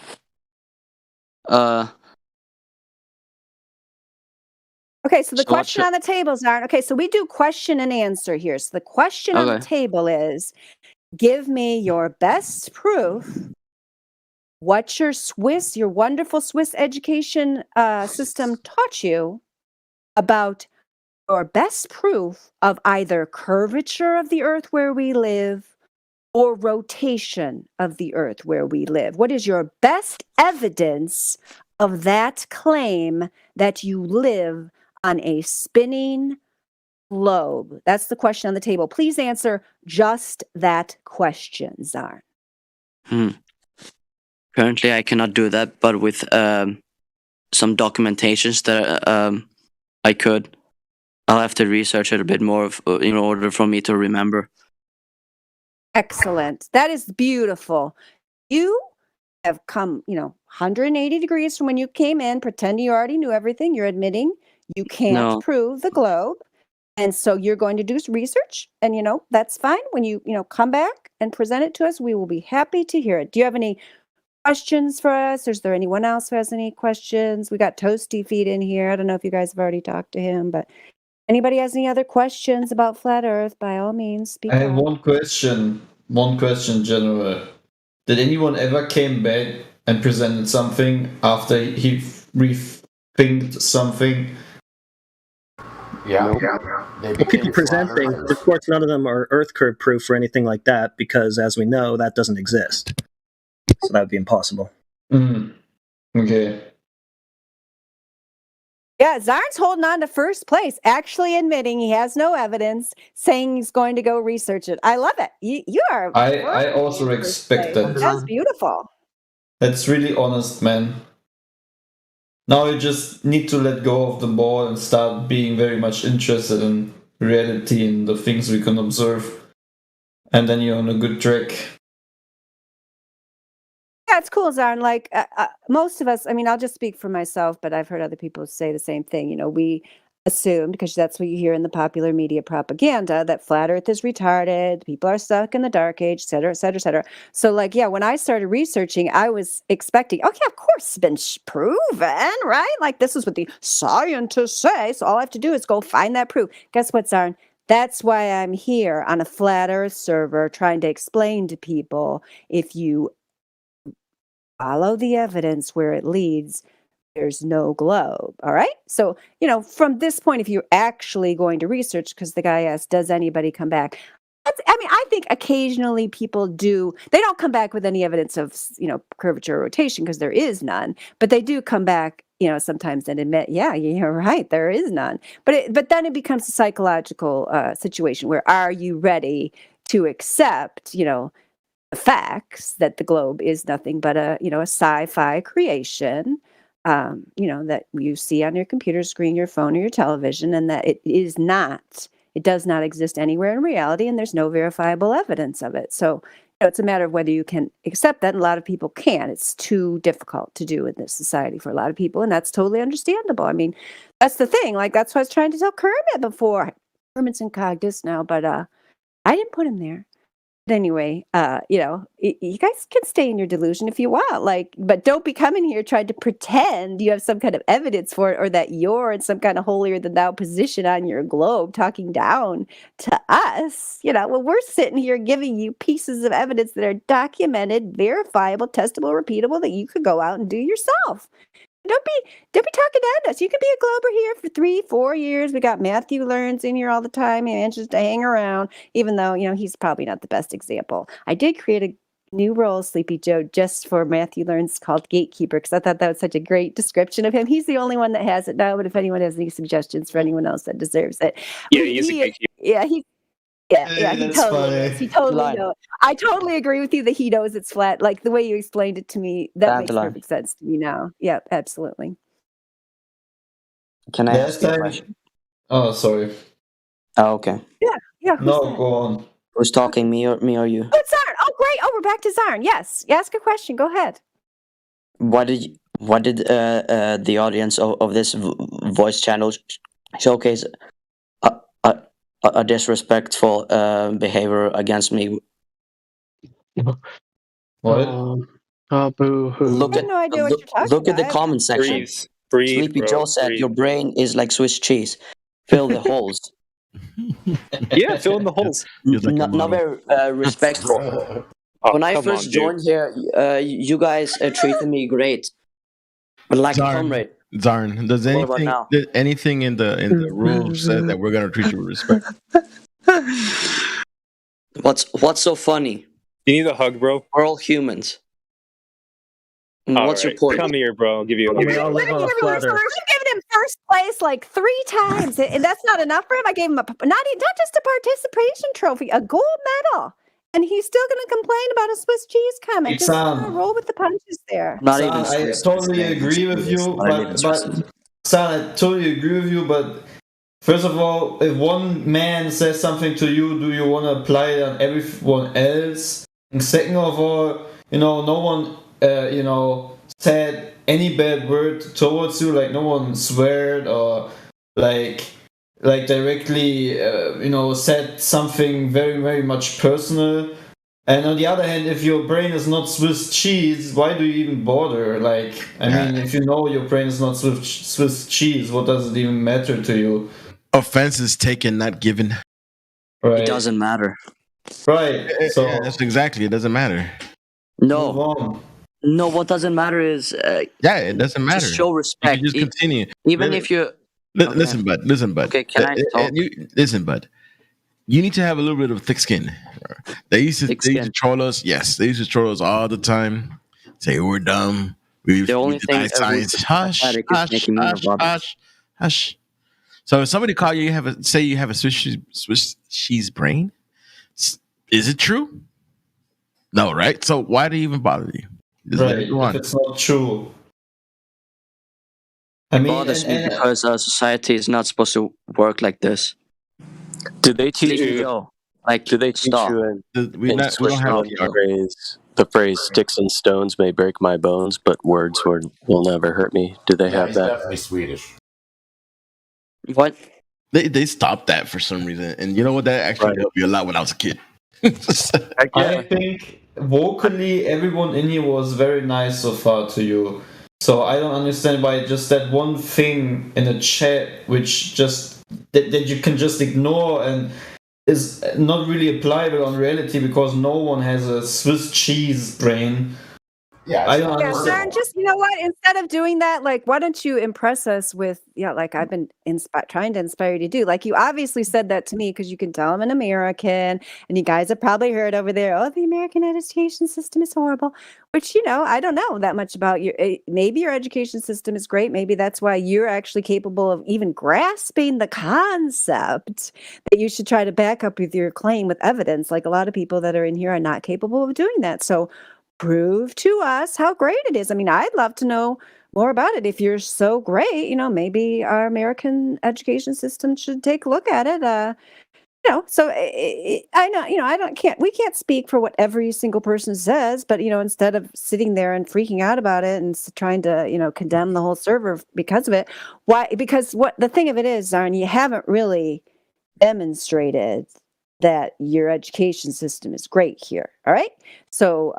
Okay, so the question on the table, Zarn. Okay, so we do question and answer here. So the question on the table is, give me your best proof what your wonderful Swiss education system taught you about your best proof of either curvature of the earth where we live or rotation of the earth where we live. What is your best evidence of that claim that you live on a spinning globe? That's the question on the table. Please answer just that question, Zarn. Currently, I cannot do that, but with some documentations that I could. I'll have to research it a bit more in order for me to remember. Excellent. That is beautiful. You have come, 180 degrees from when you came in, pretending you already knew everything. You're admitting you can't prove the globe. And so you're going to do research, and that's fine. When you come back and present it to us, we will be happy to hear it. Do you have any questions for us? Is there anyone else who has any questions? We got Toasty Feet in here. I don't know if you guys have already talked to him, but anybody has any other questions about flat Earth, by all means, speak I have up. one question, General. Did anyone ever came back and presented something after he rethinked something? Yeah. Well, people presenting, of course, none of them are Earth curve proof or anything like that, because as we know, that doesn't exist. So that would be impossible. Okay. Yeah, Zarn's holding on to first place, actually admitting he has no evidence, saying he's going to go research it. I love it. You are. I also respect that. That's beautiful. That's really honest, man. Now you just need to let go of the ball and start being very much interested in reality and the things we can observe. And then you're on a good track. Yeah, it's cool, Zarn. Like most of us, I mean, I'll just speak for myself, but I've heard other people say the same thing. You know, we assumed, because that's what you hear in the popular media propaganda, that flat Earth is retarded, people are stuck in the dark age, et cetera, et cetera, et cetera. So, like, yeah, when I started researching, I was expecting, oh yeah, of course, it's been proven, right? Like, this is what the scientists say. So all I have to do is go find that proof. Guess what, Zarn? That's why I'm here on a flat Earth server trying to explain to people, if you follow the evidence where it leads, there's no globe. All right. So, you know, from this point, if you're actually going to research, because the guy asked, does anybody come back? I mean, I think occasionally people do. They don't come back with any evidence of, you know, curvature or rotation, because there is none. But they do come back, you know, sometimes and admit, yeah, you're right, there is none. But then it becomes a psychological situation where, are you ready to accept, you know, the facts that the globe is nothing but a, you know, a sci-fi creation, you know, that you see on your computer screen, your phone, or your television, and that it does not exist anywhere in reality, and there's no verifiable evidence of it. So, you know, it's a matter of whether you can accept that, and a lot of people can't. It's too difficult to do in this society for a lot of people, and that's totally understandable. I mean, that's the thing. Like, that's what I was trying to tell Kermit before. Kermit's in Cogdis now, but I didn't put him there. But anyway, you know, you guys can stay in your delusion if you want, like, but don't be coming here trying to pretend you have some kind of evidence for it, or that you're in some kind of holier than thou position on your globe, talking down to us. You know, well, we're sitting here giving you pieces of evidence that are documented, verifiable, testable, repeatable, that you could go out and do yourself. Don't be talking at us. You could be a Glober here for 3-4 years. We got Matthew Learns in here all the time. He manages to hang around, even though, you know, he's probably not the best example. I did create a new role, Sleepy Joe, just for Matthew Learns, called Gatekeeper, because I thought that was such a great description of him. He's the only one that has it now, but if anyone has any suggestions for anyone else that deserves it. Yeah, he's a gatekeeper. Yeah, yeah, he That's totally funny. is. He totally Line. knows. I totally agree with you that he knows it's flat. Like, the way you explained it to me, that makes Dandelion. perfect sense to me now. Yeah, absolutely. Can I Last ask you a time. question? Oh, sorry. Oh, okay. Yeah. Who's No, that? go on. Who's talking, me or you? Oh, it's Zarn. Oh, great. Oh, we're back to Zarn. Yes. Ask a question. Go ahead. What did the audience of this voice channel showcase a disrespectful behavior against me? What? Boo-hoo. Look I at have no idea what you're talking look at the about. comment section. Breathe, Sleepy bro, Joe said, breathe. "Your brain is like Swiss cheese. Fill the holes." Yeah, fill in the holes. Not very respectful. When I come first on, dude. joined here, you guys treated me great, but like a comrade. Zarn, does What about anything now? anything in the rules say that we're gonna treat you with respect? What's so funny? You need a hug, bro. We're all humans. What's your Alright, point? Come here, bro. I'll give you a We hug. all live on a flat Earth. We've given him first place like 3 times, and that's not enough for him. I gave him not just a participation trophy, a gold medal, and he's still going to complain about a Swiss cheese comment. Just Sam. roll with the punches there. Not Sam, even I Swiss. totally agree with you, but Sam, I totally agree with you, but first of all, if one man says something to you, do you want to apply it on everyone else? And second of all, you know, no one, you know, said any bad word towards you, like no one sweared or like directly, you know, said something very, very much personal. And on the other hand, if your brain is not Swiss cheese, why do you even bother? Like, I mean, if you know your brain is not Swiss cheese, what does it even matter to you? Offense is taken, not given. Right. It doesn't matter. Right. So Yeah, that's exactly. It doesn't matter. move No, on. no. What doesn't matter is Yeah, it doesn't matter. just show You respect. can just continue. Even if you okay. Listen, bud. Listen, bud. Okay, can I talk? Listen, bud. You need to have a little bit of thick skin. They used to troll us. Yes, they used to troll us all the time. Say we're dumb. The only thing deny science. Hush, pathetic is hush, making me hush, rubbish. hush, hush. So if somebody call you, say you have a Swiss cheese brain. Is it true? No, right? So why do you even bother you? Just let Right. it go on. If it's not true. I It mean, bothers me because our society is not supposed to work like this. Did they teach Sleepy you? Joe, like, Do they teach stop. you in We Swiss don't have military the phrase "sticks and stones may break my bones, but words will never hurt me"? Do they have he's that? definitely Swedish. What? They stopped that for some reason, and you know what? That actually helped me a lot when I was a kid. I think vocally everyone in here was very nice so far to you. So I don't understand why just that one thing in the chat, which just that you can just ignore and is not really applicable on reality because no one has a Swiss cheese brain. Yeah, I don't Yeah, understand. Darn, just you know what? Instead of doing that, like, why don't you impress us with, like I've been trying to inspire you to do. Like, you obviously said that to me because you can tell I'm an American, and you guys have probably heard over there, oh, the American education system is horrible. Which I don't know that much about your. Maybe your education system is great. Maybe that's why you're actually capable of even grasping the concept that you should try to back up with your claim with evidence. Like a lot of people that are in here are not capable of doing that. So prove to us how great it is. I mean, I'd love to know more about it. If you're so great, maybe our American education system should take a look at it. So I know, we can't speak for what every single person says, but instead of sitting there and freaking out about it and trying to, condemn the whole server because of it, why? Because what the thing of it is, Zarn, you haven't really demonstrated that your education system is great here. All right. So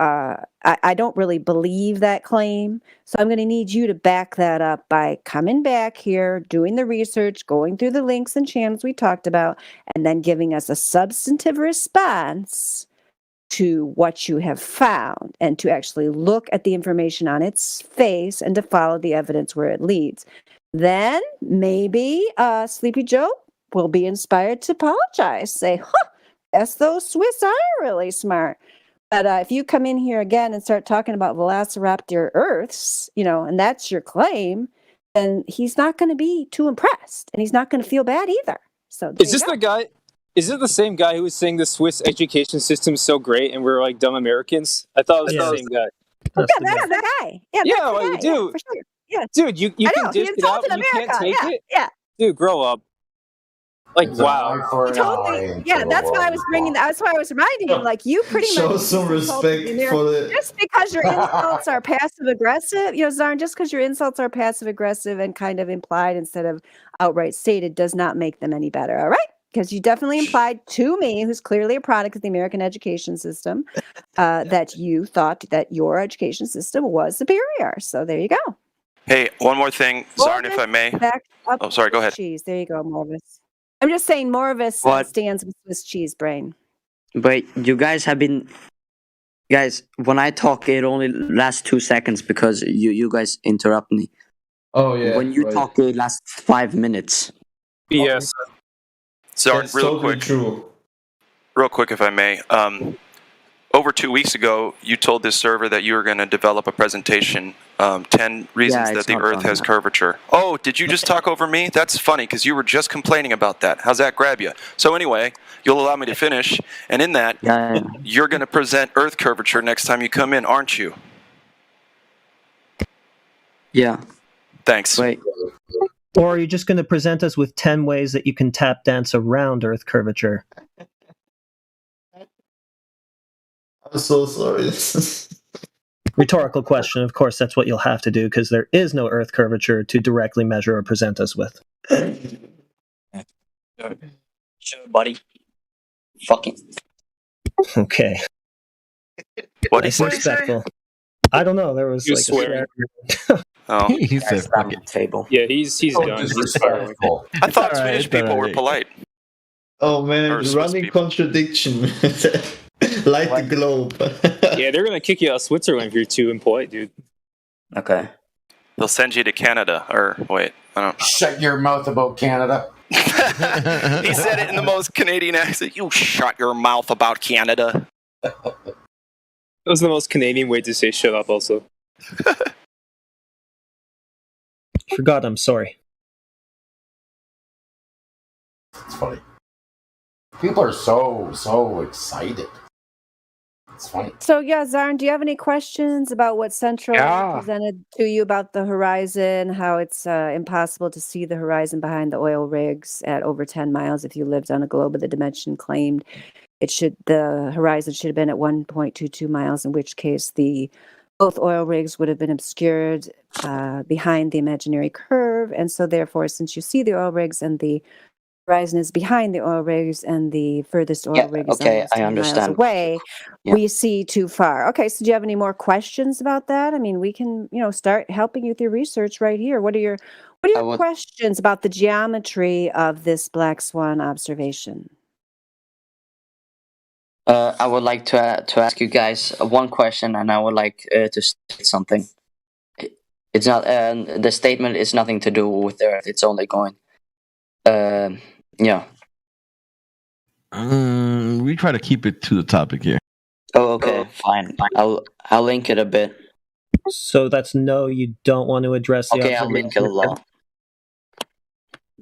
I don't really believe that claim. So I'm going to need you to back that up by coming back here, doing the research, going through the links and channels we talked about, and then giving us a substantive response to what you have found and to actually look at the information on its face and to follow the evidence where it leads. Then maybe Sleepy Joe will be inspired to apologize. Say, yes, those Swiss are really smart. But if you come in here again and start talking about Velociraptor Earths, and that's your claim, then he's not going to be too impressed, and he's not going to feel bad either. So Is this the guy? Is it the same guy who was saying the Swiss education system is so great and we're like dumb Americans? I thought it was the same guy. That's the guy. Yeah, Yeah, dude. Yeah, for sure. Yeah. Dude, you I can know, he dish it out, insulted but you can't America. take it? Yeah. Dude, grow up. Like, wow. Yeah, that's why I was bringing that. That's why I was reminding you, like, you pretty much Show some respect for the. just because your insults are passive aggressive, Zarn, just because your insults are passive aggressive and kind of implied instead of outright stated does not make them any better. All right? Because you definitely implied to me, who's clearly a product of the American education system, that you thought that your education system was superior. So there you go. Hey, one more thing, Zarn, if I may. Back up Oh, sorry, go ahead. Cheese. There you go, Morvis. I'm just saying Morvis stands with Swiss cheese brain. But you guys have been... Guys, when I talk, it only lasts 2 seconds because you guys interrupt me. Oh, yeah. When you talk, it lasts 5 minutes. Yes. Zarn, That's real totally quick. true. Real quick, if I may. Over 2 weeks ago, you told this server that you were going to develop a presentation, 10 reasons that it's the not Earth done has yet. curvature. Oh, did you just talk over me? That's funny, because you were just complaining about that. How's that grab you? So anyway, you'll allow me to finish, and in that, you're going to present Earth curvature next time you come in, aren't you? Yeah. Thanks. Wait. Or are you just going to present us with 10 ways that you can tap dance around Earth curvature? I'm so sorry. Rhetorical question. Of course, that's what you'll have to do because there is no Earth curvature to directly measure or present us with. Sure, buddy. Fucking. Okay. What Nice did and you say? respectful. I don't know. There was He like was swearing. Oh. He said, "Fuck it." Table. Yeah, he's done. He's spiraling. I thought It's all right, Swedish it's all people were right. polite. Oh man, Or Swiss running people. contradiction. Light the globe. Yeah, they're gonna kick you out of Switzerland if you're too impolite, dude. Okay. They'll send you to Canada, or wait, I don't know. Shut your mouth about Canada. He said it in the most Canadian accent. You shut your mouth about Canada. That was the most Canadian way to say shut up, also. Forgot I'm sorry. It's funny. People are so excited. It's funny. So yeah, Zarn, do you have any questions about what Central presented to you about the horizon, how it's impossible to see the horizon behind the oil rigs at over 10 miles if you lived on a globe of the dimension claimed the horizon should have been at 1.22 miles, in which case both oil rigs would have been obscured behind the imaginary curve. And so therefore, since you see the oil rigs and the horizon is behind the oil rigs and the furthest oil rig is Okay, almost I 10 miles understand. away, Yeah. we see too far. Okay, so do you have any more questions about that? I mean, we can, start helping you with your research right here. What are your questions about the geometry of this black swan observation? I would like to ask you guys one question, and I would like to state something. It's not the statement is nothing to do with the Earth. It's only going. Yeah. We try to keep it to the topic here. Oh, okay, fine. I'll link it a bit. So that's no, you don't want to address the Okay, I'll link it a lot.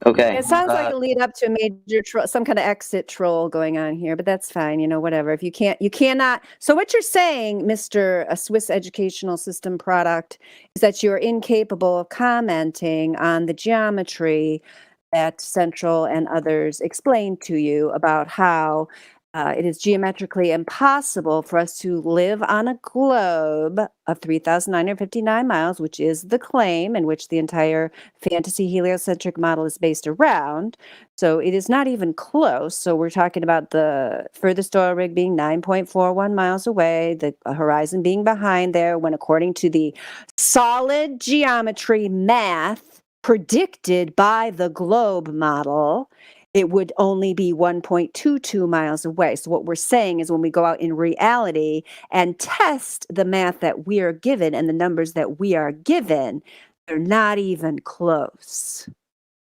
Okay. It sounds like a lead up to a major some kind of exit troll going on here, but that's fine. Whatever. If you cannot. So what you're saying, Mr. Swiss educational system product, is that you're incapable of commenting on the geometry that Central and others explained to you about how it is geometrically impossible for us to live on a globe of 3,959 miles, which is the claim in which the entire fantasy heliocentric model is based around. So it is not even close. So we're talking about the furthest oil rig being 9.41 miles away, the horizon being behind there, when according to the solid geometry math predicted by the globe model, it would only be 1.22 miles away. So what we're saying is when we go out in reality and test the math that we are given and the numbers that we are given, they're not even close.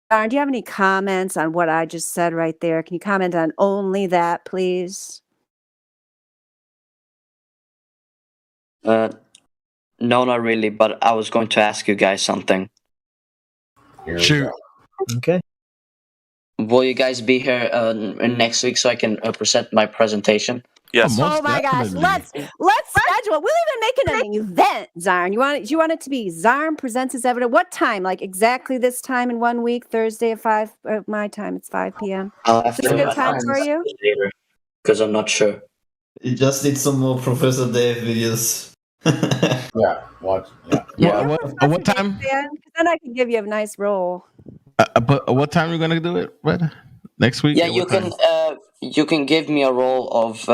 Darren, do you have any comments on what I just said right there? Can you comment on only that, please? No, not really, but I was going to ask you guys something. Sure. Okay. Will you guys be here next week so I can present my presentation? Yes. Oh my gosh, let's schedule. We'll even make it an event, Zarn. You want it to be Zarn presents his evidence. What time? Like exactly this time in 1 week, Thursday at 5 my time. It's 5 p.m. Is this a good time for you? Because I'm not sure. You just need some more Professor Dave videos. Yeah, watch. What time? Then I can give you a nice roll. But what time are you gonna do it? What? Next week? Yeah, you can give me a role of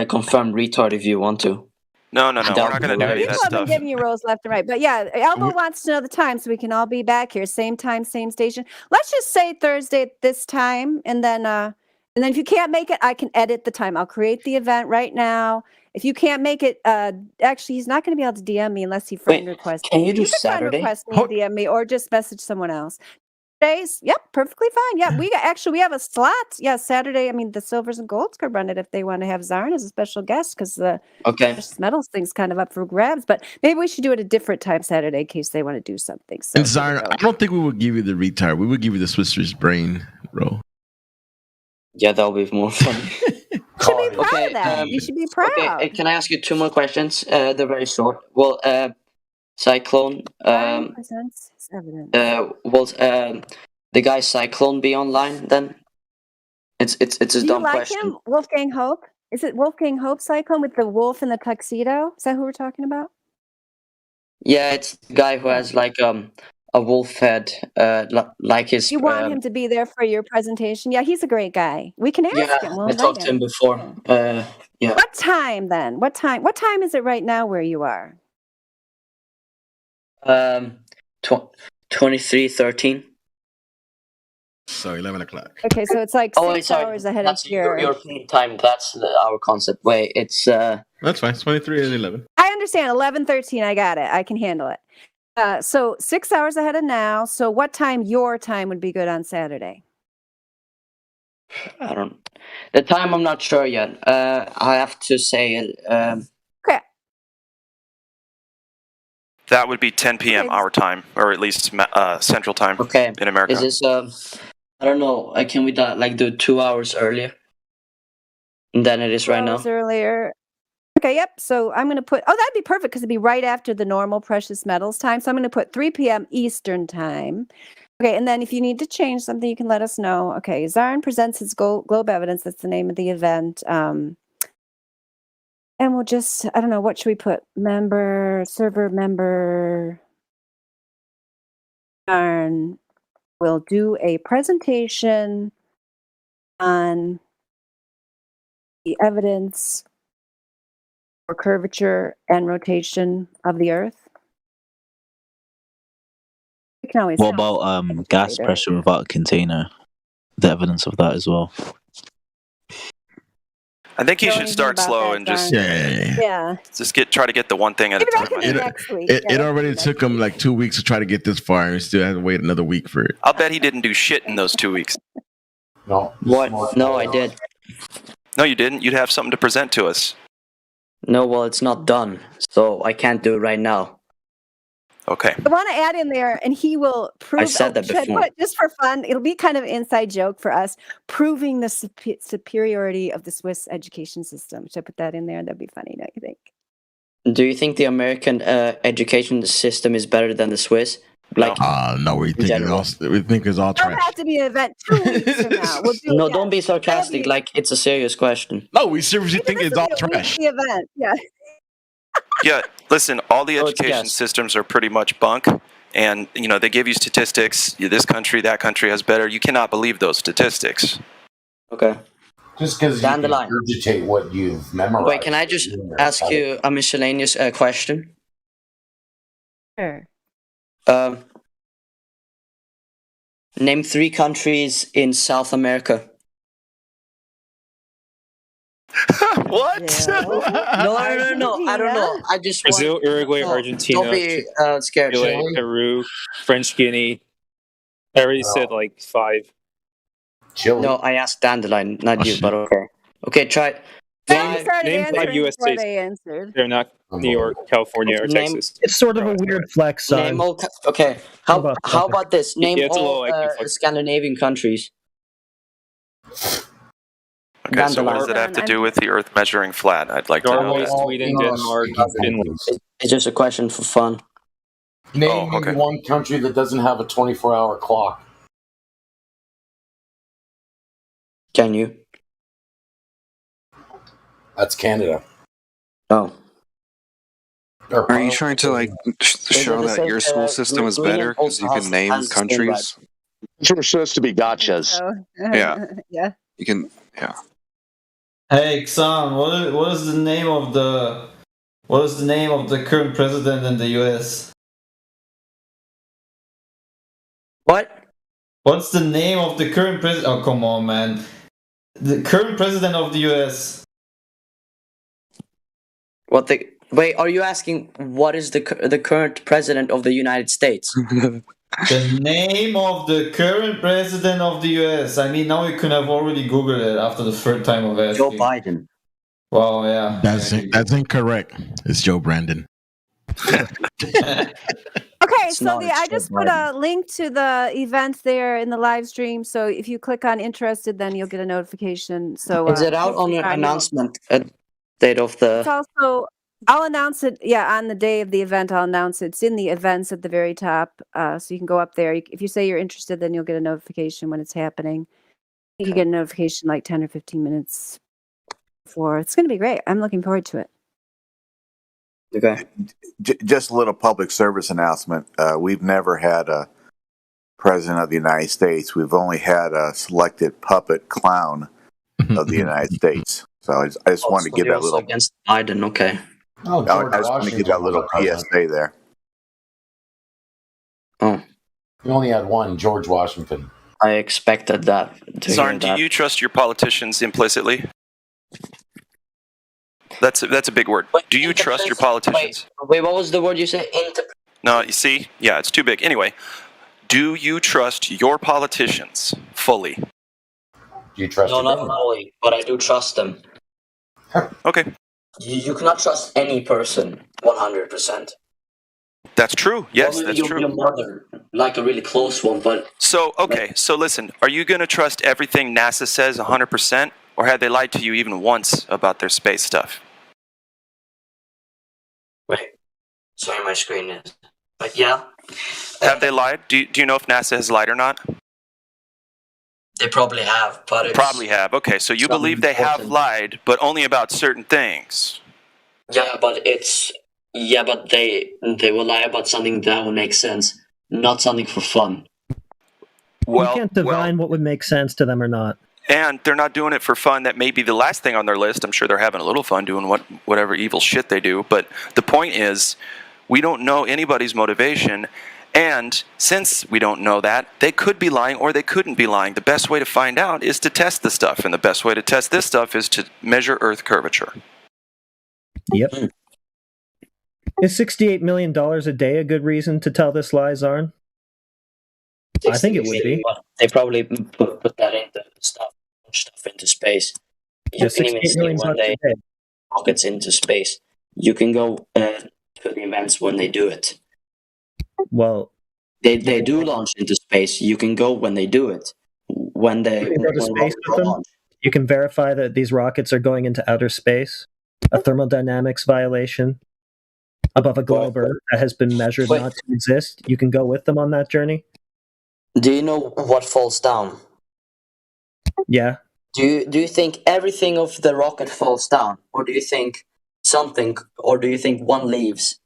confirmed retard if you want to. No, we're not going to do any of that People have been stuff. giving you rolls left and right. But yeah, Elbow wants to know the time so we can all be back here. Same time, same station. Let's just say Thursday at this time. And then if you can't make it, I can edit the time. I'll create the event right now. If you can't make it, actually, he's not going to be able to DM me unless he friend requests me. Can you do can friend Saturday? request me and DM me or just message someone else. Days, yep, perfectly fine. Yeah, we have a slot. Yeah, Saturday. I mean, the Silvers and Golds could run it if they want to have Zarn as a special guest because the precious metals thing's kind of up for grabs. But maybe we should do it a different time Saturday in case they want to do something. So And Zarn, I don't think we would give you the retard. We would give you the Swisser's brain role. Yeah, that'll be more fun. You should be proud of that. You should be proud. Okay, can I ask you two more questions? They're very short. Well, Cyclone. Presents his evidence. Will the guy Cyclone be online then? It's a Do you dumb like question. him, Wolfgang Hope? Is it Wolfgang Hope Cyclone with the wolf in the tuxedo? Is that who we're talking about? Yeah, it's the guy who has like a wolf head, like his. You want him to be there for your presentation? Yeah, he's a great guy. We can ask him. We'll I invite talked to him before. Yeah. What time then? What time is it right now where you are? 23:13. So 11 o'clock. Okay, so it's like 6 hours ahead of That's your. European time. That's our concept. Wait, it's That's fine. It's 23 and 11. I understand. 11:13. I got it. I can handle it. So 6 hours ahead of now. So what time your time would be good on Saturday? I don't. The time I'm not sure yet. I have to say. Okay. That would be 10 p.m. our time, or at least Central Time in America. Is this I don't know. Can we do 2 hours earlier than it is right now? 2 hours earlier. Okay, yep. So I'm going to put, that'd be perfect because it'd be right after the normal precious metals time. So I'm going to put 3 p.m. Eastern time. Okay, and then if you need to change something, you can let us know. Okay, Zarn presents his globe evidence. That's the name of the event. And we'll just, I don't know, what should we put? Server member. Zarn will do a presentation on the evidence for curvature and rotation of the Earth. We can always What about gas later. pressure without a container? The evidence of that as well. I think you Know should anything start about slow that, and just Yeah. just try to get the one thing at a Maybe time. that could be next week. It already took him like 2 weeks to try to get this far, and he still had to wait another week for it. I'll bet he didn't do shit in those 2 weeks. No. What? No, I did. No, you didn't. You'd have something to present to us. No, well, it's not done, so I can't do it right now. Okay. I want to add in there, and he will prove. I said that should I before. put, just for fun, it'll be kind of an inside joke for us, proving the superiority of the Swiss education system. Should I put that in there? That'd be funny, don't you think? Do you think the American education system is better than the Swiss? Like, no, we think it's all It'll trash. have to be an event 2 weeks from now. We'll do no, it, don't be sarcastic. Like, it's a serious question. No, we seriously think it's all We'll do trash. the event, yeah. Yeah, listen, all the Oh, it's education gas. systems are pretty much bunk. And, they give you statistics. This country, that country has better. You cannot believe those statistics. Okay. Just because you Down the can line. regurgitate what you've memorized. Wait, can I just ask you a miscellaneous question? Sure. Name 3 countries in South America. What? No. I don't know. I just Brazil, want... Uruguay, No, Argentina, Don't be scared. Chile, Peru, French Guinea. I already said like 5. Chile. No, I asked Dandelion, not you, but okay. Okay, try. They started name 5 answering U.S. before states. they answered. They're not New York, California, or Name- Texas. It's sort of a weird flex. Name all. Okay. How about this? Name Yeah, it's a all little IQ flex. Scandinavian countries. Okay, so what does it have to do with the Earth measuring flat? I'd like to know Norway, that. Sweden, Denmark, Finland. It's just a question for fun. Name maybe one country that doesn't have a 24-hour clock. Can you? That's Canada. Oh. Are you trying to show that your school system is better because you can name countries? We're supposed to be gotchas. So, Yeah. yeah. You can, yeah. Hey, Xam, what is the name of the current president in the U.S.? What? What's the name of the current president? Oh, come on, man. The current president of the U.S. Wait, are you asking what is the current president of the United States? The name of the current president of the U.S. I mean, now you could have already Googled it after the third time of asking. Joe Biden. Wow, yeah. That's incorrect. It's Joe Brandon. Okay, so not, I it's just Joe put Biden. a link to the event there in the live stream. So if you click on interested, then you'll get a notification. So Is it out on an announcement date of the? It's also, I'll announce it. Yeah, on the day of the event, I'll announce it. It's in the events at the very top. So you can go up there. If you say you're interested, then you'll get a notification when it's happening. You can get a notification like 10 or 15 minutes before. It's going to be great. I'm looking forward to it. Okay. Just a little public service announcement. We've never had a president of the United States. We've only had a selected puppet clown of the United States. So I just wanted to give that little. Against Biden, okay. Oh, I just want to give that little PSA there. Oh. You only had one, George Washington. I expected that. Zarn, do you trust your politicians implicitly? That's a big word. Do you trust your politicians? Wait, what was the word you said? No, you see? Yeah, it's too big. Anyway, do you trust your politicians fully? Do you trust No, not fully, but I do trust them. Okay. You cannot trust any person 100%. That's true. Yes, that's true. Your mother, like a really close one, but... So, okay, so listen, are you going to trust everything NASA says 100%, or have they lied to you even once about their space stuff? Wait, sorry, my screen is... But yeah. Have they lied? Do you know if NASA has lied or not? They probably have, but it's probably have. Okay, so you believe they have lied, but only about certain things. Yeah, but they will lie about something that will make sense, not something for fun. Well, you can't divine what would make sense to them or not. And they're not doing it for fun. That may be the last thing on their list. I'm sure they're having a little fun doing whatever evil shit they do. But the point is, we don't know anybody's motivation. And since we don't know that, they could be lying or they couldn't be lying. The best way to find out is to test the stuff. And the best way to test this stuff is to measure Earth curvature. Yep. Is $68 million a day a good reason to tell this lie, Zarn? I think it would be. They probably put that into stuff into space. You can even see when they rockets into space. You can go to the events when they do it. Well, they do launch into space. You can go when they do it. When they go to space with them, you can verify that these rockets are going into outer space. A thermodynamics violation above a globe Earth that has been measured not to exist. You can go with them on that journey. Do you know what falls down? Yeah. Do you think everything of the rocket falls down, or do you think something, or do you think one leaves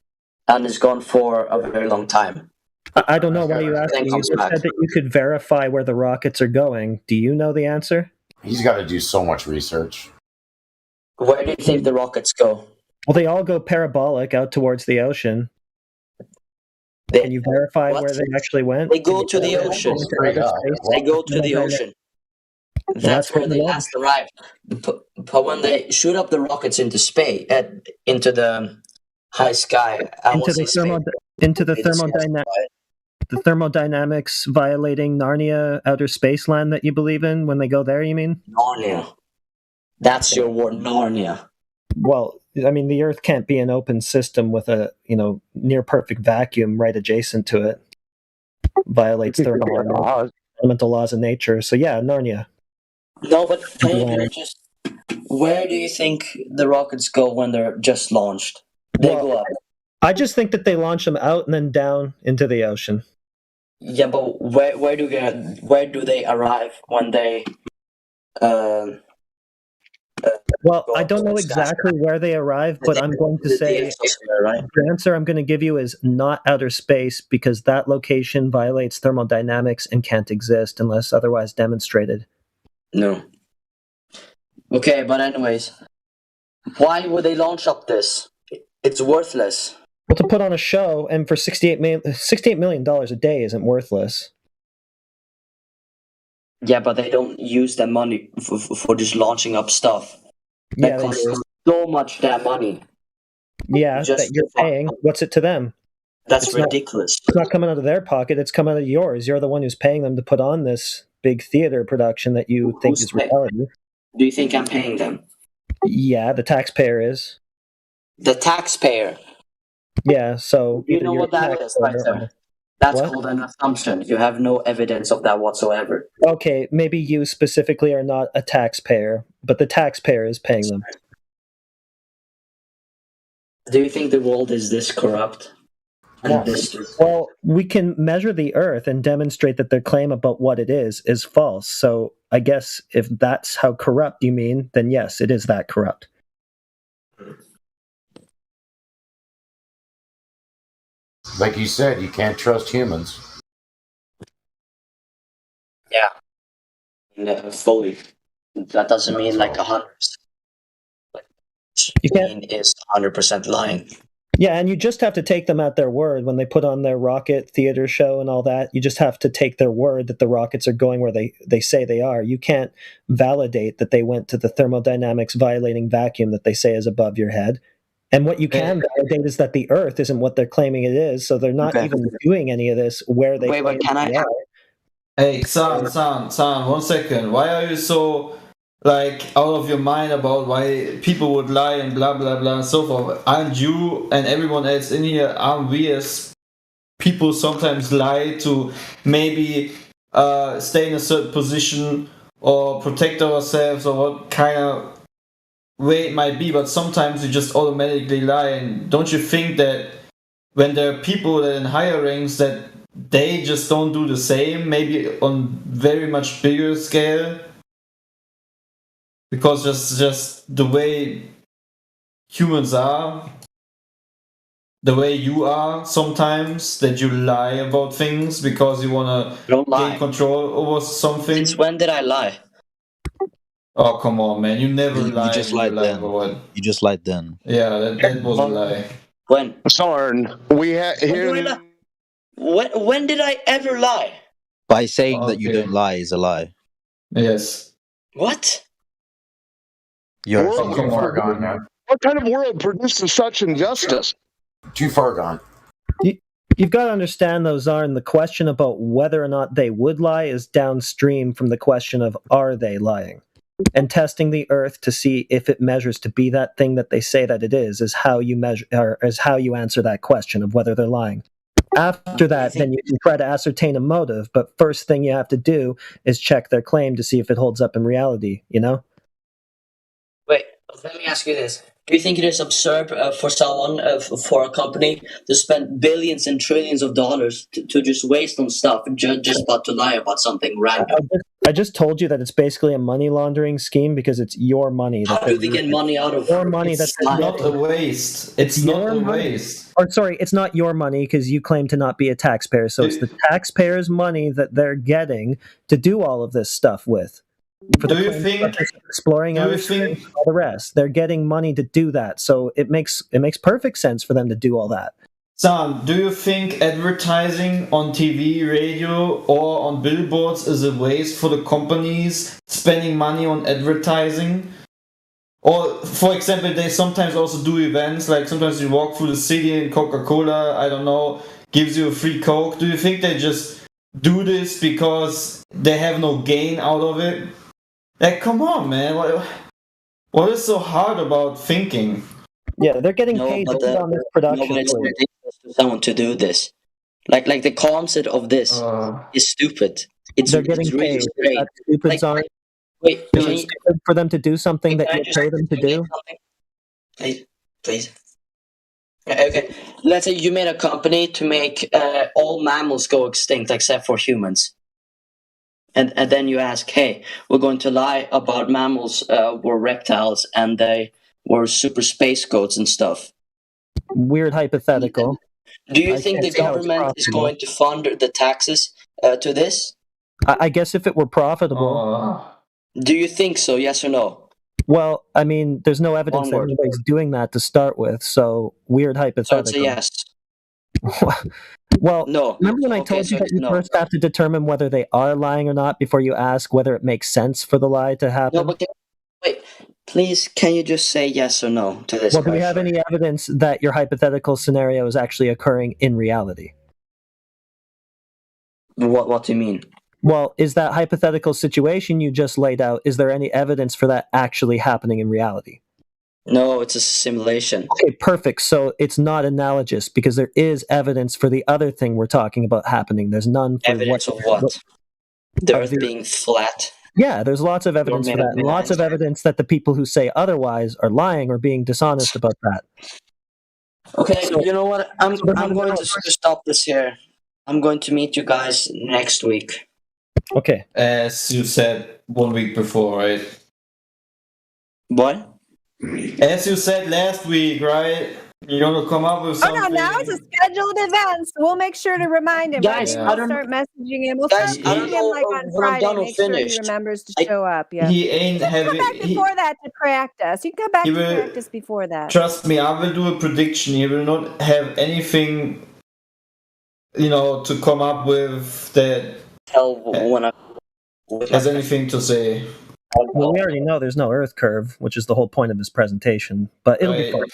and is gone for a very long time? I don't know why you asked me. You said that you could verify where the rockets are going. Do you know the answer? He's got to do so much research. Where do you think the rockets go? Well, they all go parabolic out towards the ocean. Can you verify where they actually went? They go to the ocean. They go to the ocean. That's where they last arrived. But when they shoot up the rockets into space, into the high sky, into the thermodynamics violating Narnia outer space land that you believe in when they go there, you mean? Narnia. That's your word, Narnia. Well, I mean, the Earth can't be an open system with a near perfect vacuum right adjacent to it. Violates fundamental laws of nature. So yeah, Narnia. No, but where do you think the rockets go when they're just launched? They go up. I just think that they launch them out and then down into the ocean. Yeah, but where do they arrive when they? Well, I don't know exactly where they arrive, but I'm going to say the answer I'm going to give you is not outer space, because that location violates thermodynamics and can't exist unless otherwise demonstrated. No. Okay, but anyways, why would they launch up this? It's worthless. Well, to put on a show, and for $68 million a day isn't worthless. Yeah, but they don't use that money for just launching up stuff. That costs so much damn money. Yeah, that you're paying. What's it to them? That's ridiculous. It's not coming out of their pocket. It's coming out of yours. You're the one who's paying them to put on this big theater production that you think is reality. Do you think I'm paying them? Yeah, the taxpayer is. The taxpayer? Yeah, so... You know what that is, right there? That's called an assumption. You have no evidence of that whatsoever. Okay, maybe you specifically are not a taxpayer, but the taxpayer is paying them. Do you think the world is this corrupt? Well, we can measure the Earth and demonstrate that their claim about what it is false. So I guess if that's how corrupt you mean, then yes, it is that corrupt. Like you said, you can't trust humans. Yeah. No, fully. That doesn't mean like 100%. You can't is 100% lying. Yeah, and you just have to take them at their word when they put on their rocket theater show and all that. You just have to take their word that the rockets are going where they say they are. You can't validate that they went to the thermodynamics violating vacuum that they say is above your head. And what you can validate is that the Earth isn't what they're claiming it is, so they're not even doing any of this where they claim they are. Hey, San, 1 second. Why are you so out of your mind about why people would lie and blah blah blah and so forth? Aren't you and everyone else in here, aren't we as people sometimes lie to maybe stay in a certain position or protect ourselves or what kind of way it might be, but sometimes you just automatically lie? And don't you think that when there are people that in higher ranks that they just don't do the same, maybe on very much bigger scale, because just the way humans are, the way you are sometimes, that you lie about things because you want to gain control over something. Since when did I lie? Oh, come on, man. You never lied. You just lied then. You just lied then. Yeah, that was a lie. When? Sorn, we have here. When did I ever lie? By saying that you don't lie is a lie. Yes. What? You're Too far gone, man. What kind of world produces such injustice? Too far gone. You've got to understand, though, Zarn, the question about whether or not they would lie is downstream from the question of are they lying? And testing the Earth to see if it measures to be that thing that they say that it is how you measure, or is how you answer that question of whether they're lying. After that, then you can try to ascertain a motive, but first thing you have to do is check their claim to see if it holds up in reality, you know? Wait, let me ask you this. Do you think it is absurd for someone, for a company, to spend billions and trillions of dollars to just waste on stuff just about to lie about something random? I just told you that it's basically a money laundering scheme because it's your money. How do they get money out of your money? That's not a waste. It's not a waste. Or sorry, it's not your money because you claim to not be a taxpayer. So it's the taxpayers' money that they're getting to do all of this stuff with. Do you think exploring all the rest? They're getting money to do that, so it makes perfect sense for them to do all that. Sam, do you think advertising on TV, radio, or on billboards is a waste for the companies spending money on advertising? Or, for example, they sometimes also do events, like sometimes you walk through the city and Coca-Cola, I don't know, gives you a free Coke. Do you think they just do this because they have no gain out of it? Like, come on, man. What is so hard about thinking? Yeah, they're getting paid on this production. No, but it's ridiculous for someone to do this. Like the concept of this is stupid. They're getting really paid. straight. That's stupid, Zarn. Wait, is it stupid for them to do something that you pay them to do? Please. Okay, let's say you made a company to make all mammals go extinct except for humans. And then you ask, hey, we're going to lie about mammals were reptiles and they were super space goats and stuff. Weird hypothetical. Do you think the government is going to fund the taxes to this? I guess if it were profitable. Do you think so, yes or no? Well, I mean, there's no evidence that anybody's doing that to start with, so weird hypothetical. So it's a yes. Well, no. Remember when I told you that you first have to determine whether they are lying or not before you ask whether it makes sense for the lie to happen? No, but wait, please, can you just say yes or no to this? Well, do we have any evidence that your hypothetical scenario is actually occurring in reality? What do you mean? Well, is that hypothetical situation you just laid out, is there any evidence for that actually happening in reality? No, it's a simulation. Okay, perfect. So it's not analogous because there is evidence for the other thing we're talking about happening. There's none for evidence of what? The Earth being flat. Yeah, there's lots of evidence for that, and lots of evidence that the people who say otherwise are lying or being dishonest about that. Okay, so, you know what? I'm going to stop this here. I'm going to meet you guys next week. Okay. As you said 1 week before, right? What? As you said last week, right? You're gonna come up with something. Oh no, now it's a scheduled event. We'll make sure to remind him. Guys, We'll start messaging him. We'll start messaging him like on Friday. Make sure he remembers to show up. Yeah. He ain't having. Come back before that to practice. You can come back to practice before that. Trust me, I will do a prediction. He will not have anything, to come up with that. Has anything to say. Well, we already know there's no Earth curve, which is the whole point of this presentation. But it'll be fun.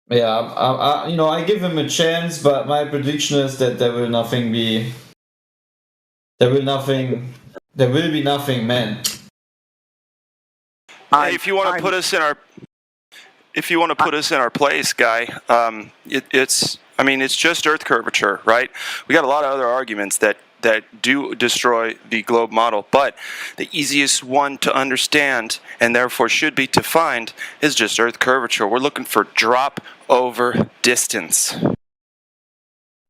Yeah, I give him a chance, but my prediction is that there will be nothing, man. If you want to put us in our place, Guy, it's just Earth curvature, right? We got a lot of other arguments that do destroy the globe model, but the easiest one to understand and therefore should be to find is just Earth curvature. We're looking for drop over distance.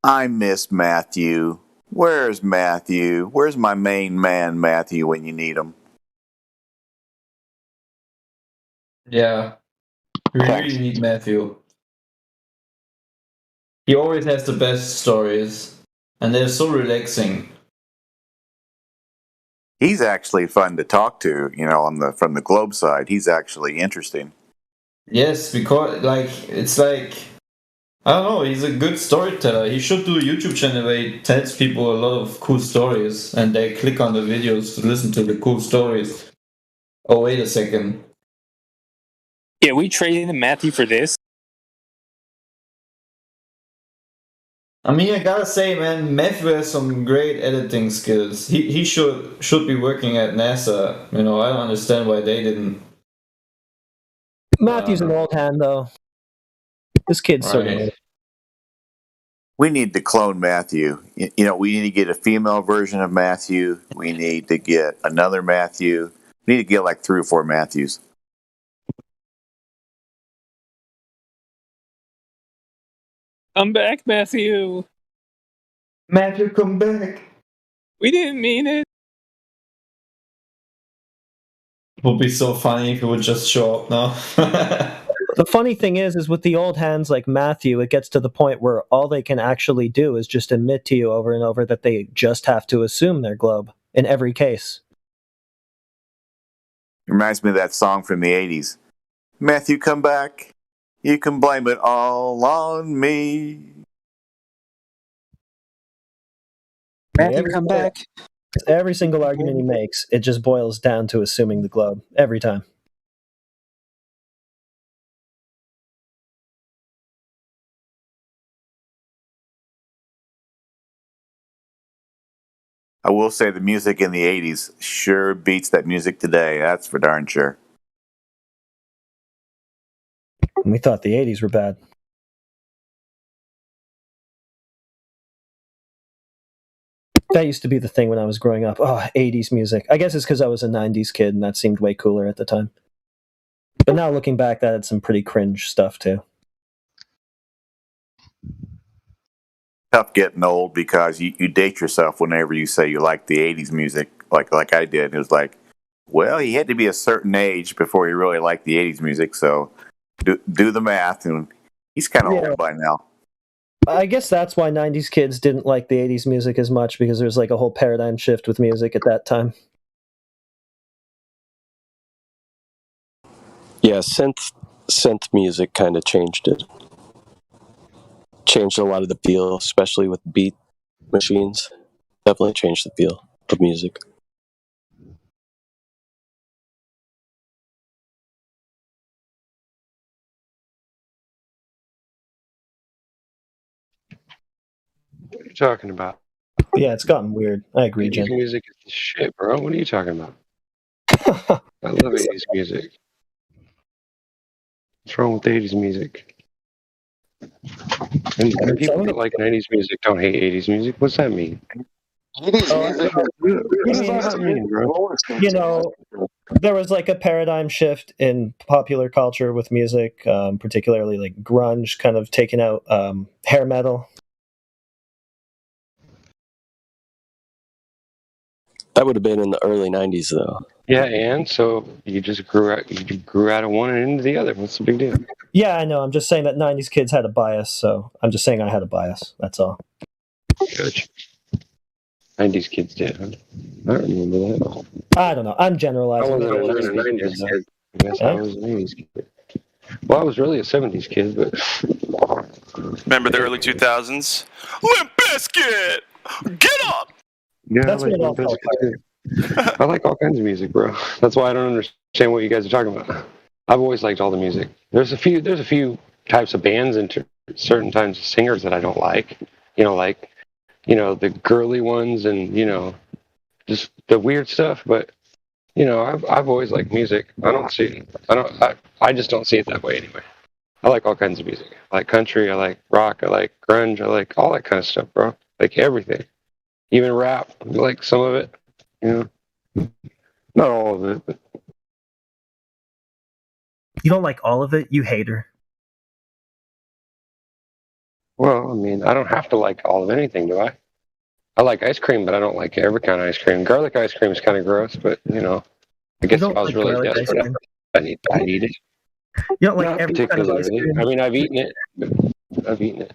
I miss Matthew. Where's Matthew? Where's my main man, Matthew, when you need him? Yeah, we really need Matthew. He always has the best stories, and they're so relaxing. He's actually fun to talk to, from the Globe side. He's actually interesting. Yes, because it's like I don't know. He's a good storyteller. He should do a YouTube channel where he tells people a lot of cool stories, and they click on the videos to listen to the cool stories. Oh, wait a second. Yeah, we traded Matthew for this. I mean, I gotta say, man, Matthew has some great editing skills. He should be working at NASA. I don't understand why they didn't. Matthew's an old hand, though. This kid's sort of. We need to clone Matthew. We need to get a female version of Matthew. We need to get another Matthew. We need to get like 3 or 4 Matthews. Come back, Matthew. Matthew, come back. We didn't mean it. It would be so funny if he would just show up now. The funny thing is with the old hands like Matthew, it gets to the point where all they can actually do is just admit to you over and over that they just have to assume they're Globe in every case. Reminds me of that song from the 80s. Matthew, come back. You can blame it all on me. Matthew, come back. Every single argument he makes, it just boils down to assuming the Globe. Every time. I will say the music in the 80s sure beats that music today. That's for darn sure. We thought the 80s were bad. That used to be the thing when I was growing up. Oh, 80s music. I guess it's because I was a 90s kid and that seemed way cooler at the time. But now looking back, that had some pretty cringe stuff too. Tough getting old because you date yourself whenever you say you like the 80s music like I did. It was like, well, you had to be a certain age before you really liked the 80s music, so do the math, and he's kind of old by now. I guess that's why 90s kids didn't like the 80s music as much, because there's like a whole paradigm shift with music at that time. Yeah, synth music kind of changed it. Changed a lot of the feel, especially with beat machines. Definitely changed the feel of music. What are you talking about? Yeah, it's gotten weird. I agree, 80s Jim. music is the shit, bro. What are you talking about? I love 80s music. What's wrong with 80s music? And people that like 90s music don't hate 80s music. What's that mean? What does that mean, bro? You know, there was like a paradigm shift in popular culture with music, particularly like grunge kind of taking out hair metal. That would have been in the early 90s, though. Yeah, and so you just grew out of one and into the other. What's the big deal? Yeah, I know. I'm just saying that 90s kids had a bias, so I'm just saying I had a bias. That's all. Good. 90s kids did. Huh? I don't remember that. I don't know. I'm generalizing. I wasn't a 90s kid. I guess I was an 80s kid. Well, I was really a 70s kid, but... Remember the early 2000s? Limp Bizkit! Get up! Yeah, That's I like what Limp Bizkit too. I like all kinds of music, bro. That's why I don't understand what you guys are talking about. I've always liked all the music. There's a few types of bands and certain types of singers that I don't like. The girly ones and just the weird stuff. But I've always liked music. I just don't see it that way anyway. I like all kinds of music. I like country. I like rock. I like grunge. I like all that kind of stuff, bro. Like everything, even rap. I like some of it. Not all of it, but You don't like all of it, you hater. Well, I mean, I don't have to like all of anything, do I? I like ice cream, but I don't like every kind of ice cream. Garlic ice cream is kind of gross, but I guess if I was really desperate, I'd eat it. You don't like Not every kind of ice particularly. cream? I mean, I've eaten it.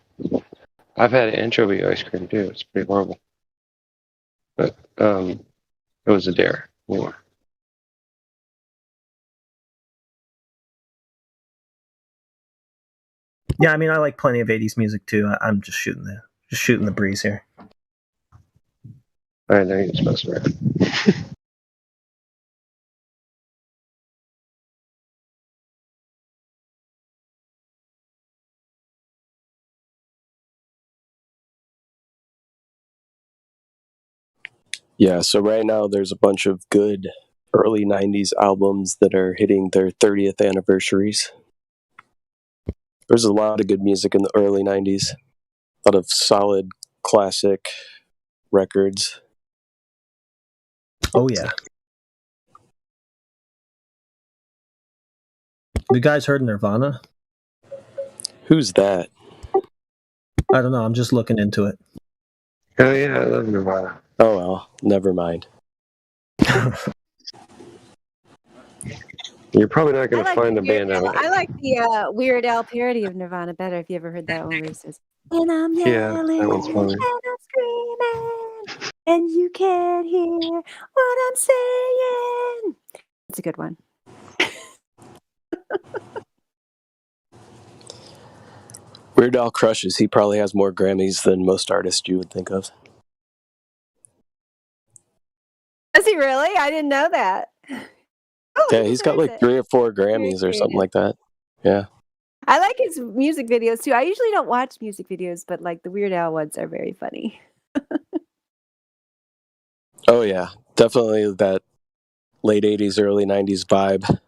I've had anchovy ice cream too. It's pretty horrible. But it was a dare. Anyway. Yeah, I mean, I like plenty of '80s music too. I'm just shooting the breeze here. I know you're supposed to. Yeah, so right now there's a bunch of good early 90s albums that are hitting their 30th anniversaries. There's a lot of good music in the early 90s. A lot of solid classic records. Oh, yeah. You guys heard Nirvana? Who's that? I don't know. I'm just looking into it. Oh, yeah, I love Nirvana. Oh, well, never mind. You're probably not going to find the band out. I like the Weird Al parody of Nirvana better. If you ever heard that one where he says, "And I'm yelling, that one's funny. and I'm screaming, and you can't hear what I'm saying." It's a good one. Weird Al crushes. He probably has more Grammys than most artists you would think of. Does he really? I didn't know that. Oh, Yeah, he's got like 3 or 4 Grammys or something like that. Yeah. I like his music videos too. I usually don't watch music videos, but like the Weird Al ones are very funny. Oh, yeah. Definitely that late 80s, early 90s vibe.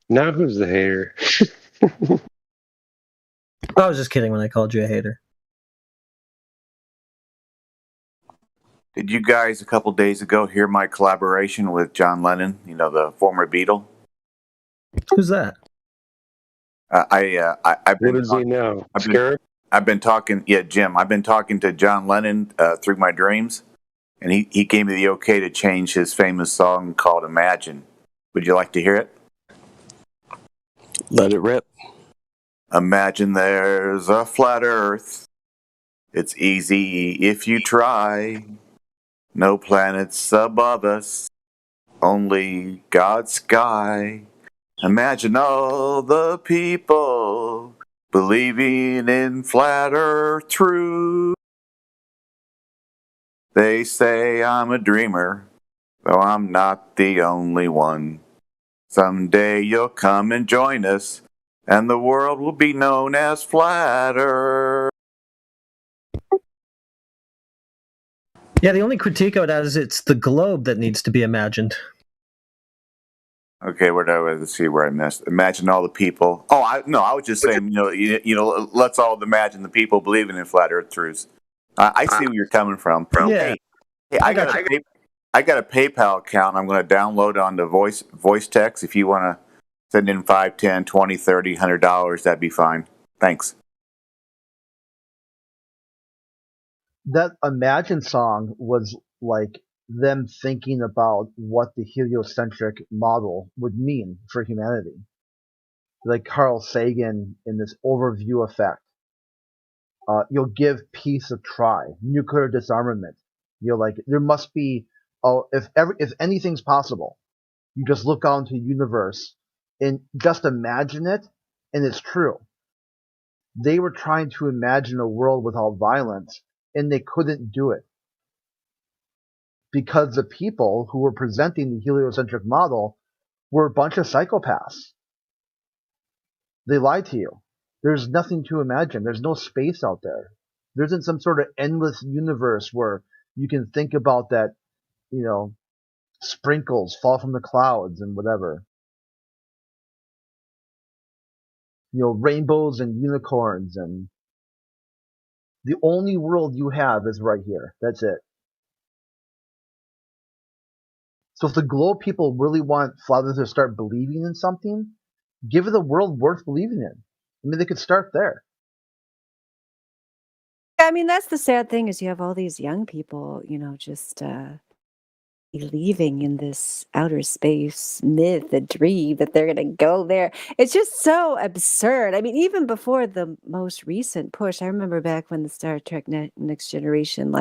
Now who's the hater? I was just kidding when I called you a hater. Did you guys a couple days ago hear my collaboration with John Lennon? The former Beatle. Who's that? I've been. What does he know? I've been talking. Yeah, Jim. I've been talking to John Lennon through my dreams, and he gave me the okay to change his famous song called "Imagine." Would you like to hear it? Let it rip. Imagine there's a flat Earth. It's easy if you try. No planets above us, only God's sky. Imagine all the people believing in flat Earth truth. They say I'm a dreamer, though I'm not the only one. Someday you'll come and join us, and the world will be known as flat Earth. Yeah, the only critique I would add is it's the globe that needs to be imagined. Okay, let's see where I missed. Imagine all the people. Oh, I was just saying, let's all imagine the people believing in flat Earth truths. I see where you're coming from. Yeah. Hey, I got a PayPal account. I'm going to download onto voice text. If you want to send in $5, $10, $20, $30, $100, that'd be fine. Thanks. That Imagine song was like them thinking about what the heliocentric model would mean for humanity. Like Carl Sagan in this overview effect. You'll give peace a try. Nuclear disarmament. There must be, if anything's possible, you just look out into the universe and just imagine it, and it's true. They were trying to imagine a world without violence, and they couldn't do it. Because the people who were presenting the heliocentric model were a bunch of psychopaths. They lied to you. There's nothing to imagine. There's no space out there. There isn't some sort of endless universe where you can think about that, sprinkles fall from the clouds and whatever. Rainbows and unicorns, and the only world you have is right here. That's it. So if the globe people really want Flathead to start believing in something, give it a world worth believing in. I mean, they could start there. I mean, that's the sad thing is you have all these young people, just believing in this outer space myth, the dream that they're going to go there. It's just so absurd. I mean, even before the most recent push, I remember back when the Star Trek Next Generation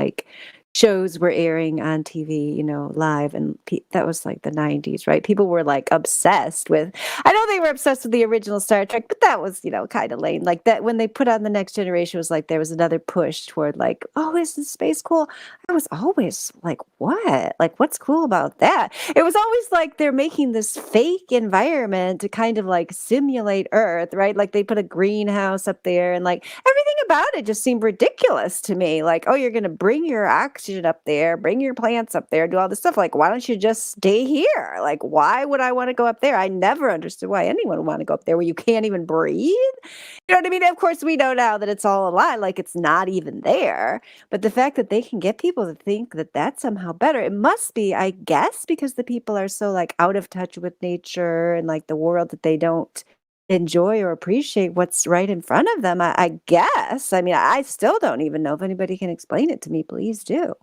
shows were airing on TV, live, and that was like the 90s, right? People were obsessed with. I know they were obsessed with the original Star Trek, but that was kind of lame. Like that when they put on the Next Generation, it was like there was another push toward oh, isn't space cool? I was always like, what? Like, what's cool about that? It was always like they're making this fake environment to kind of simulate Earth, right? Like they put a greenhouse up there, and everything about it just seemed ridiculous to me. Like, oh, you're going to bring your oxygen up there, bring your plants up there, do all this stuff. Like, why don't you just stay here? Like, why would I want to go up there? I never understood why anyone would want to go up there where you can't even breathe. You know what I mean? Of course, we know now that it's all a lie, like it's not even there. But the fact that they can get people to think that that's somehow better, it must be, I guess, because the people are so out of touch with nature and the world that they don't enjoy or appreciate what's right in front of them. I guess. I mean, I still don't even know if anybody can explain it to me. Please do.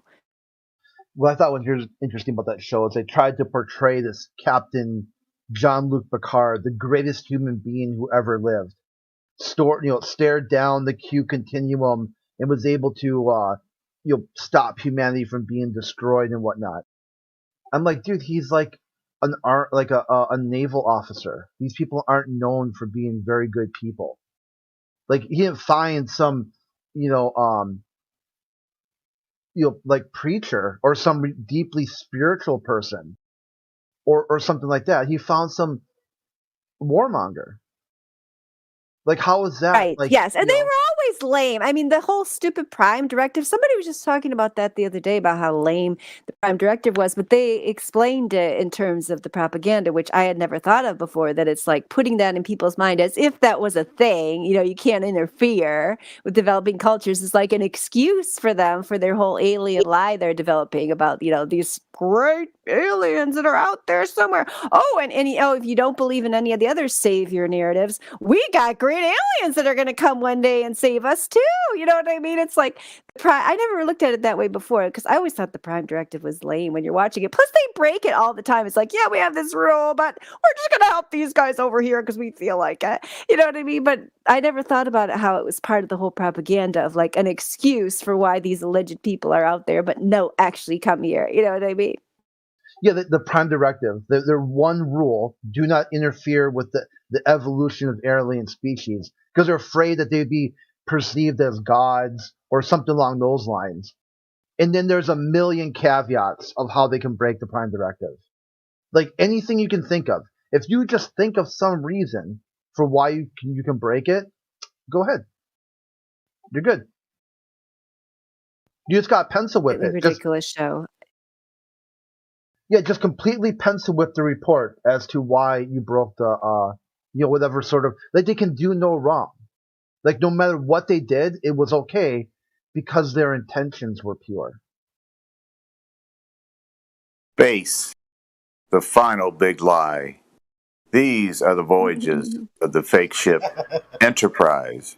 What I thought was interesting about that show is they tried to portray this Captain Jean-Luc Picard, the greatest human being who ever lived, stared down the Q continuum and was able to stop humanity from being destroyed and whatnot. I'm like, dude, he's a naval officer. These people aren't known for being very good people. Like he didn't find some, preacher or some deeply spiritual person or something like that. He found some warmonger. Like, how is that? Right. Yes. And they were always lame. I mean, the whole stupid Prime Directive, somebody was just talking about that the other day about how lame the Prime Directive was, but they explained it in terms of the propaganda, which I had never thought of before, that it's putting that in people's mind as if that was a thing. You can't interfere with developing cultures. It's like an excuse for them for their whole alien lie they're developing about, these great aliens that are out there somewhere. Oh, and if you don't believe in any of the other savior narratives, we got great aliens that are going to come one day and save us too. You know what I mean? It's like I never looked at it that way before because I always thought the Prime Directive was lame when you're watching it. Plus, they break it all the time. It's like, yeah, we have this rule, but we're just going to help these guys over here because we feel like it. You know what I mean? But I never thought about it how it was part of the whole propaganda of an excuse for why these alleged people are out there, but no, actually come here. You know what I mean? Yeah, the Prime Directive, their one rule, do not interfere with the evolution of alien species, because they're afraid that they'd be perceived as gods or something along those lines. And then there's a million caveats of how they can break the Prime Directive. Like anything you can think of. If you just think of some reason for why you can break it, go ahead. You're good. You just got pencil whip it. Ridiculous show. Yeah, just completely pencil whip the report as to why you broke the, whatever sort of, they can do no wrong. Like, no matter what they did, it was okay because their intentions were pure. Space, the final big lie. These are the voyages of the fake ship Enterprise.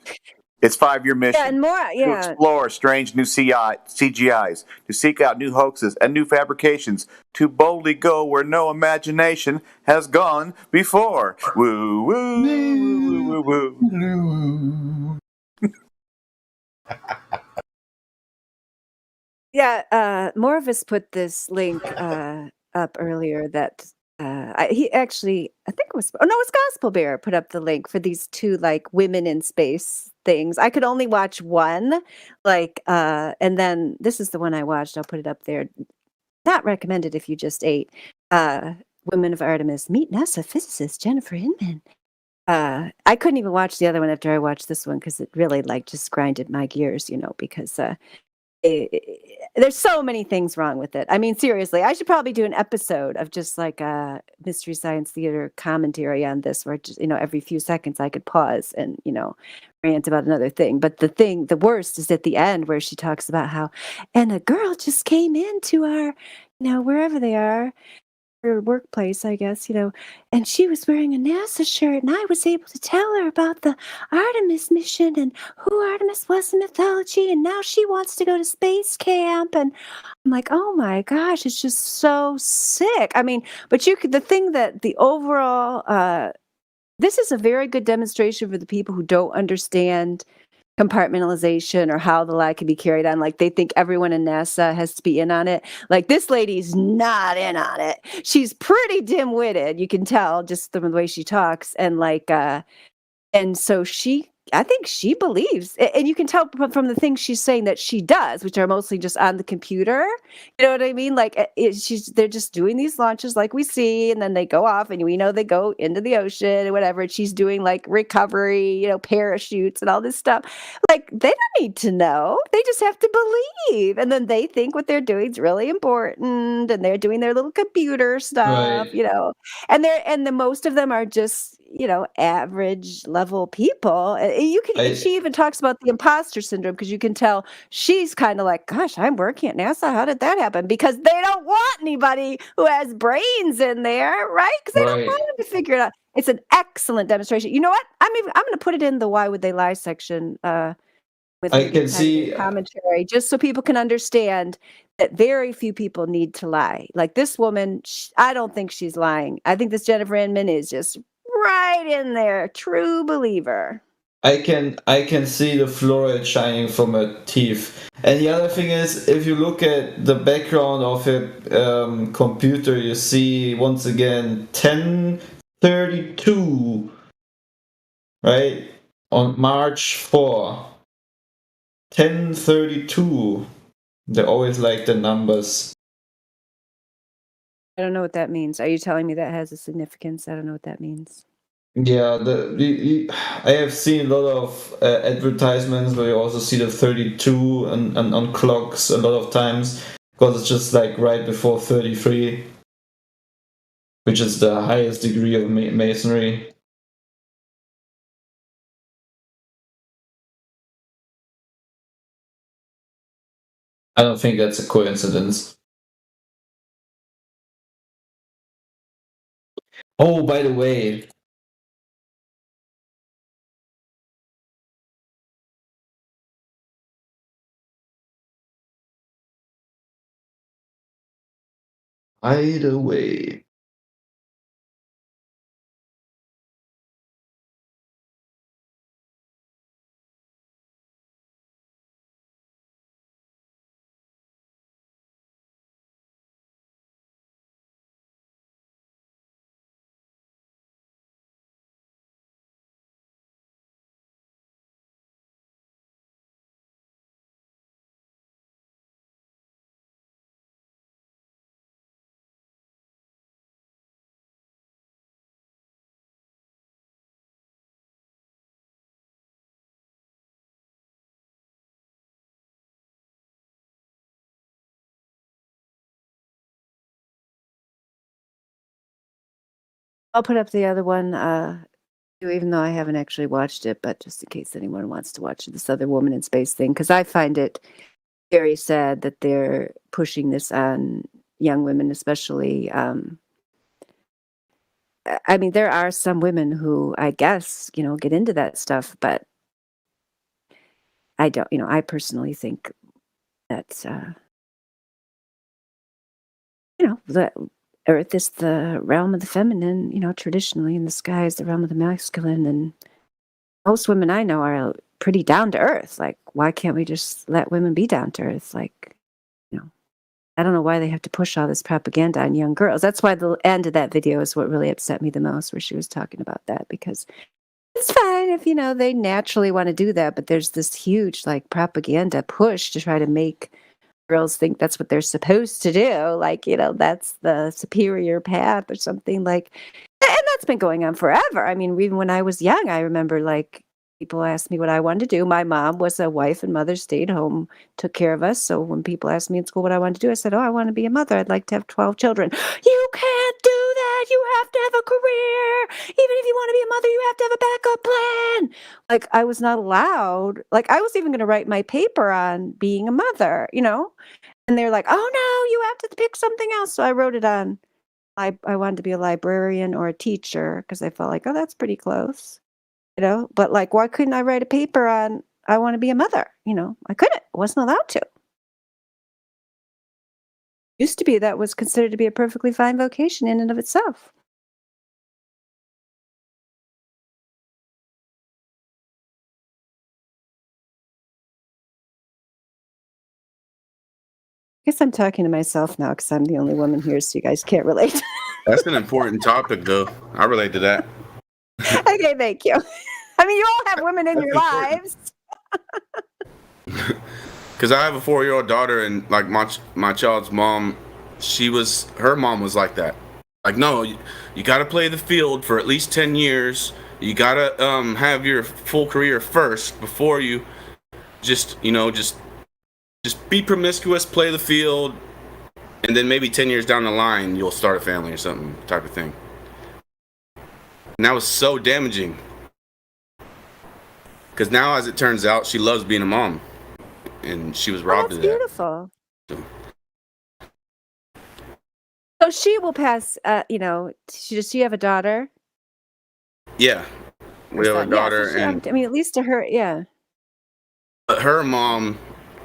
Its 5-year mission to explore strange new CGIs, to seek out new hoaxes and new fabrications, to boldly go where no imagination has gone before. Woo, woo, woo, woo, woo. Yeah, Morvis put this link up earlier that he actually, I think it was, oh no, it was Gospel Bear put up the link for these two women in space things. I could only watch one, and then this is the one I watched. I'll put it up there. Not recommended if you just ate. Women of Artemis, meet NASA physicist Jennifer Inman. I couldn't even watch the other one after I watched this one because it really just grinded my gears, because there's so many things wrong with it. I mean, seriously, I should probably do an episode of just a Mystery Science Theater commentary on this, where just, every few seconds I could pause and, rant about another thing. But the worst is at the end where she talks about how, and a girl just came into our, wherever they are, her workplace, I guess, and she was wearing a NASA shirt, and I was able to tell her about the Artemis mission and who Artemis was in mythology, and now she wants to go to space camp, and I'm like, oh my gosh, it's just so sick. I mean, but the thing that the overall, this is a very good demonstration for the people who don't understand compartmentalization or how the lie can be carried on. Like, they think everyone in NASA has to be in on it. Like, this lady's not in on it. She's pretty dim-witted. You can tell just the way she talks. And and so I think she believes, and you can tell from the things she's saying that she does, which are mostly just on the computer. You know what I mean? Like, they're just doing these launches like we see, and then they go off, and we know they go into the ocean or whatever. And she's doing like recovery, parachutes and all this stuff. Like, they don't need to know. They just have to believe. And then they think what they're doing is really important, and they're doing their little computer stuff, Right. and the most of them are just, average level people. She even talks about the imposter syndrome, because you can tell she's kind of like, gosh, I'm working at NASA. How did that happen? Because they don't want anybody who has brains in there, right? Because they don't want them to figure it out. It's an excellent demonstration. You know what? I'm going to put it in the Why Would They Lie section with I can see commentary, just so people can understand that very few people need to lie. Like this woman, I don't think she's lying. I think this Jennifer Inman is just right in there, true believer. I can see the fluoride shining from her teeth. And the other thing is, if you look at the background of her computer, you see once again 1032, right? On March 4. 1032. They always like the numbers. I don't know what that means. Are you telling me that has a significance? I don't know what that means. Yeah, I have seen a lot of advertisements where you also see the 32 and on clocks a lot of times, because it's just like right before 33, which is the highest degree of masonry. I don't think that's a coincidence. Oh, by the way, I'll put up the other one, even though I haven't actually watched it, but just in case anyone wants to watch this other woman in space thing, because I find it very sad that they're pushing this on young women, especially. I mean, there are some women who, I guess, get into that stuff, but I don't. I personally think that the Earth is the realm of the feminine, traditionally, and the sky is the realm of the masculine. And most women I know are pretty down to earth. Like, why can't we just let women be down to earth? Like, I don't know why they have to push all this propaganda on young girls. That's why the end of that video is what really upset me the most, where she was talking about that, because it's fine if, they naturally want to do that, but there's this huge, propaganda push to try to make girls think that's what they're supposed to do. Like, that's the superior path or something, like, and that's been going on forever. I mean, even when I was young, I remember, people asked me what I wanted to do. My mom was a wife and mother, stayed home, took care of us. So when people asked me in school what I wanted to do, I said, oh, I want to be a mother. I'd like to have 12 children. You can't do that. You have to have a career. Even if you want to be a mother, you have to have a backup plan. Like, I was not allowed. Like, I was even going to write my paper on being a mother, And they're like, oh, no, you have to pick something else. So I wrote it on I wanted to be a librarian or a teacher because I felt like, oh, that's pretty close, you know. But like, why couldn't I write a paper on I want to be a mother? You know, I couldn't. Wasn't allowed to. Used to be that was considered to be a perfectly fine vocation in and of itself. I guess I'm talking to myself now because I'm the only woman here, so you guys can't relate. That's an important topic, though. I relate to that. Okay, thank you. I mean, you all have women in your lives. Because I have a 4-year-old daughter, and like my child's mom, her mom was like that. Like, no, you got to play the field for at least 10 years. You got to have your full career first before you just be promiscuous, play the field, and then maybe 10 years down the line, you'll start a family or something type of thing. And that was so damaging. Because now, as it turns out, she loves being a mom. And she was robbed of that. Beautiful. So she will pass, does she have a daughter? Yeah. We have a daughter. Yeah, so at least to her, yeah. But her mom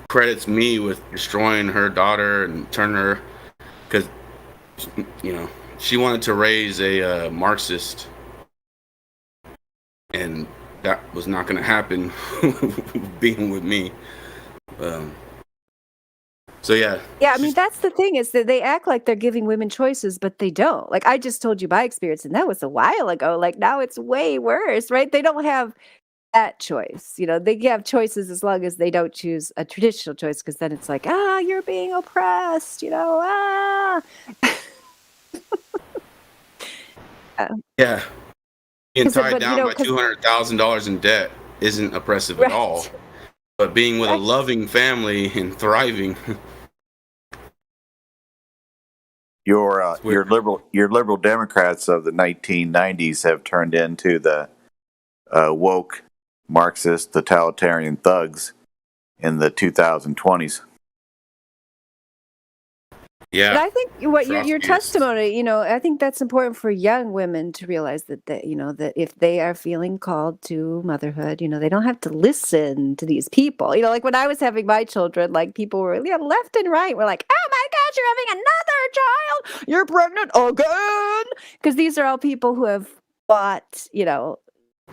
credits me with destroying her daughter and turning her, because, she wanted to raise a Marxist. And that was not going to happen being with me. So yeah. Yeah, I mean, that's the thing, is that they act like they're giving women choices, but they don't. Like, I just told you my experience, and that was a while ago. Like, now it's way worse, right? They don't have that choice. They have choices as long as they don't choose a traditional choice, because then it's like, you're being oppressed, Yeah. Being tied down by $200,000 in debt isn't oppressive at all. But being with a loving family and thriving. Your liberal Democrats of the 1990s have turned into the woke Marxist totalitarian thugs in the 2020s. Yeah. But I think what your testimony, I think that's important for young women to realize that that if they are feeling called to motherhood, they don't have to listen to these people. Like when I was having my children, like people were left and right were like, "Oh my gosh, you're having another child! You're pregnant again!" Because these are all people who have bought,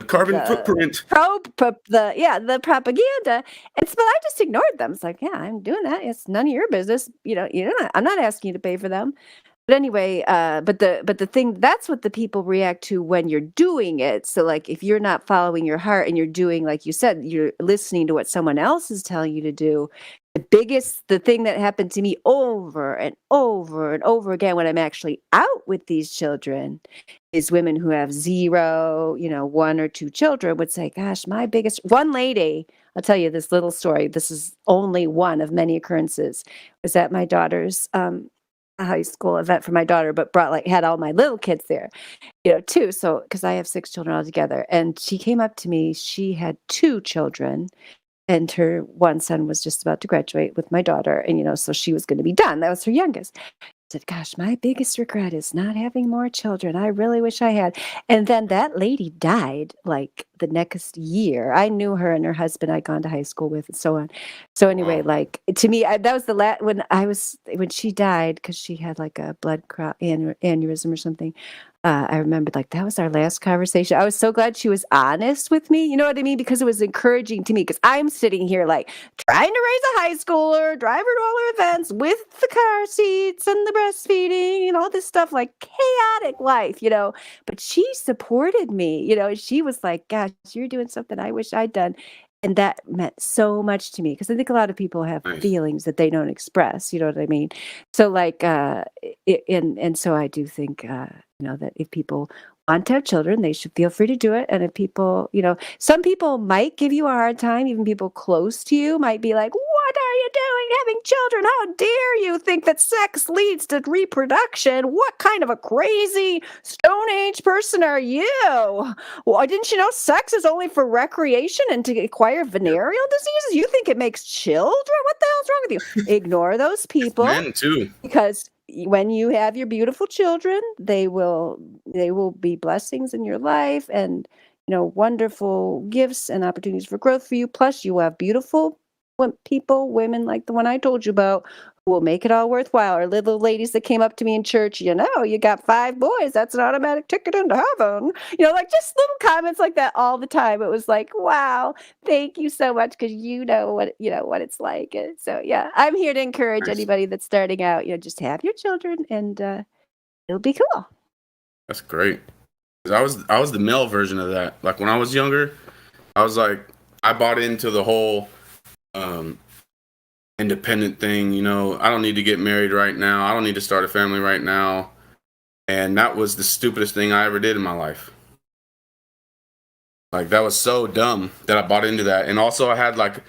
carbon footprint. The propaganda. But I just ignored them. It's like, yeah, I'm doing that. It's none of your business. I'm not asking you to pay for them. But anyway, but the thing, that's what the people react to when you're doing it. So like, if you're not following your heart and you're doing, like you said, you're listening to what someone else is telling you to do. The thing that happened to me over and over and over again when I'm actually out with these children is women who have 0, 1 or 2 children would say, gosh, one lady, I'll tell you this little story. This is only one of many occurrences. Was at my daughter's high school event for my daughter, but had all my little kids there, too. So, because I have 6 children altogether. And she came up to me, she had 2 children. And her one son was just about to graduate with my daughter. And, so she was going to be done. That was her youngest. I said, gosh, my biggest regret is not having more children. I really wish I had. And then that lady died like the next year. I knew her and her husband I'd gone to high school with and so on. So anyway, like to me, that was the last when she died, because she had like a blood clot aneurysm or something. I remembered like that was our last conversation. I was so glad she was honest with me. You know what I mean? Because it was encouraging to me, because I'm sitting here like trying to raise a high schooler, drive her to all her events with the car seats and the breastfeeding and all this stuff, like chaotic life, but she supported me, she was like, gosh, you're doing something I wish I'd done. And that meant so much to me, because I think a lot of people have feelings that they don't express. You know what I mean? So like, and so I do think, that if people want to have children, they should feel free to do it. And if people, some people might give you a hard time, even people close to you might be like, what are you doing having children? How dare you think that sex leads to reproduction? What kind of a crazy Stone Age person are you? Well, didn't you know sex is only for recreation and to acquire venereal diseases? You think it makes children? What the hell's wrong with you? Ignore those people. Men too. Because when you have your beautiful children, they will be blessings in your life, and wonderful gifts and opportunities for growth for you. Plus, you will have beautiful women like the one I told you about, who will make it all worthwhile. Or little ladies that came up to me in church, you got 5 boys, that's an automatic ticket into heaven. Like just little comments like that all the time. It was like, wow, thank you so much, because what it's like. And so yeah, I'm here to encourage anybody that's starting out. Just have your children, and it'll be cool. That's great. 'Cause I was the male version of that. Like when I was younger, I was like, I bought into the whole independent thing. I don't need to get married right now. I don't need to start a family right now. And that was the stupidest thing I ever did in my life. Like that was so dumb that I bought into that. And also I had like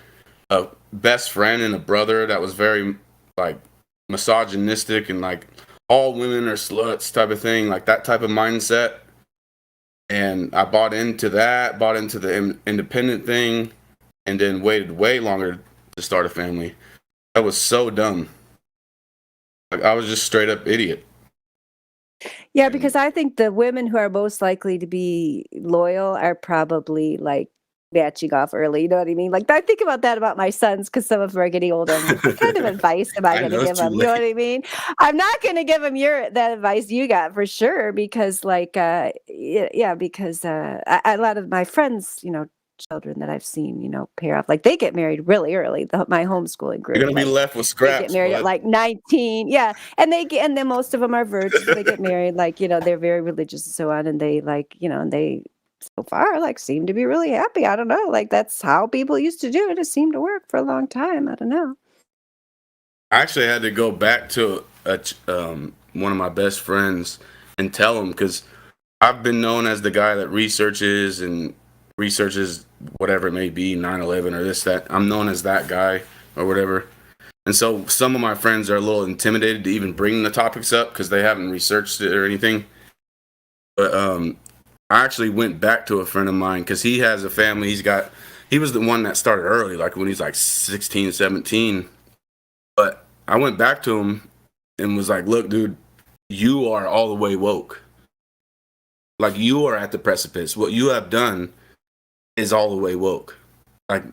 a best friend and a brother that was very like misogynistic and like all women are sluts type of thing, like that type of mindset. And I bought into that, bought into the independent thing, and then waited way longer to start a family. That was so dumb. Like I was just straight up idiot. Yeah, because I think the women who are most likely to be loyal are probably like matching off early. You know what I mean? Like I think about that about my sons, because some of them are getting older. What kind of advice am I going to give them? You know what I mean? I'm not going to give them that advice you got for sure, because like because a lot of my friends, children that I've seen, pair off, like they get married really early. My homeschooling group, you're gonna be left with scraps. They get married at like 19, yeah, and then most of them are virgins. They get married like they're very religious and so on, and they like and they so far like seem to be really happy. I don't know, like that's how people used to do it. It seemed to work for a long time. I don't know. I actually had to go back to one of my best friends and tell him, because I've been known as the guy that researches whatever it may be, 9/11 or this, that. I'm known as that guy or whatever. And so some of my friends are a little intimidated to even bring the topics up because they haven't researched it or anything. But I actually went back to a friend of mine because he has a family. He was the one that started early, like when he's like 16, 17. But I went back to him and was like, look, dude, you are all the way woke. Like you are at the precipice. What you have done is all the way woke. Like,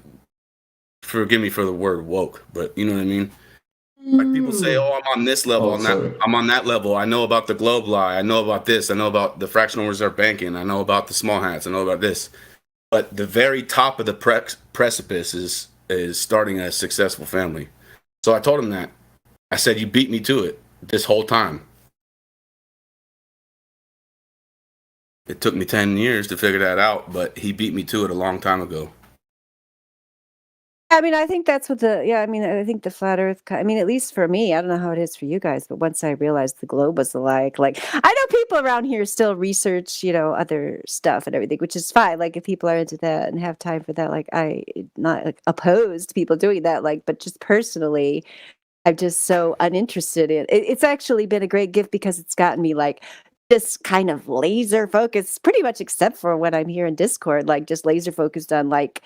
forgive me for the word woke, but you know what I mean? Like people say, oh, I'm on this level, I'm on that level. I know about the globe lie. I know about this. I know about the fractional reserve banking. I know about the small hats. I know about this. But the very top of the precipice is starting a successful family. So I told him that. I said, you beat me to it this whole time. It took me 10 years to figure that out, but he beat me to it a long time ago. I mean, I think that's what I think the flat earth, at least for me, I don't know how it is for you guys, but once I realized the globe was like, I know people around here still research, other stuff and everything, which is fine. Like if people are into that and have time for that, like I not opposed to people doing that, like, but just personally, I'm just so uninterested in it. It's actually been a great gift because it's gotten me like just kind of laser focused, pretty much except for when I'm here in Discord, like just laser focused on like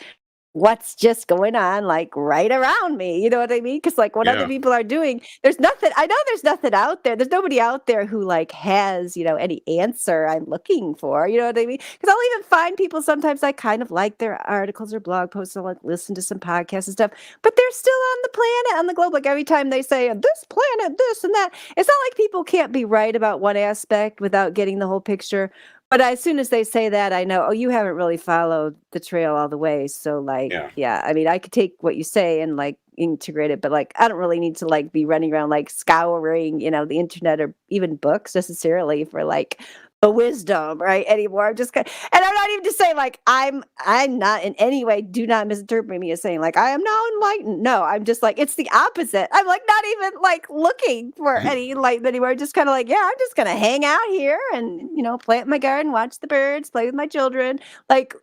what's just going on like right around me. You know what I mean? Because like what other people are doing, there's nothing out there. There's nobody out there who like has, any answer I'm looking for. You know what I mean? Because I'll even find people sometimes I kind of like their articles or blog posts. I'll like listen to some podcasts and stuff, but they're still on the planet, on the globe. Like every time they say this planet, this and that, it's not like people can't be right about one aspect without getting the whole picture. But as soon as they say that, I know, you haven't really followed the trail all the way. So like, I mean, I could take what you say and like integrate it, but like, I don't really need to like be running around like scouring, the internet or even books necessarily for like the wisdom, right? Anymore. I'm just and I'm not even to say like I'm not in any way, do not misinterpret me as saying like I am now enlightened. No, I'm just like it's the opposite. I'm like not even like looking for any enlightenment anymore. Just kind of like, I'm just gonna hang out here and plant my garden, watch the birds, play with my children. Like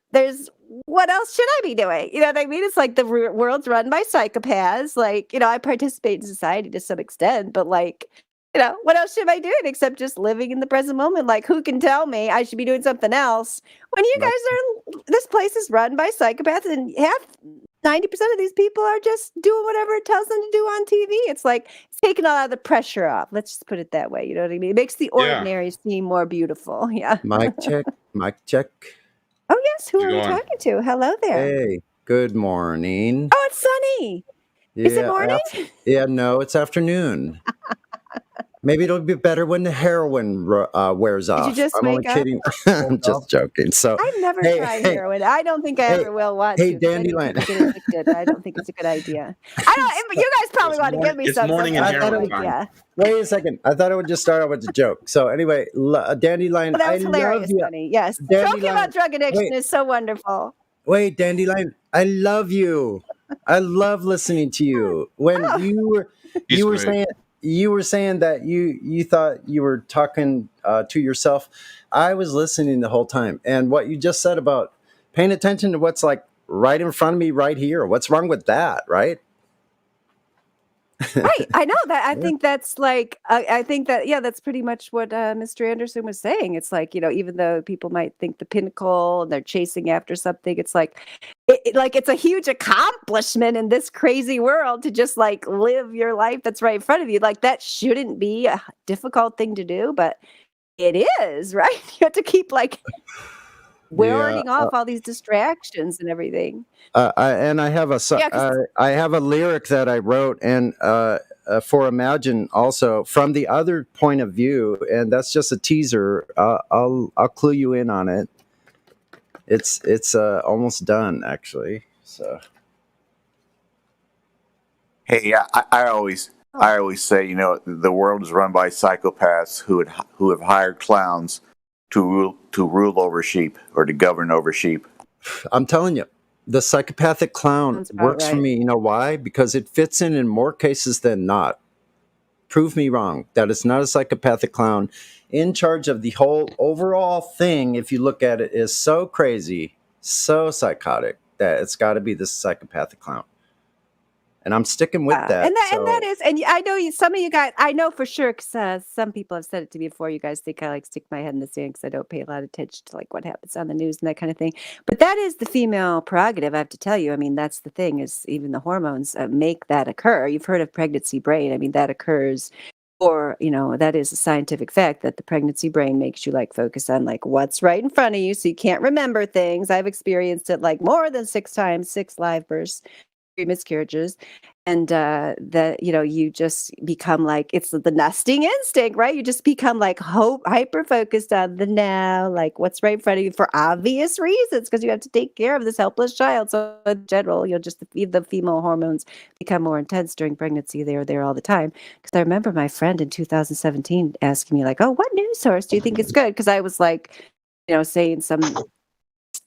what else should I be doing? You know what I mean? It's like the world's run by psychopaths. Like, I participate in society to some extent, but like what else should I be doing except just living in the present moment? Like, who can tell me I should be doing something else when you guys are, this place is run by psychopaths and half 90% of these people are just doing whatever it tells them to do on TV. It's like it's taking a lot of the pressure off. Let's just put it that way. You know what I mean? It makes the ordinary seem more beautiful. Yeah. Mic check. Mic check. Oh yes, who are we talking to? Hello there. Hey, good morning. Oh, it's sunny. Is it morning? Yeah, no, it's afternoon. Maybe it'll be better when the heroin wears off. Did you just I'm only wake up? kidding. I'm just joking. So I've never tried heroin. I don't think I ever will want to. 'cause I think Dandelion. people get addicted, but I don't think it's a good idea. I don't. You guys probably want to give me some. Yeah. Wait a second. I thought I would just start out with a joke. So anyway, Dandelion, Well, that was I hilarious, love you. Sonny. Yes. Dandelion, Joking about drug addiction wait. is so wonderful. Wait, Dandelion, I love you. I love listening to you. When you were saying that you thought you were talking to yourself. I was listening the whole time, and what you just said about paying attention to what's like right in front of me right here. What's wrong with that, right? Right. I know that. I think that's like, I think that, yeah, that's pretty much what Mr. Anderson was saying. It's like, even though people might think the pinnacle and they're chasing after something, it's like, it's a huge accomplishment in this crazy world to just like live your life that's right in front of you. Like that shouldn't be a difficult thing to do, but it is, right? You have to keep like warding off all these distractions and everything. I have a lyric that I wrote and for Imagine also from the other point of view, and that's just a teaser. I'll clue you in on it. It's almost done actually. So Hey, I always say, the world is run by psychopaths who have hired clowns to rule over sheep or to govern over sheep. I'm telling you, the psychopathic clown works for me. You know why? Because it fits in more cases than not. Prove me wrong. That it's not a psychopathic clown in charge of the whole overall thing. If you look at it, is so crazy, so psychotic that it's got to be this psychopathic clown. And I'm sticking with that. And that is, and I know some of you guys, I know for sure, because some people have said it to me before. You guys think I like stick my head in the sand because I don't pay a lot of attention to like what happens on the news and that kind of thing. But that is the female prerogative. I have to tell you. I mean, that's the thing is even the hormones make that occur. You've heard of pregnancy brain. I mean, that occurs. Or, that is a scientific fact that the pregnancy brain makes you like focus on like what's right in front of you. So you can't remember things. I've experienced it like more than 6 times, 6 live births, 3 miscarriages. And that, you just become like, it's the nesting instinct, right? You just become like hyper focused on the now, like what's right in front of you for obvious reasons, because you have to take care of this helpless child. So in general, the female hormones become more intense during pregnancy. They're there all the time. Because I remember my friend in 2017 asking me like, oh, what news source do you think is good? Because I was like, saying some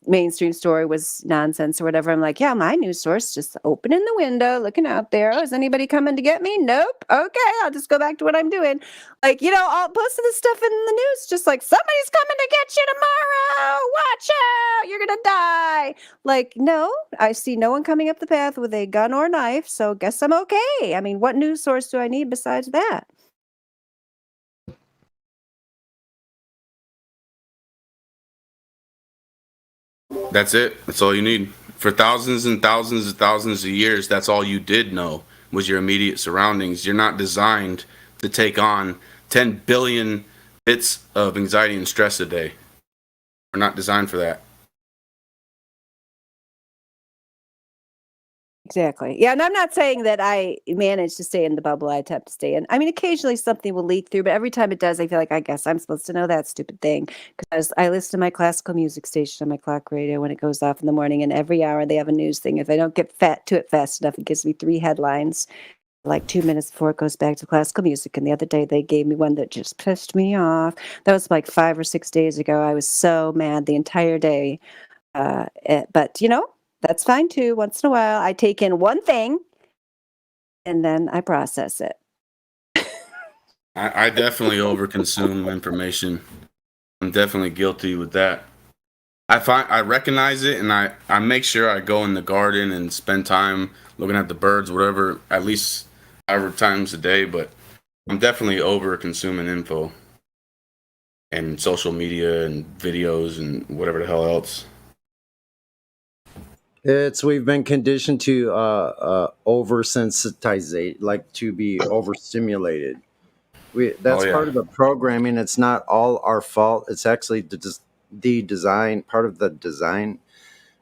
mainstream story was nonsense or whatever. I'm like, yeah, my news source, just opening the window, looking out there. Oh, is anybody coming to get me? Nope. Okay, I'll just go back to what I'm doing. Like, I'll post this stuff in the news, just like somebody's coming to get you tomorrow. Watch out, you're gonna die. Like, no, I see no one coming up the path with a gun or knife, so guess I'm okay. I mean, what news source do I need besides that? That's it. That's all you need. For thousands and thousands and thousands of years, that's all you did know was your immediate surroundings. You're not designed to take on 10 billion bits of anxiety and stress a day. We're not designed for that. Exactly. Yeah, and I'm not saying that I managed to stay in the bubble I attempt to stay in. I mean, occasionally something will leak through, but every time it does, I feel like I guess I'm supposed to know that stupid thing because I listen to my classical music station on my clock radio when it goes off in the morning, and every hour they have a news thing. If I don't get to it fast enough, it gives me 3 headlines, like 2 minutes before it goes back to classical music. And the other day they gave me one that just pissed me off. That was like 5 or 6 days ago. I was so mad the entire day. But that's fine too. Once in a while, I take in one thing and then I process it. I definitely overconsume information. I'm definitely guilty with that. I recognize it, and I make sure I go in the garden and spend time looking at the birds, whatever, at least however times a day. But I'm definitely over consuming info and social media and videos and whatever the hell else. We've been conditioned to oversensitize, like to be overstimulated. That's part of the programming. It's not all our fault. It's actually the design, part of the design.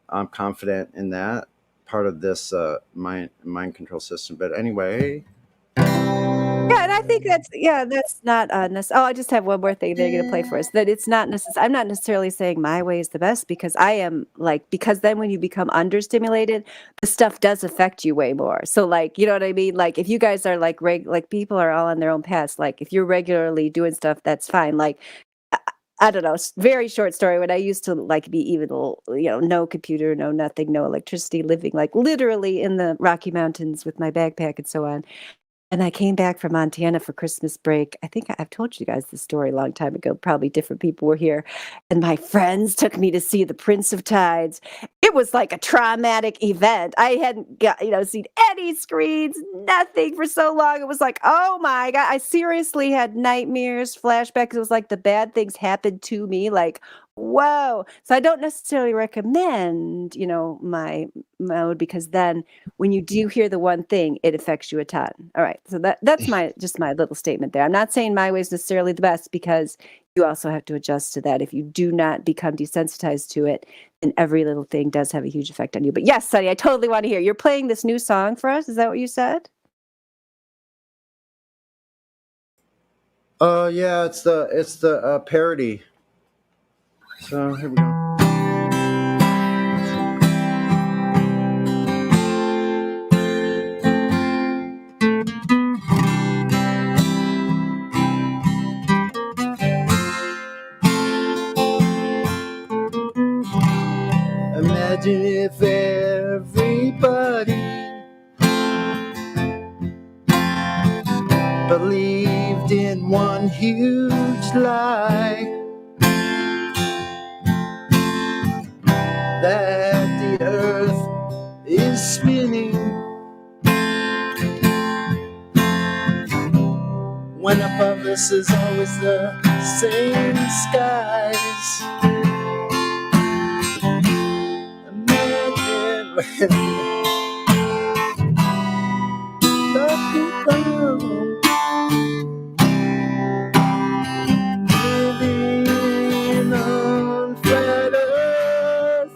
I'm confident in that part of this mind control system. But anyway. Yeah, and I think that's not necessary. Oh, I just have one more thing they're going to play for us. That it's not necessary. I'm not necessarily saying my way is the best, because I am because then when you become understimulated, the stuff does affect you way more. So you know what I mean? Like if you guys are like people are all on their own paths. Like if you're regularly doing stuff, that's fine. Like I don't know, very short story. When I used to be evil, no computer, no nothing, no electricity, living literally in the Rocky Mountains with my backpack and so on. And I came back from Montana for Christmas break. I think I've told you guys this story a long time ago. Probably different people were here. And my friends took me to see The Prince of Tides. It was like a traumatic event. I hadn't seen any screens, nothing for so long. It was like, oh my God. I seriously had nightmares, flashbacks. It was like the bad things happened to me. Like, whoa. So I don't necessarily recommend, my mode, because then when you do hear the one thing, it affects you a ton. All right. So that's my little statement there. I'm not saying my way is necessarily the best, because you also have to adjust to that. If you do not become desensitized to it, then every little thing does have a huge effect on you. But yes, Sonny, I totally want to hear. You're playing this new song for us. Is that what you said? Yeah, it's the parody. So here we go. Imagine if everybody believed in one huge lie, that the earth is spinning, when above us is always the same skies. Imagine the people living on flat earth.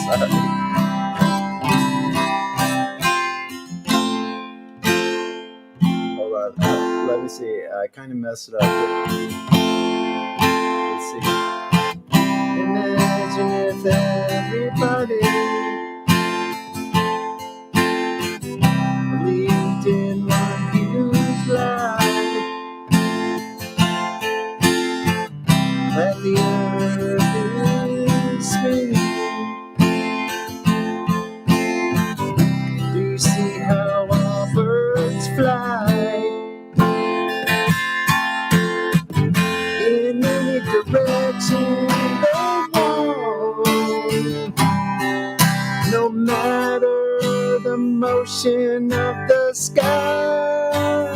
Sorry. Hold on. Let me see. I kind of messed it up. Let's see. Imagine if everybody believed in one huge lie, that the earth is spinning. Do you see how all birds fly in any direction they want, no matter the motion of the sky?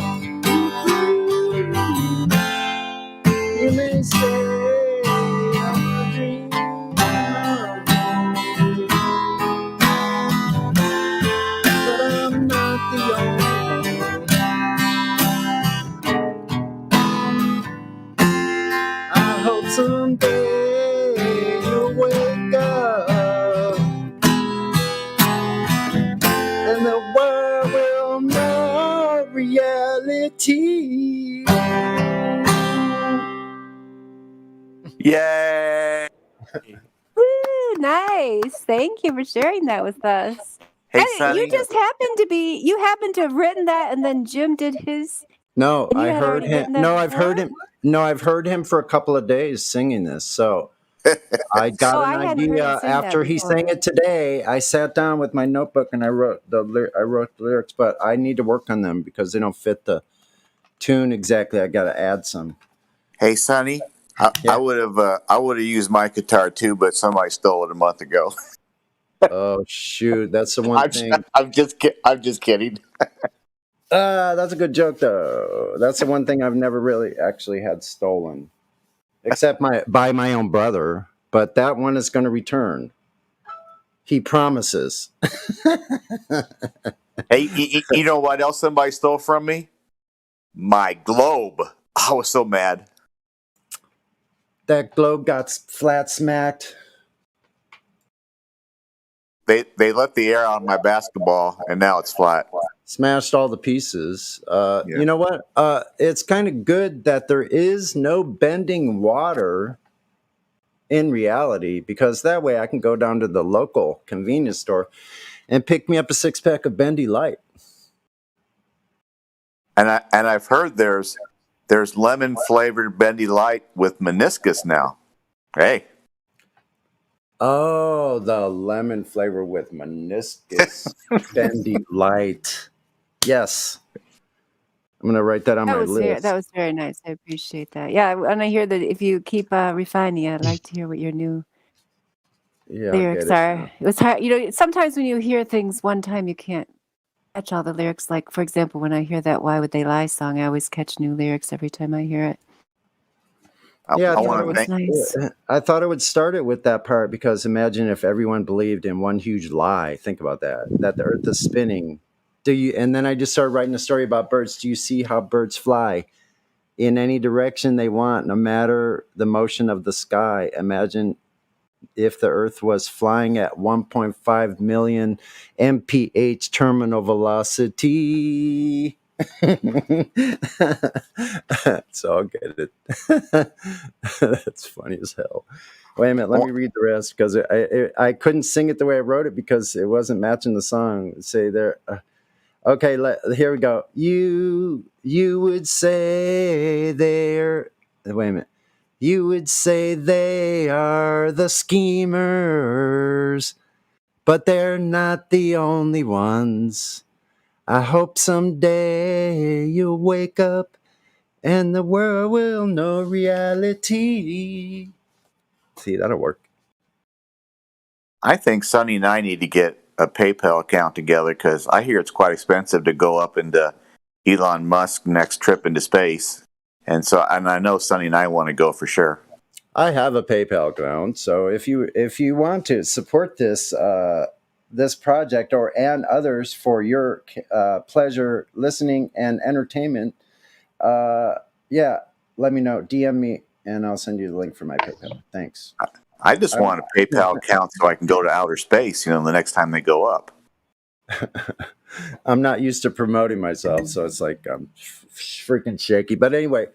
You may say I'm a dreamer, but I'm not the only one. I hope someday you'll wake up and the world will know reality. Yay! Woo, nice. Thank you for sharing that with us. Hey, And Sonny. you happen to have written that, and then Jim did his. No, And you I had heard already him. written that No, I've heard before? him. No, I've heard him for a couple of days singing this. So I got Oh, an I hadn't heard idea him sing that after he sang before. it today. I sat down with my notebook and I wrote the lyrics, but I need to work on them because they don't fit the tune exactly. I got to add some. Hey, Sonny. I would have used my guitar too, but somebody stole it a month ago. Oh shoot, that's the one thing. I'm just kidding. That's a good joke, though. That's the one thing I've never really actually had stolen, except by my own brother. But that one is going to return. He promises. Hey, you know what else somebody stole from me? My globe. I was so mad. That globe got flat smacked. They let the air out of my basketball, and now it's flat. Smashed all the pieces. You know what? It's kind of good that there is no bending water in reality, because that way I can go down to the local convenience store and pick me up a 6-pack of Bendy Light. And I've heard there's lemon flavored Bendy Light with meniscus now. Hey. Oh, the lemon flavor with meniscus Bendy Light. Yes. I'm going to write that on my list. That was very nice. I appreciate that. Yeah, and I hear that if you keep refining it, I'd like to hear what your new lyrics are. It was hard. Sometimes when you hear things one time, you can't catch all the lyrics. Like, for example, when I hear that "Why Would They Lie" song, I always catch new lyrics every time I hear it. Yeah, nice. I thought it would start it with that part, because imagine if everyone believed in one huge lie. Think about that the earth is spinning. And then I just started writing a story about birds. Do you see how birds fly in any direction they want, no matter the motion of the sky? Imagine if the earth was flying at 1.5 million mph terminal velocity. So I'll get it. That's funny as hell. Wait a minute, let me read the rest, because I couldn't sing it the way I wrote it because it wasn't matching the song. Say there. Okay, here we go. You would say they're. Wait a minute. You would say they are the schemers, but they're not the only ones. I hope someday you'll wake up and the world will know reality. See, that'll work. I think Sonny and I need to get a PayPal account together, because I hear it's quite expensive to go up into Elon Musk's next trip into space. And I know Sonny and I want to go for sure. I have a PayPal account, so if you want to support this this project and others for your pleasure, listening, and entertainment, let me know. DM me, and I'll send you the link for my PayPal. Thanks. I just want a PayPal account so I can go to outer space, the next time they go up. I'm not used to promoting myself, so it's like I'm freaking shaky. But anyway,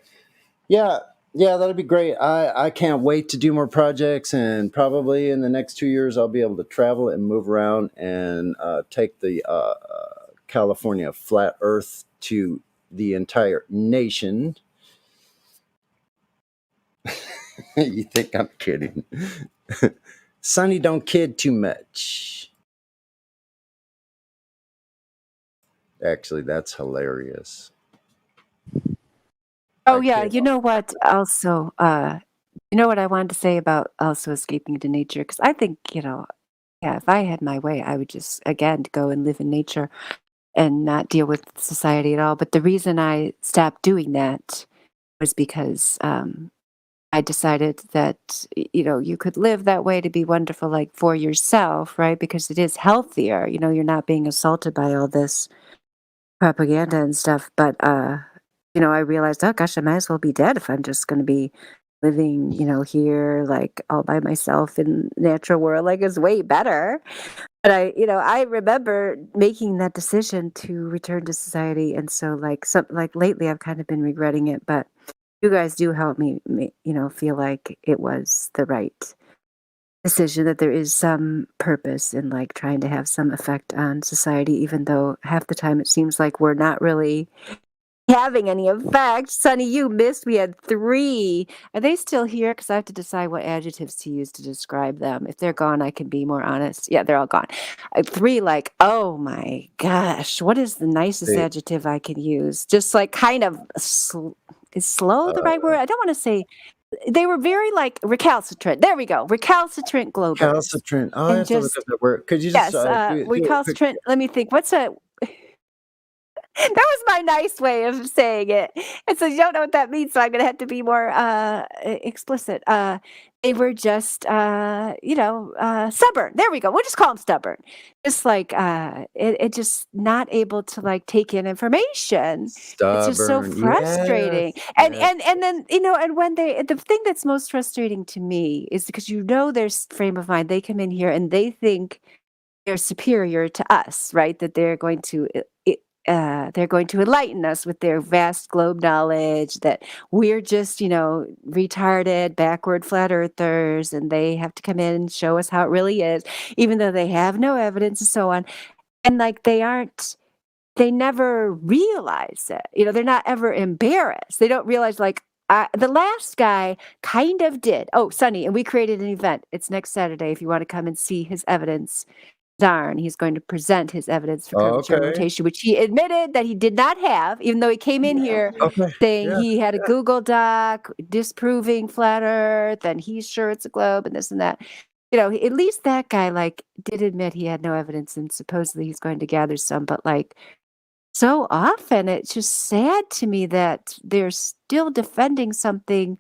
yeah, that'd be great. I can't wait to do more projects, and probably in the next 2 years, I'll be able to travel and move around and take the California Flat Earth to the entire nation. You think I'm kidding? Sonny don't kid too much. Actually, that's hilarious. Oh yeah, you know what? Also, you know what I wanted to say about also escaping to nature, because I think if I had my way, I would just again go and live in nature and not deal with society at all. But the reason I stopped doing that was because I decided that you could live that way to be wonderful, like for yourself, right? Because it is healthier. You're not being assaulted by all this propaganda and stuff. But I realized, oh gosh, I might as well be dead if I'm just going to be living, here like all by myself in the natural world. Like it's way better. But I remember making that decision to return to society, and so lately I've kind of been regretting it, but. You guys do help me, feel like it was the right decision, that there is some purpose in trying to have some effect on society, even though half the time it seems like we're not really having any effect. Sonny, you missed. We had 3. Are they still here? Because I have to decide what adjectives to use to describe them. If they're gone, I can be more honest. Yeah, they're all gone. 3, oh my gosh, what is the nicest adjective I can use? Just kind of... Is slow the right word? I don't want to say. They were very recalcitrant. There we go. Recalcitrant globers. Recalcitrant. Oh, I have to look up that word. Could you just recalcitrant. Let me think. What's a That was my nice way of saying it. And so you don't know what that means, so I'm gonna have to be more explicit. They were just stubborn. There we go. We'll just call them stubborn. Just like it just not able to like take in information. It's just so Stubborn. frustrating. Yes. And then and when the thing that's most frustrating to me is because their frame of mind, they come in here and they think they're superior to us, right? That they're going to enlighten us with their vast globe knowledge, that we're just, retarded, backward flat earthers, and they have to come in and show us how it really is, even though they have no evidence and so on. And like they never realize it. They're not ever embarrassed. They don't realize the last guy kind of did. Oh, Sonny, and we created an event. It's next Saturday if you want to come and see his evidence. Zarn, he's going to present his evidence for curvature and rotation, which he admitted that he did not have, even though he came in here saying he had a Google Doc disproving flat Earth, and he's sure it's a globe and this and that. At least that guy did admit he had no evidence, and supposedly he's going to gather some. But so often, it's just sad to me that they're still defending something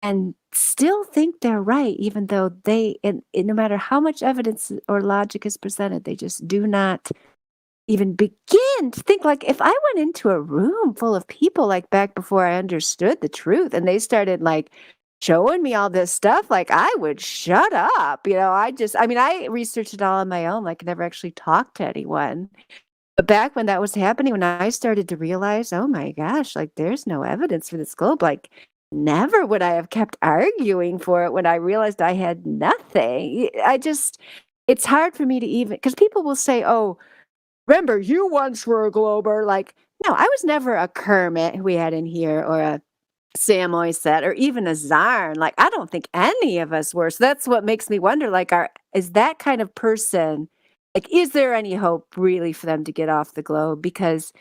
and still think they're right, even though no matter how much evidence or logic is presented, they just do not even begin to think. Like, if I went into a room full of people, back before I understood the truth, and they started showing me all this stuff, I would shut up. I researched it all on my own, never actually talked to anyone. But back when that was happening, when I started to realize, oh my gosh, there's no evidence for this globe, never would I have kept arguing for it when I realized I had nothing. It's hard for me to even, because people will say, oh, remember, you once were a glober. No, I was never a Kermit who we had in here, or a Sam Oysett, or even a Zarn. I don't think any of us were. So that's what makes me wonder, is that kind of person, is there any hope really for them to get off the globe? Because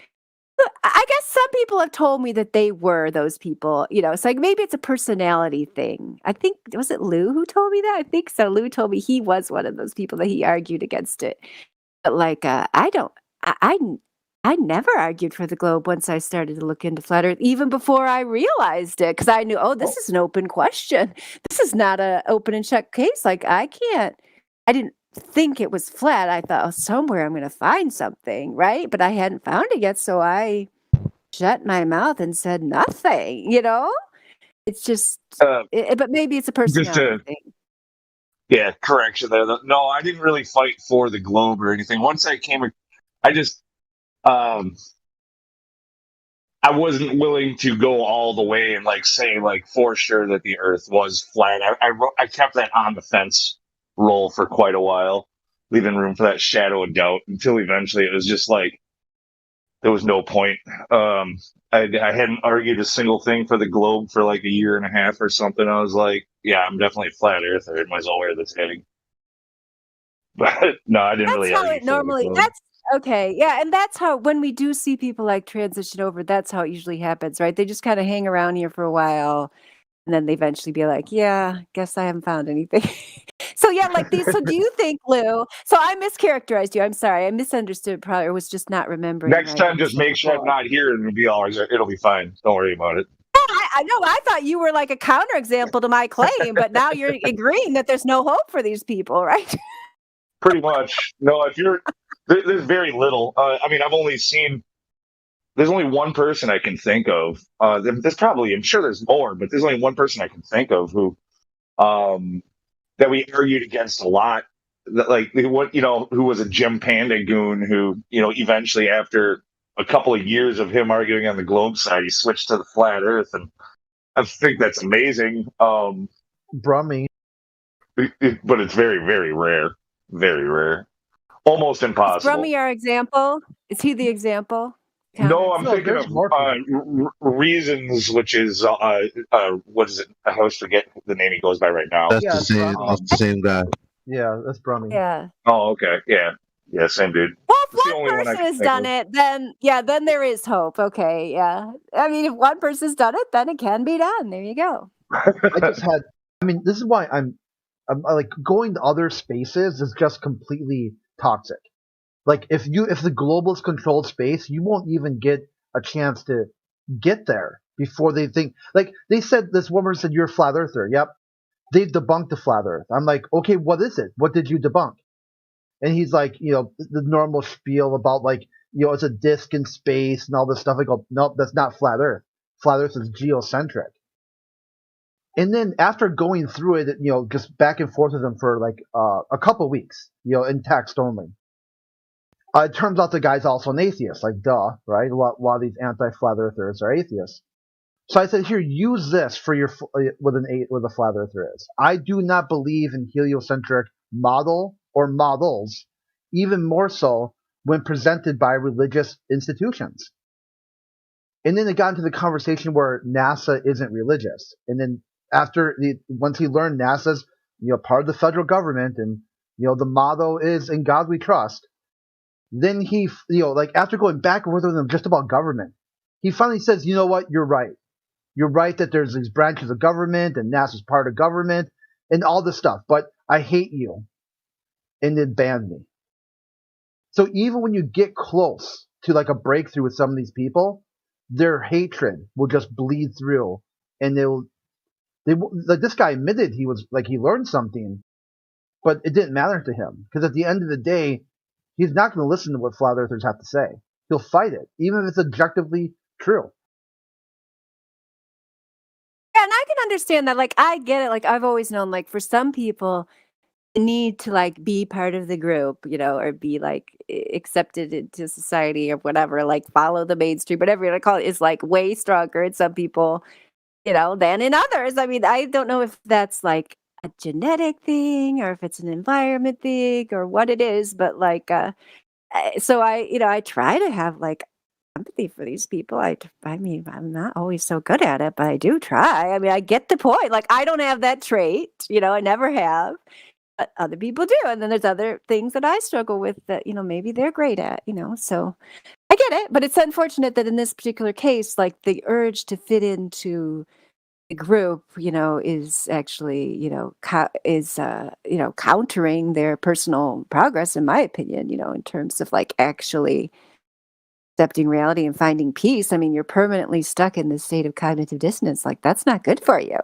I guess some people have told me that they were those people, it's maybe it's a personality thing. I think, was it Lou who told me that? I think so. Lou told me he was one of those people that he argued against it. But I never argued for the globe once I started to look into flat Earth, even before I realized it, because I knew, this is an open question. This is not an open and shut case. I didn't think it was flat. I thought, somewhere I'm going to find something, right? But I hadn't found it yet, so I shut my mouth and said nothing. It's just, but maybe it's a personality thing. Yeah, correction there. No, I didn't really fight for the globe or anything. Once I wasn't willing to go all the way and say for sure that the Earth was flat. I kept that on the fence role for quite a while, leaving room for that shadow of doubt, until eventually it was just there was no point. I hadn't argued a single thing for the globe for a year and a half or something. I was yeah, I'm definitely a flat earther. I might as well wear this heading. But no, I didn't really argue. That's how it normally, that's okay. Yeah. And that's how, when we do see people transition over, that's how it usually happens, right? They just kind of hang around here for a while, and then they eventually be yeah, guess I haven't found anything. So yeah, these. So do you think, Lou? So I mischaracterized you. I'm sorry. I misunderstood. Probably, or was just not remembering. Next time, just make sure I'm not here, and it'll be fine. Don't worry about it. I know. I thought you were a counterexample to my claim, but now you're agreeing that there's no hope for these people, right? Pretty much. No, there's very little. I've only seen. There's only one person I can think of. There's probably, I'm sure there's more, but there's only one person I can think of who, that we argued against a lot. Who was a Jim Panda goon who, eventually after a couple of years of him arguing on the globe side, he switched to the flat Earth, and I think that's amazing. Brummy. But it's very, very rare. Very rare. Almost impossible. Is Brummy our example? Is he the example? No, I'm thinking of Reasons, which is what is it? I always forget the name he goes by right now. That's the same guy. Yeah, that's Brummy. Yeah. Oh, okay. Yeah, same dude. Well, if one person has done it, then there is hope. Okay, yeah. If one person's done it, then it can be done. There you go. This is why I'm going to other spaces is just completely toxic. Like if the globalists controlled space, you won't even get a chance to get there before they think. Like they said, this woman said, "You're a flat earther." Yep, they've debunked the flat Earth. I'm like, okay, what is it? What did you debunk? And he's like, the normal spiel about like, it's a disk in space and all this stuff. I go, nope, that's not flat Earth. Flat Earth is geocentric. And then after going through it, just back and forth with him for like a couple weeks, in text only. It turns out the guy's also an atheist, like duh, right? A lot of these anti-flat earthers are atheists. So I said, here, use this for your with a flat earther is. I do not believe in heliocentric model or models, even more so when presented by religious institutions. And then it got into the conversation where NASA isn't religious. And then once he learned NASA's part of the federal government and the motto is "In God We Trust," then he after going back and forth with him just about government, he finally says, "You know what? You're right. You're right that there's these branches of government and NASA's part of government and all this stuff, but I hate you," and then banned me. So even when you get close to like a breakthrough with some of these people, their hatred will just bleed through, and like this guy admitted he learned something, but it didn't matter to him because at the end of the day, he's not going to listen to what flat earthers have to say. He'll fight it, even if it's objectively true. And I can understand that. Like, I get it. Like, I've always known, like, for some people, the need to, like, be part of the group, or be, like, accepted into society or whatever, like, follow the mainstream, whatever you want to call it, is, like, way stronger in some people, than in others. I mean, I don't know if that's, like, a genetic thing or if it's an environment thing or what it is, but, like, so I try to have, like, empathy for these people. I mean, I'm not always so good at it, but I do try. I mean, I get the point. Like, I don't have that trait, I never have, but other people do. And then there's other things that I struggle with that, maybe they're great at, so I get it. But it's unfortunate that in this particular case, like the urge to fit into the group, is actually, countering their personal progress, in my opinion, in terms of like actually accepting reality and finding peace. I mean, you're permanently stuck in this state of cognitive dissonance. Like, that's not good for you,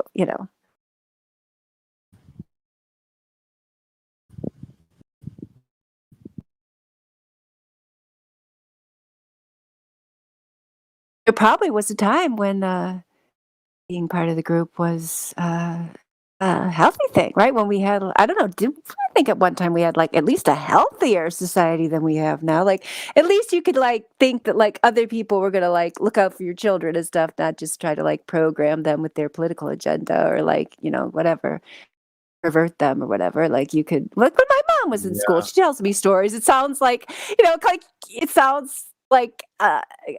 There probably was a time when being part of the group was a healthy thing, right? When we had, I don't know, I think at one time we had like at least a healthier society than we have now. Like, at least you could like think that like other people were gonna like look out for your children and stuff, not just try to like program them with their political agenda or like, whatever, pervert them or whatever. Like, you could look when my mom was in school, she tells me stories. It sounds like, like it sounds like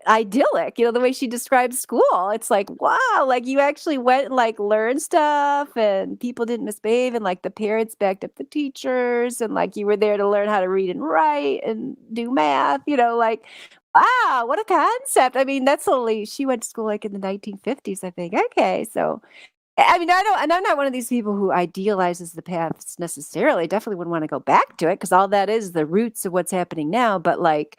idyllic, the way she describes school. It's like, wow, like you actually went and like learned stuff and people didn't misbehave and like the parents backed up the teachers and like you were there to learn how to read and write and do math, like, wow, what a concept. I mean, she went to school like in the 1950s, I think. Okay, so I mean, and I'm not one of these people who idealizes the past necessarily. Definitely wouldn't want to go back to it because all that is the roots of what's happening now. But like,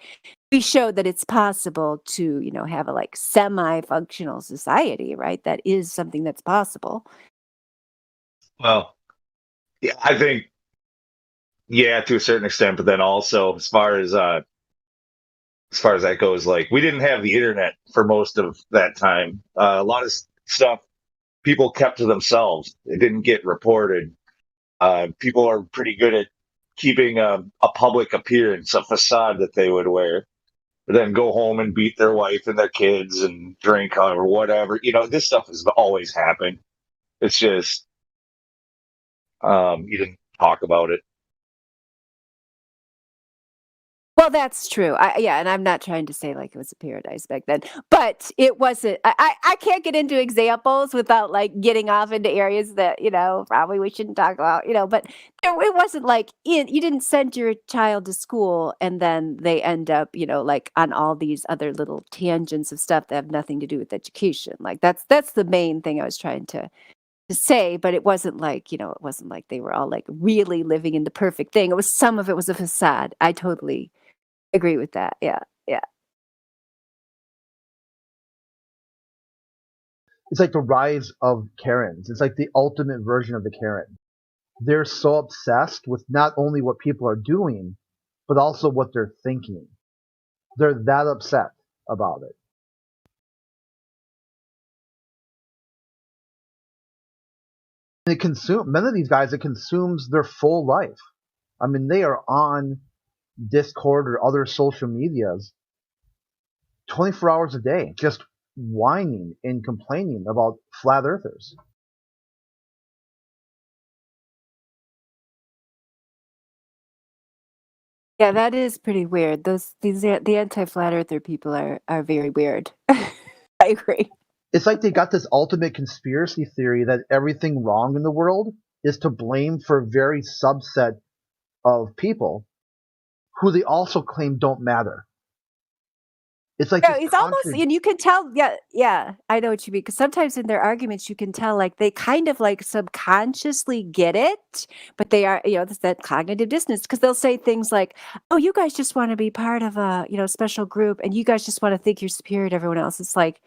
we showed that it's possible to, have a like semi-functional society, right? That is something that's possible. Well, yeah, I think, to a certain extent, but then also as far as that goes, like we didn't have the internet for most of that time. A lot of stuff people kept to themselves. It didn't get reported. People are pretty good at keeping a public appearance, a facade that they would wear, but then go home and beat their wife and their kids and drink or whatever. This stuff has always happened. It's just you didn't talk about it. Well, that's true. And I'm not trying to say like it was a paradise back then, but it wasn't. I can't get into examples without like getting off into areas that probably we shouldn't talk about. But it wasn't like you didn't send your child to school and then they end up like on all these other little tangents of stuff that have nothing to do with education. Like that's the main thing I was trying to say, but it wasn't like they were all like really living in the perfect thing. Some of it was a facade. I totally Agree with that. Yeah. It's like the rise of Karens. It's like the ultimate version of the Karen. They're so obsessed with not only what people are doing, but also what they're thinking. They're that upset about it. Many of these guys, it consumes their full life. I mean, they are on Discord or other social medias 24 hours a day, just whining and complaining about flat earthers. Yeah, that is pretty weird. The anti-flat earther people are very weird. I agree. It's like they got this ultimate conspiracy theory that everything wrong in the world is to blame for a very subset of people who they also claim don't matter. It's like it's almost, and you can tell. Yeah, I know what you mean. Because sometimes in their arguments, you can tell like they kind of like subconsciously get it, but they are, there's that cognitive dissonance because they'll say things like, "Oh, you guys just want to be part of a special group, and you guys just want to think you're superior to everyone else." It's like,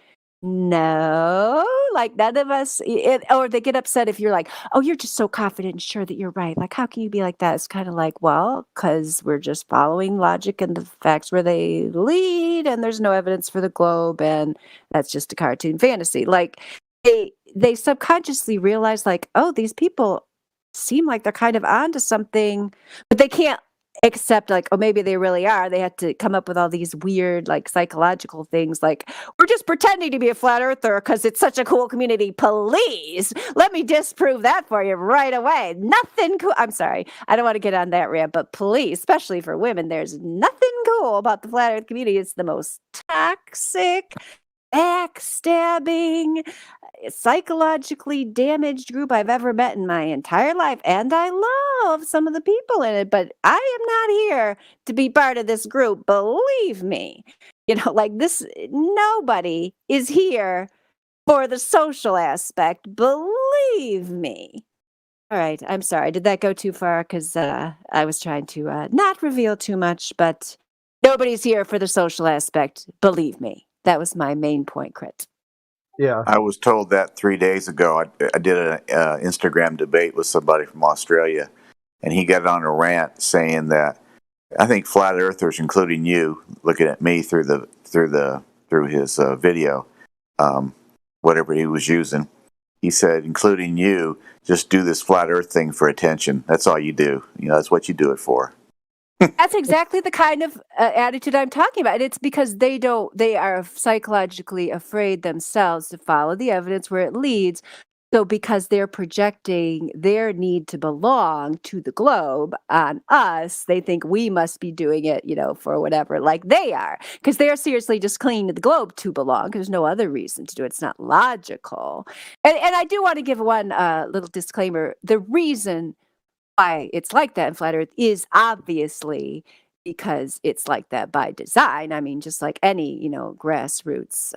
no, like none of us, or they get upset if you're like, "Oh, you're just so confident and sure that you're right." Like, how can you be like that? It's kind of like, well, because we're just following logic and the facts where they lead, and there's no evidence for the globe, and that's just a cartoon fantasy. Like, they subconsciously realize, like, oh, these people seem like they're kind of onto something, but they can't accept like, oh, maybe they really are. They had to come up with all these weird like psychological things like, we're just pretending to be a flat earther because it's such a cool community. Please let me disprove that for you right away. Nothing cool. I'm sorry, I don't want to get on that rant, but please, especially for women, there's nothing cool about the flat earth community. It's the most toxic, backstabbing, psychologically damaged group I've ever met in my entire life. And I love some of the people in it, but I am not here to be part of this group. Believe me, like this, nobody is here for the social aspect. Believe me. All right. I'm sorry. Did that go too far? Because I was trying to not reveal too much, but nobody's here for the social aspect. Believe me. That was my main point, Crit. Yeah. I was told that 3 days ago. I did an Instagram debate with somebody from Australia, and he got on a rant saying that I think flat earthers, including you, looking at me through his video, whatever he was using, he said, including you, just do this flat earth thing for attention. That's all you do. That's what you do it for. That's exactly the kind of attitude I'm talking about. And it's because they are psychologically afraid themselves to follow the evidence where it leads. So because they're projecting their need to belong to the globe on us, they think we must be doing it, for whatever, like they are. Because they are seriously just clinging to the globe to belong. There's no other reason to do it. It's not logical. And I do want to give one little disclaimer. The reason why it's like that in flat earth is obviously because it's like that by design. I mean, just like any, grassroots,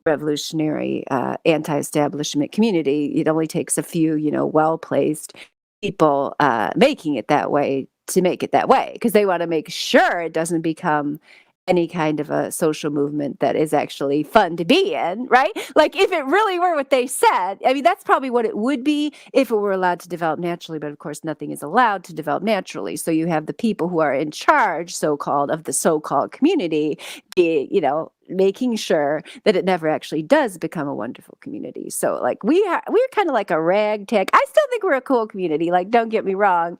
revolutionary, anti-establishment community, it only takes a few, well-placed people making it that way to make it that way because they want to make sure it doesn't become any kind of a social movement that is actually fun to be in, right? Like if it really were what they said, I mean, that's probably what it would be if it were allowed to develop naturally, but of course nothing is allowed to develop naturally. So you have the people who are in charge, so-called, of the so-called community, making sure that it never actually does become a wonderful community. So like we're kind of like a ragtag. I still think we're a cool community, like don't get me wrong,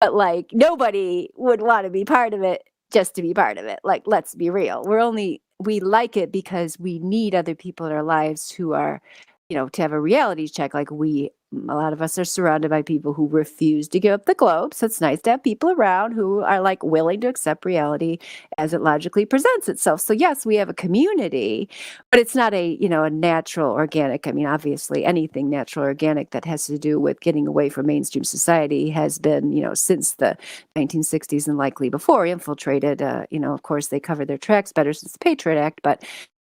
but like nobody would want to be part of it just to be part of it. Like, let's be real. We like it because we need other people in our lives who are, to have a reality check. Like a lot of us are surrounded by people who refuse to give up the globe. So it's nice to have people around who are like willing to accept reality as it logically presents itself. So yes, we have a community, but it's not a natural organic. I mean, obviously anything natural organic that has to do with getting away from mainstream society has been, since the 1960s and likely before infiltrated. Of course they covered their tracks better since the Patriot Act, but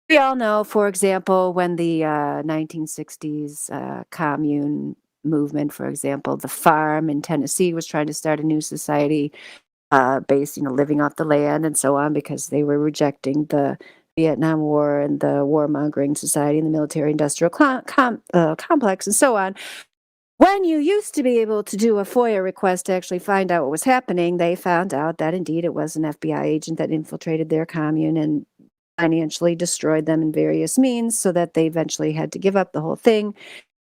we all know, for example, when the 1960s commune movement, for example, the farm in Tennessee was trying to start a new society. base, living off the land and so on, because they were rejecting the Vietnam War and the warmongering society and the military-industrial complex and so on. When you used to be able to do a FOIA request to actually find out what was happening, they found out that indeed it was an FBI agent that infiltrated their commune and financially destroyed them in various means, so that they eventually had to give up the whole thing.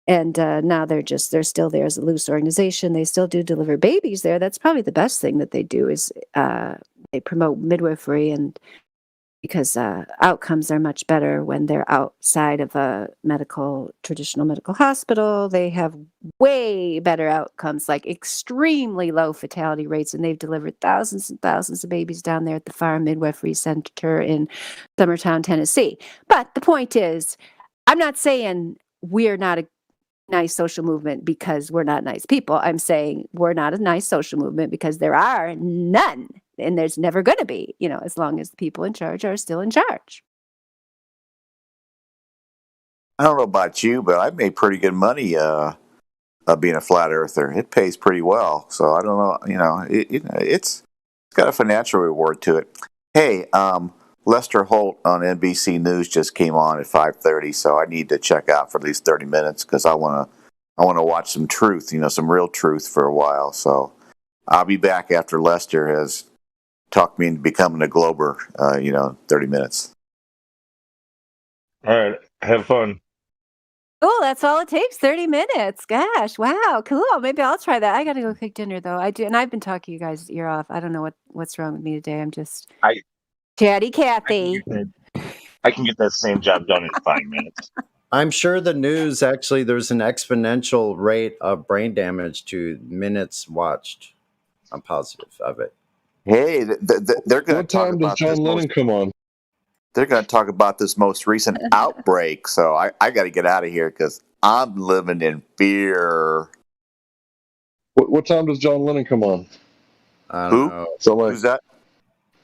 And now they're still there as a loose organization. They still do deliver babies there. That's probably the best thing that they do is they promote midwifery, and because outcomes are much better when they're outside of a traditional medical hospital. They have way better outcomes, like extremely low fatality rates, and they've delivered thousands and thousands of babies down there at the Farm Midwifery Center in Summertown, Tennessee. But the point is, I'm not saying we're not a nice social movement because we're not nice people. I'm saying we're not a nice social movement because there are none. And there's never going to be, as long as the people in charge are still in charge. I don't know about you, but I've made pretty good money being a flat earther. It pays pretty well. So I don't know, it's got a financial reward to it. Hey, Lester Holt on NBC News just came on at 5:30, so I need to check out for at least 30 minutes because I want to watch some truth, some real truth for a while. So I'll be back after Lester has talked me into becoming a Glober, 30 minutes. All right. Have fun. Oh, that's all it takes, 30 minutes. Gosh, wow, cool. Maybe I'll try that. I got to go cook dinner, though. I do, and I've been talking you guys' ear off. I don't know what's wrong with me today. I'm just chatty Cathy. I can get that same job done in 5 minutes. I'm sure the news, actually, there's an exponential rate of brain damage to minutes watched. I'm positive of it. Hey, they're going to talk about what time does John Lennon come on? They're going to talk about this most recent outbreak, so I got to get out of here because I'm living in fear. What time does John Lennon come on? I don't know. So who's that?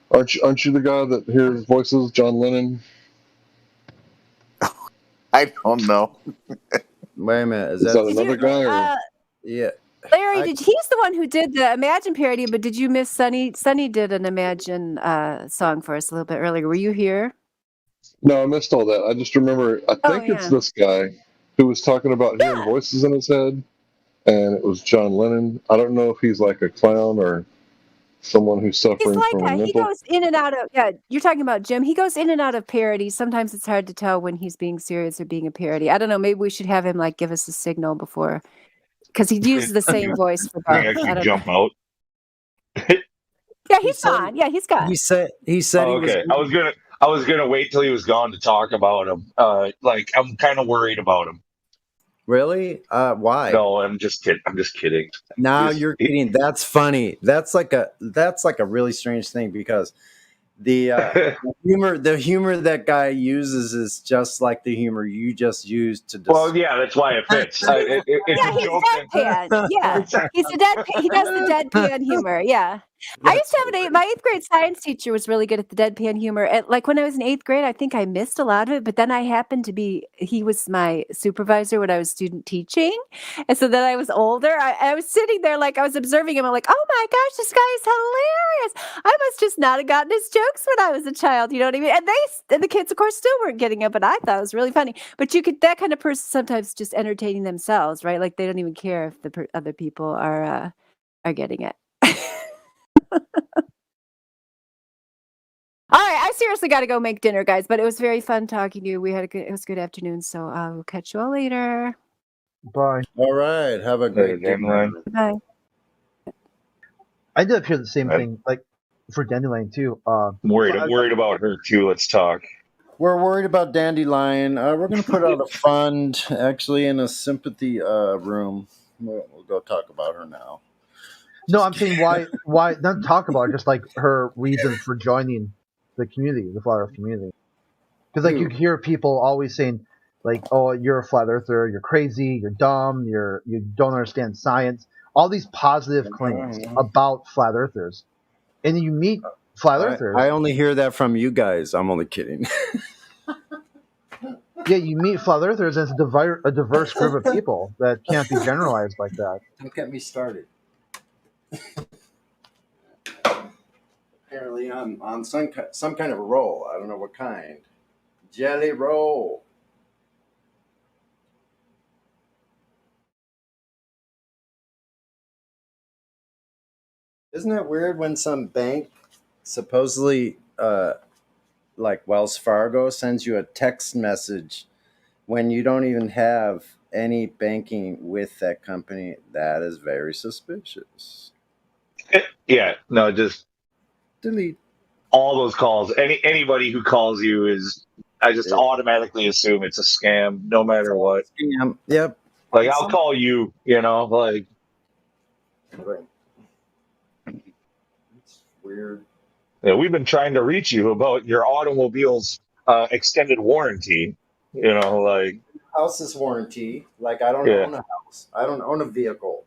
Aren't you the guy that hears voices, John Lennon? I don't know. Wait a minute, is that another guy? Or? Yeah. Larry, he's the one who did the Imagine parody, but did you miss Sunny? Sunny did an Imagine song for us a little bit earlier. Were you here? No, I missed all that. I just remember, I think it's this guy who was talking about hearing voices in his head, and it was John Lennon. I don't know if he's like a clown or someone who's suffering from a mental... He goes in and out of, you're talking about Jim. He goes in and out of parody. Sometimes it's hard to tell when he's being serious or being a parody. I don't know, maybe we should have him give us a signal before... Because he uses the same voice for both. I actually jump out. Yeah, he's gone. Yeah, he's gone. He said okay. I was gonna wait till he was gone to talk about him. I'm kind of worried about him. Really? Why? No, I'm just kidding. Now you're kidding. That's funny. That's like a really strange thing because the humor that guy uses is just like the humor you just used to. Well, yeah, that's why it fits. It's a joke. Deadpan. Yeah, he's a deadpan. He does the deadpan humor. Yeah. I used to have my 8th grade science teacher was really good at the deadpan humor. And when I was in 8th grade, I think I missed a lot of it, but then I happened to he was my supervisor when I was student teaching. And so then I was older. I was sitting there, I was observing him. I'm like, oh my gosh, this guy is hilarious. I must just not have gotten his jokes when I was a child. You know what I mean? And the kids, of course, still weren't getting it, but I thought it was really funny. But that kind of person sometimes just entertaining themselves, right? Like they don't even care if the other people are getting it. All right, I seriously got to go make dinner, guys. But it was very fun talking to you. It was a good afternoon. So I'll catch you all later. Bye. All right, have a great day. Bye. I did hear the same thing, for Dandelion too. Worried about her too. Let's talk. We're worried about Dandelion. We're going to put out a fund, actually, in a sympathy room. We'll go talk about her now. No, I'm saying why not talk about it, just her reason for joining the community, the Flat Earth community. Because you hear people always saying oh, you're a flat earther, you're crazy, you're dumb, you don't understand science. All these positive claims about flat earthers, and you meet flat earthers. I only hear that from you guys. I'm only kidding. Yeah, you meet flat earthers, and it's a diverse group of people that can't be generalized like that. Don't get me started. Apparently, I'm on some kind of a roll. I don't know what kind. Jelly roll. Isn't it weird when some bank supposedly, like Wells Fargo, sends you a text message when you don't even have any banking with that company? That is very suspicious. Yeah, no, just delete all those calls. Anybody who calls you is, I just automatically assume it's a scam, no matter what. Scam. Yep. Like I'll call you, like. Right. It's weird. Yeah, we've been trying to reach you about your automobile's extended warranty. Like House's warranty. Like I don't own a house. I don't own a vehicle.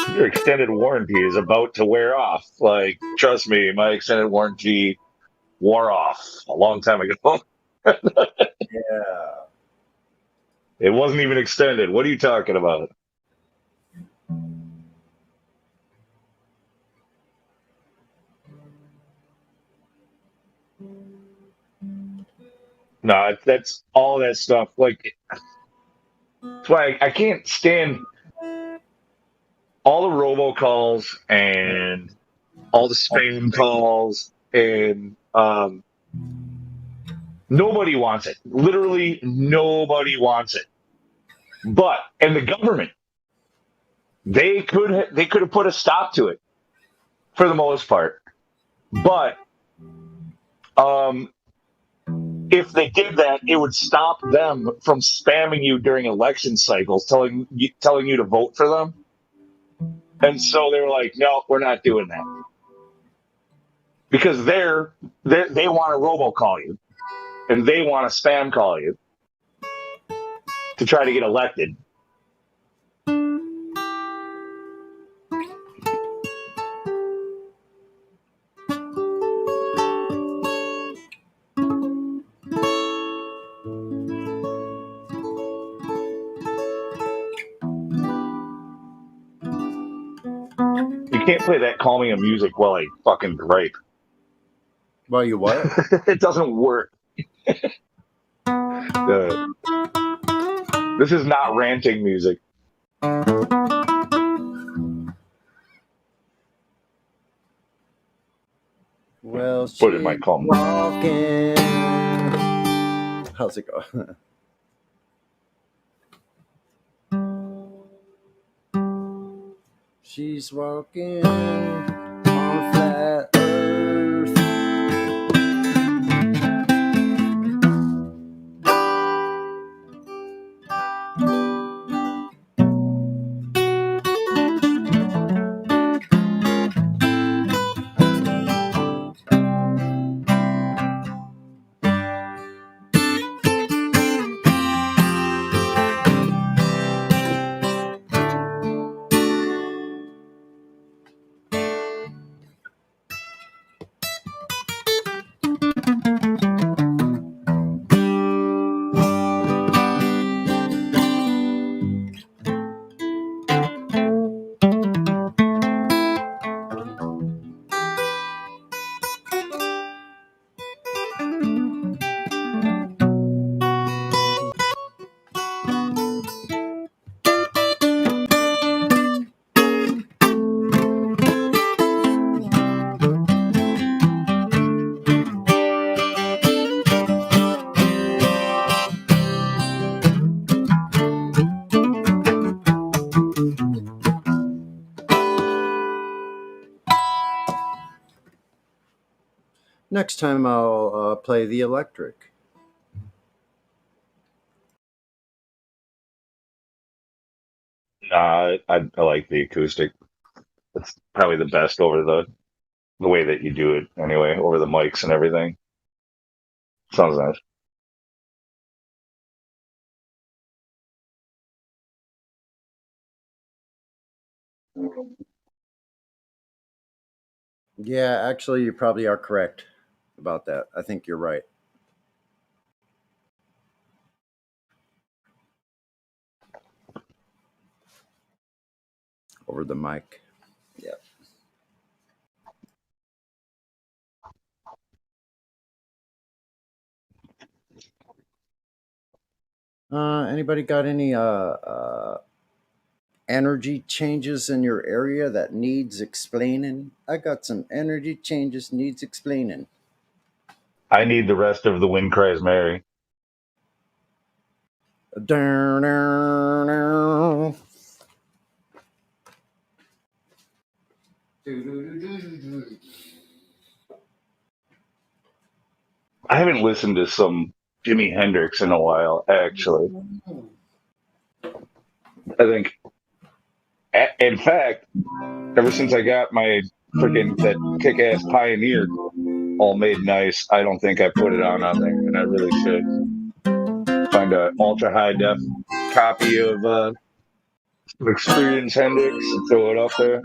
Your extended warranty is about to wear off. Like, trust me, my extended warranty wore off a long time ago. Yeah. It wasn't even extended. What are you talking about? No, that's all that stuff. Like, that's why I can't stand all the robocalls and all the spam calls, and nobody wants it. Literally, nobody wants it. And the government, they could have put a stop to it for the most part. But if they did that, it would stop them from spamming you during election cycles, telling you to vote for them. And so they were like, no, we're not doing that. Because they want to robocall you, and they want to spam call you to try to get elected. You can't play that Call Me a Music while I fucking gripe. Well, you what? It doesn't work. This is not ranting music. Well, But it might call me. Walking. How's it go? She's walking on flat earth. Next time I'll play the electric. Nah, I like the acoustic. It's probably the best over the way that you do it anyway, over the mics and everything. Sounds nice. Yeah, actually, you probably are correct about that. I think you're right. Over the mic. Yeah. Anybody got any energy changes in your area that needs explaining? I got some energy changes needs explaining. I need the rest of the Wind Cries Mary. I haven't listened to some Jimi Hendrix in a while, actually. I think, in fact, ever since I got my freaking that kick-ass Pioneer all made nice, I don't think I put it on there, and I really should find an ultra high def copy of Experience Hendrix and throw it up there.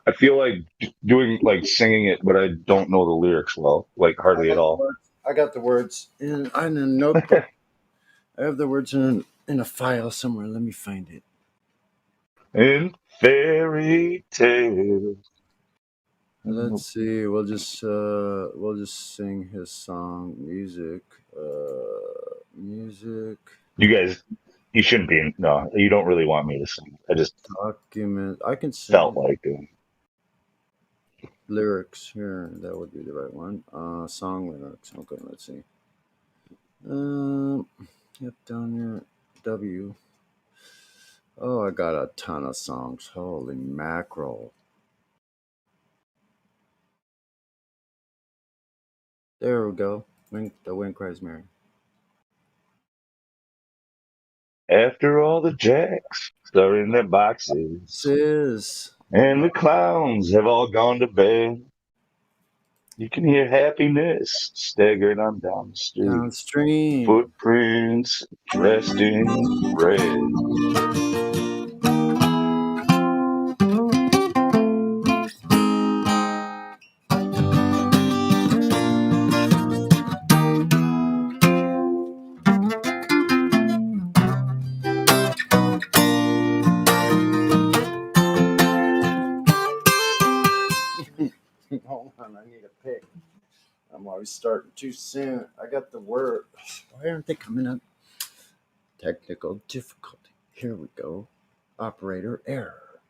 I feel like doing like singing it, but I don't know the lyrics well, like hardly at all. I got the words in a notebook. I have the words in a file somewhere. Let me find it. In fairy tales. Let's see. We'll just sing his song. Music. You guys, you shouldn't be. No, you don't really want me to sing. I just document. I can sing. Felt like doing. Lyrics here. That would be the right one. Song lyrics. Okay, let's see. Yep, down here. W. Oh, I got a ton of songs. Holy mackerel. There we go. The Wind Cries Mary. After all the jacks are in their boxes, and the clowns have all gone to bed, you can hear happiness staggering on downstream. Footprints dressed in red. Hold on, I need a pick. I'm always starting too soon. I got the word. Why aren't they coming up? Technical difficulty. Here we go. Operator error.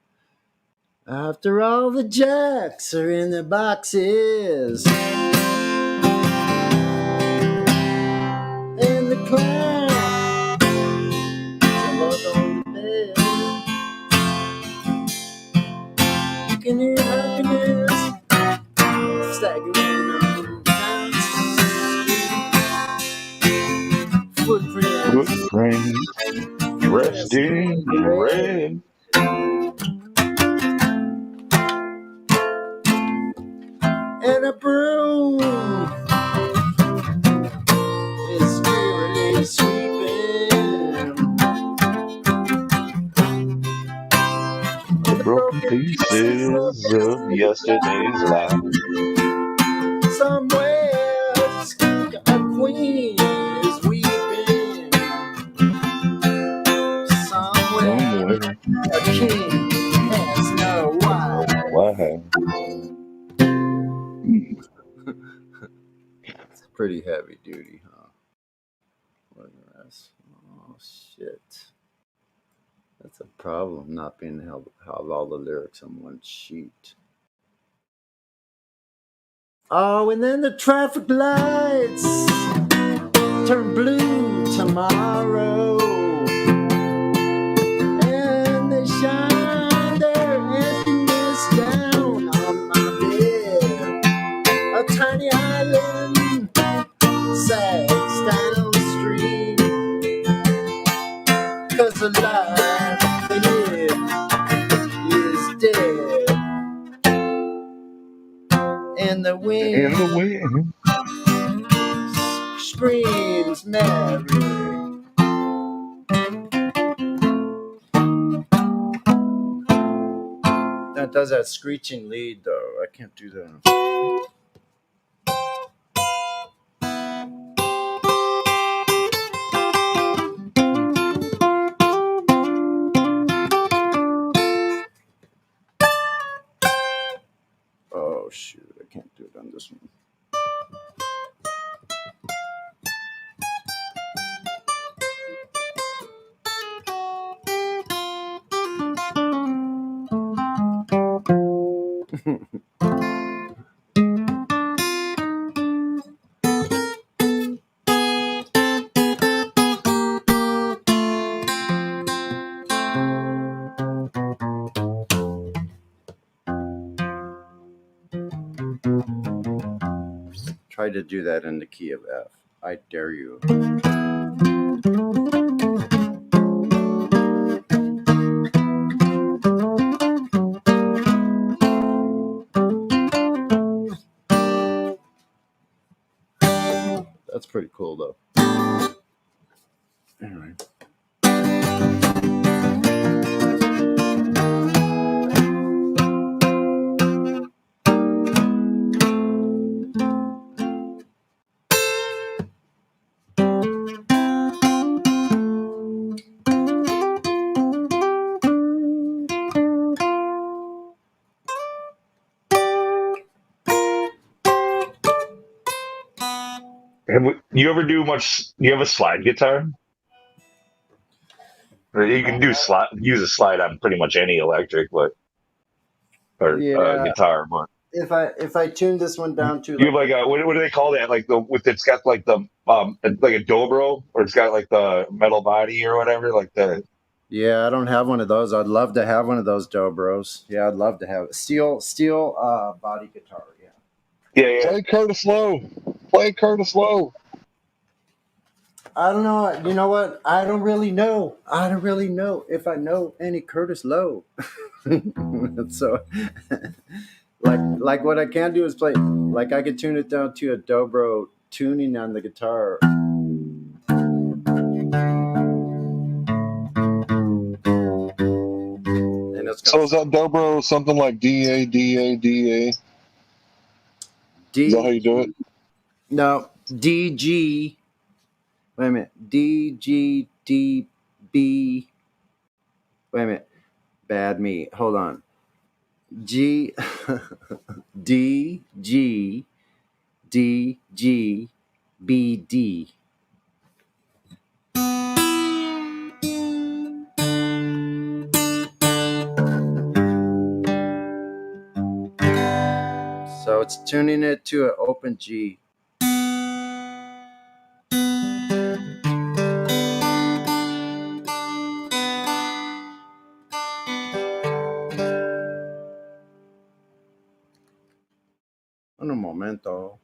After all the jacks are in their boxes, and the clown are on the bed, you can hear happiness staggering on down Footprints dressed in red. And a broom is eerily sweeping the broken pieces of yesterday's life. Somewhere a queen is weeping. Somewhere a king has no wife. It's pretty heavy duty, huh? What the rest? Oh shit. That's a problem, not being able to have all the lyrics on one sheet. Oh, and then the traffic lights turn blue tomorrow, and they shine their emptiness down on my bed. A tiny island sags downstream, 'cause the life they live is dead. And the wind screams Mary. That does that screeching lead though. I can't do that. Oh shoot, I can't do it on this one. Try to do that in the key of F. I dare you. That's pretty cool though. Anyway. You ever do much? You have a slide guitar? Or you can do use a slide on pretty much any electric, but or guitar. But If I tune this one down to you have like a what do they call that? Like it's got like the like a dobro, or it's got like the metal body or whatever. Like the Yeah, I don't have one of those. I'd love to have one of those Dobros. Yeah, I'd love to have it. Steel body guitar. Yeah. Play Curtis Lowe. Play Curtis Lowe. I don't know. You know what? I don't really know. I don't really know if I know any Curtis Lowe. So, like what I can do is play. Like I could tune it down to a dobro tuning on the guitar. So is that dobro something like D-A, D-A, D-A? Is that how you do it? No, D-G. Wait a minute. D-G-D-B. Wait a minute. Bad me. Hold on. G. D-G-D-G-B-D. So it's tuning it to an open G. Un momento.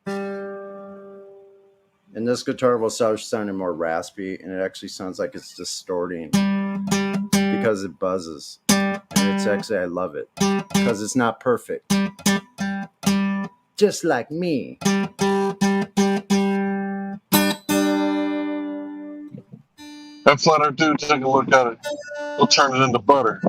And this guitar will start sounding more raspy, and it actually sounds like it's distorting because it buzzes. And it's actually, I love it because it's not perfect. Just like me. That's let our dude take a look at it. We'll turn it into butter.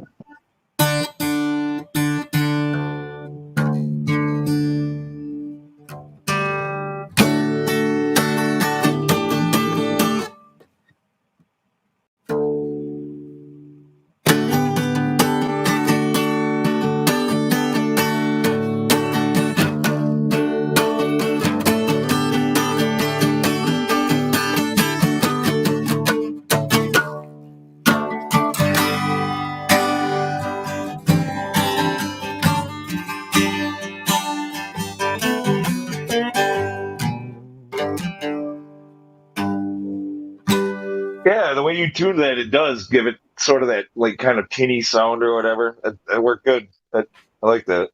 Yeah, the way you tune that, it does give it sort of that like kind of tinny sound or whatever. That worked good. I like that.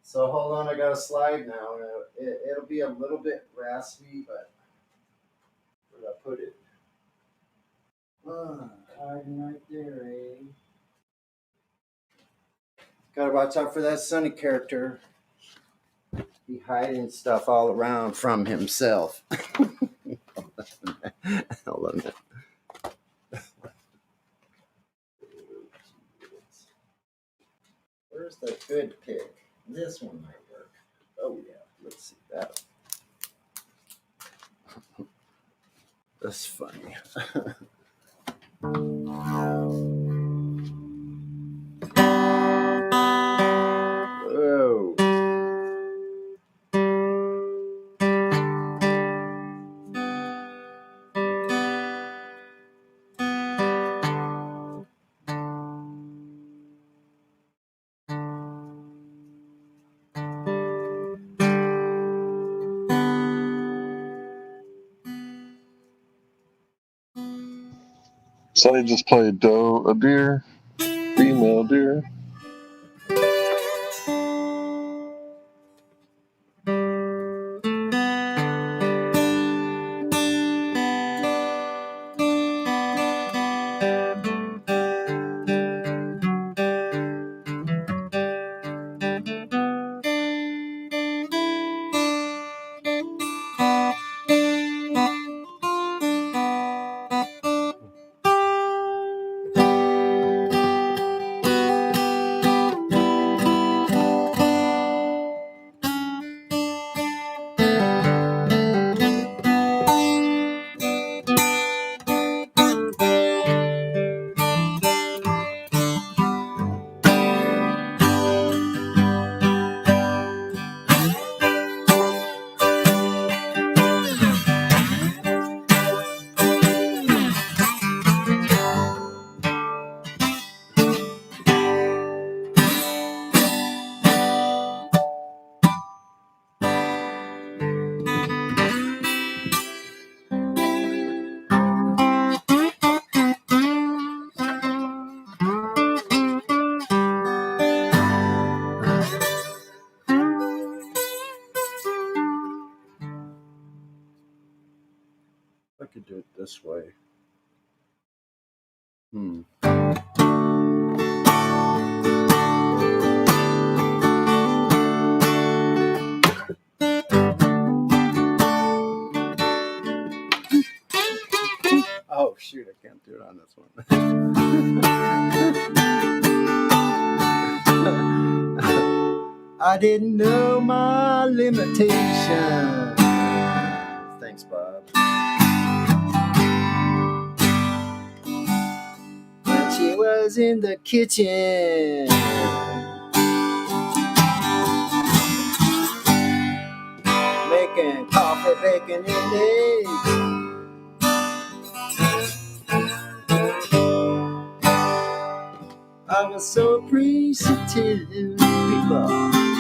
So hold on, I got a slide now. It'll be a little bit raspy, but where did I put it? Hiding right there, eh? Gotta watch out for that Sonny character. He hiding stuff all around from himself. Hold on a minute. Where's the good pick? This one might work. Oh yeah, let's see that. That's funny. Whoa. So they just played doe, a deer, female deer. I could do it this way. Oh shoot, I can't do it on this one. I didn't know my limitations. Thanks, Bob. When she was in the kitchen, making coffee, bacon, and eggs. I was so appreciative, people.